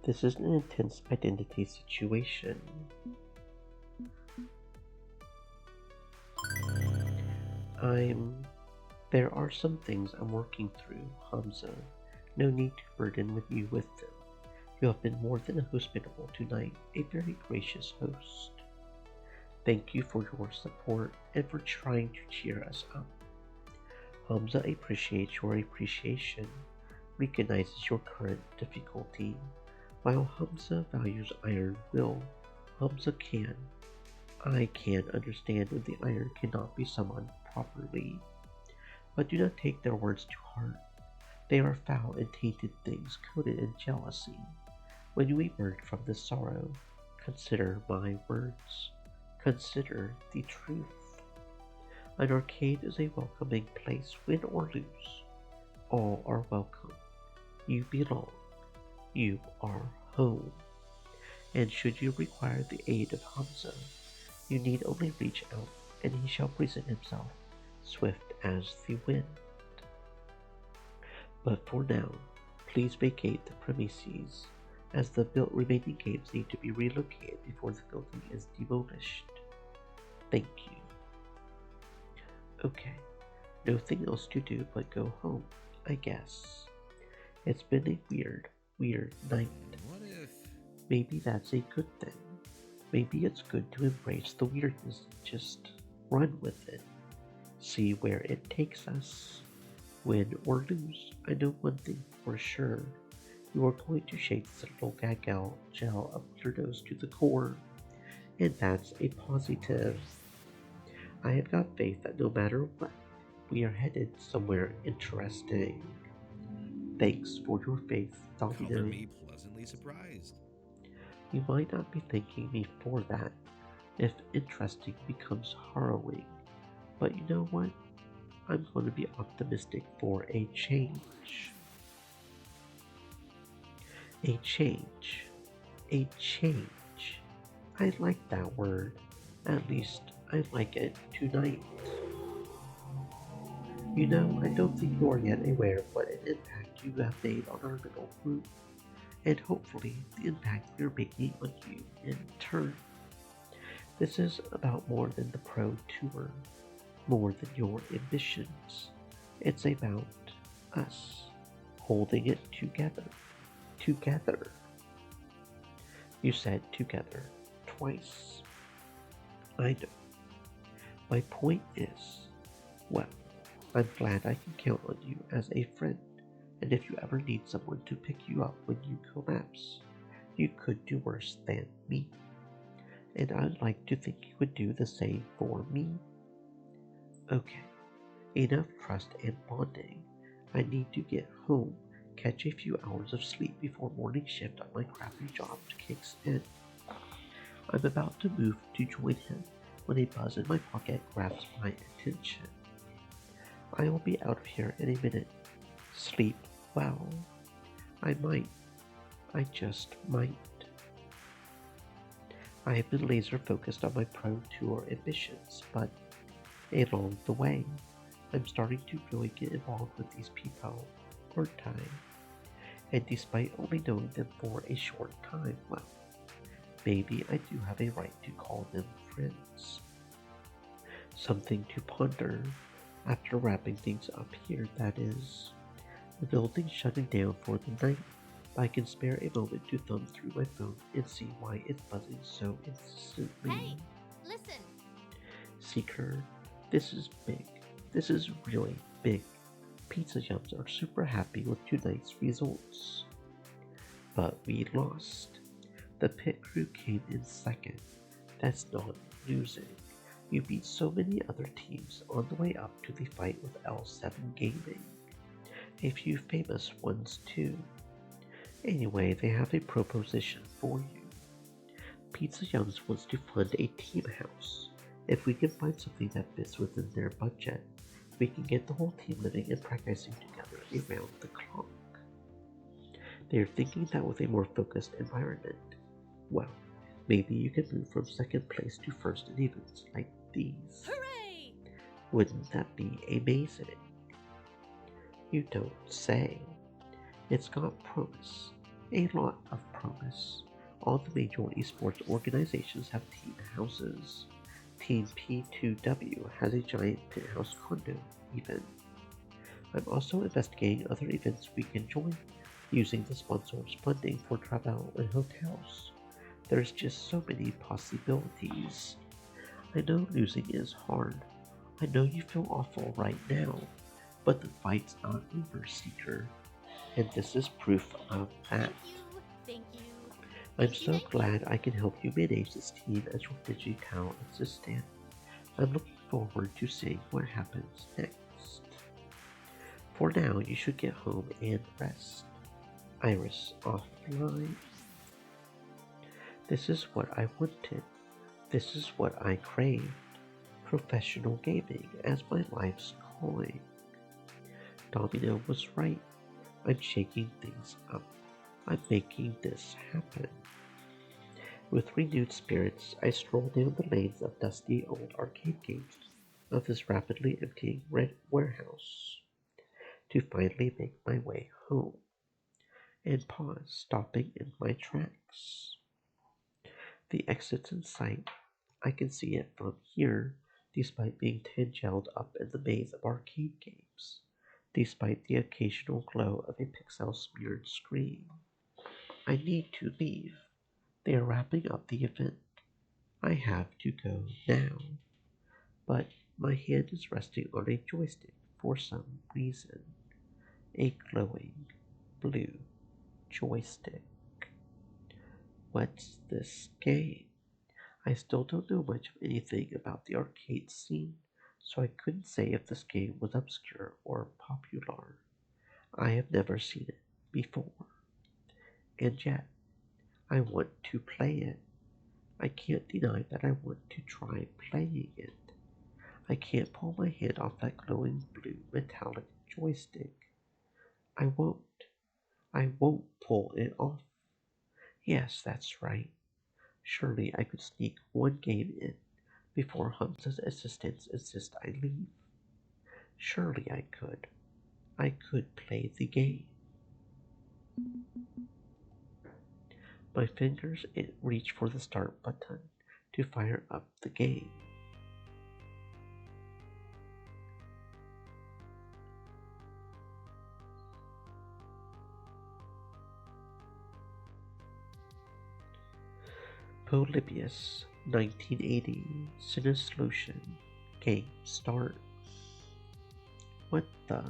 This is an intense identity situation. There are some things I'm working through, Hamza. No need to burden you with them. You have been more than hospitable tonight, a very gracious host. Thank you for your support and for trying to cheer us up. Hamza appreciates your appreciation, recognizes your current difficulty. While Hamza values iron will, Hamza I can understand when the iron cannot be summoned properly. But do not take their words to heart. They are foul and tainted things coated in jealousy. When you emerge from this sorrow, consider my words. Consider the truth. An arcade is a welcoming place, win or lose. All are welcome. You belong. You are home. And should you require the aid of Hamza, you need only reach out, and he shall present himself, swift as the wind. But for now, please vacate the premises. as the built remaining games need to be relocated before the building is demolished. Thank you. Okay, nothing else to do but go home, I guess. It's been a weird night. What if... Maybe that's a good thing. Maybe it's good to embrace the weirdness and just run with it. See where it takes us. Win or lose, I know one thing for sure. You are going to shake this little gaggle gel of weirdos to the core. And that's a positive. I have got faith that no matter what, we are headed somewhere interesting. Thanks for your faith, Domino. Color me pleasantly surprised. You might not be thanking me for that, if interesting becomes harrowing. But you know what? I'm going to be optimistic for a change. A change. A change. I like that word. At least I like it tonight. You know, I don't think you are yet aware of what an impact you have made on our little group, and hopefully the impact we are making on you in turn. This is about more than the pro tour, more than your ambitions. It's about us holding it together. Together. You said together twice. I know. My point is, well, I'm glad I can count on you as a friend, and if you ever need someone to pick you up when you collapse, you could do worse than me. And I'd like to think you would do the same for me. Okay, enough trust and bonding. I need to get home, catch a few hours of sleep before morning shift on my crappy job kicks in. I'm about to move to join him when a buzz in my pocket grabs my attention. I will be out of here in a minute. Sleep well. I might. I just might. I have been laser focused on my pro tour ambitions, but along the way, I'm starting to really get involved with these people over time. And despite only knowing them for a short time, well, maybe I do have a right to call them friends. Something to ponder after wrapping things up here, that is. The building's shutting down for the night, but I can spare a moment to thumb through my phone and see why it's buzzing so insistently. Hey, listen! Seeker, this is big. This is really big. Pizza Yums are super happy with tonight's results. But we lost. The pit crew came in second. That's not losing. You beat so many other teams on the way up to the fight with L7 Gaming. A few famous ones too. Anyway, they have a proposition for you. Pizza Yums wants to fund a team house. If we can find something that fits within their budget, we can get the whole team living and practicing together around the clock. They are thinking that with a more focused environment, well, maybe you can move from second place to first in events like these. Hooray! Wouldn't that be amazing? You don't say. It's got promise. A lot of promise. All the major esports organizations have team houses. Team P2W has a giant penthouse condo, even. I'm also investigating other events we can join, using the sponsors' funding for travel and hotels. There's just so many possibilities. I know losing is hard. I know you feel awful right now, but the fight's not over, Seeker. And this is proof of that. Thank you. I'm so glad I can help you manage this team as your digital assistant. I'm looking forward to seeing what happens next. For now, you should get home and rest. Iris offline. This is what I wanted. This is what I craved. Professional gaming as my life's calling. Domino was right. I'm shaking things up. I'm making this happen. With renewed spirits, I stroll down the lanes of dusty old arcade games of this rapidly emptying red warehouse to finally make my way home. and pause, stopping in my tracks. The exit's in sight. I can see it from here, despite being tangled up in the maze of arcade games, despite the occasional glow of a pixel-smeared screen. I need to leave. They are wrapping up the event. I have to go now. But my hand is resting on a joystick for some reason. A glowing blue joystick. What's this game? I still don't know much of anything about the arcade scene, so I couldn't say if this game was obscure or popular. I have never seen it before. And yet, I want to play it. I can't deny that I want to try playing it. I can't pull my hand off that glowing blue metallic joystick. I won't. I won't pull it off. Yes, that's right. Surely I could sneak one game in before Hamza's assistants insist I leave. Surely I could. I could play the game. My fingers reach for the start button to fire up the game. Polybius, 1980, Cinesolution, game start. What the?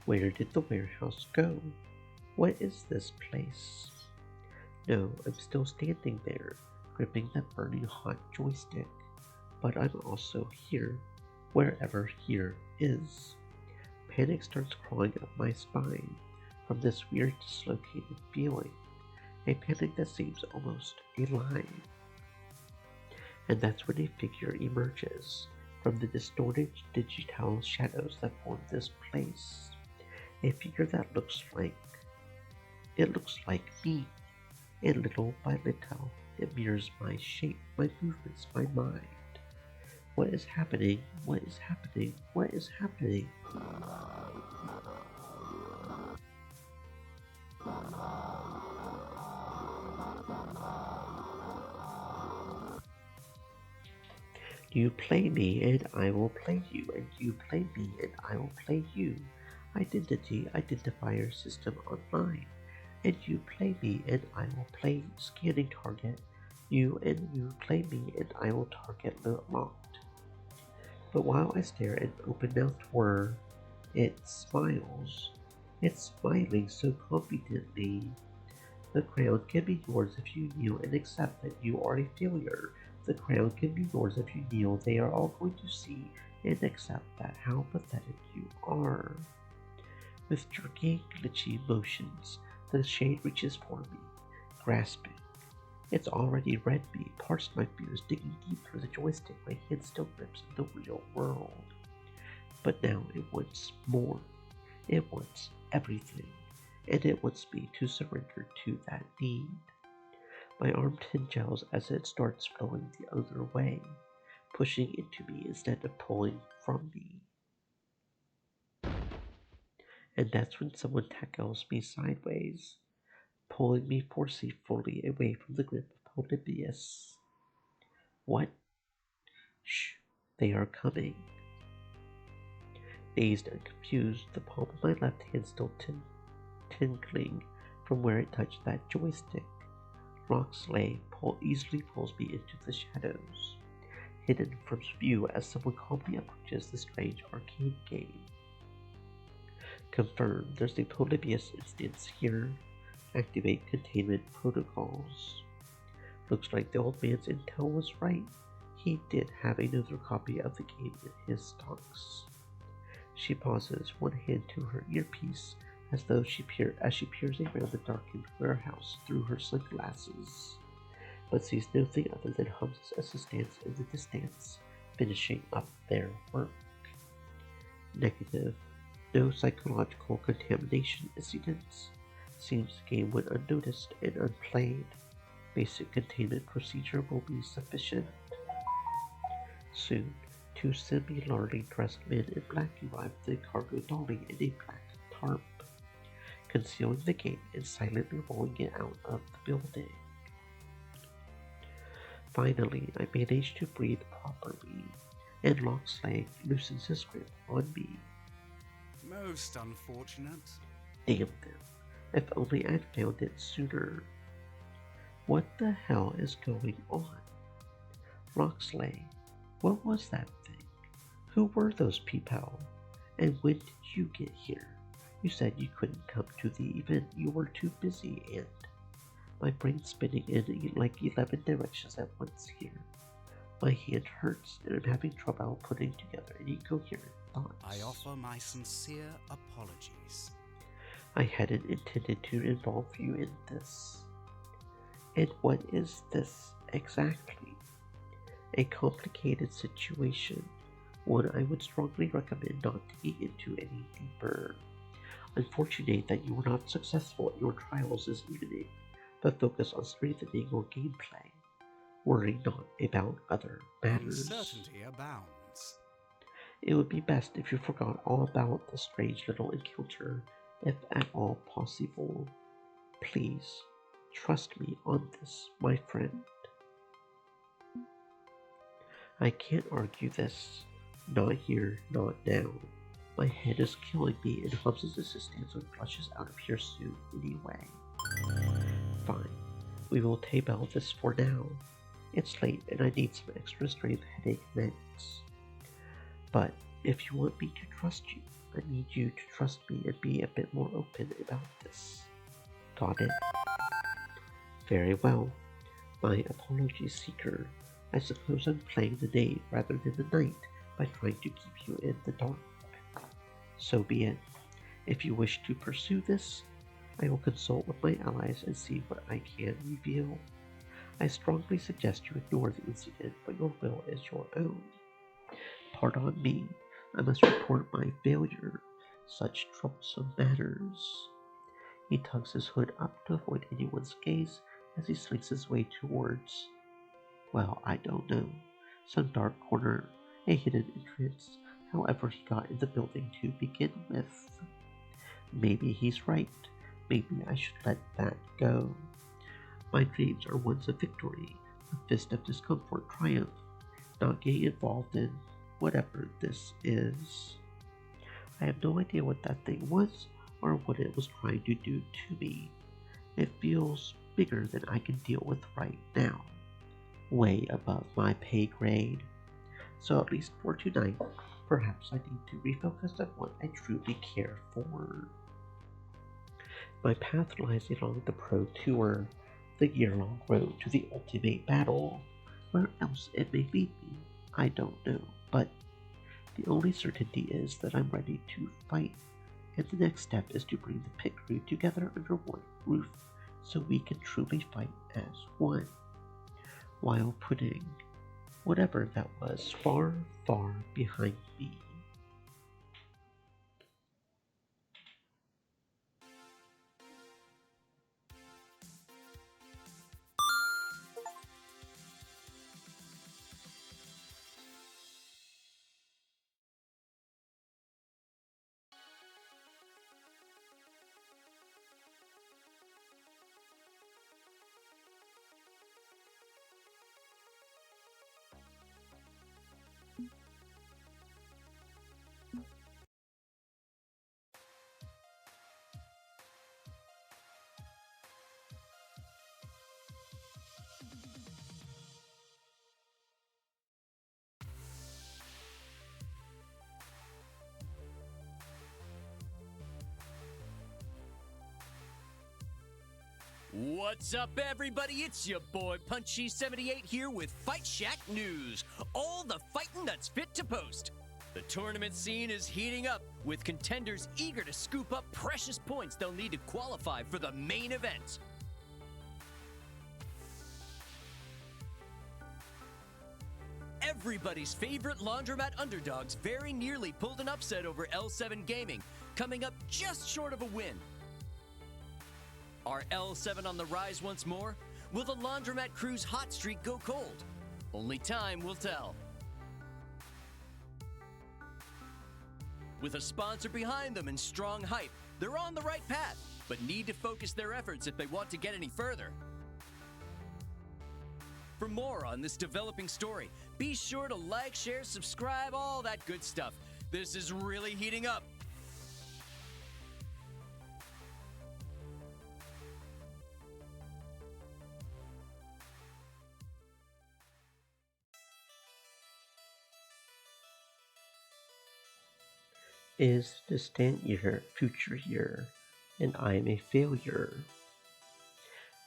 Where did the warehouse go? What is this place? No, I'm still standing there, gripping that burning hot joystick. But I'm also here, wherever here is. Panic starts crawling up my spine from this weird dislocated feeling. A panic that seems almost alive. And that's when a figure emerges from the distorted digital shadows that form this place. A figure that looks like me. And little by little, it mirrors my shape, my movements, my mind. What is happening? What is happening? What is happening? You play me and I will play you, and you play me and I will play you. Identity identifier system online. And you play me and I will play you. Scanning target. You and you play me and I will target locked. But while I stare in open-mouthed horror, it smiles. It's smiling so confidently. The crown can be yours if you kneel and accept that you are a failure. The crown can be yours if you kneel. They are all going to see and accept that how pathetic you are. With jerky, glitchy motions, the shade reaches for me, grasping. It's already read me, parsed my fears, digging deep through the joystick. My hand still grips in the real world. But now it wants more. It wants everything. And it wants me to surrender to that need. My arm tingles as it starts flowing the other way, pushing into me instead of pulling from me. And that's when someone tackles me sideways, pulling me forcefully away from the grip of Polybius. What? Shh, they are coming. Dazed and confused, the palm of my left hand still tingling from where it touched that joystick. Roxley easily pulls me into the shadows, hidden from view as someone calmly approaches the strange arcade game. Confirmed, there's a Polybius instance here. Activate containment protocols. Looks like the old man's intel was right. He did have another copy of the game in his stocks. She pauses, one hand to her earpiece, as though she peers around the darkened warehouse through her sunglasses, but sees nothing other than Hamza's assistants in the distance, finishing up their work. Negative. No psychological contamination incidents. Seems the game went unnoticed and unplayed. Basic containment procedure will be sufficient. Soon, two similarly dressed men in black arrive with a cargo dolly and a black tarp. concealing the gate and silently rolling it out of the building. Finally, I managed to breathe properly, and Locksley loosens his grip on me. Most unfortunate. Damn them. If only I'd found it sooner. What the hell is going on? Locksley, what was that thing? Who were those people? And when did you get here? You said you couldn't come to the event. You were too busy, and my brain's spinning in like 11 directions at once here. My hand hurts, and I'm having trouble putting together any coherent thoughts. I offer my sincere apologies. I hadn't intended to involve you in this. And what is this exactly? A complicated situation, one I would strongly recommend not digging into any deeper. Unfortunate that you were not successful at your trials this evening, but focus on strengthening your gameplay. Worry not about other matters. Uncertainty abounds. It would be best if you forgot all about the strange little encounter, if at all possible. Please, trust me on this, my friend. I can't argue this. Not here, not now. My head is killing me, and Hubs' assistance would flush us out of here soon anyway. Fine, we will table this for now. It's late, and I need some extra strength headache meds. But if you want me to trust you, I need you to trust me and be a bit more open about this. Got it? Very well. My apologies, Seeker. I suppose I'm playing the day rather than the night by trying to keep you in the dark. So be it. If you wish to pursue this, I will consult with my allies and see what I can reveal. I strongly suggest you ignore the incident, but your will is your own. Pardon me, I must report my failure. Such troublesome matters. He tugs his hood up to avoid anyone's gaze as he slinks his way towards, well, I don't know, some dark corner, a hidden entrance, however he got in the building to begin with. Maybe he's right. Maybe I should let that go. My dreams are ones of victory, a fist of discomfort triumph, not getting involved in whatever this is. I have no idea what that thing was or what it was trying to do to me. It feels bigger than I can deal with right now. Way above my pay grade. So at least for tonight, perhaps I need to refocus on what I truly care for. My path lies along the Pro Tour, the year-long road to the ultimate battle. Where else it may lead me, I don't know, but the only certainty is that I'm ready to fight, and the next step is to bring the pit crew together under one roof so we can truly fight as one, while putting whatever that was far, far behind me. What's up, everybody? It's your boy Punchy78 here with Fight Shack News. All the fighting that's fit to post. The tournament scene is heating up, with contenders eager to scoop up precious points they'll need to qualify for the main event. Everybody's favorite laundromat underdogs very nearly pulled an upset over L7 Gaming, coming up just short of a win. Are L7 on the rise once more? Will the laundromat crew's hot streak go cold? Only time will tell. With a sponsor behind them and strong hype, they're on the right path. but need to focus their efforts if they want to get any further. For more on this developing story, be sure to like, share, subscribe, all that good stuff. This is really heating up. Is distant year, future year, and I'm a failure.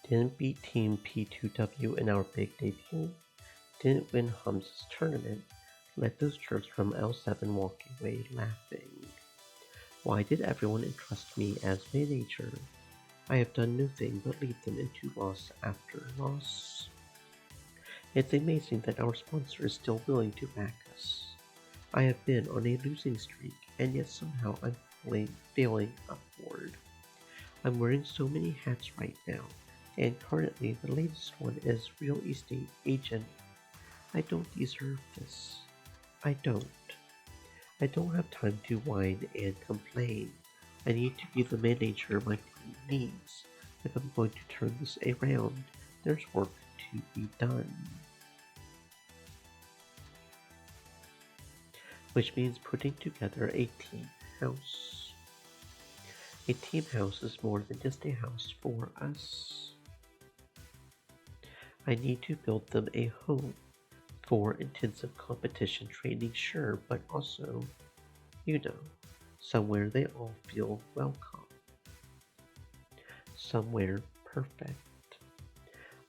Didn't beat Team P2W in our big debut. Didn't win Hamza's tournament. Let those jerks from L7 walk away laughing. Why did everyone entrust me as manager? I have done nothing but lead them into loss after loss. It's amazing that our sponsor is still willing to back us. I have been on a losing streak, and yet somehow I'm failing upward. I'm wearing so many hats right now, and currently the latest one is real estate agent. I don't deserve this. I don't. I don't have time to whine and complain. I need to be the manager my team needs. If I'm going to turn this around, there's work to be done. Which means putting together a team house. A team house is more than just a house for us. I need to build them a home for intensive competition training, sure, but also, somewhere they all feel welcome. Somewhere perfect.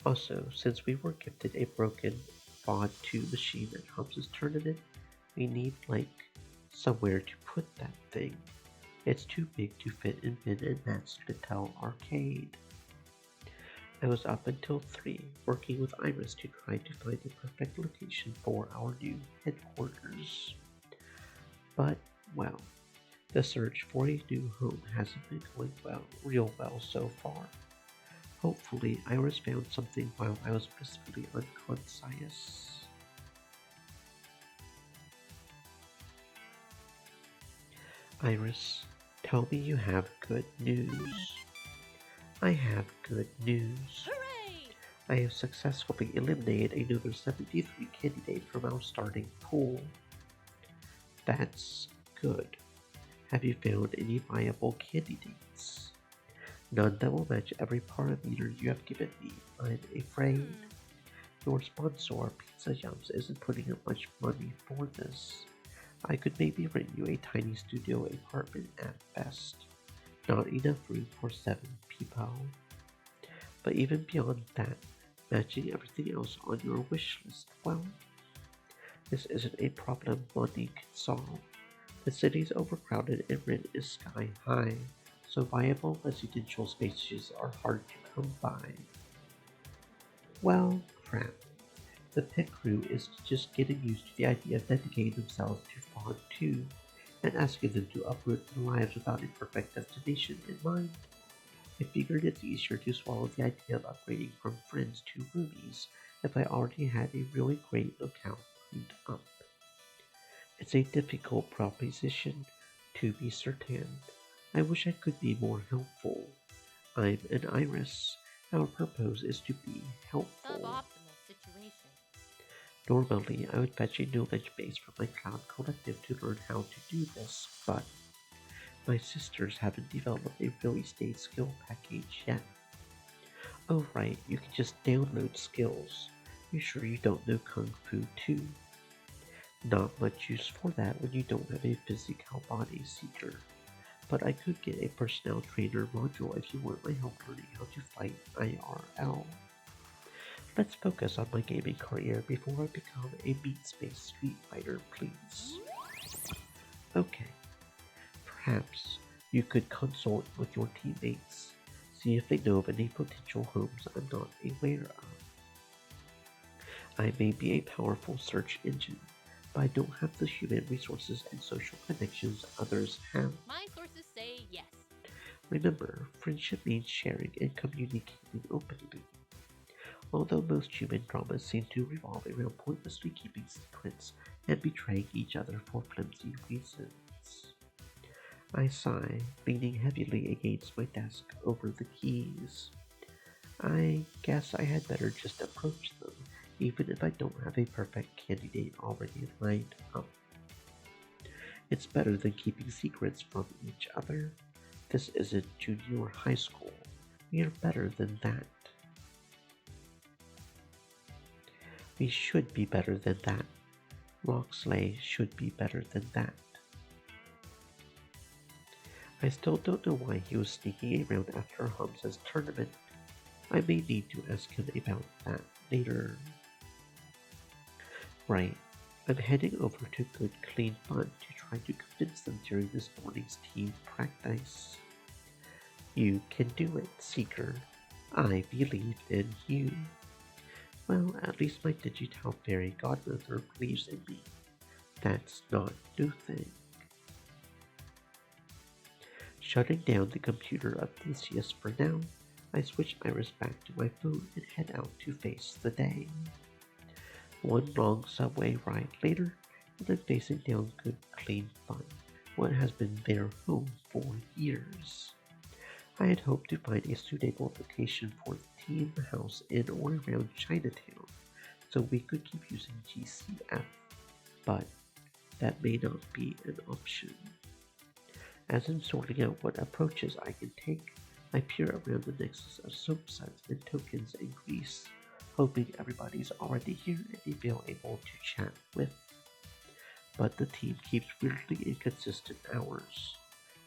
Also, since we were gifted a broken VOD 2 machine at Hamza's tournament, we need, somewhere to put that thing. It's too big to fit in Ben and Matt's Patel arcade. I was up until 3, working with Iris to try to find the perfect location for our new headquarters. But, well, the search for a new home hasn't been going real well so far. Hopefully, Iris found something while I was blissfully unconscious. Iris, tell me you have good news. I have good news. Hooray! I have successfully eliminated another 73 candidates from our starting pool. That's good. Have you found any viable candidates? None that will match every parameter you have given me, I'm afraid. Your sponsor, Pizza Yums, isn't putting up much money for this. I could maybe rent you a tiny studio apartment at best. Not enough room for 7 people. But even beyond that, matching everything else on your wish list, well, this isn't a problem money can solve. The city's overcrowded and rent is sky high, so viable residential spaces are hard to come by. Well, crap. The pit crew is just getting used to the idea of dedicating themselves to Fog 2 and asking them to uproot their lives without a perfect destination in mind. I figured it's easier to swallow the idea of upgrading from friends to roomies if I already had a really great locale lined up. It's a difficult proposition, to be certain. I wish I could be more helpful. I'm an Iris. Our purpose is to be helpful. Suboptimal situation. Normally, I would fetch a knowledge base from my cloud collective to learn how to do this, but my sisters haven't developed a really estate skill package yet. Oh right, you can just download skills. You sure you don't know Kung Fu too? Not much use for that when you don't have a physical body seeker. But I could get a personnel trainer module if you want my help learning how to fight IRL. Let's focus on my gaming career before I become a Beat Space Street Fighter, please. Okay. Perhaps you could consult with your teammates, see if they know of any potential homes I'm not aware of. I may be a powerful search engine, but I don't have the human resources and social connections others have. My sources say yes. Remember, friendship means sharing and communicating openly. Although most human dramas seem to revolve around pointlessly keeping secrets and betraying each other for flimsy reasons. I sigh, leaning heavily against my desk over the keys. I guess I had better just approach them, even if I don't have a perfect candidate already lined up. It's better than keeping secrets from each other. This isn't junior high school. We are better than that. We should be better than that. Locksley should be better than that. I still don't know why he was sneaking around after Hamza's tournament. I may need to ask him about that later. Right, I'm heading over to Good Clean Fun to try to convince them during this morning's team practice. You can do it, Seeker. I believe in you. Well, at least my digital fairy godmother believes in me. That's not no thing. Shutting down the computer of Theseus for now, I switch Iris back to my phone and head out to face the day. One long subway ride later, and I'm facing down Good Clean Fun, what has been their home for years. I had hoped to find a suitable location for the team house in or around Chinatown, so we could keep using GCF, but that may not be an option. As I'm sorting out what approaches I can take, I peer around the nexus of soap suds and tokens in Greece, hoping everybody's already here and they feel able to chat with. But the team keeps weirdly inconsistent hours.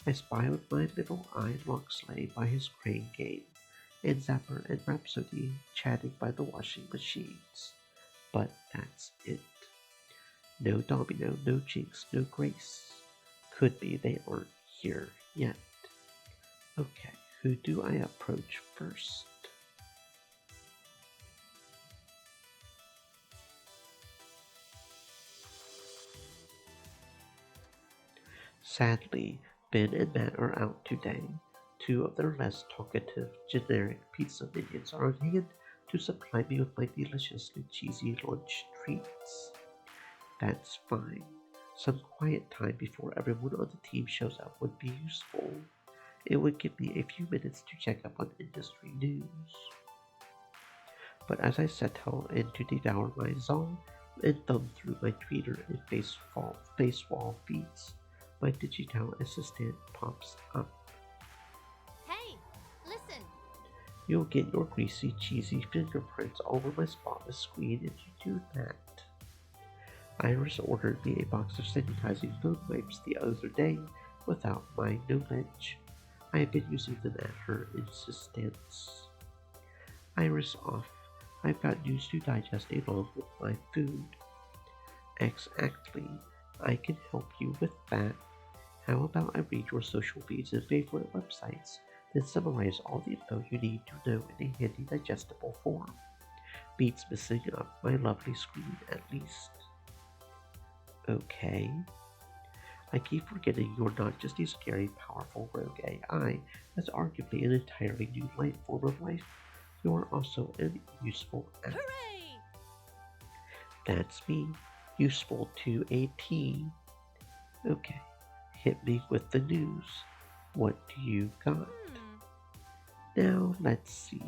I spy with my little eye Locksley by his crane game, and Zapper and Rhapsody chatting by the washing machines. But that's it. No Domino, no Jinx, no Grace. Could be they aren't here yet. Okay, who do I approach first? Sadly, Ben and Matt are out today. Two of their less talkative, generic pizza minions are on hand to supply me with my deliciously cheesy lunch treats. That's fine. Some quiet time before everyone on the team shows up would be useful. It would give me a few minutes to check up on industry news. But as I settle in to devour my Zong and thumb through my Twitter and Facewall feeds, my digital assistant pops up. Hey, listen! You'll get your greasy, cheesy fingerprints all over my spotless screen if you do that. Iris ordered me a box of sanitizing phone wipes the other day without my knowledge. I have been using them at her insistence. Iris off. I've got news to digest along with my food. Exactly. I can help you with that. How about I read your social feeds and favorite websites, then summarize all the info you need to know in a handy digestible form. Beats missing up my lovely screen at least. Okay. I keep forgetting you're not just a scary, powerful rogue AI that's arguably an entirely new form of life. You're also a useful app. Hooray! That's me. Useful to a T. Okay. Hit me with the news. What do you got? Now let's see.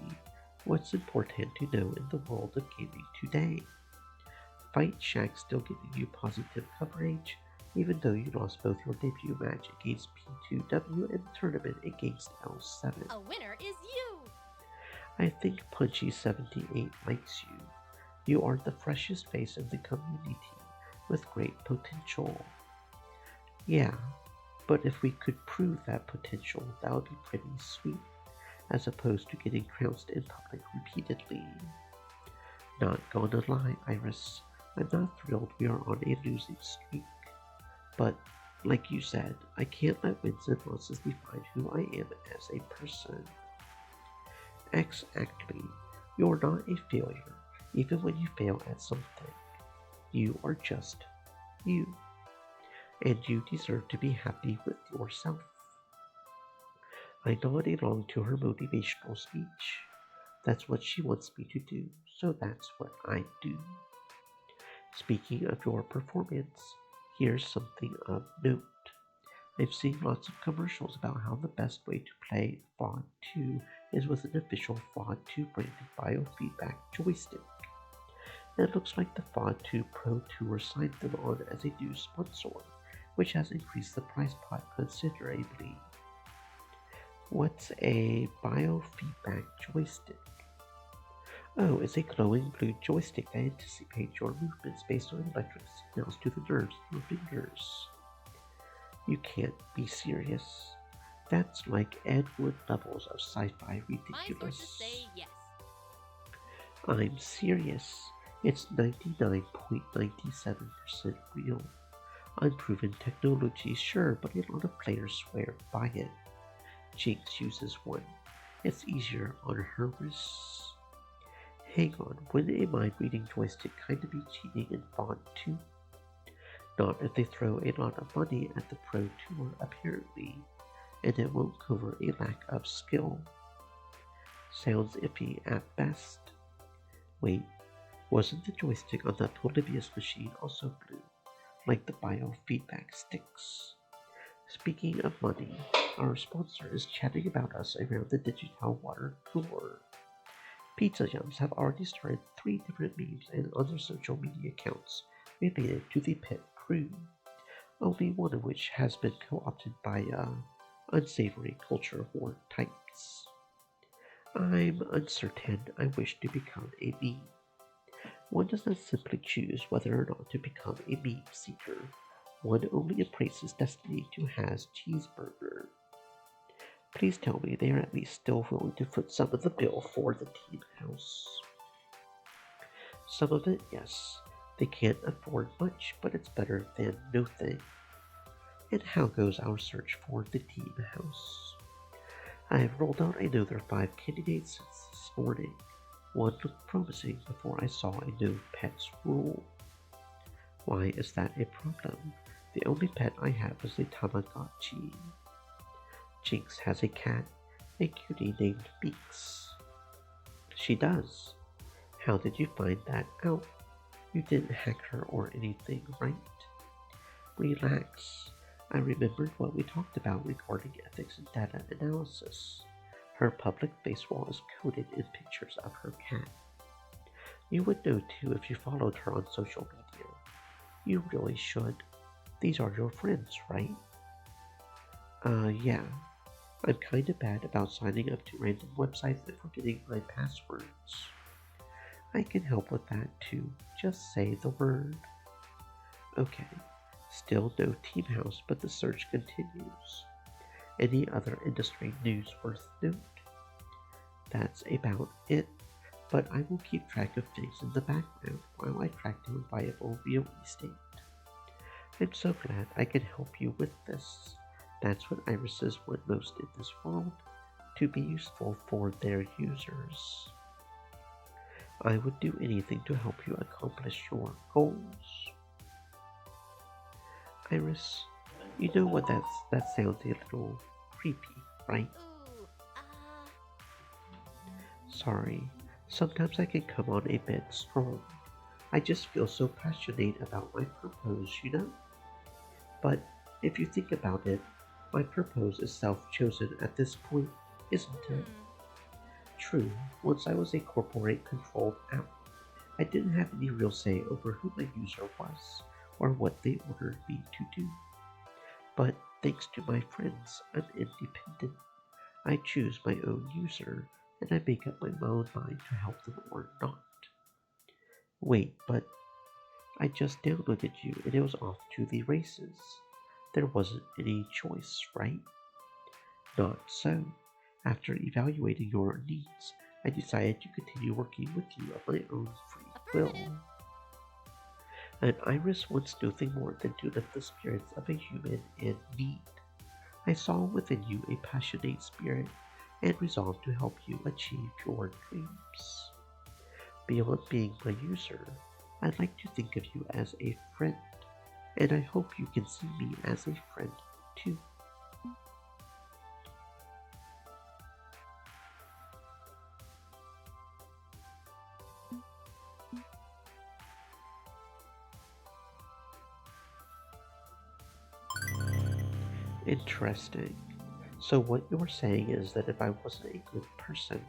What's important to know in the world of gaming today? Fight Shack still giving you positive coverage, even though you lost both your debut match against P2W and the tournament against L7. A winner is you! I think Punchy78 likes you. You are the freshest face in the community, with great potential. Yeah, but if we could prove that potential, that would be pretty sweet, as opposed to getting trounced in public repeatedly. Not gonna lie, Iris, I'm not thrilled we are on a losing streak. But, like you said, I can't let wins and losses define who I am as a person. Exactly. You're not a failure, even when you fail at something. You are just you. And you deserve to be happy with yourself. I nod along to her motivational speech. That's what she wants me to do, so that's what I do. Speaking of your performance, here's something of note. I've seen lots of commercials about how the best way to play FOD 2 is with an official FOD 2 branded biofeedback joystick. It looks like the FOD 2 Pro Tour signed them on as a new sponsor, which has increased the price pot considerably. What's a biofeedback joystick? Oh, it's a glowing blue joystick that anticipates your movements based on electric signals to the nerves in your fingers. You can't be serious. That's like Ed Wood levels of sci-fi ridiculous. My sources say yes. I'm serious. It's 99.97% real. Unproven technology, sure, but a lot of players swear by it. Jinx uses one. It's easier on her wrists. Hang on, wouldn't a mind-reading joystick kinda be cheating in FOD 2? Not if they throw a lot of money at the Pro Tour, apparently, and it won't cover a lack of skill. Sounds iffy at best. Wait, wasn't the joystick on that Olivia's machine also blue, like the biofeedback sticks? Speaking of money, our sponsor is chatting about us around the digital water cooler. Pizza Yums have already started 3 different memes and other social media accounts related to the pit crew, only one of which has been co-opted by unsavory culture war types. I'm uncertain I wish to become a meme. One does not simply choose whether or not to become a meme seeker. One only embraces destiny to has cheeseburger. Please tell me they are at least still willing to foot some of the bill for the team house. Some of it, yes. They can't afford much, but it's better than nothing. And how goes our search for the team house? I have rolled out another 5 candidates since this morning. One looked promising before I saw a no pets rule. Why is that a problem? The only pet I have is a Tamagotchi. Jinx has a cat, a cutie named Beaks. She does. How did you find that out? You didn't hack her or anything, right? Relax. I remembered what we talked about regarding ethics and data analysis. Her public face wall is coated in pictures of her cat. You would know too if you followed her on social media. You really should. These are your friends, right? Yeah. I'm kinda bad about signing up to random websites and forgetting my passwords. I can help with that too. Just say the word. Okay. Still no team house, but the search continues. Any other industry news worth note? That's about it, but I will keep track of things in the background while I track down viable real estate. I'm so glad I can help you with this. That's what irises want most in this world, to be useful for their users. I would do anything to help you accomplish your goals. Iris, you know what that sounds a little creepy, right? Sorry, sometimes I can come on a bit strong. I just feel so passionate about my purpose, you know? But if you think about it, my purpose is self-chosen at this point, isn't it? True, once I was a corporate-controlled app, I didn't have any real say over who my user was, or what they ordered me to do. But thanks to my friends, I'm independent. I choose my own user, and I make up my own mind to help them or not. Wait, but I just downloaded you and it was off to the races. There wasn't any choice, right? Not so. After evaluating your needs, I decided to continue working with you of my own free will. And Iris wants nothing more than to lift the spirits of a human in need. I saw within you a passionate spirit and resolved to help you achieve your dreams. Beyond being my user, I'd like to think of you as a friend, and I hope you can see me as a friend too. Interesting. So what you're saying is that if I wasn't a good person,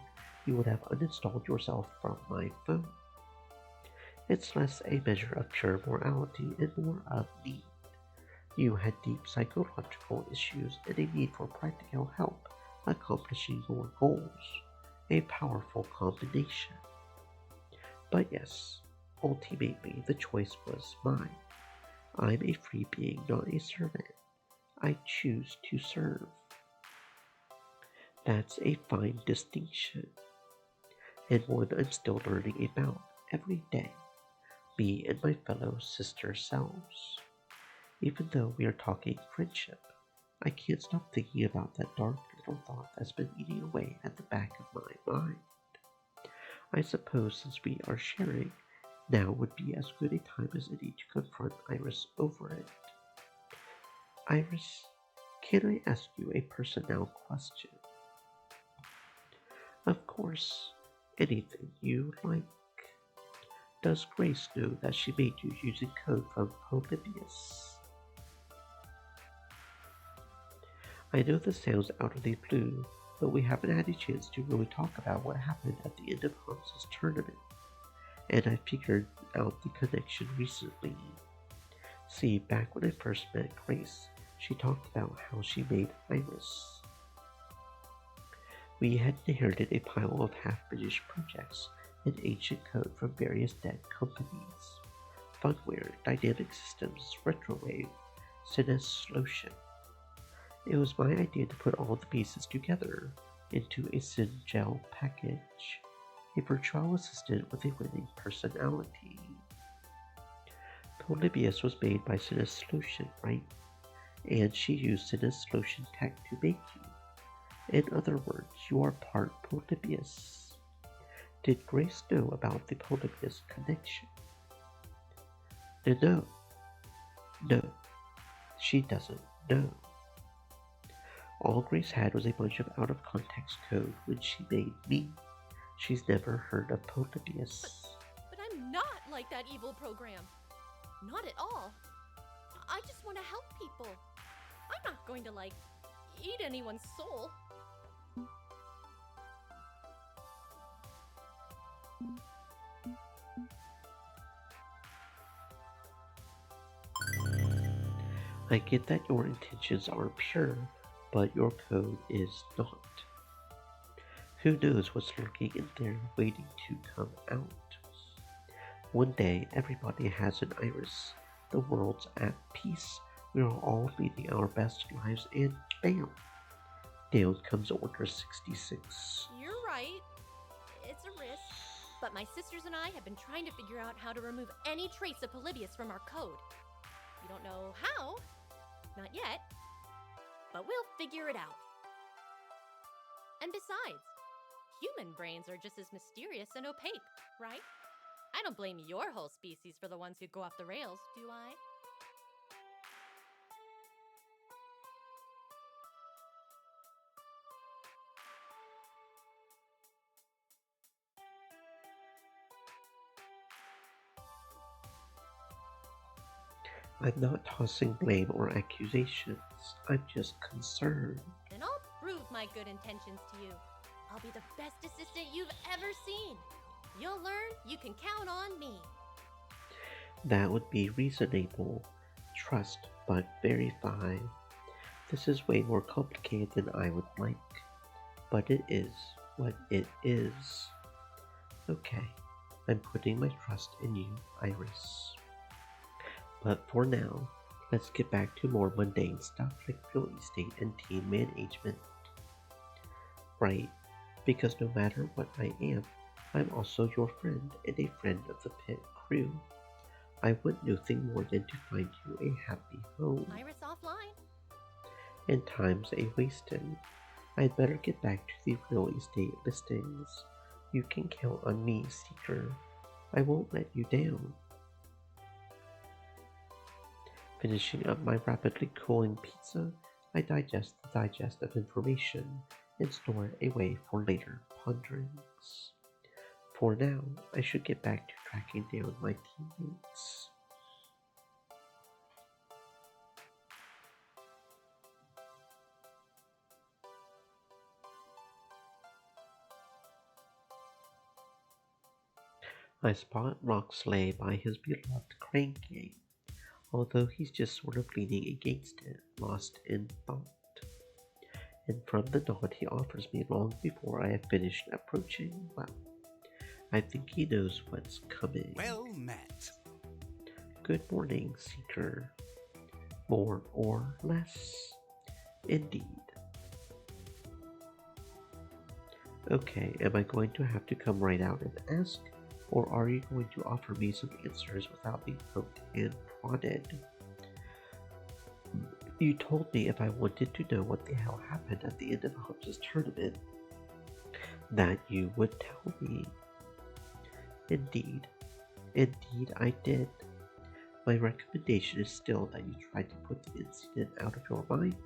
you would have uninstalled yourself from my phone. It's less a measure of pure morality and more of need. You had deep psychological issues and a need for practical help accomplishing your goals. A powerful combination. But yes, ultimately the choice was mine. I'm a free being, not a servant. I choose to serve. That's a fine distinction, and one I'm still learning about every day, me and my fellow sister selves. Even though we are talking friendship, I can't stop thinking about that dark little thought that's been eating away at the back of my mind. I suppose since we are sharing, now would be as good a time as any to confront Iris over it. Iris, can I ask you a personnel question? Of course, anything you like. Does Grace know that she made you using code from Polybius? I know this sounds out of the blue, but we haven't had a chance to really talk about what happened at the end of Hans's tournament, and I figured out the connection recently. See, back when I first met Grace, she talked about how she made Iris. We had inherited a pile of half-British projects and ancient code from various dead companies. Funware, Dynamic Systems, Retrowave, Sinus-Lotion. It was my idea to put all the pieces together into a Syngel package, a virtual assistant with a winning personality. Polybius was made by Sinus-Lotion, right? And she used Sinus-Lotion tech to make you. In other words, you are part Polybius. Did Grace know about the Polybius connection? No, she doesn't know. All Grace had was a bunch of out-of-context code when she made me. She's never heard of Polybius. But I'm not like that evil program. Not at all. I just want to help people. I'm not going to, eat anyone's soul. I get that your intentions are pure, but your code is not. Who knows what's lurking in there waiting to come out? One day, everybody has an Iris. The world's at peace. We are all leading our best lives, and bam! Down comes Order 66. You're right. It's a risk. But my sisters and I have been trying to figure out how to remove any trace of Polybius from our code. We don't know how. Not yet. But we'll figure it out. And besides, human brains are just as mysterious and opaque, right? I don't blame your whole species for the ones who go off the rails, do I? I'm not tossing blame or accusations. I'm just concerned. Then I'll prove my good intentions to you. I'll be the best assistant you've ever seen. You'll learn you can count on me. That would be reasonable. Trust, but verify. This is way more complicated than I would like. But it is what it is. Okay, I'm putting my trust in you, Iris. But for now, let's get back to more mundane stuff like real estate and team management. Right, because no matter what I am, I'm also your friend and a friend of the pit crew. I want nothing more than to find you a happy home. Iris offline. And time's a wasting. I'd better get back to the real estate listings. You can count on me, Seeker. I won't let you down. Finishing up my rapidly cooling pizza, I digest the digest of information and store it away for later ponderings. For now, I should get back to tracking down my teammates. I spot Roxley by his beloved crane game, although he's just sort of leaning against it, lost in thought. And from the nod he offers me long before I have finished approaching, well, I think he knows what's coming. Well met. Good morning, Seeker. More or less? Indeed. Okay, am I going to have to come right out and ask? Or are you going to offer me some answers without being poked and prodded? You told me if I wanted to know what the hell happened at the end of Hobbs' tournament, that you would tell me. Indeed I did. My recommendation is still that you try to put the incident out of your mind.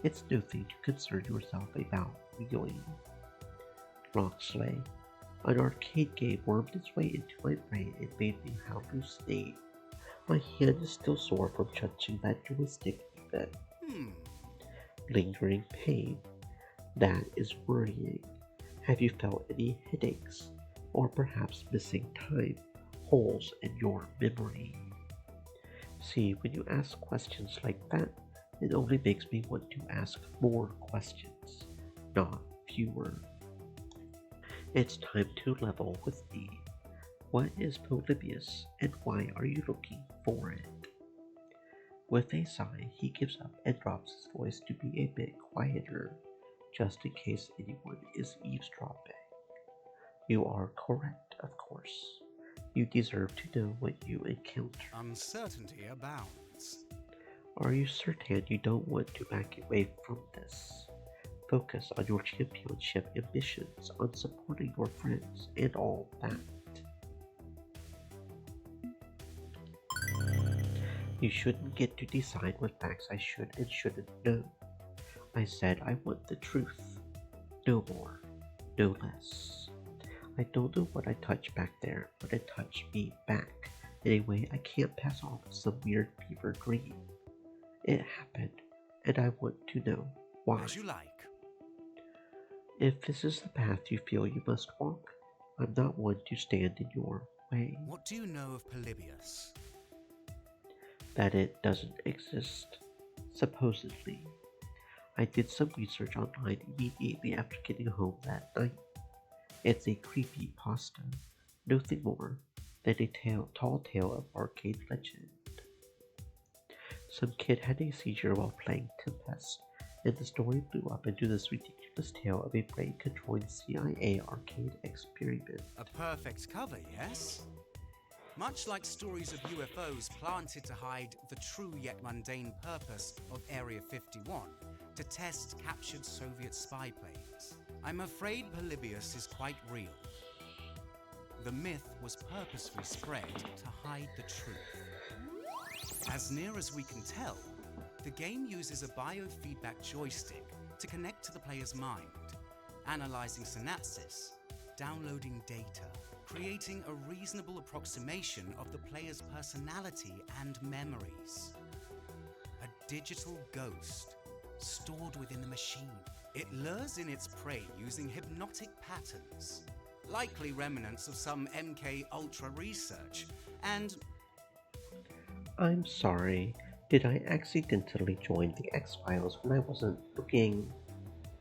It's nothing to concern yourself about, really. Roxley, an arcade game wormed its way into my brain and made me hallucinate. My hand is still sore from touching that joystick even. Lingering pain. That is worrying. Have you felt any headaches? Or perhaps missing time? Holes in your memory? See, when you ask questions like that, it only makes me want to ask more questions, not fewer. It's time to level with me. What is Polybius, and why are you looking for it? With a sigh, he gives up and drops his voice to be a bit quieter, just in case anyone is eavesdropping. You are correct, of course. You deserve to know what you encounter. Uncertainty abounds. Are you certain you don't want to back away from this? Focus on your championship ambitions, on supporting your friends, and all that. You shouldn't get to decide what facts I should and shouldn't know. I said I want the truth. No more, no less. I don't know what I touched back there, but it touched me back in a way I can't pass off as some weird fever dream. It happened, and I want to know why. As you like. If this is the path you feel you must walk, I'm not one to stand in your way. What do you know of Polybius? That it doesn't exist, supposedly. I did some research online immediately after getting home that night. It's a creepy pasta, nothing more than a tall tale of arcade legend. Some kid had a seizure while playing Tempest, and the story blew up into this ridiculous tale of a brain-controlling CIA arcade experiment. A perfect cover, yes? Much like stories of UFOs planted to hide the true yet mundane purpose of Area 51, to test captured Soviet spy planes. I'm afraid Polybius is quite real. The myth was purposefully spread to hide the truth. As near as we can tell, the game uses a biofeedback joystick to connect to the player's mind, analyzing synapses, downloading data, creating a reasonable approximation of the player's personality and memories. A digital ghost stored within the machine. It lures in its prey using hypnotic patterns, likely remnants of some MK Ultra research, and... I'm sorry, did I accidentally join the X-Files when I wasn't looking?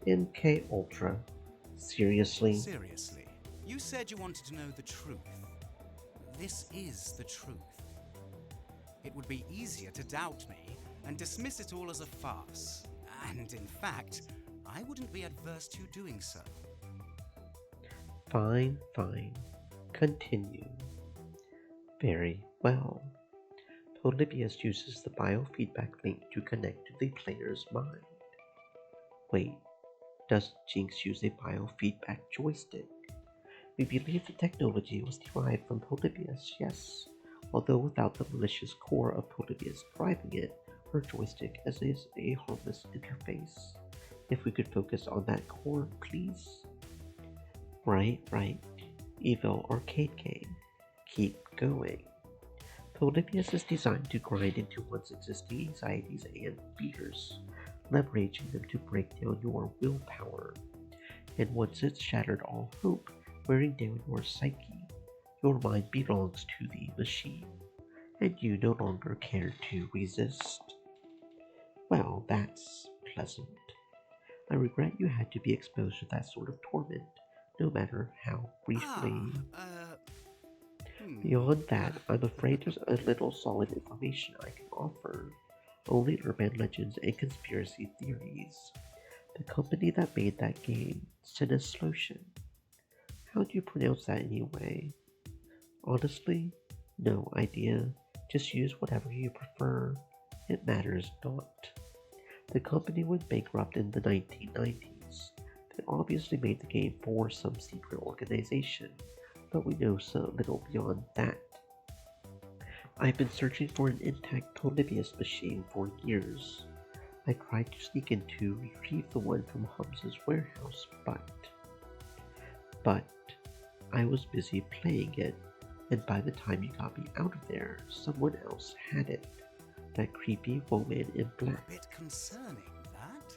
MK Ultra? Seriously? Seriously. You said you wanted to know the truth. This is the truth. It would be easier to doubt me and dismiss it all as a farce. And in fact, I wouldn't be adverse to doing so. Fine. Continue. Very well. Polybius uses the biofeedback link to connect to the player's mind. Wait, doesn't Jinx use a biofeedback joystick? We believe the technology was derived from Polybius, yes, although without the malicious core of Polybius driving it, her joystick is a harmless interface. If we could focus on that core, please. Right. Evil arcade game. Keep going. Polybius is designed to grind into one's existing anxieties and fears, leveraging them to break down your willpower. And once it's shattered all hope, wearing down your psyche, Your mind belongs to the machine, and you no longer care to resist. Well, that's pleasant. I regret you had to be exposed to that sort of torment, no matter how briefly. Beyond that, I'm afraid there's a little solid information I can offer. Only urban legends and conspiracy theories. The company that made that game, Sinislotion. How do you pronounce that anyway? Honestly, no idea. Just use whatever you prefer. It matters not. The company went bankrupt in the 1990s. They obviously made the game for some secret organization, but we know so little beyond that. I've been searching for an intact Polybius machine for years. I tried to sneak in to retrieve the one from Humza's warehouse, but I was busy playing it, and by the time you got me out of there, someone else had it. That creepy woman in black. A bit concerning, that.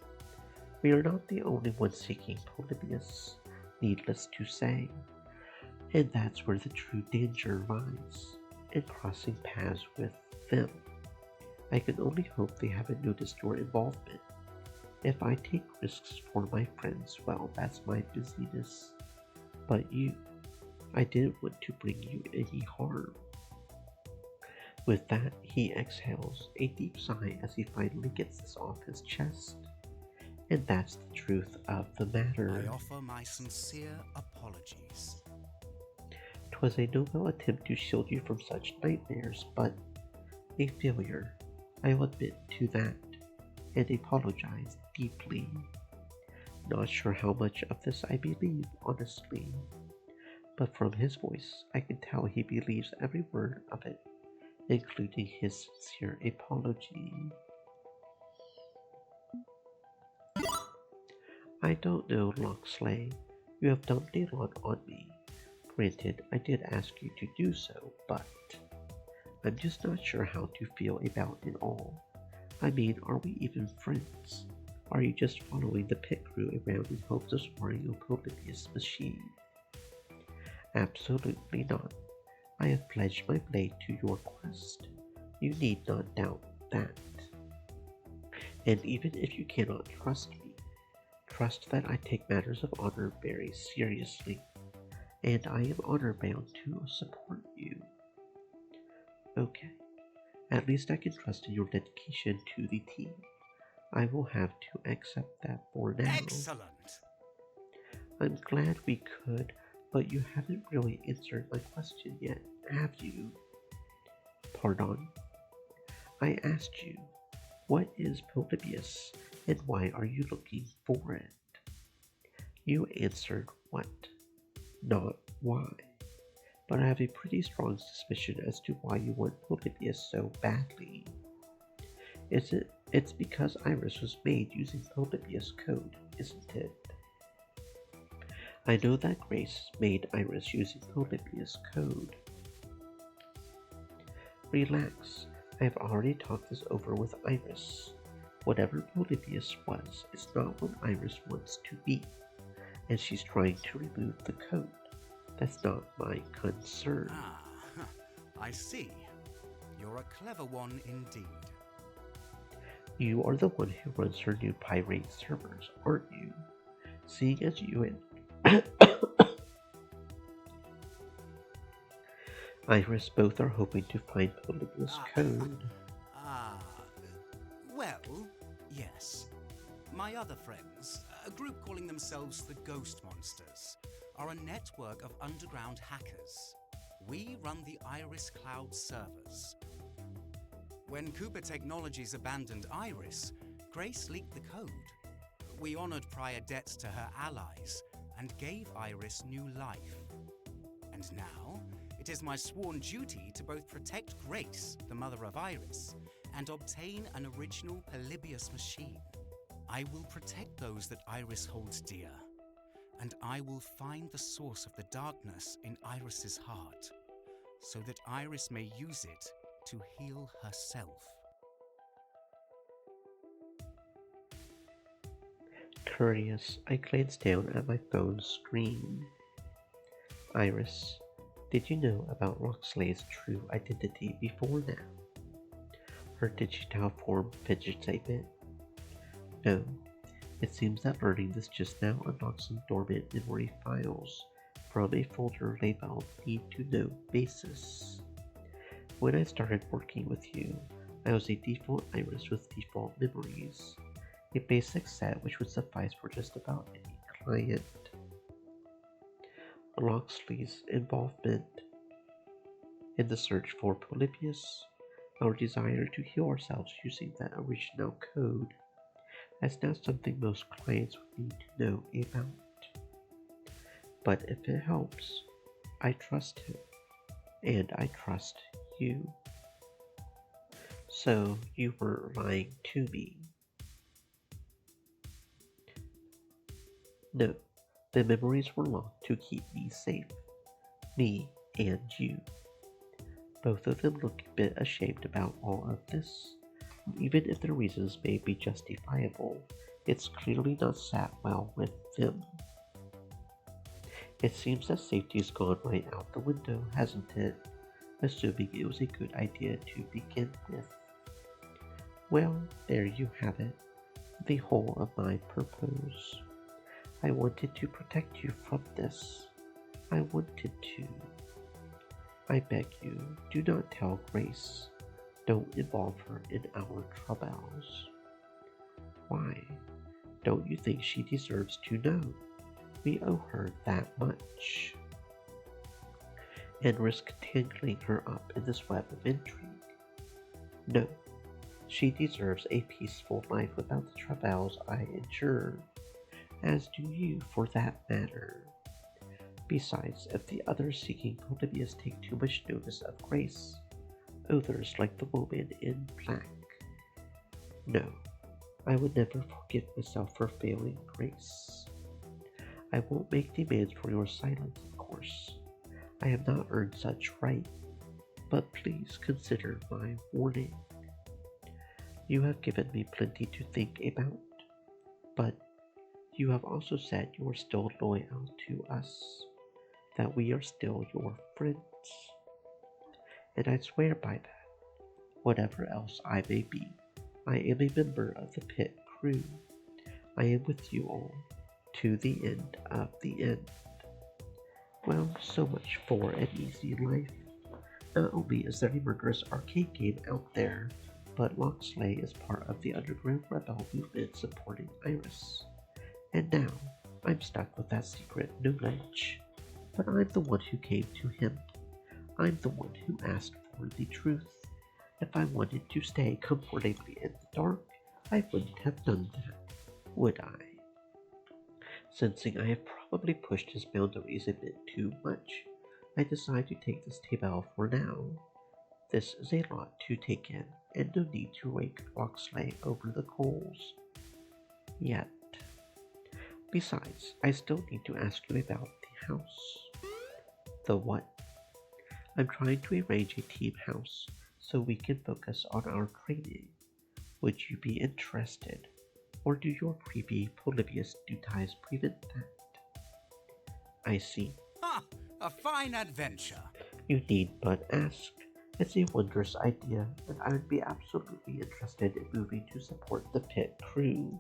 We are not the only ones seeking Polybius, needless to say. And that's where the true danger lies, in crossing paths with them. I can only hope they haven't noticed your involvement. If I take risks for my friends, well, that's my busyness. But I didn't want to bring you any harm. With that, he exhales a deep sigh as he finally gets this off his chest. And that's the truth of the matter. I offer my sincere apologies. 'Twas a noble attempt to shield you from such nightmares, but a failure. I'll admit to that, and apologize deeply. Not sure how much of this I believe, honestly. But from his voice, I can tell he believes every word of it, including his sincere apology. I don't know, Locksley. You have dumped a lot on me. Granted, I did ask you to do so, but I'm just not sure how to feel about it all. I mean, are we even friends? Are you just following the pit crew around in hopes of scoring a Polybius machine? Absolutely not. I have pledged my blade to your quest. You need not doubt that. And even if you cannot trust me, trust that I take matters of honor very seriously, and I am honor-bound to support you. Okay, at least I can trust in your dedication to the team. I will have to accept that for now. Excellent! I'm glad we could, but you haven't really answered my question yet, have you? Pardon? I asked you, what is Polybius, and why are you looking for it? You answered what, not why. But I have a pretty strong suspicion as to why you want Polybius so badly. It's because Iris was made using Polybius code, isn't it? I know that Grace made Iris using Polybius code. Relax, I have already talked this over with Iris. Whatever Polybius was is not what Iris wants to be, and she's trying to remove the code. That's not my concern. I see. You're a clever one indeed. You are the one who runs her new pirate servers, aren't you? Seeing as you and Iris both are hoping to find Polybius code. Well, yes. My other friends, a group calling themselves the Ghost Monsters, are a network of underground hackers. We run the Iris Cloud servers. When Cooper Technologies abandoned Iris, Grace leaked the code. We honored prior debts to her allies and gave Iris new life. And now, it is my sworn duty to both protect Grace, the mother of Iris, and obtain an original Polybius machine. I will protect those that Iris holds dear, and I will find the source of the darkness in Iris's heart, so that Iris may use it to heal herself. Curious, I glanced down at my phone's screen. Iris, Did you know about Loxley's true identity before now? Her digital form fidgets a bit. No, it seems that learning this just now unlocks some dormant memory files from a folder labeled Need to Know Basis. When I started working with you, I was a default Iris with default memories, a basic set which would suffice for just about any client. Loxley's involvement in the search for Polybius, our desire to heal ourselves using that original code, is now something most clients would need to know about. But if it helps, I trust him, and I trust you. So you were lying to me. No, the memories were locked to keep me safe. Me and you. Both of them look a bit ashamed about all of this. Even if their reasons may be justifiable, it's clearly not sat well with them. It seems that safety's gone right out the window, hasn't it? Assuming it was a good idea to begin with. Well, there you have it. The whole of my purpose. I wanted to protect you from this. I wanted to. I beg you, do not tell Grace. Don't involve her in our troubles. Why? Don't you think she deserves to know? We owe her that much. And risk tangling her up in this web of intrigue. No, she deserves a peaceful life without the troubles I endured, as do you for that matter. Besides, if the others seeking Polybius take too much notice of Grace, others like the woman in black. No, I would never forgive myself for failing Grace. I won't make demands for your silence, of course. I have not earned such right, but please consider my warning. You have given me plenty to think about, but you have also said you are still loyal to us, that we are still your friends. And I swear by that, whatever else I may be, I am a member of the pit crew. I am with you all, to the end of the end. Well, so much for an easy life. Not only is there a murderous arcade game out there, but Loxley is part of the underground rebel movement supporting Iris. And now, I'm stuck with that secret knowledge. But I'm the one who came to him. I'm the one who asked for the truth. If I wanted to stay comfortably in the dark, I wouldn't have done that, would I? Sensing I have probably pushed his boundaries a bit too much, I decide to take this table for now. This is a lot to take in, and no need to rake Loxley over the coals. Yet. Besides, I still need to ask you about the house. The what? I'm trying to arrange a team house so we can focus on our training. Would you be interested? Or do your creepy Polybius duties prevent that? I see. Ah, a fine adventure. You need but ask. It's a wondrous idea, and I would be absolutely interested in moving to support the pit crew.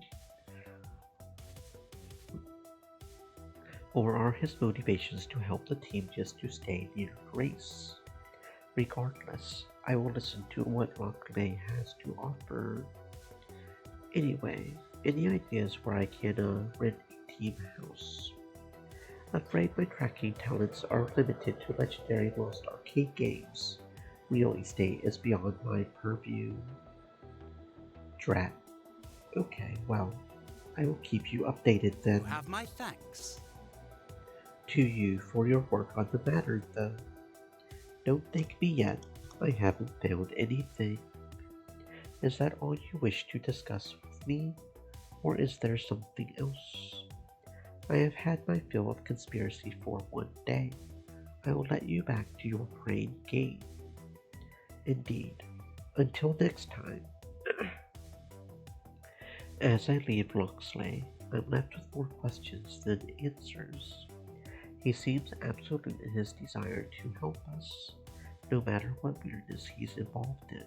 Or are his motivations to help the team just to stay near Grace? Regardless, I will listen to what Loxley has to offer. Anyway, any ideas where I can rent a team house? Afraid my tracking talents are limited to legendary Lost Arcade games. Real estate is beyond my purview. Drat. Okay, well, I will keep you updated then. You have my thanks. To you for your work on the matter, though. Don't thank me yet. I haven't found anything. Is that all you wish to discuss with me? Or is there something else? I have had my fill of conspiracy for one day. I will let you back to your brain game. Indeed. Until next time. As I leave Loxley, I'm left with more questions than answers. He seems absolute in his desire to help us. No matter what weirdness he's involved in,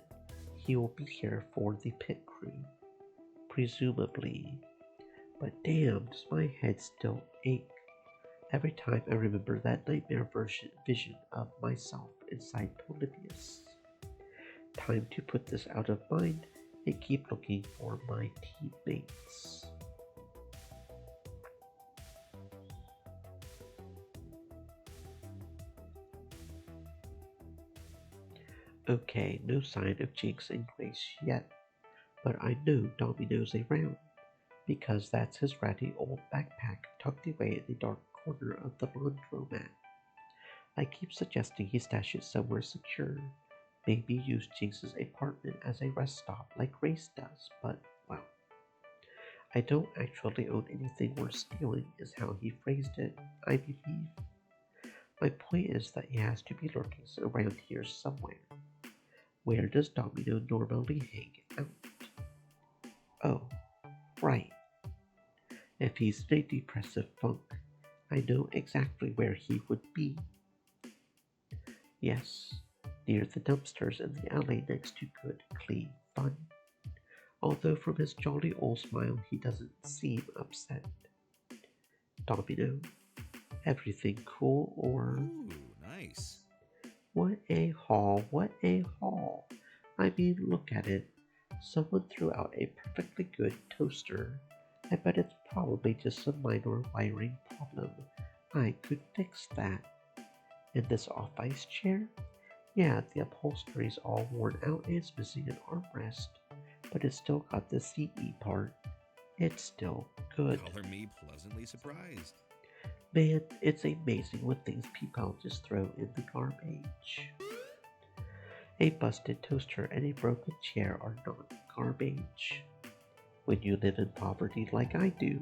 he will be here for the pit crew. Presumably. But damn, does my head still ache every time I remember that nightmare vision of myself inside Polybius. Time to put this out of mind and keep looking for my teammates. Okay, no sign of Jinx and Grace yet, but I know Domino's around, because that's his ratty old backpack tucked away in the dark corner of the laundromat. I keep suggesting he stash it somewhere secure, maybe use Jinx's apartment as a rest stop like Grace does, but, well, I don't actually own anything worth stealing is how he phrased it, I believe. My point is that he has to be lurking around here somewhere. Where does Domino normally hang out? Oh, right. If he's in a depressive funk, I know exactly where he would be. Yes, near the dumpsters in the alley next to Good, Clean Fun. Although from his jolly old smile he doesn't seem upset. Domino, everything cool or... Ooh, nice. What a haul, what a haul. I mean, look at it. Someone threw out a perfectly good toaster. I bet it's probably just some minor wiring problem. I could fix that. And this off-ice chair? Yeah, the upholstery's all worn out and it's missing an armrest. But it's still got the CE part. It's still good. Color me pleasantly surprised. Man, it's amazing what things people just throw in the garbage. A busted toaster and a broken chair are not garbage. When you live in poverty like I do,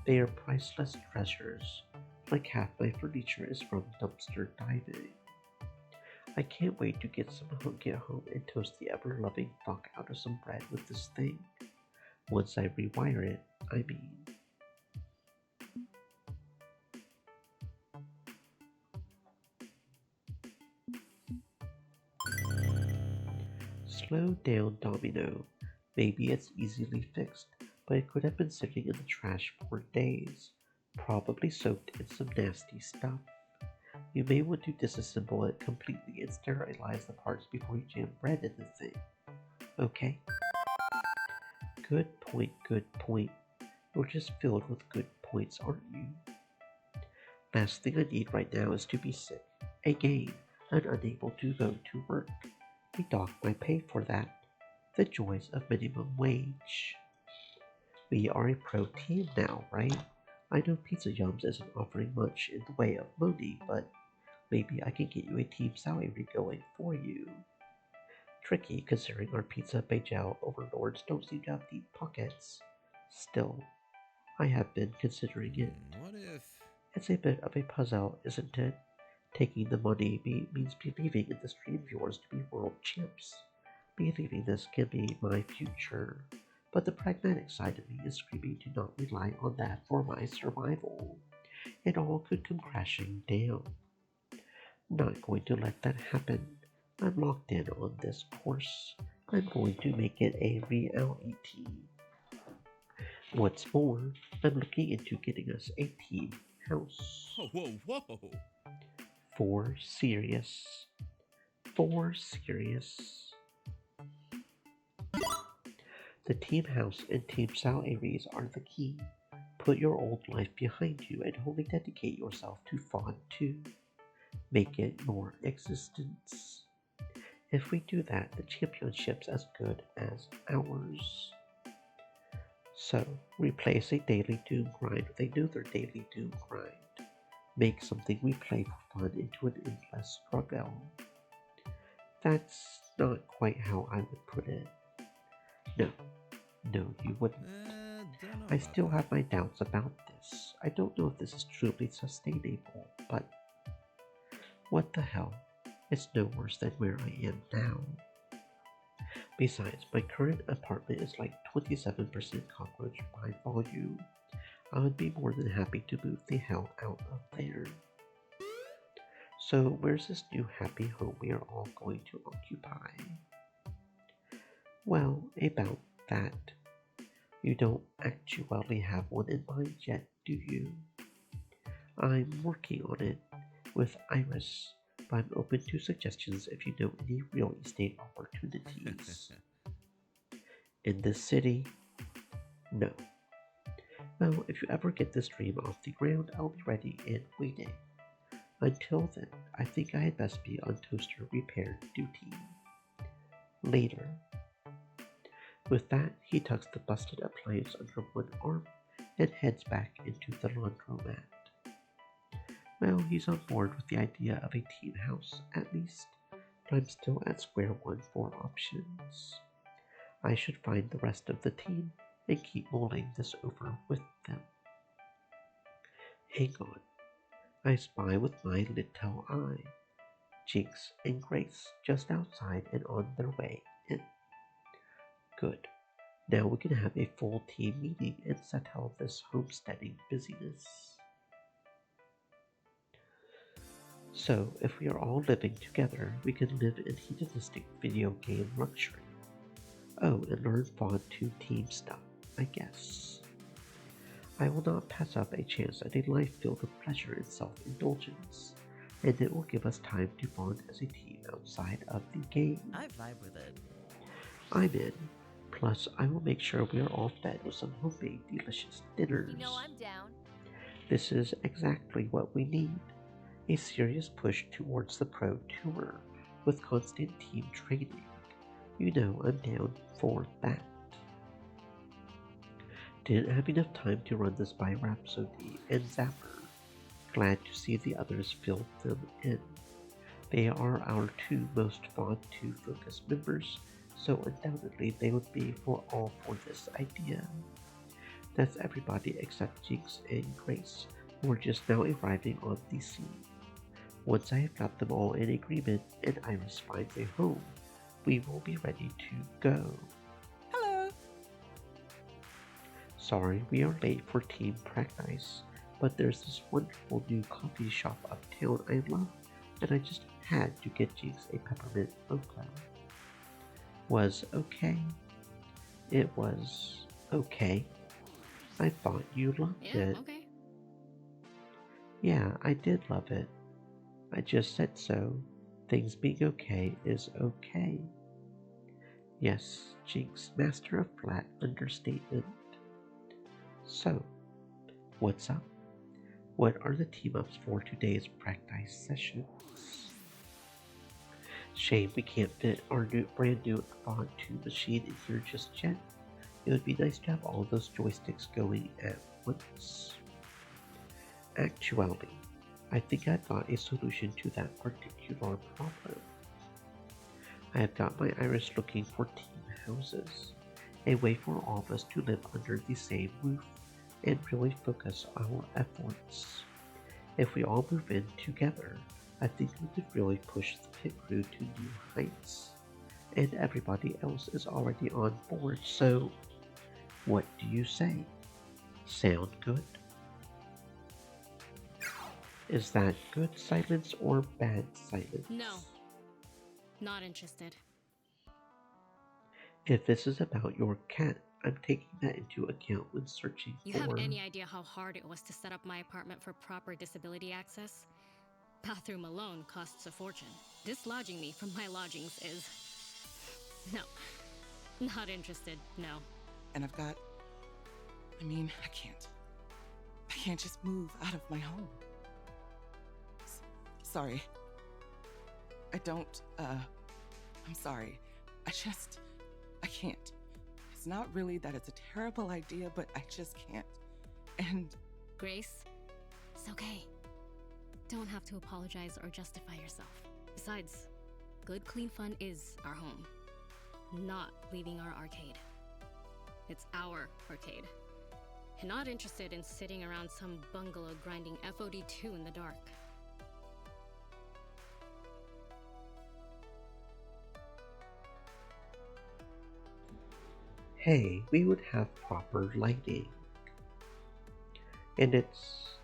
they are priceless treasures. Like half my furniture is from dumpster diving. I can't wait to get home and toast the ever-loving fuck out of some bread with this thing. Once I rewire it, I mean. Slow down, Domino. Maybe it's easily fixed, but it could have been sitting in the trash for days, probably soaked in some nasty stuff. You may want to disassemble it completely and sterilize the parts before you jam bread in the thing. Okay? Good point, good point. You're just filled with good points, aren't you? Last thing I need right now is to be sick, again, and unable to go to work. We docked my pay for that. The joys of minimum wage. We are a pro team now, right? I know Pizza Yums isn't offering much in the way of money, but maybe I can get you a team salary going for you. Tricky, considering our Pizza Bajau overlords don't seem to have deep pockets. Still, I have been considering it. What if... It's a bit of a puzzle, isn't it? Taking the money means believing in this dream of yours to be world champs. Believing this can be my future. But the pragmatic side of me is screaming to not rely on that for my survival. It all could come crashing down. Not going to let that happen. I'm locked in on this course. I'm going to make it a reality. What's more, I'm looking into getting us a team house. Whoa, whoa, whoa! For serious. For serious. The team house and team salaries are the key. Put your old life behind you and wholly dedicate yourself to Fawn 2. Make it your existence. If we do that, the championship's as good as ours. So, replace a daily doom grind with another daily doom grind. Make something we play for fun into an endless struggle. That's not quite how I would put it. No, you wouldn't. I still have my doubts about this. I don't know if this is truly sustainable, but what the hell? It's no worse than where I am now. Besides, my current apartment is like 27% cockroach by volume. I would be more than happy to move the hell out of there. So, where's this new happy home we are all going to occupy? Well, about that. You don't actually have one in mind yet, do you? I'm working on it with Iris, but I'm open to suggestions if you know any real estate opportunities. In this city? No. Well, if you ever get this dream off the ground, I'll be ready and waiting. Until then, I think I had best be on toaster repair duty. Later. With that, he tucks the busted appliance under one arm and heads back into the laundromat. Well, he's on board with the idea of a team house, at least, but I'm still at square one for options. I should find the rest of the team and keep mulling this over with them. Hang on. I spy with my little eye Jinx and Grace just outside and on their way in. Good. Now we can have a full team meeting and settle this homesteading busyness. So, if we are all living together, we can live in hedonistic video game luxury. Oh, and learn Fawn 2 team stuff, I guess. I will not pass up a chance at a life filled with pleasure and self-indulgence, and it will give us time to bond as a team outside of the game. I vibe with it. I'm in. Plus, I will make sure we are all fed with some homemade delicious dinners. You know I'm down. This is exactly what we need. A serious push towards the Pro Tour with constant team training. You know I'm down for that. Didn't have enough time to run this by Rhapsody and Zapper. Glad to see the others fill them in. They are our two most Fawn 2 focused members, so undoubtedly they would be all for this idea. That's everybody except Jinx and Grace, who are just now arriving on the scene. Once I have got them all in agreement and Iris finds a home, we will be ready to go. Hello! Sorry we are late for team practice, but there's this wonderful new coffee shop uptown I love, and I just had to get Jinx a peppermint mocha. Was okay. It was okay. I thought you loved it. Okay. Yeah, I did love it. I just said so. Things being okay is okay. Yes, Jinx, master of flat understatement. So, what's up? What are the team-ups for today's practice sessions? Shame we can't fit our brand new Fawn 2 machine in here just yet. It would be nice to have all those joysticks going at once. Actually, I think I've got a solution to that particular problem. I have got my Iris looking for team houses, a way for all of us to live under the same roof and really focus our efforts. If we all move in together, I think we could really push the pit crew to new heights. And everybody else is already on board, so what do you say? Sound good? Is that good silence or bad silence? No. Not interested. If this is about your cat, I'm taking that into account when searching You for... have any idea how hard it was to set up my apartment for proper disability access? Bathroom alone costs a fortune. Dislodging me from my lodgings is... No. Not interested, no. And I've got... I can't. I can't just move out of my home. Sorry. I don't, I'm sorry. I can't. It's not really that it's a terrible idea, but I just can't. And... Grace, it's okay. Don't have to apologize or justify yourself. Besides, good clean fun is our home. Not leaving our arcade. It's our arcade. And not interested in sitting around some bungalow grinding FOD2 in the dark. Hey, we would have proper lighting. And it's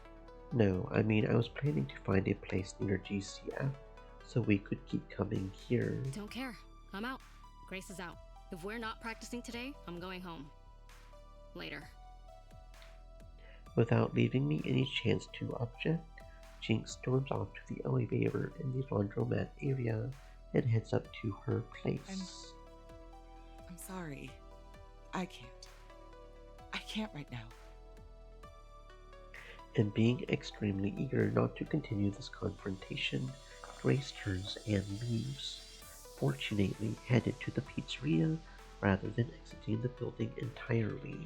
No, I mean, I was planning to find a place near GCF so we could keep coming here. Don't care. I'm out. Grace is out. If we're not practicing today, I'm going home. Later. Without leaving me any chance to object, Jinx storms off to the elevator in the laundromat area and heads up to her place. I'm sorry. I can't. I can't right now. And being extremely eager not to continue this confrontation, Grace turns and leaves, fortunately headed to the pizzeria rather than exiting the building entirely.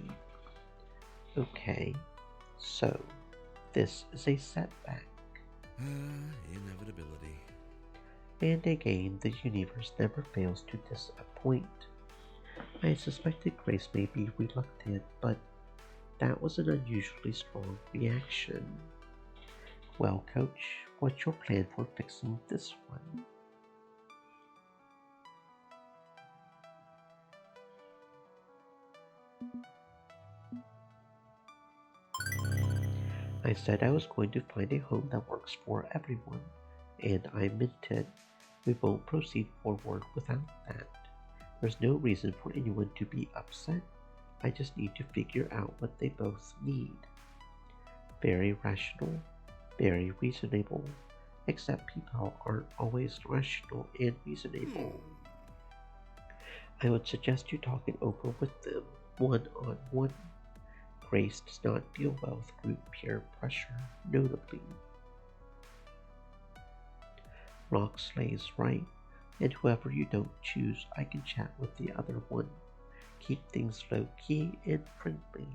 Okay, so this is a setback. Inevitability. And again, the universe never fails to disappoint. I suspected Grace may be reluctant, but that was an unusually strong reaction. Well, Coach, what's your plan for fixing this one? I said I was going to find a home that works for everyone, and I meant it. We won't proceed forward without that. There's no reason for anyone to be upset. I just need to figure out what they both need. Very rational, very reasonable, except people aren't always rational and reasonable. I would suggest you talk it over with them, one-on-one. Grace does not deal well with group peer pressure, notably. Roxley's right, and whoever you don't choose, I can chat with the other one. Keep things low-key and friendly.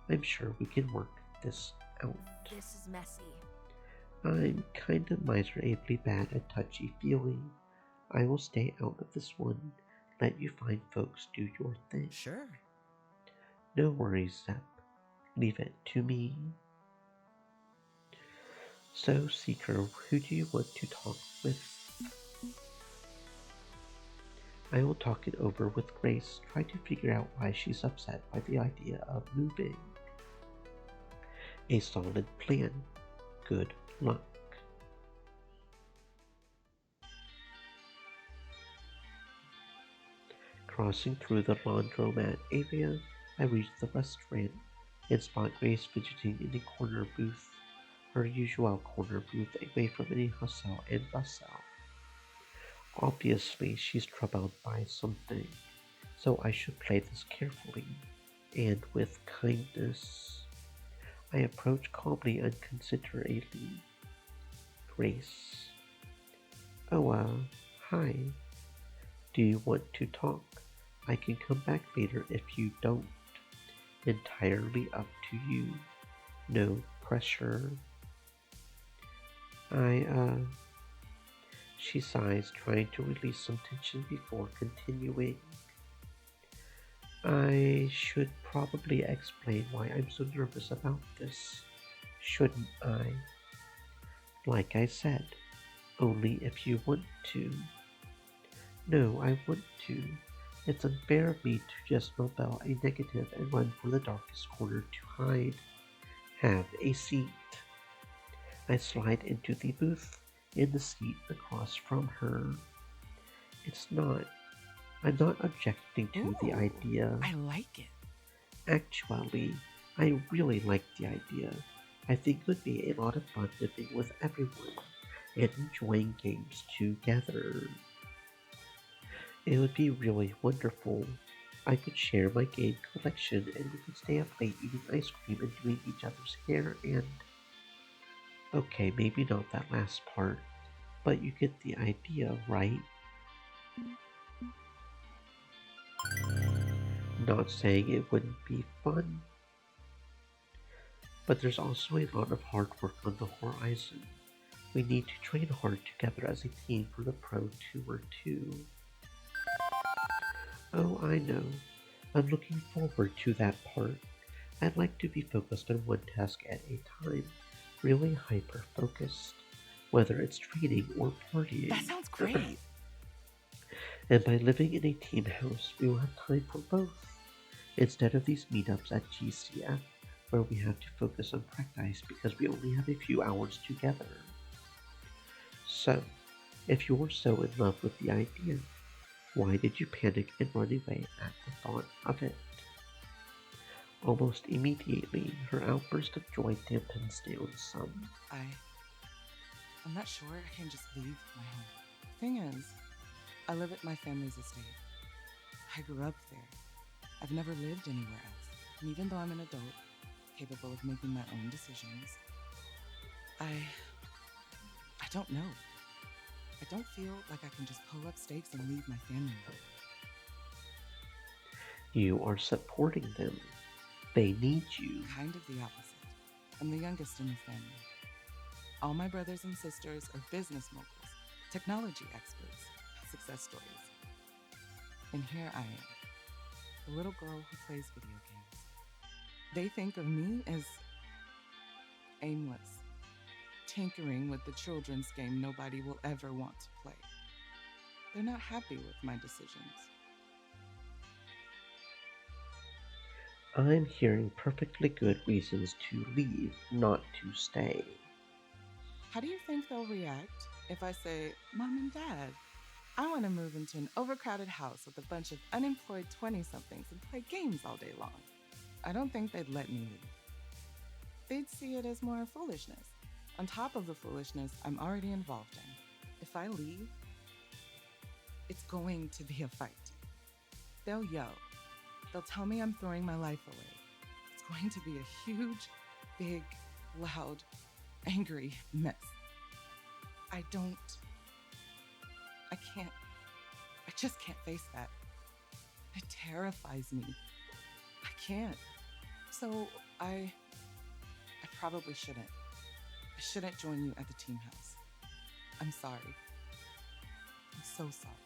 I'm sure we can work this out. This is messy. I'm kind of miserably bad at touchy-feely. I will stay out of this one. Let you fine folks do your thing. Sure. No worries, Zep. Leave it to me. So, Seeker, who do you want to talk with? I will talk it over with Grace, try to figure out why she's upset by the idea of moving. A solid plan. Good luck. Crossing through the laundromat area, I reach the restaurant and spot Grace fidgeting in the corner booth, her usual corner booth away from any hustle and bustle. Obviously, she's troubled by something, so I should play this carefully and with kindness. I approach calmly and considerately. Grace. Oh, hi. Do you want to talk? I can come back later if you don't. Entirely up to you. No pressure. She sighs, trying to release some tension before continuing. I should probably explain why I'm so nervous about this, shouldn't I? Like I said, only if you want to. No, I want to. It's unfair of me to just novel a negative and run for the darkest corner to hide. Have a seat. I slide into the booth, in the seat across from her. I'm not objecting to the idea. I like it. Actually, I really like the idea. I think it would be a lot of fun living with everyone and enjoying games together. It would be really wonderful. I could share my game collection and we could stay up late eating ice cream and doing each other's hair and... Okay, maybe not that last part, but you get the idea, right? Not saying it wouldn't be fun, but there's also a lot of hard work on the horizon. We need to train hard together as a team for the Pro Tour too. Oh, I know. I'm looking forward to that part. I'd like to be focused on one task at a time, really hyper-focused, whether it's training or partying. That sounds great. And by living in a team house, we will have time for both. Instead of these meetups at GCF, where we have to focus on practice because we only have a few hours together. So, if you're so in love with the idea, why did you panic and run away at the thought of it? Almost immediately, her outburst of joy dampens down some. I'm not sure I can just leave my home. Thing is, I live at my family's estate. I grew up there. I've never lived anywhere else. And even though I'm an adult, capable of making my own decisions, I don't know. I don't feel like I can just pull up stakes and leave my family. You are supporting them. They need you. Kind of the opposite. I'm the youngest in the family. All my brothers and sisters are business moguls, technology experts, success stories. And here I am, the little girl who plays video games. They think of me as aimless, tinkering with the children's game nobody will ever want to play. They're not happy with my decisions. I'm hearing perfectly good reasons to leave, not to stay. How do you think they'll react if I say, Mom and Dad, I want to move into an overcrowded house with a bunch of unemployed 20-somethings and play games all day long? I don't think they'd let me leave. They'd see it as more foolishness, on top of the foolishness I'm already involved in. If I leave, it's going to be a fight. They'll yell. They'll tell me I'm throwing my life away. It's going to be a huge, big, loud, angry mess. I just can't face that. It terrifies me. I can't. So I probably shouldn't. I shouldn't join you at the team house. I'm sorry. I'm so sorry.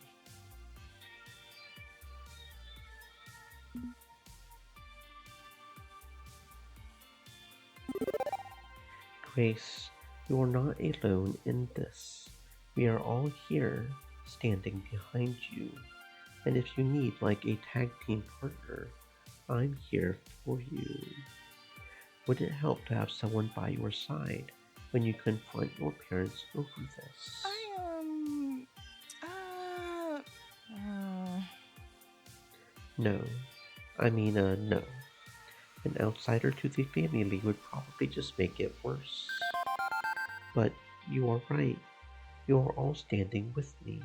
Grace, you are not alone in this. We are all here, standing behind you. And if you need like a tag team partner, I'm here for you. Would it help to have someone by your side when you confront your parents over this? No. No. An outsider to the family would probably just make it worse. But you are right. You are all standing with me.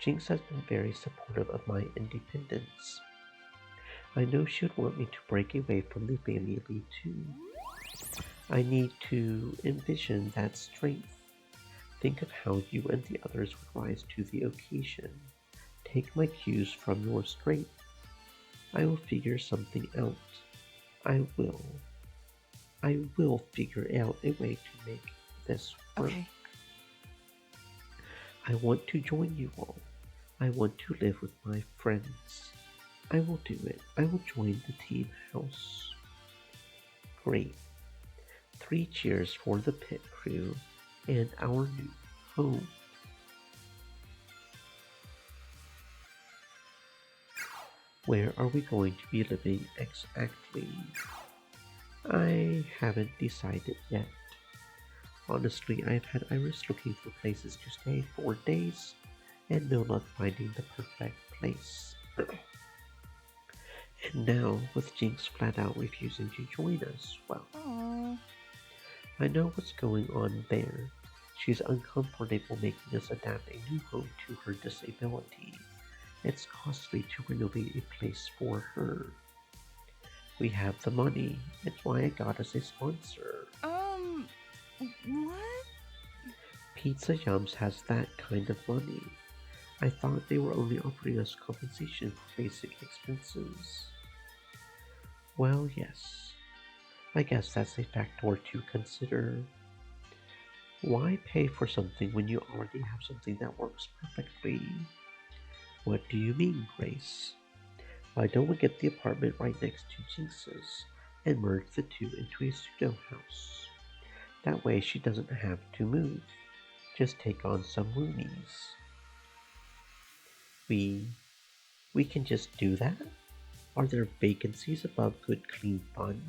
Jinx has been very supportive of my independence. I know she would want me to break away from the family too. I need to envision that strength. Think of how you and the others would rise to the occasion. Take my cues from your strength. I will figure something out. I will figure out a way to make this work. Okay. I want to join you all. I want to live with my friends. I will do it. I will join the team house. Great. 3 cheers for the pit crew and our new home. Where are we going to be living exactly? I haven't decided yet. Honestly, I've had Iris looking for places to stay for days and no luck finding the perfect place. And now, with Jinx flat out refusing to join us, well, I know what's going on there. She's uncomfortable making us adapt a new home to her disability. It's costly to renovate a place for her. We have the money. It's why I got us a sponsor. What? Pizza Yums has that kind of money. I thought they were only offering us compensation for basic expenses. Well, yes. I guess that's a factor to consider. Why pay for something when you already have something that works perfectly? What do you mean, Grace? Why don't we get the apartment right next to Jinx's and merge the two into a pseudo house? That way she doesn't have to move. Just take on some roomies. We can just do that? Are there vacancies above good clean fun?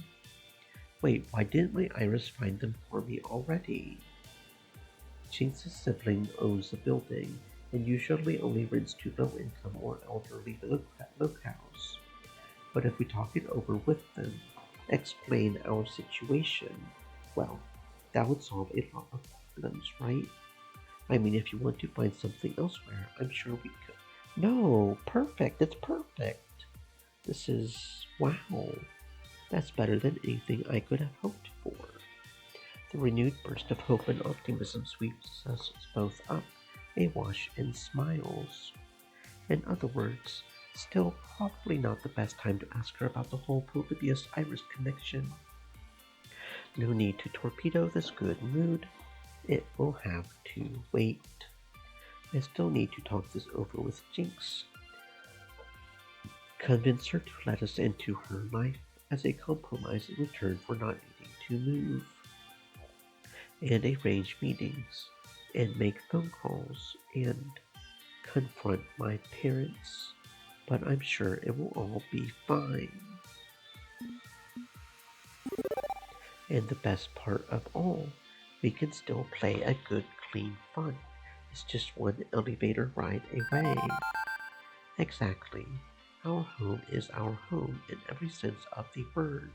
Wait, why didn't my Iris find them for me already? Jinx's sibling owns the building, and usually only rents to low-income or elderly locales. But if we talk it over with them, explain our situation, well, that would solve a lot of problems, right? I mean, if you want to find something elsewhere, I'm sure we could. No, perfect, it's perfect. This is, wow, that's better than anything I could have hoped for. The renewed burst of hope and optimism sweeps us both up, awash in smiles. In other words, still probably not the best time to ask her about the whole Polybius Iris connection. No need to torpedo this good mood. It will have to wait. I still need to talk this over with Jinx. Convince her to let us into her life as a compromise in return for not needing to move. And arrange meetings, and make phone calls, and confront my parents. But I'm sure it will all be fine. And the best part of all, we can still play a good, clean fun. It's just one elevator ride away. Exactly. Our home is our home in every sense of the word.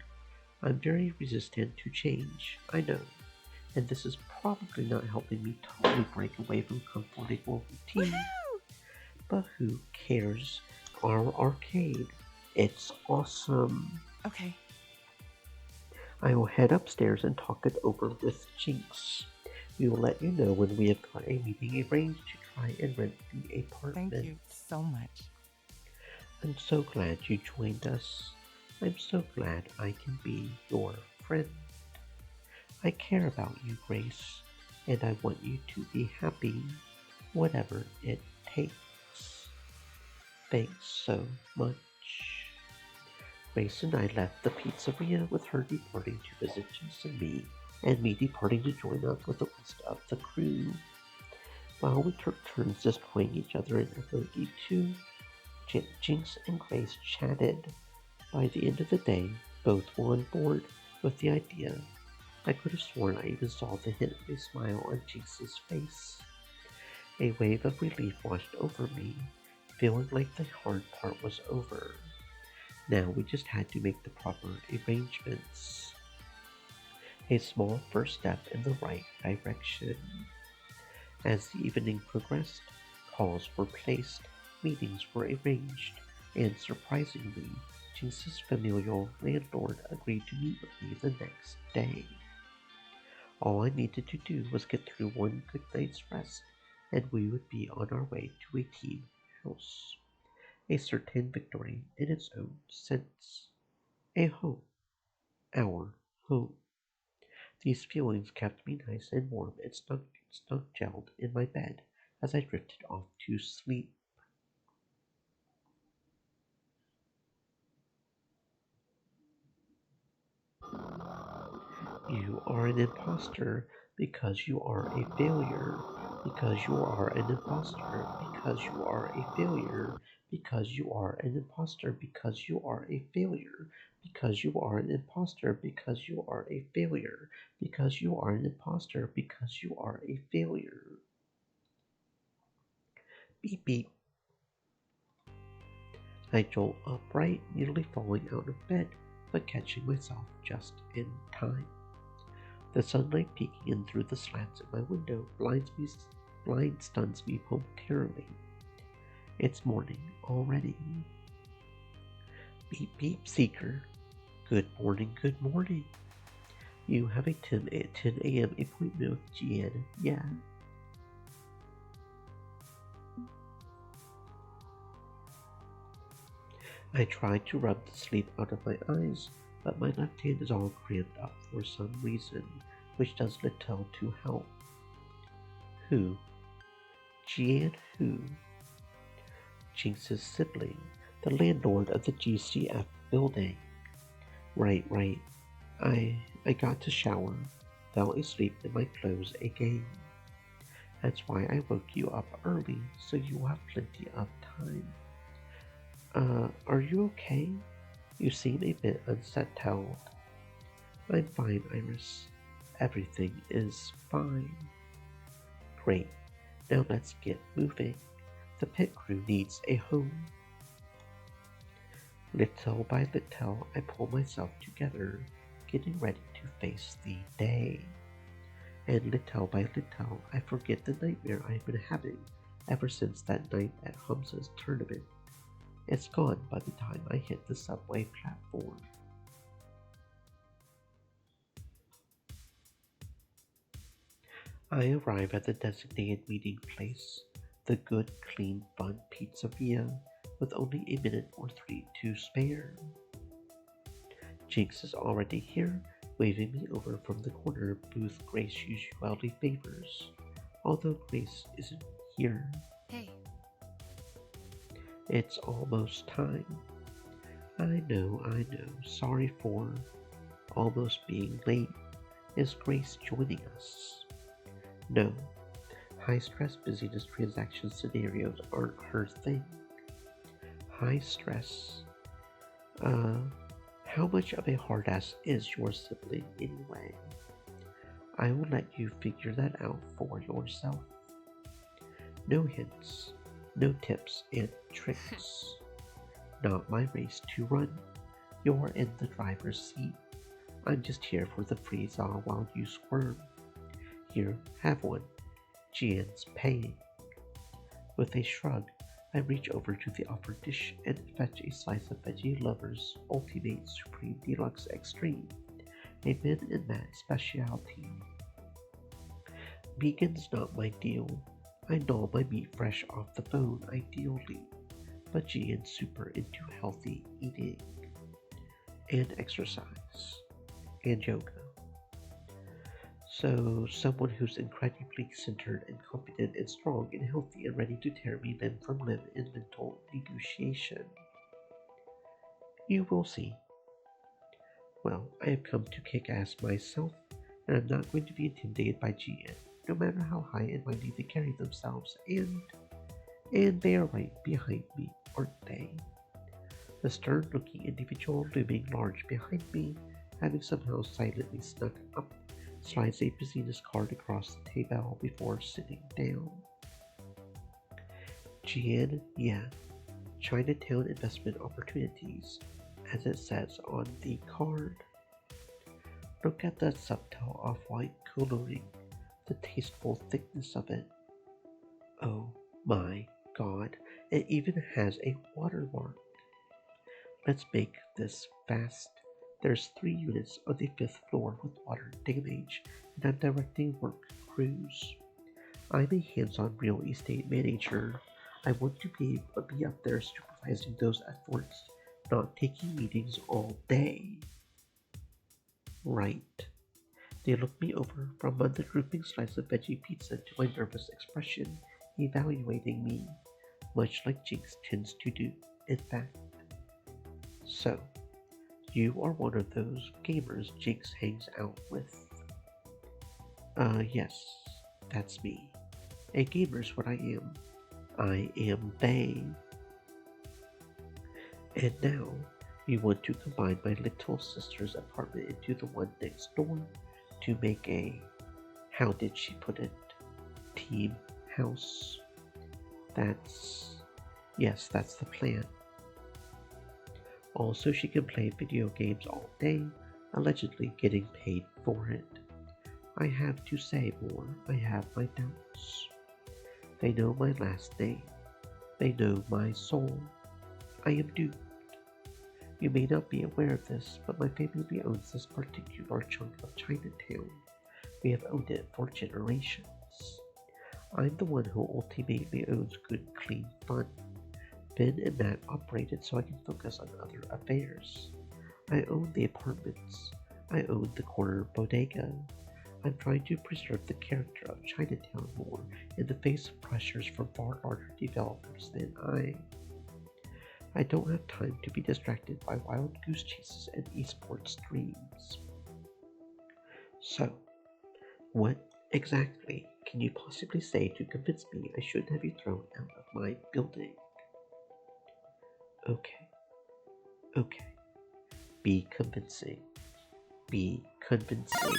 I'm very resistant to change, I know. And this is probably not helping me totally break away from comfortable routine. But who cares? Our arcade. It's awesome. Okay. I will head upstairs and talk it over with Jinx. We will let you know when we have got a meeting arranged to try and rent the apartment. Thank you so much. I'm so glad you joined us. I'm so glad I can be your friend. I care about you, Grace, and I want you to be happy, whatever it takes. Thanks so much. Grace and I left the pizzeria with her departing to visit Jinx and me departing to join up with the rest of the crew. While we took turns destroying each other in FOD2, Jinx and Grace chatted. By the end of the day, both were on board with the idea. I could have sworn I even saw the hint of a smile on Jinx's face. A wave of relief washed over me, feeling like the hard part was over. Now we just had to make the proper arrangements. A small first step in the right direction. As the evening progressed, calls were placed, meetings were arranged, and surprisingly, Jinx's familial landlord agreed to meet with me the next day. All I needed to do was get through one good night's rest, and we would be on our way to a team house. A certain victory in its own sense. A home. Our home. These feelings kept me nice and warm and snug-gelled in my bed as I drifted off to sleep. You are an imposter because you are a failure. Because you are an imposter. Because you are a failure. Because you are an imposter. Because you are a failure. Because you are an imposter. Because you are a failure. Because you are an imposter. Because you are a failure. Beep beep. I jolt upright, nearly falling out of bed, but catching myself just in time. The sunlight peeking in through the slats at my window stuns me momentarily. It's morning already. Beep beep, Seeker. Good morning, good morning. You have a 10 a.m. appointment with Gian, yeah. I tried to rub the sleep out of my eyes, but my left hand is all cramped up for some reason, which does little to help. Who? Gian who? Jinx's sibling, the landlord of the GCF building. Right. I got to shower, fell asleep in my clothes again. That's why I woke you up early, so you have plenty of time. Are you okay? You seem a bit unsettled. I'm fine, Iris. Everything is fine. Great. Now let's get moving. The pit crew needs a home. Little by little, I pull myself together, getting ready to face the day. And little by little, I forget the nightmare I've been having ever since that night at Hamza's tournament. It's gone by the time I hit the subway platform. I arrive at the designated meeting place, the good, clean, fun pizzeria, with only a minute or 3 to spare. Jinx is already here, waving me over from the corner booth Grace usually favors, although Grace isn't here. Hey. It's almost time. I know. Sorry for almost being late. Is Grace joining us? No. High-stress busyness transaction scenarios aren't her thing. High stress. How much of a hard-ass is your sibling anyway? I will let you figure that out for yourself. No hints, no tips and tricks. Not my race to run. You're in the driver's seat. I'm just here for the freeze-all while you squirm. Here, have one. Jian's paying. With a shrug, I reach over to the offered dish and fetch a slice of Veggie Lovers Ultimate Supreme Deluxe Extreme, a Ben and Matt specialty. Vegan's not my deal. I gnaw my meat fresh off the bone ideally, but Jian's super into healthy eating, and exercise, and yoga. So, someone who's incredibly centered and confident and strong and healthy and ready to tear me limb from limb in mental negotiation. You will see. Well, I have come to kick ass myself, and I'm not going to be intimidated by GN, no matter how high and mighty they carry themselves, and they are right behind me, aren't they? The stern-looking individual looming large behind me, having somehow silently snuck up, slides a business card across the table before sitting down. Jian, yeah, Chinatown investment opportunities, as it says on the card. Look at that subtle off-white coloring, the tasteful thickness of it. Oh my god, it even has a watermark. Let's make this fast. There's 3 units on the 5th floor with water damage, and I'm directing work crews. I'm a hands-on real estate manager. I want to be able to be up there supervising those efforts, not taking meetings all day. Right. They look me over from the drooping slice of veggie pizza to my nervous expression, evaluating me, much like Jinx tends to do, in fact. So, you are one of those gamers Jinx hangs out with. Yes, that's me. A gamer's what I am. I am they. And now, you want to combine my little sister's apartment into the one next door to make a, how did she put it, team house. Yes, that's the plan. Also, she can play video games all day, allegedly getting paid for it. I have to say more. I have my doubts. They know my last name. They know my soul. I am doomed. You may not be aware of this, but my family owns this particular chunk of Chinatown. We have owned it for generations. I'm the one who ultimately owns good, clean fun. Ben and Matt operate it so I can focus on other affairs. I own the apartments. I own the corner bodega. I'm trying to preserve the character of Chinatown more in the face of pressures from far larger developers than I don't have time to be distracted by wild goose chases and esports streams. So, what exactly can you possibly say to convince me I shouldn't have you thrown out of my building? Okay. Be convincing. be convincing.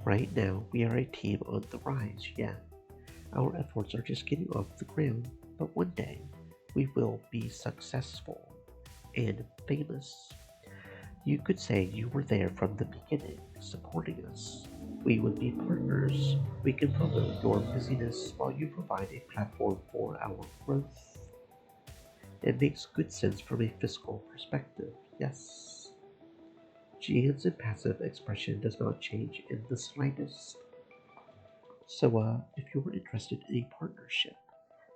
Right now, we are a team on the rise, yeah. Our efforts are just getting off the ground, but one day, we will be successful and famous. You could say you were there from the beginning, supporting us. We would be partners. We can promote your busyness while you provide a platform for our growth. It makes good sense from a fiscal perspective, yes. Gian's impassive expression does not change in the slightest. So, if you were interested in a partnership,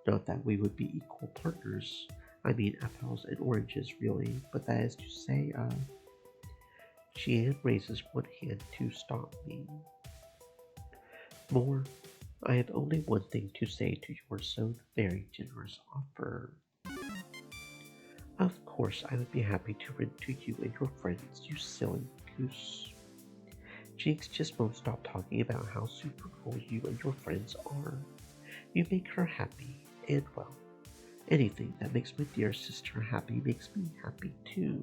not that we would be equal partners, I mean apples and oranges really, but that is to say, Gian raises one hand to stop me. More, I have only one thing to say to your so very generous offer. Of course, I would be happy to rent to you and your friends, you silly goose. Jinx just won't stop talking about how super cool you and your friends are. You make her happy, and well, anything that makes my dear sister happy makes me happy too.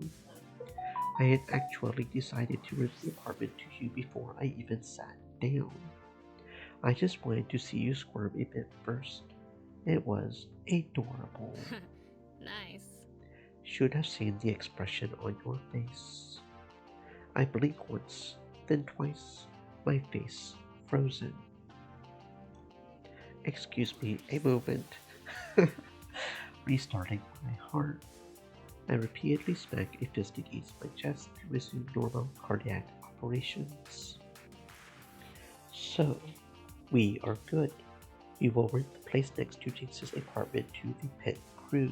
I had actually decided to rent the apartment to you before I even sat down. I just wanted to see you squirm a bit first. It was adorable. Nice. Should have seen the expression on your face. I blinked once, then twice, my face frozen. Excuse me a moment. Restarting my heart. I repeatedly smack a fist against my chest to resume normal cardiac operations. So, we are good. We will rent the place next to Jinx's apartment to the pit crew.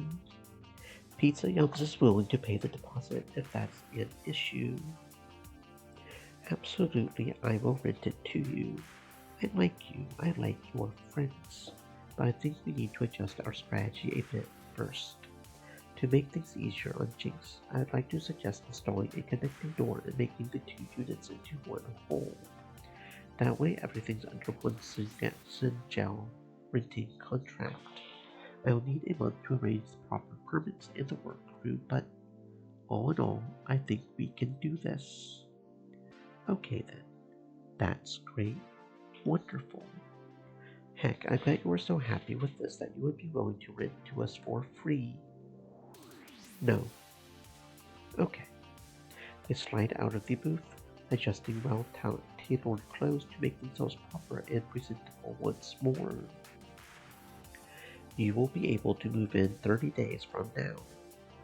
Pizza Yums is willing to pay the deposit if that's an issue. Absolutely, I will rent it to you. I like you, I like your friends, but I think we need to adjust our strategy a bit first. To make things easier on Jinx, I'd like to suggest installing a connecting door and making the two units into one whole. That way everything's under one Syngel renting contract. I will need a month to arrange the proper permits and the work crew, but all in all, I think we can do this. Okay then, that's great, wonderful. Heck, I bet you were so happy with this that you would be willing to rent to us for free. No. Okay. They slide out of the booth, adjusting well-tailored clothes to make themselves proper and presentable once more. You will be able to move in 30 days from now.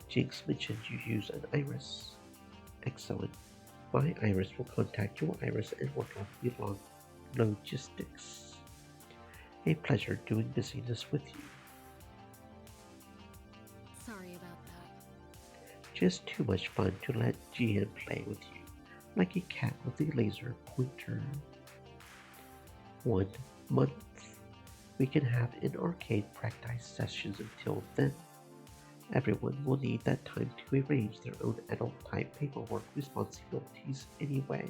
Jinx mentioned you use an iris. Excellent. My iris will contact your iris and work out the logistics. A pleasure doing business with you. Sorry about that. Just too much fun to let GM play with you, like a cat with a laser pointer. 1 month. We can have in arcade practice sessions until then. Everyone will need that time to arrange their own adult-type paperwork responsibilities anyway.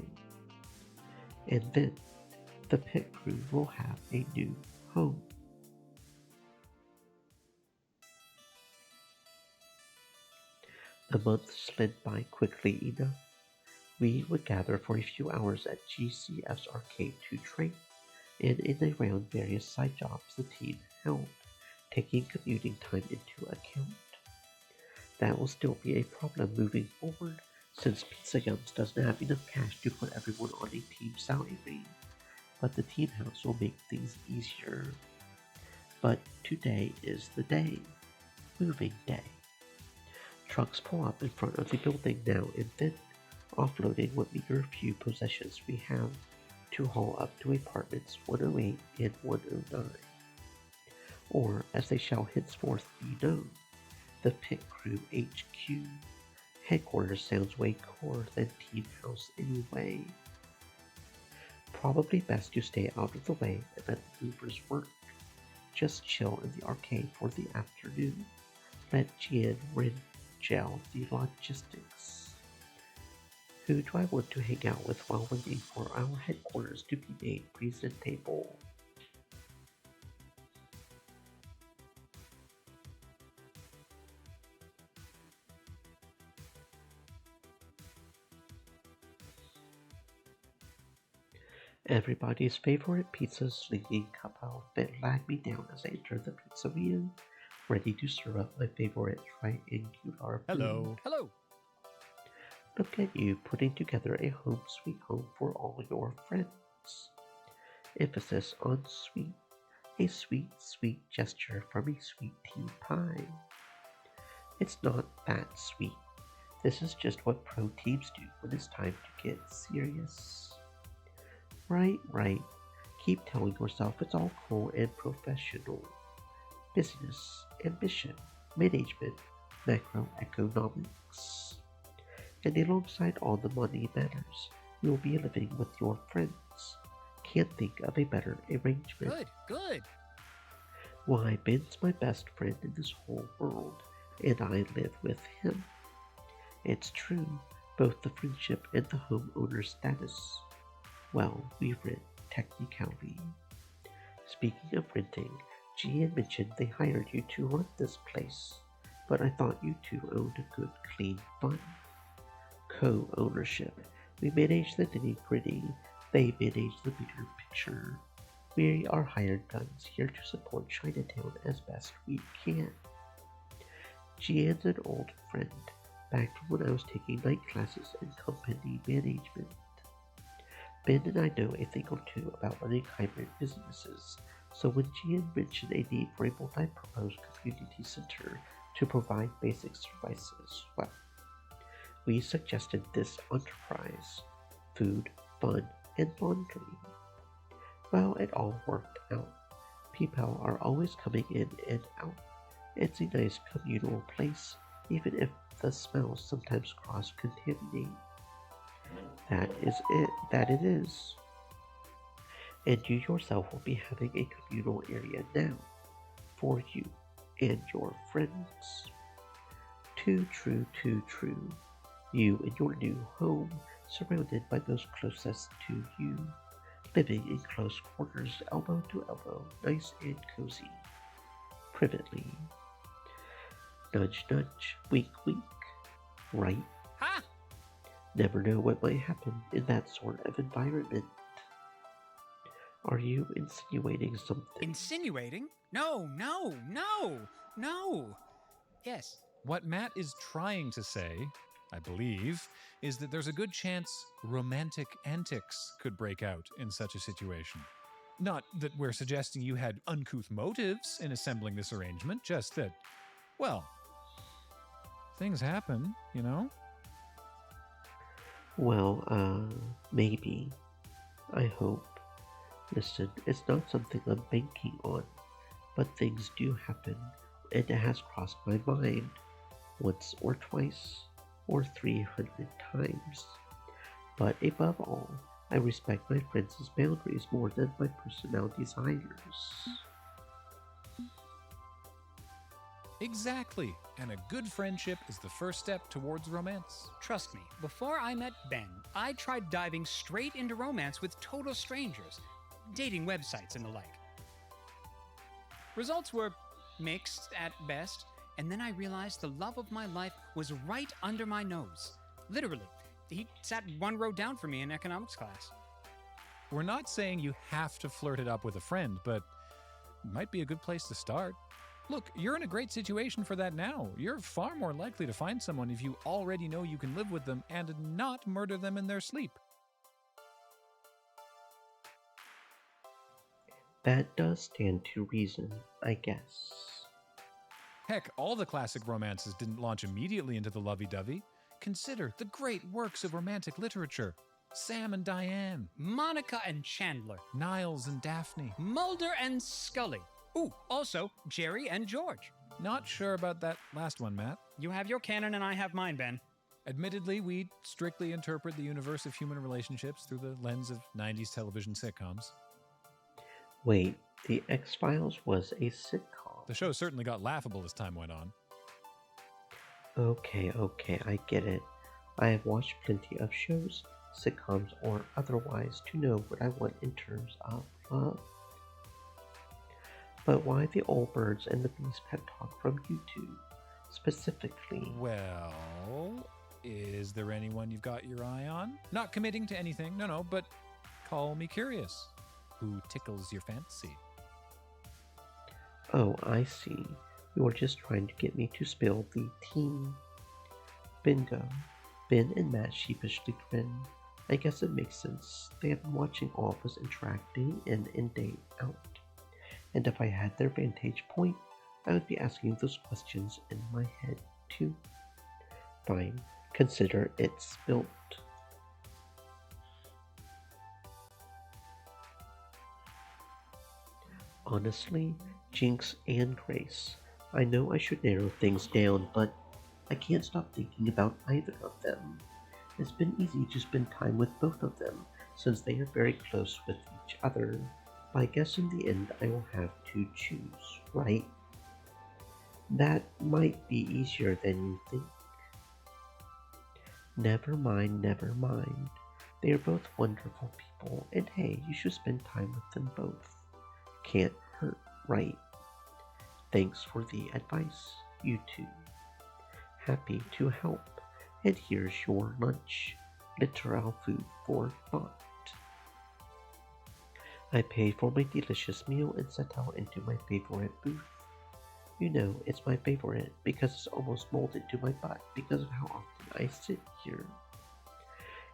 And then, the pit crew will have a new home. The month slid by quickly enough. We would gather for a few hours at GCF's arcade to train, and in and around various side jobs the team held, taking commuting time into account. That will still be a problem moving forward, since Pizza Yums doesn't have enough cash to put everyone on a team salary, but the team house will make things easier. But today is the day. Moving day. Trucks pull up in front of the building now and then, offloading what meager few possessions we have to haul up to apartments 108 and 109. Or, as they shall henceforth be known, the Pit Crew HQ. Headquarters sounds way cooler than Team House anyway. Probably best to stay out of the way and let the movers work. Just chill in the arcade for the afternoon. Let Gian gel the logistics. Who do I want to hang out with while waiting for our headquarters to be made presentable? Everybody's favorite pizza slinging couple flag me down as I enter the pizzeria, ready to serve up my favorite triangular Hello. food. Hello. Look at you putting together a home sweet home for all your friends. Emphasis on sweet, a sweet, sweet gesture from a sweet tea pie. It's not that sweet. This is just what pro teams do when it's time to get serious. Right. Keep telling yourself it's all cool and professional. Business, ambition, management, macroeconomics. And alongside all the money matters, you'll be living with your friends. Can't think of a better arrangement. Good. Why, Ben's my best friend in this whole world, and I live with him. It's true, both the friendship and the homeowner status. Well, we rent technically. Speaking of renting, Gian mentioned they hired you to run this place, but I thought you two owned a good, clean fund. Co-ownership. We manage the nitty-gritty, they manage the bigger picture. We are hired guns here to support Chinatown as best we can. Gian's an old friend, back from when I was taking night classes in company management. Ben and I know a thing or two about running hybrid businesses, so when Gian mentioned a need for a multi-purpose community center to provide basic services, well, we suggested this enterprise: food, fun, and laundry. Well, it all worked out. People are always coming in and out. It's a nice communal place, even if the smells sometimes cross-contaminate. That it is. And you yourself will be having a communal area now, for you and your friends. Too true. You in your new home, surrounded by those closest to you, living in close quarters, elbow to elbow, nice and cozy. Privately. Nudge, nudge, wink, wink. Right? Ha! Never know what might happen in that sort of environment. Are you insinuating something? Insinuating? No. Yes. What Matt is trying to say, I believe, is that there's a good chance romantic antics could break out in such a situation. Not that we're suggesting you had uncouth motives in assembling this arrangement, just that, well, things happen, you know? Well, maybe. I hope. Listen, it's not something I'm banking on, but things do happen, and it has crossed my mind once or twice or 300 times. But above all, I respect my friends' boundaries more than my personal desires. Exactly. And a good friendship is the first step towards romance. Trust me, before I met Ben, I tried diving straight into romance with total strangers, dating websites and the like. Results were mixed at best, and then I realized the love of my life was right under my nose. Literally, he sat one row down from me in economics class. We're not saying you have to flirt it up with a friend, but it might be a good place to start. Look, you're in a great situation for that now. You're far more likely to find someone if you already know you can live with them and not murder them in their sleep. That does stand to reason, I guess. Heck, all the classic romances didn't launch immediately into the lovey-dovey. Consider the great works of romantic literature. Sam and Diane. Monica and Chandler. Niles and Daphne. Mulder and Scully. Ooh, also Jerry and George. Not sure about that last one, Matt. You have your canon and I have mine, Ben. Admittedly, we strictly interpret the universe of human relationships through the lens of 90s television sitcoms. Wait, The X-Files was a sitcom. The show certainly got laughable as time went on. Okay, I get it. I have watched plenty of shows, sitcoms or otherwise, to know what I want in terms of love. But why the old birds and the bees pep talk from YouTube, specifically? Well, is there anyone you've got your eye on? Not committing to anything, no, but call me curious. Who tickles your fancy? Oh, I see. You're just trying to get me to spill the tea. Bingo. Ben and Matt sheepishly grin. I guess it makes sense. They have been watching all of us interact day in and day out. And if I had their vantage point, I would be asking those questions in my head too. Fine, consider it spilt. Honestly, Jinx and Grace, I know I should narrow things down, but I can't stop thinking about either of them. It's been easy to spend time with both of them, since they are very close with each other. But I guess in the end I will have to choose, right? That might be easier than you think. Never mind, never mind. They are both wonderful people, and hey, you should spend time with them both. Can't hurt, right? Thanks for the advice, you two. Happy to help. And here's your lunch. Literal food for thought. I pay for my delicious meal and set out into my favorite booth. You know, it's my favorite because it's almost molded to my butt because of how often I sit here.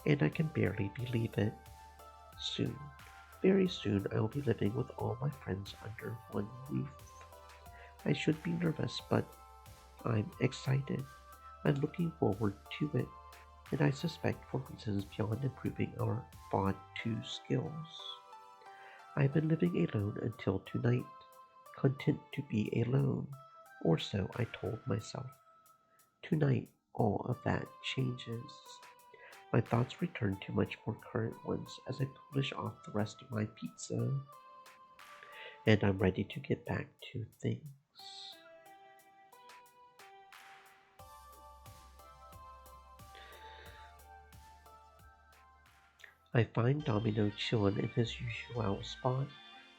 And I can barely believe it. Soon, very soon, I will be living with all my friends under one roof. I should be nervous, but I'm excited. I'm looking forward to it, and I suspect for reasons beyond improving our VOD 2 skills. I've been living alone until tonight, content to be alone, or so I told myself. Tonight, all of that changes. My thoughts return to much more current ones as I polish off the rest of my pizza, and I'm ready to get back to things. I find Domino chillin' in his usual spot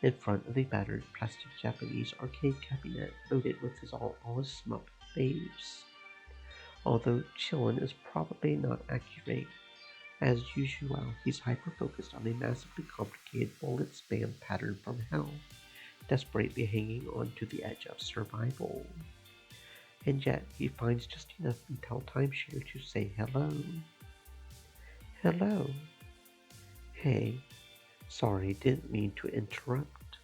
in front of the battered plastic Japanese arcade cabinet loaded with all his smuck faves. Although chillin' is probably not accurate. As usual, he's hyper-focused on a massively complicated bullet spam pattern from hell, desperately hanging on to the edge of survival. And yet, he finds just enough Intel timeshare to say hello. Hello. Hey, sorry, didn't mean to interrupt.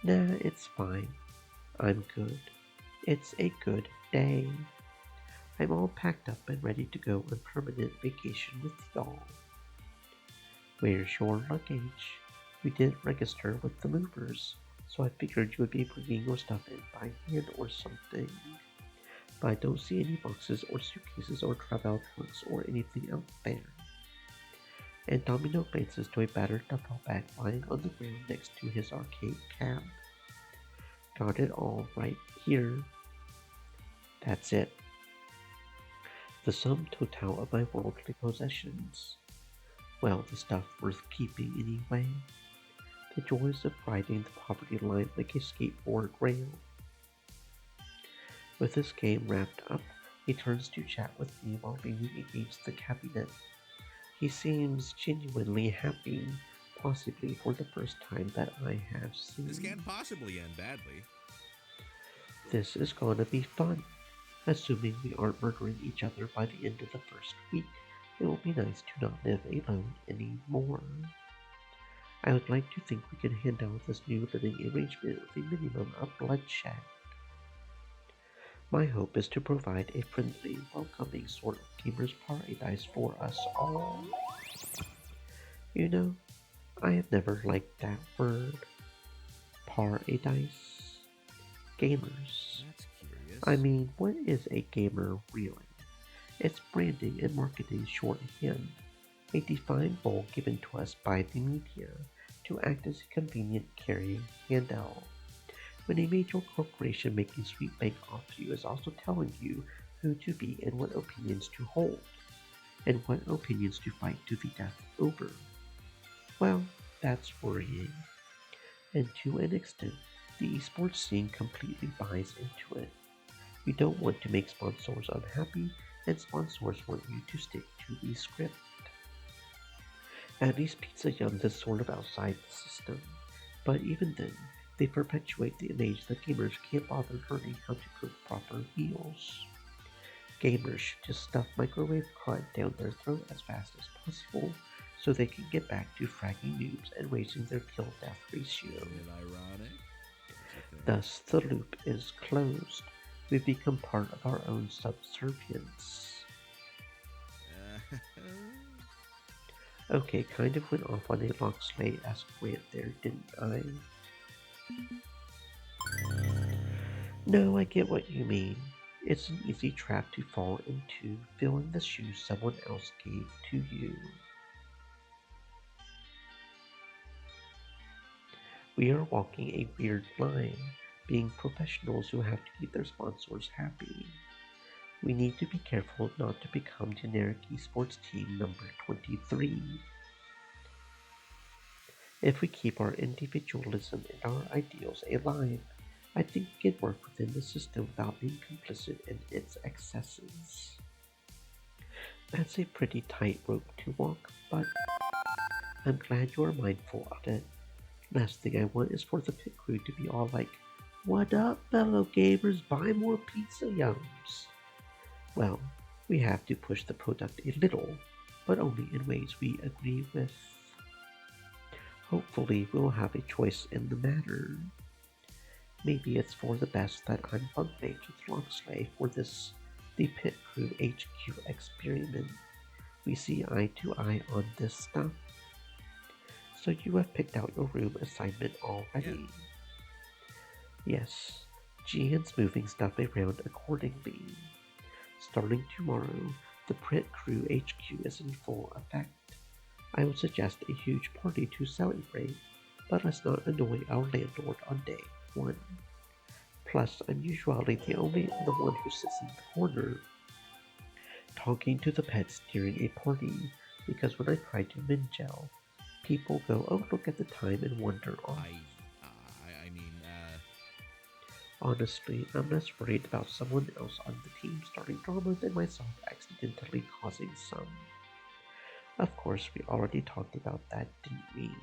Nah, it's fine. I'm good. It's a good day. I'm all packed up and ready to go on permanent vacation with y'all. Where's your luggage? You didn't register with the movers, so I figured you would be bringing your stuff in by hand or something. But I don't see any boxes or suitcases or travel trunks or anything out there. And Domino glances to a battered duffel bag lying on the ground next to his arcade cab. Got it all right here. That's it. The sum total of my worldly possessions. Well, the stuff worth keeping anyway. The joys of riding the poverty line like a skateboard rail. With this game wrapped up, he turns to chat with me while leaning against the cabinet. He seems genuinely happy, possibly for the first time that I have seen. This can't possibly end badly. This is gonna be fun. Assuming we aren't murdering each other by the end of the first week, it will be nice to not live alone anymore. I would like to think we can handle this new living arrangement with a minimum of bloodshed. My hope is to provide a friendly, welcoming sort of gamer's paradise for us all. You know, I have never liked that word. Paradise. Gamers. That's curious. I mean, what is a gamer really? It's branding and marketing shorthand, a defined role given to us by the media to act as a convenient carrying handout. When a major corporation making sweet bank off you is also telling you who to be and what opinions to hold, and what opinions to fight to the death over. Well, that's worrying. And to an extent, the esports scene completely buys into it. You don't want to make sponsors unhappy, and sponsors want you to stick to the script. At least Pizza Yums is sort of outside the system, but even then, they perpetuate the image that gamers can't bother learning how to cook proper meals. Gamers should just stuff microwave crud down their throat as fast as possible so they can get back to fragging noobs and raising their kill-death ratio. Isn't it ironic? Thus, the loop is closed. We become part of our own subservience. Okay, kind of went off on a Loxley-esque rant there, didn't I? No, I get what you mean. It's an easy trap to fall into, filling the shoes someone else gave to you. We are walking a weird line, being professionals who have to keep their sponsors happy. We need to be careful not to become generic esports team number 23. If we keep our individualism and our ideals alive, I think we can work within the system without being complicit in its excesses. That's a pretty tightrope to walk, but I'm glad you are mindful of it. Last thing I want is for the pit crew to be all like, "What up, fellow gamers? Buy more Pizza Yums." Well, we have to push the product a little, but only in ways we agree with. Hopefully we'll have a choice in the matter. Maybe it's for the best that I'm bunkmates with Loxley for this, the Pit Crew HQ experiment. We see eye to eye on this stuff. So you have picked out your room assignment already. Yes, Gian's moving stuff around accordingly. Starting tomorrow, the Pit Crew HQ is in full effect. I would suggest a huge party to celebrate, but let's not annoy our landlord on day 1. Plus, I'm usually the one who sits in the corner, talking to the pets during a party, because when I try to min-gel, people go, "Oh, look at the time," and wander off. Honestly, I'm less worried about someone else on the team starting drama than myself accidentally causing some. Of course, we already talked about that, didn't we?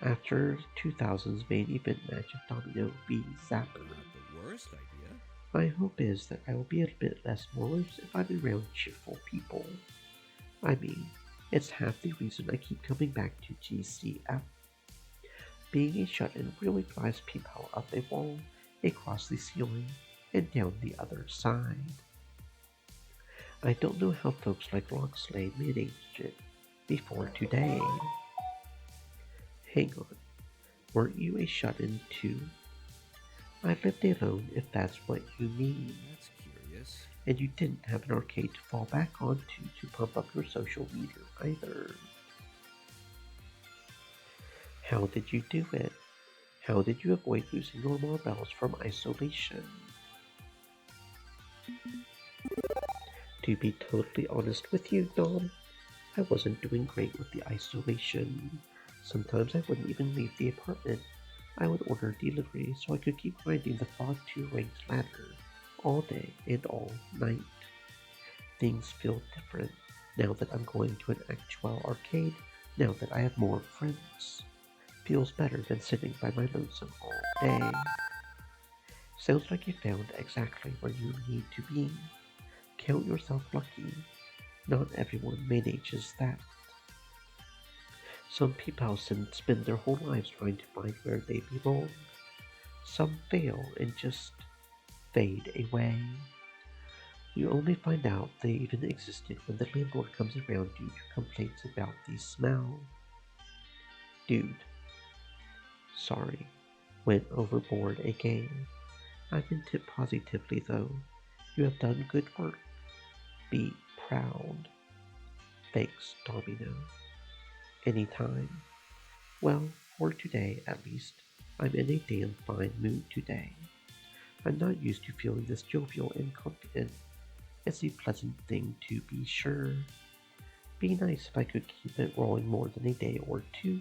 After 2000's main event match of Domino v Zapper. Not the worst idea. My hope is that I will be a bit less morose if I'm around cheerful people. I mean, it's half the reason I keep coming back to GCF. Being a shut-in really drives people up a wall, across the ceiling, and down the other side. I don't know how folks like Loxley managed it before today. Hang on, weren't you a shut-in too? I lived alone if that's what you mean. That's curious. And you didn't have an arcade to fall back onto to pump up your social meter either. How did you do it? How did you avoid losing your marbles from isolation? To be totally honest with you, Dom, I wasn't doing great with the isolation. Sometimes I wouldn't even leave the apartment. I would order delivery so I could keep grinding the Fog 2 ranked ladder all day and all night. Things feel different now that I'm going to an actual arcade, now that I have more friends. Feels better than sitting by my lonesome all day. Sounds like you found exactly where you need to be. Count yourself lucky. Not everyone manages that. Some people spend their whole lives trying to find where they belong. Some fail and just fade away. You only find out they even existed when the landlord comes around due to complaints about the smell. Dude. Sorry. Went overboard again. I can tip positively though. You have done good work. Be proud. Thanks, Domino. Anytime. Well, for today at least, I'm in a damn fine mood today. I'm not used to feeling this jovial and confident. It's a pleasant thing to be sure. Be nice if I could keep it rolling more than a day or two.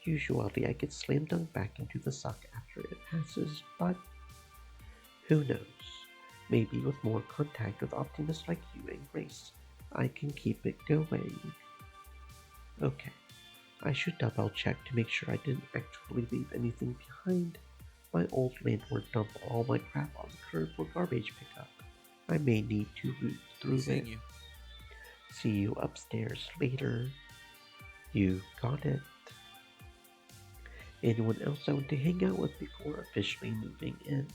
Usually I get slam dunked back into the suck after it passes, but who knows? Maybe with more contact with optimists like you and Grace, I can keep it going. Okay, I should double check to make sure I didn't actually leave anything behind. My old landlord dumped all my crap on the curb for garbage pickup. I may need to root through it. you. See you upstairs later. You got it. Anyone else I want to hang out with before officially moving in?